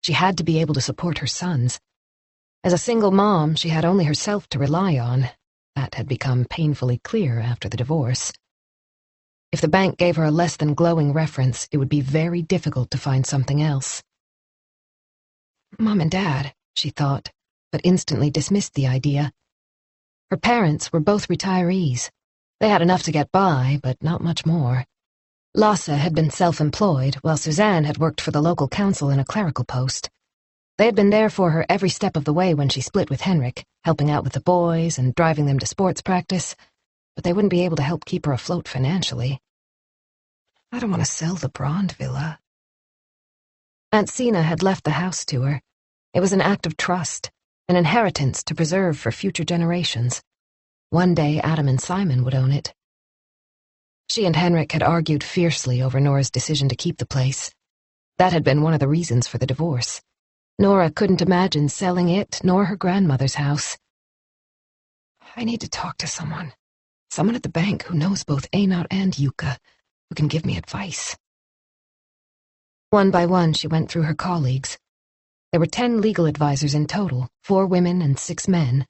She had to be able to support her sons. As a single mom, she had only herself to rely on. That had become painfully clear after the divorce. If the bank gave her a less than glowing reference, it would be very difficult to find something else. Mom and Dad, she thought, but instantly dismissed the idea. Her parents were both retirees. They had enough to get by, but not much more. Lasse had been self-employed, while Suzanne had worked for the local council in a clerical post. They had been there for her every step of the way when she split with Henrik, helping out with the boys and driving them to sports practice, but they wouldn't be able to help keep her afloat financially. I don't want to sell the Brandvilla. Aunt Sina had left the house to her. It was an act of trust, an inheritance to preserve for future generations. One day Adam and Simon would own it. She and Henrik had argued fiercely over Nora's decision to keep the place. That had been one of the reasons for the divorce. Nora couldn't imagine selling it, nor her grandmother's house. I need to talk to someone. Someone at the bank who knows both Einar and Jukka, who can give me advice. One by one, she went through her colleagues. There were 10 legal advisors in total, 4 women and 6 men.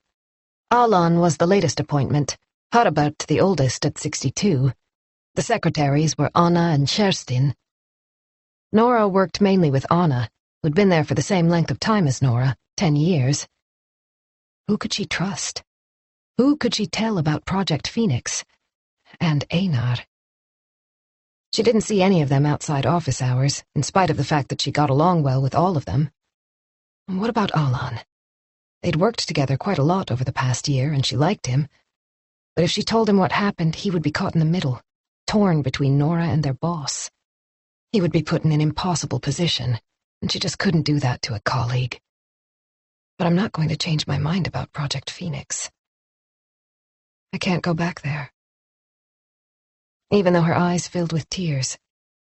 Alon was the latest appointment, Harabert the oldest at 62. The secretaries were Anna and Kerstin. Nora worked mainly with Anna, who'd been there for the same length of time as Nora, 10 years. Who could she trust? Who could she tell about Project Phoenix? And Einar. She didn't see any of them outside office hours, in spite of the fact that she got along well with all of them. What about Alon? They'd worked together quite a lot over the past year, and she liked him. But if she told him what happened, he would be caught in the middle, torn between Nora and their boss. He would be put in an impossible position, and she just couldn't do that to a colleague. But I'm not going to change my mind about Project Phoenix. I can't go back there. Even though her eyes filled with tears,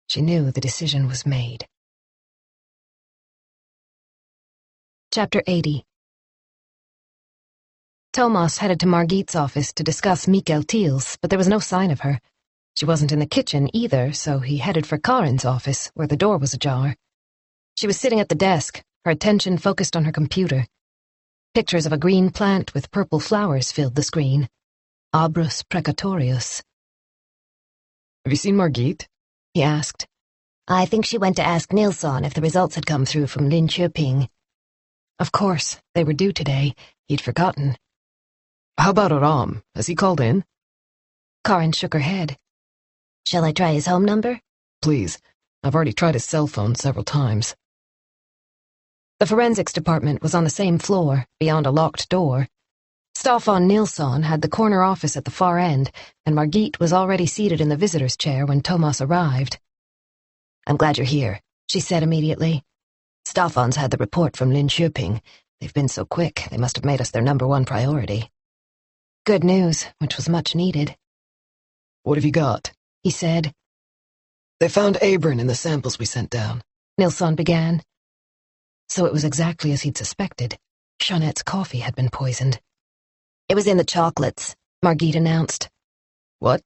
she knew the decision was made. Chapter 80. Tomas headed to Margit's office to discuss Mikael Thiel's, but there was no sign of her. She wasn't in the kitchen either, so he headed for Karin's office, where the door was ajar. She was sitting at the desk, her attention focused on her computer. Pictures of a green plant with purple flowers filled the screen. Abrus precatorius. Have you seen Margit? He asked. I think she went to ask Nilsson if the results had come through from Linköping. Of course, they were due today. He'd forgotten. How about Aram? Has he called in? Karin shook her head. Shall I try his home number? Please. I've already tried his cell phone several times. The forensics department was on the same floor, beyond a locked door. Staffan Nilsson had the corner office at the far end, and Margit was already seated in the visitor's chair when Tomas arrived. I'm glad you're here, she said immediately. Staffan's had the report from Linköping. They've been so quick, they must have made us their #1 priority. Good news, which was much needed. What have you got? He said. They found Abrin in the samples we sent down. Nilsson began. So it was exactly as he'd suspected. Jeanette's coffee had been poisoned. It was in the chocolates, Margit announced. What?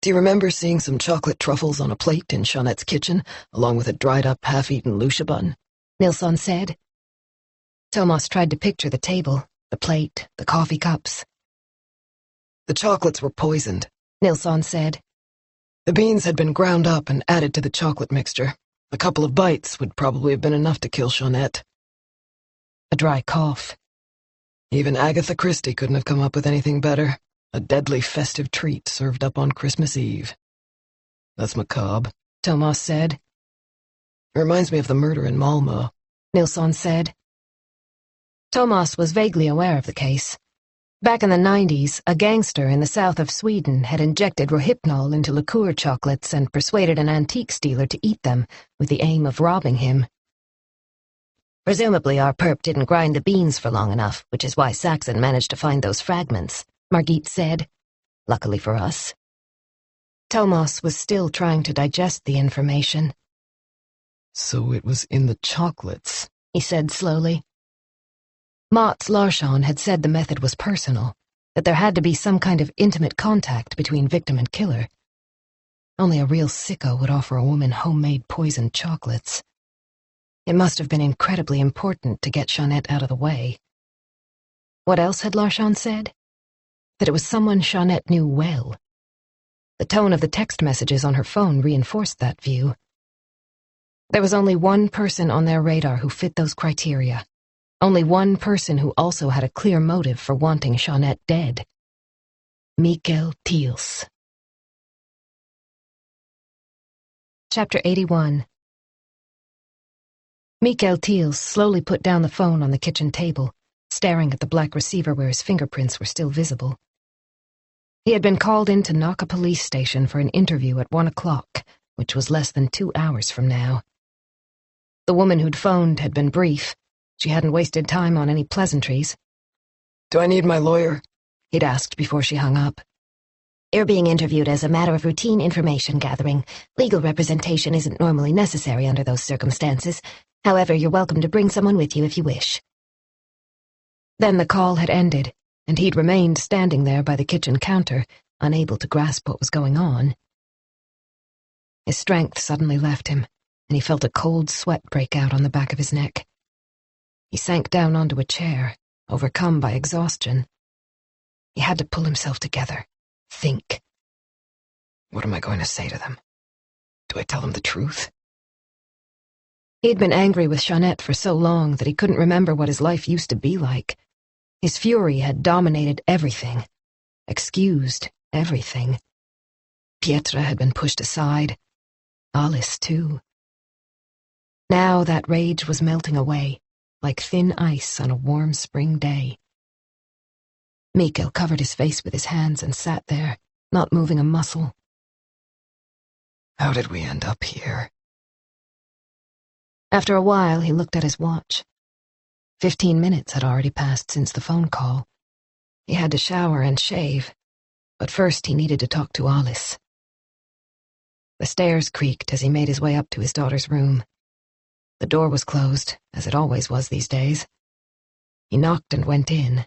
Do you remember seeing some chocolate truffles on a plate in Jeanette's kitchen, along with a dried-up, half-eaten Lucia bun? Nilsson said. Tomas tried to picture the table, the plate, the coffee cups. The chocolates were poisoned, Nilsson said. The beans had been ground up and added to the chocolate mixture. A couple of bites would probably have been enough to kill Jeanette. A dry cough. Even Agatha Christie couldn't have come up with anything better. A deadly festive treat served up on Christmas Eve. That's macabre, Tomas said. It reminds me of the murder in Malmö, Nilsson said. Tomas was vaguely aware of the case. Back in the 90s, a gangster in the south of Sweden had injected rohypnol into liqueur chocolates and persuaded an antiques dealer to eat them, with the aim of robbing him. Presumably our perp didn't grind the beans for long enough, which is why Saxon managed to find those fragments, Margit said. Luckily for us. Tomas was still trying to digest the information. So it was in the chocolates, he said slowly. Mats Larsson had said the method was personal, that there had to be some kind of intimate contact between victim and killer. Only a real sicko would offer a woman homemade poisoned chocolates. It must have been incredibly important to get Jeanette out of the way. What else had Larsson said? That it was someone Jeanette knew well. The tone of the text messages on her phone reinforced that view. There was only one person on their radar who fit those criteria. Only one person who also had a clear motive for wanting Jeanette dead. Mikael Thiels. Chapter 81. Mikael Thiels slowly put down the phone on the kitchen table, staring at the black receiver where his fingerprints were still visible. He had been called into Nacka police station for an interview at 1 o'clock, which was less than 2 hours from now. The woman who'd phoned had been brief. She hadn't wasted time on any pleasantries. Do I need my lawyer? He'd asked before she hung up. You're being interviewed as a matter of routine information gathering. Legal representation isn't normally necessary under those circumstances. However, you're welcome to bring someone with you if you wish. Then the call had ended, and he'd remained standing there by the kitchen counter, unable to grasp what was going on. His strength suddenly left him, and he felt a cold sweat break out on the back of his neck. He sank down onto a chair, overcome by exhaustion. He had to pull himself together, think. What am I going to say to them? Do I tell them the truth? He'd been angry with Jeanette for so long that he couldn't remember what his life used to be like. His fury had dominated everything, excused everything. Pietra had been pushed aside. Alice, too. Now that rage was melting away, like thin ice on a warm spring day. Mikael covered his face with his hands and sat there, not moving a muscle. How did we end up here? After a while, he looked at his watch. 15 minutes had already passed since the phone call. He had to shower and shave, but first he needed to talk to Alice. The stairs creaked as he made his way up to his daughter's room. The door was closed, as it always was these days. He knocked and went in.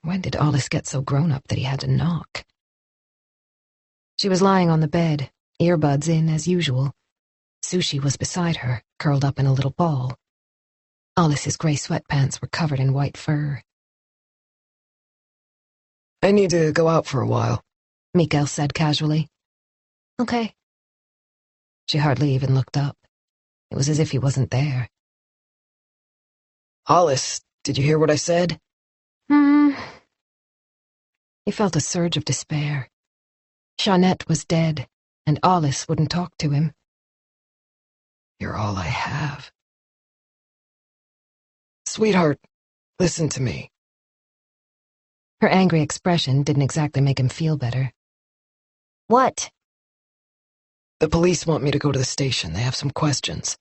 When did Alice get so grown up that he had to knock? She was lying on the bed, earbuds in as usual. Sushi was beside her, curled up in a little ball. Alice's gray sweatpants were covered in white fur. I need to go out for a while, Mikael said casually. Okay. She hardly even looked up. It was as if he wasn't there. Alice, did you hear what I said? He felt a surge of despair. Jeanette was dead, and Alice wouldn't talk to him. You're all I have. Sweetheart, listen to me. Her angry expression didn't exactly make him feel better. What? The police want me to go to the station. They have some questions.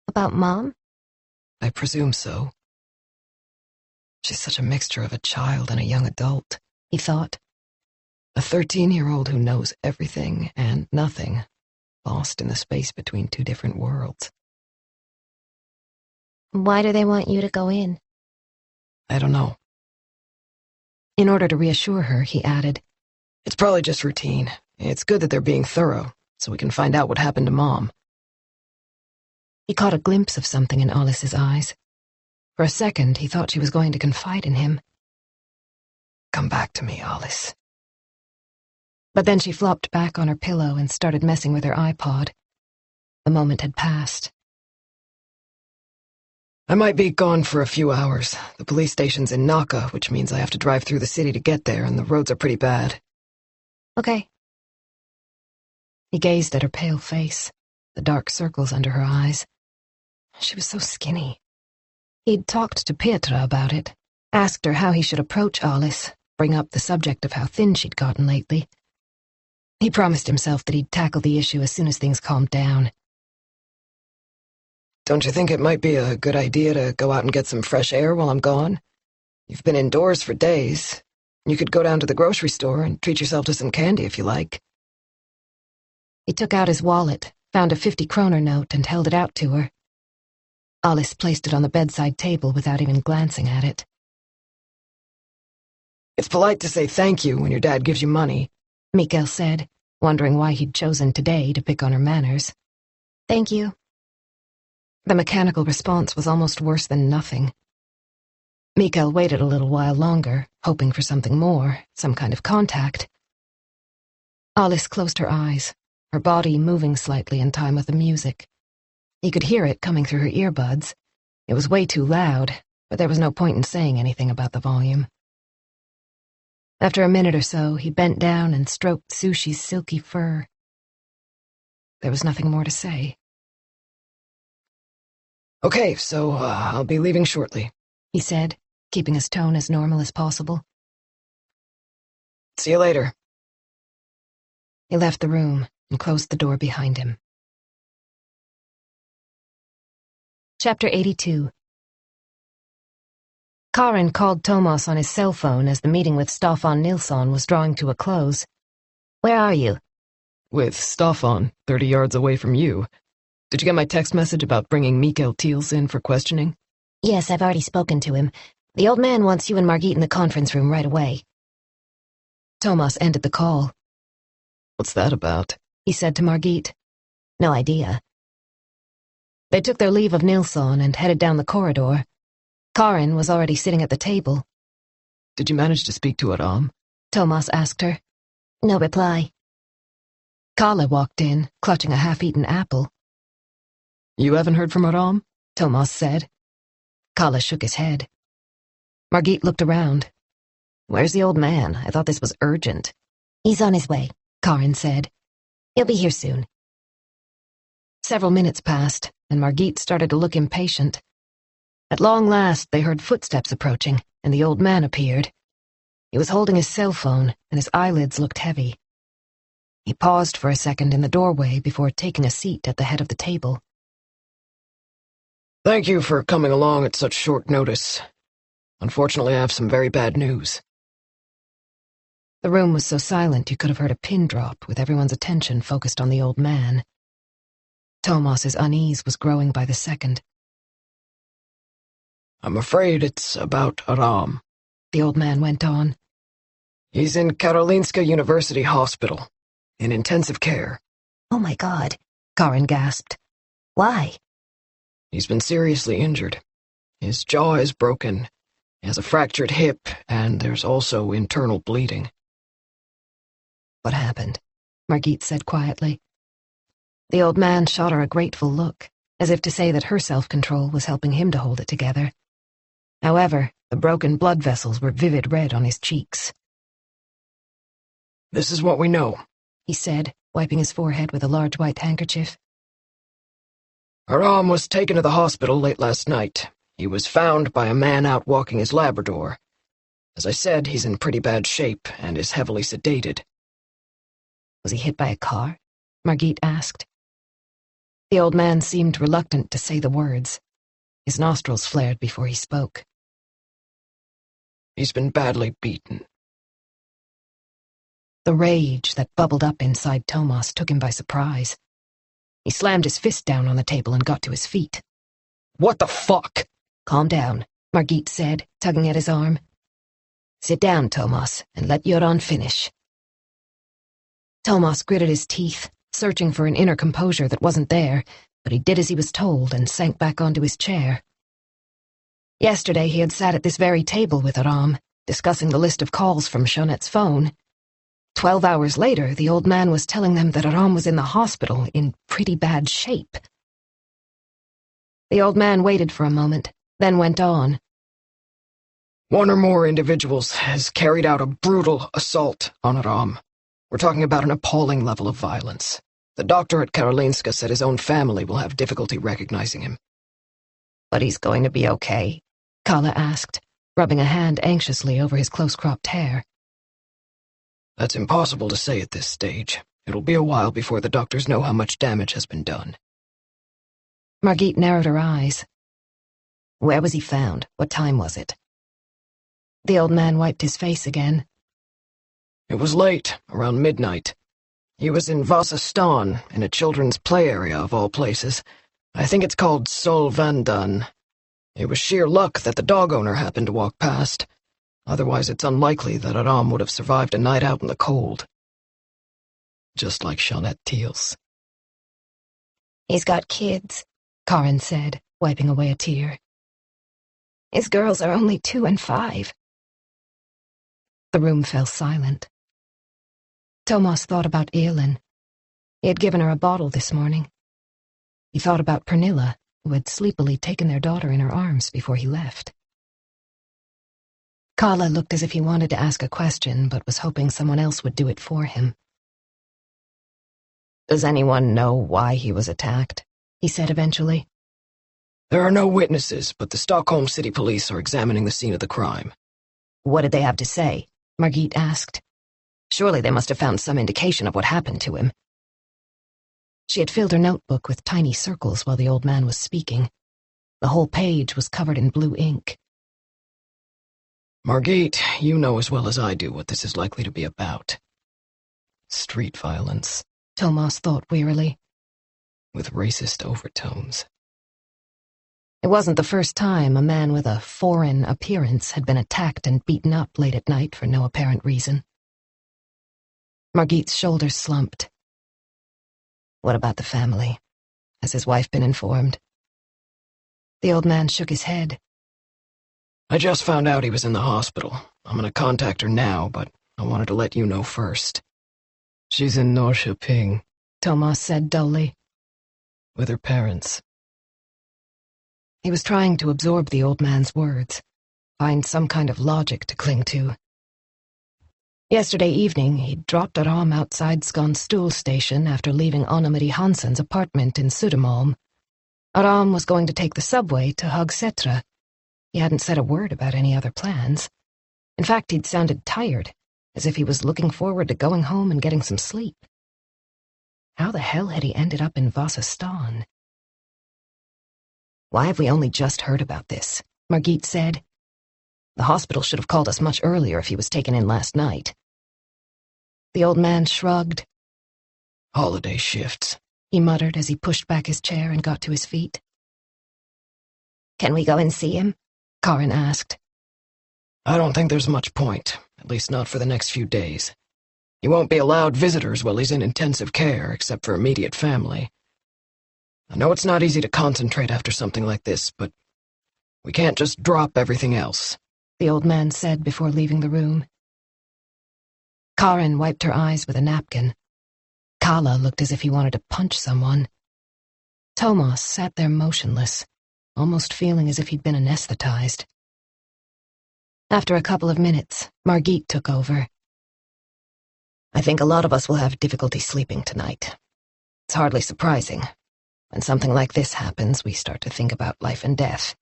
About Mom? I presume so. She's such a mixture of a child and a young adult, he thought. A 13-year-old who knows everything and nothing, lost in the space between two different worlds. Why do they want you to go in? I don't know. In order to reassure her, he added, It's probably just routine. It's good that they're being thorough, so we can find out what happened to Mom. He caught a glimpse of something in Alice's eyes. For a second, he thought she was going to confide in him. Come back to me, Alice. But then she flopped back on her pillow and started messing with her iPod. The moment had passed. I might be gone for a few hours. The police station's in Naka, which means I have to drive through the city to get there, and the roads are pretty bad. Okay. He gazed at her pale face, the dark circles under her eyes. She was so skinny. He'd talked to Pietra about it, asked her how he should approach Alice, bring up the subject of how thin she'd gotten lately. He promised himself that he'd tackle the issue as soon as things calmed down. Don't you think it might be a good idea to go out and get some fresh air while I'm gone? You've been indoors for days. You could go down to the grocery store and treat yourself to some candy if you like. He took out his wallet, found a 50-kroner note, and held it out to her. Alice placed it on the bedside table without even glancing at it. It's polite to say thank you when your dad gives you money, Mikael said, wondering why he'd chosen today to pick on her manners. Thank you. The mechanical response was almost worse than nothing. Mikael waited a little while longer, hoping for something more, some kind of contact. Alice closed her eyes, her body moving slightly in time with the music. He could hear it coming through her earbuds. It was way too loud, but there was no point in saying anything about the volume. After a minute or so, he bent down and stroked Sushi's silky fur. There was nothing more to say. Okay, so I'll be leaving shortly, he said, keeping his tone as normal as possible. See you later. He left the room and closed the door behind him. Chapter 82. Karin called Tomas on his cell phone as the meeting with Staffan Nilsson was drawing to a close. Where are you? With Staffan, 30 yards away from you. Did you get my text message about bringing Mikael Thiels in for questioning? Yes, I've already spoken to him. The old man wants you and Margit in the conference room right away. Tomas ended the call. What's that about? He said to Margit. No idea. They took their leave of Nilsson and headed down the corridor. Karin was already sitting at the table. Did you manage to speak to Aram? Tomas asked her. No reply. Kalle walked in, clutching a half-eaten apple. You haven't heard from Aram? Tomas said. Kalle shook his head. Margit looked around. Where's the old man? I thought this was urgent. He's on his way, Karin said. He'll be here soon. Several minutes passed, and Margit started to look impatient. At long last, they heard footsteps approaching, and the old man appeared. He was holding his cell phone, and his eyelids looked heavy. He paused for a second in the doorway before taking a seat at the head of the table. Thank you for coming along at such short notice. Unfortunately, I have some very bad news. The room was so silent you could have heard a pin drop, with everyone's attention focused on the old man. Tomas's unease was growing by the second. I'm afraid it's about Aram, the old man went on. He's in Karolinska University Hospital, in intensive care. Oh my God, Karin gasped. Why? He's been seriously injured. His jaw is broken, he has a fractured hip, and there's also internal bleeding. What happened? Margit said quietly. The old man shot her a grateful look, as if to say that her self-control was helping him to hold it together. However, the broken blood vessels were vivid red on his cheeks. This is what we know, he said, wiping his forehead with a large white handkerchief. Aram was taken to the hospital late last night. He was found by a man out walking his Labrador. As I said, he's in pretty bad shape and is heavily sedated. Was he hit by a car? Margit asked. The old man seemed reluctant to say the words. His nostrils flared before he spoke. He's been badly beaten. The rage that bubbled up inside Tomas took him by surprise. He slammed his fist down on the table and got to his feet. What the fuck? Calm down, Margit said, tugging at his arm. Sit down, Tomas, and let Göran finish. Tomas gritted his teeth, searching for an inner composure that wasn't there, but he did as he was told and sank back onto his chair. Yesterday he had sat at this very table with Aram, discussing the list of calls from Jeanette's phone. 12 hours later, the old man was telling them that Aram was in the hospital in pretty bad shape. The old man waited for a moment, then went on. One or more individuals has carried out a brutal assault on Aram. We're talking about an appalling level of violence. The doctor at Karolinska said his own family will have difficulty recognizing him. But he's going to be okay? Kala asked, rubbing a hand anxiously over his close-cropped hair. That's impossible to say at this stage. It'll be a while before the doctors know how much damage has been done. Margit narrowed her eyes. Where was he found? What time was it? The old man wiped his face again. It was late, around midnight. He was in Vasastan, in a children's play area of all places. I think it's called Solvandan. It was sheer luck that the dog owner happened to walk past. Otherwise, it's unlikely that Aram would have survived a night out in the cold. Just like Jeanette Thiel's. He's got kids, Karin said, wiping away a tear. His girls are only 2 and 5. The room fell silent. Tomas thought about Elin. He had given her a bottle this morning. He thought about Pernilla, who had sleepily taken their daughter in her arms before he left. Kala looked as if he wanted to ask a question, but was hoping someone else would do it for him. Does anyone know why he was attacked? He said eventually. There are no witnesses, but the Stockholm City Police are examining the scene of the crime. What did they have to say? Margit asked. Surely they must have found some indication of what happened to him. She had filled her notebook with tiny circles while the old man was speaking. The whole page was covered in blue ink. Margit, you know as well as I do what this is likely to be about. Street violence. Tomas thought wearily. With racist overtones. It wasn't the first time a man with a foreign appearance had been attacked and beaten up late at night for no apparent reason. Margit's shoulders slumped. What about the family? Has his wife been informed? The old man shook his head. I just found out he was in the hospital. I'm going to contact her now, but I wanted to let you know first. She's in Norrköping, Tomas said dully. With her parents. He was trying to absorb the old man's words, find some kind of logic to cling to. Yesterday evening, he'd dropped Aram outside Skanstull station after leaving Anna-Marie Hansen's apartment in Södermalm. Aram was going to take the subway to Hagsätra. He hadn't said a word about any other plans. In fact, he'd sounded tired, as if he was looking forward to going home and getting some sleep. How the hell had he ended up in Vasastan? Why have we only just heard about this? Margit said. The hospital should have called us much earlier if he was taken in last night. The old man shrugged. Holiday shifts, he muttered as he pushed back his chair and got to his feet. Can we go and see him? Karin asked. I don't think there's much point, at least not for the next few days. He won't be allowed visitors while he's in intensive care, except for immediate family. I know it's not easy to concentrate after something like this, but we can't just drop everything else, the old man said before leaving the room. Karin wiped her eyes with a napkin. Kala looked as if he wanted to punch someone. Tomas sat there motionless, almost feeling as if he'd been anesthetized. After a couple of minutes, Margit took over. I think a lot of us will have difficulty sleeping tonight. It's hardly surprising. When something like this happens, we start to think about life and death.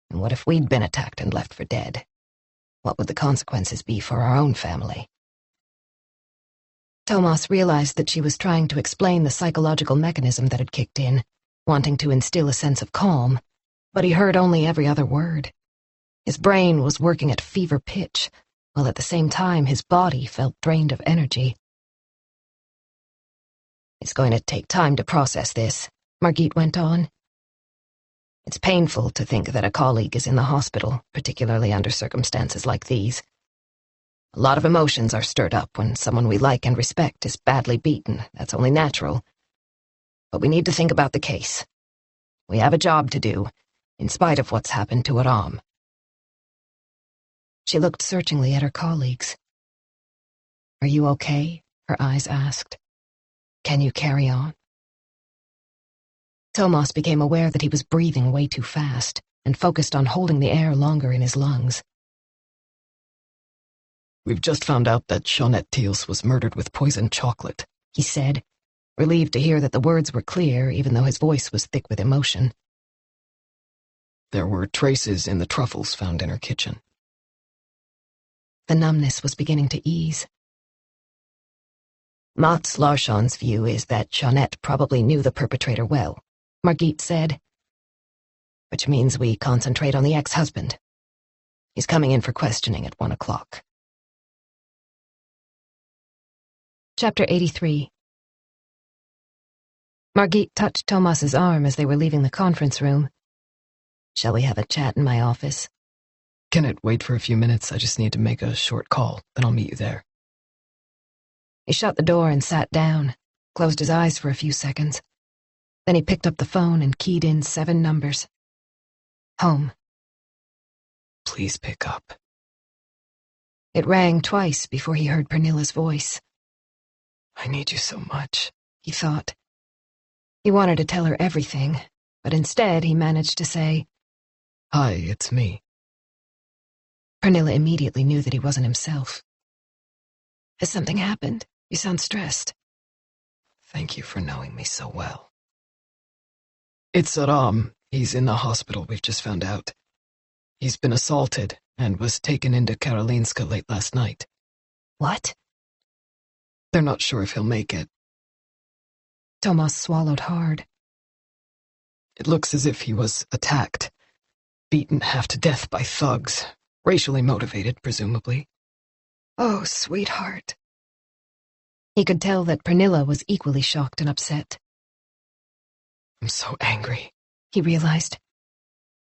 And what if we'd been attacked and left for dead? What would the consequences be for our own family? Tomas realized that she was trying to explain the psychological mechanism that had kicked in, wanting to instill a sense of calm, but he heard only every other word. His brain was working at fever pitch, while at the same time his body felt drained of energy. It's going to take time to process this, Margit went on. It's painful to think that a colleague is in the hospital, particularly under circumstances like these. A lot of emotions are stirred up when someone we like and respect is badly beaten. That's only natural. But we need to think about the case. We have a job to do, in spite of what's happened to Aram. She looked searchingly at her colleagues. "Are you okay?" her eyes asked. "Can you carry on?" Tomas became aware that he was breathing way too fast and focused on holding the air longer in his lungs. "We've just found out that Jeanette Thiels was murdered with poisoned chocolate," he said, relieved to hear that the words were clear even though his voice was thick with emotion. "There were traces in the truffles found in her kitchen." The numbness was beginning to ease. Mats Larsson's view is that Jeanette probably knew the perpetrator well, Margit said. Which means we concentrate on the ex-husband. He's coming in for questioning at 1 o'clock. Chapter 83. Margit touched Tomas's arm as they were leaving the conference room. "Shall we have a chat in my office?" "Can it wait for a few minutes? I just need to make a short call, then I'll meet you there." He shut the door and sat down, closed his eyes for a few seconds. Then he picked up the phone and keyed in 7 numbers. Home. "Please pick up." It rang twice before he heard Pernilla's voice. "I need you so much," he thought. He wanted to tell her everything, but instead he managed to say, "Hi, it's me." Pernilla immediately knew that he wasn't himself. "Has something happened? You sound stressed." "Thank you for knowing me so well." "It's Aram. He's in the hospital, we've just found out. He's been assaulted and was taken into Karolinska late last night." "What?" "They're not sure if he'll make it." Tomas swallowed hard. "It looks as if he was attacked, beaten half to death by thugs, racially motivated, presumably." "Oh, sweetheart." He could tell that Pernilla was equally shocked and upset. "I'm so angry," he realized.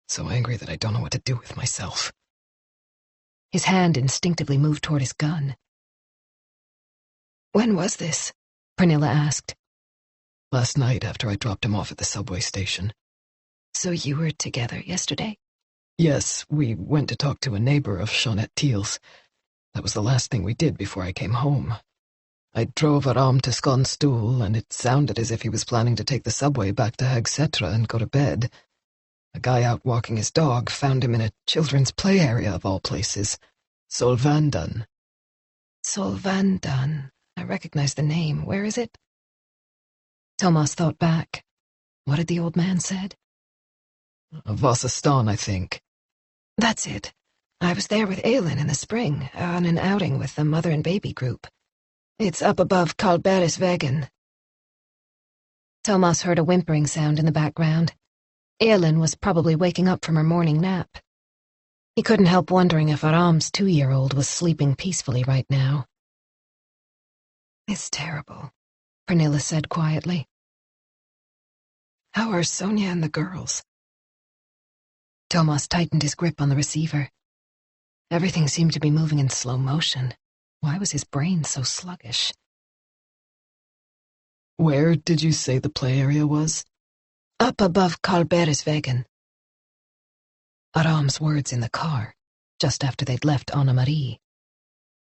"So angry that I don't know what to do with myself." His hand instinctively moved toward his gun. "When was this?" Pernilla asked. "Last night after I dropped him off at the subway station." "So you were together yesterday?" "Yes, we went to talk to a neighbor of Jeanette Thiels. That was the last thing we did before I came home. I drove Aram to Skonstuhl, and it sounded as if he was planning to take the subway back to Hagsetra and go to bed. A guy out walking his dog found him in a children's play area of all places. Solvandan." "Solvandan. I recognize the name. Where is it?" Tomas thought back. What had the old man said? "Vasastan, I think." "That's it. I was there with Aylin in the spring, on an outing with the mother and baby group. It's up above Karlbergsvägen." Tomas heard a whimpering sound in the background. Aylin was probably waking up from her morning nap. He couldn't help wondering if Aram's 2-year-old was sleeping peacefully right now. "It's terrible," Pernilla said quietly. "How are Sonia and the girls?" Tomas tightened his grip on the receiver. Everything seemed to be moving in slow motion. Why was his brain so sluggish? "Where did you say the play area was?" "Up above Karlbergsvägen." Aram's words in the car, just after they'd left Anna-Marie.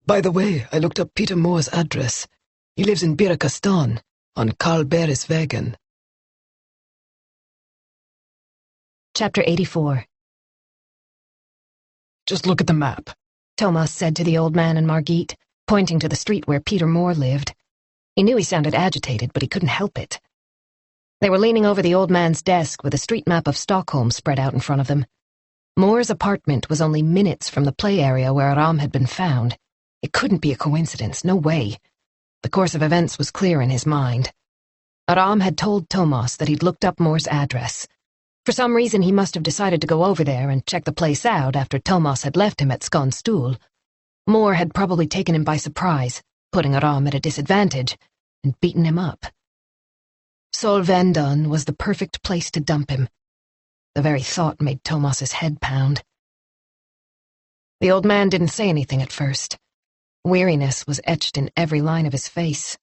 "By the way, I looked up Peter Moore's address. He lives in Birkastan, on Karlbergsvägen." Chapter 84. "Just look at the map," Tomas said to the old man and Margit, pointing to the street where Peter Moore lived. He knew he sounded agitated, but he couldn't help it. They were leaning over the old man's desk with a street map of Stockholm spread out in front of them. Moore's apartment was only minutes from the play area where Aram had been found. It couldn't be a coincidence, no way. The course of events was clear in his mind. Aram had told Tomas that he'd looked up Moore's address. For some reason, he must have decided to go over there and check the place out after Tomas had left him at Skonstuhl. Moore had probably taken him by surprise, putting Aram at a disadvantage, and beaten him up. Solvandan was the perfect place to dump him. The very thought made Tomas's head pound. The old man didn't say anything at first. Weariness was etched in every line of his face.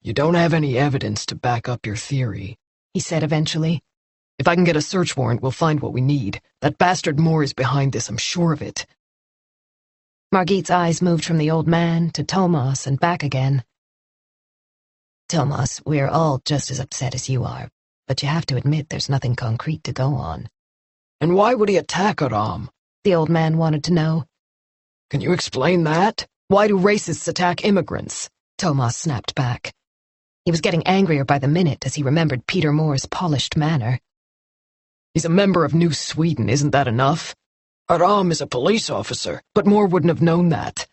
"You don't have any evidence to back up your theory," he said eventually. If I can get a search warrant, we'll find what we need. That bastard Moore is behind this, I'm sure of it. Margit's eyes moved from the old man to Tomas and back again. Tomas, we're all just as upset as you are, but you have to admit there's nothing concrete to go on. And why would he attack Aram? The old man wanted to know. Can you explain that? Why do racists attack immigrants? Tomas snapped back. He was getting angrier by the minute as he remembered Peter Moore's polished manner. He's a member of New Sweden, isn't that enough? Aram is a police officer, but Moore wouldn't have known that.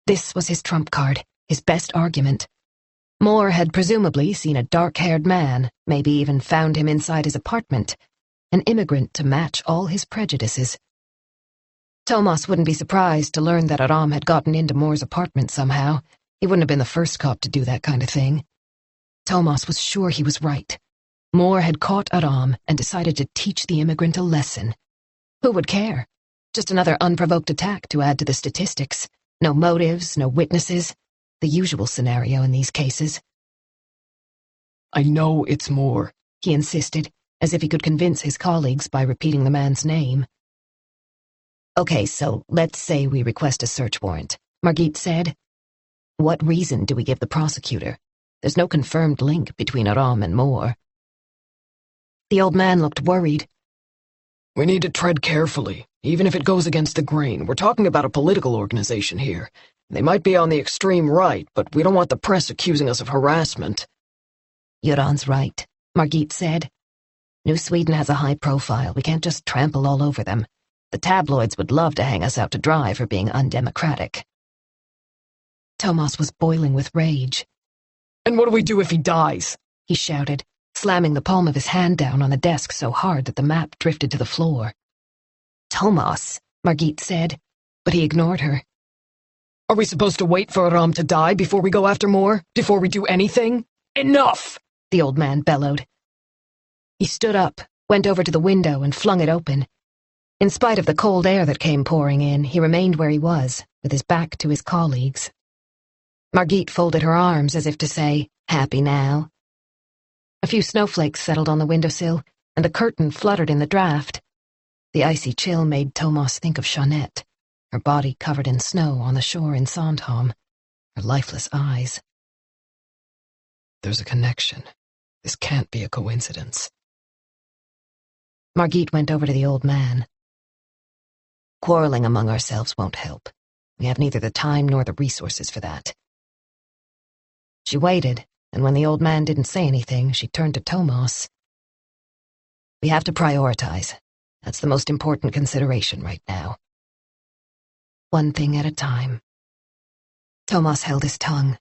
This was his trump card, his best argument. Moore had presumably seen a dark-haired man, maybe even found him inside his apartment, an immigrant to match all his prejudices. Tomas wouldn't be surprised to learn that Aram had gotten into Moore's apartment somehow. He wouldn't have been the first cop to do that kind of thing. Tomas was sure he was right. Moore had caught Aram and decided to teach the immigrant a lesson. Who would care? Just another unprovoked attack to add to the statistics. No motives, no witnesses. The usual scenario in these cases. I know it's Moore, he insisted, as if he could convince his colleagues by repeating the man's name. Okay, so let's say we request a search warrant, Margit said. What reason do we give the prosecutor? There's no confirmed link between Aram and Moore. The old man looked worried. We need to tread carefully, even if it goes against the grain. We're talking about a political organization here. They might be on the extreme right, but we don't want the press accusing us of harassment. Göran's right, Margit said. New Sweden has a high profile. We can't just trample all over them. The tabloids would love to hang us out to dry for being undemocratic. Tomas was boiling with rage. And what do we do if he dies? He shouted, slamming the palm of his hand down on the desk so hard that the map drifted to the floor. Tomas, Margit said, but he ignored her. Are we supposed to wait for Aram to die before we go after Moore? Before we do anything? Enough! The old man bellowed. He stood up, went over to the window and flung it open. In spite of the cold air that came pouring in, he remained where he was, with his back to his colleagues. Margit folded her arms as if to say, "Happy now?" A few snowflakes settled on the windowsill, and a curtain fluttered in the draft. The icy chill made Tomas think of Jeanette, her body covered in snow on the shore in Sandhamn, her lifeless eyes. There's a connection. This can't be a coincidence. Margit went over to the old man. Quarreling among ourselves won't help. We have neither the time nor the resources for that. She waited, and when the old man didn't say anything, she turned to Tomas. We have to prioritize. That's the most important consideration right now. One thing at a time. Tomas held his tongue.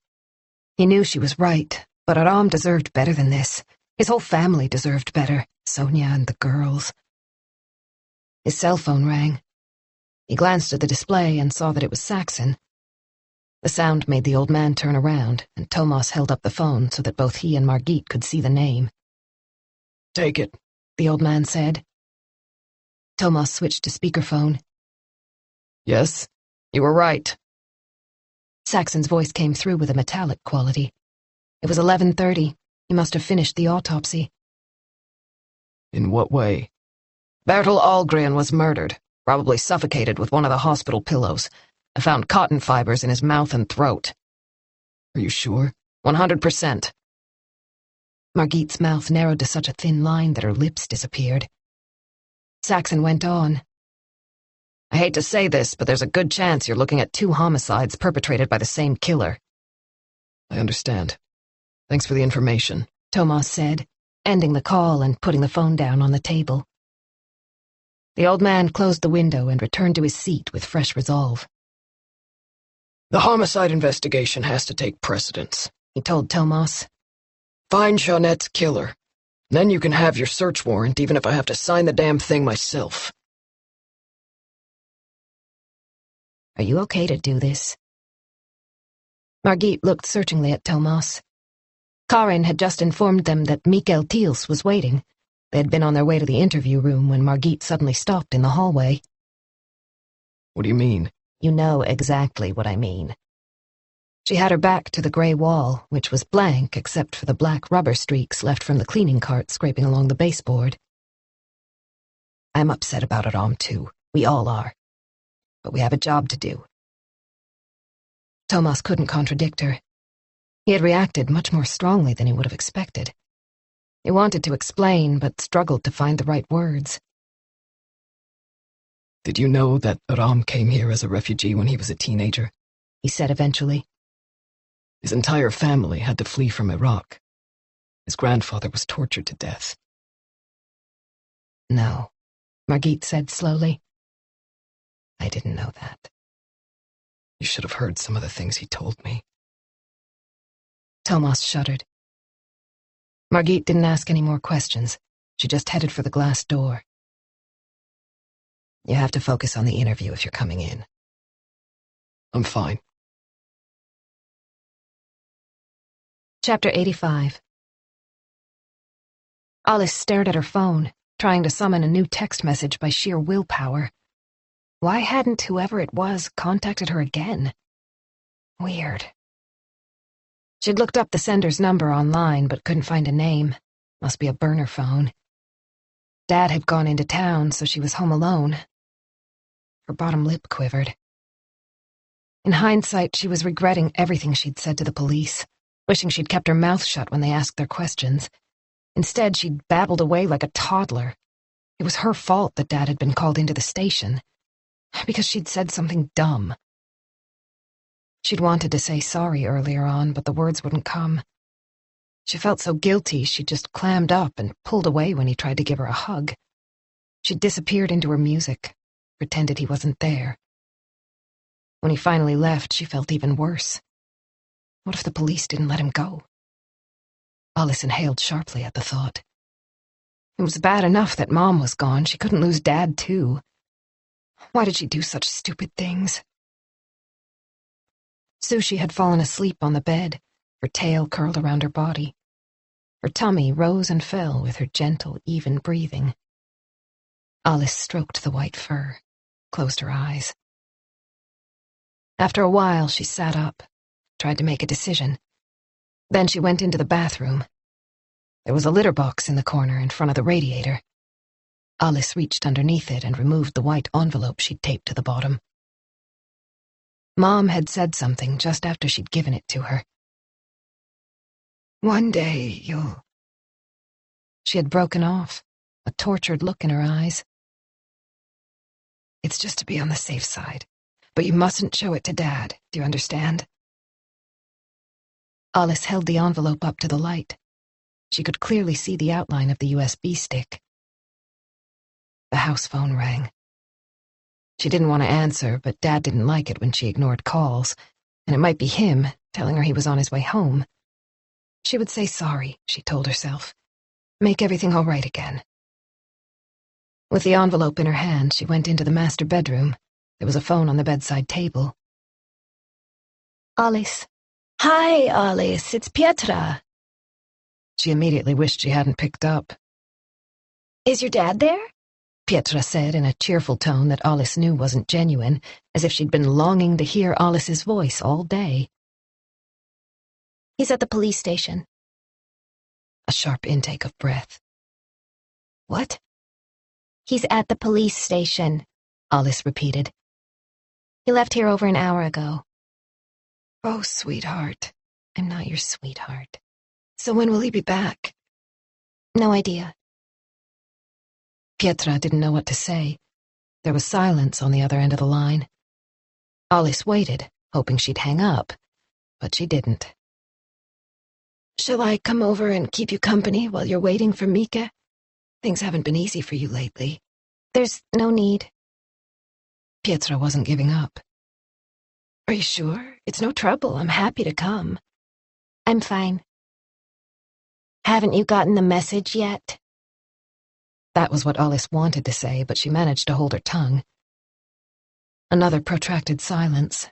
He knew she was right, but Aram deserved better than this. His whole family deserved better, Sonia and the girls. His cell phone rang. He glanced at the display and saw that it was Saxon. The sound made the old man turn around, and Tomas held up the phone so that both he and Margit could see the name. Take it, the old man said. Tomas switched to speakerphone. Yes, you were right. Saxon's voice came through with a metallic quality. It was 11:30. He must have finished the autopsy. In what way? Bertil Ahlgren was murdered, probably suffocated with one of the hospital pillows. I found cotton fibers in his mouth and throat. Are you sure? 100%. Margit's mouth narrowed to such a thin line that her lips disappeared. Saxon went on. I hate to say this, but there's a good chance you're looking at 2 homicides perpetrated by the same killer. I understand. Thanks for the information, Tomas said, ending the call and putting the phone down on the table. The old man closed the window and returned to his seat with fresh resolve. The homicide investigation has to take precedence, he told Tomas. Find Jeanette's killer. Then you can have your search warrant, even if I have to sign the damn thing myself. Are you okay to do this? Margit looked searchingly at Tomas. Karin had just informed them that Mikael Thiels was waiting. They had been on their way to the interview room when Margit suddenly stopped in the hallway. What do you mean? You know exactly what I mean. She had her back to the gray wall, which was blank except for the black rubber streaks left from the cleaning cart scraping along the baseboard. I'm upset about it, too. We all are. But we have a job to do. Tomas couldn't contradict her. He had reacted much more strongly than he would have expected. He wanted to explain, but struggled to find the right words. Did you know that Ram came here as a refugee when he was a teenager? He said eventually. His entire family had to flee from Iraq. His grandfather was tortured to death. No, Margit said slowly. I didn't know that. You should have heard some of the things he told me. Tomas shuddered. Margit didn't ask any more questions. She just headed for the glass door. You have to focus on the interview if you're coming in. I'm fine. Chapter 85. Alice stared at her phone, trying to summon a new text message by sheer willpower. Why hadn't whoever it was contacted her again? Weird. She'd looked up the sender's number online, but couldn't find a name. Must be a burner phone. Dad had gone into town, so she was home alone. Her bottom lip quivered. In hindsight, she was regretting everything she'd said to the police, wishing she'd kept her mouth shut when they asked their questions. Instead, she'd babbled away like a toddler. It was her fault that Dad had been called into the station, because she'd said something dumb. She'd wanted to say sorry earlier on, but the words wouldn't come. She felt so guilty she'd just clammed up and pulled away when he tried to give her a hug. She'd disappeared into her music, pretended he wasn't there. When he finally left, she felt even worse. What if the police didn't let him go? Alice inhaled sharply at the thought. It was bad enough that Mom was gone. She couldn't lose Dad, too. Why did she do such stupid things? Sushi had fallen asleep on the bed, her tail curled around her body. Her tummy rose and fell with her gentle, even breathing. Alice stroked the white fur, closed her eyes. After a while, she sat up, tried to make a decision. Then she went into the bathroom. There was a litter box in the corner in front of the radiator. Alice reached underneath it and removed the white envelope she'd taped to the bottom. Mom had said something just after she'd given it to her. One day you'll... She had broken off, a tortured look in her eyes. It's just to be on the safe side, but you mustn't show it to Dad, do you understand? Alice held the envelope up to the light. She could clearly see the outline of the USB stick. The house phone rang. She didn't want to answer, but Dad didn't like it when she ignored calls, and it might be him, telling her he was on his way home. She would say sorry, she told herself. Make everything all right again. With the envelope in her hand, she went into the master bedroom. There was a phone on the bedside table. Alice. Hi, Alice, it's Pietra. She immediately wished she hadn't picked up. Is your dad there? Pietra said in a cheerful tone that Alice knew wasn't genuine, as if she'd been longing to hear Alice's voice all day. He's at the police station. A sharp intake of breath. What? He's at the police station, Alice repeated. He left here over an hour ago. Oh, sweetheart. I'm not your sweetheart. So when will he be back? No idea. Pietra didn't know what to say. There was silence on the other end of the line. Alice waited, hoping she'd hang up, but she didn't. Shall I come over and keep you company while you're waiting for Mika? Things haven't been easy for you lately. There's no need. Pietra wasn't giving up. Are you sure? It's no trouble. I'm happy to come. I'm fine. Haven't you gotten the message yet? That was what Alice wanted to say, but she managed to hold her tongue. Another protracted silence.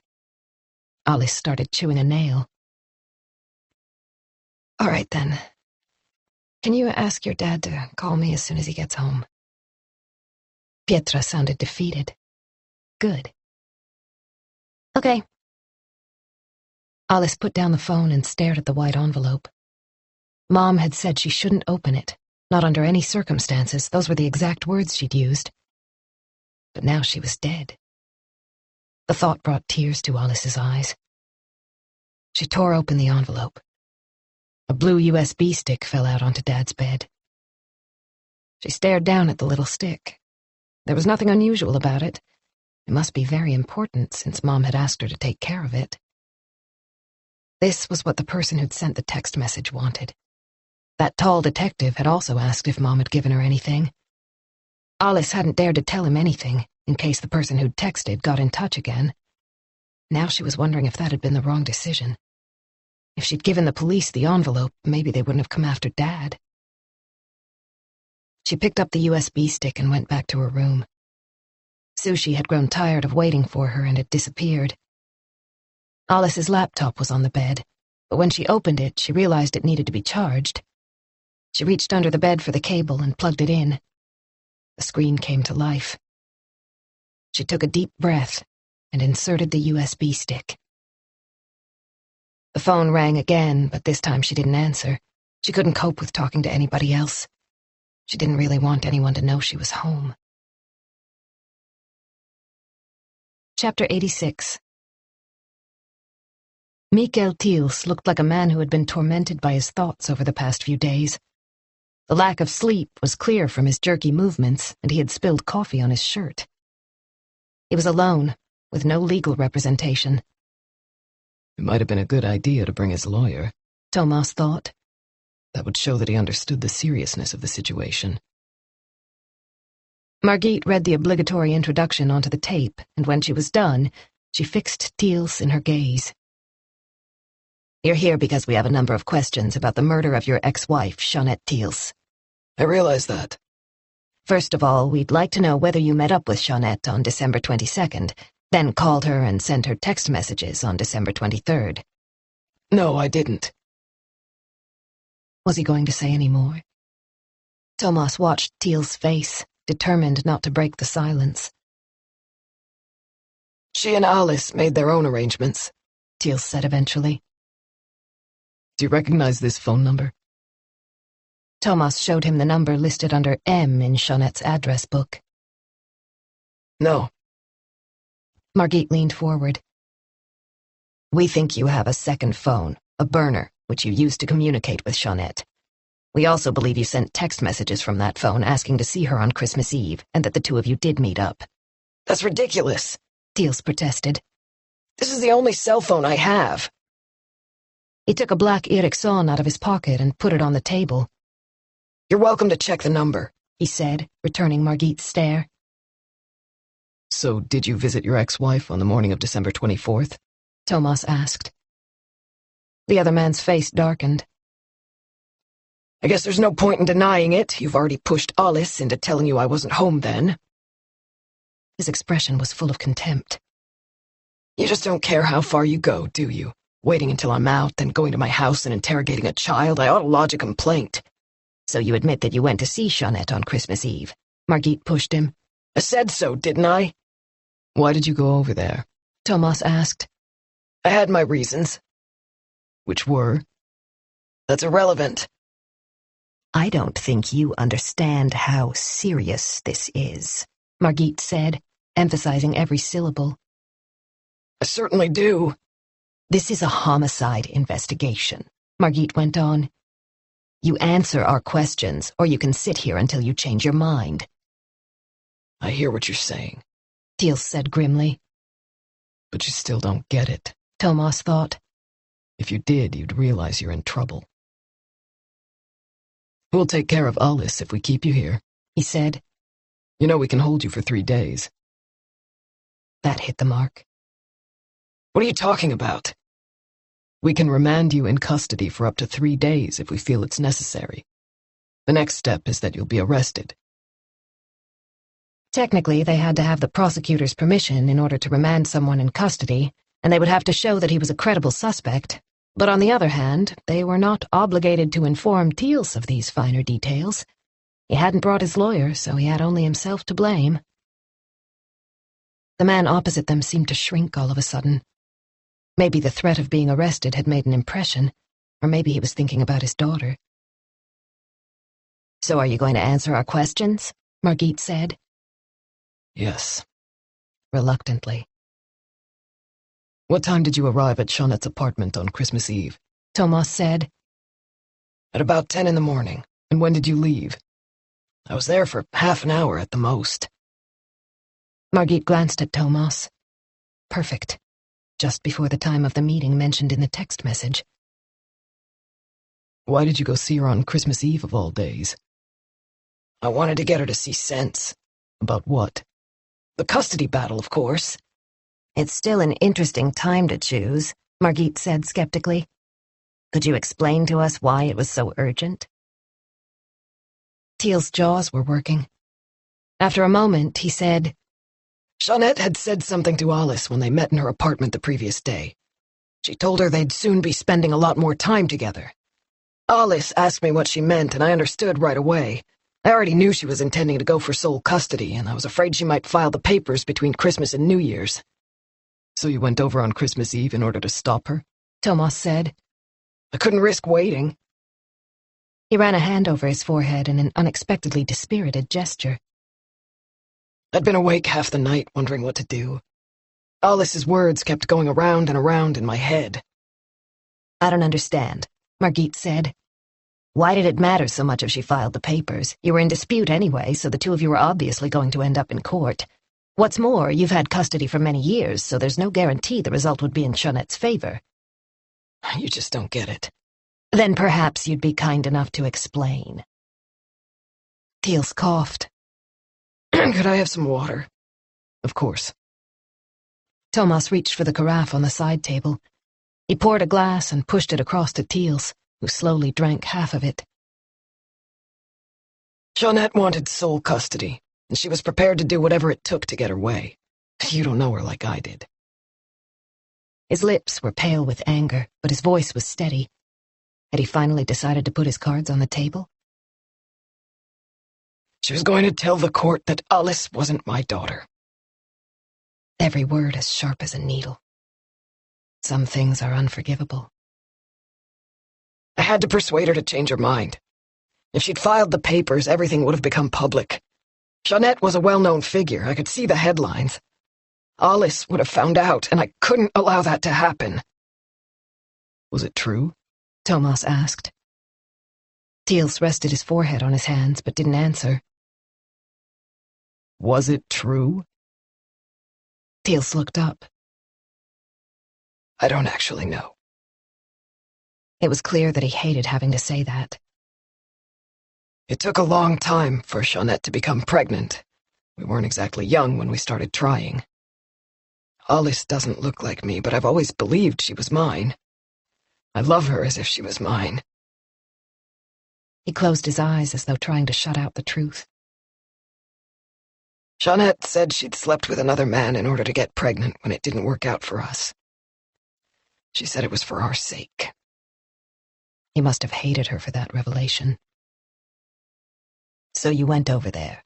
Alice started chewing a nail. All right, then. Can you ask your dad to call me as soon as he gets home? Pietra sounded defeated. Good. Okay. Alice put down the phone and stared at the white envelope. Mom had said she shouldn't open it, not under any circumstances. Those were the exact words she'd used. But now she was dead. The thought brought tears to Alice's eyes. She tore open the envelope. A blue USB stick fell out onto Dad's bed. She stared down at the little stick. There was nothing unusual about it. It must be very important, since Mom had asked her to take care of it. This was what the person who'd sent the text message wanted. That tall detective had also asked if Mom had given her anything. Alice hadn't dared to tell him anything, in case the person who'd texted got in touch again. Now she was wondering if that had been the wrong decision. If she'd given the police the envelope, maybe they wouldn't have come after Dad. She picked up the USB stick and went back to her room. Sushi had grown tired of waiting for her and had disappeared. Alice's laptop was on the bed, but when she opened it, she realized it needed to be charged. She reached under the bed for the cable and plugged it in. The screen came to life. She took a deep breath and inserted the USB stick. The phone rang again, but this time she didn't answer. She couldn't cope with talking to anybody else. She didn't really want anyone to know she was home. Chapter 86. Mikael Thiels looked like a man who had been tormented by his thoughts over the past few days. The lack of sleep was clear from his jerky movements, and he had spilled coffee on his shirt. He was alone, with no legal representation. It might have been a good idea to bring his lawyer, Tomas thought. That would show that he understood the seriousness of the situation. Margit read the obligatory introduction onto the tape, and when she was done, she fixed Thiels in her gaze. You're here because we have a number of questions about the murder of your ex-wife, Jeanette Thiels. I realize that. First of all, we'd like to know whether you met up with Jeanette on December 22nd, then called her and sent her text messages on December 23rd. No, I didn't. Was he going to say any more? Tomas watched Thiels' face, determined not to break the silence. She and Alice made their own arrangements, Thiels said eventually. Do you recognize this phone number? Tomas showed him the number listed under M in Jeanette's address book. No. Margit leaned forward. We think you have a second phone, a burner, which you used to communicate with Jeanette. We also believe you sent text messages from that phone asking to see her on Christmas Eve, and that the two of you did meet up. That's ridiculous, Thiels protested. This is the only cell phone I have. He took a black Ericsson out of his pocket and put it on the table. You're welcome to check the number, he said, returning Margit's stare. So, did you visit your ex-wife on the morning of December 24th? Tomas asked. The other man's face darkened. I guess there's no point in denying it. You've already pushed Alice into telling you I wasn't home then. His expression was full of contempt. You just don't care how far you go, do you? Waiting until I'm out, then going to my house and interrogating a child. I ought to lodge a complaint. So you admit that you went to see Jeanette on Christmas Eve? Margit pushed him. I said so, didn't I? Why did you go over there? Tomas asked. I had my reasons. Which were? That's irrelevant. I don't think you understand how serious this is, Margit said, emphasizing every syllable. I certainly do. This is a homicide investigation, Margit went on. You answer our questions, or you can sit here until you change your mind. I hear what you're saying, Thiels said grimly. But you still don't get it, Tomas thought. If you did, you'd realize you're in trouble. We'll take care of Alice if we keep you here, he said. You know we can hold you for 3 days. That hit the mark. What are you talking about? We can remand you in custody for up to 3 days if we feel it's necessary. The next step is that you'll be arrested. Technically, they had to have the prosecutor's permission in order to remand someone in custody, and they would have to show that he was a credible suspect. But on the other hand, they were not obligated to inform Thiels of these finer details. He hadn't brought his lawyer, so he had only himself to blame. The man opposite them seemed to shrink all of a sudden. Maybe the threat of being arrested had made an impression, or maybe he was thinking about his daughter. "So are you going to answer our questions?" Margit said. Yes. Reluctantly. What time did you arrive at Jeanette's apartment on Christmas Eve? Tomas said. At about 10 in the morning. And when did you leave? I was there for half an hour at the most. Margit glanced at Tomas. Perfect. Just before the time of the meeting mentioned in the text message. Why did you go see her on Christmas Eve of all days? I wanted to get her to see sense. About what? The custody battle, of course. "It's still an interesting time to choose," Margit said skeptically. "Could you explain to us why it was so urgent?" Teal's jaws were working. After a moment, he said, Jeanette had said something to Alice when they met in her apartment the previous day. She told her they'd soon be spending a lot more time together. Alice asked me what she meant, and I understood right away. I already knew she was intending to go for sole custody, and I was afraid she might file the papers between Christmas and New Year's. So you went over on Christmas Eve in order to stop her? Tomas said. I couldn't risk waiting. He ran a hand over his forehead in an unexpectedly dispirited gesture. I'd been awake half the night, wondering what to do. Alice's words kept going around and around in my head. "I don't understand," Margit said. "Why did it matter so much if she filed the papers? You were in dispute anyway, so the two of you were obviously going to end up in court. What's more, you've had custody for many years, so there's no guarantee the result would be in Jeanette's favor." You just don't get it. "Then perhaps you'd be kind enough to explain." Teals coughed. Could I have some water? Of course. Tomas reached for the carafe on the side table. He poured a glass and pushed it across to Teals, who slowly drank half of it. Jeanette wanted sole custody, and she was prepared to do whatever it took to get her way. You don't know her like I did. His lips were pale with anger, but his voice was steady. Had he finally decided to put his cards on the table? She was going to tell the court that Alice wasn't my daughter. Every word as sharp as a needle. Some things are unforgivable. I had to persuade her to change her mind. If she'd filed the papers, everything would have become public. Jeanette was a well-known figure. I could see the headlines. Alice would have found out, and I couldn't allow that to happen. Was it true? Tomas asked. Teals rested his forehead on his hands, but didn't answer. Was it true? Teals looked up. I don't actually know. It was clear that he hated having to say that. It took a long time for Jeanette to become pregnant. We weren't exactly young when we started trying. Alice doesn't look like me, but I've always believed she was mine. I love her as if she was mine. He closed his eyes as though trying to shut out the truth. Jeanette said she'd slept with another man in order to get pregnant when it didn't work out for us. She said it was for our sake. He must have hated her for that revelation. "So you went over there?"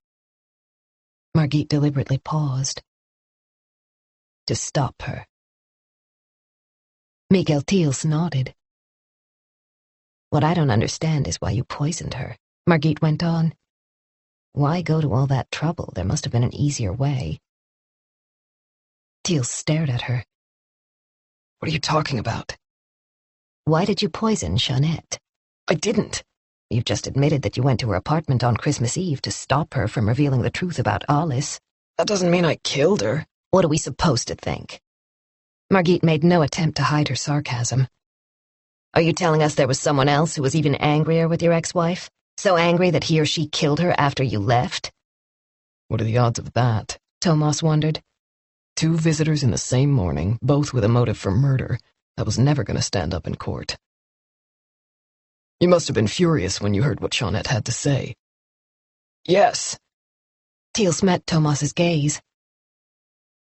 Margit deliberately paused. "To stop her?" Mikael Teals nodded. "What I don't understand is why you poisoned her," Margit went on. "Why go to all that trouble? There must have been an easier way." Teals stared at her. What are you talking about? "Why did you poison Jeanette?" I didn't. "You've just admitted that you went to her apartment on Christmas Eve to stop her from revealing the truth about Alice." That doesn't mean I killed her. "What are we supposed to think?" Margit made no attempt to hide her sarcasm. "Are you telling us there was someone else who was even angrier with your ex-wife? So angry that he or she killed her after you left?" What are the odds of that? Tomas wondered. 2 visitors in the same morning, both with a motive for murder. That was never going to stand up in court. You must have been furious when you heard what Jeanette had to say. Yes. Teals met Tomas's gaze.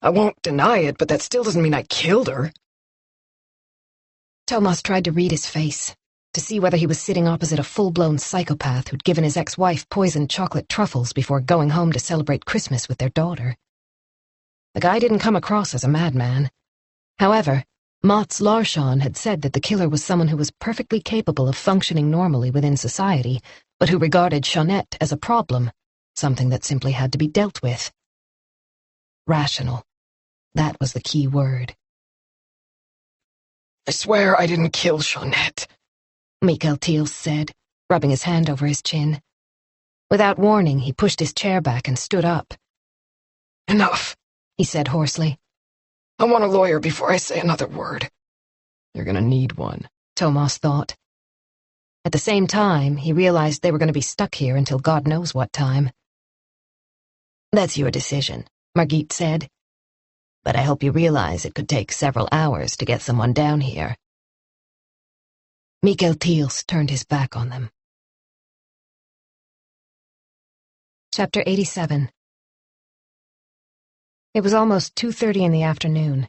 I won't deny it, but that still doesn't mean I killed her. Tomas tried to read his face, to see whether he was sitting opposite a full-blown psychopath who'd given his ex-wife poisoned chocolate truffles before going home to celebrate Christmas with their daughter. The guy didn't come across as a madman. However, Mats Larsson had said that the killer was someone who was perfectly capable of functioning normally within society, but who regarded Jeanette as a problem, something that simply had to be dealt with. Rational. That was the key word. I swear I didn't kill Jeanette, Mikael Thiels said, rubbing his hand over his chin. Without warning, he pushed his chair back and stood up. Enough, he said hoarsely. I want a lawyer before I say another word. You're gonna need one, Tomas thought. At the same time, he realized they were going to be stuck here until God knows what time. That's your decision, Margit said. But I hope you realize it could take several hours to get someone down here. Mikael Thiels turned his back on them. Chapter 87. It was almost 2:30 in the afternoon.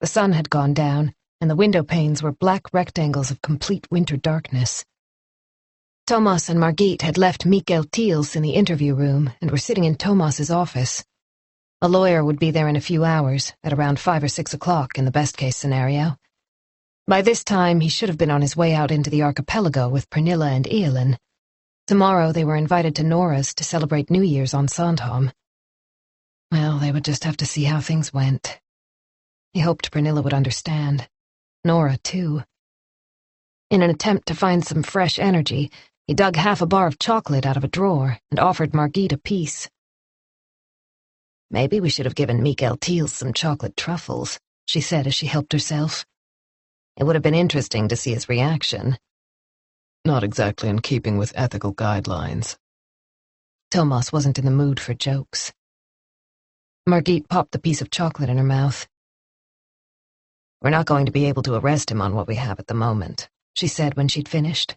The sun had gone down, and the window panes were black rectangles of complete winter darkness. Tomas and Margit had left Mikael Thiels in the interview room and were sitting in Tomas's office. A lawyer would be there in a few hours, at around 5 or 6 o'clock in the best-case scenario. By this time, he should have been on his way out into the archipelago with Pernilla and Eowyn. Tomorrow they were invited to Nora's to celebrate New Year's on Sandhamn. Well, they would just have to see how things went. He hoped Pernilla would understand. Nora, too. In an attempt to find some fresh energy, he dug half a bar of chocolate out of a drawer and offered Margit a piece. Maybe we should have given Mikael Thiels some chocolate truffles, she said as she helped herself. It would have been interesting to see his reaction. Not exactly in keeping with ethical guidelines. Tomas wasn't in the mood for jokes. Margit popped the piece of chocolate in her mouth. We're not going to be able to arrest him on what we have at the moment, she said when she'd finished.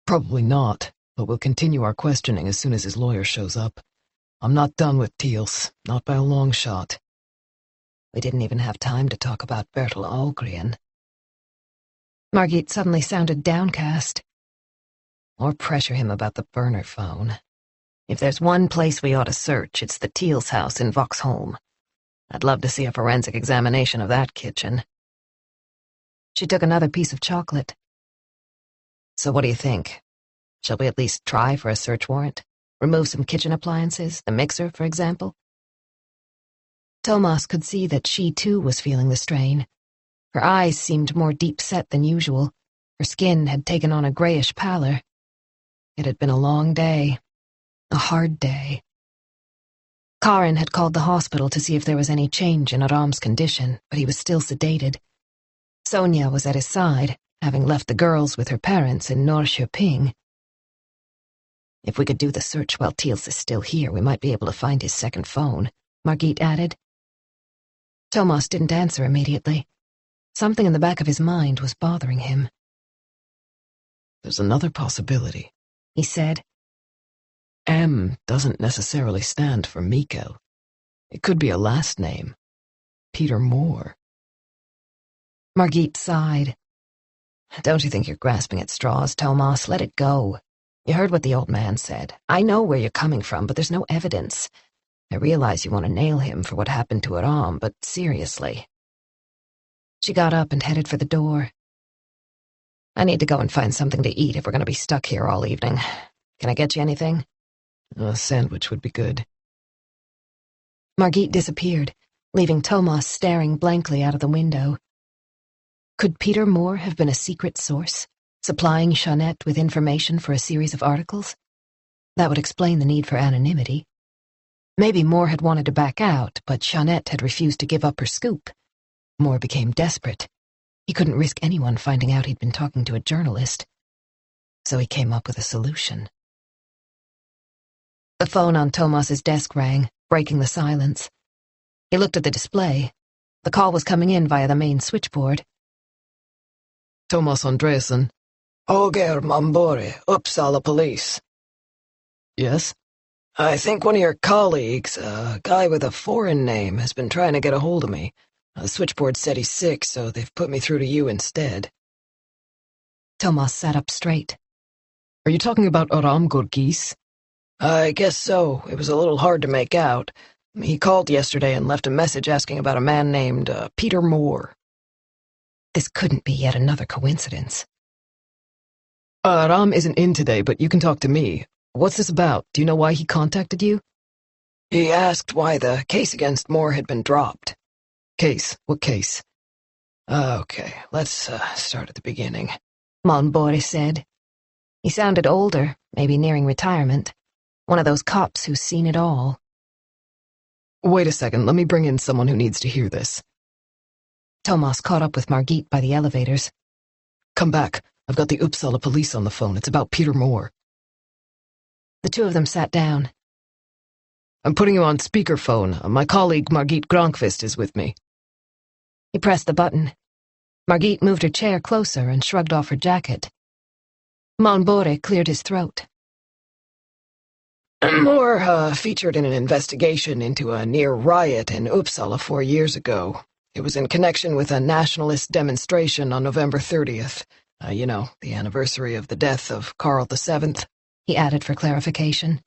Probably not, but we'll continue our questioning as soon as his lawyer shows up. I'm not done with Thiels, not by a long shot. We didn't even have time to talk about Bertil Ahlgren. Margit suddenly sounded downcast. Or pressure him about the burner phone. If there's one place we ought to search, it's the Thiels house in Vaxholm. I'd love to see a forensic examination of that kitchen. She took another piece of chocolate. So what do you think? Shall we at least try for a search warrant? Remove some kitchen appliances, the mixer, for example? Tomas could see that she, too, was feeling the strain. Her eyes seemed more deep-set than usual. Her skin had taken on a grayish pallor. It had been a long day. A hard day. Karin had called the hospital to see if there was any change in Aram's condition, but he was still sedated. Sonia was at his side, having left the girls with her parents in Norrköping. If we could do the search while Thiels is still here, we might be able to find his second phone, Margit added. Tomas didn't answer immediately. Something in the back of his mind was bothering him. There's another possibility, he said. M doesn't necessarily stand for Mikael. It could be a last name. Peter Moore. Margit sighed. Don't you think you're grasping at straws, Tomas? Let it go. You heard what the old man said. I know where you're coming from, but there's no evidence. I realize you want to nail him for what happened to Aram, but seriously. She got up and headed for the door. I need to go and find something to eat if we're going to be stuck here all evening. Can I get you anything? A sandwich would be good. Margit disappeared, leaving Tomas staring blankly out of the window. Could Peter Moore have been a secret source, supplying Jeanette with information for a series of articles? That would explain the need for anonymity. Maybe Moore had wanted to back out, but Jeanette had refused to give up her scoop. Moore became desperate. He couldn't risk anyone finding out he'd been talking to a journalist. So he came up with a solution. The phone on Tomas's desk rang, breaking the silence. He looked at the display. The call was coming in via the main switchboard. Tomas Andreasen. Holger Mambore, Uppsala Police. Yes? I think one of your colleagues, a guy with a foreign name, has been trying to get a hold of me. The switchboard said he's sick, so they've put me through to you instead. Tomas sat up straight. Are you talking about Aram Gorgis? I guess so. It was a little hard to make out. He called yesterday and left a message asking about a man named Peter Moore. This couldn't be yet another coincidence. Ram isn't in today, but you can talk to me. What's this about? Do you know why he contacted you? He asked why the case against Moore had been dropped. Case? What case? Okay, let's start at the beginning. Monbore said. He sounded older, maybe nearing retirement. One of those cops who's seen it all. Wait a second, let me bring in someone who needs to hear this. Tomas caught up with Margit by the elevators. Come back. I've got the Uppsala police on the phone. It's about Peter Moore. The two of them sat down. I'm putting you on speakerphone. My colleague Margit Granqvist is with me. He pressed the button. Margit moved her chair closer and shrugged off her jacket. Monbore cleared his throat. Moore featured in an investigation into a near riot in Uppsala 4 years ago. It was in connection with a nationalist demonstration on November 30th. The anniversary of the death of Karl VII. He added for clarification.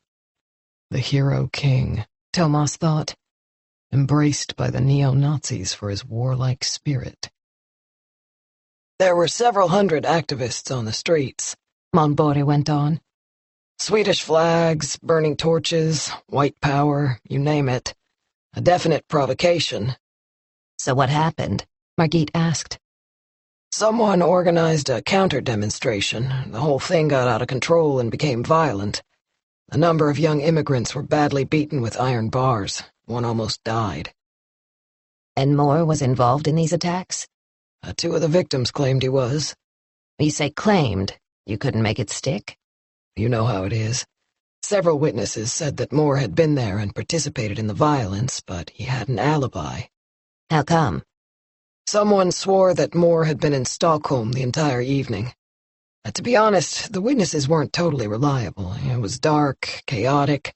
The hero king, Tomas thought. Embraced by the neo-Nazis for his warlike spirit. There were several hundred activists on the streets, Monbore went on. Swedish flags, burning torches, white power, you name it. A definite provocation. So what happened? Margit asked. Someone organized a counter-demonstration. The whole thing got out of control and became violent. A number of young immigrants were badly beaten with iron bars. One almost died. And Moore was involved in these attacks? 2 of the victims claimed he was. You say claimed. You couldn't make it stick? You know how it is. Several witnesses said that Moore had been there and participated in the violence, but he had an alibi. How come? Someone swore that Moore had been in Stockholm the entire evening. To be honest, the witnesses weren't totally reliable. It was dark, chaotic.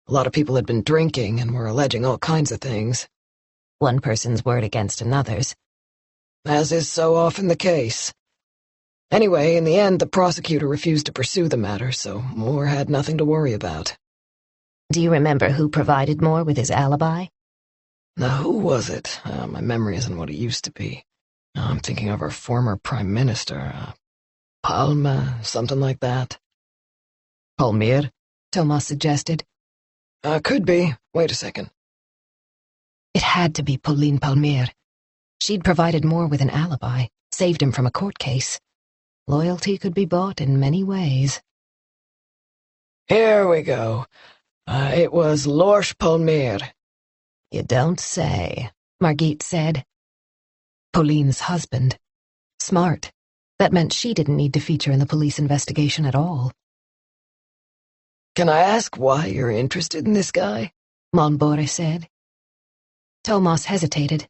A lot of people had been drinking and were alleging all kinds of things. One person's word against another's. As is so often the case. Anyway, in the end, the prosecutor refused to pursue the matter, so Moore had nothing to worry about. Do you remember who provided Moore with his alibi? Now, who was it? My memory isn't what it used to be. I'm thinking of our former prime minister. Palme, something like that. Palmer? Tomas suggested. Could be. Wait a second. It had to be Pauline Palmer. She'd provided Moore with an alibi, saved him from a court case. Loyalty could be bought in many ways. Here we go. It was Lors Palmer. You don't say, Margit said. Pauline's husband. Smart. That meant she didn't need to feature in the police investigation at all. Can I ask why you're interested in this guy? Monbore said. Tomas hesitated.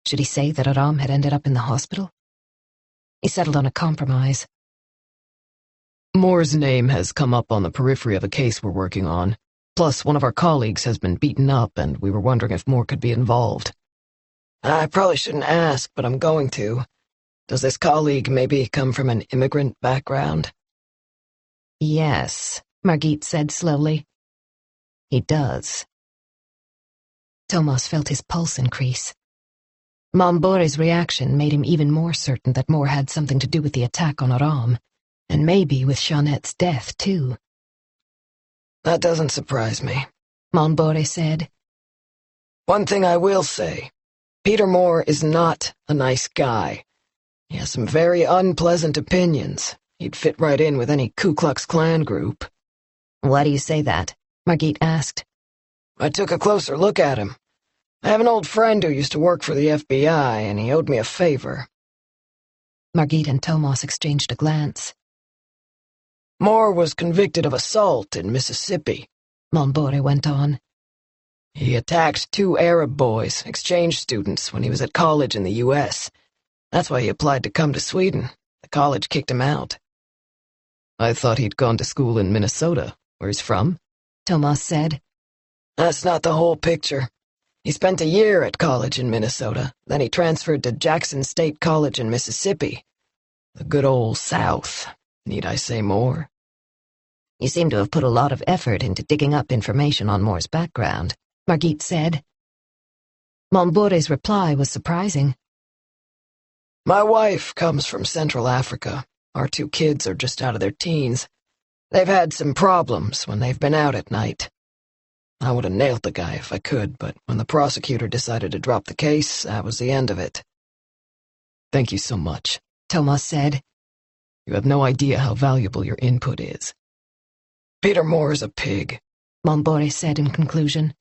Should he say that Aram had ended up in the hospital? He settled on a compromise. Moore's name has come up on the periphery of a case we're working on. Plus, one of our colleagues has been beaten up, and we were wondering if Moore could be involved. I probably shouldn't ask, but I'm going to. Does this colleague maybe come from an immigrant background? Yes, Margit said slowly. He does. Tomas felt his pulse increase. Monbore's reaction made him even more certain that Moore had something to do with the attack on Aram, and maybe with Jeanette's death, too. That doesn't surprise me, Monbore said. One thing I will say, Peter Moore is not a nice guy. He has some very unpleasant opinions. He'd fit right in with any Ku Klux Klan group. Why do you say that? Margit asked. I took a closer look at him. I have an old friend who used to work for the FBI, and he owed me a favor. Margit and Tomas exchanged a glance. Moore was convicted of assault in Mississippi, Monbore went on. He attacked 2 Arab boys, exchange students, when he was at college in the U.S. That's why he applied to come to Sweden. The college kicked him out. I thought he'd gone to school in Minnesota, where he's from, Tomas said. That's not the whole picture. He spent a year at college in Minnesota, then he transferred to Jackson State College in Mississippi. The good old South. Need I say more? You seem to have put a lot of effort into digging up information on Moore's background, Margit said. Monbore's reply was surprising. My wife comes from Central Africa. Our 2 kids are just out of their teens. They've had some problems when they've been out at night. I would have nailed the guy if I could, but when the prosecutor decided to drop the case, that was the end of it. Thank you so much, Tomas said. You have no idea how valuable your input is. Peter Moore's a pig, Mombore said in conclusion.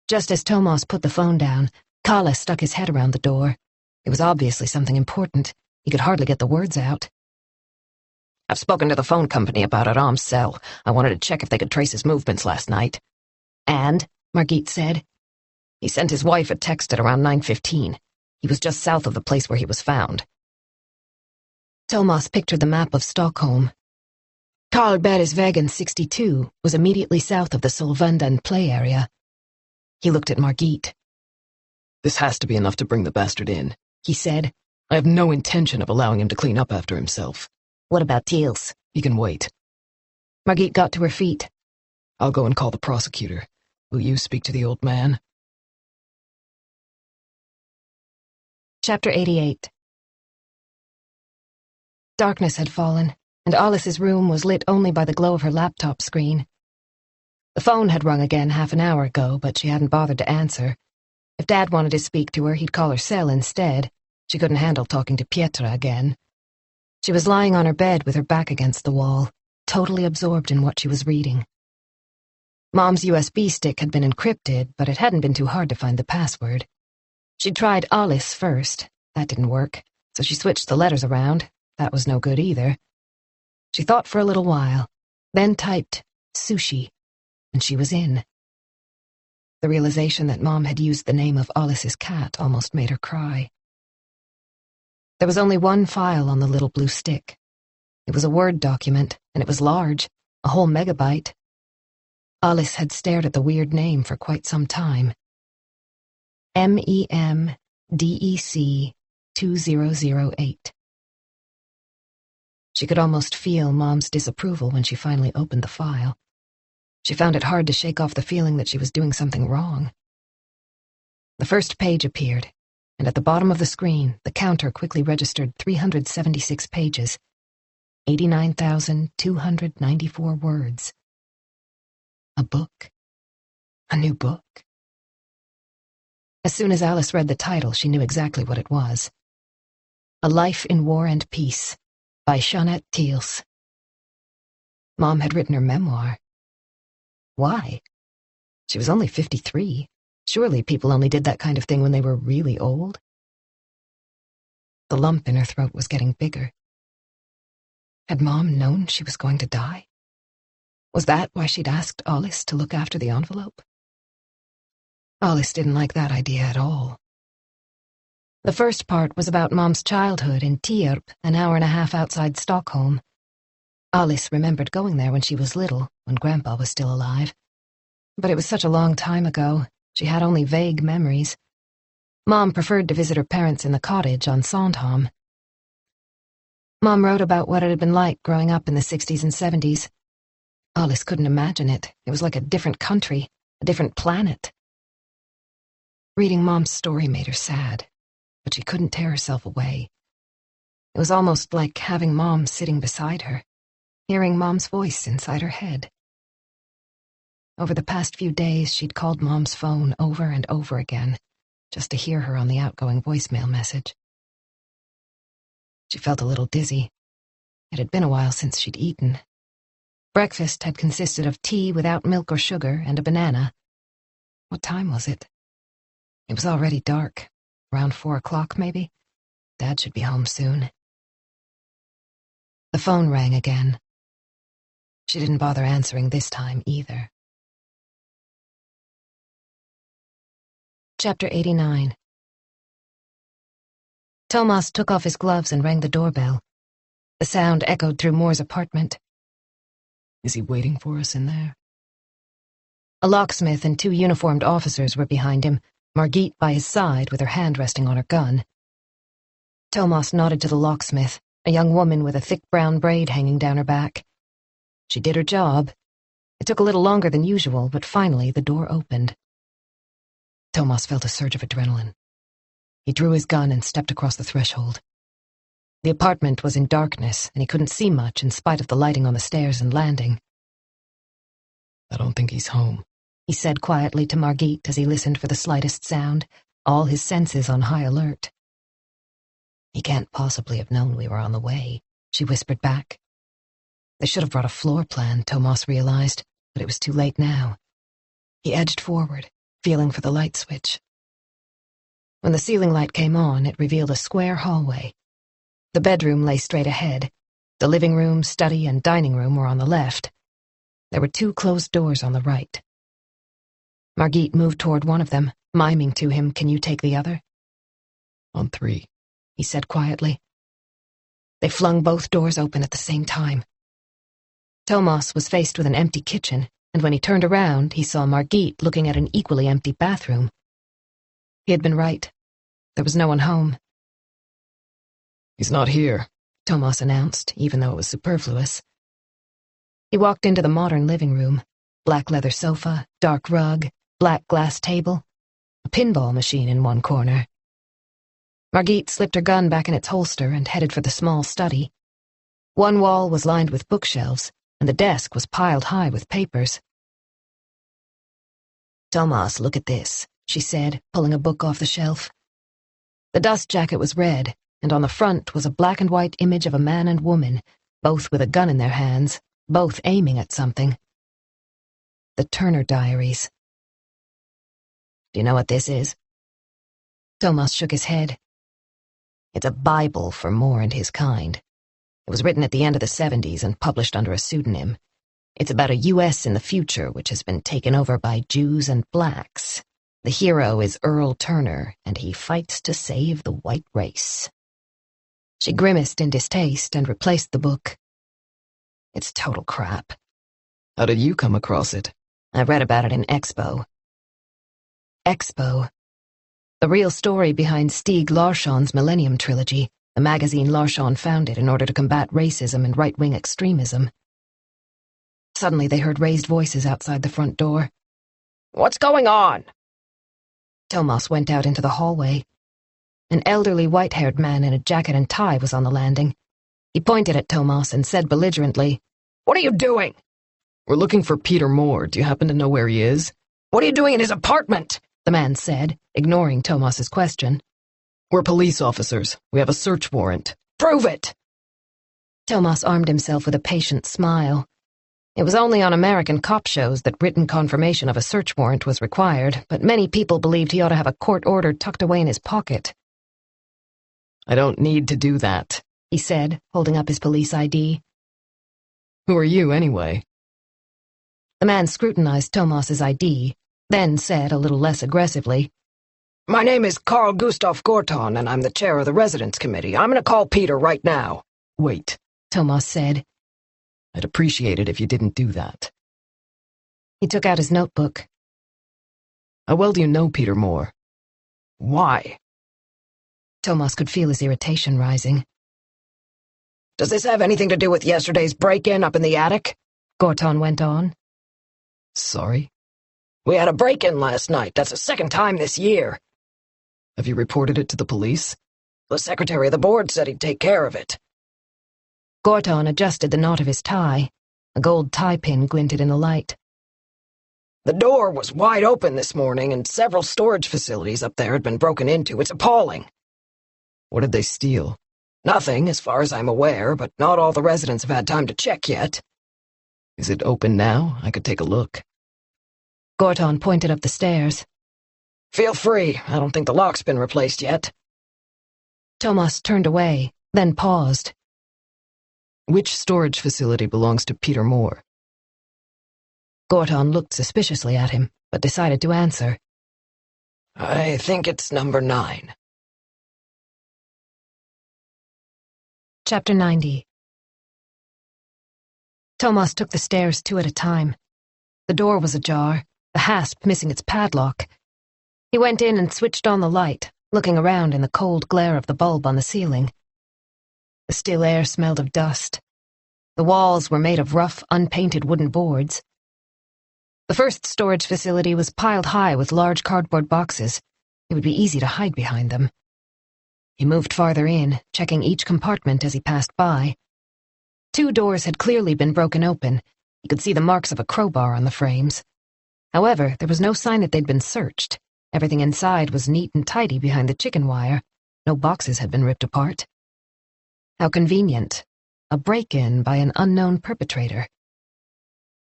Just as Tomas put the phone down, Kalle stuck his head around the door. It was obviously something important. He could hardly get the words out. I've spoken to the phone company about Aram's cell. I wanted to check if they could trace his movements last night. And, Margit said, he sent his wife a text at around 9:15. He was just south of the place where he was found. Tomas pictured the map of Stockholm. Karlbergsvägen 62 was immediately south of the Solvundan play area. He looked at Margit. This has to be enough to bring the bastard in, he said. I have no intention of allowing him to clean up after himself. What about Teals? He can wait. Margit got to her feet. I'll go and call the prosecutor. Will you speak to the old man? Chapter 88. Darkness had fallen, and Alice's room was lit only by the glow of her laptop screen. The phone had rung again half an hour ago, but she hadn't bothered to answer. If Dad wanted to speak to her, he'd call her cell instead. She couldn't handle talking to Pietra again. She was lying on her bed with her back against the wall, totally absorbed in what she was reading. Mom's USB stick had been encrypted, but it hadn't been too hard to find the password. She'd tried Alice first. That didn't work, so she switched the letters around. That was no good either. She thought for a little while, then typed sushi, and she was in. The realization that Mom had used the name of Alice's cat almost made her cry. There was only one file on the little blue stick. It was a Word document, and it was large, a whole megabyte. Alice had stared at the weird name for quite some time. MEMDEC 2008. She could almost feel Mom's disapproval when she finally opened the file. She found it hard to shake off the feeling that she was doing something wrong. The first page appeared, and at the bottom of the screen, the counter quickly registered 376 pages, 89,294 words. A book. A new book. As soon as Alice read the title, she knew exactly what it was. A Life in War and Peace, by Jeanette Teals. Mom had written her memoir. Why? She was only 53. Surely people only did that kind of thing when they were really old. The lump in her throat was getting bigger. Had Mom known she was going to die? Was that why she'd asked Alice to look after the envelope? Alice didn't like that idea at all. The first part was about Mom's childhood in Tierp, an hour and a half outside Stockholm. Alice remembered going there when she was little, when Grandpa was still alive. But it was such a long time ago, she had only vague memories. Mom preferred to visit her parents in the cottage on Sandhamn. Mom wrote about what it had been like growing up in the 60s and 70s. Alice couldn't imagine it. It was like a different country, a different planet. Reading Mom's story made her sad, but she couldn't tear herself away. It was almost like having Mom sitting beside her, hearing Mom's voice inside her head. Over the past few days, she'd called Mom's phone over and over again, just to hear her on the outgoing voicemail message. She felt a little dizzy. It had been a while since she'd eaten. Breakfast had consisted of tea without milk or sugar and a banana. What time was it? It was already dark. Around 4 o'clock, maybe? Dad should be home soon. The phone rang again. She didn't bother answering this time either. Chapter 89. Tomas took off his gloves and rang the doorbell. The sound echoed through Moore's apartment. Is he waiting for us in there? A locksmith and 2 uniformed officers were behind him, Margit by his side with her hand resting on her gun. Tomas nodded to the locksmith, a young woman with a thick brown braid hanging down her back. She did her job. It took a little longer than usual, but finally the door opened. Tomas felt a surge of adrenaline. He drew his gun and stepped across the threshold. The apartment was in darkness, and he couldn't see much in spite of the lighting on the stairs and landing. I don't think he's home, he said quietly to Margit as he listened for the slightest sound, all his senses on high alert. He can't possibly have known we were on the way, she whispered back. They should have brought a floor plan, Tomas realized, but it was too late now. He edged forward, feeling for the light switch. When the ceiling light came on, it revealed a square hallway. The bedroom lay straight ahead. The living room, study, and dining room were on the left. There were 2 closed doors on the right. Margit moved toward one of them, miming to him, "Can you take the other?" On 3, he said quietly. They flung both doors open at the same time. Tomas was faced with an empty kitchen, and when he turned around, he saw Margit looking at an equally empty bathroom. He had been right. There was no one home. He's not here, Tomas announced, even though it was superfluous. He walked into the modern living room. Black leather sofa, dark rug, black glass table, a pinball machine in one corner. Margit slipped her gun back in its holster and headed for the small study. One wall was lined with bookshelves, and the desk was piled high with papers. "Tomas, look at this," she said, pulling a book off the shelf. The dust jacket was red, and on the front was a black and white image of a man and woman, both with a gun in their hands, both aiming at something. The Turner Diaries. "Do you know what this is?" Tomas shook his head. "It's a Bible for Moore and his kind. It was written at the end of the 70s and published under a pseudonym. It's about a U.S. in the future which has been taken over by Jews and blacks. The hero is Earl Turner, and he fights to save the white race." She grimaced in distaste and replaced the book. "It's total crap." How did you come across it? I read about it in Expo. Expo. The real story behind Stieg Larsson's Millennium Trilogy, the magazine Larsson founded in order to combat racism and right-wing extremism. Suddenly they heard raised voices outside the front door. "What's going on?" Tomas went out into the hallway. An elderly white-haired man in a jacket and tie was on the landing. He pointed at Tomas and said belligerently, "What are you doing?" We're looking for Peter Moore. Do you happen to know where he is? "What are you doing in his apartment?" the man said, ignoring Tomas's question. We're police officers. We have a search warrant. "Prove it!" Tomas armed himself with a patient smile. It was only on American cop shows that written confirmation of a search warrant was required, but many people believed he ought to have a court order tucked away in his pocket. I don't need to do that, he said, holding up his police ID. Who are you, anyway? The man scrutinized Tomas's ID, then said a little less aggressively, "My name is Carl Gustav Gorton, and I'm the chair of the Residence Committee. I'm going to call Peter right now." Wait, Tomas said. I'd appreciate it if you didn't do that. He took out his notebook. How well do you know Peter Moore? Why? Tomas could feel his irritation rising. Does this have anything to do with yesterday's break-in up in the attic? Gorton went on. Sorry? We had a break-in last night. That's the second time this year. Have you reported it to the police? The secretary of the board said he'd take care of it. Gorton adjusted the knot of his tie. A gold tie pin glinted in the light. The door was wide open this morning, and several storage facilities up there had been broken into. It's appalling. What did they steal? Nothing, as far as I'm aware, but not all the residents have had time to check yet. Is it open now? I could take a look. Gorton pointed up the stairs. Feel free. I don't think the lock's been replaced yet. Tomas turned away, then paused. Which storage facility belongs to Peter Moore? Gorton looked suspiciously at him, but decided to answer. I think it's number 9. Chapter 90. Tomas took the stairs 2 at a time. The door was ajar, the hasp missing its padlock. He went in and switched on the light, looking around in the cold glare of the bulb on the ceiling. The still air smelled of dust. The walls were made of rough, unpainted wooden boards. The first storage facility was piled high with large cardboard boxes. It would be easy to hide behind them. He moved farther in, checking each compartment as he passed by. 2 doors had clearly been broken open. He could see the marks of a crowbar on the frames. However, there was no sign that they'd been searched. Everything inside was neat and tidy behind the chicken wire. No boxes had been ripped apart. How convenient. A break-in by an unknown perpetrator.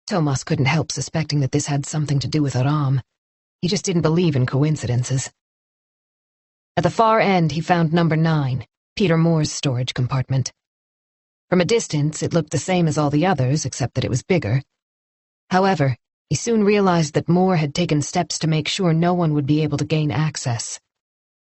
Tomas couldn't help suspecting that this had something to do with Aram. He just didn't believe in coincidences. At the far end, he found number 9, Peter Moore's storage compartment. From a distance, it looked the same as all the others, except that it was bigger. However, he soon realized that Moore had taken steps to make sure no one would be able to gain access.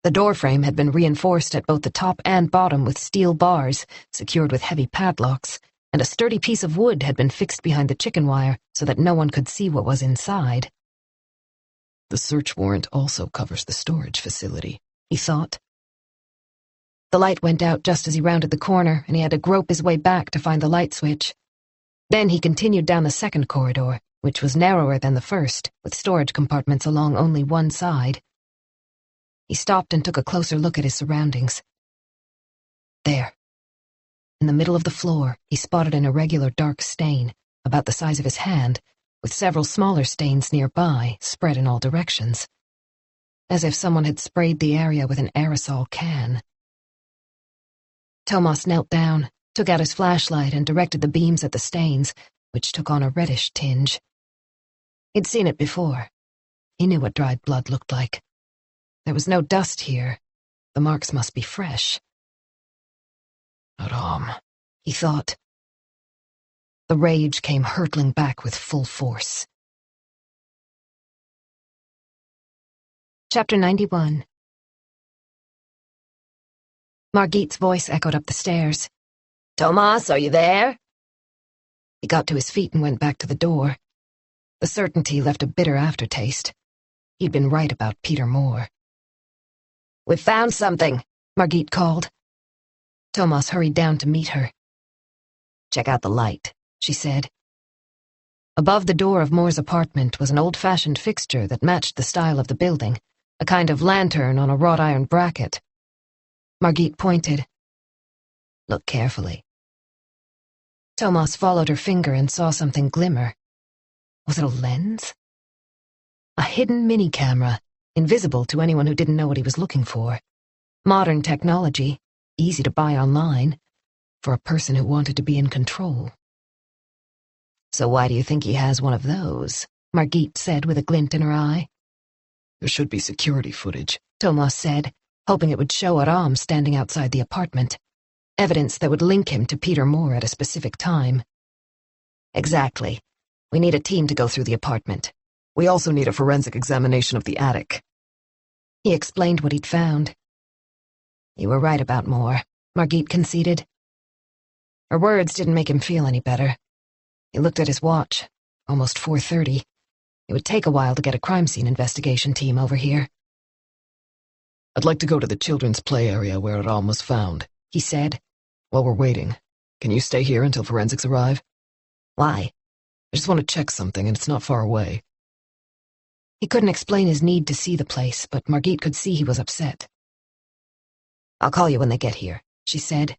The doorframe had been reinforced at both the top and bottom with steel bars, secured with heavy padlocks, and a sturdy piece of wood had been fixed behind the chicken wire so that no one could see what was inside. The search warrant also covers the storage facility, he thought. The light went out just as he rounded the corner, and he had to grope his way back to find the light switch. Then he continued down the second corridor, which was narrower than the first, with storage compartments along only one side. He stopped and took a closer look at his surroundings. There. In the middle of the floor, he spotted an irregular dark stain, about the size of his hand, with several smaller stains nearby, spread in all directions. As if someone had sprayed the area with an aerosol can. Tomas knelt down, took out his flashlight, and directed the beams at the stains, which took on a reddish tinge. He'd seen it before. He knew what dried blood looked like. There was no dust here. The marks must be fresh. Aram, he thought. The rage came hurtling back with full force. Chapter 91. Margit's voice echoed up the stairs. Tomas, are you there? He got to his feet and went back to the door. The certainty left a bitter aftertaste. He'd been right about Peter Moore. We've found something, Margit called. Tomas hurried down to meet her. Check out the light, she said. Above the door of Moore's apartment was an old-fashioned fixture that matched the style of the building, a kind of lantern on a wrought iron bracket. Margit pointed. Look carefully. Tomas followed her finger and saw something glimmer. Was it a lens? A hidden mini-camera, invisible to anyone who didn't know what he was looking for. Modern technology, easy to buy online, for a person who wanted to be in control. So why do you think he has one of those? Margit said with a glint in her eye. There should be security footage, Tomas said, hoping it would show Aram standing outside the apartment. Evidence that would link him to Peter Moore at a specific time. Exactly. We need a team to go through the apartment. We also need a forensic examination of the attic. He explained what he'd found. You were right about Moore, Margit conceded. Her words didn't make him feel any better. He looked at his watch. Almost 4:30. It would take a while to get a crime scene investigation team over here. I'd like to go to the children's play area where Aram was found, he said. While we're waiting, can you stay here until forensics arrive? Why? I just want to check something, and it's not far away. He couldn't explain his need to see the place, but Margit could see he was upset. I'll call you when they get here, she said.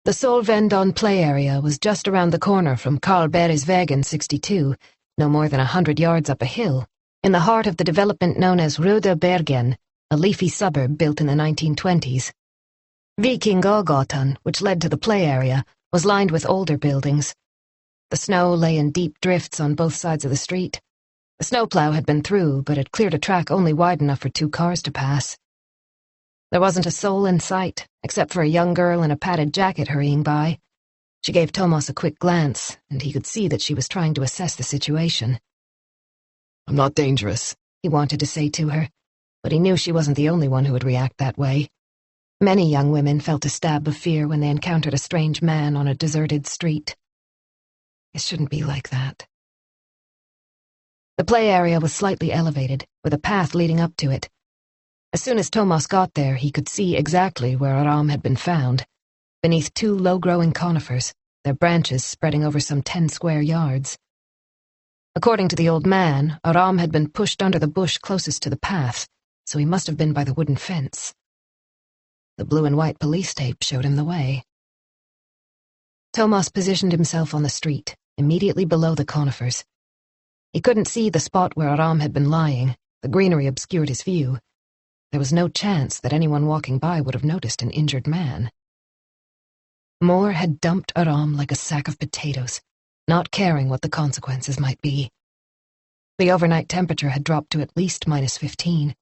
The Solvendon play area was just around the corner from Karlbergsvägen 62, no more than 100 yards up a hill, in the heart of the development known as Röda Bergen, a leafy suburb built in the 1920s. Vikingagatan, which led to the play area, was lined with older buildings. The snow lay in deep drifts on both sides of the street. The snowplow had been through, but had cleared a track only wide enough for 2 cars to pass. There wasn't a soul in sight, except for a young girl in a padded jacket hurrying by. She gave Tomas a quick glance, and he could see that she was trying to assess the situation. I'm not dangerous, he wanted to say to her, but he knew she wasn't the only one who would react that way. Many young women felt a stab of fear when they encountered a strange man on a deserted street. It shouldn't be like that. The play area was slightly elevated, with a path leading up to it. As soon as Tomas got there, he could see exactly where Aram had been found, beneath 2 low-growing conifers, their branches spreading over some 10 square yards. According to the old man, Aram had been pushed under the bush closest to the path, so he must have been by the wooden fence. The blue and white police tape showed him the way. Tomas positioned himself on the street, immediately below the conifers. He couldn't see the spot where Aram had been lying. The greenery obscured his view. There was no chance that anyone walking by would have noticed an injured man. Moore had dumped Aram like a sack of potatoes, not caring what the consequences might be. The overnight temperature had dropped to at least -15.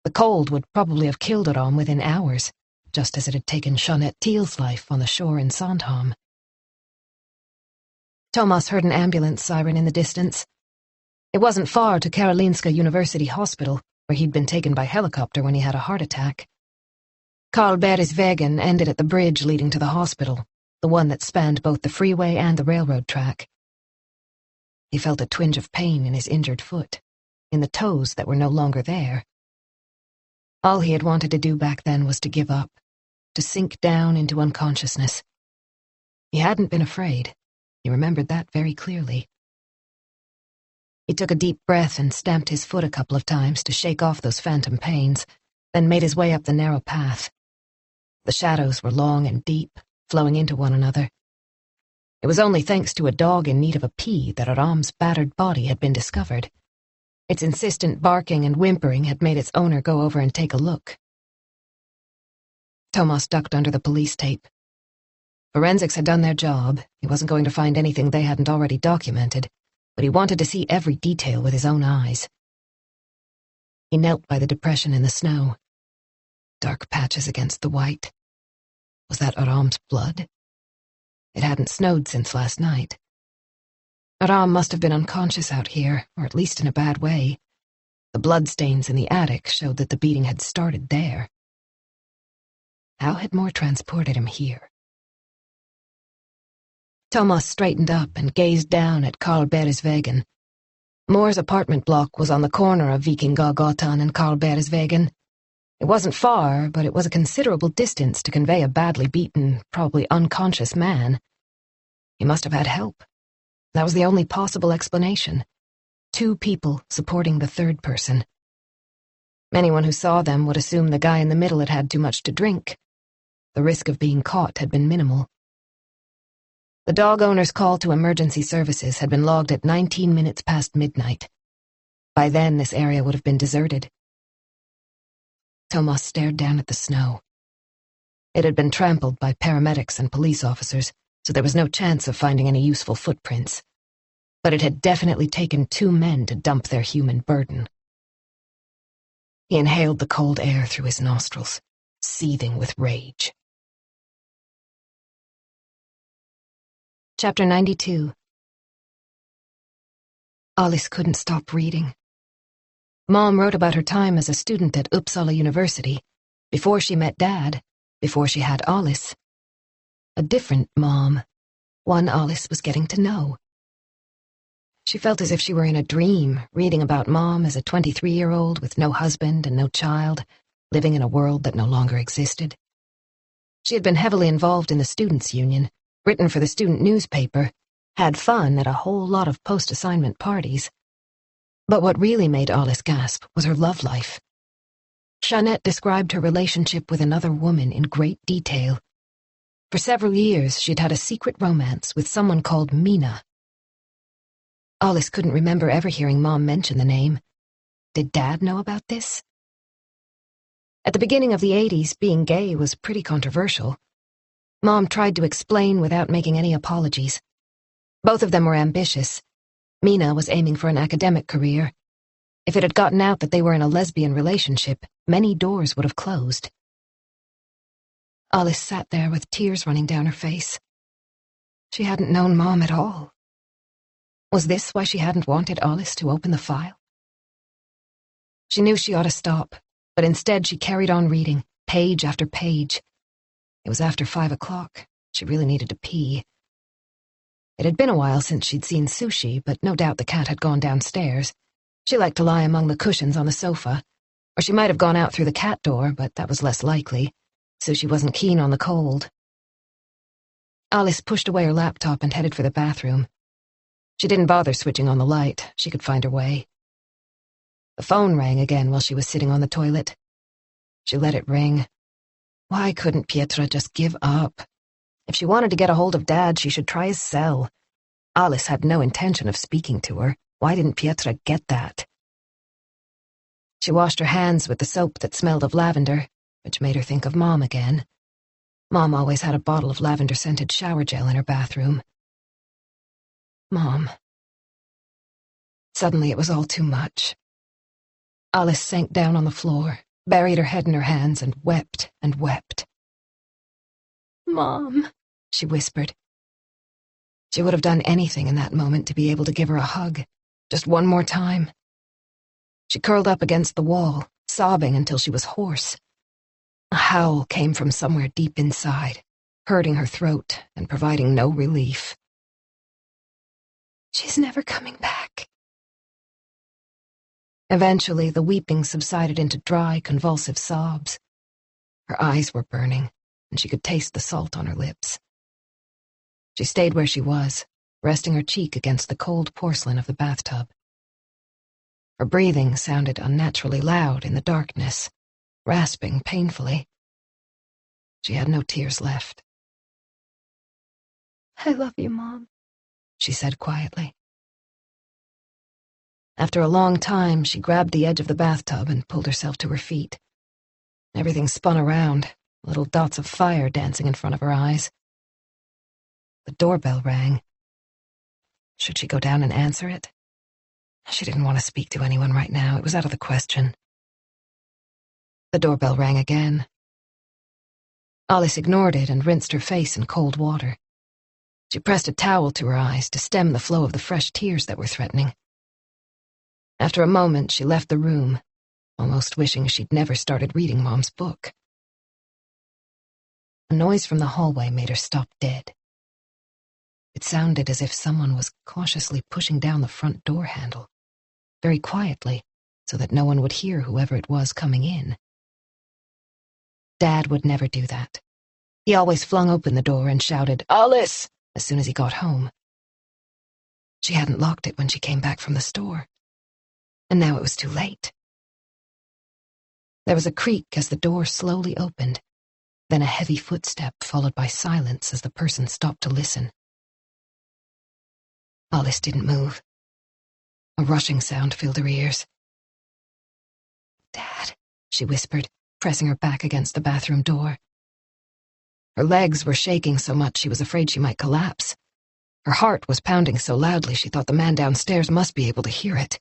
The cold would probably have killed Aram within hours, just as it had taken Jeanette Thiel's life on the shore in Sandhamn. Tomas heard an ambulance siren in the distance. It wasn't far to Karolinska University Hospital, where he'd been taken by helicopter when he had a heart attack. Karlbergsvägen ended at the bridge leading to the hospital, the one that spanned both the freeway and the railroad track. He felt a twinge of pain in his injured foot, in the toes that were no longer there. All he had wanted to do back then was to give up, to sink down into unconsciousness. He hadn't been afraid. He remembered that very clearly. He took a deep breath and stamped his foot a couple of times to shake off those phantom pains, then made his way up the narrow path. The shadows were long and deep, flowing into one another. It was only thanks to a dog in need of a pee that Aram's battered body had been discovered. Its insistent barking and whimpering had made its owner go over and take a look. Tomas ducked under the police tape. Forensics had done their job. He wasn't going to find anything they hadn't already documented, but he wanted to see every detail with his own eyes. He knelt by the depression in the snow. Dark patches against the white. Was that Aram's blood? It hadn't snowed since last night. Aram must have been unconscious out here, or at least in a bad way. The bloodstains in the attic showed that the beating had started there. How had Moore transported him here? Tomas straightened up and gazed down at Karlbergsvägen. Moore's apartment block was on the corner of Vikingagatan and Karlbergsvägen. It wasn't far, but it was a considerable distance to convey a badly beaten, probably unconscious man. He must have had help. That was the only possible explanation. 2 people supporting the third person. Anyone who saw them would assume the guy in the middle had had too much to drink. The risk of being caught had been minimal. The dog owner's call to emergency services had been logged at 19 minutes past midnight. By then, this area would have been deserted. Tomas stared down at the snow. It had been trampled by paramedics and police officers, so there was no chance of finding any useful footprints. But it had definitely taken 2 men to dump their human burden. He inhaled the cold air through his nostrils, seething with rage. Chapter 92. Alice couldn't stop reading. Mom wrote about her time as a student at Uppsala University, before she met Dad, before she had Alice. A different Mom, one Alice was getting to know. She felt as if she were in a dream, reading about Mom as a 23-year-old with no husband and no child, living in a world that no longer existed. She had been heavily involved in the Students' Union, written for the student newspaper, had fun at a whole lot of post-assignment parties. But what really made Alice gasp was her love life. Jeanette described her relationship with another woman in great detail. For several years, she'd had a secret romance with someone called Mina. Alice couldn't remember ever hearing Mom mention the name. Did Dad know about this? At the beginning of the 80s, being gay was pretty controversial. Mom tried to explain without making any apologies. Both of them were ambitious. Mina was aiming for an academic career. If it had gotten out that they were in a lesbian relationship, many doors would have closed. Alice sat there with tears running down her face. She hadn't known Mom at all. Was this why she hadn't wanted Alice to open the file? She knew she ought to stop, but instead she carried on reading, page after page. It was after 5 o'clock. She really needed to pee. It had been a while since she'd seen Sushi, but no doubt the cat had gone downstairs. She liked to lie among the cushions on the sofa. Or she might have gone out through the cat door, but that was less likely. Sushi wasn't keen on the cold. Alice pushed away her laptop and headed for the bathroom. She didn't bother switching on the light. She could find her way. The phone rang again while she was sitting on the toilet. She let it ring. Why couldn't Pietra just give up? If she wanted to get a hold of Dad, she should try his cell. Alice had no intention of speaking to her. Why didn't Pietra get that? She washed her hands with the soap that smelled of lavender, which made her think of Mom again. Mom always had a bottle of lavender-scented shower gel in her bathroom. Mom. Suddenly it was all too much. Alice sank down on the floor, buried her head in her hands, and wept and wept. Mom, she whispered. She would have done anything in that moment to be able to give her a hug, just one more time. She curled up against the wall, sobbing until she was hoarse. A howl came from somewhere deep inside, hurting her throat and providing no relief. She's never coming back. Eventually, the weeping subsided into dry, convulsive sobs. Her eyes were burning, and she could taste the salt on her lips. She stayed where she was, resting her cheek against the cold porcelain of the bathtub. Her breathing sounded unnaturally loud in the darkness, rasping painfully. She had no tears left. I love you, Mom, she said quietly. After a long time, she grabbed the edge of the bathtub and pulled herself to her feet. Everything spun around, little dots of fire dancing in front of her eyes. The doorbell rang. Should she go down and answer it? She didn't want to speak to anyone right now. It was out of the question. The doorbell rang again. Alice ignored it and rinsed her face in cold water. She pressed a towel to her eyes to stem the flow of the fresh tears that were threatening. After a moment, she left the room, almost wishing she'd never started reading Mom's book. A noise from the hallway made her stop dead. It sounded as if someone was cautiously pushing down the front door handle, very quietly, so that no one would hear whoever it was coming in. Dad would never do that. He always flung open the door and shouted, "Alice!" as soon as he got home. She hadn't locked it when she came back from the store, and now it was too late. There was a creak as the door slowly opened, then a heavy footstep followed by silence as the person stopped to listen. Alice didn't move. A rushing sound filled her ears. "Dad," she whispered, pressing her back against the bathroom door. Her legs were shaking so much she was afraid she might collapse. Her heart was pounding so loudly she thought the man downstairs must be able to hear it.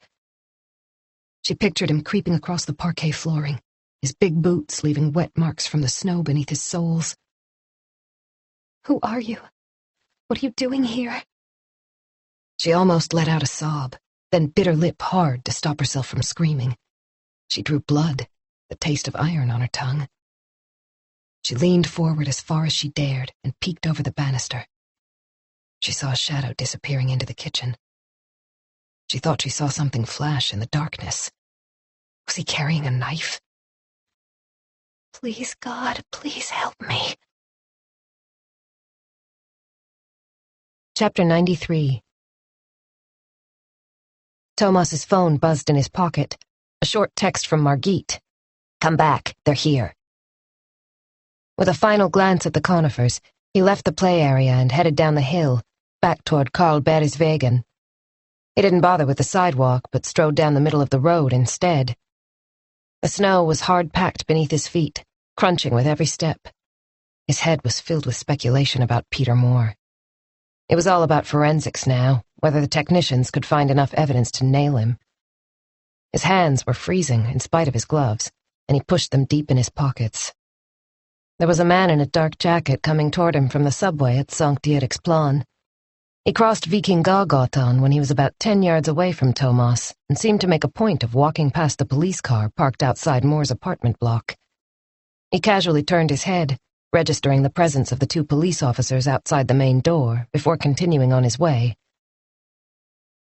She pictured him creeping across the parquet flooring, his big boots leaving wet marks from the snow beneath his soles. "Who are you? What are you doing here?" She almost let out a sob, then bit her lip hard to stop herself from screaming. She drew blood, the taste of iron on her tongue. She leaned forward as far as she dared and peeked over the banister. She saw a shadow disappearing into the kitchen. She thought she saw something flash in the darkness. Was he carrying a knife? "Please, God, please help me." Chapter 93. Tomas's phone buzzed in his pocket. A short text from Margit. "Come back, they're here." With a final glance at the conifers, he left the play area and headed down the hill, back toward Karlbergsvägen. He didn't bother with the sidewalk, but strode down the middle of the road instead. The snow was hard-packed beneath his feet, crunching with every step. His head was filled with speculation about Peter Moore. It was all about forensics now, whether the technicians could find enough evidence to nail him. His hands were freezing in spite of his gloves, and he pushed them deep in his pockets. There was a man in a dark jacket coming toward him from the subway at Sankt Eriksplan. He crossed Vikingagatan when he was about 10 yards away from Tomas and seemed to make a point of walking past the police car parked outside Moore's apartment block. He casually turned his head, registering the presence of the 2 police officers outside the main door before continuing on his way.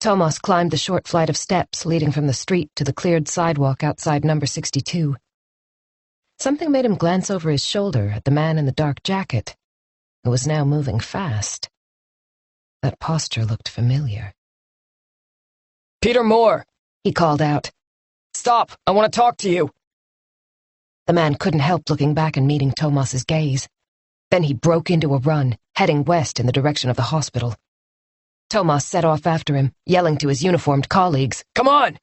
Tomas climbed the short flight of steps leading from the street to the cleared sidewalk outside number 62. Something made him glance over his shoulder at the man in the dark jacket, who was now moving fast. That posture looked familiar. "Peter Moore!" He called out. Stop! I want to talk to you! The man couldn't help looking back and meeting Tomas's gaze. Then he broke into a run, heading west in the direction of the hospital. Tomas set off after him, yelling to his uniformed colleagues, "Come on!"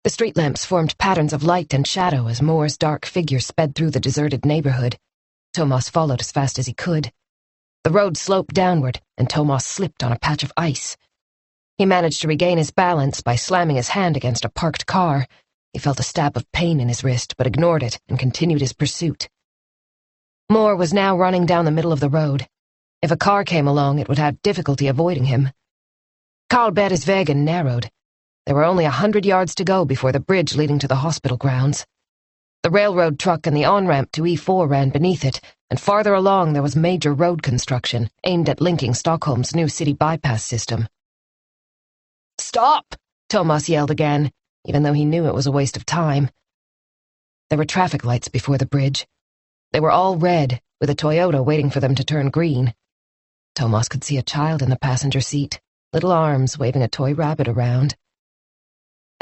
The street lamps formed patterns of light and shadow as Moore's dark figure sped through the deserted neighborhood. Tomas followed as fast as he could. The road sloped downward, and Tomas slipped on a patch of ice. He managed to regain his balance by slamming his hand against a parked car. He felt a stab of pain in his wrist, but ignored it and continued his pursuit. Moore was now running down the middle of the road. If a car came along, it would have difficulty avoiding him. Karlbergsvägen narrowed. There were only 100 yards to go before the bridge leading to the hospital grounds. The railroad truck and the on-ramp to E4 ran beneath it, and farther along there was major road construction aimed at linking Stockholm's new city bypass system. "Stop!" Tomas yelled again, even though he knew it was a waste of time. There were traffic lights before the bridge. They were all red, with a Toyota waiting for them to turn green. Tomas could see a child in the passenger seat, little arms waving a toy rabbit around.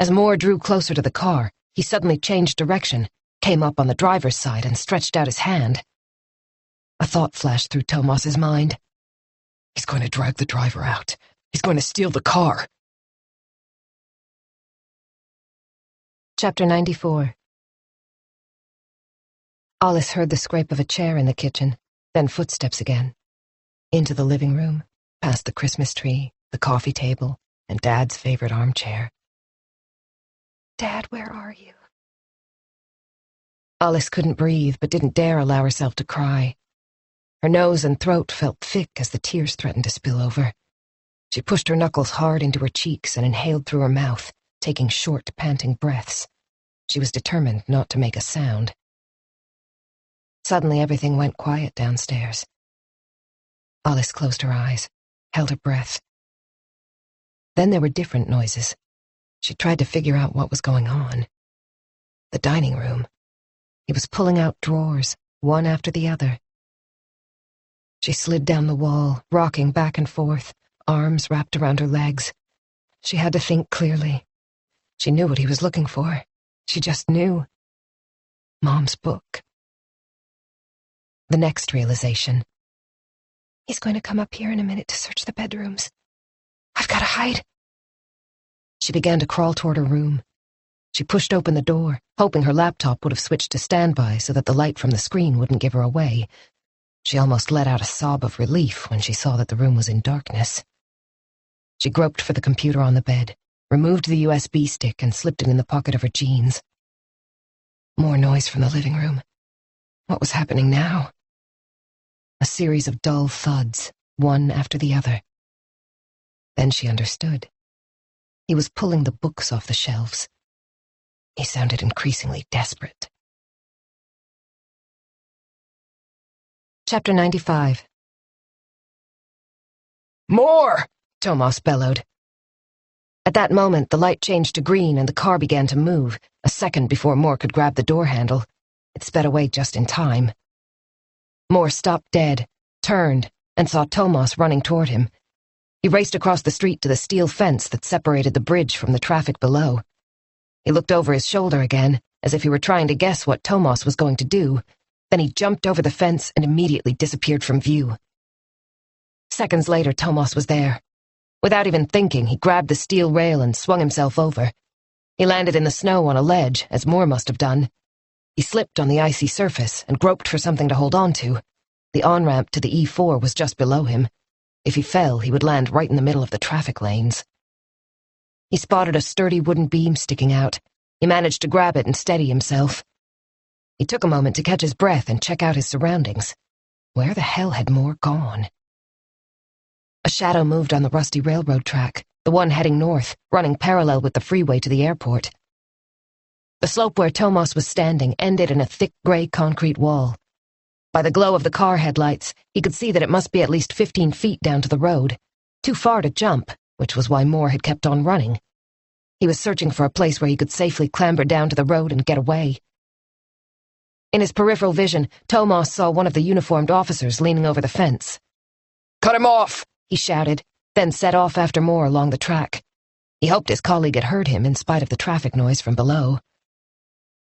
As Moore drew closer to the car, he suddenly changed direction, came up on the driver's side, and stretched out his hand. A thought flashed through Tomas's mind. He's going to drag the driver out. He's going to steal the car. Chapter 94. Alice heard the scrape of a chair in the kitchen, then footsteps again. Into the living room, past the Christmas tree, the coffee table, and Dad's favorite armchair. Dad, where are you? Alice couldn't breathe, but didn't dare allow herself to cry. Her nose and throat felt thick as the tears threatened to spill over. She pushed her knuckles hard into her cheeks and inhaled through her mouth, taking short, panting breaths. She was determined not to make a sound. Suddenly everything went quiet downstairs. Alice closed her eyes, held her breath. Then there were different noises. She tried to figure out what was going on. The dining room. He was pulling out drawers, one after the other. She slid down the wall, rocking back and forth, arms wrapped around her legs. She had to think clearly. She knew what he was looking for. She just knew. Mom's book. The next realization. He's going to come up here in a minute to search the bedrooms. I've got to hide. She began to crawl toward her room. She pushed open the door, hoping her laptop would have switched to standby so that the light from the screen wouldn't give her away. She almost let out a sob of relief when she saw that the room was in darkness. She groped for the computer on the bed, removed the USB stick and slipped it in the pocket of her jeans. More noise from the living room. What was happening now? A series of dull thuds, one after the other. Then she understood. He was pulling the books off the shelves. He sounded increasingly desperate. Chapter 95. More! Tomas bellowed. At that moment, the light changed to green and the car began to move, a second before Moore could grab the door handle. It sped away just in time. Moore stopped dead, turned, and saw Tomas running toward him. He raced across the street to the steel fence that separated the bridge from the traffic below. He looked over his shoulder again, as if he were trying to guess what Tomas was going to do. Then he jumped over the fence and immediately disappeared from view. Seconds later, Tomas was there. Without even thinking, he grabbed the steel rail and swung himself over. He landed in the snow on a ledge, as Moore must have done. He slipped on the icy surface and groped for something to hold on to. The on-ramp to the E4 was just below him. If he fell, he would land right in the middle of the traffic lanes. He spotted a sturdy wooden beam sticking out. He managed to grab it and steady himself. He took a moment to catch his breath and check out his surroundings. Where the hell had Moore gone? A shadow moved on the rusty railroad track, the one heading north, running parallel with the freeway to the airport. The slope where Tomas was standing ended in a thick gray concrete wall. By the glow of the car headlights, he could see that it must be at least 15 feet down to the road. Too far to jump, which was why Moore had kept on running. He was searching for a place where he could safely clamber down to the road and get away. In his peripheral vision, Tomas saw one of the uniformed officers leaning over the fence. Cut him off! He shouted, then set off after Moore along the track. He hoped his colleague had heard him in spite of the traffic noise from below.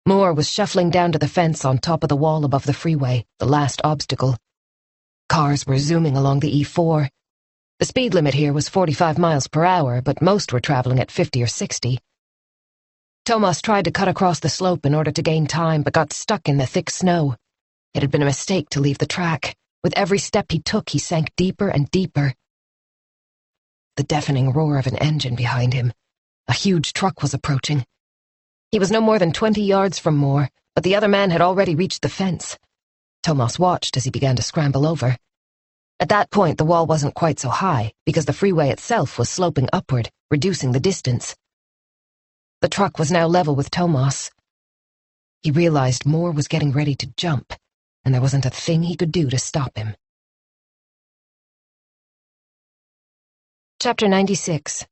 Moore was shuffling down to the fence on top of the wall above the freeway, the last obstacle. Cars were zooming along the E4. The speed limit here was 45 miles per hour, but most were traveling at 50 or 60. Tomas tried to cut across the slope in order to gain time, but got stuck in the thick snow. It had been a mistake to leave the track. With every step he took, he sank deeper and deeper. The deafening roar of an engine behind him. A huge truck was approaching. He was no more than 20 yards from Moore, but the other man had already reached the fence. Tomas watched as he began to scramble over. At that point, the wall wasn't quite so high, because the freeway itself was sloping upward, reducing the distance. The truck was now level with Tomas. He realized Moore was getting ready to jump, and there wasn't a thing he could do to stop him. Chapter 96.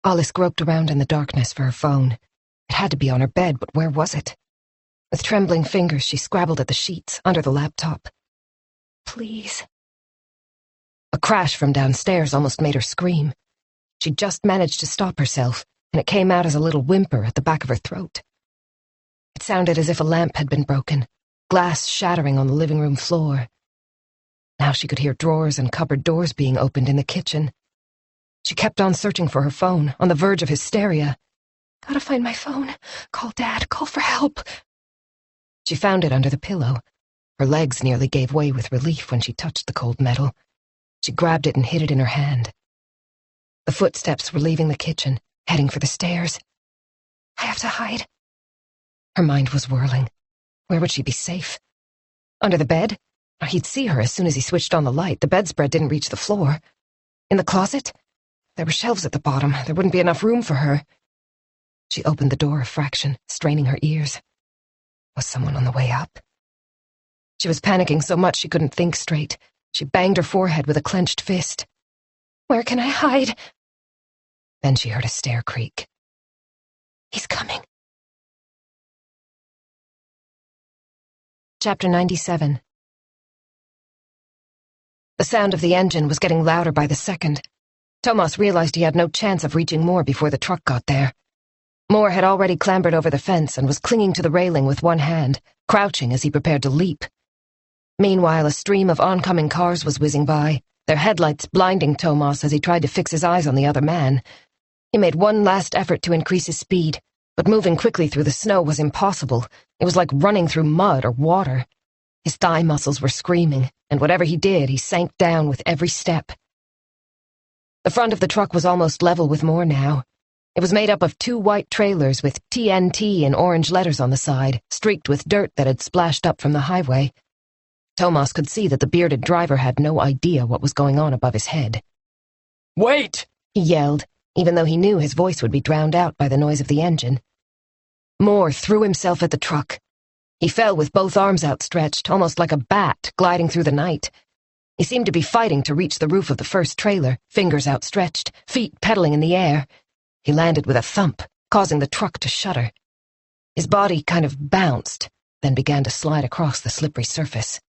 Alice groped around in the darkness for her phone. It had to be on her bed, but where was it? With trembling fingers, she scrabbled at the sheets under the laptop. Please. A crash from downstairs almost made her scream. She just managed to stop herself, and it came out as a little whimper at the back of her throat. It sounded as if a lamp had been broken, glass shattering on the living room floor. Now she could hear drawers and cupboard doors being opened in the kitchen. She kept on searching for her phone, on the verge of hysteria. Gotta find my phone. Call Dad. Call for help. She found it under the pillow. Her legs nearly gave way with relief when she touched the cold metal. She grabbed it and hid it in her hand. The footsteps were leaving the kitchen, heading for the stairs. I have to hide. Her mind was whirling. Where would she be safe? Under the bed? He'd see her as soon as he switched on the light. The bedspread didn't reach the floor. In the closet? There were shelves at the bottom. There wouldn't be enough room for her. She opened the door a fraction, straining her ears. Was someone on the way up? She was panicking so much she couldn't think straight. She banged her forehead with a clenched fist. Where can I hide? Then she heard a stair creak. He's coming. Chapter 97. The sound of the engine was getting louder by the second. Tomas realized he had no chance of reaching Moore before the truck got there. Moore had already clambered over the fence and was clinging to the railing with one hand, crouching as he prepared to leap. Meanwhile, a stream of oncoming cars was whizzing by, their headlights blinding Tomas as he tried to fix his eyes on the other man. He made one last effort to increase his speed, but moving quickly through the snow was impossible. It was like running through mud or water. His thigh muscles were screaming, and whatever he did, he sank down with every step. The front of the truck was almost level with Moore now. It was made up of 2 white trailers with TNT in orange letters on the side, streaked with dirt that had splashed up from the highway. Tomas could see that the bearded driver had no idea what was going on above his head. Wait! He yelled, even though he knew his voice would be drowned out by the noise of the engine. Moore threw himself at the truck. He fell with both arms outstretched, almost like a bat gliding through the night. He seemed to be fighting to reach the roof of the first trailer, fingers outstretched, feet pedaling in the air. He landed with a thump, causing the truck to shudder. His body kind of bounced, then began to slide across the slippery surface.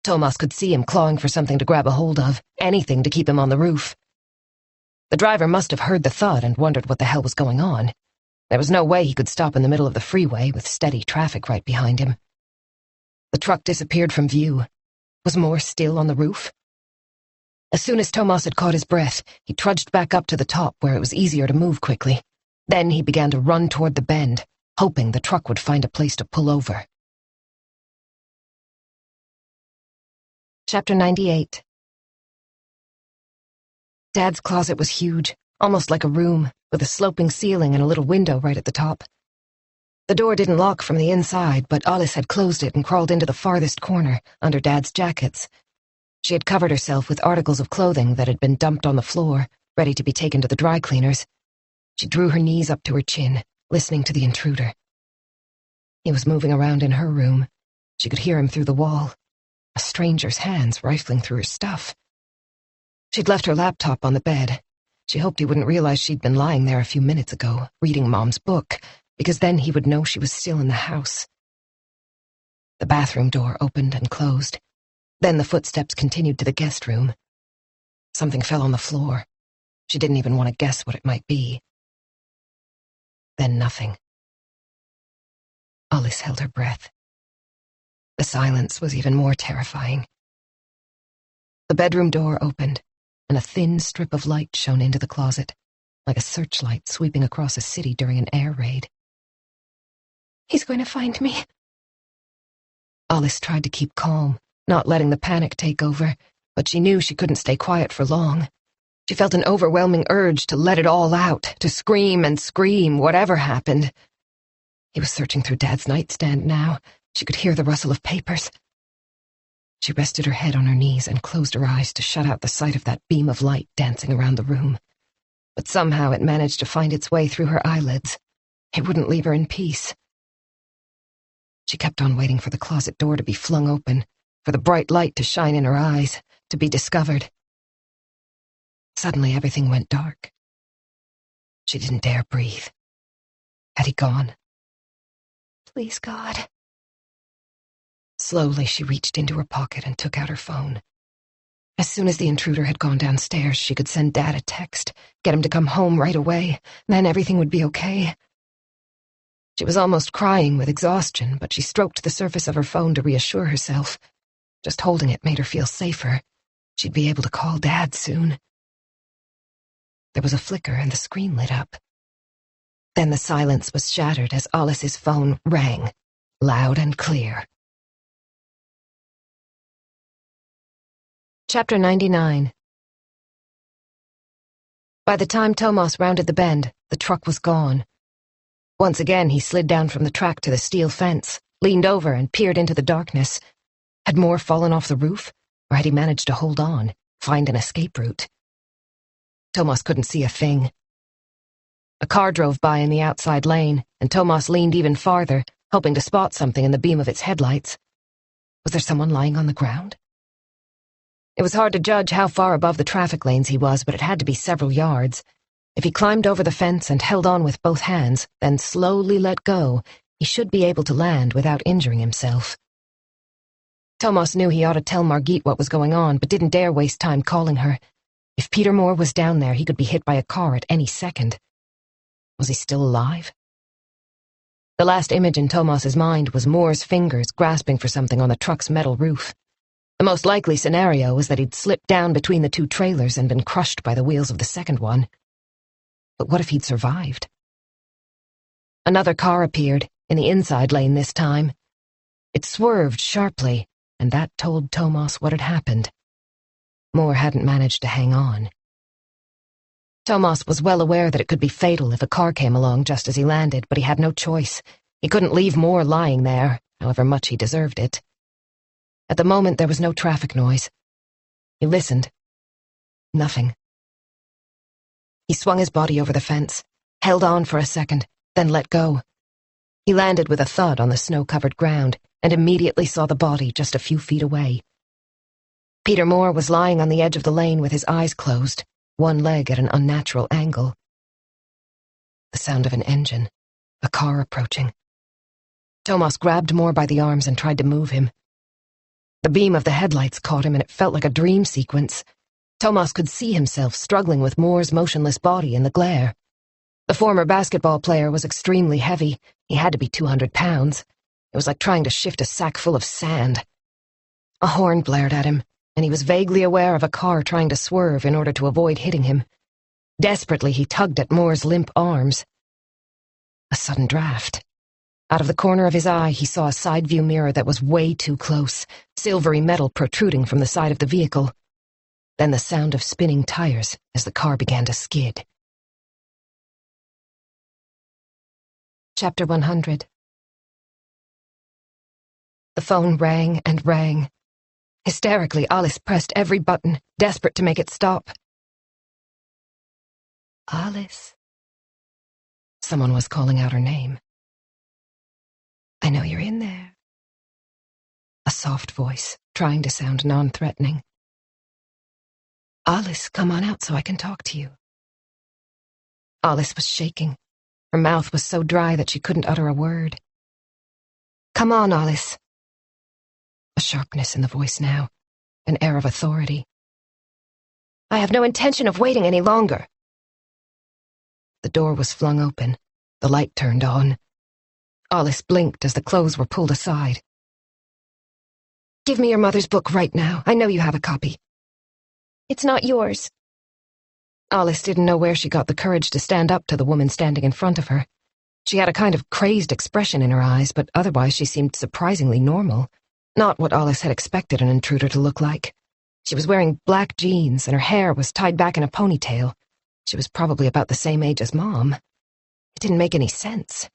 Tomas could see him clawing for something to grab a hold of, anything to keep him on the roof. The driver must have heard the thud and wondered what the hell was going on. There was no way he could stop in the middle of the freeway with steady traffic right behind him. The truck disappeared from view. Was Moore still on the roof? As soon as Tomas had caught his breath, he trudged back up to the top where it was easier to move quickly. Then he began to run toward the bend, hoping the truck would find a place to pull over. Chapter 98. Dad's closet was huge, almost like a room, with a sloping ceiling and a little window right at the top. The door didn't lock from the inside, but Alice had closed it and crawled into the farthest corner, under Dad's jackets. She had covered herself with articles of clothing that had been dumped on the floor, ready to be taken to the dry cleaners. She drew her knees up to her chin, listening to the intruder. He was moving around in her room. She could hear him through the wall. A stranger's hands rifling through her stuff. She'd left her laptop on the bed. She hoped he wouldn't realize she'd been lying there a few minutes ago, reading Mom's book, because then he would know she was still in the house. The bathroom door opened and closed. Then the footsteps continued to the guest room. Something fell on the floor. She didn't even want to guess what it might be. Then nothing. Alice held her breath. The silence was even more terrifying. The bedroom door opened, and a thin strip of light shone into the closet, like a searchlight sweeping across a city during an air raid. He's going to find me. Alice tried to keep calm, not letting the panic take over, but she knew she couldn't stay quiet for long. She felt an overwhelming urge to let it all out, to scream and scream, whatever happened. He was searching through Dad's nightstand now. She could hear the rustle of papers. She rested her head on her knees and closed her eyes to shut out the sight of that beam of light dancing around the room. But somehow it managed to find its way through her eyelids. It wouldn't leave her in peace. She kept on waiting for the closet door to be flung open, for the bright light to shine in her eyes, to be discovered. Suddenly everything went dark. She didn't dare breathe. Had he gone? Please, God. Slowly she reached into her pocket and took out her phone. As soon as the intruder had gone downstairs, she could send Dad a text, get him to come home right away, then everything would be okay. She was almost crying with exhaustion, but she stroked the surface of her phone to reassure herself. Just holding it made her feel safer. She'd be able to call Dad soon. There was a flicker and the screen lit up. Then the silence was shattered as Alice's phone rang, loud and clear. Chapter 99. By the time Tomas rounded the bend, the truck was gone. Once again, he slid down from the track to the steel fence, leaned over and peered into the darkness. Had more fallen off the roof, or had he managed to hold on, find an escape route? Tomas couldn't see a thing. A car drove by in the outside lane, and Tomas leaned even farther, hoping to spot something in the beam of its headlights. Was there someone lying on the ground? It was hard to judge how far above the traffic lanes he was, but it had to be several yards. If he climbed over the fence and held on with both hands, then slowly let go, he should be able to land without injuring himself. Tomas knew he ought to tell Margit what was going on, but didn't dare waste time calling her. If Peter Moore was down there, he could be hit by a car at any second. Was he still alive? The last image in Tomas's mind was Moore's fingers grasping for something on the truck's metal roof. The most likely scenario was that he'd slipped down between the two trailers and been crushed by the wheels of the second one. But what if he'd survived? Another car appeared, in the inside lane this time. It swerved sharply, and that told Tomas what had happened. Moore hadn't managed to hang on. Tomas was well aware that it could be fatal if a car came along just as he landed, but he had no choice. He couldn't leave Moore lying there, however much he deserved it. At the moment, there was no traffic noise. He listened. Nothing. He swung his body over the fence, held on for a second, then let go. He landed with a thud on the snow-covered ground and immediately saw the body just a few feet away. Peter Moore was lying on the edge of the lane with his eyes closed, one leg at an unnatural angle. The sound of an engine, a car approaching. Tomas grabbed Moore by the arms and tried to move him. The beam of the headlights caught him, and it felt like a dream sequence. Tomas could see himself struggling with Moore's motionless body in the glare. The former basketball player was extremely heavy. He had to be 200 pounds. It was like trying to shift a sack full of sand. A horn blared at him, and he was vaguely aware of a car trying to swerve in order to avoid hitting him. Desperately, he tugged at Moore's limp arms. A sudden draft. Out of the corner of his eye, he saw a side-view mirror that was way too close, silvery metal protruding from the side of the vehicle. Then the sound of spinning tires as the car began to skid. Chapter 100. The phone rang and rang. Hysterically, Alice pressed every button, desperate to make it stop. Alice. Someone was calling out her name. I know you're in there. A soft voice, trying to sound non-threatening. Alice, come on out so I can talk to you. Alice was shaking. Her mouth was so dry that she couldn't utter a word. Come on, Alice. A sharpness in the voice now, an air of authority. I have no intention of waiting any longer. the door was flung open. The light turned on. Alice blinked as the clothes were pulled aside. "Give me your mother's book right now. I know you have a copy." "It's not yours." Alice didn't know where she got the courage to stand up to the woman standing in front of her. She had a kind of crazed expression in her eyes, but otherwise she seemed surprisingly normal. Not what Alice had expected an intruder to look like. She was wearing black jeans, and her hair was tied back in a ponytail. She was probably about the same age as Mom. It didn't make any sense.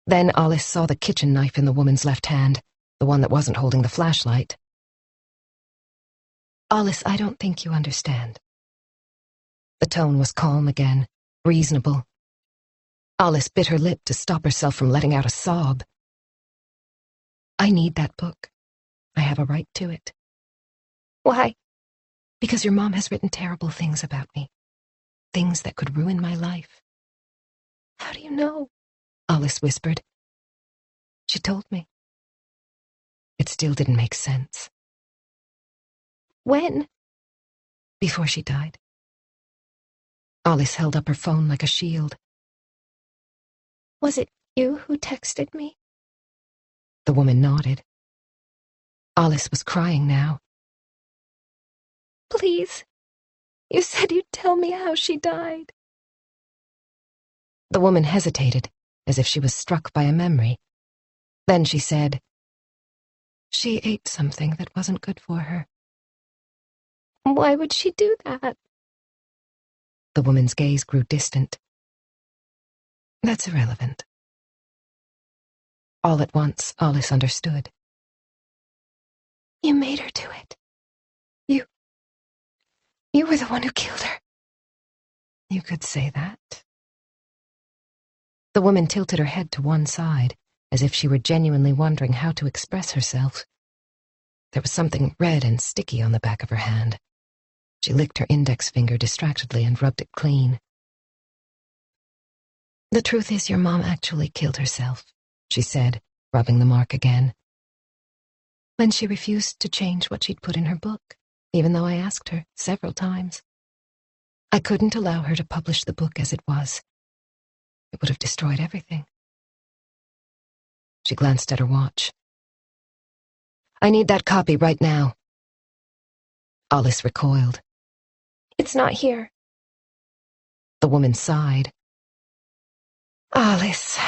Then Alice saw the kitchen knife in the woman's left hand, the one that wasn't holding the flashlight. "Alice, I don't think you understand." The tone was calm again, reasonable. Alice bit her lip to stop herself from letting out a sob. "I need that book. I have a right to it." "Why?" "Because your mom has written terrible things about me. Things that could ruin my life." "How do you know?" Alice whispered. "She told me." It still didn't make sense. "When?" "Before she died." Alice held up her phone like a shield. "Was it you who texted me?" The woman nodded. Alice was crying now. "Please, you said you'd tell me how she died." The woman hesitated, as if she was struck by a memory. Then she said, "She ate something that wasn't good for her." "Why would she do that?" The woman's gaze grew distant. "That's irrelevant." All at once, Alice understood. "You made her do it. You were the one who killed her." "You could say that." The woman tilted her head to one side, as if she were genuinely wondering how to express herself. There was something red and sticky on the back of her hand. She licked her index finger distractedly and rubbed it clean. "The truth is, your mom actually killed herself," she said, rubbing the mark again. "When she refused to change what she'd put in her book, even though I asked her several times. I couldn't allow her to publish the book as it was. It would have destroyed everything." She glanced at her watch. "I need that copy right now." Alice recoiled. "It's not here." The woman sighed. "Alice,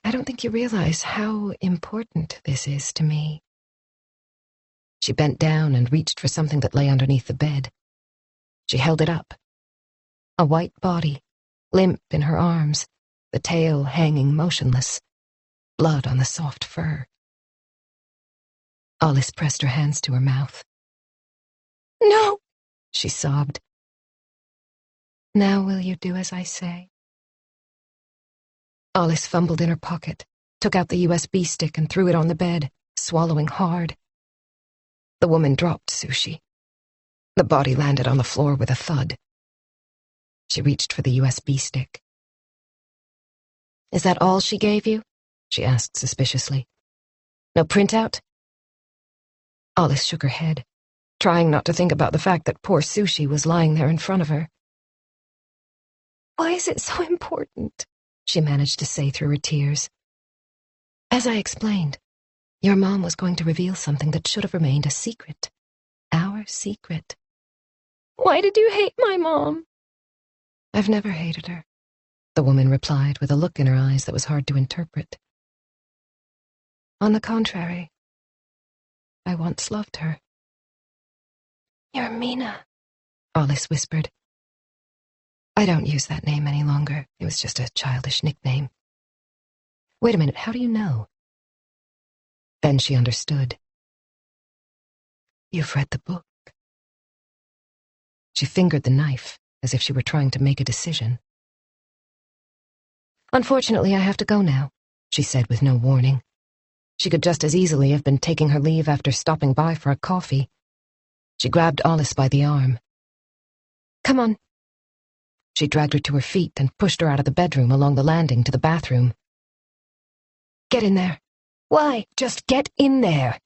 I don't think you realize how important this is to me." She bent down and reached for something that lay underneath the bed. She held it up. A white body, limp in her arms, the tail hanging motionless, blood on the soft fur. Alice pressed her hands to her mouth. "No!" she sobbed. "Now will you do as I say?" Alice fumbled in her pocket, took out the USB stick and threw it on the bed, swallowing hard. The woman dropped Sushi. The body landed on the floor with a thud. She reached for the USB stick. "Is that all she gave you?" she asked suspiciously. "No printout?" Alice shook her head, trying not to think about the fact that poor Sushi was lying there in front of her. "Why is it so important?" she managed to say through her tears. "As I explained, your mom was going to reveal something that should have remained a secret. Our secret." "Why did you hate my mom?" "I've never hated her," the woman replied with a look in her eyes that was hard to interpret. "On the contrary, I once loved her." "You're Mina," Alice whispered. "I don't use that name any longer. It was just a childish nickname." "Wait a minute, how do you know?" Then she understood. "You've read the book." She fingered the knife, as if she were trying to make a decision. "Unfortunately, I have to go now," she said with no warning. She could just as easily have been taking her leave after stopping by for a coffee. She grabbed Alice by the arm. "Come on." She dragged her to her feet and pushed her out of the bedroom along the landing to the bathroom. "Get in there." "Why?" "Just get in there.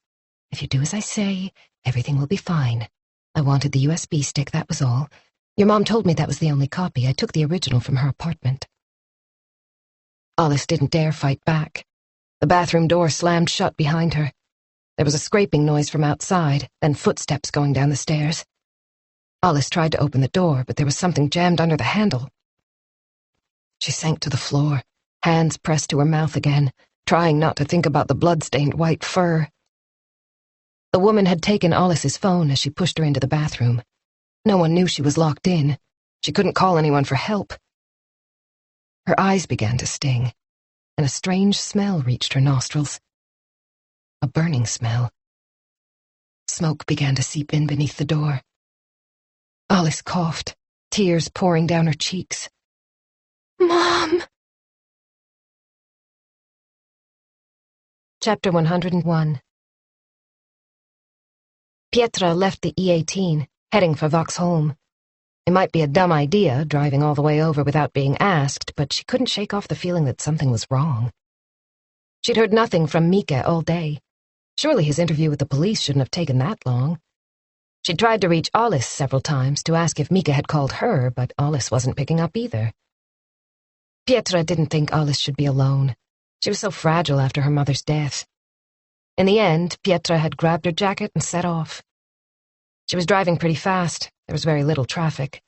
If you do as I say, everything will be fine. I wanted the USB stick, that was all. Your mom told me that was the only copy. I took the original from her apartment. Alice didn't dare fight back. The bathroom door slammed shut behind her. There was a scraping noise from outside, then footsteps going down the stairs. Alice tried to open the door, but there was something jammed under the handle. She sank to the floor, hands pressed to her mouth again, trying not to think about the blood-stained white fur. The woman had taken Alice's phone as she pushed her into the bathroom. No one knew she was locked in. She couldn't call anyone for help. Her eyes began to sting, and a strange smell reached her nostrils. A burning smell. Smoke began to seep in beneath the door. Alice coughed, tears pouring down her cheeks. Mom! Chapter 101. Pietra left the E18, heading for Vaxholm. It might be a dumb idea, driving all the way over without being asked, but she couldn't shake off the feeling that something was wrong. She'd heard nothing from Mika all day. Surely his interview with the police shouldn't have taken that long. She'd tried to reach Alice several times to ask if Mika had called her, but Alice wasn't picking up either. Pietra didn't think Alice should be alone. She was so fragile after her mother's death. In the end, Pietra had grabbed her jacket and set off. She was driving pretty fast. There was very little traffic.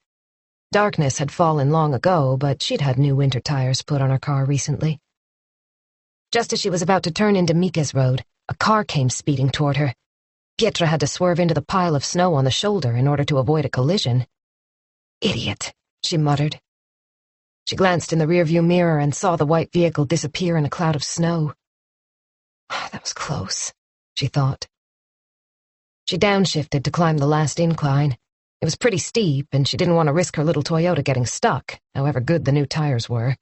Darkness had fallen long ago, but she'd had new winter tires put on her car recently. Just as she was about to turn into Mika's road, a car came speeding toward her. Pietra had to swerve into the pile of snow on the shoulder in order to avoid a collision. "Idiot," she muttered. She glanced in the rearview mirror and saw the white vehicle disappear in a cloud of snow. That was close, she thought. She downshifted to climb the last incline. It was pretty steep, and she didn't want to risk her little Toyota getting stuck, however good the new tires were.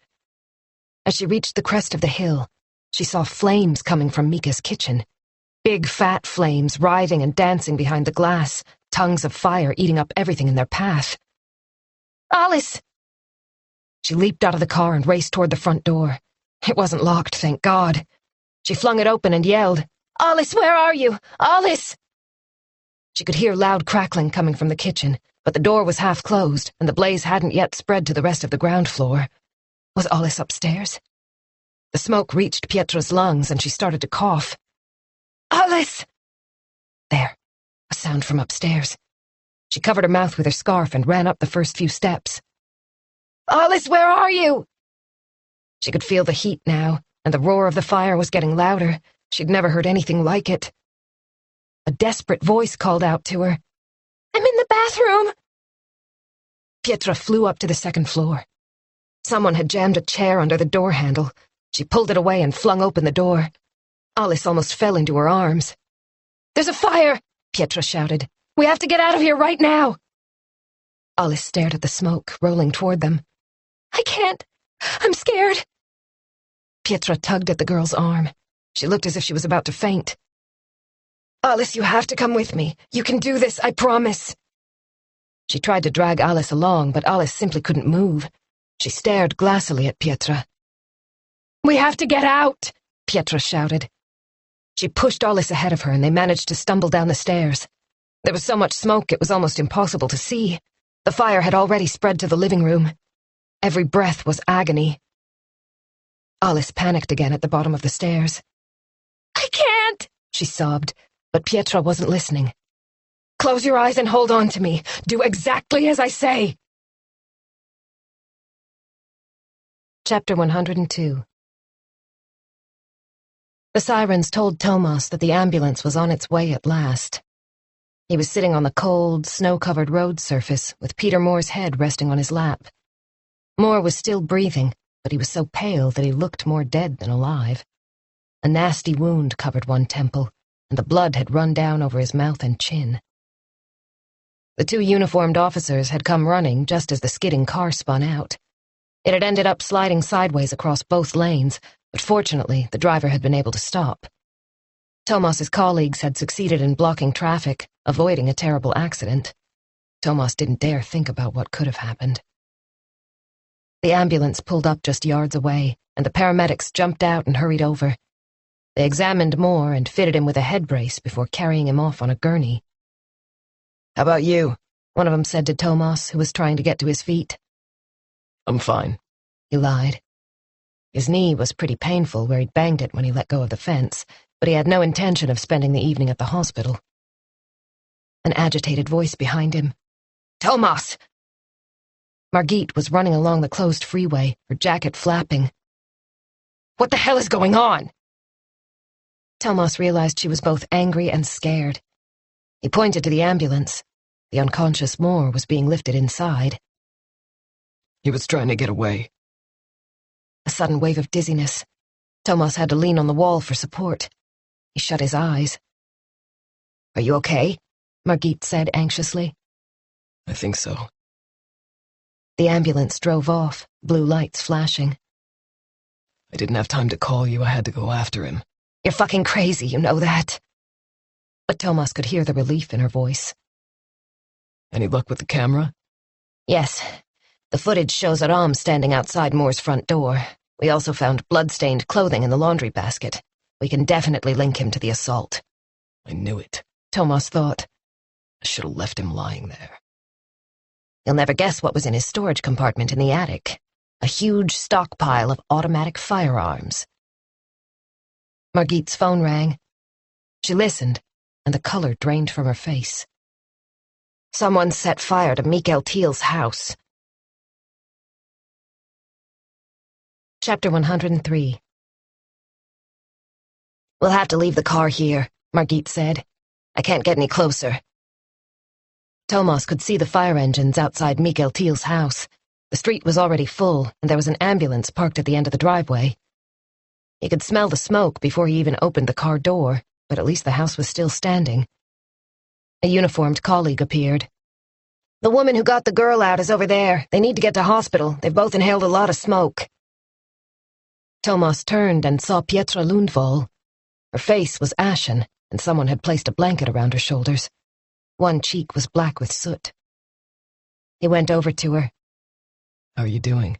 As she reached the crest of the hill, she saw flames coming from Mika's kitchen. Big, fat flames writhing and dancing behind the glass, tongues of fire eating up everything in their path. "Alice!" She leaped out of the car and raced toward the front door. It wasn't locked, thank God. She flung it open and yelled, "Alice, where are you? Alice!" She could hear loud crackling coming from the kitchen, but the door was half closed, and the blaze hadn't yet spread to the rest of the ground floor. Was Alice upstairs? The smoke reached Pietra's lungs, and she started to cough. "Alice!" There, a sound from upstairs. She covered her mouth with her scarf and ran up the first few steps. "Alice, where are you?" She could feel the heat now, and the roar of the fire was getting louder. She'd never heard anything like it. A desperate voice called out to her. "I'm in the bathroom!" Pietra flew up to the second floor. Someone had jammed a chair under the door handle. She pulled it away and flung open the door. Alice almost fell into her arms. "There's a fire!" Pietra shouted. "We have to get out of here right now!" Alice stared at the smoke, rolling toward them. "I can't. I'm scared." Pietra tugged at the girl's arm. She looked as if she was about to faint. "Alice, you have to come with me. You can do this, I promise." She tried to drag Alice along, but Alice simply couldn't move. She stared glassily at Pietra. "We have to get out!" Pietra shouted. She pushed Alice ahead of her, and they managed to stumble down the stairs. There was so much smoke it was almost impossible to see. The fire had already spread to the living room. Every breath was agony. Alice panicked again at the bottom of the stairs. "I can't," she sobbed, but Pietra wasn't listening. "Close your eyes and hold on to me. Do exactly as I say." Chapter 102. The sirens told Tomas that the ambulance was on its way at last. He was sitting on the cold, snow-covered road surface, with Peter Moore's head resting on his lap. Moore was still breathing, but he was so pale that he looked more dead than alive. A nasty wound covered one temple, and the blood had run down over his mouth and chin. The two uniformed officers had come running just as the skidding car spun out. It had ended up sliding sideways across both lanes, but fortunately the driver had been able to stop. Tomas's colleagues had succeeded in blocking traffic, avoiding a terrible accident. Tomas didn't dare think about what could have happened. The ambulance pulled up just yards away, and the paramedics jumped out and hurried over. They examined Moore and fitted him with a head brace before carrying him off on a gurney. "How about you?" one of them said to Tomas, who was trying to get to his feet. I'm fine. He lied. His knee was pretty painful where he'd banged it when he let go of the fence, but he had no intention of spending the evening at the hospital. An agitated voice behind him. "Tomas!" Margit was running along the closed freeway, her jacket flapping. "What the hell is going on?" Tomas realized she was both angry and scared. He pointed to the ambulance. The unconscious Moore was being lifted inside. He was trying to get away. A sudden wave of dizziness. Tomas had to lean on the wall for support. He shut his eyes. "Are you okay?" Margit said anxiously. I think so. The ambulance drove off, blue lights flashing. I didn't have time to call you. I had to go after him. "You're fucking crazy, you know that." But Tomas could hear the relief in her voice. Any luck with the camera? "Yes. The footage shows Aram standing outside Moore's front door. We also found blood-stained clothing in the laundry basket. We can definitely link him to the assault." I knew it. Tomas thought. I should have left him lying there. You'll never guess what was in his storage compartment in the attic. A huge stockpile of automatic firearms. Margit's phone rang. She listened, and the color drained from her face. Someone set fire to Mikael Thiel's house. Chapter 103. "We'll have to leave the car here," Margit said. "I can't get any closer." Tomas could see the fire engines outside Mikael Thiel's house. The street was already full, and there was an ambulance parked at the end of the driveway. He could smell the smoke before he even opened the car door, but at least the house was still standing. A uniformed colleague appeared. "The woman who got the girl out is over there. They need to get to hospital. They've both inhaled a lot of smoke." Tomas turned and saw Pietra Lundvall. Her face was ashen, and someone had placed a blanket around her shoulders. One cheek was black with soot. He went over to her. How are you doing?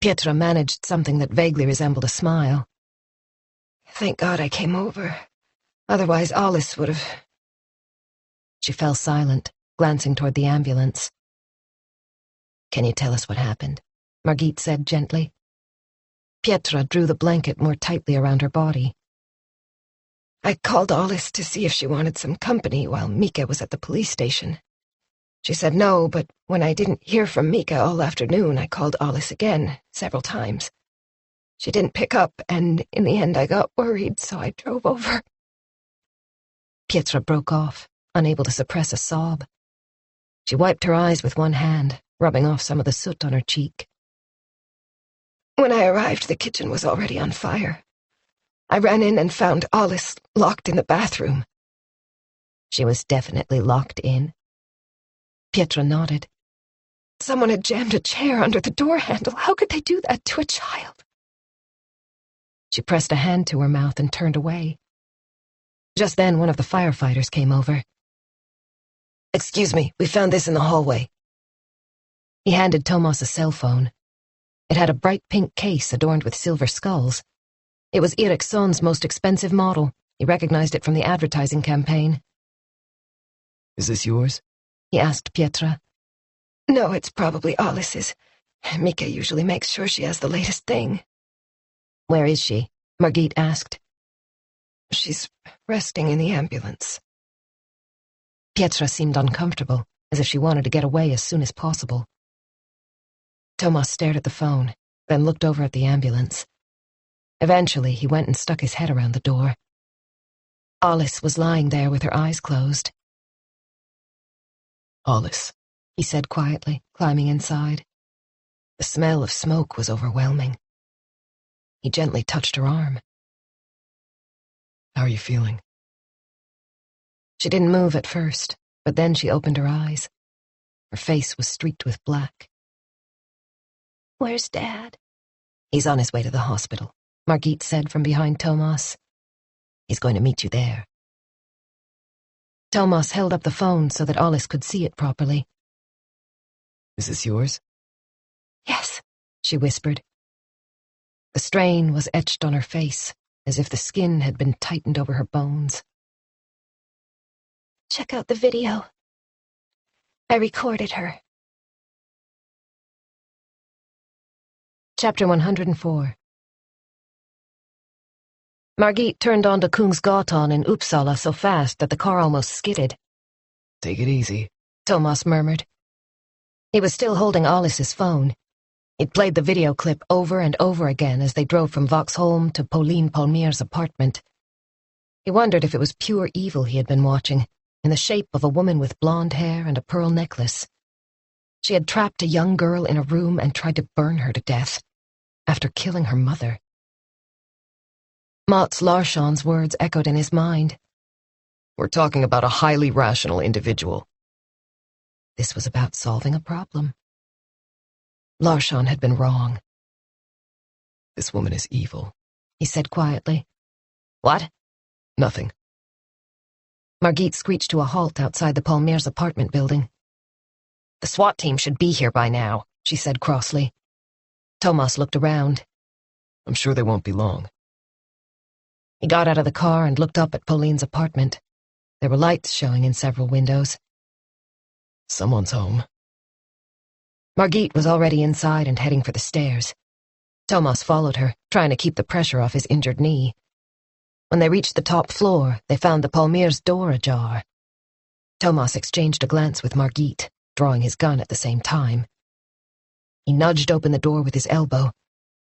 Pietra managed something that vaguely resembled a smile. "Thank God I came over. Otherwise Alice would have..." She fell silent, glancing toward the ambulance. "Can you tell us what happened?" Margit said gently. Pietra drew the blanket more tightly around her body. "I called Alice to see if she wanted some company while Mika was at the police station. She said no, but when I didn't hear from Mika all afternoon, I called Alice again, several times. She didn't pick up, and in the end I got worried, so I drove over." Pietra broke off, unable to suppress a sob. She wiped her eyes with one hand, rubbing off some of the soot on her cheek. "When I arrived, the kitchen was already on fire. I ran in and found Alice locked in the bathroom." "She was definitely locked in?" Pietra nodded. "Someone had jammed a chair under the door handle. How could they do that to a child?" She pressed a hand to her mouth and turned away. Just then, one of the firefighters came over. "Excuse me, we found this in the hallway." He handed Tomas a cell phone. It had a bright pink case adorned with silver skulls. It was Ericsson's most expensive model. He recognized it from the advertising campaign. Is this yours? He asked Pietra. "No, it's probably Alice's. Mika usually makes sure she has the latest thing." "Where is she?" Margit asked. "She's resting in the ambulance." Pietra seemed uncomfortable, as if she wanted to get away as soon as possible. Tomas stared at the phone, then looked over at the ambulance. Eventually, he went and stuck his head around the door. Alice was lying there with her eyes closed. Alice, he said quietly, climbing inside. The smell of smoke was overwhelming. He gently touched her arm. How are you feeling? She didn't move at first, but then she opened her eyes. Her face was streaked with black. "Where's Dad?" "He's on his way to the hospital," Margit said from behind Tomas. "He's going to meet you there." Tomas held up the phone so that Alice could see it properly. Is this yours? "Yes," she whispered. The strain was etched on her face, as if the skin had been tightened over her bones. "Check out the video." I recorded her. Chapter 104. Margit turned onto Kungsgatan in Uppsala so fast that the car almost skidded. Take it easy, Tomas murmured. He was still holding Alice's phone. He'd played the video clip over and over again as they drove from Vaxholm to Pauline Palmer's apartment. He wondered if it was pure evil he had been watching, in the shape of a woman with blonde hair and a pearl necklace. She had trapped a young girl in a room and tried to burn her to death, after killing her mother. Mats Larsson's words echoed in his mind. We're talking about a highly rational individual. This was about solving a problem. Larsson had been wrong. This woman is evil, he said quietly. What? Nothing. Margit screeched to a halt outside the Palmer's apartment building. The SWAT team should be here by now, she said crossly. Tomas looked around. I'm sure they won't be long. He got out of the car and looked up at Pauline's apartment. There were lights showing in several windows. Someone's home. Margit was already inside and heading for the stairs. Tomas followed her, trying to keep the pressure off his injured knee. When they reached the top floor, they found the Palmer's door ajar. Tomas exchanged a glance with Margit, drawing his gun at the same time. He nudged open the door with his elbow,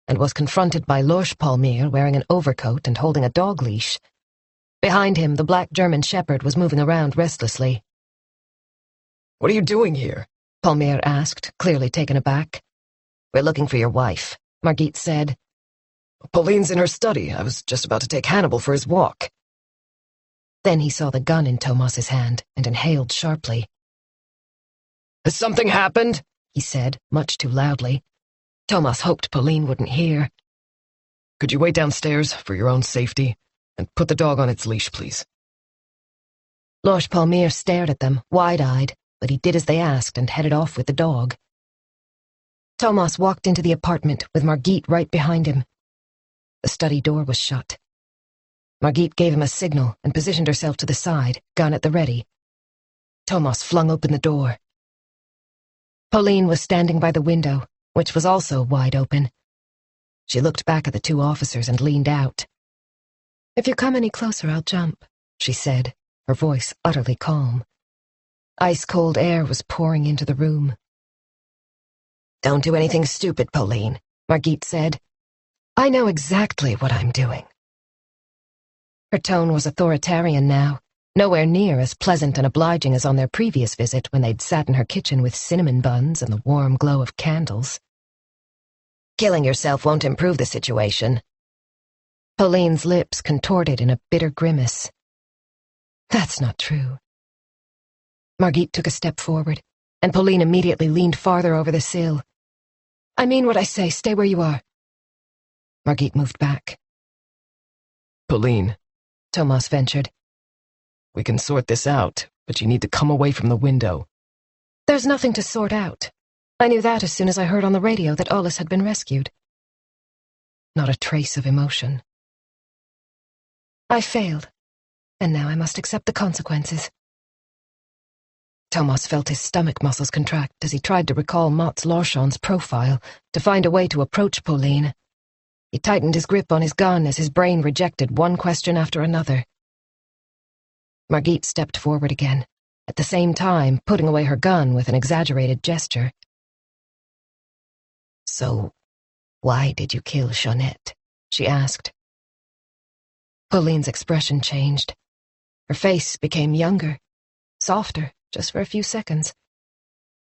and was confronted by Lars Palmer wearing an overcoat and holding a dog leash. Behind him, the black German shepherd was moving around restlessly. What are you doing here? Palmer asked, clearly taken aback. We're looking for your wife, Margit said. Pauline's in her study. I was just about to take Hannibal for his walk. Then he saw the gun in Tomas's hand and inhaled sharply. Has something happened? He said, much too loudly. Tomas hoped Pauline wouldn't hear. Could you wait downstairs for your own safety? And put the dog on its leash, please. Lars Palmer stared at them, wide-eyed, but he did as they asked and headed off with the dog. Tomas walked into the apartment with Margit right behind him. The study door was shut. Margit gave him a signal and positioned herself to the side, gun at the ready. Tomas flung open the door. Pauline was standing by the window, which was also wide open. She looked back at the two officers and leaned out. If you come any closer, I'll jump, she said, her voice utterly calm. Ice-cold air was pouring into the room. Don't do anything stupid, Pauline, Margit said. I know exactly what I'm doing. Her tone was authoritarian now, nowhere near as pleasant and obliging as on their previous visit when they'd sat in her kitchen with cinnamon buns and the warm glow of candles. Killing yourself won't improve the situation. Pauline's lips contorted in a bitter grimace. That's not true. Margit took a step forward, and Pauline immediately leaned farther over the sill. I mean what I say, stay where you are. Margit moved back. Pauline, Tomas ventured. We can sort this out, but you need to come away from the window. There's nothing to sort out. I knew that as soon as I heard on the radio that Alice had been rescued. Not a trace of emotion. I failed, and now I must accept the consequences. Tomas felt his stomach muscles contract as he tried to recall Mats Larsson's profile to find a way to approach Pauline. He tightened his grip on his gun as his brain rejected one question after another. Margit stepped forward again, at the same time putting away her gun with an exaggerated gesture. So, why did you kill Jeanette? She asked. Pauline's expression changed. Her face became younger, softer, just for a few seconds.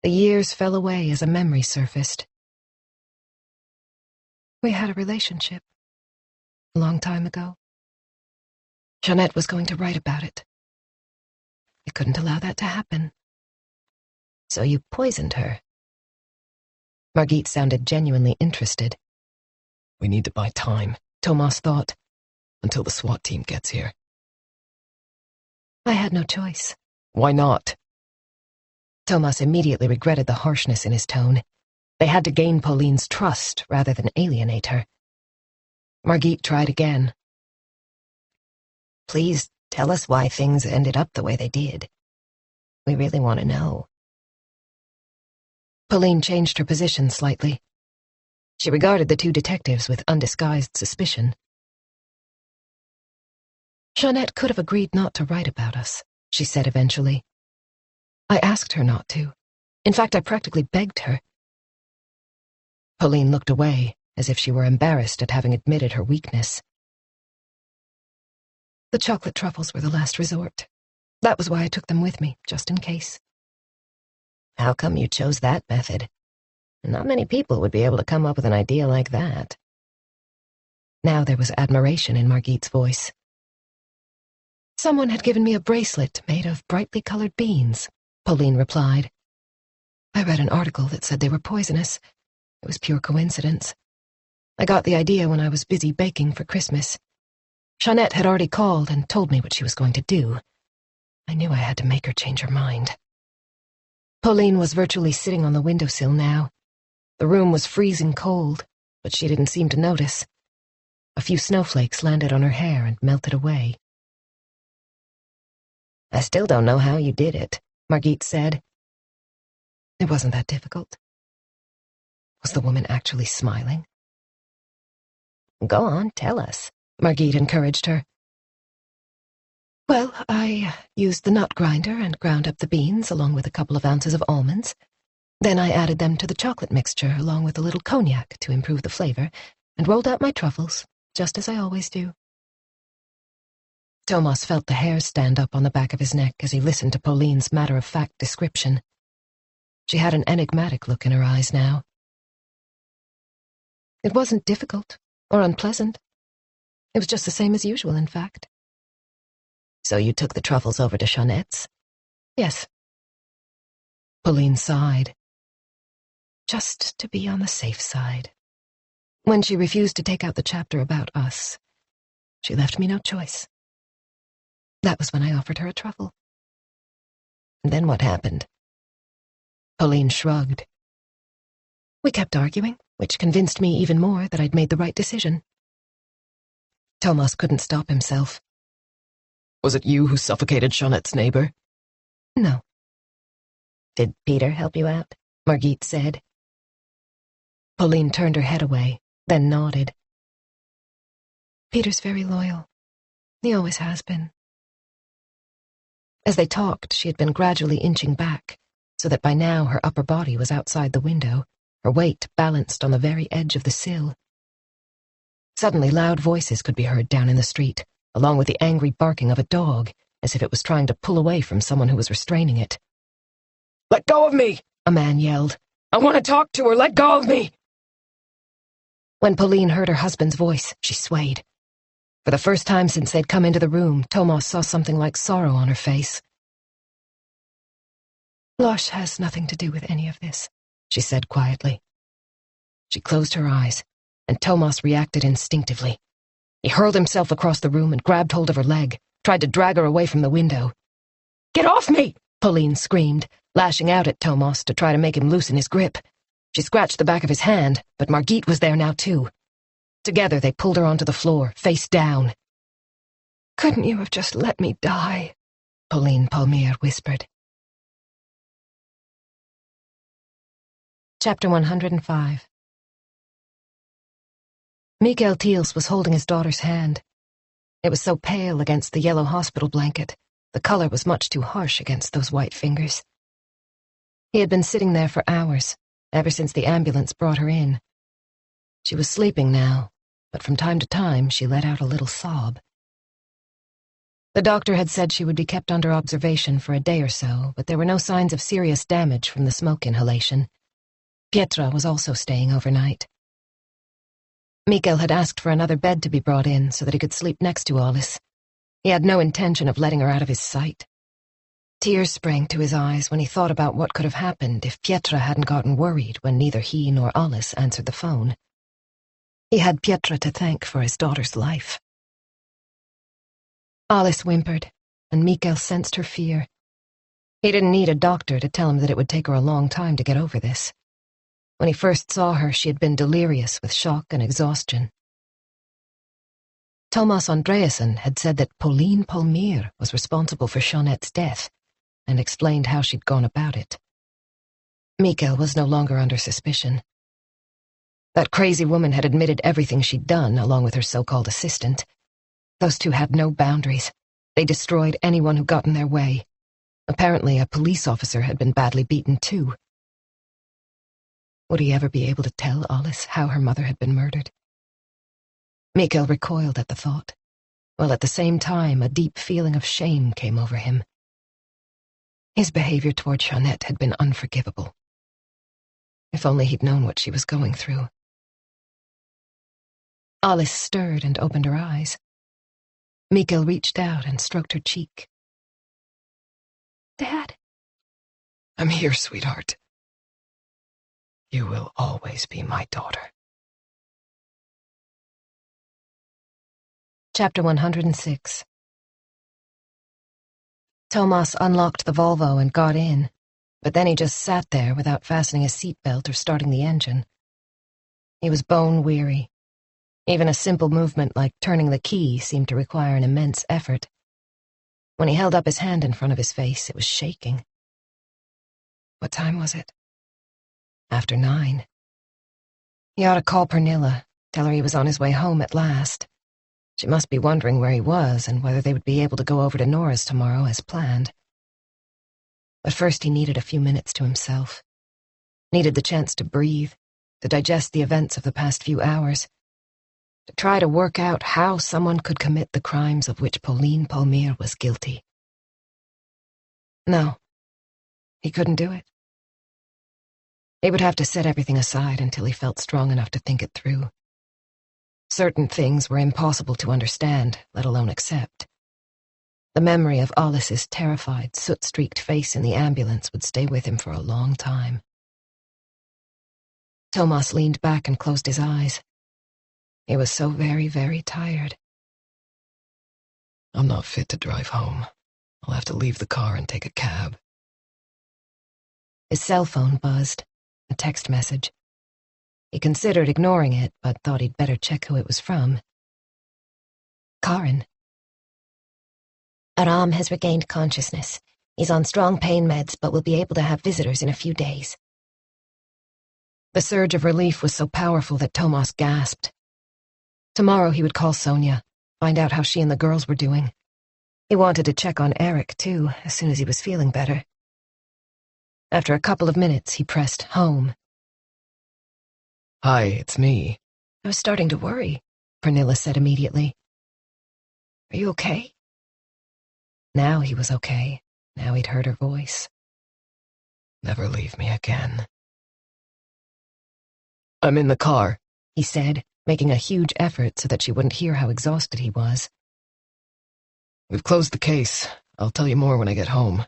The years fell away as a memory surfaced. We had a relationship, a long time ago. Jeanette was going to write about it. I couldn't allow that to happen. So you poisoned her. Margit sounded genuinely interested. We need to buy time, Tomas thought. Until the SWAT team gets here. I had no choice. Why not? Tomas immediately regretted the harshness in his tone. They had to gain Pauline's trust rather than alienate her. Margit tried again. Please tell us why things ended up the way they did. We really want to know. Pauline changed her position slightly. She regarded the two detectives with undisguised suspicion. Jeanette could have agreed not to write about us, she said eventually. I asked her not to. In fact, I practically begged her. Pauline looked away, as if she were embarrassed at having admitted her weakness. The chocolate truffles were the last resort. That was why I took them with me, just in case. How come you chose that method? Not many people would be able to come up with an idea like that. Now there was admiration in Margit's voice. Someone had given me a bracelet made of brightly colored beans, Pauline replied. I read an article that said they were poisonous. It was pure coincidence. I got the idea when I was busy baking for Christmas. Jeanette had already called and told me what she was going to do. I knew I had to make her change her mind. Pauline was virtually sitting on the windowsill now. The room was freezing cold, but she didn't seem to notice. A few snowflakes landed on her hair and melted away. I still don't know how you did it, Margit said. It wasn't that difficult. Was the woman actually smiling? Go on, tell us, Margit encouraged her. Well, I used the nut grinder and ground up the beans along with a couple of ounces of almonds. Then I added them to the chocolate mixture along with a little cognac to improve the flavor and rolled out my truffles, just as I always do. Tomas felt the hairs stand up on the back of his neck as he listened to Pauline's matter-of-fact description. She had an enigmatic look in her eyes now. It wasn't difficult or unpleasant. It was just the same as usual, in fact. So you took the truffles over to Jeanette's? Yes. Pauline sighed. Just to be on the safe side. When she refused to take out the chapter about us, she left me no choice. That was when I offered her a truffle. And then what happened? Pauline shrugged. We kept arguing, which convinced me even more that I'd made the right decision. Tomas couldn't stop himself. Was it you who suffocated Jeanette's neighbor? No. Did Peter help you out? Margit said. Pauline turned her head away, then nodded. Peter's very loyal. He always has been. As they talked, she had been gradually inching back, so that by now her upper body was outside the window, her weight balanced on the very edge of the sill. Suddenly loud voices could be heard down in the street, along with the angry barking of a dog, as if it was trying to pull away from someone who was restraining it. Let go of me! A man yelled. I want to talk to her! Let go of me! When Pauline heard her husband's voice, she swayed. For the first time since they'd come into the room, Tomas saw something like sorrow on her face. Losh has nothing to do with any of this, she said quietly. She closed her eyes, and Tomas reacted instinctively. He hurled himself across the room and grabbed hold of her leg, tried to drag her away from the window. Get off me! Pauline screamed, lashing out at Tomas to try to make him loosen his grip. She scratched the back of his hand, but Margit was there now too. Together they pulled her onto the floor, face down. Couldn't you have just let me die? Pauline Palmier whispered. Chapter 105. Mikael Thiels was holding his daughter's hand. It was so pale against the yellow hospital blanket, the color was much too harsh against those white fingers. He had been sitting there for hours, ever since the ambulance brought her in. She was sleeping now, but from time to time she let out a little sob. The doctor had said she would be kept under observation for a day or so, but there were no signs of serious damage from the smoke inhalation. Pietra was also staying overnight. Mikael had asked for another bed to be brought in so that he could sleep next to Alice. He had no intention of letting her out of his sight. Tears sprang to his eyes when he thought about what could have happened if Pietra hadn't gotten worried when neither he nor Alice answered the phone. He had Pietra to thank for his daughter's life. Alice whimpered, and Mikael sensed her fear. He didn't need a doctor to tell him that it would take her a long time to get over this. When he first saw her, she had been delirious with shock and exhaustion. Tomas Andreasen had said that Pauline Palmier was responsible for Jeanette's death, and explained how she'd gone about it. Mikael was no longer under suspicion. That crazy woman had admitted everything she'd done, along with her so-called assistant. Those two had no boundaries. They destroyed anyone who got in their way. Apparently, a police officer had been badly beaten, too. Would he ever be able to tell Alice how her mother had been murdered? Mikael recoiled at the thought, while at the same time a deep feeling of shame came over him. His behavior toward Jeanette had been unforgivable. If only he'd known what she was going through. Alice stirred and opened her eyes. Mikael reached out and stroked her cheek. Dad? I'm here, sweetheart. You will always be my daughter. Chapter 106. Tomas unlocked the Volvo and got in, but then he just sat there without fastening his seatbelt or starting the engine. He was bone-weary. Even a simple movement like turning the key seemed to require an immense effort. When he held up his hand in front of his face, it was shaking. What time was it? After 9. He ought to call Pernilla, tell her he was on his way home at last. She must be wondering where he was and whether they would be able to go over to Nora's tomorrow as planned. But first he needed a few minutes to himself. Needed the chance to breathe, to digest the events of the past few hours, to try to work out how someone could commit the crimes of which Pauline Palmier was guilty. No, he couldn't do it. He would have to set everything aside until he felt strong enough to think it through. Certain things were impossible to understand, let alone accept. The memory of Alice's terrified, soot-streaked face in the ambulance would stay with him for a long time. Tomas leaned back and closed his eyes. He was so very, very tired. I'm not fit to drive home. I'll have to leave the car and take a cab. His cell phone buzzed, a text message. He considered ignoring it, but thought he'd better check who it was from. Karin. Aram has regained consciousness. He's on strong pain meds, but will be able to have visitors in a few days. The surge of relief was so powerful that Tomas gasped. Tomorrow he would call Sonia, find out how she and the girls were doing. He wanted to check on Eric, too, as soon as he was feeling better. After a couple of minutes, he pressed home. Hi, it's me. I was starting to worry, Pernilla said immediately. Are you okay? Now he was okay. Now he'd heard her voice. Never leave me again. I'm in the car, he said, making a huge effort so that she wouldn't hear how exhausted he was. We've closed the case. I'll tell you more when I get home.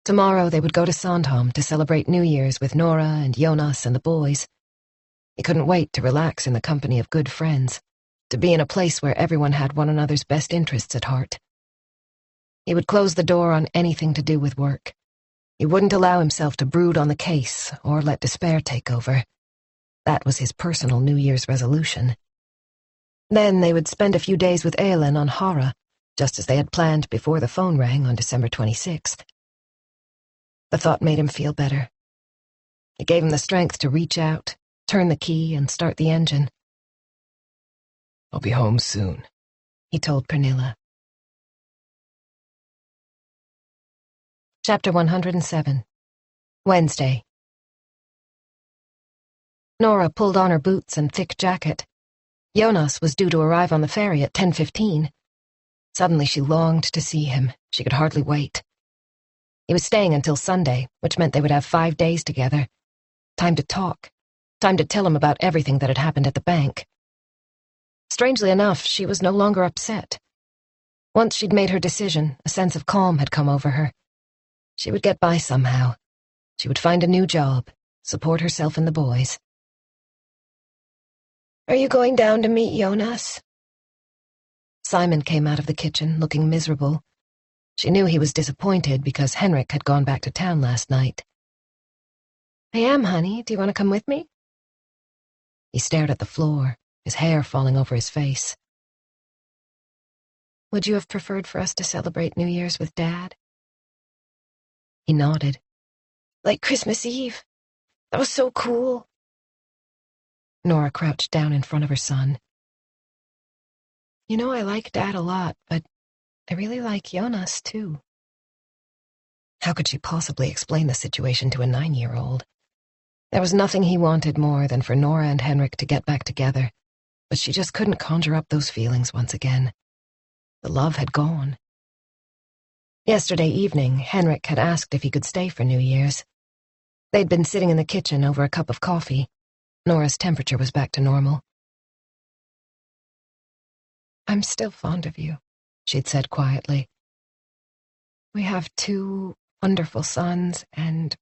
Tomorrow they would go to Sandhamn to celebrate New Year's with Nora and Jonas and the boys. He couldn't wait to relax in the company of good friends, to be in a place where everyone had one another's best interests at heart. He would close the door on anything to do with work. He wouldn't allow himself to brood on the case or let despair take over. That was his personal New Year's resolution. Then they would spend a few days with Aelin on Hara, just as they had planned before the phone rang on December 26th. The thought made him feel better. It gave him the strength to reach out, turn the key, and start the engine. I'll be home soon, he told Pernilla. Chapter 107. Wednesday. Nora pulled on her boots and thick jacket. Jonas was due to arrive on the ferry at 10:15. Suddenly she longed to see him. She could hardly wait. He was staying until Sunday, which meant they would have 5 days together. Time to talk. Time to tell him about everything that had happened at the bank. Strangely enough, she was no longer upset. Once she'd made her decision, a sense of calm had come over her. She would get by somehow. She would find a new job, support herself and the boys. Are you going down to meet Jonas? Simon came out of the kitchen, looking miserable. She knew he was disappointed because Henrik had gone back to town last night. I am, honey. Do you want to come with me? He stared at the floor, his hair falling over his face. Would you have preferred for us to celebrate New Year's with Dad? He nodded. like Christmas Eve. That was so cool. Nora crouched down in front of her son. You know, I like Dad a lot, but I really like Jonas, too. How could she possibly explain the situation to a 9-year-old? There was nothing he wanted more than for Nora and Henrik to get back together, but she just couldn't conjure up those feelings once again. The love had gone. Yesterday evening, Henrik had asked if he could stay for New Year's. They'd been sitting in the kitchen over a cup of coffee. Nora's temperature was back to normal. I'm still fond of you, she'd said quietly. We have 2 wonderful sons, and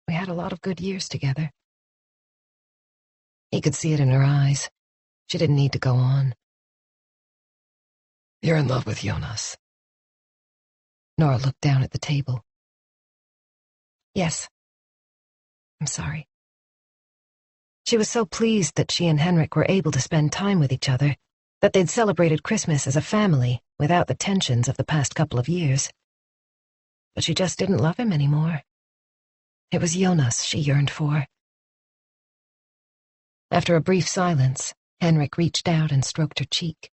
we had a lot of good years together. He could see it in her eyes. She didn't need to go on. You're in love with Jonas. Nora looked down at the table. Yes. I'm sorry. She was so pleased that she and Henrik were able to spend time with each other, that they'd celebrated Christmas as a family without the tensions of the past couple of years. But she just didn't love him anymore. It was Jonas she yearned for. After a brief silence, Henrik reached out and stroked her cheek.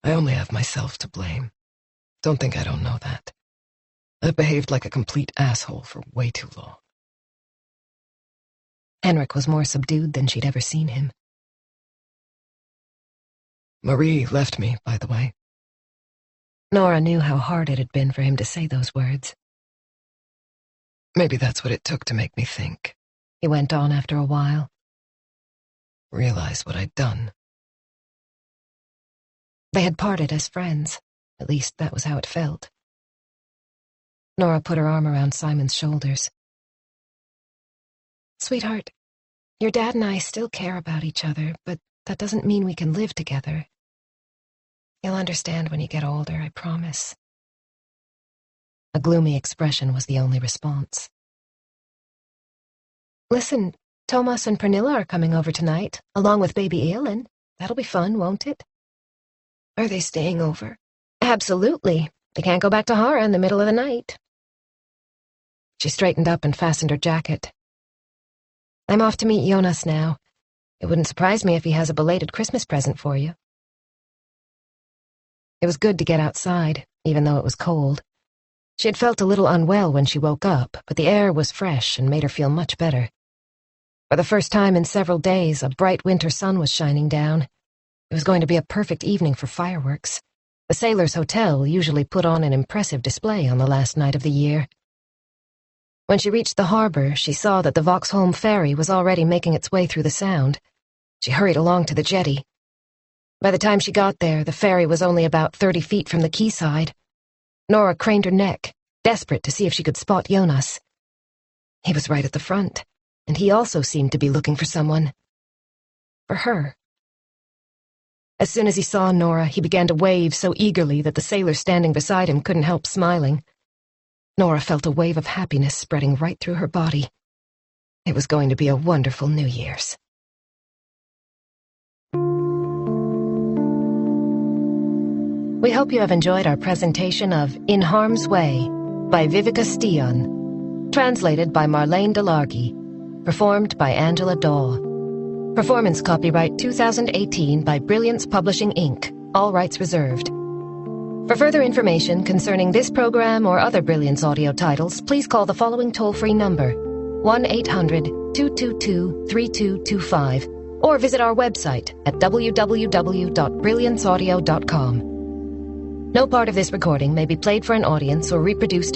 I only have myself to blame. Don't think I don't know that. I've behaved like a complete asshole for way too long. Henrik was more subdued than she'd ever seen him. Marie left me, by the way. Nora knew how hard it had been for him to say those words. Maybe that's what it took to make me think. He went on after a while. Realize what I'd done. They had parted as friends. At least that was how it felt. Nora put her arm around Simon's shoulders. Sweetheart, your dad and I still care about each other, but that doesn't mean we can live together. You'll understand when you get older, I promise. A gloomy expression was the only response. Listen, Thomas and Pernilla are coming over tonight, along with baby Eowyn. That'll be fun, won't it? Are they staying over? Absolutely. They can't go back to Hara in the middle of the night. She straightened up and fastened her jacket. I'm off to meet Jonas now. It wouldn't surprise me if he has a belated Christmas present for you. It was good to get outside, even though it was cold. She had felt a little unwell when she woke up, but the air was fresh and made her feel much better. For the first time in several days, a bright winter sun was shining down. It was going to be a perfect evening for fireworks. The Sailors' Hotel usually put on an impressive display on the last night of the year. When she reached the harbor, she saw that the Vauxholm ferry was already making its way through the Sound. She hurried along to the jetty. By the time she got there, the ferry was only about 30 feet from the quayside. Nora craned her neck, desperate to see if she could spot Jonas. He was right at the front, and he also seemed to be looking for someone. For her. As soon as he saw Nora, he began to wave so eagerly that the sailor standing beside him couldn't help smiling. Nora felt a wave of happiness spreading right through her body. It was going to be a wonderful New Year's. We hope you have enjoyed our presentation of In Harm's Way by Viveca Sten, translated by Marlene Delargy, performed by Angela Daw. Performance copyright 2018 by Brilliance Publishing, Inc., all rights reserved. For further information concerning this program or other Brilliance audio titles, please call the following toll-free number, 1-800-222-3225, or visit our website at www.brillianceaudio.com. No part of this recording may be played for an audience or reproduced in